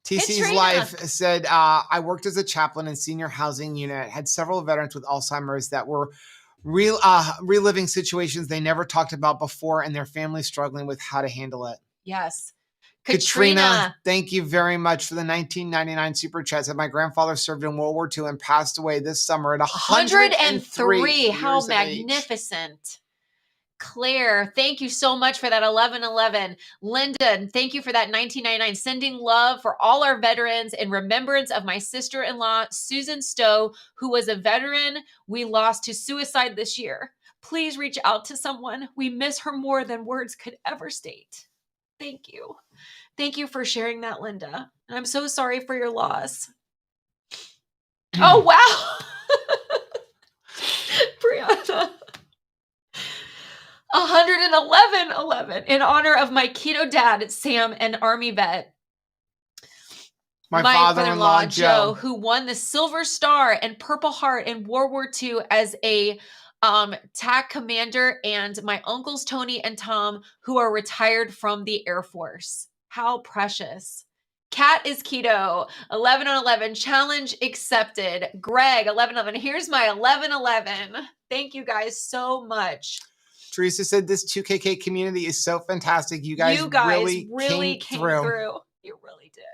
TC's Life said, I worked as a chaplain in senior housing unit, had several veterans with Alzheimer's that were reliving situations they never talked about before and their families struggling with how to handle it. Yes. Katrina, thank you very much for the 1999 super chat. Said my grandfather served in World War II and passed away this summer at 103. How magnificent. Claire, thank you so much for that 1111. Linda, thank you for that 1999. Sending love for all our veterans in remembrance of my sister-in-law, Susan Stowe, who was a veteran we lost to suicide this year. Please reach out to someone. We miss her more than words could ever state. Thank you. Thank you for sharing that, Linda. I'm so sorry for your loss. Oh, wow. Brianna. 111 in honor of my keto dad, Sam, an Army vet. My father-in-law, Joe, who won the Silver Star and Purple Heart in World War II as a TAC commander, and my uncles Tony and Tom, who are retired from the Air Force. How precious. Kat is keto. 1111 challenge accepted. Greg, 1111. Here's my 1111. Thank you guys so much. Teresa said this 2KK community is so fantastic. You guys really came through. You really did.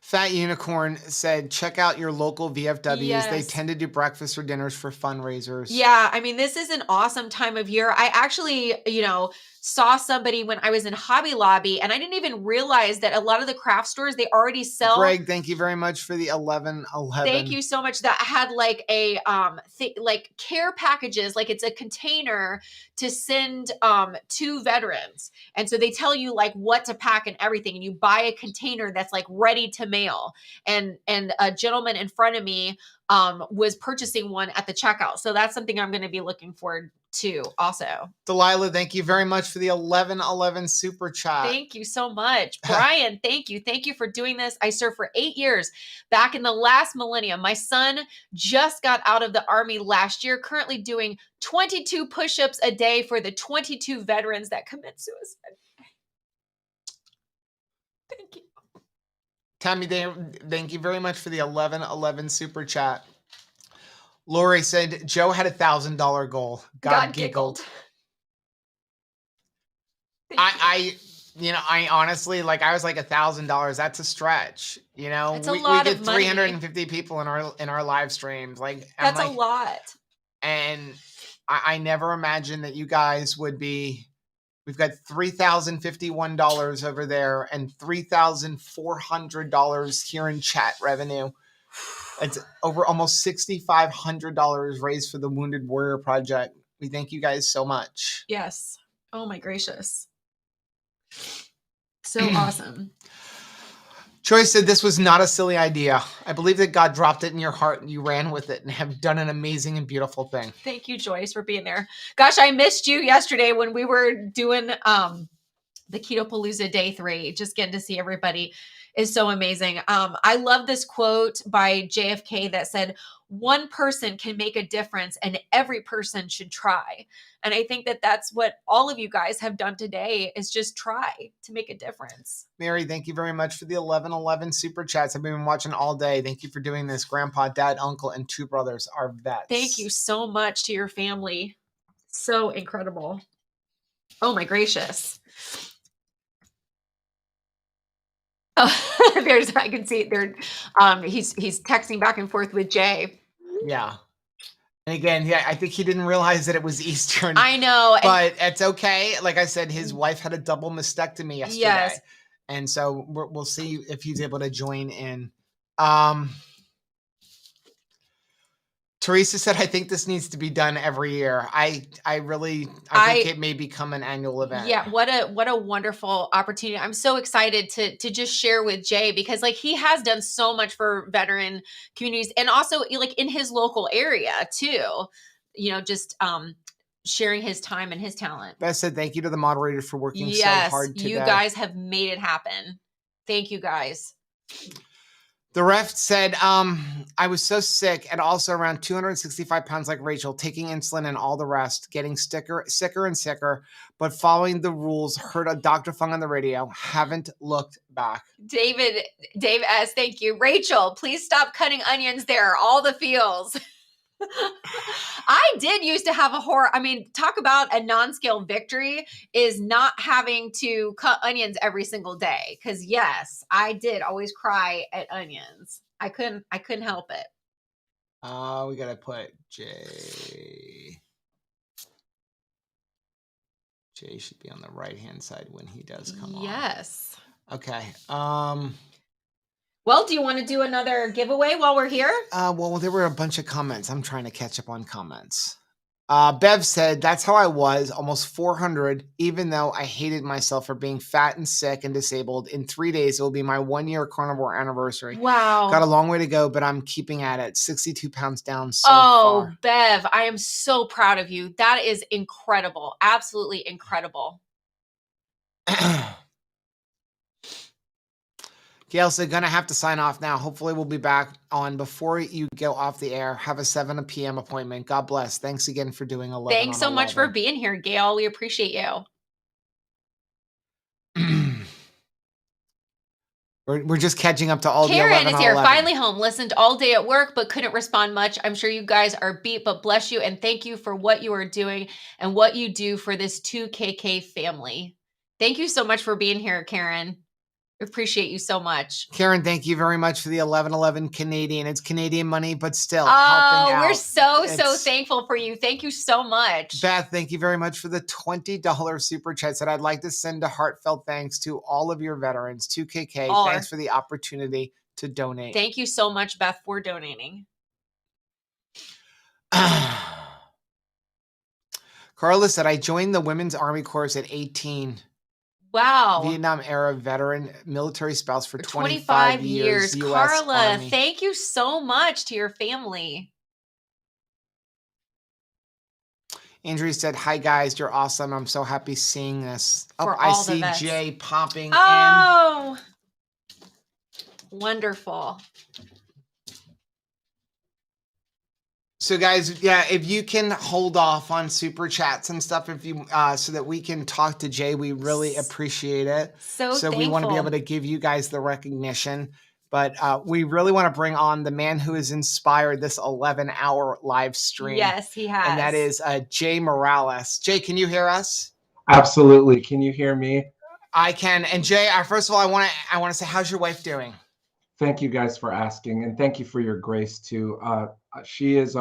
Fat Unicorn said, check out your local VFWs. Yes. They tend to do breakfast or dinners for fundraisers. Yeah, I mean, this is an awesome time of year. I actually, saw somebody when I was in Hobby Lobby, and I didn't even realize that a lot of the craft stores, they already sell. Greg, thank you very much for the 1111. Thank you so much. That had like a like care packages, like it's a container to send to veterans. And so they tell you like what to pack and everything, and you buy a container that's like ready to mail. And a gentleman in front of me was purchasing one at the checkout. So that's something I'm going to be looking forward to also. Delilah, thank you very much for the 1111 super chat. Thank you so much. Brian, thank you. Thank you for doing this. I served for 8 years back in the last millennium. My son just got out of the Army last year, currently doing 22 push-ups a day for the 22 veterans that commit suicide. Thank you. Tammy, thank you very much for the 1111 super chat. Lori said, Joe had $1,000 goal. God giggled. I honestly, like, I was like $1,000. That's a stretch. You know, it's a lot we of get money. 350 people in our live streams. Like, that's a lot. And I never imagined that you guys would be. We've got $3,051 over there and $3,400 here in chat revenue. It's over almost $6,500 raised for the Wounded Warrior Project. We thank you guys so much. Yes. Oh my gracious. So awesome. Troy said this was not a silly idea. I believe that God dropped it in your heart and you ran with it and have done an amazing and beautiful thing. Thank you, Joyce, for being there. Gosh, I missed you yesterday when we were doing the Keto Palooza Day 3. Just getting to see everybody is so amazing. I love this quote by JFK that said, one person can make a difference and every person should try. And I think that that's what all of you guys have done today, is just try to make a difference. Mary, thank you very much for the 1111 super chats. I've been watching all day. Thank you for doing this. Grandpa, dad, uncle, and 2 brothers are vets. Thank you so much to your family. So incredible. Oh my gracious. Oh, I can see there. He's texting back and forth with Jay. Yeah. And again, I think he didn't realize that it was Eastern. I know. But it's okay. Like I said, his wife had a double mastectomy yesterday. Yes. And so we'll see if he's able to join in. Teresa said, I think this needs to be done every year. I think it may become an annual event. Yeah, what a wonderful opportunity. I'm so excited to just share with Jay, because like he has done so much for veteran communities, and also like in his local area too, just sharing his time and his talent. Beth said, thank you to the moderators for working so hard today. You guys have made it happen. Thank you guys. The ref said, I was so sick and also around 265 pounds like Rachel, taking insulin and all the rest, getting sicker and sicker, but following the rules, heard a Dr. Fung on the radio, haven't looked back. Dave S., thank you. Rachel, please stop cutting onions there. All the feels. I did used to have talk about a non-scale victory is not having to cut onions every single day. Cause yes, I did always cry at onions. I couldn't help it. We got to put Jay. Jay should be on the right-hand side when he does come on. Yes. Okay. Well, do you want to do another giveaway while we're here? Well, there were a bunch of comments. I'm trying to catch up on comments. Bev said, that's how I was, almost 400, even though I hated myself for being fat and sick and disabled. In 3 days, it will be my 1-year carnivore anniversary. Wow. Got a long way to go, but I'm keeping at it. 62 pounds down so far. Oh, Bev, I am so proud of you. That is incredible. Absolutely incredible. Gail said, gonna have to sign off now. Hopefully we'll be back on before you go off the air. Have a 7 p.m. appointment. God bless. Thanks again for doing 11. Thanks so much for being here, Gail. We appreciate you. We're just catching up to all Karen the 11 is here, 11. finally home. Listened all day at work, but couldn't respond much. I'm sure you guys are beat, but bless you and thank you for what you are doing and what you do for this 2KK family. Thank you so much for being here, Karen. Appreciate you so much. Karen, thank you very much for the 1111 Canadian. It's Canadian money, but still helping out. We're so thankful for you. Thank you so much. Beth, thank you very much for the $20 super chat. Said I'd like to send a heartfelt thanks to all of your veterans. 2KK, thanks for the opportunity to donate. Thank you so much, Beth, for donating. Carla said, I joined the Women's Army Corps at 18. Wow. Vietnam era veteran, military spouse for 25 years. Carla, Army. Thank you so much to your family. Andrew said, hi guys, you're awesome. I'm so happy seeing this. I see Jay popping in. Oh, wonderful. So guys, yeah, if you can hold off on super chats and stuff, if you so that we can talk to Jay, we really appreciate it. So we want to be able to give you guys the recognition, but we really want to bring on the man who has inspired this 11-hour live stream. Yes, he has, and that is Jay Morales. Jay, can you hear us? Absolutely. Can you hear me? I can. And Jay, first of all, I want to say, how's your wife doing? Thank you guys for asking, and thank you for your grace too. She's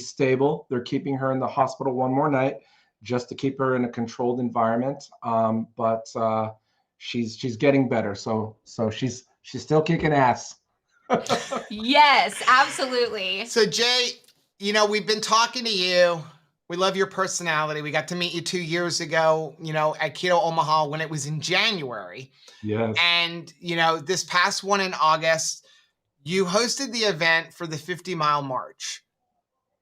stable. They're keeping her in the hospital one more night just to keep her in a controlled environment. But she's getting better. So she's still kicking ass. Yes, absolutely. So Jay, we've been talking to you. We love your personality. We got to meet you 2 years ago, at Keto Omaha when it was in January. Yes. And, this past one in August, you hosted the event for the 50-mile march.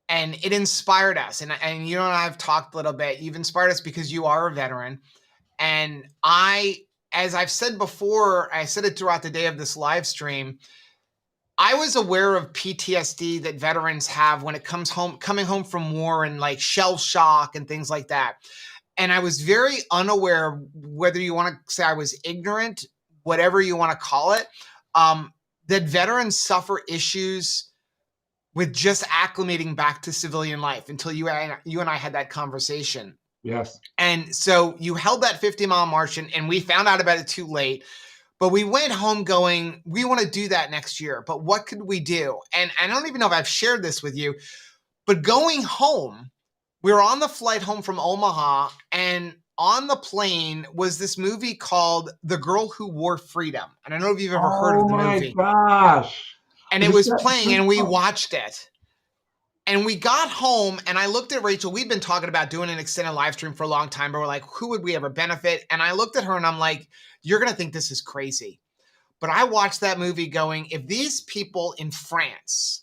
And it inspired us. And you and I have talked a little bit. You've inspired us because you are a veteran. And as I've said before, I said it throughout the day of this live stream, I was aware of PTSD that veterans have when it coming home from war and like shell shock and things like that. And I was very unaware, whether you want to say I was ignorant, whatever you want to call it, that veterans suffer issues with just acclimating back to civilian life until you and I had that conversation. Yes. And so you held that 50-mile march and we found out about it too late. But we went home going, we want to do that next year. But what could we do? And I don't even know if I've shared this with you, but going home, we were on the flight home from Omaha, and on the plane was this movie called The Girl Who Wore Freedom. And I don't know if you've ever heard of the movie. Oh my gosh. And it was playing and we watched it. And we got home and I looked at Rachel. We've been talking about doing an extended live stream for a long time, but we're like, who would we ever benefit? And I looked at her and I'm like, you're going to think this is crazy. But I watched that movie going, if these people in France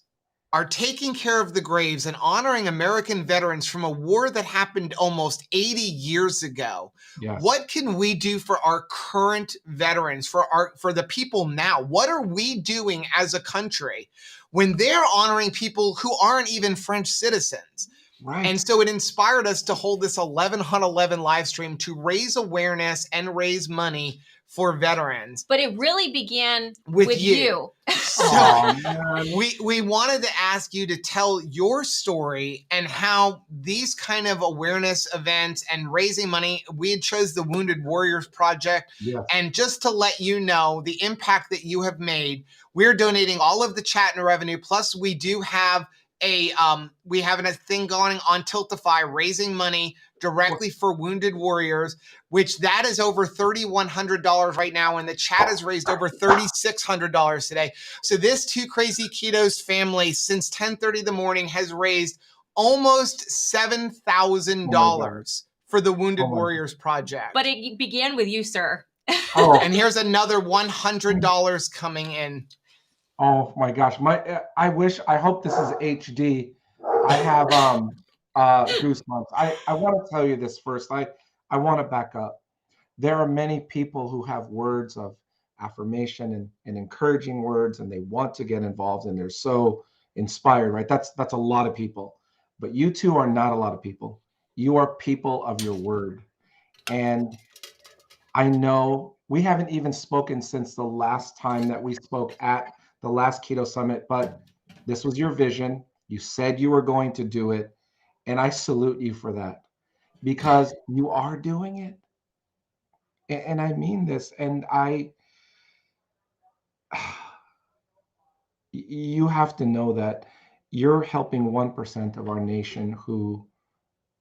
are taking care of the graves and honoring American veterans from a war that happened almost 80 years ago, what can we do for our current veterans, for the people now? What are we doing as a country when they're honoring people who aren't even French citizens? Right. And so it inspired us to hold this 11 on 11 live stream to raise awareness and raise money for veterans. But it really began with you. So we wanted to ask you to tell your story and how these kind of awareness events and raising money, we had chose the Wounded Warriors Project. Yes. And just to let you know the impact that you have made, we're donating all of the chat and revenue. Plus we do have a thing going on Tiltify, raising money directly for Wounded Warriors, which that is over $3,100 right now, and the chat has raised over $3,600 today. So this Two Crazy Ketos family, since 10:30 in the morning, has raised almost $7,000 for the Wounded Warriors Project. But it began with you, sir. And here's another $100 coming in. Oh my gosh. I hope this is HD. I have goosebumps. I want to tell you this first. I want to back up. There are many people who have words of affirmation and encouraging words, and they want to get involved, and they're so inspired, right? That's a lot of people. But you two are not a lot of people. You are people of your word. And I know we haven't even spoken since the last time that we spoke at the last Keto Summit, but this was your vision. You said you were going to do it. And I salute you for that, because you are doing it. And I mean this. And you have to know that you're helping 1% of our nation who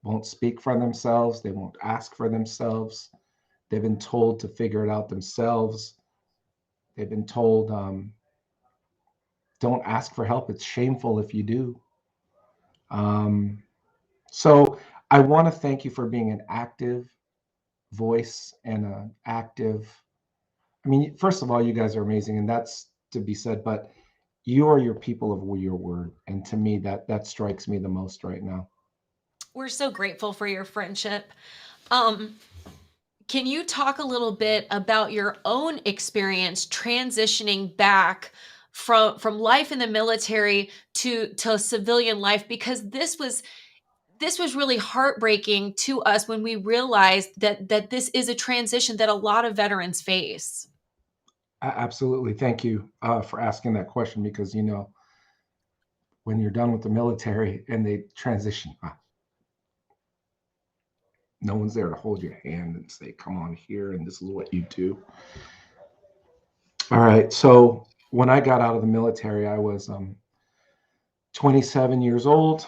won't speak for themselves. They won't ask for themselves. They've been told to figure it out themselves. They've been told, don't ask for help. It's shameful if you do. So I want to thank you for being an active voice and an active. I mean, first of all, you guys are amazing, and that's to be said, but you are your people of your word. And to me, that strikes me the most right now. We're so grateful for your friendship. Can you talk a little bit about your own experience transitioning back from life in the military to civilian life? Because this was really heartbreaking to us when we realized that this is a transition that a lot of veterans face. Absolutely. Thank you for asking that question, because, you know, when you're done with the military and they transition, no one's there to hold your hand and say, come on here, and this is what you do. All right. So when I got out of the military, I was 27 years old,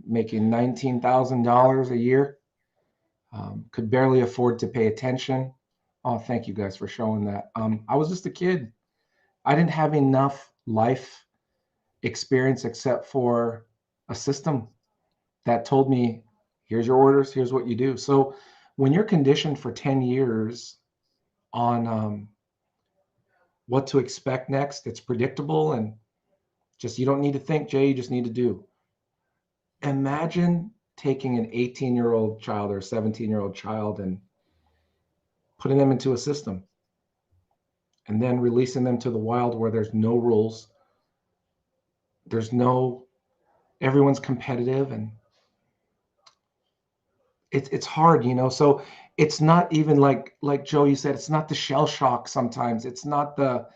making $19,000 a year, could barely afford to pay attention. Oh, thank you guys for showing that. I was just a kid. I didn't have enough life experience except for a system that told me, here's your orders, here's what you do. So when you're conditioned for 10 years on what to expect next, it's predictable, and just, you don't need to think, Jay, you just need to do. Imagine taking an 18-year-old child or a 17-year-old child and putting them into a system and then releasing them to the wild where there's no rules. Everyone's competitive, and it's hard, you know. So it's not even like Joe, you said, it's not the shell shock sometimes. It's not the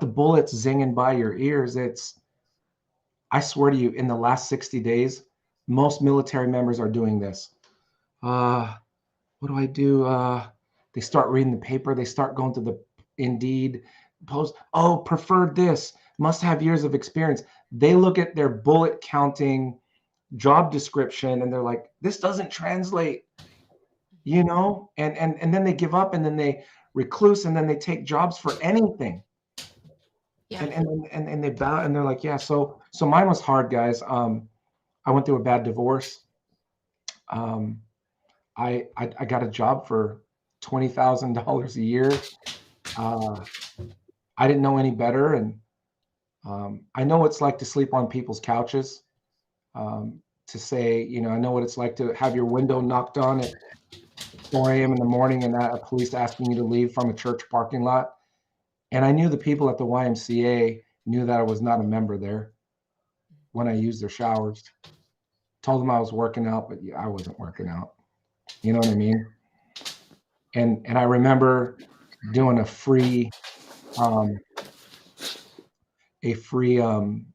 bullets zinging by your ears. I swear to you, in the last 60 days, most military members are doing this. What do I do? They start reading the paper. They start going to the Indeed post. Oh, preferred this, must have years of experience. They look at their bullet counting job description and they're like, this doesn't translate, you know, and then they give up, and then they recluse, and then they take jobs for anything. Yeah. And they bow and they're like, yeah. So mine was hard, guys. I went through a bad divorce. I got a job for $20,000 a year. I didn't know any better, and I know what it's like to sleep on people's couches. To say, I know what it's like to have your window knocked on at 4 a.m. in the morning and a police asking you to leave from a church parking lot. And I knew the people at the YMCA knew that I was not a member there when I used their showers. Told them I was working out, but I wasn't working out. You know what I mean? And I remember doing a free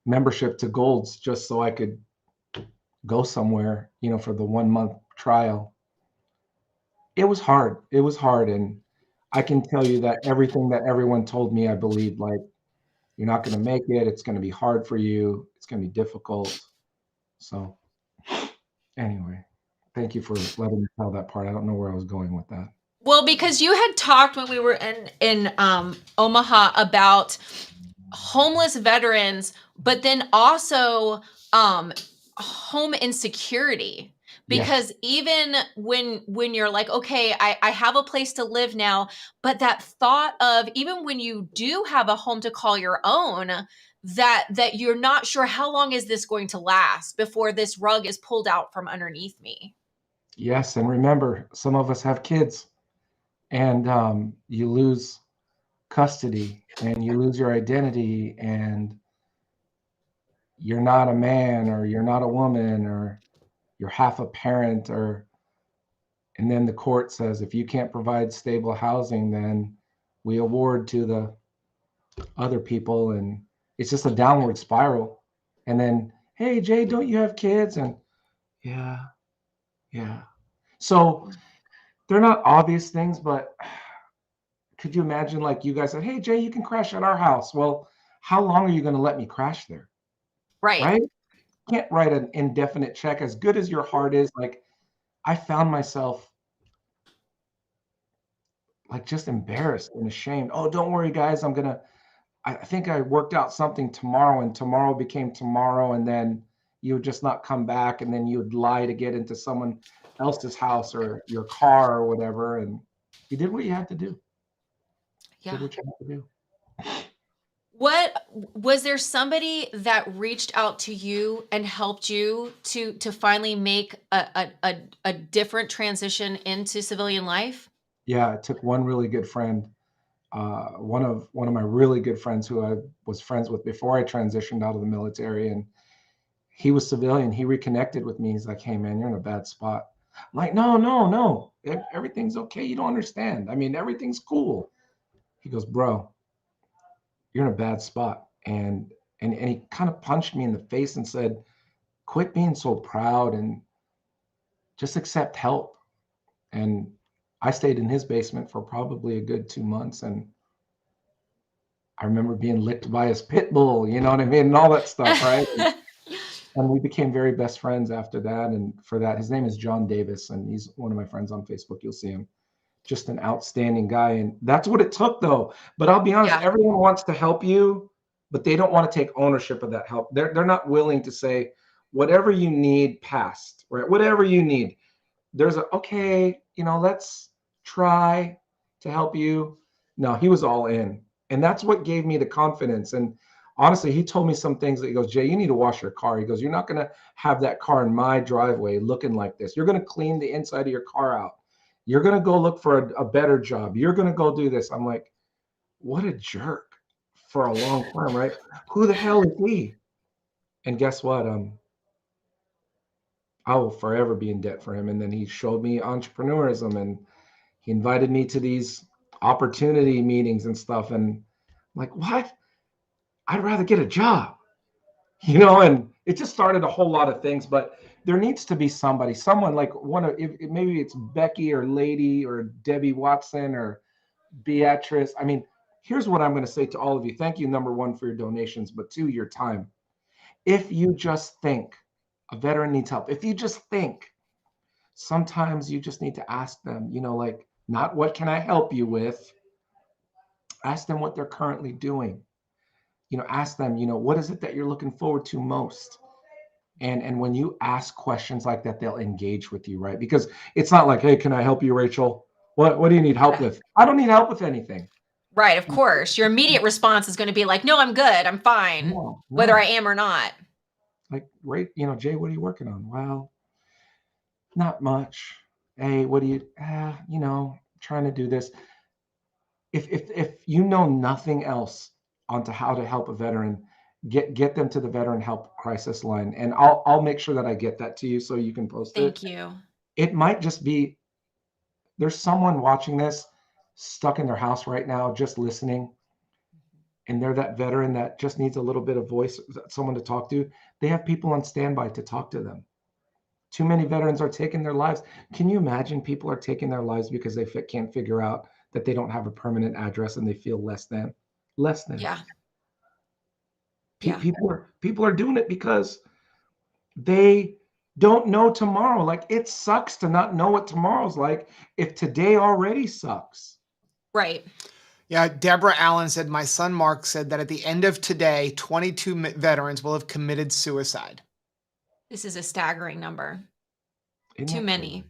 membership to Gold's just so I could go somewhere, for the 1 month trial. It was hard. It was hard. And I can tell you that everything that everyone told me, I believed, like, you're not going to make it. It's going to be hard for you. It's going to be difficult. So anyway, thank you for letting me tell that part. I don't know where I was going with that. Well, because you had talked when we were in Omaha about homeless veterans, but then also home insecurity. Because even when you're like, okay, I have a place to live now, but that thought of, even when you do have a home to call your own, that you're not sure how long is this going to last before this rug is pulled out from underneath me. Yes, and remember, some of us have kids, and you lose custody, and you lose your identity, and you're not a man, or you're not a woman, or you're half a parent, and then the court says, if you can't provide stable housing, then we award to the other people, and it's just a downward spiral. And then, hey, Jay, don't you have kids? And yeah. So they're not obvious things, but could you imagine, like, you guys said, hey, Jay, you can crash at our house. Well, how long are you going to let me crash there? Right? Can't write an indefinite check. As good as your heart is, like, I found myself like just embarrassed and ashamed. Oh, don't worry, guys. I think I worked out something tomorrow, and tomorrow became tomorrow. And then you would just not come back. And then you would lie to get into someone else's house or your car or whatever. And you did what you had to do. Yeah. Did what you had to do. What was there somebody that reached out to you and helped you to finally make a different transition into civilian life? Yeah, it took one really good friend, one of my really good friends who I was friends with before I transitioned out of the military, and he was civilian. He reconnected with me. He's like, "Hey, man, you're in a bad spot." I'm like, "No, everything's okay. You don't understand. I mean, everything's cool." He goes, "Bro, you're in a bad spot," and he kind of punched me in the face and said, "Quit being so proud and just accept help." And I stayed in his basement for probably a good 2 months, and I remember being licked by his pit bull, you know what I mean, and all that stuff, right? And we became very best friends after that. And for that, his name is John Davis, and he's one of my friends on Facebook. You'll see him. Just an outstanding guy. And that's what it took, though. But I'll be honest, everyone wants to help you, but they don't want to take ownership of that help. They're not willing to say, whatever you need, past, right? Whatever you need. There's okay, let's try to help you. No, he was all in. And that's what gave me the confidence. And honestly, he told me some things that he goes, Jay, you need to wash your car. He goes, you're not going to have that car in my driveway looking like this. You're going to clean the inside of your car out. You're going to go look for a better job. You're going to go do this. I'm like, what a jerk for a long time, right? Who the hell is he? And guess what? I will forever be in debt for him. And then he showed me entrepreneurism, and he invited me to these opportunity meetings and stuff. And I'm like, what? I'd rather get a job, and it just started a whole lot of things. But there needs to be someone like maybe it's Becky or Lady or Debbie Watson or Beatrice. I mean, here's what I'm going to say to all of you. Thank you, number one, for your donations, but two, your time. If you just think a veteran needs help, if you just think, sometimes you just need to ask them, like, not what can I help you with? Ask them what they're currently doing. ask them, what is it that you're looking forward to most? And when you ask questions like that, they'll engage with you, right? Because it's not like, hey, can I help you, Rachel? What do you need help with? I don't need help with anything. Right, of course. Your immediate response is going to be like, no, I'm good. I'm fine. No. Whether I am or not. Like, right, Jay, what are you working on? Well, not much. Hey, what do you, trying to do this. If you know nothing else onto how to help a veteran, get them to the Veteran Help Crisis Line, and I'll make sure that I get that to you so you can post it. Thank you. It might just be there's someone watching this stuck in their house right now, just listening, and they're that veteran that just needs a little bit of voice, someone to talk to. They have people on standby to talk to them. Too many veterans are taking their lives. Can you imagine people are taking their lives because they can't figure out that they don't have a permanent address and they feel less than? Yeah. People are doing it because they don't know tomorrow. Like, it sucks to not know what tomorrow's like if today already sucks. Right. Yeah, Deborah Allen said, my son Mark said that at the end of today, 22 veterans will have committed suicide. This is a staggering number. Too many.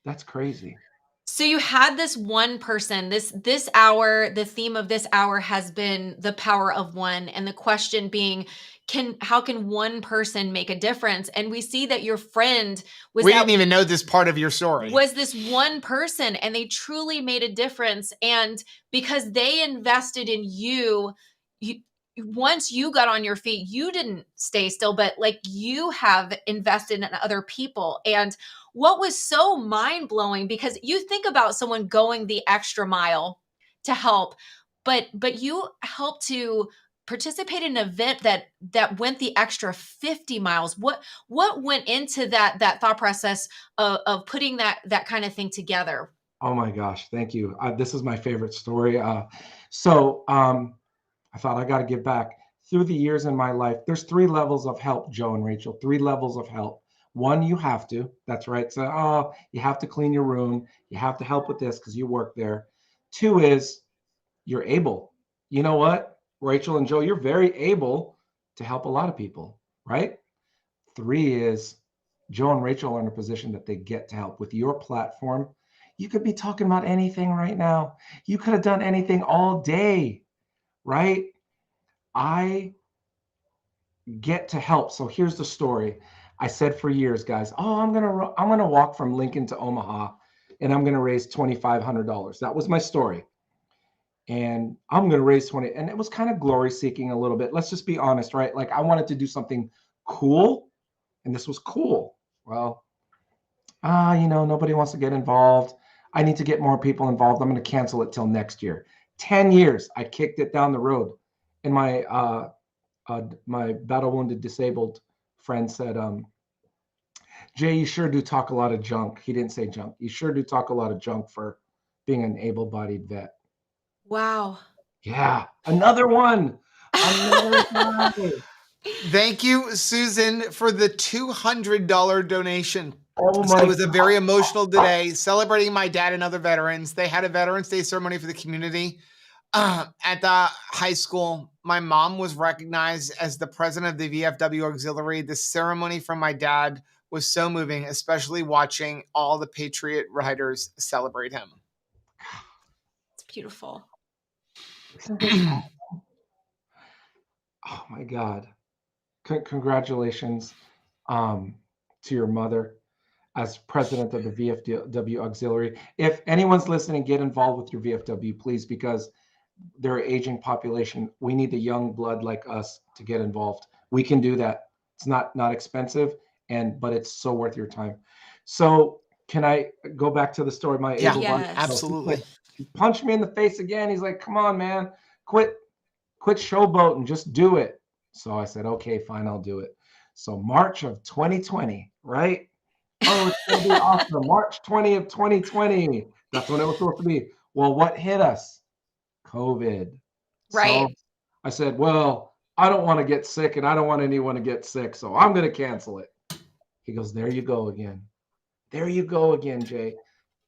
That's crazy. So you had this one person, this hour, the theme of this hour has been the power of one. And the question being, how can one person make a difference? And we see that your friend we didn't even know this part of your story. Was this one person, and they truly made a difference. And because they invested in you, once you got on your feet, you didn't stay still, but like you have invested in other people. And what was so mind-blowing, because you think about someone going the extra mile to help, but you helped to participate in an event that went the extra 50 miles. What went into that thought process of putting that kind of thing together? Oh my gosh, thank you. This is my favorite story. I thought I got to give back. Through the years in my life, there's 3 levels of help, Joe and Rachel, 3 levels of help. 1, you have to, that's right. So, you have to clean your room. You have to help with this because you work there. 2 is you're able. You know what, Rachel and Joe, you're very able to help a lot of people, right? 3 is Joe and Rachel are in a position that they get to help with your platform. You could be talking about anything right now. You could have done anything all day, right? I get to help. So here's the story. I said for years, guys, I'm gonna walk from Lincoln to Omaha, and I'm gonna raise $2,500. That was my story. And I'm gonna raise 20, and it was kind of glory seeking a little bit. Let's just be honest, right? Like, I wanted to do something cool, and this was cool. Well, nobody wants to get involved. I need to get more people involved. I'm gonna cancel it till next year. 10 years, I kicked it down the road, and my battle wounded disabled friend said, Jay, you sure do talk a lot of junk. He didn't say junk. You sure do talk a lot of junk for being an able-bodied vet. Wow. Yeah, another one. Thank you, Susan, for the $200 donation. Oh my! It was a very emotional day, celebrating my dad and other veterans. They had a Veterans Day ceremony for the community. At the high school, my mom was recognized as the president of the VFW Auxiliary. The ceremony from my dad was so moving, especially watching all the Patriot riders celebrate him. It's beautiful. Oh my God. Congratulations to your mother as president of the VFW Auxiliary. If anyone's listening, get involved with your VFW, please, because they're an aging population. We need the young blood like us to get involved. We can do that. It's not expensive, but it's so worth your time. So can I go back to the story? Yes. Absolutely. He punched me in the face again. He's like, come on, man, quit showboating, just do it. So I said, okay, fine, I'll do it. So March of 2020, right? Oh, it's going to be awesome. March 20th of 2020. That's when it was supposed to be. Well, what hit us? COVID. Right. So I said, well, I don't want to get sick, and I don't want anyone to get sick, so I'm going to cancel it. He goes, there you go again. There you go again, Jay.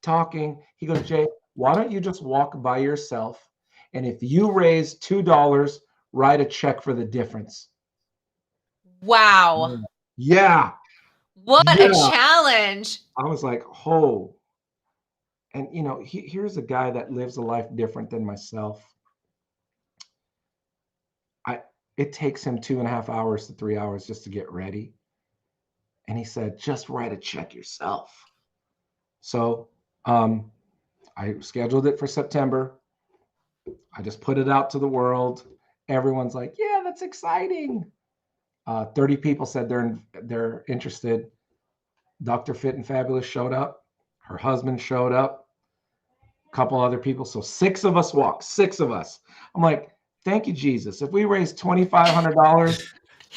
Talking. He goes, Jay, why don't you just walk by yourself? And if you raise $2 write a check for the difference. Wow. Yeah. What yeah. a challenge. I was like, oh. And, you know, here's a guy that lives a life different than myself. It takes him 2.5 hours to 3 hours just to get ready. And he said, just write a check yourself. So I scheduled it for September. I just put it out to the world. Everyone's like, yeah, that's exciting. 30 people said they're interested. Dr. Fit and Fabulous showed up. Her husband showed up. A couple other people. So 6 of us walked. 6 of us. I'm like, thank you, Jesus. If we raise $2,500,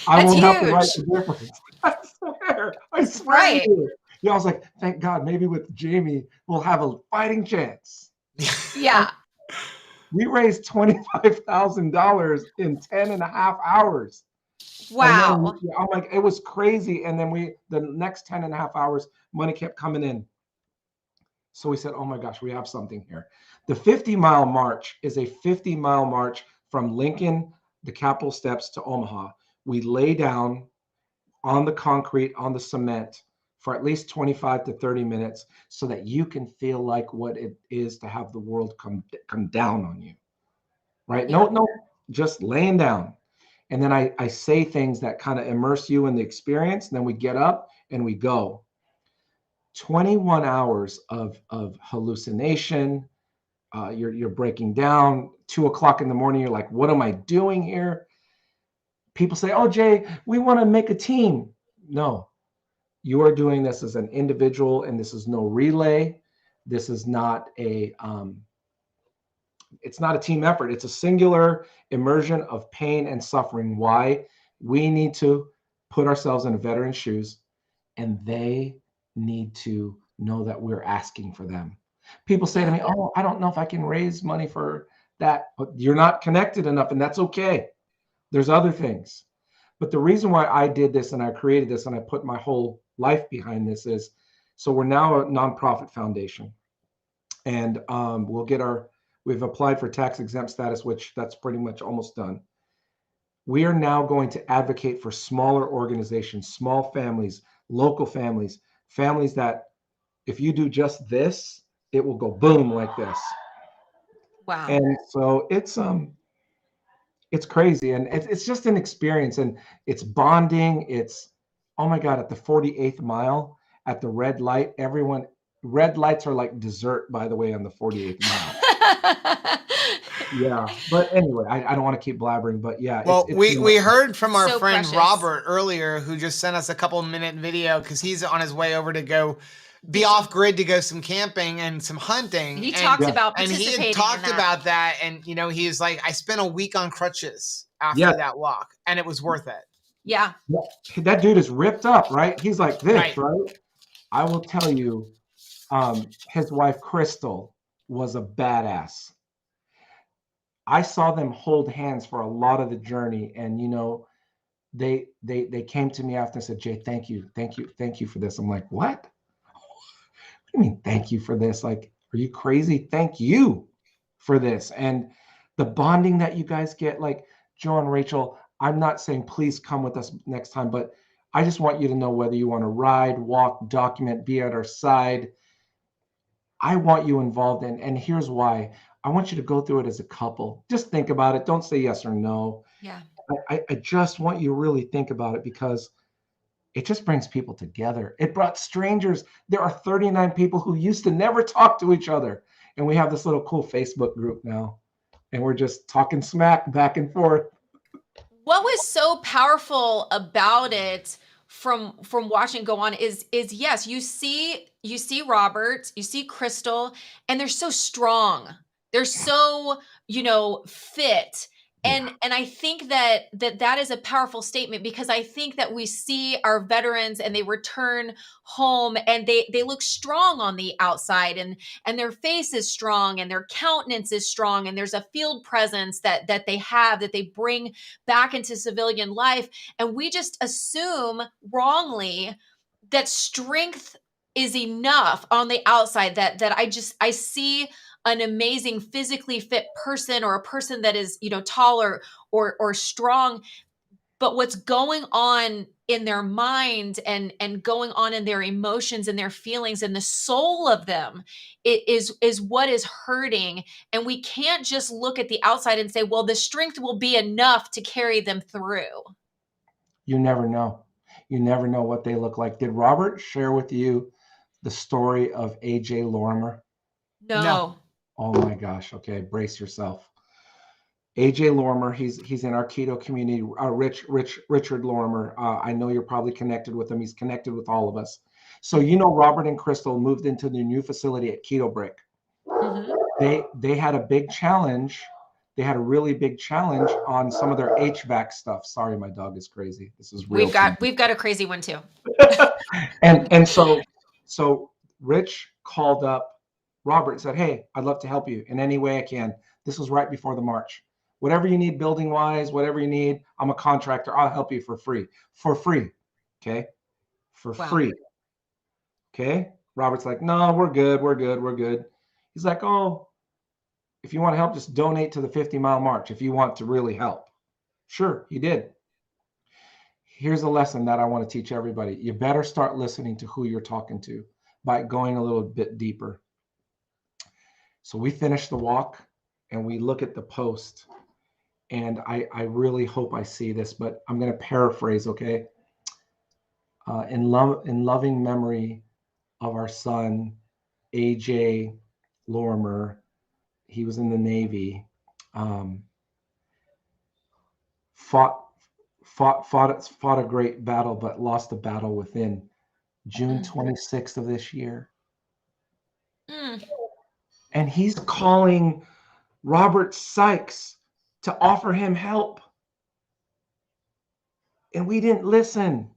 I won't have to write the difference. I swear. I swear to you. Yeah, I was like, thank God. Maybe with Jamie, we'll have a fighting chance. Yeah. We raised $25,000 in 10.5 hours. Wow. Then, I'm like, it was crazy. And then the next 10.5 hours, money kept coming in. So we said, oh my gosh, we have something here. The 50-mile march is a 50-mile march from Lincoln, the Capitol steps, to Omaha. We lay down on the concrete, on the cement for at least 25 to 30 minutes so that you can feel like what it is to have the world come down on you. Right? Yeah. No, just laying down. And then I say things that kind of immerse you in the experience. And then we get up and we go. 21 hours of hallucination. You're breaking down. 2 o'clock in the morning, you're like, what am I doing here? People say, oh, Jay, we want to make a team. No, you are doing this as an individual, and this is no relay. This is not it's not a team effort. It's a singular immersion of pain and suffering. Why? We need to put ourselves in a veteran's shoes, and they need to know that we're asking for them. People say to me, oh, I don't know if I can raise money for that. But you're not connected enough, and that's okay. There's other things. But the reason why I did this and I created this and I put my whole life behind this is, so we're now a nonprofit foundation. And we've applied for tax exempt status, which that's pretty much almost done. We are now going to advocate for smaller organizations, small families, local families, families that if you do just this, it will go boom like this. Wow. And so it's crazy. And it's just an experience, and it's bonding. It's, oh my God, at the 48th mile at the red light, red lights are like dessert, by the way, on the 48th mile. Yeah. But anyway, I don't want to keep blabbering, but yeah. Well, we heard from our so friend precious. Robert earlier, who just sent us a couple-minute video because he's on his way over to go be off grid to go some camping and some hunting. He talked about and participating he had talked in that. about that, and you know, he's like, I spent a week on crutches after that walk, and it was worth it. Yeah. That dude is ripped up, right? He's like this, right? I will tell you, his wife Crystal was a badass. I saw them hold hands for a lot of the journey, and you know, they came to me after and said, Jay, thank you for this. I'm like, what? What do you mean thank you for this? Like, are you crazy? Thank you for this. And the bonding that you guys get, like Joe and Rachel, I'm not saying please come with us next time, but I just want you to know whether you want to ride, walk, document, be at our side. I want you involved in, and here's why. I want you to go through it as a couple. Just think about it. Don't say yes or no. Yeah. I just want you to really think about it, because it just brings people together. It brought strangers. There are 39 people who used to never talk to each other. And we have this little cool Facebook group now. And we're just talking smack back and forth. What was so powerful about it from watching go on is yes, you see Robert, you see Crystal, and they're so strong. They're so, fit. And I think that is a powerful statement, because I think that we see our veterans and they return home and they look strong on the outside, and their face is strong and their countenance is strong, and there's a field presence that they have, that they bring back into civilian life. And we just assume wrongly that strength is enough on the outside, that I see an amazing physically fit person or a person that is, tall or strong, but what's going on in their mind and going on in their emotions and their feelings and the soul of them is what is hurting. And we can't just look at the outside and say, well, the strength will be enough to carry them through. You never know. You never know what they look like. Did Robert share with you the story of AJ Lorimer? No. Oh my gosh. Okay, brace yourself. AJ Lorimer, he's in our keto community. Richard Lorimer. I know you're probably connected with him. He's connected with all of us. So Robert and Crystal moved into the new facility at Keto Brick. Mm-hmm. They had a big challenge. They had a really big challenge on some of their HVAC stuff. Sorry, my dog is crazy. This is real. We've got a crazy one too. and so Rich called up Robert and said, "Hey, I'd love to help you in any way I can." This was right before the march. Whatever you need building wise, whatever you need, I'm a contractor. I'll help you for free. For free. Okay. For free. Okay. Robert's like, "No, we're good. We're good. We're good." He's like, "Oh, if you want to help, just donate to the 50-mile march if you want to really help." Sure, he did. Here's a lesson that I want to teach everybody. You better start listening to who you're talking to by going a little bit deeper. So we finish the walk and we look at the post. And I really hope I see this, but I'm going to paraphrase, okay? In loving memory of our son, AJ Lorimer, he was in the Navy, fought a great battle, but lost the battle within June 26th of this year. And he's calling Robert Sykes to offer him help. And we didn't listen.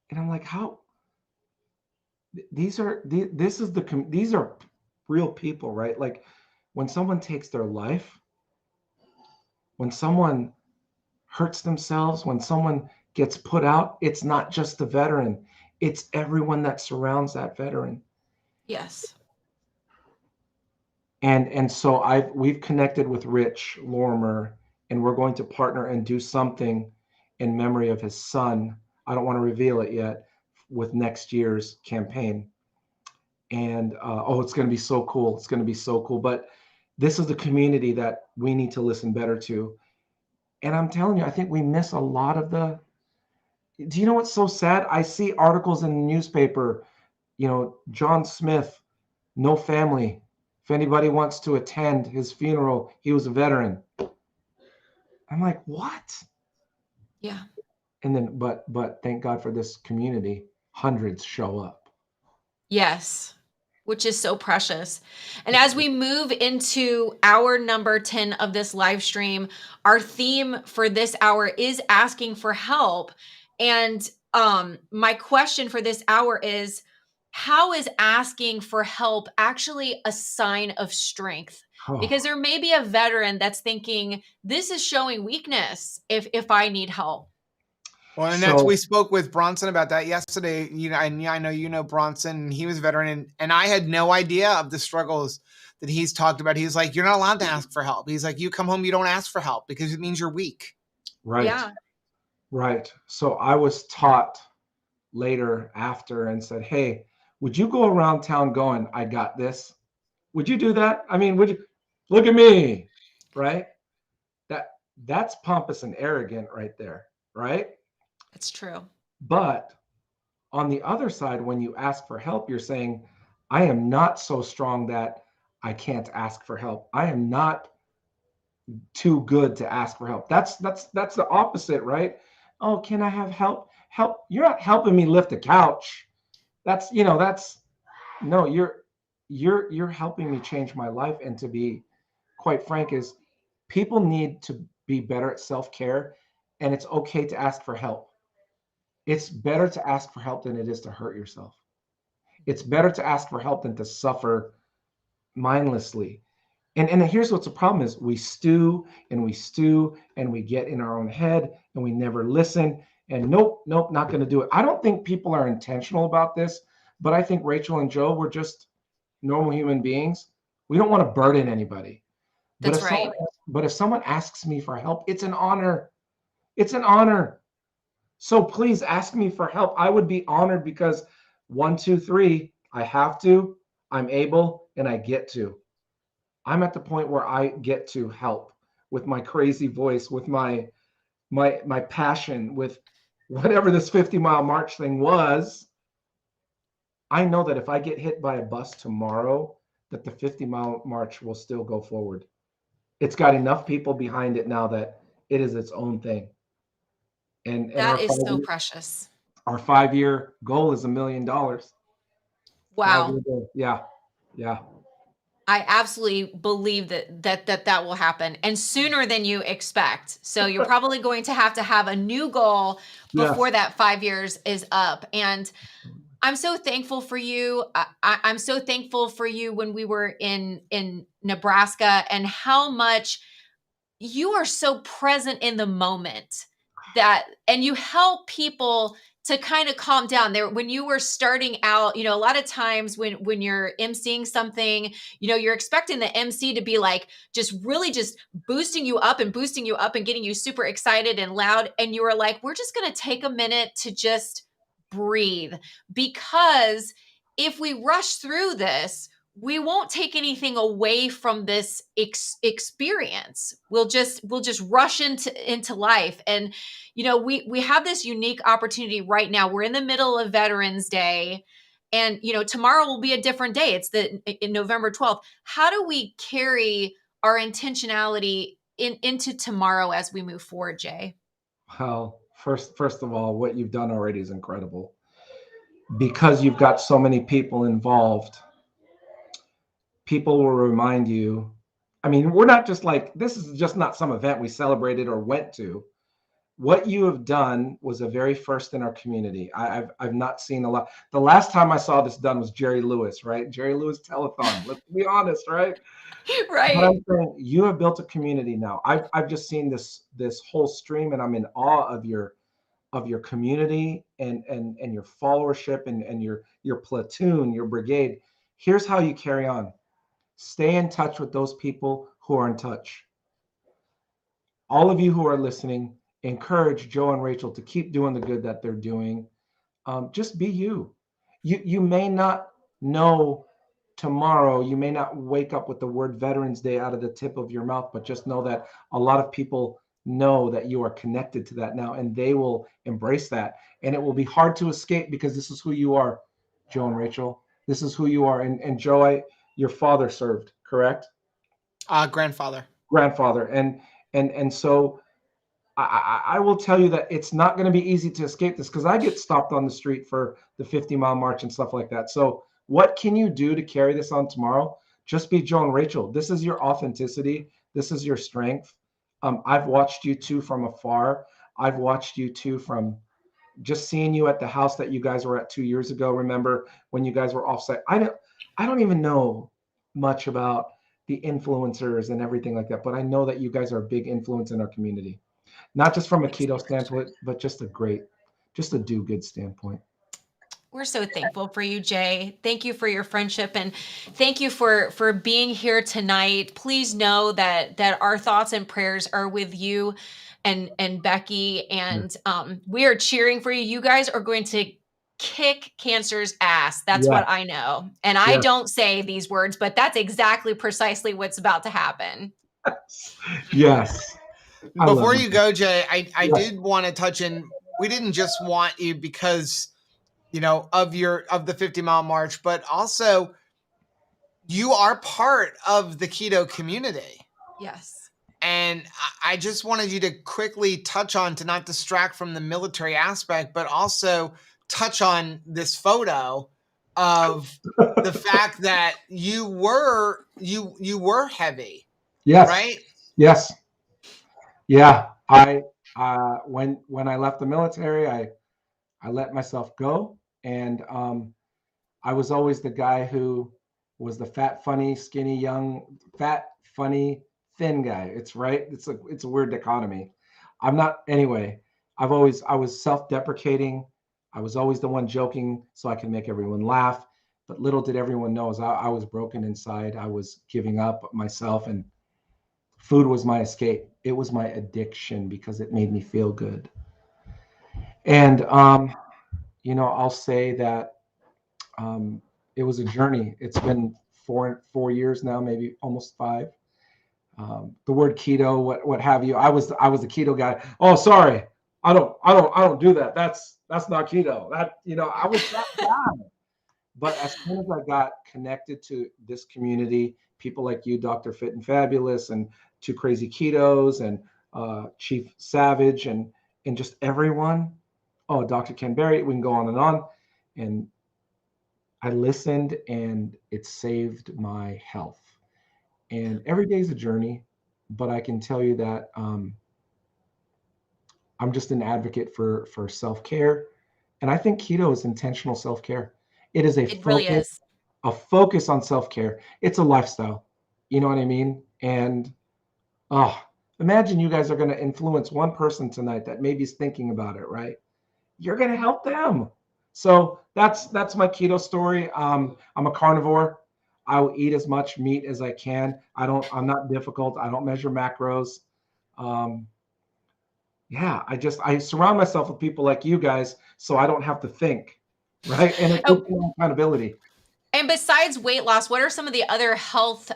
And I'm like, how? These are real people, right? Like when someone takes their life, when someone hurts themselves, when someone gets put out, it's not just the veteran, it's everyone that surrounds that veteran. Yes. And so we've connected with Rich Lorimer, and we're going to partner and do something in memory of his son. I don't want to reveal it yet, with next year's campaign. And it's going to be so cool. It's going to be so cool. But this is the community that we need to listen better to. And I'm telling you, I think we miss a lot of the. Do you know what's so sad? I see articles in the newspaper, John Smith, no family. If anybody wants to attend his funeral, he was a veteran. I'm like, what? Yeah. And then, but thank God for this community. Hundreds show up. Yes. Which is so precious. And as we move into hour number 10 of this live stream, our theme for this hour is asking for help. And my question for this hour is, how is asking for help actually a sign of strength? Because there may be a veteran that's thinking, this is showing weakness if I need help. Well, and we spoke with Bronson about that yesterday. I know Bronson, and he was a veteran, and I had no idea of the struggles that he's talked about. He's like, you're not allowed to ask for help. He's like, you come home, you don't ask for help because it means you're weak. Right. Yeah. Right. So I was taught later after and said, hey, would you go around town going, I got this? Would you do that? I mean, would you look at me? Right. That's pompous and arrogant right there. Right. That's true. But on the other side, when you ask for help, you're saying, I am not so strong that I can't ask for help. I am not too good to ask for help. That's the opposite, right? Oh, can I have help? Help. You're not helping me lift a couch. No, you're helping me change my life. And to be quite frank, is people need to be better at self-care, and it's okay to ask for help. It's better to ask for help than it is to hurt yourself. It's better to ask for help than to suffer mindlessly. And here's what's the problem is we stew and we get in our own head and we never listen. And nope, not going to do it. I don't think people are intentional about this, but I think Rachel and Joe were just normal human beings, we don't want to burden anybody. That's right. But if someone asks me for help, it's an honor. It's an honor. So please ask me for help. I would be honored because 1, 2, 3, I have to, I'm able, and I get to. I'm at the point where I get to help with my crazy voice, with my passion, with whatever this 50-mile march thing was. I know that if I get hit by a bus tomorrow, that the 50-mile march will still go forward. It's got enough people behind it now that it is its own thing. And that is so precious. Our 5-year goal is $1 million. Wow. Yeah. Yeah. I absolutely believe that will happen, and sooner than you expect. So you're probably going to have a new goal before that 5 years is up. And I'm so thankful for you. I'm so thankful for you when we were in Nebraska, and how much you are so present in the moment, and you help people to kind of calm down there. When you were starting out, a lot of times when you're emceeing something, you're expecting the MC to be like, just really just boosting you up and getting you super excited and loud. And you were like, we're just going to take a minute to just breathe, because if we rush through this, we won't take anything away from this experience. We'll just rush into life. And we have this unique opportunity right now. We're in the middle of Veterans Day, and tomorrow will be a different day. It's in November 12th. How do we carry our intentionality into tomorrow as we move forward, Jay? Well, first of all, what you've done already is incredible, because you've got so many people involved. People will remind you. I mean, we're not just like, this is just not some event we celebrated or went to. What you have done was a very first in our community. I've not seen a lot. The last time I saw this done was Jerry Lewis, right? Jerry Lewis telethon. Let's be honest, right? Right. But I'm saying, you have built a community now. I've just seen this whole stream, and I'm in awe of your community and your followership and your platoon, your brigade. Here's how you carry on. Stay in touch with those people who are in touch. All of you who are listening, encourage Joe and Rachel to keep doing the good that they're doing. Just be you. You may not know tomorrow, you may not wake up with the word Veterans Day out of the tip of your mouth, but just know that a lot of people know that you are connected to that now, and they will embrace that. And it will be hard to escape, because this is who you are, Joe and Rachel. This is who you are. And Joe, your father served, correct? Grandfather. And so I will tell you that it's not going to be easy to escape this, because I get stopped on the street for the 50-mile march and stuff like that. So what can you do to carry this on tomorrow? Just be Joe and Rachel. This is your authenticity. This is your strength. I've watched you two from afar. I've watched you two from just seeing you at the house that you guys were at 2 years ago. Remember when you guys were offsite? I don't even know much about the influencers and everything like that, but I know that you guys are a big influence in our community, not just from a keto standpoint, but just a do good standpoint. We're so thankful for you, Jay. Thank you for your friendship, and thank you for being here tonight. Please know that our thoughts and prayers are with you and Becky, and we are cheering for you. You guys are going to kick cancer's ass. That's what I know. And I don't say these words, but that's exactly precisely what's about to happen. Yes. Before you go, Jay, I did want to touch in. We didn't just want you because of the 50-mile march, but also you are part of the keto community. Yes. And I just wanted you to quickly touch on, to not distract from the military aspect, but also touch on this photo of the fact that you were heavy. Yes. Right? Yes. Yeah. When I left the military, I let myself go, and I was always the guy who was the fat, funny, skinny, young, fat, funny, thin guy. It's right. It's a weird dichotomy. I'm not, anyway. I was self-deprecating. I was always the one joking so I can make everyone laugh. But little did everyone know, as I was broken inside. I was giving up myself, and food was my escape. It was my addiction because it made me feel good. And, I'll say that it was a journey. It's been four years now, maybe almost 5. The word keto, what have you. I was the keto guy. Oh, sorry. I don't do that. That's not keto. I was that guy. But as soon as I got connected to this community, people like you, Dr. Fit and Fabulous, and Two Crazy Ketos, and Chief Savage, and just everyone. Oh, Dr. Ken Berry, we can go on. And I listened, and it saved my health. And every day is a journey, but I can tell you that I'm just an advocate for self-care. And I think keto is intentional self-care. It is It really is. a focus on self-care. It's a lifestyle. You know what I mean? And imagine you guys are going to influence one person tonight that maybe is thinking about it, right? You're going to help them. So that's my keto story. I'm a carnivore. I will eat as much meat as I can. I'm not difficult. I don't measure macros. I surround myself with people like you guys so I don't have to think, right? And it gives me accountability. And besides weight loss, what are some of the other health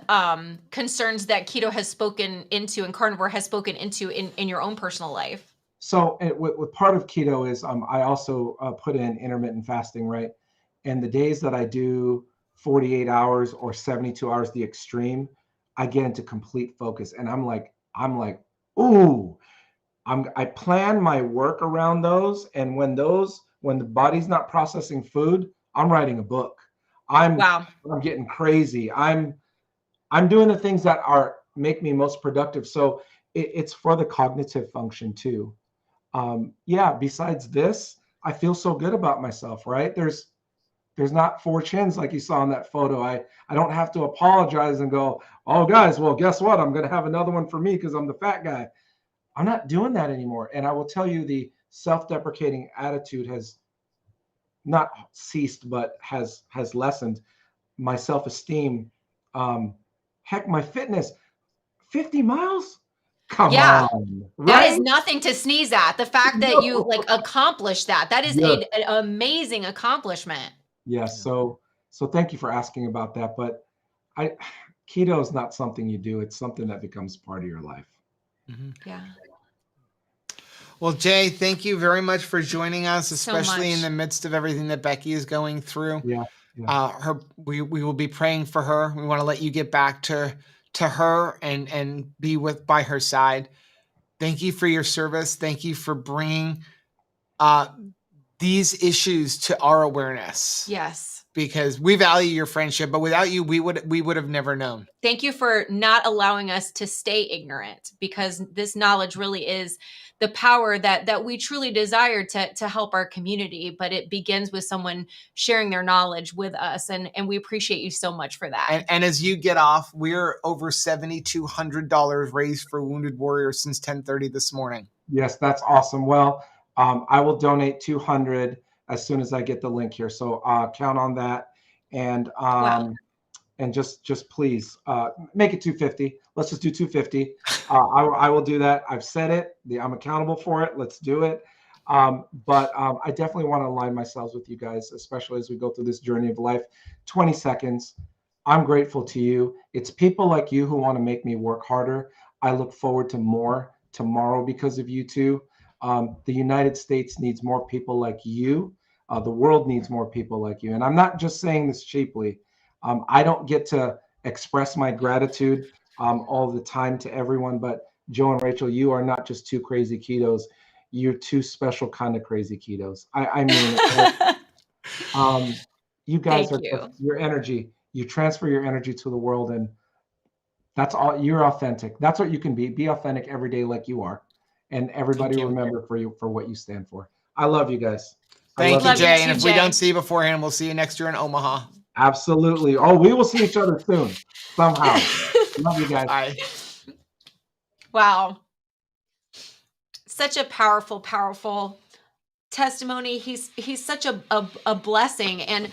concerns that keto has spoken into and carnivore has spoken into in your own personal life? So with part of keto is I also put in intermittent fasting, right? And the days that I do 48 hours or 72 hours, the extreme, I get into complete focus. And I'm like, ooh, I plan my work around those. And when the body's not processing food, I'm writing a book. I'm getting crazy. I'm doing the things that make me most productive. So it's for the cognitive function too. Besides this, I feel so good about myself, right? There's not 4 chins like you saw in that photo. I don't have to apologize and go, oh guys, well, guess what? I'm going to have another one for me because I'm the fat guy. I'm not doing that anymore. And I will tell you, the self-deprecating attitude has not ceased, but has lessened. My self-esteem, heck, my fitness, 50 miles. Come on, right? That is nothing to sneeze at. The fact that you accomplished that is an amazing accomplishment. Yes. So thank you for asking about that. But keto is not something you do. It's something that becomes part of your life. Mm-hmm. Yeah. Well, Jay, thank you very much for joining us, especially in the midst of everything that Becky is going through. Yeah. We will be praying for her. We want to let you get back to her and be by her side. Thank you for your service. Thank you for bringing these issues to our awareness. Yes. Because we value your friendship, but without you, we would have never known. Thank you for not allowing us to stay ignorant, because this knowledge really is the power that we truly desire to help our community. But it begins with someone sharing their knowledge with us. And we appreciate you so much for that. And as you get off, we're over $7,200 raised for Wounded Warriors since 10:30 this morning. Yes, that's awesome. Well, I will donate $200 as soon as I get the link here. So count on that. And and just please make it $250. Let's just do $250. I will do that. I've said it. I'm accountable for it. Let's do it. But I definitely want to align myself with you guys, especially as we go through this journey of life. 20 seconds. I'm grateful to you. It's people like you who want to make me work harder. I look forward to more tomorrow because of you two. The United States needs more people like you. The world needs more people like you. And I'm not just saying this cheaply. I don't get to express my gratitude all the time to everyone, but Joe and Rachel, you are not just two crazy ketos. You're two special kind of crazy ketos. I mean it. You guys your energy. You transfer your energy to the world, and that's all. You're authentic. That's what you can be. Be authentic every day like you are. And everybody remember for what you stand for. I love you guys. Thank you, Jay. And if we don't see you beforehand, we'll see you next year in Omaha. Absolutely. Oh, we will see each other soon. Somehow. Love you guys. Bye. Wow. Such a powerful, powerful testimony. He's such a blessing. And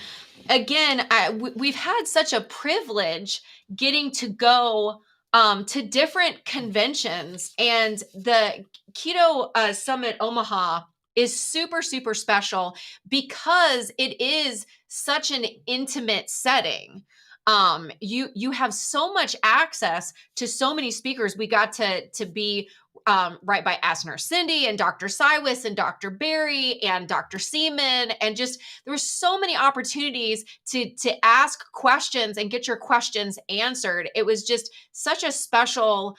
again, we've had such a privilege getting to go to different conventions, and the Keto Summit Omaha is super, super special because it is such an intimate setting. You have so much access to so many speakers. We got to be right by Ask Nurse Cindy and Dr. Cywis and Dr. Barry and Dr. Seaman, and just there were so many opportunities to ask questions and get your questions answered. It was just such a special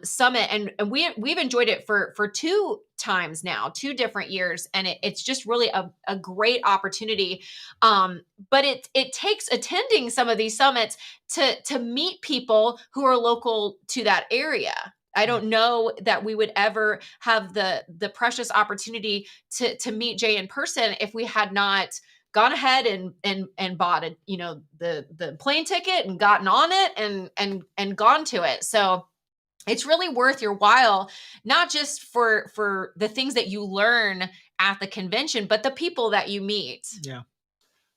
summit, and we've enjoyed it for 2 times now, 2 different years, and it's just really a great opportunity. But it takes attending some of these summits to meet people who are local to that area. I don't know that we would ever have the precious opportunity to meet Jay in person if we had not gone ahead and bought the plane ticket and gotten on it and gone to it. So it's really worth your while, not just for the things that you learn at the convention, but the people that you meet. Yeah.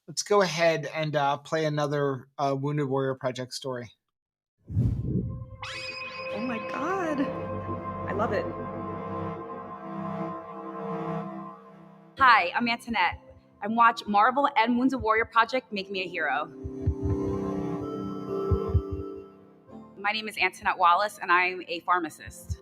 Let's go ahead and play another Wounded Warrior Project story. Oh my God. I love it. Hi, I'm Antoinette. I watch Marvel and Wounded Warrior Project Make Me a Hero. My name is Antoinette Wallace, and I'm a pharmacist.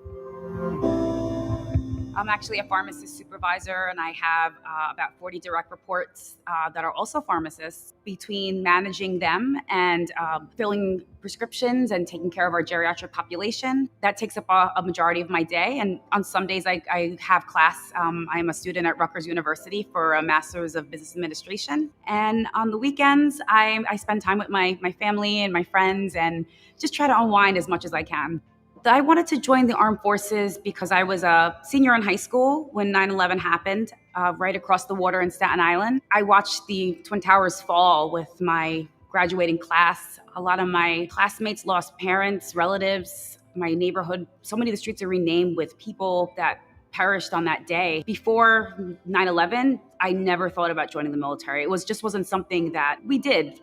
I'm actually a pharmacist supervisor, and I have about 40 direct reports that are also pharmacists. Between managing them and filling prescriptions and taking care of our geriatric population, that takes up a majority of my day. And on some days, I have class. I am a student at Rutgers University for a Master's of Business Administration. And on the weekends, I spend time with my family and my friends and just try to unwind as much as I can. I wanted to join the armed forces because I was a senior in high school when 9/11 happened, right across the water in Staten Island. I watched the Twin Towers fall with my graduating class. A lot of my classmates lost parents, relatives, my neighborhood. So many of the streets are renamed with people that perished on that day. Before 9/11, I never thought about joining the military. It wasn't something that we did.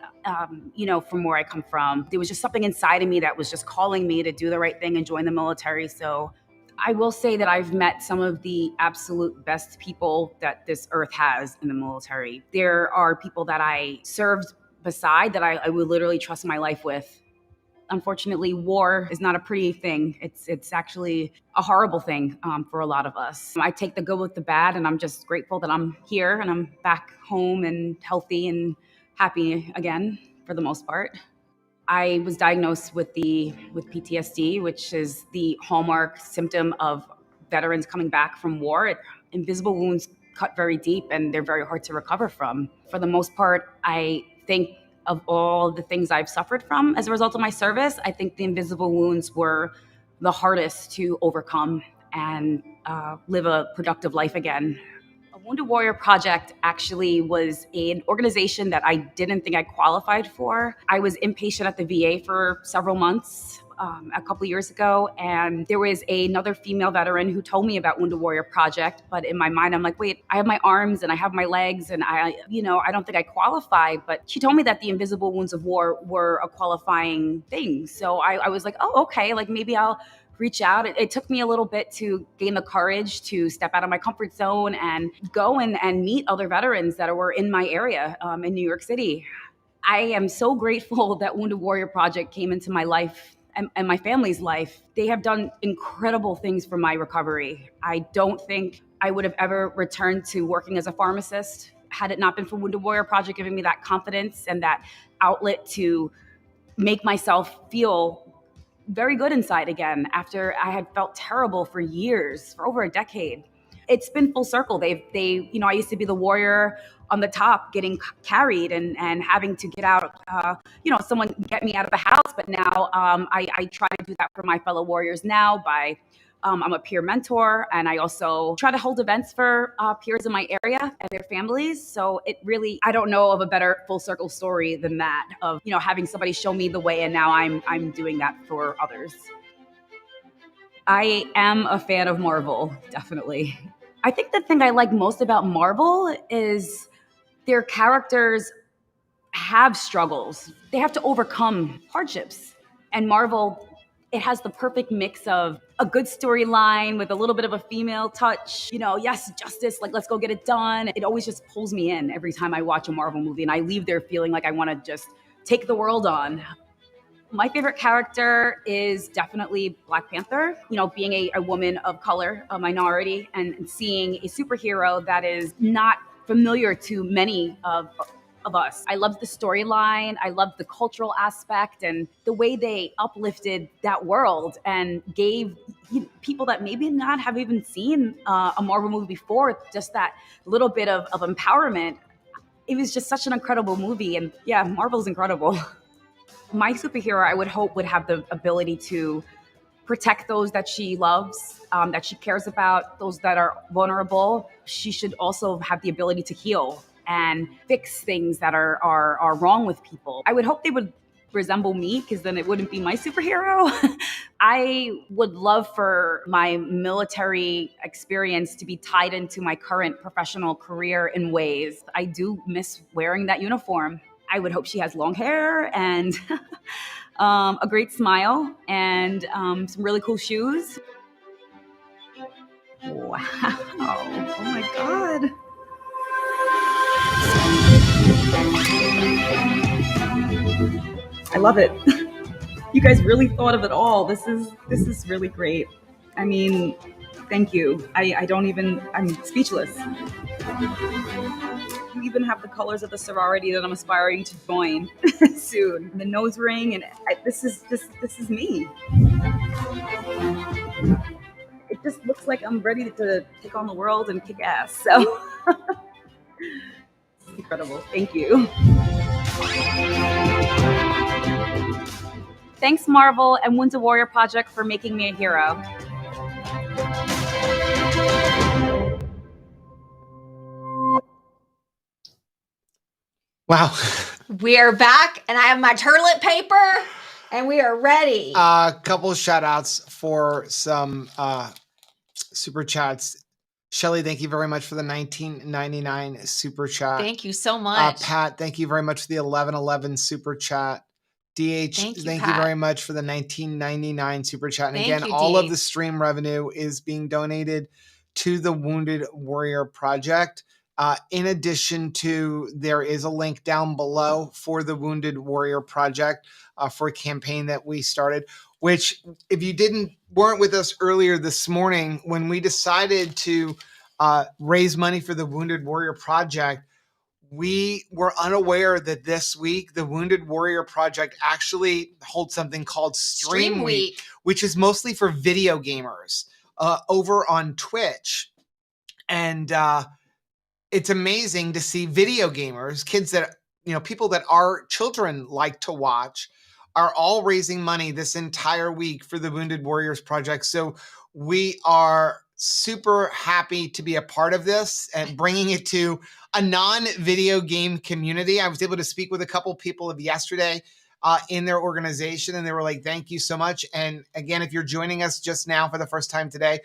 From where I come from, there was just something inside of me that was just calling me to do the right thing and join the military. So I will say that I've met some of the absolute best people that this earth has in the military. There are people that I served beside that I would literally trust my life with. Unfortunately, war is not a pretty thing. It's actually a horrible thing for a lot of us. I take the good with the bad, and I'm just grateful that I'm here and I'm back home and healthy and happy again for the most part. I was diagnosed with PTSD, which is the hallmark symptom of veterans coming back from war. Invisible wounds cut very deep, and they're very hard to recover from. For the most part, I think of all the things I've suffered from as a result of my service, I think the invisible wounds were the hardest to overcome and live a productive life again. A Wounded Warrior Project actually was an organization that I didn't think I qualified for. I was inpatient at the VA for several months a couple years ago, and there was another female veteran who told me about Wounded Warrior Project, but in my mind, I'm like, wait, I have my arms and I have my legs, and I don't think I qualify, but she told me that the invisible wounds of war were a qualifying thing. So I was like, oh, okay, like maybe I'll reach out. It took me a little bit to gain the courage to step out of my comfort zone and go and meet other veterans that were in my area in New York City. I am so grateful that Wounded Warrior Project came into my life and my family's life. They have done incredible things for my recovery. I don't think I would have ever returned to working as a pharmacist had it not been for Wounded Warrior Project giving me that confidence and that outlet to make myself feel very good inside again after I had felt terrible for years, for over a decade. It's been full circle. I used to be the warrior on the top getting carried and having to get out, someone get me out of the house. But now I try to do that for my fellow warriors now by, I'm a peer mentor, and I also try to hold events for peers in my area and their families. So I don't know of a better full circle story than that of, having somebody show me the way, and now I'm doing that for others. I am a fan of Marvel, definitely. I think the thing I like most about Marvel is their characters have struggles. They have to overcome hardships. And Marvel, it has the perfect mix of a good storyline with a little bit of a female touch. You know, yes, justice, like let's go get it done. It always just pulls me in every time I watch a Marvel movie, and I leave there feeling like I want to just take the world on. My favorite character is definitely Black Panther. You know, being a woman of color, a minority, and seeing a superhero that is not familiar to many of us. I loved the storyline. I loved the cultural aspect and the way they uplifted that world and gave people that maybe not have even seen a Marvel movie before just that little bit of empowerment. It was just such an incredible movie. And yeah, Marvel's incredible. My superhero, I would hope, would have the ability to protect those that she loves, that she cares about, those that are vulnerable. She should also have the ability to heal and fix things that are wrong with people. I would hope they would resemble me, because then it wouldn't be my superhero. I would love for my military experience to be tied into my current professional career in ways. I do miss wearing that uniform. I would hope she has long hair and a great smile and some really cool shoes. Wow. Oh my God. I love it. You guys really thought of it all. This is really great. I mean, thank you. I'm speechless. You even have the colors of the sorority that I'm aspiring to join soon. The nose ring, and this is me. It just looks like I'm ready to take on the world and kick ass. So it's incredible. Thank you. Thanks, Marvel and Wounded Warrior Project, for making me a hero. Wow. We are back, and I have my toilet paper, and we are ready. A couple of shout outs for some super chats. Shelly, thank you very much for the $19.99 super chat. Thank you so much. Pat, thank you very much for the $11.11 super chat. DH, thank you very much for the $19.99 super chat. And again, all of the stream revenue is being donated to the Wounded Warrior Project. In addition to, there is a link down below for the Wounded Warrior Project for a campaign that we started, which if you weren't with us earlier this morning, when we decided to raise money for the Wounded Warrior Project, we were unaware that this week, the Wounded Warrior Project actually holds something called Stream Week, which is mostly for video gamers over on Twitch. And it's amazing to see video gamers, kids that, people that our children like to watch, are all raising money this entire week for the Wounded Warriors Project. So we are super happy to be a part of this and bringing it to a non-video game community. I was able to speak with a couple people of yesterday in their organization, and they were like, thank you so much. And again, if you're joining us just now for the first time today,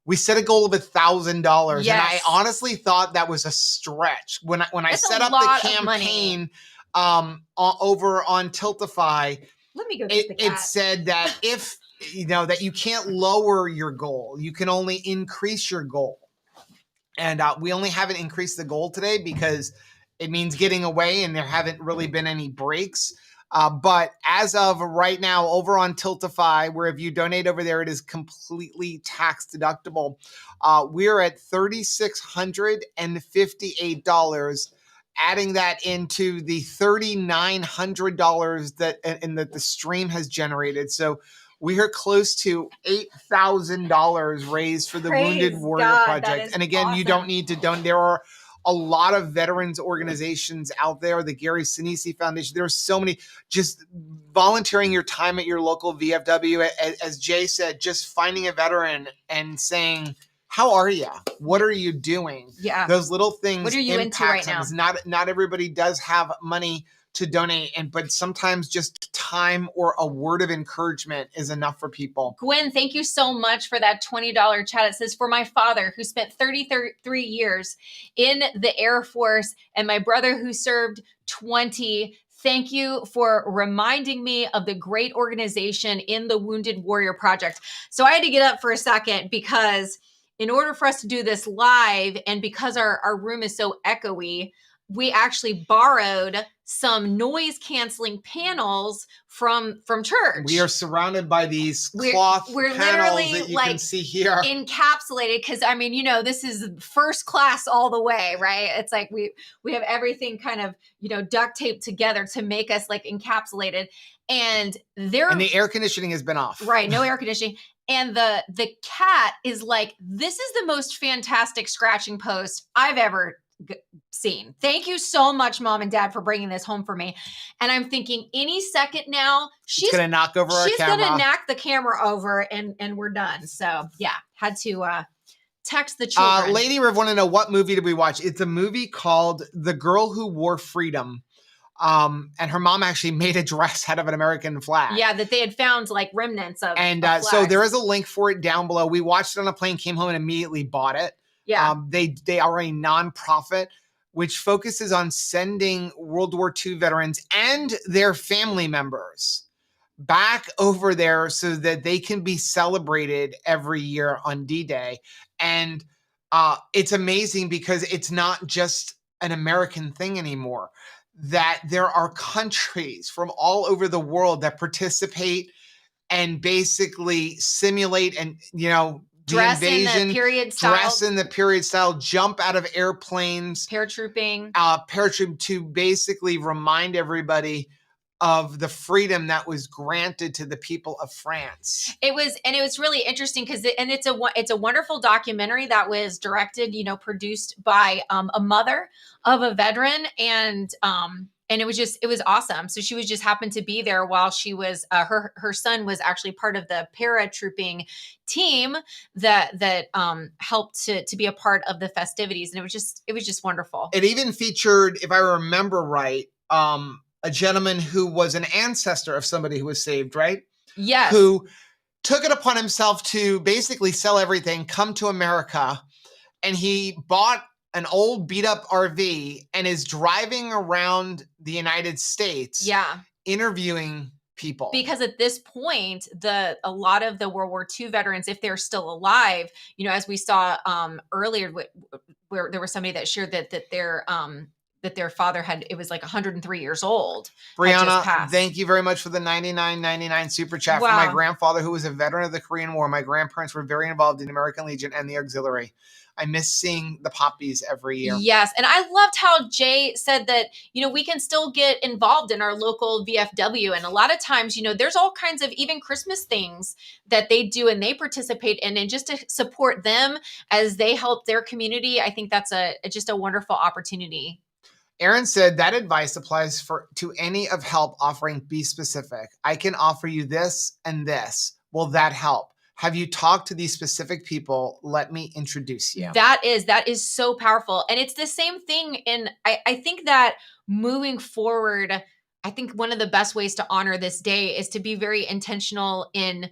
we set a goal of $1,000. Yes. And I honestly thought that was a stretch. When I set up the campaign over on Tiltify, let me go it said that if that you can't lower your goal, you can only increase your goal. And we only haven't increased the goal today because it means getting away and there haven't really been any breaks. But as of right now, over on Tiltify, where if you donate over there, it is completely tax deductible. We're at $3,658, adding that into the $3,900 that the stream has generated. So we are close to $8,000 raised for the Wounded Warrior Project. And again, you don't need to donate. There are a lot of veterans organizations out there, the Gary Sinise Foundation. There's so many. Just volunteering your time at your local VFW, as Jay said, just finding a veteran and saying, how are you? What are you doing? Yeah. Those little things. What are you into right now? Not everybody does have money to donate, but sometimes just time or a word of encouragement is enough for people. Gwen, thank you so much for that $20 chat. It says, for my father who spent 33 years in the Air Force and my brother who served 20. Thank you for reminding me of the great organization in the Wounded Warrior Project. So I had to get up for a second because in order for us to do this live and because our room is so echoey, we actually borrowed some noise canceling panels from church. We are surrounded by these cloth panels that you can see here. Encapsulated, because I mean, this is first class all the way, right? It's like we have everything kind of, duct taped together to make us like encapsulated. And the air conditioning has been off. Right, no air conditioning. And the cat is like, this is the most fantastic scratching post I've ever seen. Thank you so much, Mom and Dad, for bringing this home for me. And I'm thinking any second now, she's going to knock over our camera. She's going to knock the camera over and we're done. So yeah, had to text the children. Lady Riv want to know, what movie did we watch? It's a movie called The Girl Who Wore Freedom. And her mom actually made a dress out of an American flag. Yeah, that they had found like remnants of. And so there is a link for it down below. We watched it on a plane, came home and immediately bought it. Yeah. They are a nonprofit which focuses on sending World War II veterans and their family members back over there so that they can be celebrated every year on D-Day. And it's amazing because it's not just an American thing anymore, that there are countries from all over the world that participate and basically simulate and, dress in the period style, jump out of airplanes, paratrooping to basically remind everybody of the freedom that was granted to the people of France. It was really interesting because it's a wonderful documentary that was directed, produced by a mother of a veteran, and it was awesome. So she was just happened to be there while she was her son was actually part of the paratrooping team that helped to be a part of the festivities, and it was just wonderful. It even featured, if I remember right, a gentleman who was an ancestor of somebody who was saved, right? Yes. Who took it upon himself to basically sell everything, come to America, and he bought an old beat up RV and is driving around the United States. Yeah. Interviewing people. Because at this point, a lot of the World War II veterans, if they're still alive, as we saw earlier, where there was somebody that shared that their father it was like 103 years old. Brianna, thank you very much for the $99.99 super chat. Wow. For my grandfather, who was a veteran of the Korean War. My grandparents were very involved in the American Legion and the Auxiliary. I miss seeing the poppies every year. Yes. And I loved how Jay said that, we can still get involved in our local VFW. And a lot of times, there's all kinds of even Christmas things that they do and they participate in. And just to support them as they help their community, I think that's just a wonderful opportunity. Aaron said that advice applies to any of help offering. Be specific. I can offer you this and this. Will that help? Have you talked to these specific people? Let me introduce you. That is so powerful. And it's the same thing. And I think that moving forward, I think one of the best ways to honor this day is to be very intentional in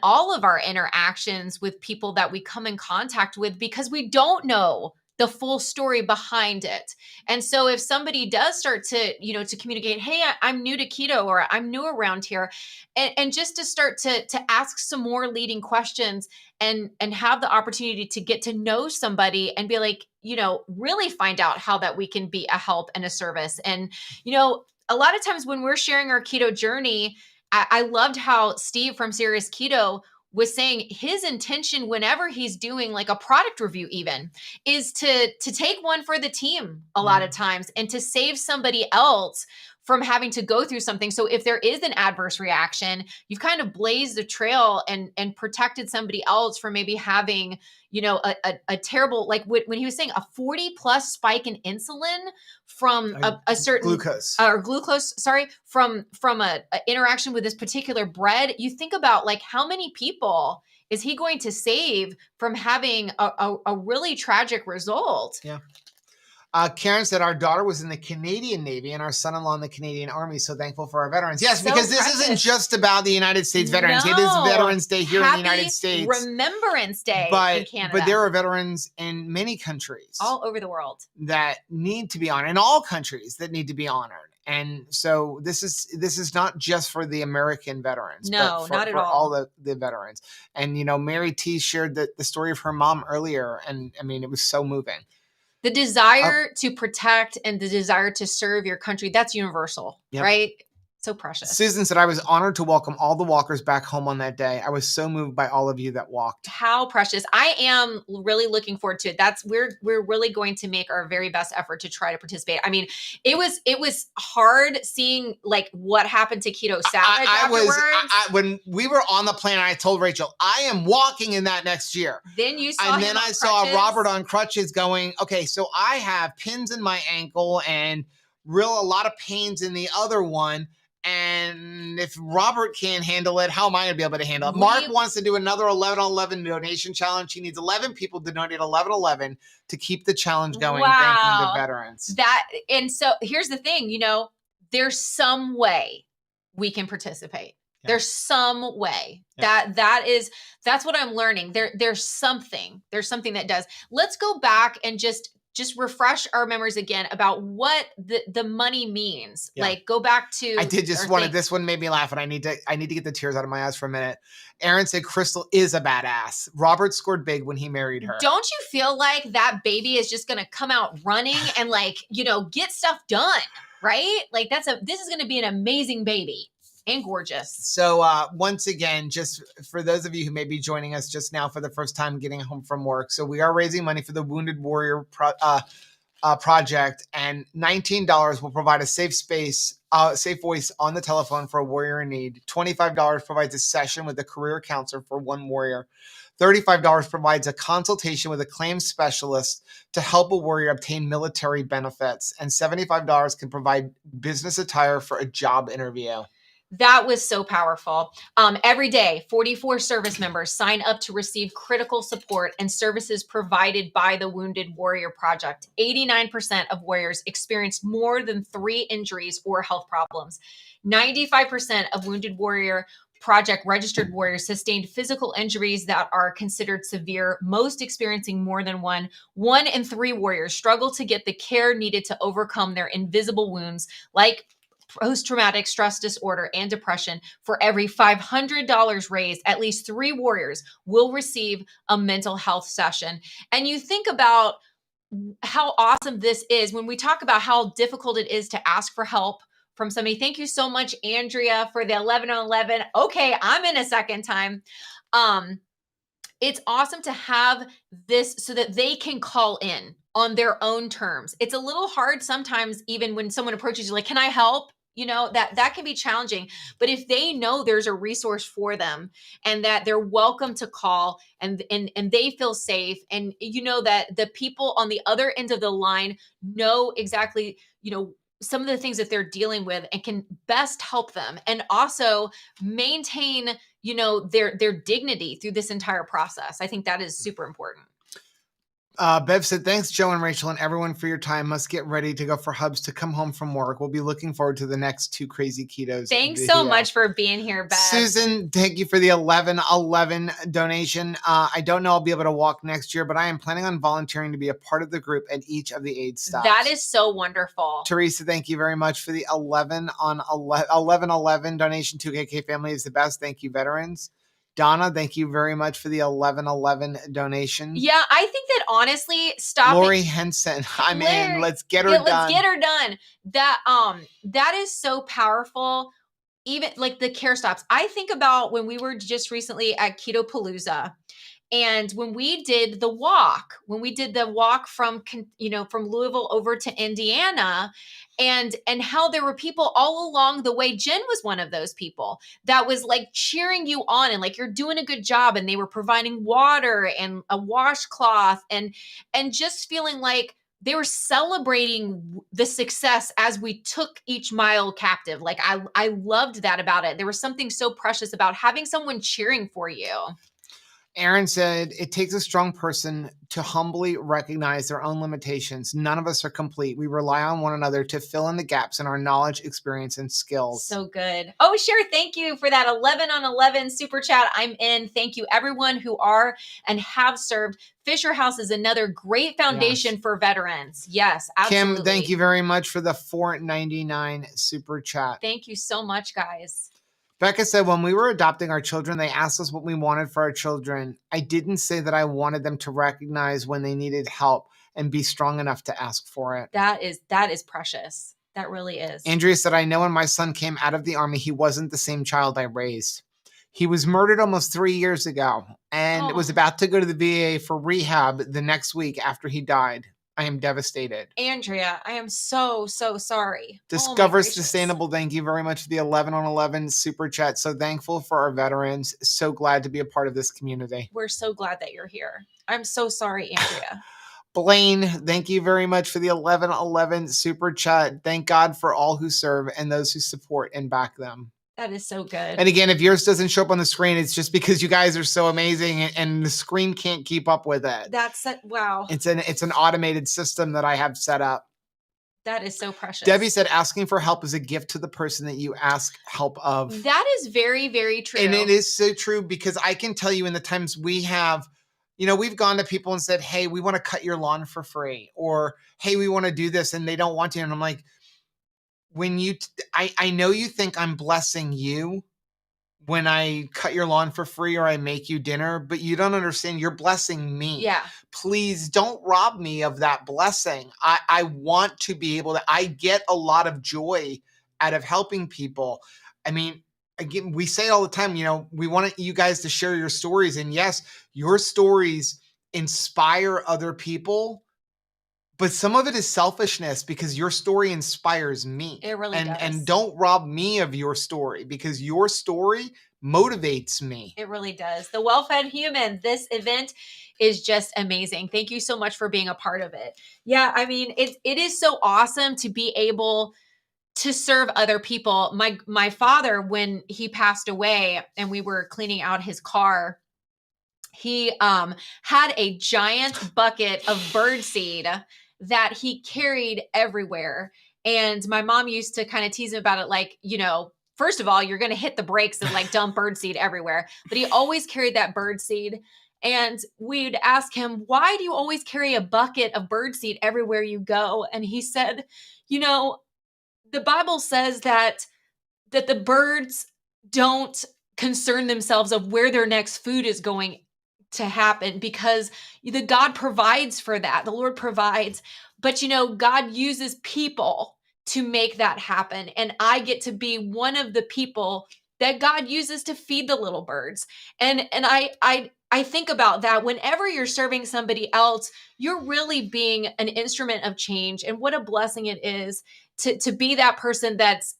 all of our interactions with people that we come in contact with, because we don't know the full story behind it. And so if somebody does start to, to communicate, hey, I'm new to keto, or I'm new around here, and just to start to ask some more leading questions and have the opportunity to get to know somebody and be like, really find out how that we can be a help and a service. And, a lot of times when we're sharing our keto journey, I loved how Steve from Serious Keto was saying his intention whenever he's doing like a product review even is to take one for the team a lot of times and to save somebody else from having to go through something. So if there is an adverse reaction, you've kind of blazed the trail and protected somebody else from maybe having, a terrible, like when he was saying a 40+ spike in insulin from a certain glucose from a interaction with this particular bread. You think about like how many people is he going to save from having a really tragic result? Yeah. Karen said our daughter was in the Canadian Navy and our son-in-law in the Canadian Army. So thankful for our veterans. Yes, So because this precious. isn't just about the United States veterans. It is Veterans Day here in the United States. Remembrance Day in Canada. But there are veterans in many countries. All over the world. That need to be honored. In all countries that need to be honored. And so this is not just for the American veterans. No, but not at for all. the veterans. And, Mary T shared the story of her mom earlier. And I mean, it was so moving. The desire to protect and the desire to serve your country, that's universal, right? So precious. Susan said, I was honored to welcome all the walkers back home on that day. I was so moved by all of you that walked. How precious. I am really looking forward to it. We're really going to make our very best effort to try to participate. I mean, it was hard seeing like what happened to Keto Savage afterwards. When we were on the plane, I told Rachel, I am walking in that next year. Then you saw And then I saw Robert on crutches going, okay, so I have pins in my ankle and a lot of pains in the other one. And if Robert can't handle it, how am I going to be able to handle it? Mark wants to do another 11/11 donation challenge. He needs 11 people to donate 11/11 to keep the challenge going. Wow. Thanking the veterans. And so here's the thing, there's some way we can participate. Yeah. There's some way that's what I'm learning. There's something that does. Let's go back and just refresh our memories again about what the money means. Yeah. Like go back to. I did just wanted this one made me laugh, and I need to get the tears out of my eyes for a minute. Aaron said Crystal is a badass. Robert scored big when he married her. Don't you feel like that baby is just gonna come out running and get stuff done, right? Like this is gonna be an amazing baby. And gorgeous. So once again, just for those of you who may be joining us just now for the first time getting home from work. So we are raising money for the Wounded Warrior Project, and $19 will provide a safe space, safe voice on the telephone for a warrior in need. $25 provides a session with a career counselor for one warrior. $35 provides a consultation with a claims specialist to help a warrior obtain military benefits. And $75 can provide business attire for a job interview. That was so powerful. Every day, 44 service members sign up to receive critical support and services provided by the Wounded Warrior Project. 89% of warriors experienced more than 3 injuries or health problems. 95% of Wounded Warrior Project registered warriors sustained physical injuries that are considered severe, most experiencing more than one. 1 in 3 warriors struggle to get the care needed to overcome their invisible wounds, like post-traumatic stress disorder and depression. For every $500 raised, at least 3 warriors will receive a mental health session. And you think about how awesome this is when we talk about how difficult it is to ask for help from somebody. Thank you so much, Andrea, for the 11/11. Okay, I'm in a second time. It's awesome to have this so that they can call in on their own terms. It's a little hard sometimes, even when someone approaches you like, can I help? That can be challenging. But if they know there's a resource for them and that they're welcome to call and they feel safe, and that the people on the other end of the line know exactly, some of the things that they're dealing with and can best help them and also maintain, their dignity through this entire process. I think that is super important. Bev said, thanks, Joe and Rachel and everyone for your time. Must get ready to go for Hubs to come home from work. We'll be looking forward to the next 2 Crazy Ketos. Thanks so much for being here, Bev. Susan, thank you for the 11/11 donation. I don't know I'll be able to walk next year, but I am planning on volunteering to be a part of the group at each of the aid stops. That is so wonderful. Teresa, thank you very much for the 11/11 donation. 2KK family is the best. Thank you, veterans. Donna, thank you very much for the 11/11 donation. Yeah, I think that honestly, Lori Henson, let's get her done. Let's get her done. That is so powerful. Even like the care stops. I think about when we were just recently at Keto Palooza, and when we did the walk from Louisville over to Indiana, and how there were people all along the way. Jen was one of those people that was like cheering you on and like, you're doing a good job. And they were providing water and a washcloth and just feeling like they were celebrating the success as we took each mile captive. Like I loved that about it. There was something so precious about having someone cheering for you. Aaron said, it takes a strong person to humbly recognize their own limitations. None of us are complete. We rely on one another to fill in the gaps in our knowledge, experience, and skills. So good. Oh, sure. Thank you for that 11 on 11 super chat. I'm in. Thank you, everyone who are and have served. Fisher House is another great foundation for veterans. Yes, absolutely. Kim, thank you very much for the $4.99 super chat. Thank you so much, guys. Becca said, when we were adopting our children, they asked us what we wanted for our children. I didn't say that I wanted them to recognize when they needed help and be strong enough to ask for it. That is precious. That really is. Andrea said, I know when my son came out of the Army, he wasn't the same child I raised. He was murdered almost 3 years ago and was about to go to the VA for rehab the next week after he died. I am devastated. Andrea, I am so sorry. Discover Sustainable, thank you very much for the 11 on 11 super chat. So thankful for our veterans. So glad to be a part of this community. We're so glad that you're here. I'm so sorry, Andrea. Blaine, thank you very much for the 1111 super chat. Thank God for all who serve and those who support and back them. That is so good. And again, if yours doesn't show up on the screen, it's just because you guys are so amazing and the screen can't keep up with it. That's wow. It's an automated system that I have set up. That is so precious. Debbie said asking for help is a gift to the person that you ask help of. That is very, very true. And it is so true because I can tell you in the times we have, we've gone to people and said, hey, we want to cut your lawn for free, or hey, we want to do this, and they don't want to. And I'm like, I know you think I'm blessing you when I cut your lawn for free or I make you dinner, but you don't understand. You're blessing me. Yeah. Please don't rob me of that blessing. I want to be able to, I get a lot of joy out of helping people. I mean, again, we say all the time, we want you guys to share your stories. And yes, your stories inspire other people. But some of it is selfishness because your story inspires me. It really does. And don't rob me of your story because your story motivates me. It really does. The Well-Fed Human, this event is just amazing. Thank you so much for being a part of it. Yeah, I mean, it is so awesome to be able to serve other people. My father, when he passed away and we were cleaning out his car, he had a giant bucket of birdseed that he carried everywhere. And my mom used to kind of tease him about it, like, first of all, you're going to hit the brakes and like dump birdseed everywhere. But he always carried that birdseed. And we'd ask him, why do you always carry a bucket of birdseed everywhere you go? And he said, the Bible says that the birds don't concern themselves of where their next food is going to happen because the God provides for that. The Lord provides, but God uses people to make that happen. And I get to be one of the people that God uses to feed the little birds. And I think about that whenever you're serving somebody else, you're really being an instrument of change. And what a blessing it is to be that person that's,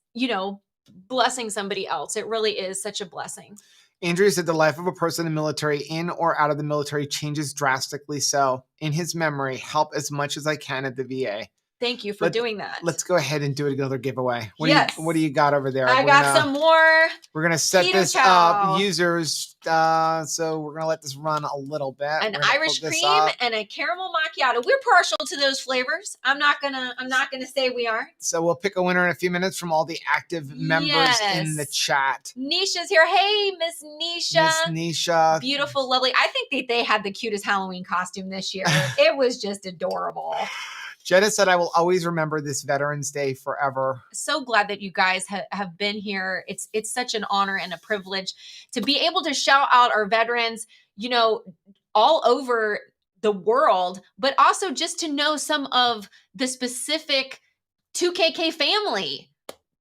blessing somebody else. It really is such a blessing. Andrea said the life of a person in the military, in or out of the military, changes drastically. So in his memory, help as much as I can at the VA. Thank you for doing that. Let's go ahead and do another giveaway. Yes. What do you got over there? I got some more. We're going to set keto this chow. up. Users. So we're going to let this run a little bit. An Irish cream and a caramel macchiato. We're partial to those flavors. I'm not gonna say we aren't. So we'll pick a winner in a few minutes from all the active members in the chat. Nisha's here. Hey, Miss Nisha. Miss Nisha. Beautiful, lovely. I think they had the cutest Halloween costume this year. It was just adorable. Jenna said, I will always remember this Veterans Day forever. So glad that you guys have been here. It's such an honor and a privilege to be able to shout out our veterans, all over the world, but also just to know some of the specific 2KK family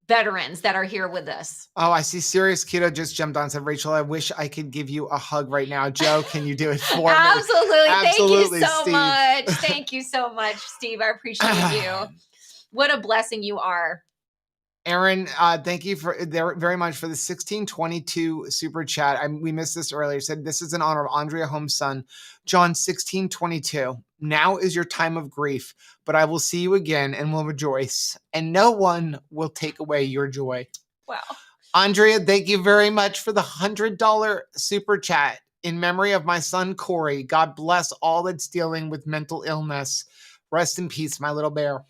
veterans that are here with us. Oh, I see Serious Keto just jumped on and said, Rachel, I wish I could give you a hug right now. Joe, can you do it for me? Absolutely. Thank you so Steve. much. Thank you so much, Steve. I appreciate you. What a blessing you are. Aaron, thank you very much for the 1622 super chat. We missed this earlier. Said this is in honor of Andrea Holmes' son, John 1622. Now is your time of grief, but I will see you again and will rejoice, and no one will take away your joy. Wow. Andrea, thank you very much for the $100 super chat. in memory of my son, Corey. God bless all that's dealing with mental illness. Rest in peace, my little bear.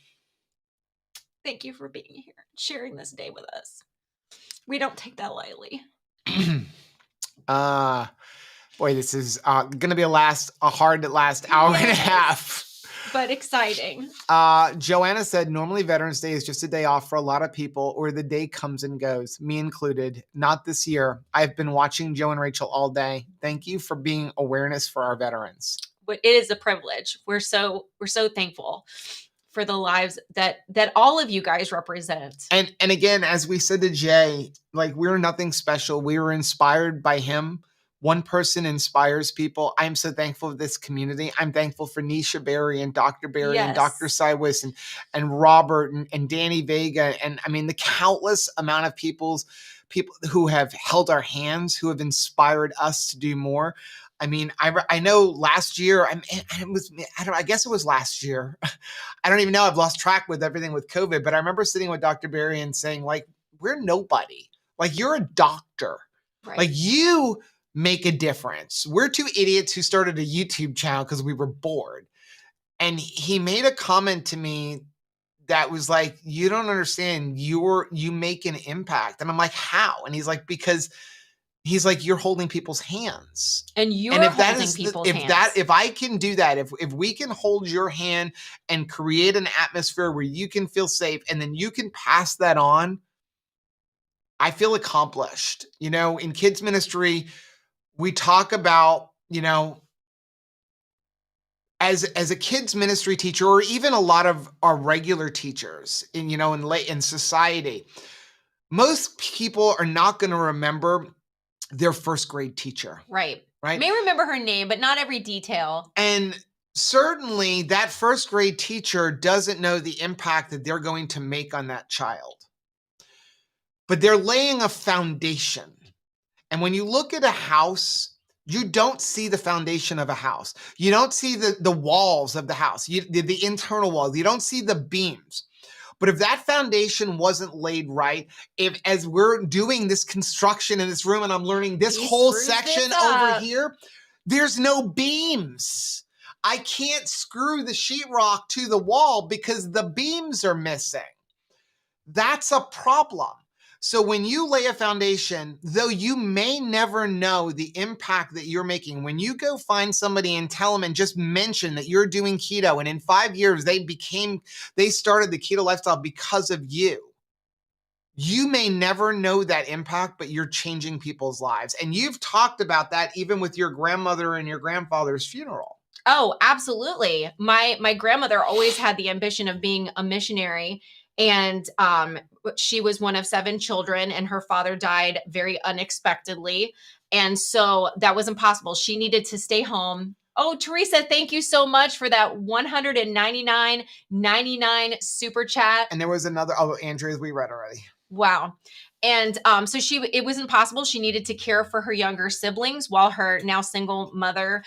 Thank you for being here, sharing this day with us. We don't take that lightly. Boy, this is going to be a hard last hour and a half. But exciting. Joanna said, normally Veterans Day is just a day off for a lot of people, or the day comes and goes, me included. Not this year. I've been watching Joe and Rachel all day. Thank you for being awareness for our veterans. But it is a privilege. We're so thankful for the lives that all of you guys represent. And again, as we said to Jay, like, we're nothing special. We were inspired by him. One person inspires people. I'm so thankful for this community. I'm thankful for Nisha Berry and Dr. Berry and Dr. Cywis and Robert and Danny Vega. And I mean, the countless amount of people who have held our hands, who have inspired us to do more. I mean, I know last year, I guess it was last year. I don't even know. I've lost track with everything with COVID, but I remember sitting with Dr. Berry and saying, like, we're nobody. Like, you're a doctor. Right. Like, you make a difference. We're two idiots who started a YouTube channel because we were bored. And he made a comment to me that was like, you don't understand, you make an impact. And I'm like, how? And he's like, because he's like, you're holding people's hands. And you're holding people's hands. If I can do that, if we can hold your hand and create an atmosphere where you can feel safe and then you can pass that on, I feel accomplished. You know, in kids ministry, we talk about, you know, as a kids ministry teacher, or even a lot of our regular teachers in society, most people are not going to remember their first grade teacher. Right. Right. May remember her name, but not every detail. And certainly that first grade teacher doesn't know the impact that they're going to make on that child. But they're laying a foundation. And when you look at a house, you don't see the foundation of a house. You don't see the walls of the house, the internal walls. You don't see the beams. But if that foundation wasn't laid right, as we're doing this construction in this room and I'm learning this whole section over here, there's no beams. I can't screw the sheetrock to the wall because the beams are missing. That's a problem. So when you lay a foundation, though you may never know the impact that you're making, when you go find somebody and tell them and just mention that you're doing keto, and in 5 years they started the keto lifestyle because of you. You may never know that impact, but you're changing people's lives. And you've talked about that even with your grandmother and your grandfather's funeral. Oh, absolutely. My grandmother always had the ambition of being a missionary. And she was one of 7 children, and her father died very unexpectedly. And so that was impossible. She needed to stay home. Oh, Teresa, thank you so much for that $199.99 super chat. And there was another, Andrea's we read already. Wow. And so it was impossible. She needed to care for her younger siblings while her now single mother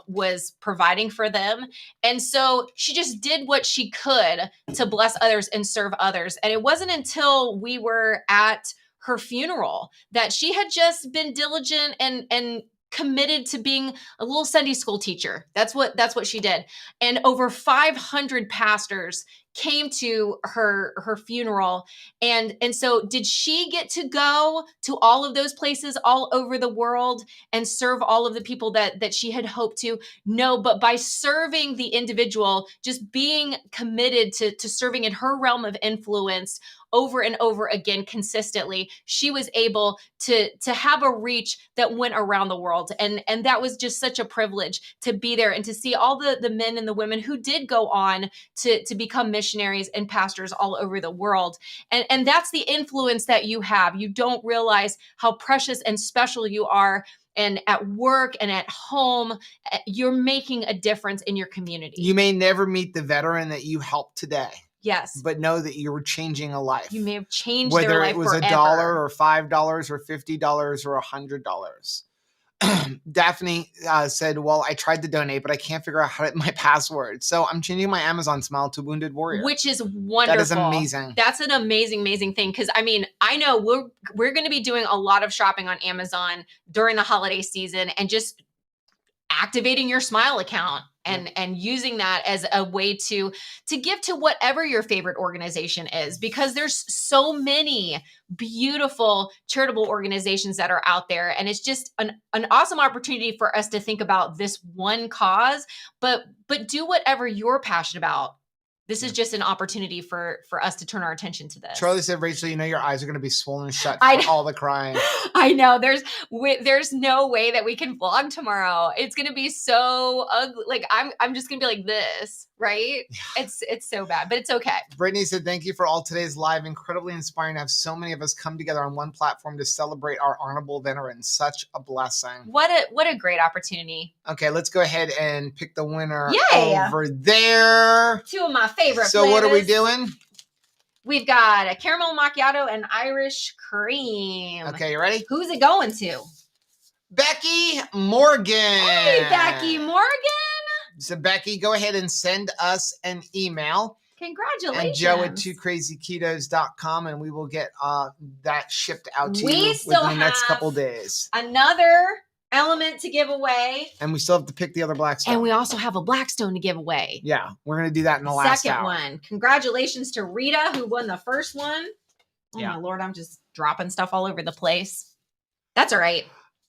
was providing for them. And so she just did what she could to bless others and serve others. And it wasn't until we were at her funeral that she had just been diligent and committed to being a little Sunday school teacher. That's what she did. And over 500 pastors came to her funeral. And so did she get to go to all of those places all over the world and serve all of the people that she had hoped to? No, but by serving the individual, just being committed to serving in her realm of influence over and over again consistently, she was able to have a reach that went around the world. And that was just such a privilege to be there and to see all the men and the women who did go on to become missionaries and pastors all over the world. And that's the influence that you have. You don't realize how precious and special you are. And at work and at home, you're making a difference in your community. You may never meet the veteran that you helped today. Yes. But know that you were changing a life. You may have changed their life forever. Whether it was $1 or $5 or $50 or $100. Daphne said, well, I tried to donate, but I can't figure out how to my password. So I'm changing my Amazon smile to Wounded Warrior. Which is wonderful. That is amazing. That's an amazing, amazing thing. Cause I mean, I know we're going to be doing a lot of shopping on Amazon during the holiday season and just activating your smile account and using that as a way to give to whatever your favorite organization is, because there's so many beautiful charitable organizations that are out there. And it's just an awesome opportunity for us to think about this one cause, but do whatever you're passionate about. This is just an opportunity for us to turn our attention to this. Charlie said, Rachel, you know your eyes are going to be swollen shut for all the crying. I know. There's no way that we can vlog tomorrow. It's going to be so ugly. Like I'm just going to be like this, right? Yeah. It's so bad, but it's okay. Brittany said, thank you for all today's live. Incredibly inspiring to have so many of us come together on one platform to celebrate our honorable veterans. Such a blessing. What a great opportunity. Okay, let's go ahead and pick the winner over there. Two of my favorite So flavors. what are we doing? We've got a caramel macchiato and Irish cream. Okay, you ready? Who's it going to? Becky Morgan. Hey, Becky Morgan. So Becky, go ahead and send us an email. Congratulations. And Joe at twoCrazyKetos.com, and we will get that shipped out to you within the next couple days. Another element to give away. And we still have to pick the other Blackstone. And we also have a Blackstone to give away. Yeah, we're going to do that in the last second hour. one. Congratulations to Rita, who won the first one. Oh my Lord, I'm just dropping stuff all over the place. That's all right.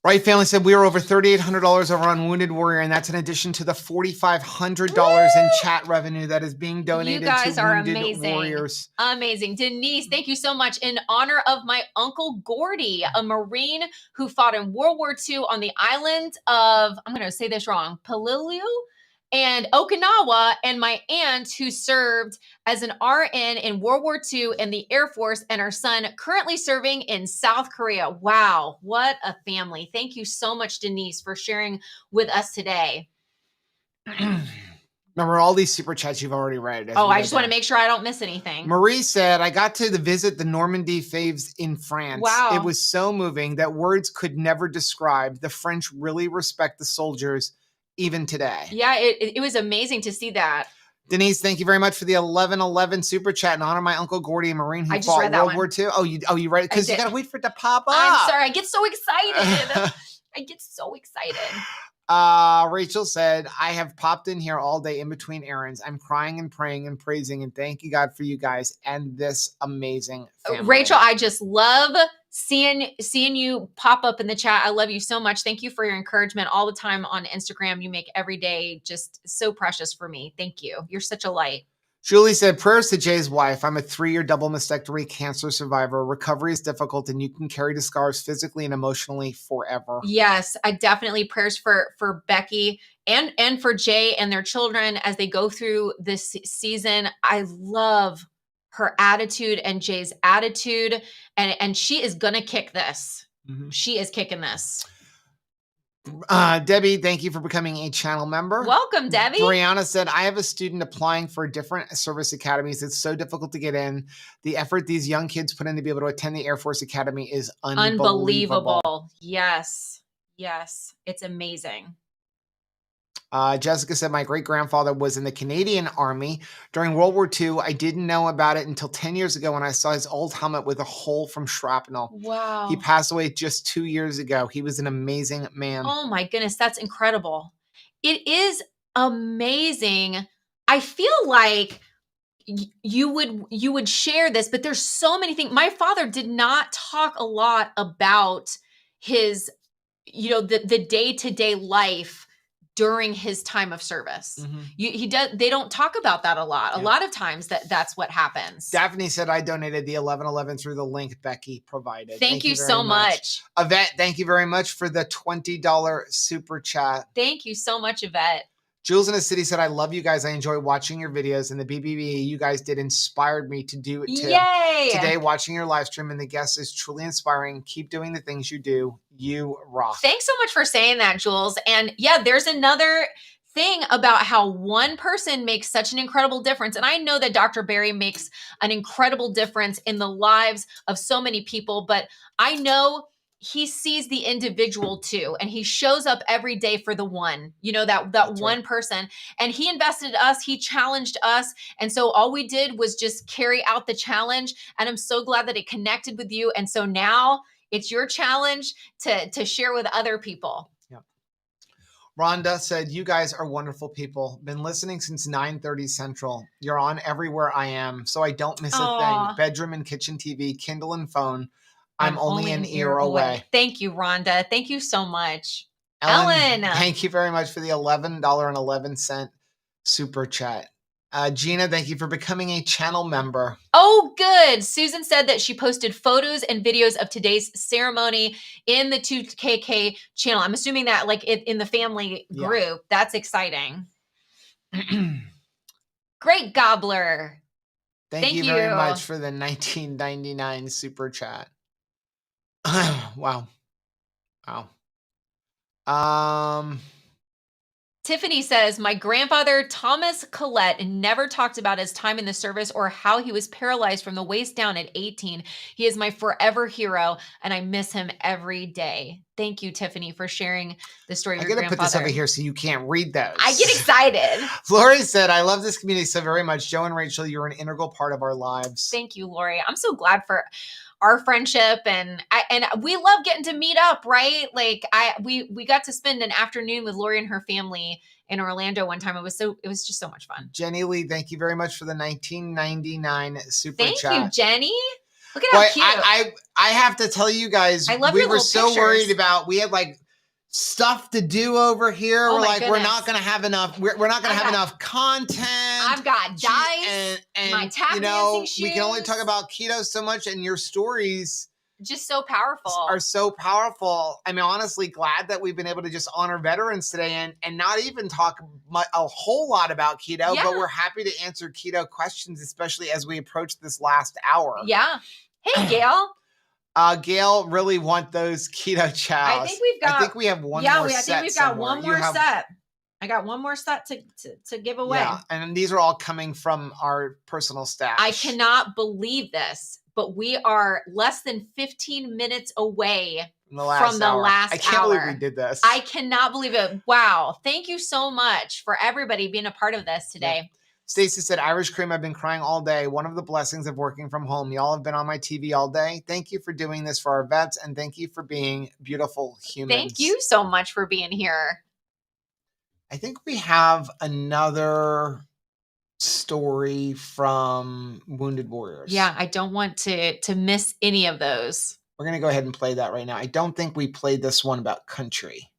Right Family said we are over $3,800 over on Wounded Warrior, and that's in addition to the $4,500 in chat revenue that is being donated you guys to are Wounded amazing. Warriors. Amazing. Denise, thank you so much. In honor of my Uncle Gordy, a Marine who fought in World War II on the island of, I'm going to say this wrong, Palilu and Okinawa, and my aunt who served as an RN in World War II in the Air Force, and our son currently serving in South Korea. Wow, what a family. Thank you so much, Denise, for sharing with us today. Remember all these super chats you've already read. Oh, I just want to make sure I don't miss anything. Marie said, I got to visit the Normandy faves in France. Wow. It was so moving that words could never describe. The French really respect the soldiers even today. Yeah, it was amazing to see that. Denise, thank you very much for the 1111 super chat in honor of my Uncle Gordy, a Marine who fought World War II. Oh, you read it? Because you got to wait for it to pop up. I'm sorry. I get so excited. I get so excited. Rachel said, I have popped in here all day in between errands. I'm crying and praying and praising and thanking God for you guys and this amazing family. Rachel, I just love seeing you pop up in the chat. I love you so much. Thank you for your encouragement all the time on Instagram. You make every day just so precious for me. Thank you. You're such a light. Julie said, prayers to Jay's wife. I'm a 3-year double mastectomy cancer survivor. Recovery is difficult and you can carry the scars physically and emotionally forever. Yes, I definitely prayers for Becky and for Jay and their children as they go through this season. I love her attitude and Jay's attitude, and she is going to kick this. Mm-hmm. She is kicking this. Debbie, thank you for becoming a channel member. Welcome, Debbie. Brianna said, I have a student applying for different service academies. It's so difficult to get in. The effort these young kids put in to be able to attend the Air Force Academy is unbelievable. Yes. It's amazing. Jessica said, my great-grandfather was in the Canadian Army during World War II. I didn't know about it until 10 years ago when I saw his old helmet with a hole from shrapnel. Wow. He passed away just 2 years ago. He was an amazing man. Oh my goodness, that's incredible. It is amazing. I feel like you would share this, but there's so many things. My father did not talk a lot about his, the day-to-day life during his time of service. Mm-hmm. They don't talk about that a lot. Yeah. A lot of times that's what happens. Daphne said, I donated the 1111 through the link Becky provided. Thank you so much. Yvette, thank you very much for the $20 super chat. Thank you so much, Yvette. Jules in the City said, I love you guys. I enjoy watching your videos, and the BBB you guys did inspired me to do it too. Yay! Today, watching your live stream and the guests is truly inspiring. Keep doing the things you do. You rock. Thanks so much for saying that, Jules. And yeah, there's another thing about how one person makes such an incredible difference. And I know that Dr. Barry makes an incredible difference in the lives of so many people, but I know he sees the individual too, and he shows up every day for the one, that one person. And he invested in us, he challenged us. And so all we did was just carry out the challenge. And I'm so glad that it connected with you. And so now it's your challenge to share with other people. Yep. Rhonda said, you guys are wonderful people. Been listening since 9:30 Central. You're on everywhere I am, so I don't miss a thing. Bedroom and kitchen TV, Kindle and phone. I'm only an ear away. Thank you, Rhonda. Thank you so much. Ellen, thank you very much for the $11.11 super chat. Gina, thank you for becoming a channel member. Oh, good. Susan said that she posted photos and videos of today's ceremony in the 2KK channel. I'm assuming that like in the family group. Yeah. That's exciting. Great Gobbler. Thank you very much for the $19.99 super chat. Wow. Tiffany says, my grandfather, Thomas Collette, never talked about his time in the service or how he was paralyzed from the waist down at 18. He is my forever hero, and I miss him every day. Thank you, Tiffany, for sharing the story of your grandfather. I got to put this over here so you can't read those. I get excited. Lori said, I love this community so very much. Joe and Rachel, you're an integral part of our lives. Thank you, Lori. I'm so glad for our friendship, and we love getting to meet up, right? Like we got to spend an afternoon with Lori and her family in Orlando one time. It was just so much fun. Jenny Lee, thank you very much for the $19.99 super chat. Thank you, Jenny. Look at how cute. I have to tell you guys, we were so worried about, we had like stuff to do over here. We're like, we're not going to have enough. We're not going to have enough content. I've got dice and my tap dancing shoes. We can only talk about keto so much, and your stories just so powerful. Are so powerful. I mean, honestly, glad that we've been able to just honor veterans today and not even talk a whole lot about keto, but we're happy to answer keto questions, especially as we approach this last hour. Yeah. Hey, Gail. Gail really want those keto chows. I think we have one more set. I think we've got one more set. I got one more set to give away. Yeah, and these are all coming from our personal stash. I cannot believe this, but we are less than 15 minutes away from the last hour. I can't believe we did this. I cannot believe it. Wow. Thank you so much for everybody being a part of this today. Yeah. Stacy said, Irish cream, I've been crying all day. One of the blessings of working from home. Y'all have been on my TV all day. Thank you for doing this for our vets, and thank you for being beautiful humans. Thank you so much for being here. I think we have another story from Wounded Warriors. Yeah, I don't want to miss any of those. We're going to go ahead and play that right now. I don't think we played this one about country.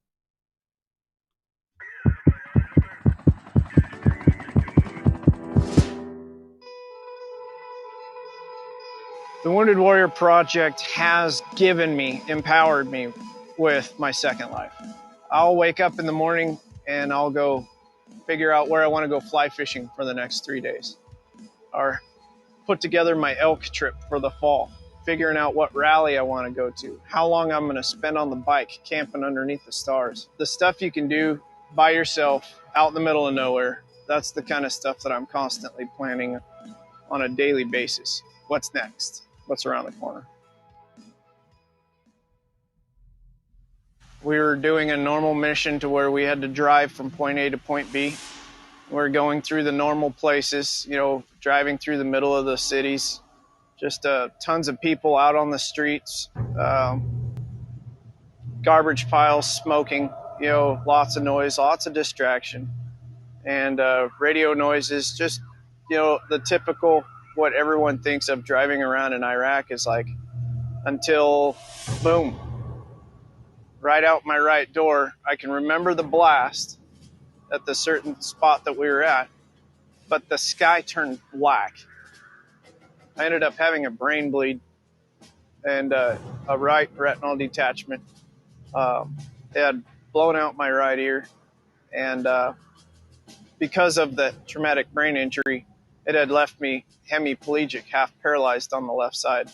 The Wounded Warrior Project has empowered me with my second life. I'll wake up in the morning and I'll go figure out where I want to go fly fishing for the next 3 days. Or put together my elk trip for the fall, figuring out what rally I want to go to, how long I'm going to spend on the bike camping underneath the stars. The stuff you can do by yourself out in the middle of nowhere, that's the kind of stuff that I'm constantly planning on a daily basis. What's next? What's around the corner? We were doing a normal mission to where we had to drive from point A to point B. We're going through the normal places, driving through the middle of the cities, just tons of people out on the streets, garbage piles smoking, lots of noise, lots of distraction, and radio noises, just, the typical what everyone thinks of driving around in Iraq is like, until boom, right out my right door. I can remember the blast at the certain spot that we were at, but the sky turned black. I ended up having a brain bleed and a right retinal detachment. They had blown out my right ear, and because of the traumatic brain injury, it had left me hemiplegic, half paralyzed on the left side.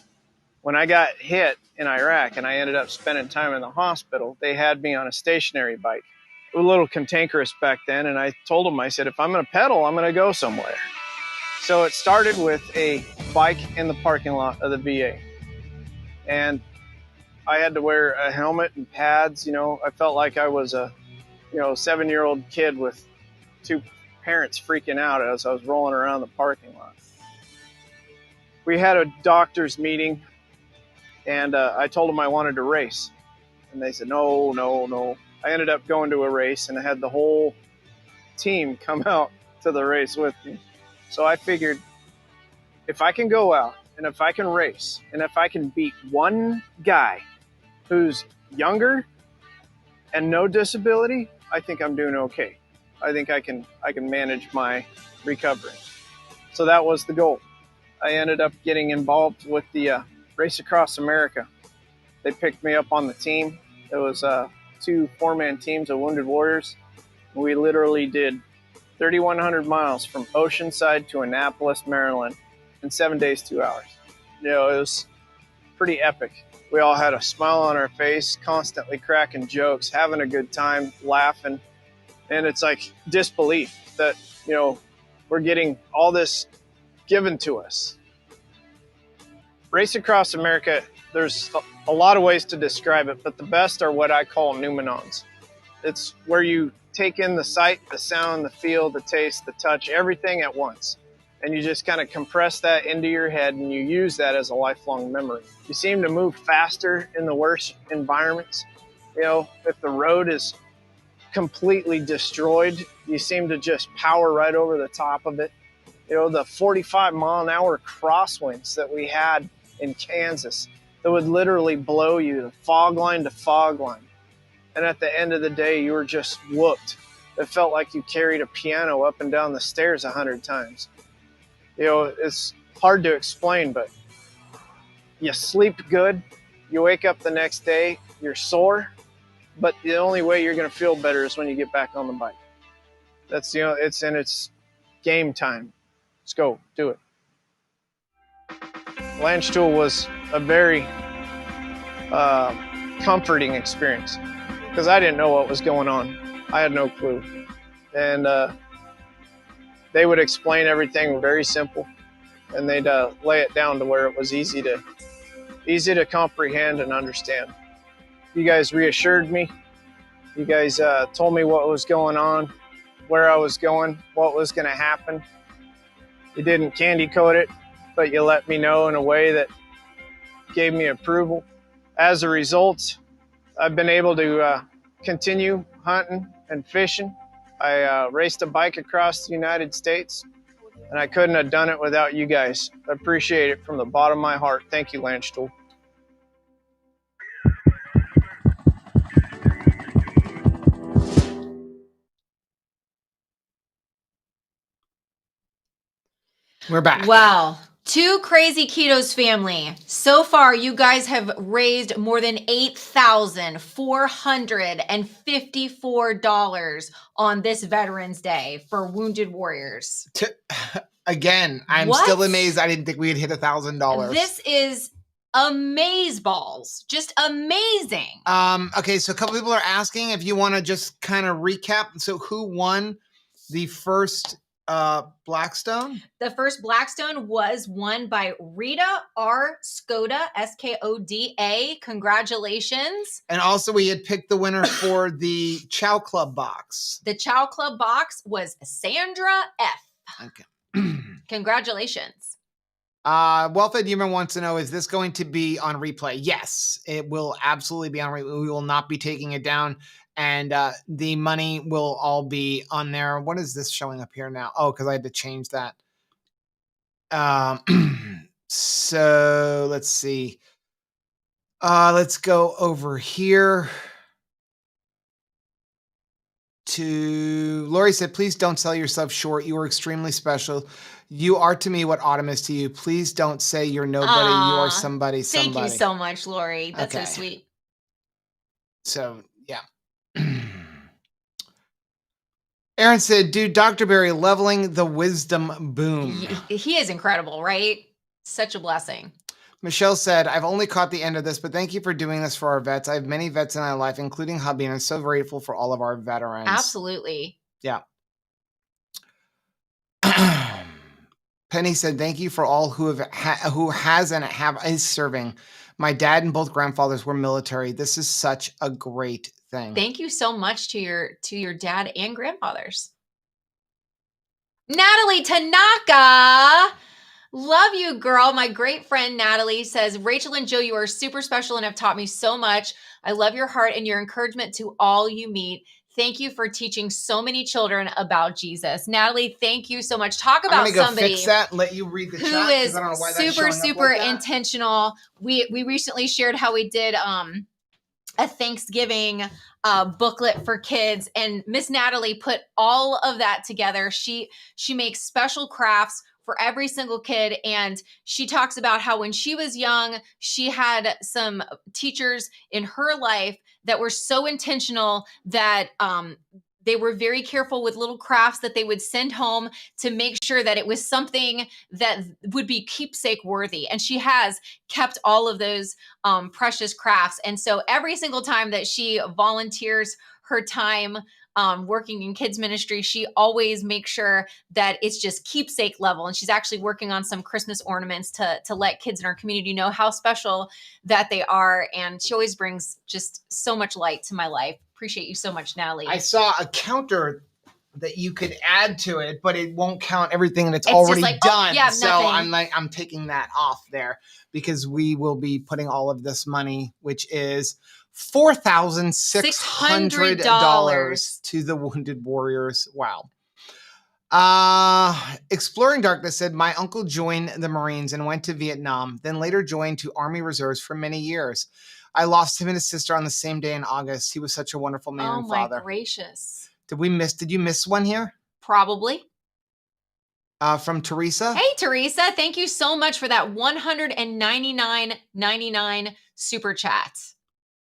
When I got hit in Iraq and I ended up spending time in the hospital, they had me on a stationary bike. A little cantankerous back then, and I told them, I said, if I'm going to pedal, I'm going to go somewhere. So it started with a bike in the parking lot of the VA. And I had to wear a helmet and pads. I felt like I was a 7-year-old kid with 2 parents freaking out as I was rolling around the parking lot. We had a doctor's meeting, and I told them I wanted to race, and they said no. I ended up going to a race, and I had the whole team come out to the race with me. So I figured, if I can go out and if I can race and if I can beat one guy who's younger and no disability, I think I'm doing okay. I think I can manage my recovery. So that was the goal. I ended up getting involved with the Race Across America. They picked me up on the team. It was 2 4-man teams of Wounded Warriors. We literally did 3,100 miles from Oceanside to Annapolis, Maryland in 7 days, 2 hours. It was pretty epic. We all had a smile on our face, constantly cracking jokes, having a good time, laughing. And it's like disbelief that, we're getting all this given to us. Race Across America, there's a lot of ways to describe it, but the best are what I call numenons. It's where you take in the sight, the sound, the feel, the taste, the touch, everything at once. And you just kind of compress that into your head, and you use that as a lifelong memory. You seem to move faster in the worst environments. If the road is completely destroyed, you seem to just power right over the top of it. The 45-mile-an-hour crosswinds that we had in Kansas that would literally blow you fog line to fog line. And at the end of the day, you were just whooped. It felt like you carried a piano up and down the stairs 100 times. It's hard to explain, but you sleep good. You wake up the next day, you're sore, but the only way you're going to feel better is when you get back on the bike. That's, it's game time. Let's go, do it. Landstuhl was a very comforting experience because I didn't know what was going on. I had no clue. And they would explain everything very simple, and they'd lay it down to where it was easy to comprehend and understand. You guys reassured me. You guys told me what was going on, where I was going, what was going to happen. You didn't candy coat it, but you let me know in a way that gave me approval. As a result, I've been able to continue hunting and fishing. I raced a bike across the United States, and I couldn't have done it without you guys. I appreciate it from the bottom of my heart. Thank you, Landstuhl. We're back. Wow. To Krazy Ketos family, so far you guys have raised more than $8,454 on this Veterans Day for Wounded Warriors. Again, I'm still amazed. I didn't think we'd hit $1,000. This is amazeballs. Just amazing. Okay, so a couple people are asking if you want to just kind of recap. So who won the first Blackstone? The first Blackstone was won by Rita R. Skoda, Skoda. Congratulations. And also we had picked the winner for the Chow Club box. The Chow Club box was Sandra F. Okay. Congratulations. Wellfed Human wants to know, is this going to be on replay? Yes, it will absolutely be on replay. We will not be taking it down. And the money will all be on there. What is this showing up here now? Oh, because I had to change that. So let's see. Let's go over here to Lori said, please don't sell yourself short. You are extremely special. You are to me what Autumn is to you. Please don't say you're nobody. You are somebody. Thank you so much, Lori. That's Okay. so sweet. So, yeah. Aaron said, dude, Dr. Barry leveling the wisdom boom. He is incredible, right? Such a blessing. Michelle said, I've only caught the end of this, but thank you for doing this for our vets. I have many vets in my life, including hubby, and I'm so grateful for all of our veterans. Absolutely. Yeah. Penny said, thank you for all who has and is serving. My dad and both grandfathers were military. This is such a great thing. Thank you so much to your dad and grandfathers. Natalie Tanaka. Love you, girl. My great friend Natalie says, Rachel and Joe, you are super special and have taught me so much. I love your heart and your encouragement to all you meet. Thank you for teaching so many children about Jesus. Natalie, thank you so much. Talk about somebody fix that and let you read the who chat, is I don't know why that's super, showing up super like that. intentional. We recently shared how we did a Thanksgiving booklet for kids, and Miss Natalie put all of that together. She makes special crafts for every single kid, and she talks about how when she was young, she had some teachers in her life that were so intentional that they were very careful with little crafts that they would send home to make sure that it was something that would be keepsake worthy. And she has kept all of those precious crafts. And so every single time that she volunteers her time working in kids ministry, she always makes sure that it's just keepsake level. And she's actually working on some Christmas ornaments to let kids in our community know how special that they are. And she always brings just so much light to my life. Appreciate you so much, Natalie. I saw a counter that you could add to it, but it won't count everything that's already just like, done. Oh, yeah, so nothing. I'm taking that off there because we will be putting all of this money, which is $4,600 to the Wounded Warriors. Wow. Exploring Darkness said, my uncle joined the Marines and went to Vietnam, then later joined to Army Reserves for many years. I lost him and his sister on the same day in August. He was such a wonderful man and father. Oh my gracious. Did you miss one here? Probably. From Teresa. Hey, Teresa. Thank you so much for that $199.99 super chat.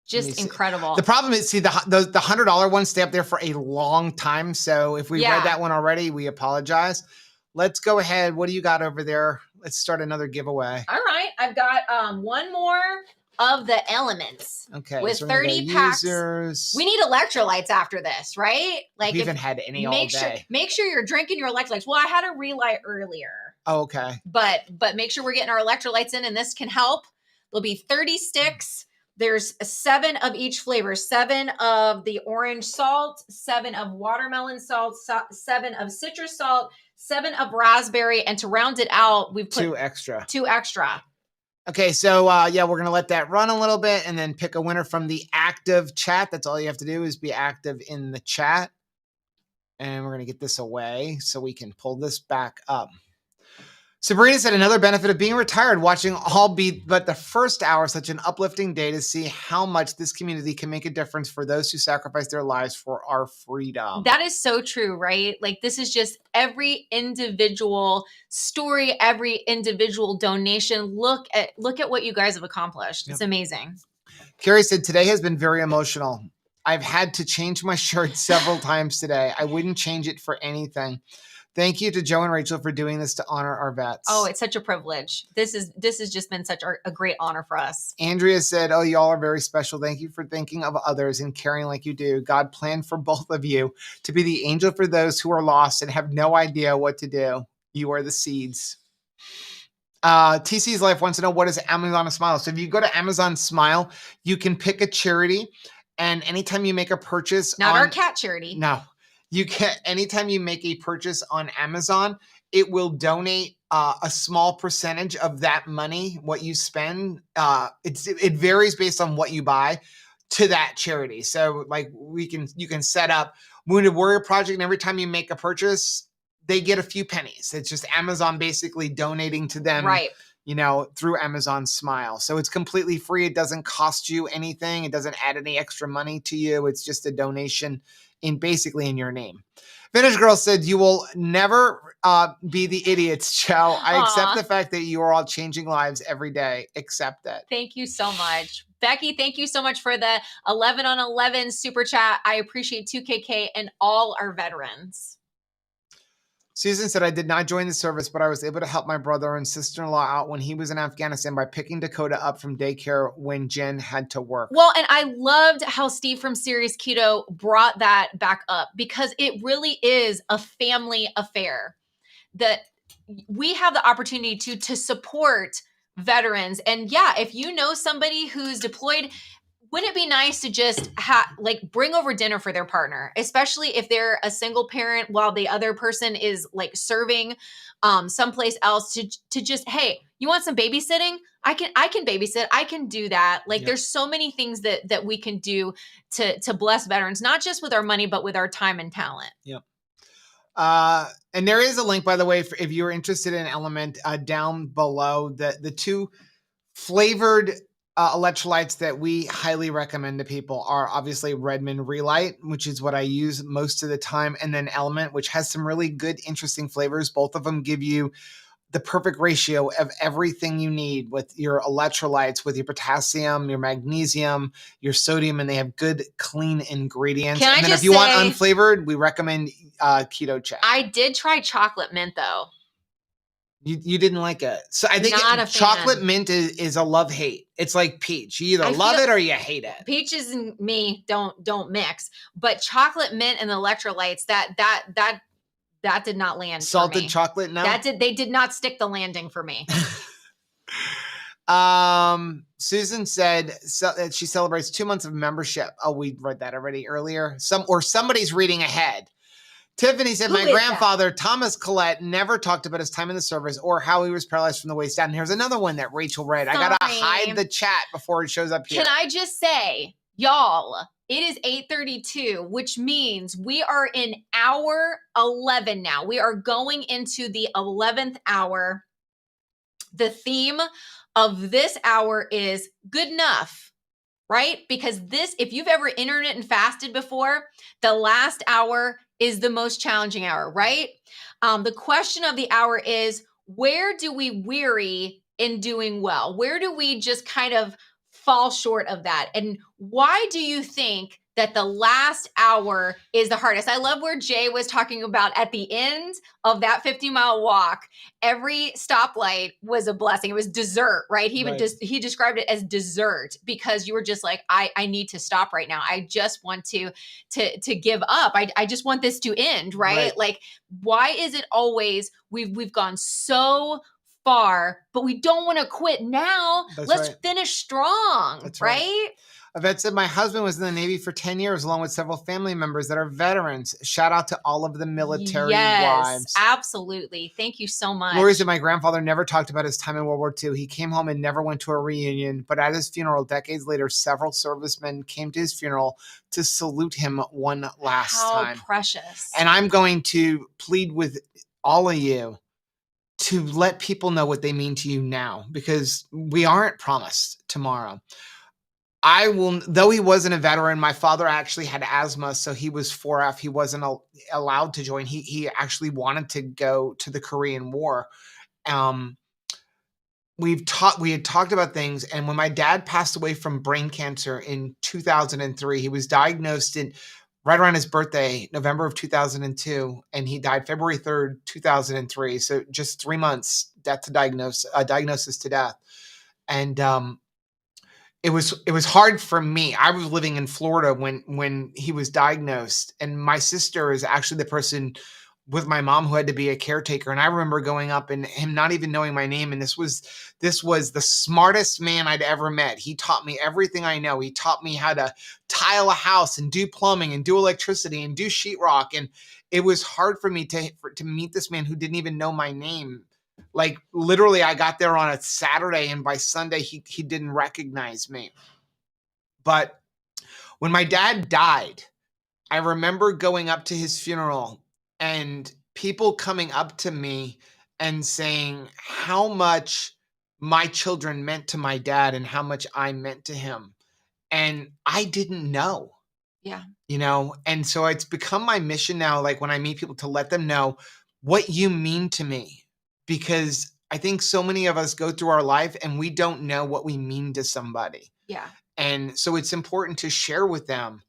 Just incredible. The problem is, the $100 ones stay up there for a long time. So if we read that one already, we apologize. Let's go ahead. What do you got over there? Let's start another giveaway. All right. I've got one more of the elements. Okay. With so 30 packs. Users. We need electrolytes after this, right? Like we haven't had any all day. Make sure you're drinking your electrolytes. Well, I had a relight earlier. Oh, okay. But make sure we're getting our electrolytes in, and this can help. There'll be 30 sticks. There's 7 of each flavor, 7 of the orange salt, 7 of watermelon salt, 7 of citrus salt, 7 of raspberry, and to round it out, we've put 2 extra. 2 extra. Okay, so we're going to let that run a little bit and then pick a winner from the active chat. That's all you have to do is be active in the chat. And we're going to get this away so we can pull this back up. Sabrina said, another benefit of being retired, watching all but the first hour, such an uplifting day to see how much this community can make a difference for those who sacrifice their lives for our freedom. That is so true, right? Like this is just every individual story, every individual donation. Look at what you guys have accomplished. It's amazing. Carrie said, today has been very emotional. I've had to change my shirt several times today. I wouldn't change it for anything. Thank you to Joe and Rachel for doing this to honor our vets. Oh, it's such a privilege. This has just been such a great honor for us. Andrea said, oh, y'all are very special. Thank you for thinking of others and caring like you do. God planned for both of you to be the angel for those who are lost and have no idea what to do. You are the seeds. TC's Life wants to know, what is Amazon Smile? So if you go to Amazon Smile, you can pick a charity, and anytime you make a purchase, not our cat charity. No. You can, anytime you make a purchase on Amazon, it will donate a small percentage of that money, what you spend. It varies based on what you buy to that charity. So like you can set up Wounded Warrior Project, and every time you make a purchase, they get a few pennies. It's just Amazon basically donating to them, right? Through Amazon Smile. So it's completely free. It doesn't cost you anything. It doesn't add any extra money to you. It's just a donation basically in your name. Vintage Girl said, you will never be the idiots, Joe. I accept the fact that you are all changing lives every day. Accept that. Thank you so much. Becky, thank you so much for the 11 on 11 super chat. I appreciate 2KK and all our veterans. Susan said, I did not join the service, but I was able to help my brother and sister-in-law out when he was in Afghanistan by picking Dakota up from daycare when Jen had to work. Well, and I loved how Steve from Serious Keto brought that back up, because it really is a family affair. That we have the opportunity to support veterans. And yeah, if you know somebody who's deployed, wouldn't it be nice to just bring over dinner for their partner, especially if they're a single parent while the other person is like serving someplace else, to just, hey, you want some babysitting? I can babysit. I can do that. Like, there's so many things that we can do to bless veterans, not just with our money, but with our time and talent. Yep. And there is a link, by the way, if you're interested in Element, down below. The two flavored electrolytes that we highly recommend to people are obviously Redmond Relight, which is what I use most of the time, and then Element, which has some really good, interesting flavors. Both of them give you the perfect ratio of everything you need with your electrolytes, with your potassium, your magnesium, your sodium, and they have good, clean ingredients. And then if you want unflavored, we recommend Keto Chat. I did try chocolate mint though. You didn't like it. So I think chocolate mint is a love-hate. It's like peach. You either love it or you hate it. Peaches and me don't mix. But chocolate mint and the electrolytes, that did not land. Salted chocolate, no? They did not stick the landing for me. Susan said that she celebrates 2 months of membership. Oh, we read that already earlier. Somebody's reading ahead. Tiffany said, my grandfather, Thomas Collette, never talked about his time in the service or how he was paralyzed from the waist down. And here's another one that Rachel read. I got to hide the chat before it shows up here. Can I just say, y'all, it is 8:32, which means we are in hour 11 now. We are going into the 11th hour. The theme of this hour is good enough, right? Because if you've ever intermittent fasted before, the last hour is the most challenging hour, right? The question of the hour is, where do we weary in doing well? Where do we just kind of fall short of that? And why do you think that the last hour is the hardest? I love where Jay was talking about at the end of that 50-mile walk, every stoplight was a blessing. It was dessert, right? He described it as dessert because you were just like, I need to stop right now. I just want to give up. I just want this to end, right? Like, why is it always we've gone so far, but we don't want to quit now? Let's finish strong. That's right? Yvette said, my husband was in the Navy for 10 years, along with several family members that are veterans. Shout out to all of the military wives. Absolutely. Thank you so much. Lori said, my grandfather never talked about his time in World War II. He came home and never went to a reunion. But at his funeral, decades later, several servicemen came to his funeral to salute him one last time. How precious. And I'm going to plead with all of you to let people know what they mean to you now, because we aren't promised tomorrow. Though he wasn't a veteran, my father actually had asthma, so he was 4F. He wasn't allowed to join. He actually wanted to go to the Korean War. We had talked about things, and when my dad passed away from brain cancer in 2003, he was diagnosed right around his birthday, November of 2002, and he died February 3rd, 2003. So just 3 months, diagnosis to death. And it was hard for me. I was living in Florida when he was diagnosed, and my sister is actually the person with my mom who had to be a caretaker. And I remember going up and him not even knowing my name. And this was the smartest man I'd ever met. He taught me everything I know. He taught me how to tile a house and do plumbing and do electricity and do sheetrock. And it was hard for me to meet this man who didn't even know my name. Like, literally, I got there on a Saturday, and by Sunday, he didn't recognize me. But when my dad died, I remember going up to his funeral and people coming up to me and saying how much my children meant to my dad and how much I meant to him. And I didn't know. Yeah. And so it's become my mission now, like when I meet people, to let them know what you mean to me. Because I think so many of us go through our life and we don't know what we mean to somebody. Yeah. And so it's important to share with them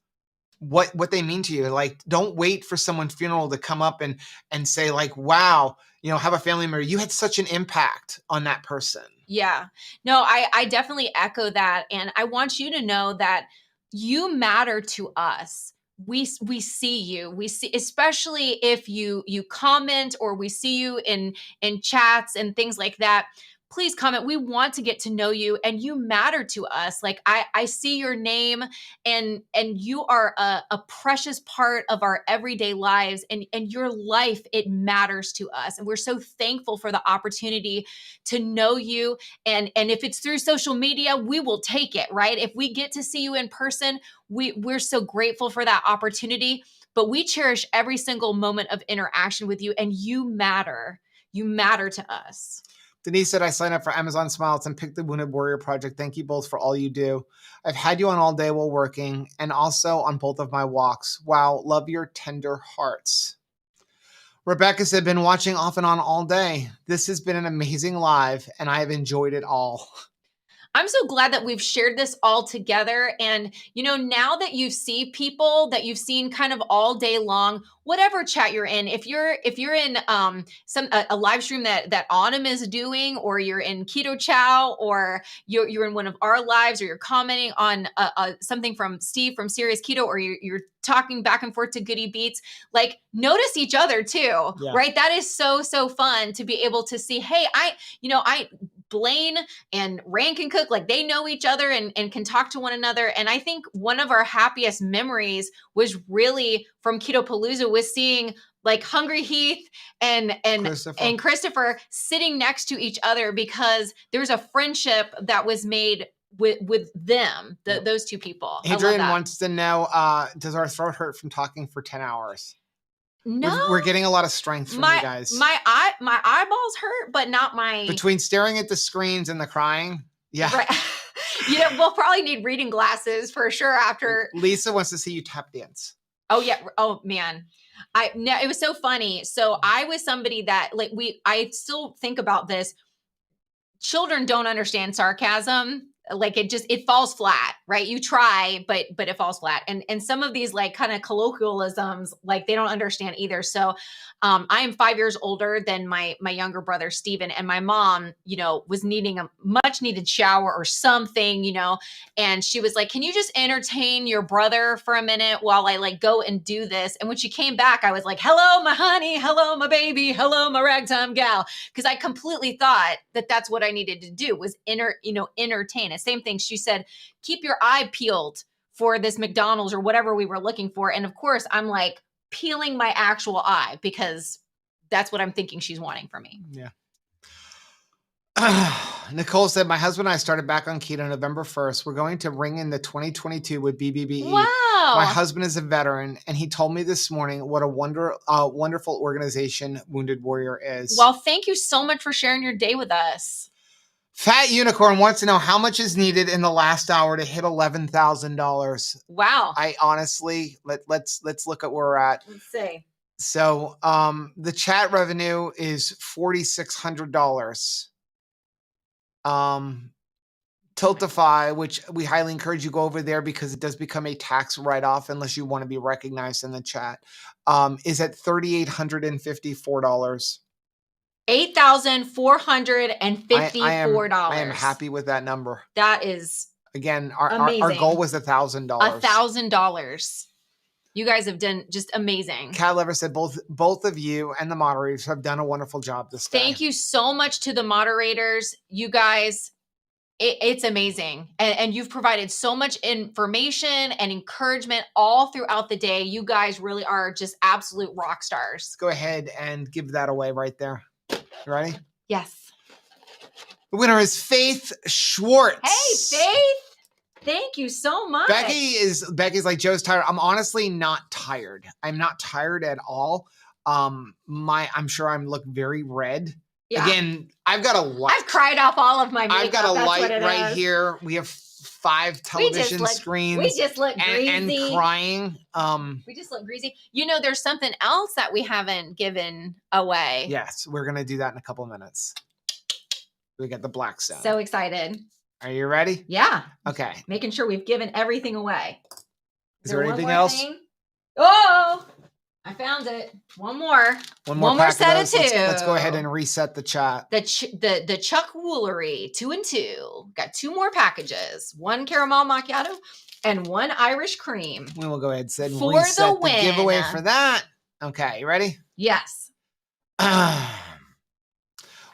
what they mean to you. Like, don't wait for someone's funeral to come up and say like, wow, have a family member. You had such an impact on that person. Yeah. No, I definitely echo that. And I want you to know that you matter to us. we see you. We see, especially if you comment, or we see you in chats and things like that. Please comment. We want to get to know you, and you matter to us. Like I see your name, and you are a precious part of our everyday lives, and your life, it matters to us. And we're so thankful for the opportunity to know you. And if it's through social media, we will take it, right? If we get to see you in person, we're so grateful for that opportunity. But we cherish every single moment of interaction with you, and you matter. You matter to us. Denise said, I signed up for Amazon Smiles and picked the Wounded Warrior Project. Thank you both for all you do. I've had you on all day while working, and also on both of my walks. Wow, love your tender hearts. Rebecca said, been watching off and on all day. This has been an amazing live, and I have enjoyed it all. I'm so glad that we've shared this all together. And, now that you see people that you've seen kind of all day long, whatever chat you're in, if you're in a live stream that Autumn is doing, or you're in Keto Chow, or you're in one of our lives, or you're commenting on something from Steve from Serious Keto, or you're talking back and forth to Goody Beats, like, notice each other too, right? That is so fun to be able to see, hey, Blaine and Rand can cook, like, they know each other and can talk to one another. And I think one of our happiest memories was really from Keto Palooza, was seeing like Hungry Heath and Christopher sitting next to each other, because there's a friendship that was made with them, those two people. Adrian wants to know, does our throat hurt from talking for 10 hours? No, we're getting a lot of strength from you guys. My eyeballs hurt, but not my. Between staring at the screens and the crying, yeah. Right. We'll probably need reading glasses for sure after. Lisa wants to see you tap dance. Oh yeah. Oh man. It was so funny. So I was somebody that I still think about this. Children don't understand sarcasm. Like, it falls flat, right? You try, but it falls flat. And some of these like kind of colloquialisms, like, they don't understand either. So I am 5 years older than my younger brother, Steven, and my mom, was needing a much needed shower or something, and she was like, can you just entertain your brother for a minute while I like go and do this? And when she came back, I was like, hello, my honey. Hello, my baby. Hello, my ragtime gal. Because I completely thought that that's what I needed to do, was entertain. Same thing. She said, keep your eye peeled for this McDonald's or whatever we were looking for. And of course, I'm like peeling my actual eye, because that's what I'm thinking she's wanting from me. Yeah. Nicole said, my husband and I started back on keto November 1st. We're going to ring in the 2022 with BBBE. Wow. My husband is a veteran, and he told me this morning what a wonderful organization Wounded Warrior is. Well, thank you so much for sharing your day with us. Fat Unicorn wants to know how much is needed in the last hour to hit $11,000. Wow. I honestly, let's look at where we're at. Let's see. So the chat revenue is $4,600. Tiltify, which we highly encourage you go over there, because it does become a tax write-off unless you want to be recognized in the chat, is at $3,854. $8,454. I am happy with that number. That is again our goal was $1,000. $1,000. You guys have done just amazing. Cat Lever said both of you and the moderators have done a wonderful job this day. Thank you so much to the moderators. You guys, it's amazing. And you've provided so much information and encouragement all throughout the day. You guys really are just absolute rock stars. Let's go ahead and give that away right there. You ready? Yes. The winner is Faith Schwartz. Hey, Faith. Thank you so much. Becky's like, Joe's tired. I'm honestly not tired. I'm not tired at all. I'm sure I'm look very red. Yeah. Again, I've got a light. I've cried off all of my makeup. I've got a light right here. We have 5 television screens. We just look greasy. And crying. We just look greasy. There's something else that we haven't given away. Yes, we're going to do that in a couple of minutes. We got the black stone. So excited. Are you ready? Yeah. Okay. Making sure we've given everything away. Is there anything else? Oh, I found it. One more set of 2. Let's go ahead and reset the chat. The Chuck Woolery 2 and 2. Got 2 more packages. 1 caramel macchiato And 1 Irish cream. We will go ahead and reset the win. The giveaway for that. Okay, you ready? Yes.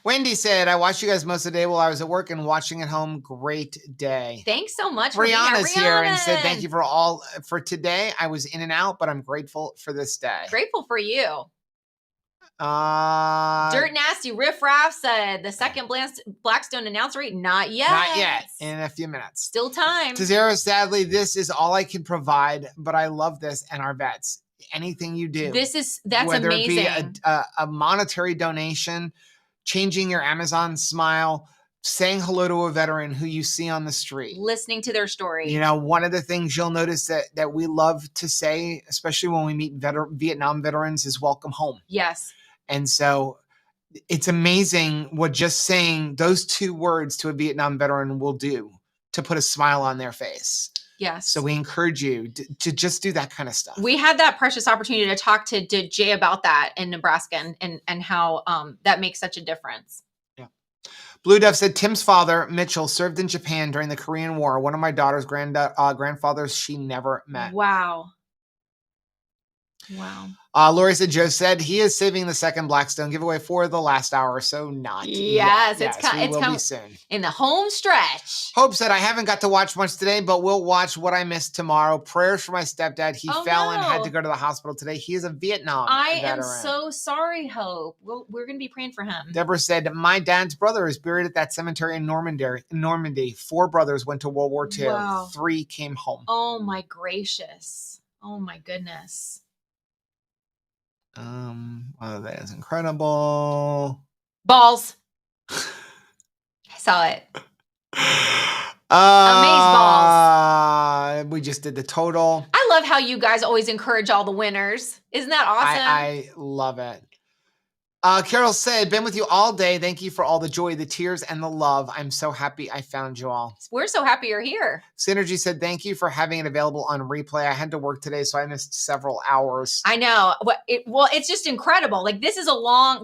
Wendy said, I watched you guys most of the day while I was at work and watching at home. Great day. Thanks so much for Brianna's being here. here and said, thank you for today. I was in and out, but I'm grateful for this day. Grateful for you. Dirt Nasty Riff Raff said, the second Blackstone announce rate, not yet. Not yet. In a few minutes. Still time. Tazera, sadly, this is all I can provide, but I love this and our vets. Anything you do. That's whether amazing. It be a monetary donation, changing your Amazon smile, saying hello to a veteran who you see on the street. Listening to their story. You know, one of the things you'll notice that we love to say, especially when we meet Vietnam veterans, is welcome home. Yes. And so it's amazing what just saying those 2 words to a Vietnam veteran will do to put a smile on their face. Yes. So we encourage you to just do that kind of stuff. We had that precious opportunity to talk to Jay about that in Nebraska and how that makes such a difference. Yeah. Blue Dove said, Tim's father, Mitchell, served in Japan during the Korean War. One of my daughter's grandfathers she never met. Wow. Wow. Lori said, Joe said he is saving the second Blackstone giveaway for the last hour, so not yes, yet. It's coming soon. In the home stretch. Hope said, I haven't got to watch much today, but we'll watch what I missed tomorrow. Prayers for my stepdad. He fell and had to go to the hospital today. He is a Vietnam veteran. I am so sorry, Hope. We're going to be praying for him. Deborah said, my dad's brother is buried at that cemetery in Normandy. 4 brothers went to World War II. Wow. 3 came home. Oh, my gracious. Oh, my goodness. Oh, that is incredible. Balls. I saw it. Amazeballs. We just did the total. I love how you guys always encourage all the winners. Isn't that awesome? I love it. Carol said, been with you all day. Thank you for all the joy, the tears, and the love. I'm so happy I found you all. We're so happy you're here. Synergy said, thank you for having it available on replay. I had to work today, so I missed several hours. I know. It's just incredible. Like this is a long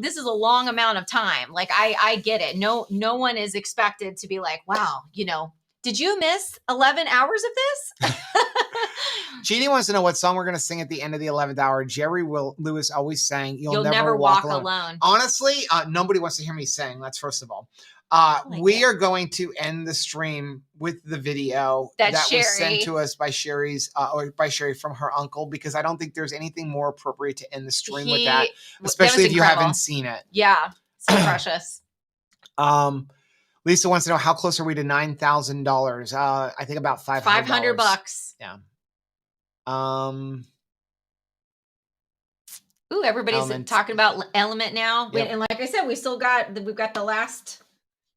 amount of time. Like I get it. No one is expected to be like, wow, did you miss 11 hours of this? Jeannie wants to know what song we're going to sing at the end of the 11th hour. Jerry Lewis always sang, You'll never walk alone. Honestly, nobody wants to hear me sing. That's first of all. We are going to end the stream with the video that was sent to us by Sherry from her uncle, because I don't think there's anything more appropriate to end the stream with that, especially if you haven't seen it. Yeah, so precious. Lisa wants to know, how close are we to $9,000? I think about $500. $500. Yeah. Ooh, everybody's talking about Element now. Yep. And like I said, we've got the last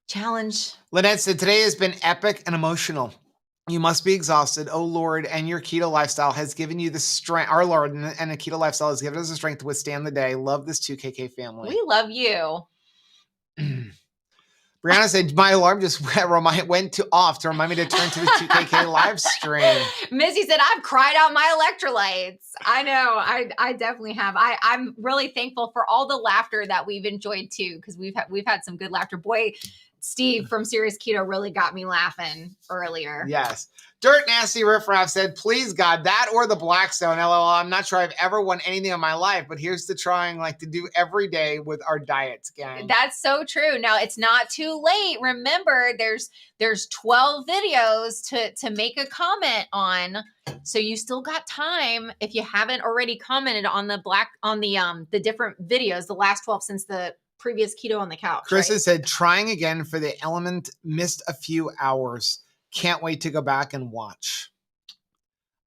challenge. Lynette said, today has been epic and emotional. You must be exhausted. Oh Lord, and your keto lifestyle has given you the strength. Our Lord and the keto lifestyle has given us the strength to withstand the day. Love this 2KK family. We love you. Brianna said, my alarm just went off to remind me to turn to the 2KK live stream. Missy said, I've cried out my electrolytes. I know. I definitely have. I'm really thankful for all the laughter that we've enjoyed too, because we've had some good laughter. Boy, Steve from Serious Keto really got me laughing earlier. Yes. Dirt Nasty Riff Raff said, please God, that or the Blackstone. LOL, I'm not sure I've ever won anything in my life, but here's to trying to do every day with our diets, gang. That's so true. Now, it's not too late. Remember, there's 12 videos to make a comment on. So you still got time if you haven't already commented on the different videos, the last 12 since the previous Keto on the Couch. Chris has said, trying again for the Element, missed a few hours. Can't wait to go back and watch.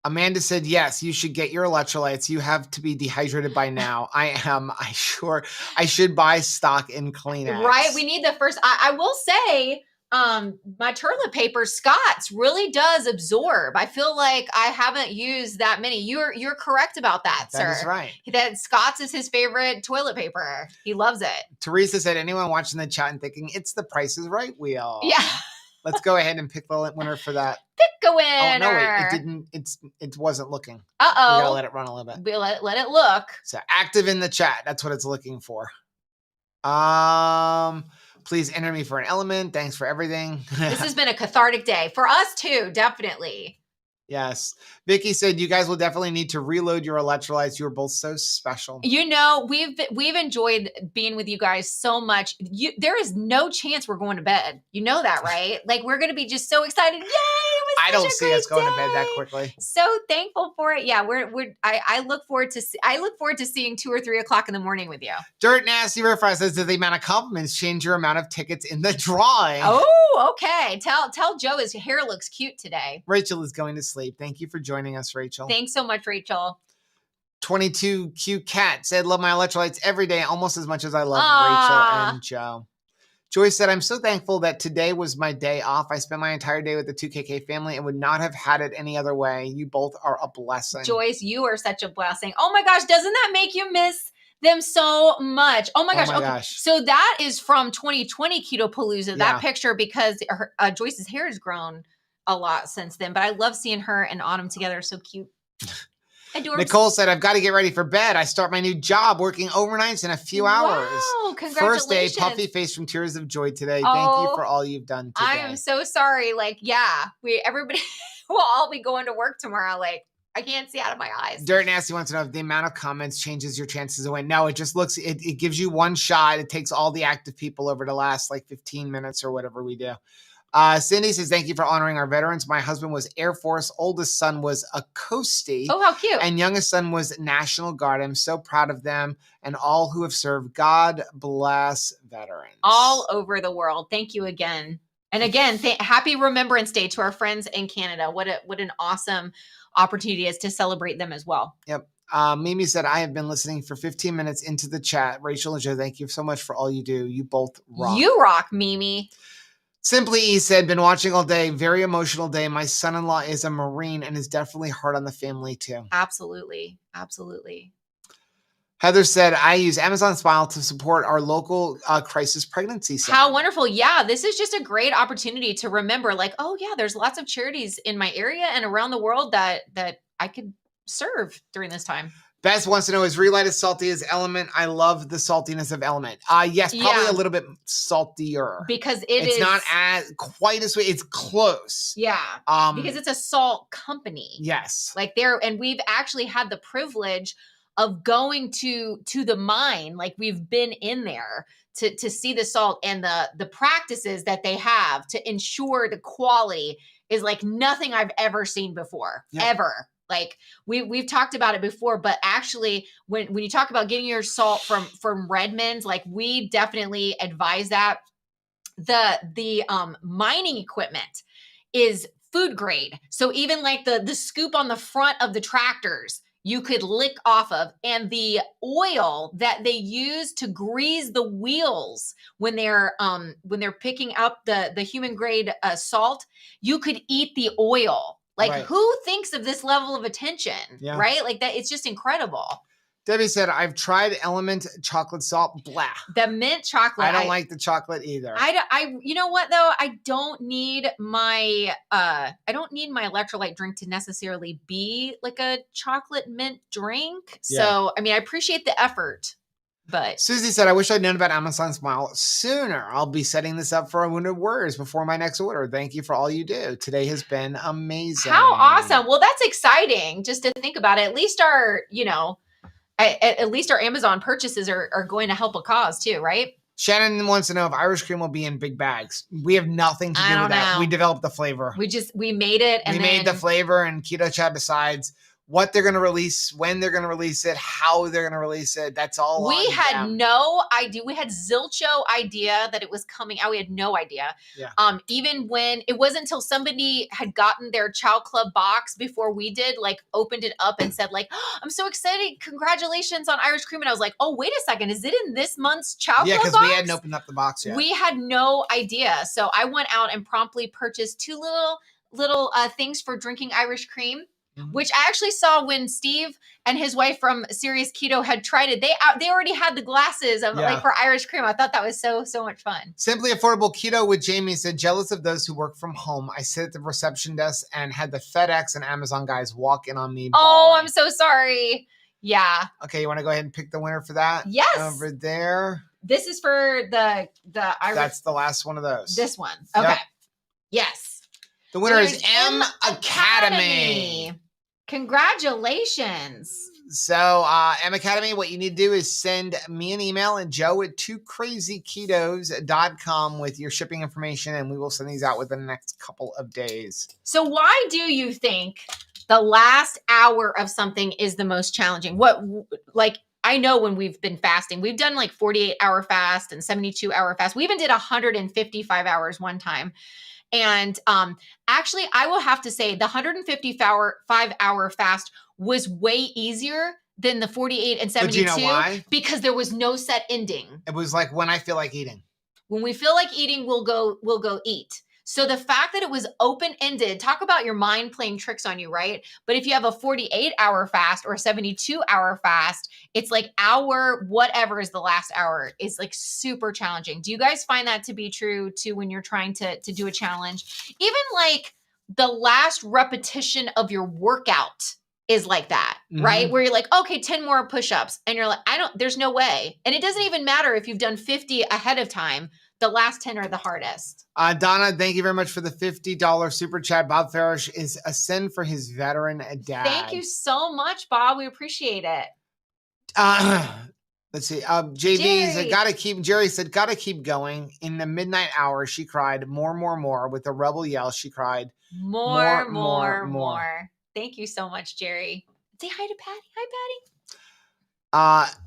Amanda said, yes, you should get your electrolytes. You have to be dehydrated by now. I am. I should buy stock in Kleenex. Right. We need the first. I will say, my toilet paper, Scott's, really does absorb. I feel like I haven't used that many. You're correct about that, sir. That is right. That Scott's is his favorite toilet paper. He loves it. Teresa said, anyone watching the chat and thinking, it's the Price is Right wheel. Yeah. Let's go ahead and pick the winner for that. Pick a winner. Oh, no, wait. It didn't. It wasn't looking. Uh-oh. We gotta let it run a little bit. Let it look. So active in the chat. That's what it's looking for. Please enter me for an Element. Thanks for everything. This has been a cathartic day. For us too, definitely. Yes. Vicky said, you guys will definitely need to reload your electrolytes. You are both so special. You know, we've enjoyed being with you guys so much. There is no chance we're going to bed. You know that, right? Like, we're going to be just so excited. Yay! I don't see us going to bed that quickly. So thankful for it. Yeah, I look forward to seeing 2 or 3 o'clock in the morning with you. Dirt Nasty Riffraff says, does the amount of compliments change your amount of tickets in the drawing? Oh, okay. Tell Joe his hair looks cute today. Rachel is going to sleep. Thank you for joining us, Rachel. Thanks so much, Rachel. 22 Cute Cat said, love my electrolytes every day, almost as much as I love Rachel and Joe. Joyce said, I'm so thankful that today was my day off. I spent my entire day with the 2KK family and would not have had it any other way. You both are a blessing. Joyce, you are such a blessing. Oh my gosh, doesn't that make you miss them so much? Oh my gosh. Gosh. So that is from 2020 Keto Palooza, that picture, because Joyce's hair has grown a lot since then. But I love seeing her and Autumn together. So cute. Adorbs. Nicole said, I've got to get ready for bed. I start my new job working overnights in a few hours. Wow, congratulations. First day, puffy face from Tears of Joy today. Thank you for all you've done today. I am so sorry. Like, yeah, everybody will all be going to work tomorrow. Like, I can't see out of my eyes. Dirt Nasty wants to know if the amount of comments changes your chances of winning. No, it just looks, it gives you one shot. It takes all the active people over to last like 15 minutes or whatever we do. Cindy says, thank you for honoring our veterans. My husband was Air Force. Oldest son was a Coastie. Oh, how cute. And youngest son was National Guard. I'm so proud of them and all who have served. God bless veterans. All over the world. Thank you again. And again, happy Remembrance Day to our friends in Canada. What an awesome opportunity is to celebrate them as well. Yep. Mimi said, I have been listening for 15 minutes into the chat. Rachel and Joe, thank you so much for all you do. You both rock. You rock, Mimi. Simply E said, been watching all day. Very emotional day. My son-in-law is a Marine and is definitely hard on the family too. Absolutely. Absolutely. Heather said, I use Amazon Smile to support our local crisis pregnancy center. How wonderful. Yeah, this is just a great opportunity to remember, like, oh yeah, there's lots of charities in my area and around the world that I could serve during this time. Beth wants to know, is Relight as salty as Element? I love the saltiness of Element. Yes, probably a little bit saltier. Because it's not as quite as sweet. It's close. Yeah. Because it's a salt company. Yes. Like and we've actually had the privilege of going to the mine. Like, we've been in there to see the salt and the practices that they have to ensure the quality is like nothing I've ever seen before. Yep. Ever. Like, we've talked about it before, but actually when you talk about getting your salt from Redmond, like, we definitely advise that. The mining equipment is food grade. So even like the scoop on the front of the tractors, you could lick off of, and the oil that they use to grease the wheels when they're picking up the human grade salt, you could eat the oil. Like, who thinks of this level of attention, right? Like, that, it's just incredible. Debbie said, I've tried Element chocolate salt. Blah. The mint chocolate. I don't like the chocolate either. You know what though? I don't need my electrolyte drink to necessarily be like a chocolate mint drink. So, I mean, I appreciate the effort. But Susie said, I wish I'd known about Amazon Smile sooner. I'll be setting this up for Wounded Warriors before my next order. Thank you for all you do. Today has been amazing. How awesome. Well, that's exciting just to think about it. At least at least our Amazon purchases are going to help a cause too, right? Shannon wants to know if Irish cream will be in big bags. We have nothing to do with that. We developed the flavor. We made it. And we made the flavor, and Keto Chat decides what they're going to release, when they're going to release it, how they're going to release it. That's all. We had no idea. We had zilcho idea that it was coming out. We had no idea. Yeah. Even when it wasn't until somebody had gotten their Chow Club box before we did, like, opened it up and said, like, oh, I'm so excited. Congratulations on Irish cream. And I was like, oh, wait a second. Is it in this month's Chow Club box? Yeah, because we hadn't opened up the box yet. We had no idea. So I went out and promptly purchased 2 little things for drinking Irish cream. Mm-hmm. Which I actually saw when Steve and his wife from Serious Keto had tried it. They already had the glasses of like for Irish cream. I thought that was so much fun. Simply Affordable Keto with Jamie said, jealous of those who work from home. I sit at the reception desk and had the FedEx and Amazon guys walk in on me. Oh, I'm so sorry. Yeah. Okay, you want to go ahead and pick the winner for that? Yes. Over there. This is for the Irish. That's the last one of those. This one. Okay. Yep. Yes. The winner is M Academy. Congratulations. So, M Academy, what you need to do is send me an email at joe@2krazyketos.com with your shipping information, and we will send these out within the next couple of days. So why do you think the last hour of something is the most challenging? I know when we've been fasting, we've done like 48-hour fast and 72-hour fast. We even did 155 hours one time. And actually, I will have to say the 155-hour fast was way easier than the 48 and 72. But you know why? Because there was no set ending. It was like when I feel like eating. When we feel like eating, we'll go eat. So the fact that it was open-ended, talk about your mind playing tricks on you, right? But if you have a 48-hour fast or a 72-hour fast, it's like whatever is the last hour is like super challenging. Do you guys find that to be true too when you're trying to do a challenge? Even like the last repetition of your workout is like that, right? Where you're like, okay, 10 more push-ups. And you're like, there's no way. And it doesn't even matter if you've done 50 ahead of time. The last 10 are the hardest. Donna, thank you very much for the $50 super chat. Bob Farish is a send for his veteran dad. Thank you so much, Bob. We appreciate it. Let's see. JV said, Jerry said, gotta keep going. In the midnight hour, she cried, more. With a rebel yell, she cried, more. Thank you so much, Jerry. Say hi to Patty. Hi, Patty.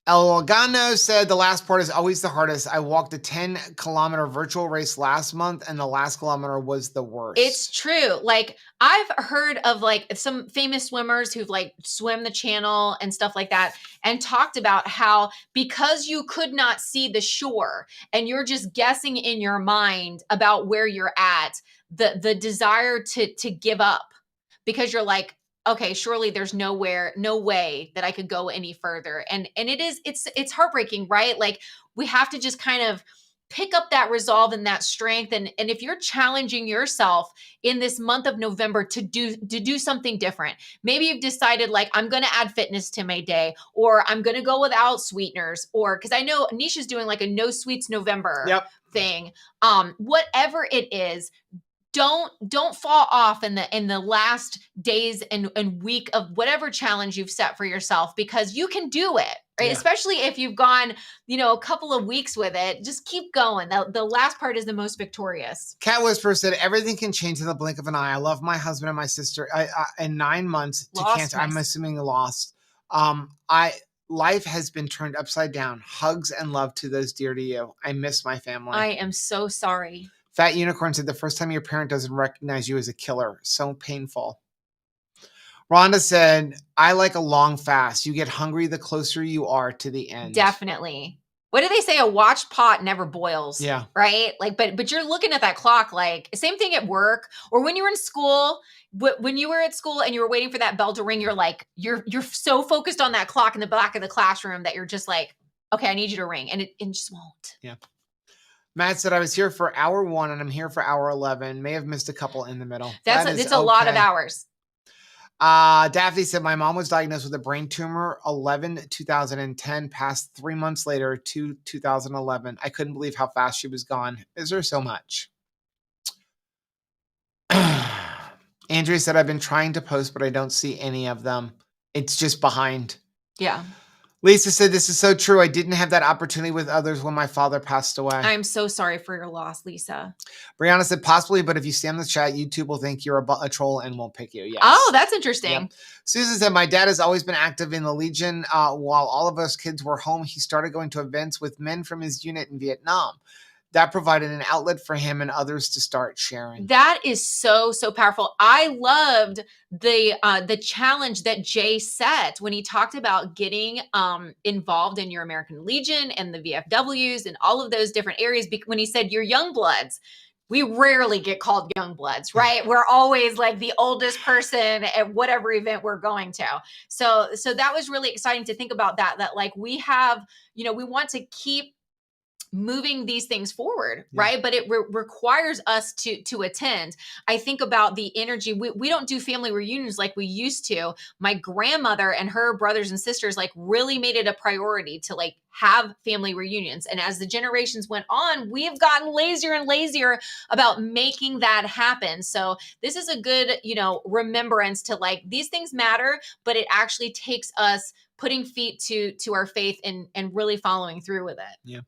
El Gano said, the last part is always the hardest. I walked a 10-kilometer virtual race last month, and the last kilometer was the worst. It's true. Like, I've heard of like some famous swimmers who've like swim the channel and stuff like that, and talked about how because you could not see the shore and you're just guessing in your mind about where you're at, the desire to give up, because you're like, okay, surely there's no way that I could go any further. And it's heartbreaking, right? Like, we have to just kind of pick up that resolve and that strength. And if you're challenging yourself in this month of November to do something different, maybe you've decided like, I'm going to add fitness to my day, or I'm going to go without sweeteners, or because I know Nisha's doing like a no sweets November thing. Whatever it is, don't fall off in the last days and week of whatever challenge you've set for yourself, because you can do it, right? Yeah. Especially if you've gone, a couple of weeks with it, just keep going. The last part is the most victorious. Cat Whisperer said, everything can change in the blink of an eye. I love my husband and my sister. In 9 months to cancer, I'm assuming lost. Life has been turned upside down. Hugs and love to those dear to you. I miss my family. I am so sorry. Fat Unicorn said, the first time your parent doesn't recognize you as a killer. So painful. Rhonda said, I like a long fast. You get hungry the closer you are to the end. Definitely. What do they say? A watched pot never boils. Yeah. Right? Like, but you're looking at that clock, like same thing at work or when you were in school. When you were at school and you were waiting for that bell to ring, you're like, you're so focused on that clock in the back of the classroom that you're just like, okay, I need you to ring. And it just won't. Yeah. Matt said, I was here for hour 1 and I'm here for hour 11. May have missed a couple in the middle. It's a lot of hours. Daphne said, my mom was diagnosed with a brain tumor 11/2010, passed 3 months later to 2011. I couldn't believe how fast she was gone. Is there so much? Andrea said, I've been trying to post, but I don't see any of them. It's just behind. Yeah. Lisa said, this is so true. I didn't have that opportunity with others when my father passed away. I'm so sorry for your loss, Lisa. Brianna said, possibly, but if you stay on the chat, YouTube will think you're a troll and won't pick you. Yes. Oh, that's interesting. Yep. Susan said, my dad has always been active in the Legion. While all of us kids were home, he started going to events with men from his unit in Vietnam. That provided an outlet for him and others to start sharing. That is so powerful. I loved the challenge that Jay set when he talked about getting involved in your American Legion and the VFWs and all of those different areas. When he said you're young bloods, we rarely get called young bloods, right? We're always like the oldest person at whatever event we're going to. So that was really exciting to think about that like we have, we want to keep moving these things forward, right? But it requires us to attend. I think about the energy. We don't do family reunions like we used to. My grandmother and her brothers and sisters like really made it a priority to like have family reunions. And as the generations went on, we have gotten lazier and lazier about making that happen. So this is a good, remembrance to like, these things matter, but it actually takes us putting feet to our faith and really following through with it. Yeah.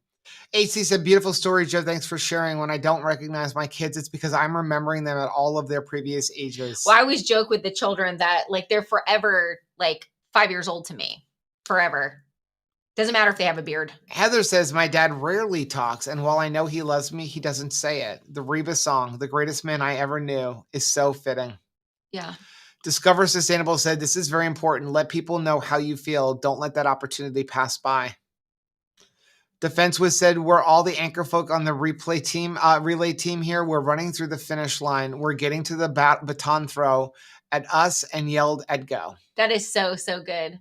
AC said, beautiful story, Joe. Thanks for sharing. When I don't recognize my kids, it's because I'm remembering them at all of their previous ages. Well, I always joke with the children that like they're forever like 5 years old to me. Forever. Doesn't matter if they have a beard. Heather says, my dad rarely talks, and while I know he loves me, he doesn't say it. The Reba song, The Greatest Man I Ever Knew, is so fitting. Yeah. Discover Sustainable said, this is very important. Let people know how you feel. Don't let that opportunity pass by. Defense was said, we're all the anchor folk on the relay team here. We're running through the finish line. We're getting to the baton throw at us and yelled at go. That is so, so good.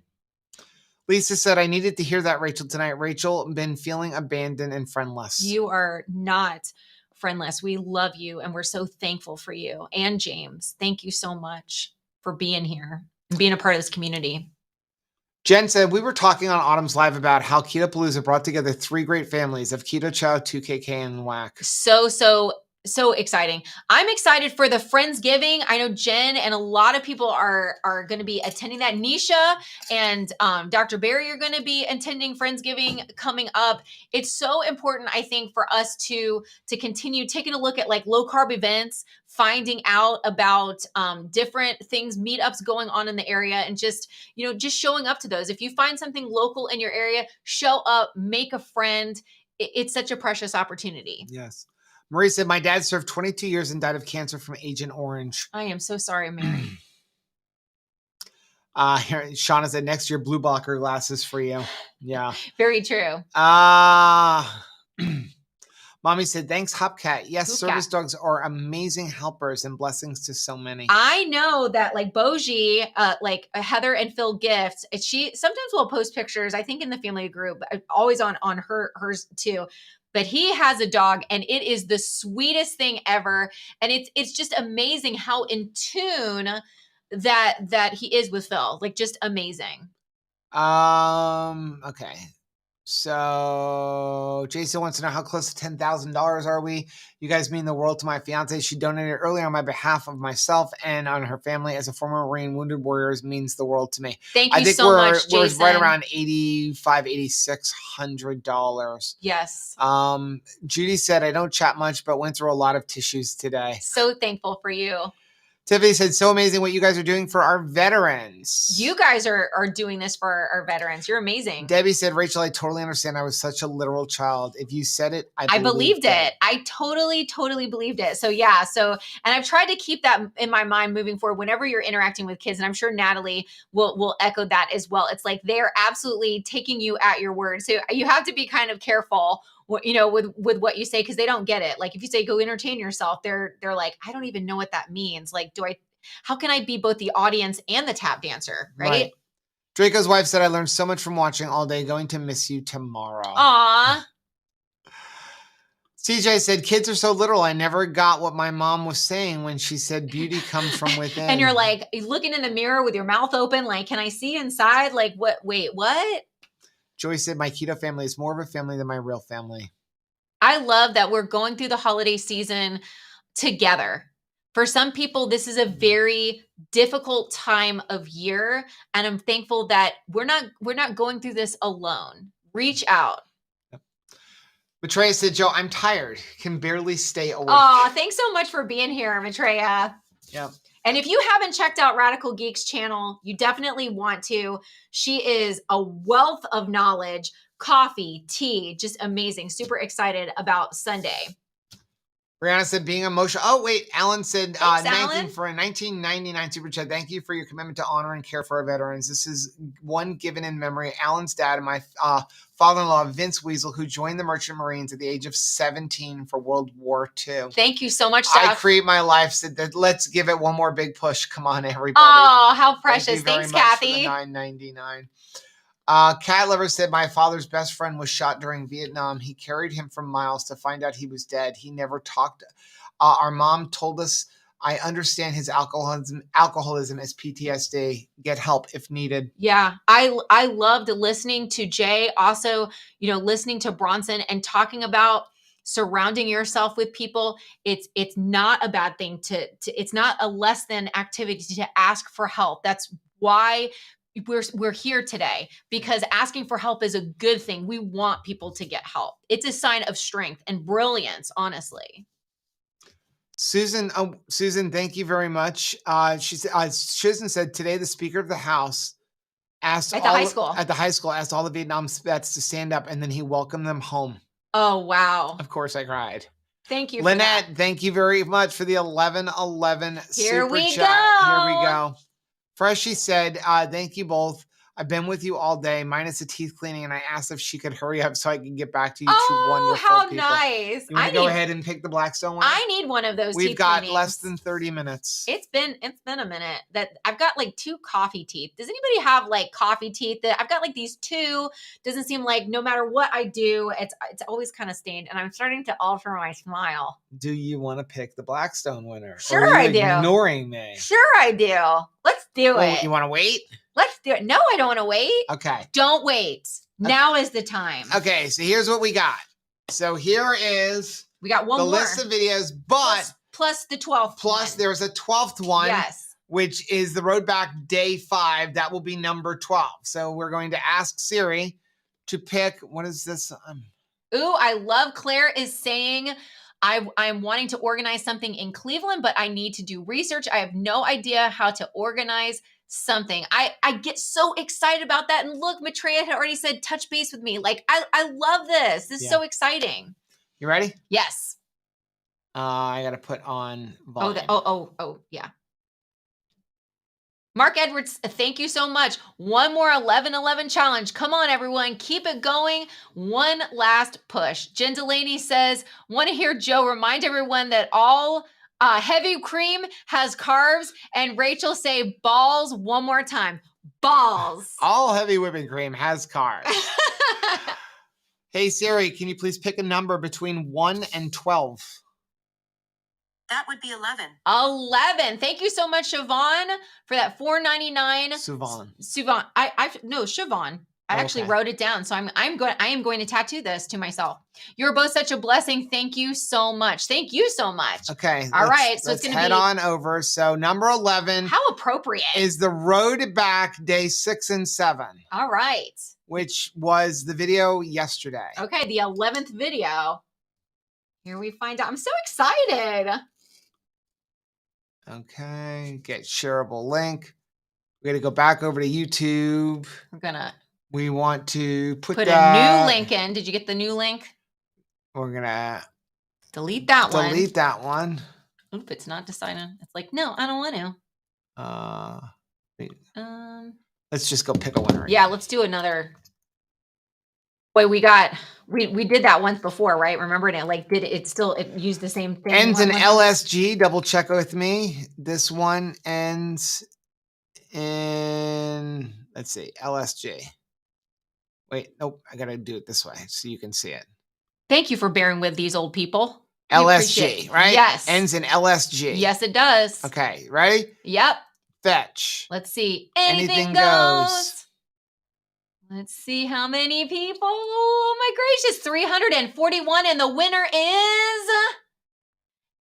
Lisa said, I needed to hear that, Rachel, tonight. Rachel, been feeling abandoned and friendless. You are not friendless. We love you, and we're so thankful for you. And James, thank you so much for being here and being a part of this community. Jen said, we were talking on Autumn's Live about how Ketopalooza brought together 3 great families of Keto Chow, 2KK, and WAC. So exciting. I'm excited for the Friendsgiving. I know Jen and a lot of people are going to be attending that. Nisha and Dr. Barry are going to be attending Friendsgiving coming up. It's so important, I think, for us to continue taking a look at like low carb events, finding out about different things, meetups going on in the area, and just showing up to those. If you find something local in your area, show up, make a friend. It's such a precious opportunity. Yes. Marie said, my dad served 22 years and died of cancer from Agent Orange. I am so sorry, Mary. Shauna said, next year, blue blocker glasses for you. Yeah. Very true. Mommy said, thanks, Hopcat. Yes, Hopcat. Service dogs are amazing helpers and blessings to so many. I know that like Boji, like Heather and Phil Gift, she sometimes will post pictures, I think in the family group, always on hers too. But he has a dog and it is the sweetest thing ever. And it's just amazing how in tune that he is with Phil. Like just amazing. Okay. So Jason wants to know how close to $10,000 are we? You guys mean the world to my fiance. She donated earlier on my behalf of myself and on her family as a former Marine. Wounded Warriors means the world to me. Thank you so much, Jason. We're right around $8,600. Yes. Judy said, I don't chat much, but went through a lot of tissues today. So thankful for you. Tiffany said, so amazing what you guys are doing for our veterans. You guys are doing this for our veterans. You're amazing. Debbie said, Rachel, I totally understand. I was such a literal child. If you said it, I believed it. I totally believed it. So yeah. And I've tried to keep that in my mind moving forward whenever you're interacting with kids. And I'm sure Natalie will echo that as well. It's like, they're absolutely taking you at your word. So you have to be kind of careful with what you say, because they don't get it. Like if you say, go entertain yourself, they're like, I don't even know what that means. Like, how can I be both the audience and the tap dancer? Right? Draco's wife said, I learned so much from watching all day. Going to miss you tomorrow. Aw. CJ said, kids are so little. I never got what my mom was saying when she said beauty comes from within. And you're like looking in the mirror with your mouth open. Like, can I see inside? Like what? Wait, what? Joyce said, my keto family is more of a family than my real family. I love that we're going through the holiday season together. For some people, this is a very difficult time of year. And I'm thankful that we're not going through this alone. Reach out. Maitreya said, Joe, I'm tired. Can barely stay awake. Oh, thanks so much for being here, Maitreya. Yep. And if you haven't checked out Radical Geek's channel, you definitely want to. She is a wealth of knowledge, coffee, tea, just amazing. Super excited about Sunday. Brianna said, being emotional. Oh, wait. Alan said, Thanks, 19 Alan. for a 1999 super chat. Thank you for your commitment to honor and care for our veterans. This is one given in memory. Alan's dad and my father-in-law, Vince Weasel, who joined the Merchant Marines at the age of 17 for World War II. Thank you so much, Steph. I Create My Life said that let's give it one more big push. Come on, everybody. Oh, how precious. Thank you very Thanks, much Kathy. for the $9.99. Cat Lover said, my father's best friend was shot during Vietnam. He carried him for miles to find out he was dead. He never talked. Our mom told us, I understand his alcoholism as PTSD. Get help if needed. Yeah, I loved listening to Jay. Also, listening to Bronson and talking about surrounding yourself with people. It's not a bad thing to it's not a less than activity to ask for help. That's why we're here today, because asking for help is a good thing. We want people to get help. It's a sign of strength and brilliance, honestly. Susan, thank you very much. Susan said today the Speaker of the House asked at the high school asked all the Vietnam vets to stand up, and then he welcomed them home. Oh wow! Of course, I cried. Thank you, Lynette. For that. Thank you very much for the 1111 Here super we chat. go. Here we go. Freshie said, "Thank you both. I've been with you all day, minus the teeth cleaning, and I asked if she could hurry up so I can get back to you two wonderful how people." Nice. You want to go ahead and pick the Blackstone one? I need one of those. We've teeth got cleanings. less than 30 minutes. It's been a minute that I've got like 2 coffee teeth. Does anybody have like coffee teeth? That I've got like these 2. Doesn't seem like no matter what I do, it's always kind of stained, and I'm starting to alter my smile. Do you want to pick the Blackstone winner? Sure, or are you I do. Ignoring me. Sure, I do. Let's do it. You want to wait? Let's do it. No, I don't want to wait. Okay. Don't wait. Now is the time. Okay, so here's what we got. So here is we got one the more list of videos, but plus the 12th. Plus there's a 12th one. Yes. Which is the Road Back Day 5. That will be number 12. So we're going to ask Siri to pick. What is this? Ooh, I love Claire is saying, I'm wanting to organize something in Cleveland, but I need to do research. I have no idea how to organize something. I get so excited about that. And look, Maitreya had already said, touch base with me. Like, I love this. This is so exciting. You ready? Yes. I got to put on volume. Oh, yeah. Mark Edwards, thank you so much. One more 11-11 challenge. Come on, everyone. Keep it going. One last push. Jen Delaney says, want to hear Joe remind everyone that all heavy cream has carbs. And Rachel say balls one more time. Balls. All heavy whipping cream has carbs. Hey, Siri, can you please pick a number between 1 and 12? That would be 11. 11. Thank you so much, Siobhan, for that $4.99. Siobhan. Siobhan. I actually wrote it down, so I am going to tattoo this to myself. You're both such a blessing. Thank you so much. Thank you so much. Okay. All right. So let's it's going to be head on over. So number 11. How appropriate is the Road Back Day 6 and 7. All right. Which was the video yesterday. Okay, the 11th video. Here we find out. I'm so excited. Okay, get shareable link. We're going to go back over to YouTube. We want to put a new link in. Did you get the new link? We're going to delete that one. Delete that one. Oop, it's not deciding. It's like, no, I don't want to. Let's just go pick a winner. Yeah, let's do another. Wait, we did that once before, right? Remember it? Like, it used the same thing? Ends in LSG. Double check with me. This one ends in, let's see, LSG. Wait, nope. I got to do it this way so you can see it. Thank you for bearing with these old people. LSG, right? Yes. Ends in LSG. Yes, it does. Okay, ready? Yep. Fetch. Let's see. Anything goes. Let's see how many people. Oh my gracious, 341. And the winner is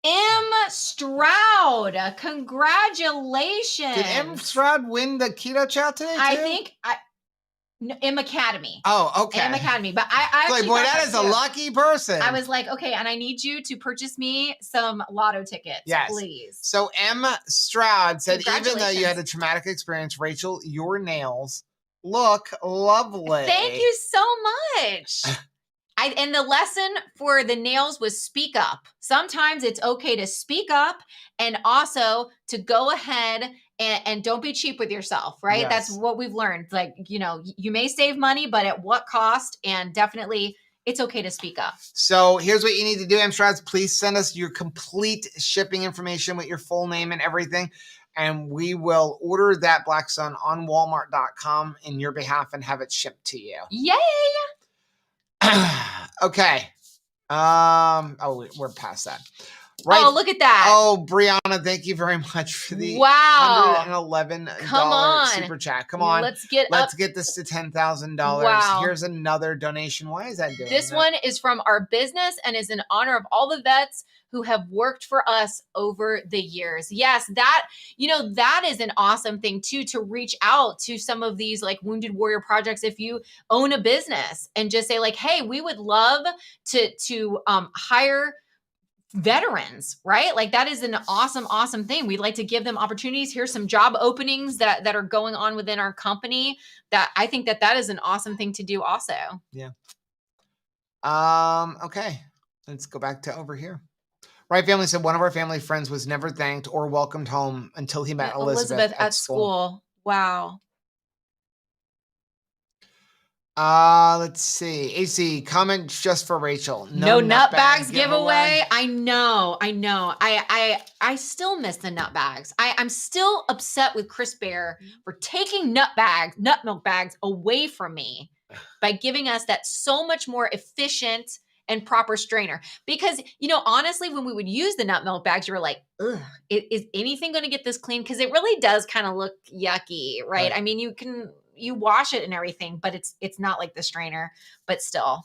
M. Stroud. Congratulations. Did M. Stroud win the keto chat today, too? I think M Academy. Oh, okay. M Academy. But I actually like, boy, that is a lucky person. I was like, okay, and I need you to purchase me some lotto tickets, please. So M. Stroud said, even though you had a traumatic experience, Rachel, your nails look lovely. Thank you so much. And the lesson for the nails was speak up. Sometimes it's okay to speak up and also to go ahead and don't be cheap with yourself, right? Yes. That's what we've learned. Like, you may save money, but at what cost? And definitely it's okay to speak up. So here's what you need to do, M. Strouds. Please send us your complete shipping information with your full name and everything. and we will order that Black Sun on Walmart.com in your behalf and have it shipped to you. Yay! Okay. We're past that. Right. Oh, look at that. Oh, Brianna, thank you very much for the $111 super chat. Come on. Let's get this to $10,000. Wow. Here's another donation. Why is that doing This that? one is from our business and is in honor of all the vets who have worked for us over the years. Yes, that is an awesome thing too, to reach out to some of these like Wounded Warrior projects. If you own a business and just say like, hey, we would love to hire veterans, right? Like that is an awesome thing. We'd like to give them opportunities. Here's some job openings that are going on within our company. That I think that is an awesome thing to do also. Yeah. Okay. Let's go back to over here. Right Family said one of our family friends was never thanked or welcomed home until he met Elizabeth at school. Wow. Let's see. AC, comment just for Rachel. No nut bags giveaway. I know. I still miss the nut bags. I'm still upset with Chris Bear for taking nut milk bags away from me by giving us that so much more efficient and proper strainer. Because, honestly, when we would use the nut milk bags, you were like, ugh, is anything going to get this clean? Because it really does kind of look yucky, right? I mean, you wash it and everything, but it's not like the strainer, but still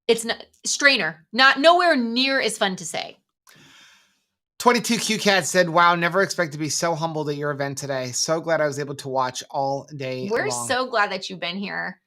it's not strainer, nowhere near as fun to say. 22Q Cat said, wow, never expect to be so humbled at your event today. So glad I was able to watch all day We're long. so glad that you've been here.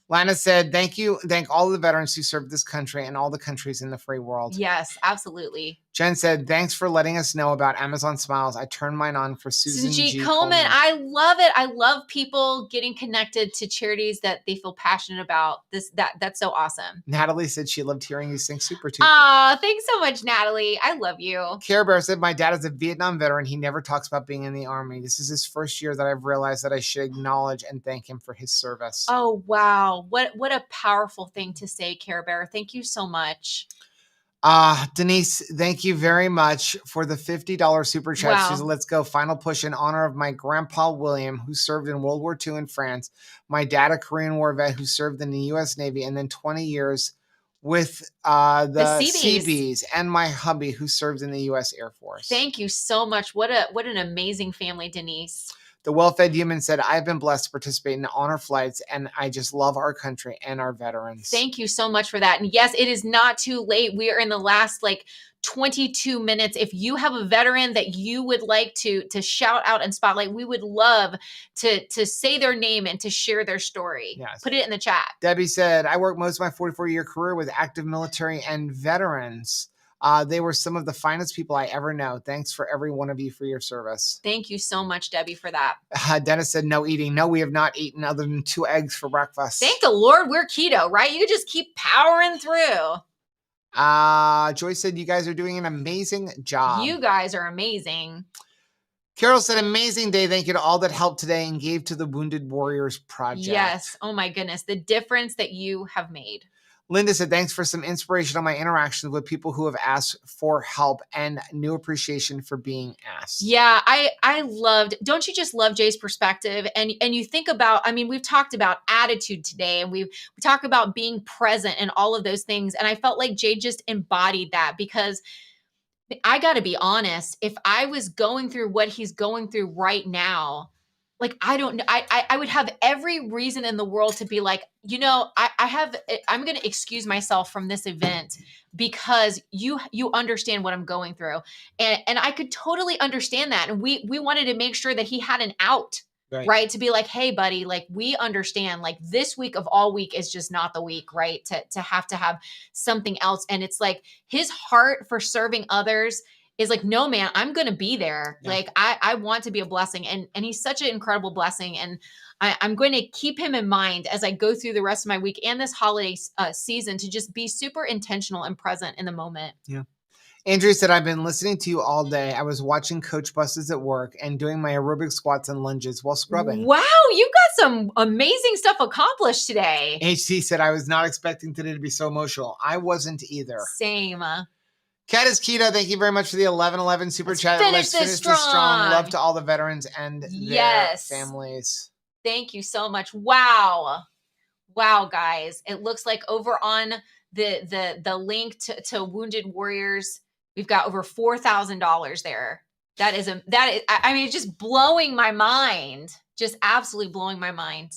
Lana said, thank you. Thank all the veterans who served this country and all the countries in the free world. Yes, absolutely. Jen said, thanks for letting us know about Amazon Smiles. I turned mine on for Susan G. Coleman. I love it. I love people getting connected to charities that they feel passionate about. That's so awesome. Natalie said she loved hearing you sing Super Tuesday. Aw, thanks so much, Natalie. I love you. Care Bear said, my dad is a Vietnam veteran. He never talks about being in the Army. This is his first year that I've realized that I should acknowledge and thank him for his service. Oh, wow. What a powerful thing to say, Care Bear. Thank you so much. Denise, thank you very much for the $50 super chat. Wow. She said, let's go. Final push in honor of my grandpa, William, who served in World War II in France. My dad, a Korean War vet who served in the U.S. Navy, and then 20 years with the Seabees, and my hubby who served in the U.S. Air Force. Thank you so much. What an amazing family, Denise. The Well-Fed Human said, I've been blessed to participate in honor flights, and I just love our country and our veterans. Thank you so much for that. And yes, it is not too late. We are in the last 22 minutes. If you have a veteran that you would like to shout out and spotlight, we would love to say their name and to share their story. Yes. Put it in the chat. Debbie said, I worked most of my 44-year career with active military and veterans. They were some of the finest people I ever know. Thanks for every one of you for your service. Thank you so much, Debbie, for that. Dennis said, no eating. No, we have not eaten other than 2 eggs for breakfast. Thank the Lord we're keto, right? You just keep powering through. Joyce said, you guys are doing an amazing job. You guys are amazing. Carol said, amazing day. Thank you to all that helped today and gave to the Wounded Warriors Project. Yes. Oh my goodness. The difference that you have made. Linda said, thanks for some inspiration on my interactions with people who have asked for help and new appreciation for being asked. Yeah, I loved, don't you just love Jay's perspective? And you think about, we've talked about attitude today, and we talk about being present and all of those things. And I felt like Jay just embodied that, because I got to be honest, if I was going through what he's going through right now, I don't know. I would have every reason in the world to be like, I'm going to excuse myself from this event because you understand what I'm going through. And I could totally understand that. And we wanted to make sure that he had an out, right? To be like, hey, buddy, we understand, this week of all week is just not the week, right? To have something else. And it's his heart for serving others is no, man, I'm going to be there. Yeah. I want to be a blessing. And he's such an incredible blessing. And I'm going to keep him in mind as I go through the rest of my week and this holiday season to just be super intentional and present in the moment. Yeah. Andrea said, I've been listening to you all day. I was watching coach buses at work and doing my aerobic squats and lunges while scrubbing. Wow, you got some amazing stuff accomplished today. HT said, I was not expecting today to be so emotional. I wasn't either. Same. Cat is Keto, thank you very much for the 1111 super chat. Let's finish this strong. Love to all the veterans and their families. Thank you so much. Wow, guys. It looks like over on the link to Wounded Warriors, we've got over $4,000 there. That is I mean, it's just blowing my mind. Just absolutely blowing my mind.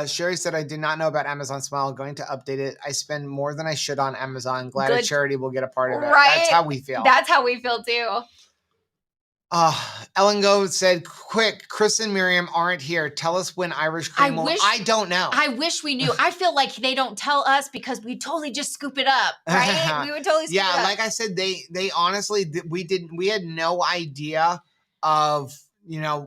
Sherry said, I did not know about Amazon Smile. Going to update it. I spend more than I should on Amazon. Glad a charity will get a part of it. Right? That's how we feel. That's how we feel too. Ellen Go said, quick, Chris and Miriam aren't here. Tell us when Irish Cream will. I don't know. I wish we knew. I feel like they don't tell us because we totally just scoop it up, right? We would totally scoop it up. Yeah, like I said, they honestly, we had no idea of,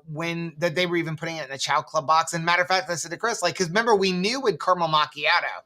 when that they were even putting it in a Chow Club box. And matter of fact, I said to Chris, because remember, we knew with caramel macchiato.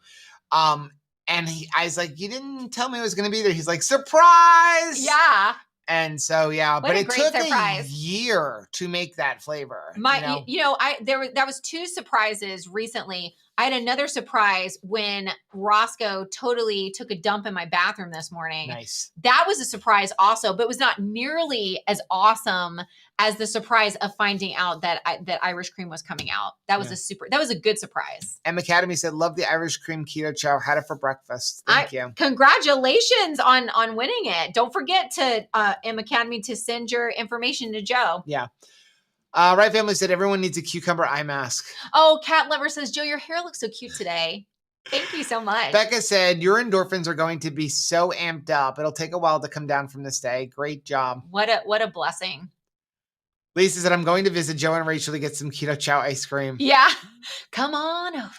And I was like, you didn't tell me it was going to be there. He's like, surprise! Yeah. And so, but it took surprise. A year to make that flavor. That was 2 surprises recently. I had another surprise when Roscoe totally took a dump in my bathroom this morning. Nice. That was a surprise also, but it was not nearly as awesome as the surprise of finding out that Irish Cream was coming out. That was that was a good surprise. M Academy said, love the Irish Cream Keto Chow. Had it for breakfast. Thank you. Congratulations on winning it. Don't forget to M Academy to send your information to Joe. Yeah. Right Family said, everyone needs a cucumber eye mask. Oh, Cat Lover says, Joe, your hair looks so cute today. Thank you so much. Becca said, your endorphins are going to be so amped up. It'll take a while to come down from this day. Great job. What a blessing. Lisa said, I'm going to visit Joe and Rachel to get some Keto Chow ice cream. Yeah. Come on over.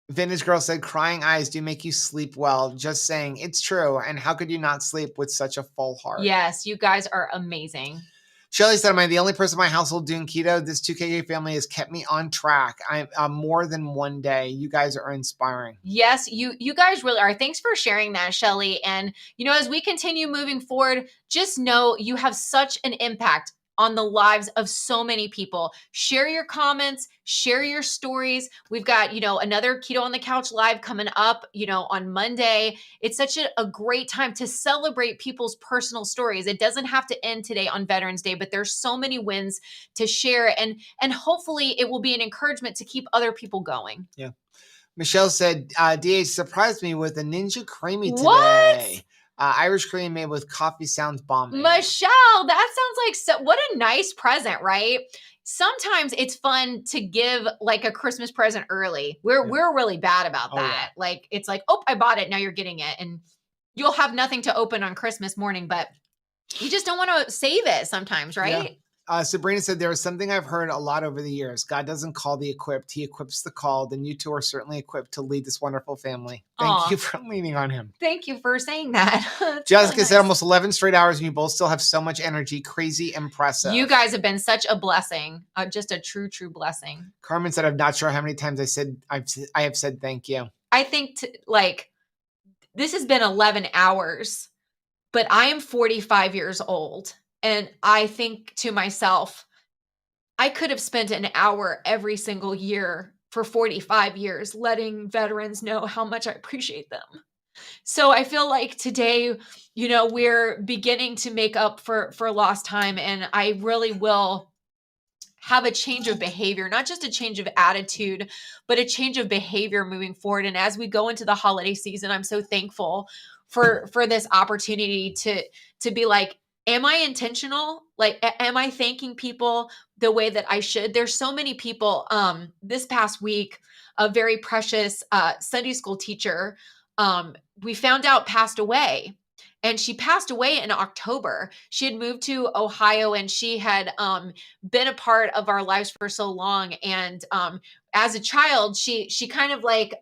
Vintage Girl said, crying eyes do make you sleep well. Just saying, it's true. And how could you not sleep with such a full heart? Yes, you guys are amazing. Shelly said, am I the only person in my household doing keto? This 2KK family has kept me on track. I'm more than one day. You guys are inspiring. Yes, you guys really are. Thanks for sharing that, Shelly. And, as we continue moving forward, just know you have such an impact on the lives of so many people. Share your comments, share your stories. We've got, another Keto on the Couch live coming up, on Monday. It's such a great time to celebrate people's personal stories. It doesn't have to end today on Veterans Day, but there's so many wins to share. And hopefully it will be an encouragement to keep other people going. Yeah. Michelle said, DH surprised me with a Ninja Creamy today. What? Irish cream made with coffee sounds bomb. Michelle, that sounds like what a nice present, right? Sometimes it's fun to give like a Christmas present early. We're really bad about that. Yeah. Like it's like, oh, I bought it. Now you're getting it. And you'll have nothing to open on Christmas morning, but you just don't want to save it sometimes, right? Yeah. Sabrina said, there is something I've heard a lot over the years. God doesn't call the equipped. He equips the called. And you two are certainly equipped to lead this wonderful family. Thank you for leaning on him. Thank you for saying that. Jessica really said almost 11 straight hours and you both still have so much energy. Crazy impressive. You guys have been such a blessing. Just a true blessing. Carmen said, I'm not sure how many times I have said thank you. I think this has been 11 hours, but I am 45 years old. And I think to myself, I could have spent an hour every single year for 45 years letting veterans know how much I appreciate them. So I feel like today, we're beginning to make up for lost time. And I really will have a change of behavior, not just a change of attitude, but a change of behavior moving forward. And as we go into the holiday season, I'm so thankful for this opportunity to be like, am I intentional? Like, am I thanking people the way that I should? There's so many people. This past week, a very precious Sunday school teacher, we found out passed away. And she passed away in October. She had moved to Ohio and she had been a part of our lives for so long. And as a child, she kind of like...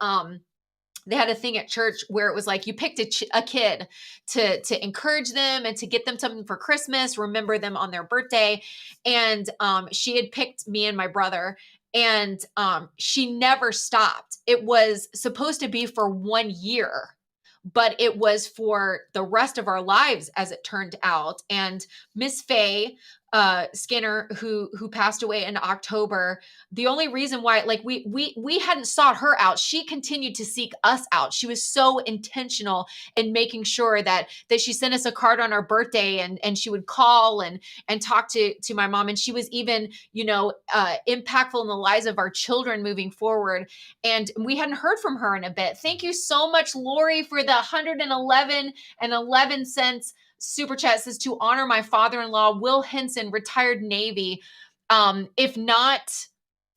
they had a thing at church where it was like you picked a kid to encourage them and to get them something for Christmas, remember them on their birthday. And she had picked me and my brother, and she never stopped. It was supposed to be for 1 year, but it was for the rest of our lives, as it turned out. And Miss Faye Skinner who passed away in October. The only reason why, like, we hadn't sought her out. She continued to seek us out. She was so intentional in making sure that she sent us a card on our birthday, and she would call and talk to my mom. And she was even, impactful in the lives of our children moving forward. And we hadn't heard from her in a bit. Thank you so much, Lori, for the 111.11 super chat. Says, to honor my father-in-law, Will Henson, retired Navy. If not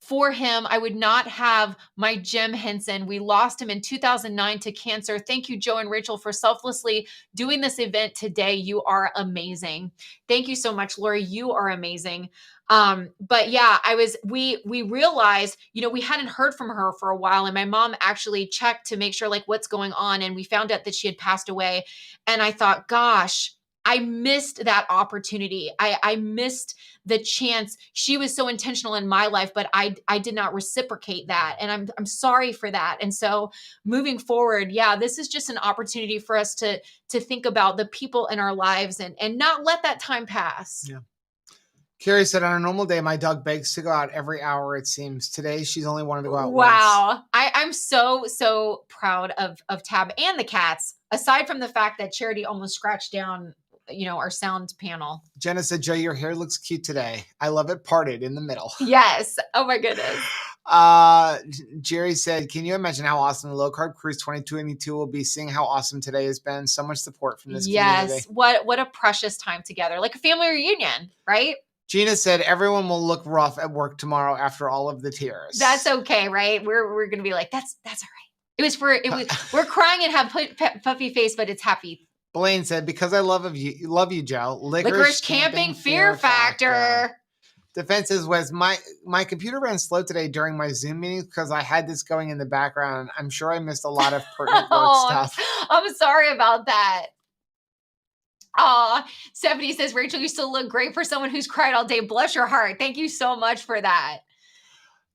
for him, I would not have my Jim Henson. We lost him in 2009 to cancer. Thank you, Joe and Rachel, for selflessly doing this event today. You are amazing. Thank you so much, Lori. You are amazing. But yeah, we realized, we hadn't heard from her for a while, and my mom actually checked to make sure, like, what's going on. And we found out that she had passed away. And I thought, gosh, I missed that opportunity. I missed the chance. She was so intentional in my life, but I did not reciprocate that. And I'm sorry for that. And so moving forward, yeah, this is just an opportunity for us to think about the people in our lives and not let that time pass. Yeah. Carrie said, on a normal day, my dog begs to go out every hour, it seems. Today, she's only wanted to go out once. Wow. I'm so proud of Tab and the cats, aside from the fact that Charity almost scratched down, our sound panel. Jenna said, Joe, your hair looks cute today. I love it parted in the middle. Yes. Oh my goodness. Jerry said, can you imagine how awesome the Low Carb Cruise 2022 will be, seeing how awesome today has been? So much support from this community. Yes. What a precious time together. Like a family reunion, right? Gina said, everyone will look rough at work tomorrow after all of the tears. That's okay, right? We're going to be like, that's all right. We're crying and have puffy face, but it's happy. Blaine said, because I love you, Joe. Licorice camping fear factor. Defenses was my computer ran slow today during my Zoom meetings because I had this going in the background. I'm sure I missed a lot of pertinent work stuff. I'm sorry about that. Stephanie says, Rachel, you still look great for someone who's cried all day. Bless your heart. Thank you so much for that.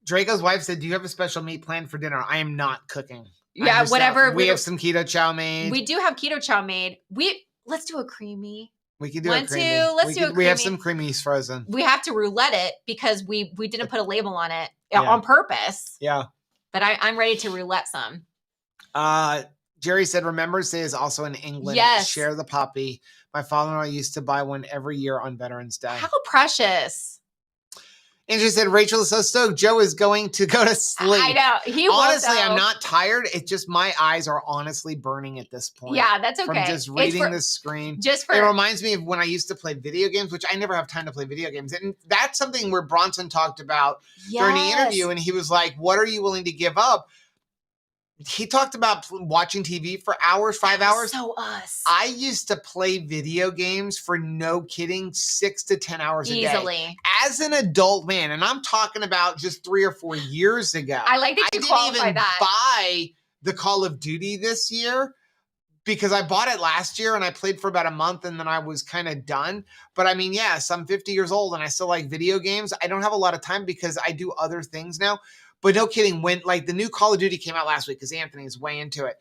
Draco's wife said, do you have a special meat planned for dinner? I am not cooking. Yeah, whatever. We have some keto chow made. We do have keto chow made. Let's do a creamy. We can do a creamy. Let's do a creamy. We have some creamies frozen. We have to roulette it because we didn't put a label on it on purpose. Yeah. But I'm ready to roulette some. Jerry said, Remembrance Day is also in England. Yes. Share the poppy. My father-in-law used to buy one every year on Veterans Day. How precious. Andrew said, Rachel is so stoked. Joe is going to go to sleep. I know. Honestly, I'm not tired. It's just my eyes are honestly burning at this point. Yeah, that's okay. From just reading the screen. It reminds me of when I used to play video games, which I never have time to play video games. And that's something where Bronson talked about during the interview. And he was like, what are you willing to give up? He talked about watching TV for hours, 5 hours. So us. I used to play video games for, no kidding, 6 to 10 hours a day. Easily. As an adult man, and I'm talking about just 3 or 4 years ago. I like that you qualify that. I didn't even buy the Call of Duty this year because I bought it last year and I played for about a month and then I was kind of done. But I mean, yes, I'm 50 years old and I still like video games. I don't have a lot of time because I do other things now. But no kidding, when like the new Call of Duty came out last week, because Anthony is way into it,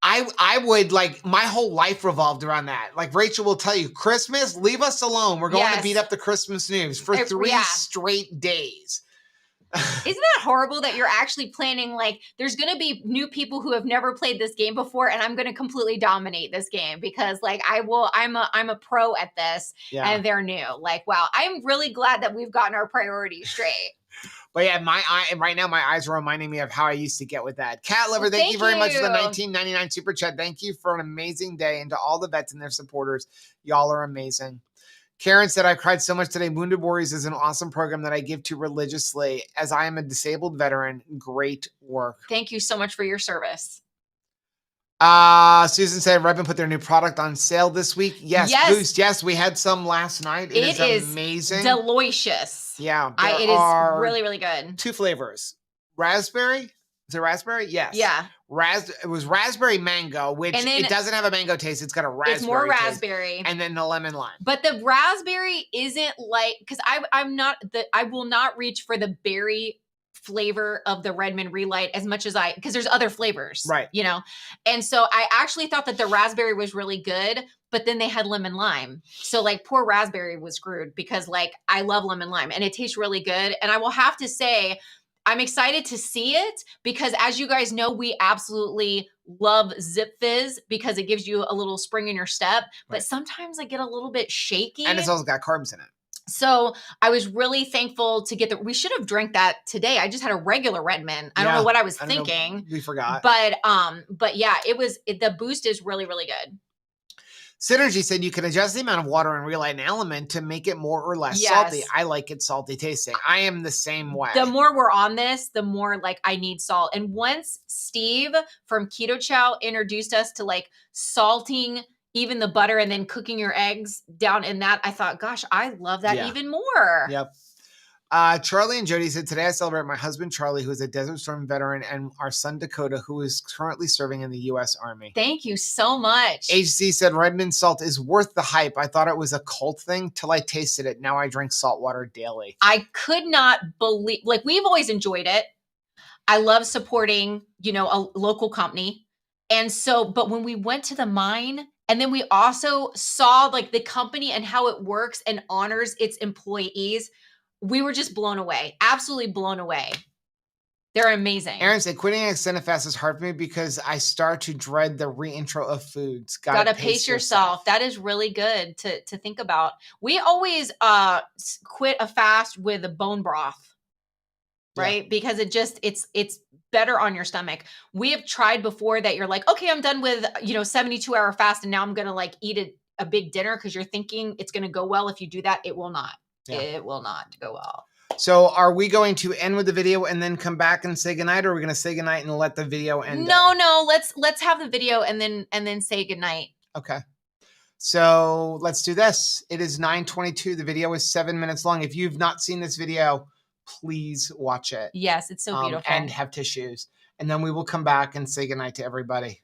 I would like, my whole life revolved around that. Like Rachel will tell you, Christmas, leave us alone. We're going to beat up the Christmas news for 3 straight days. Isn't that horrible that you're actually planning, like, there's going to be new people who have never played this game before, and I'm going to completely dominate this game because, like, I'm a pro at this, and they're new. Like, wow, I'm really glad that we've gotten our priorities straight. But yeah, right now my eyes are reminding me of how I used to get with that. Cat Lover, thank you very much for the $19.99 super chat. Thank you for an amazing day, and to all the vets and their supporters, y'all are amazing. Karen said, I cried so much today. Wounded Warriors is an awesome program that I give to religiously as I am a disabled veteran. Great work. Thank you so much for your service. Susan said, Redmond put their new product on sale this week. Yes. Boost. Yes, we had some last night. It is amazing. Delicious. Yeah. It is really, really good. 2 flavors. Raspberry. Is it raspberry? Yes. Yeah. It was raspberry mango, which it doesn't have a mango taste. It's got a raspberry It's more taste. raspberry. And then the lemon lime. But the raspberry isn't like, because I will not reach for the berry flavor of the Redmond Relight as much as because there's other flavors, right? You know, and so I actually thought that the raspberry was really good, but then they had lemon lime. So like poor raspberry was screwed because like I love lemon lime and it tastes really good. And I will have to say, I'm excited to see it because as you guys know, we absolutely love Zip Fizz because it gives you a little spring in your step, but sometimes I get a little bit shaky. And it's also got carbs in it. So I was really thankful to get we should have drank that today. I just had a regular Redmond. I don't know what I was thinking. We forgot. But yeah, the boost is really, really good. Synergy said you can adjust the amount of water in Relight and Element to make it more or less salty. I like it salty tasting. I am the same way. The more we're on this, the more like I need salt. And once Steve from Keto Chow introduced us to like salting even the butter and then cooking your eggs down in that, I thought, gosh, I love that even more. Yep. Charlie and Jody said, today I celebrate my husband, Charlie, who is a Desert Storm veteran, and our son, Dakota, who is currently serving in the U.S. Army. Thank you so much. HC said, Redmond salt is worth the hype. I thought it was a cult thing till I tasted it. Now I drink salt water daily. I could not believe, like we've always enjoyed it. I love supporting, you know, a local company. And so, but when we went to the mine, and then we also saw like the company and how it works and honors its employees, we were just blown away. Absolutely blown away. They're amazing. Aaron said, quitting an extended fast is hard for me because I start to dread the reintro of foods. Gotta pace yourself. That is really good to think about. We always quit a fast with a bone broth, right? Because it's better on your stomach. We have tried before that you're like, okay, I'm done with, 72-hour fast and now I'm going to like eat a big dinner because you're thinking it's going to go well. If you do that, it will not. Yeah. It will not go well. So are we going to end with the video and then come back and say goodnight, or are we going to say goodnight and let the video end? No, let's have the video and then say goodnight. Okay. So let's do this. It is 9:22. The video is 7 minutes long. If you've not seen this video, please watch it. Yes, it's so beautiful. And have tissues. And then we will come back and say goodnight to everybody.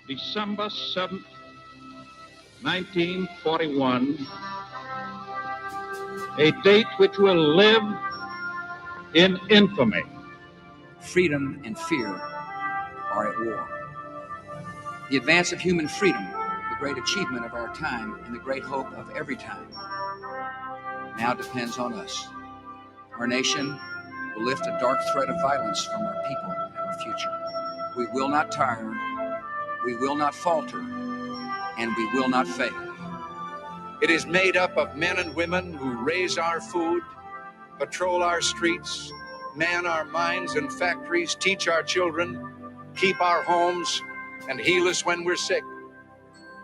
December 7th, 1941, a date which will live in infamy. Freedom and fear are at war. The advance of human freedom, the great achievement of our time and the great hope of every time, now depends on us. Our nation will lift a dark thread of violence from our people and our future. We will not tire, we will not falter, and we will not fail. It is made up of men and women who raise our food, patrol our streets, man our mines and factories, teach our children, keep our homes, and heal us when we're sick.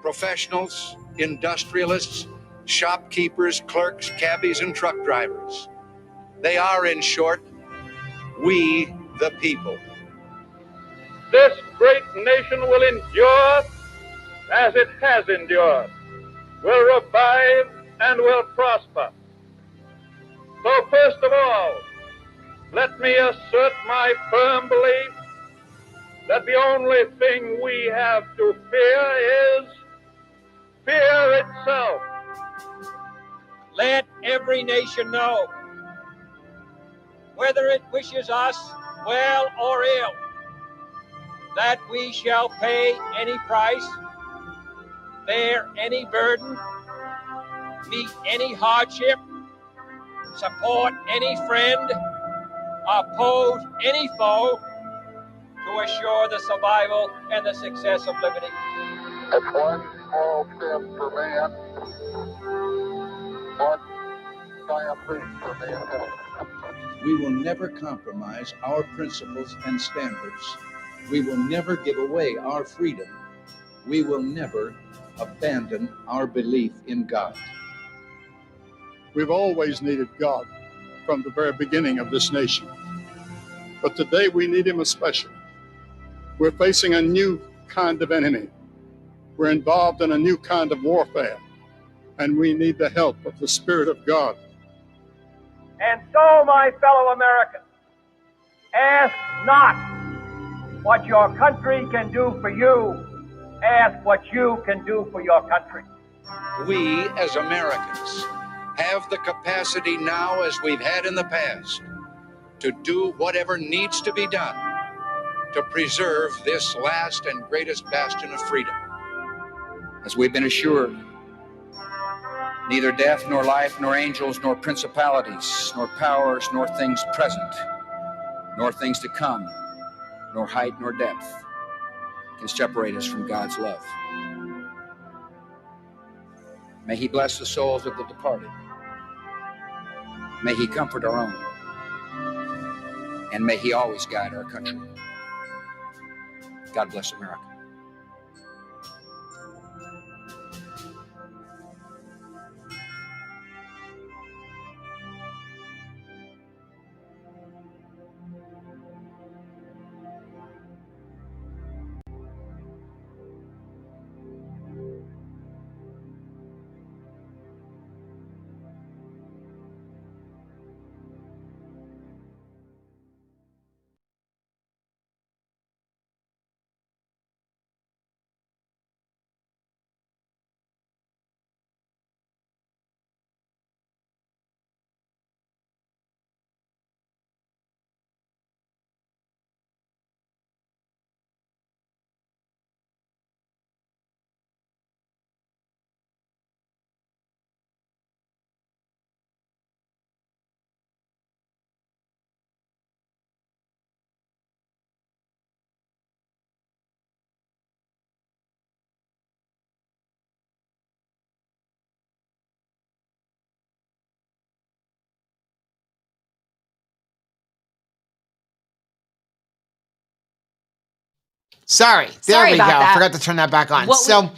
Professionals, industrialists, shopkeepers, clerks, cabbies, and truck drivers. They are, in short, we the people. This great nation will endure as it has endured, will revive and will prosper. So first of all, let me assert my firm belief that the only thing we have to fear is fear itself. Let every nation know, whether it wishes us well or ill, that we shall pay any price, bear any burden, meet any hardship, support any friend, oppose any foe, to assure the survival and the success of liberty. That's one small step for man, one giant leap for mankind. We will never compromise our principles and standards. We will never give away our freedom. We will never abandon our belief in God. We've always needed God from the very beginning of this nation. But today we need him especially. We're facing a new kind of enemy. We're involved in a new kind of warfare, and we need the help of the Spirit of God. And so, my fellow Americans, ask not what your country can do for you, ask what you can do for your country. We, as Americans, have the capacity now, as we've had in the past, to do whatever needs to be done to preserve this last and greatest bastion of freedom. As we've been assured, neither death, nor life, nor angels, nor principalities, nor powers, nor things present, nor things to come, nor height, nor depth, can separate us from God's love. May he bless the souls of the departed. May he comfort our own. And may he always guide our country. God bless America. Sorry, there we go. I forgot to turn that back on. So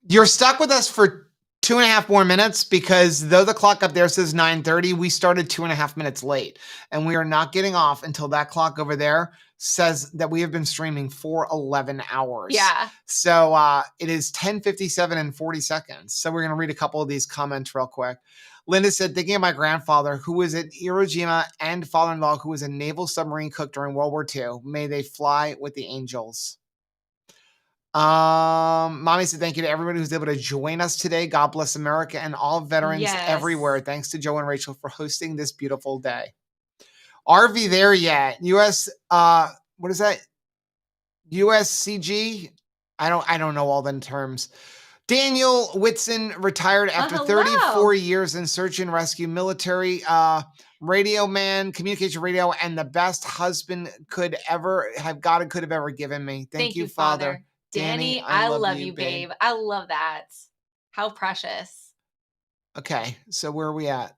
you're stuck with us for 2.5 more minutes because though the clock up there says 9:30, we started 2.5 minutes late. And we are not getting off until that clock over there says that we have been streaming for 11 hours. Yeah. So it is 10:57 and 40 seconds. So we're going to read a couple of these comments real quick. Linda said, thinking of my grandfather, who was at Iwo Jima, and father-in-law, who was a naval submarine cook during World War II. May they fly with the angels. Mommy said thank you to everybody who's able to join us today. God bless America and all veterans everywhere. Thanks to Joe and Rachel for hosting this beautiful day. RV there yet? US what is that? USCG? I don't know all the terms. Daniel Whitson retired after 34 years in search and rescue, military, radio man, communication radio, and the best husband God could have ever given me. Thank you, Father. Danny, I love you, babe. I love that. How precious. Okay, so where are we at?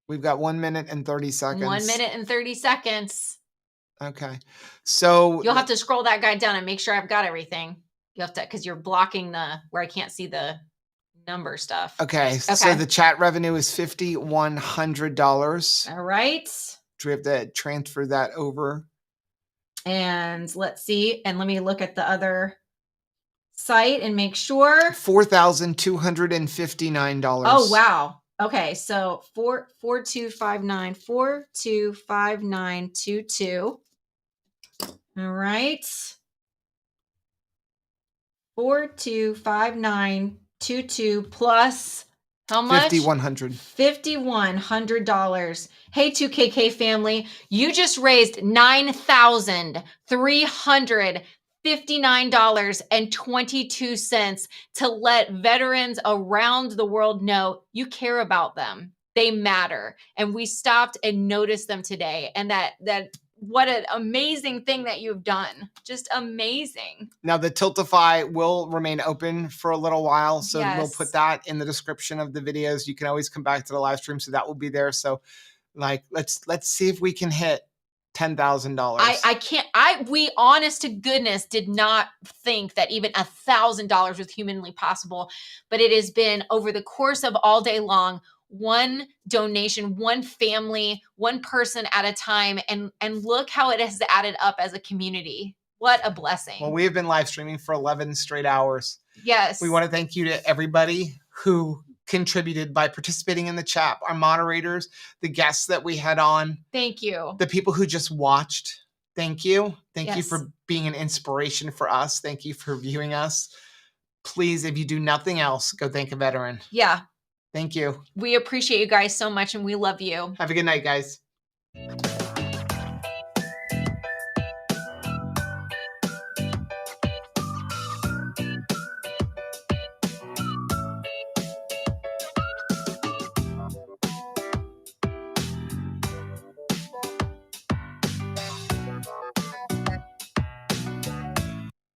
We've got 1 minute and 30 seconds. 1 minute and 30 seconds. Okay, so you'll have to scroll that guy down and make sure I've got everything. You have to, because you're blocking where I can't see the number stuff. Okay, so the chat revenue is $5,100. All right. Do we have to transfer that over? And let's see. And let me look at the other site and make sure. $4,259. Oh, wow. Okay, so 425922. All right. 425922 plus how much? $5,100. $5,100. Hey, 2KK family, you just raised $9,359.22 to let veterans around the world know you care about them. They matter. And we stopped and noticed them today. And that what an amazing thing that you've done. Just amazing. Now the Tiltify will remain open for a little while. So we'll put that in the description of the videos. You can always come back to the live stream. So that will be there. So like, let's see if we can hit $10,000. We honest to goodness did not think that even $1,000 was humanly possible, but it has been over the course of all day long, one donation, one family, one person at a time. And look how it has added up as a community. What a blessing. Well, we have been live streaming for 11 straight hours. Yes. We want to thank you to everybody who contributed by participating in the chat, our moderators, the guests that we had on. Thank you. The people who just watched. Thank you. Thank you for being an inspiration for us. Thank you for viewing us. Please, if you do nothing else, go thank a veteran. Yeah. Thank you. We appreciate you guys so much and we love you. Have a good night, guys.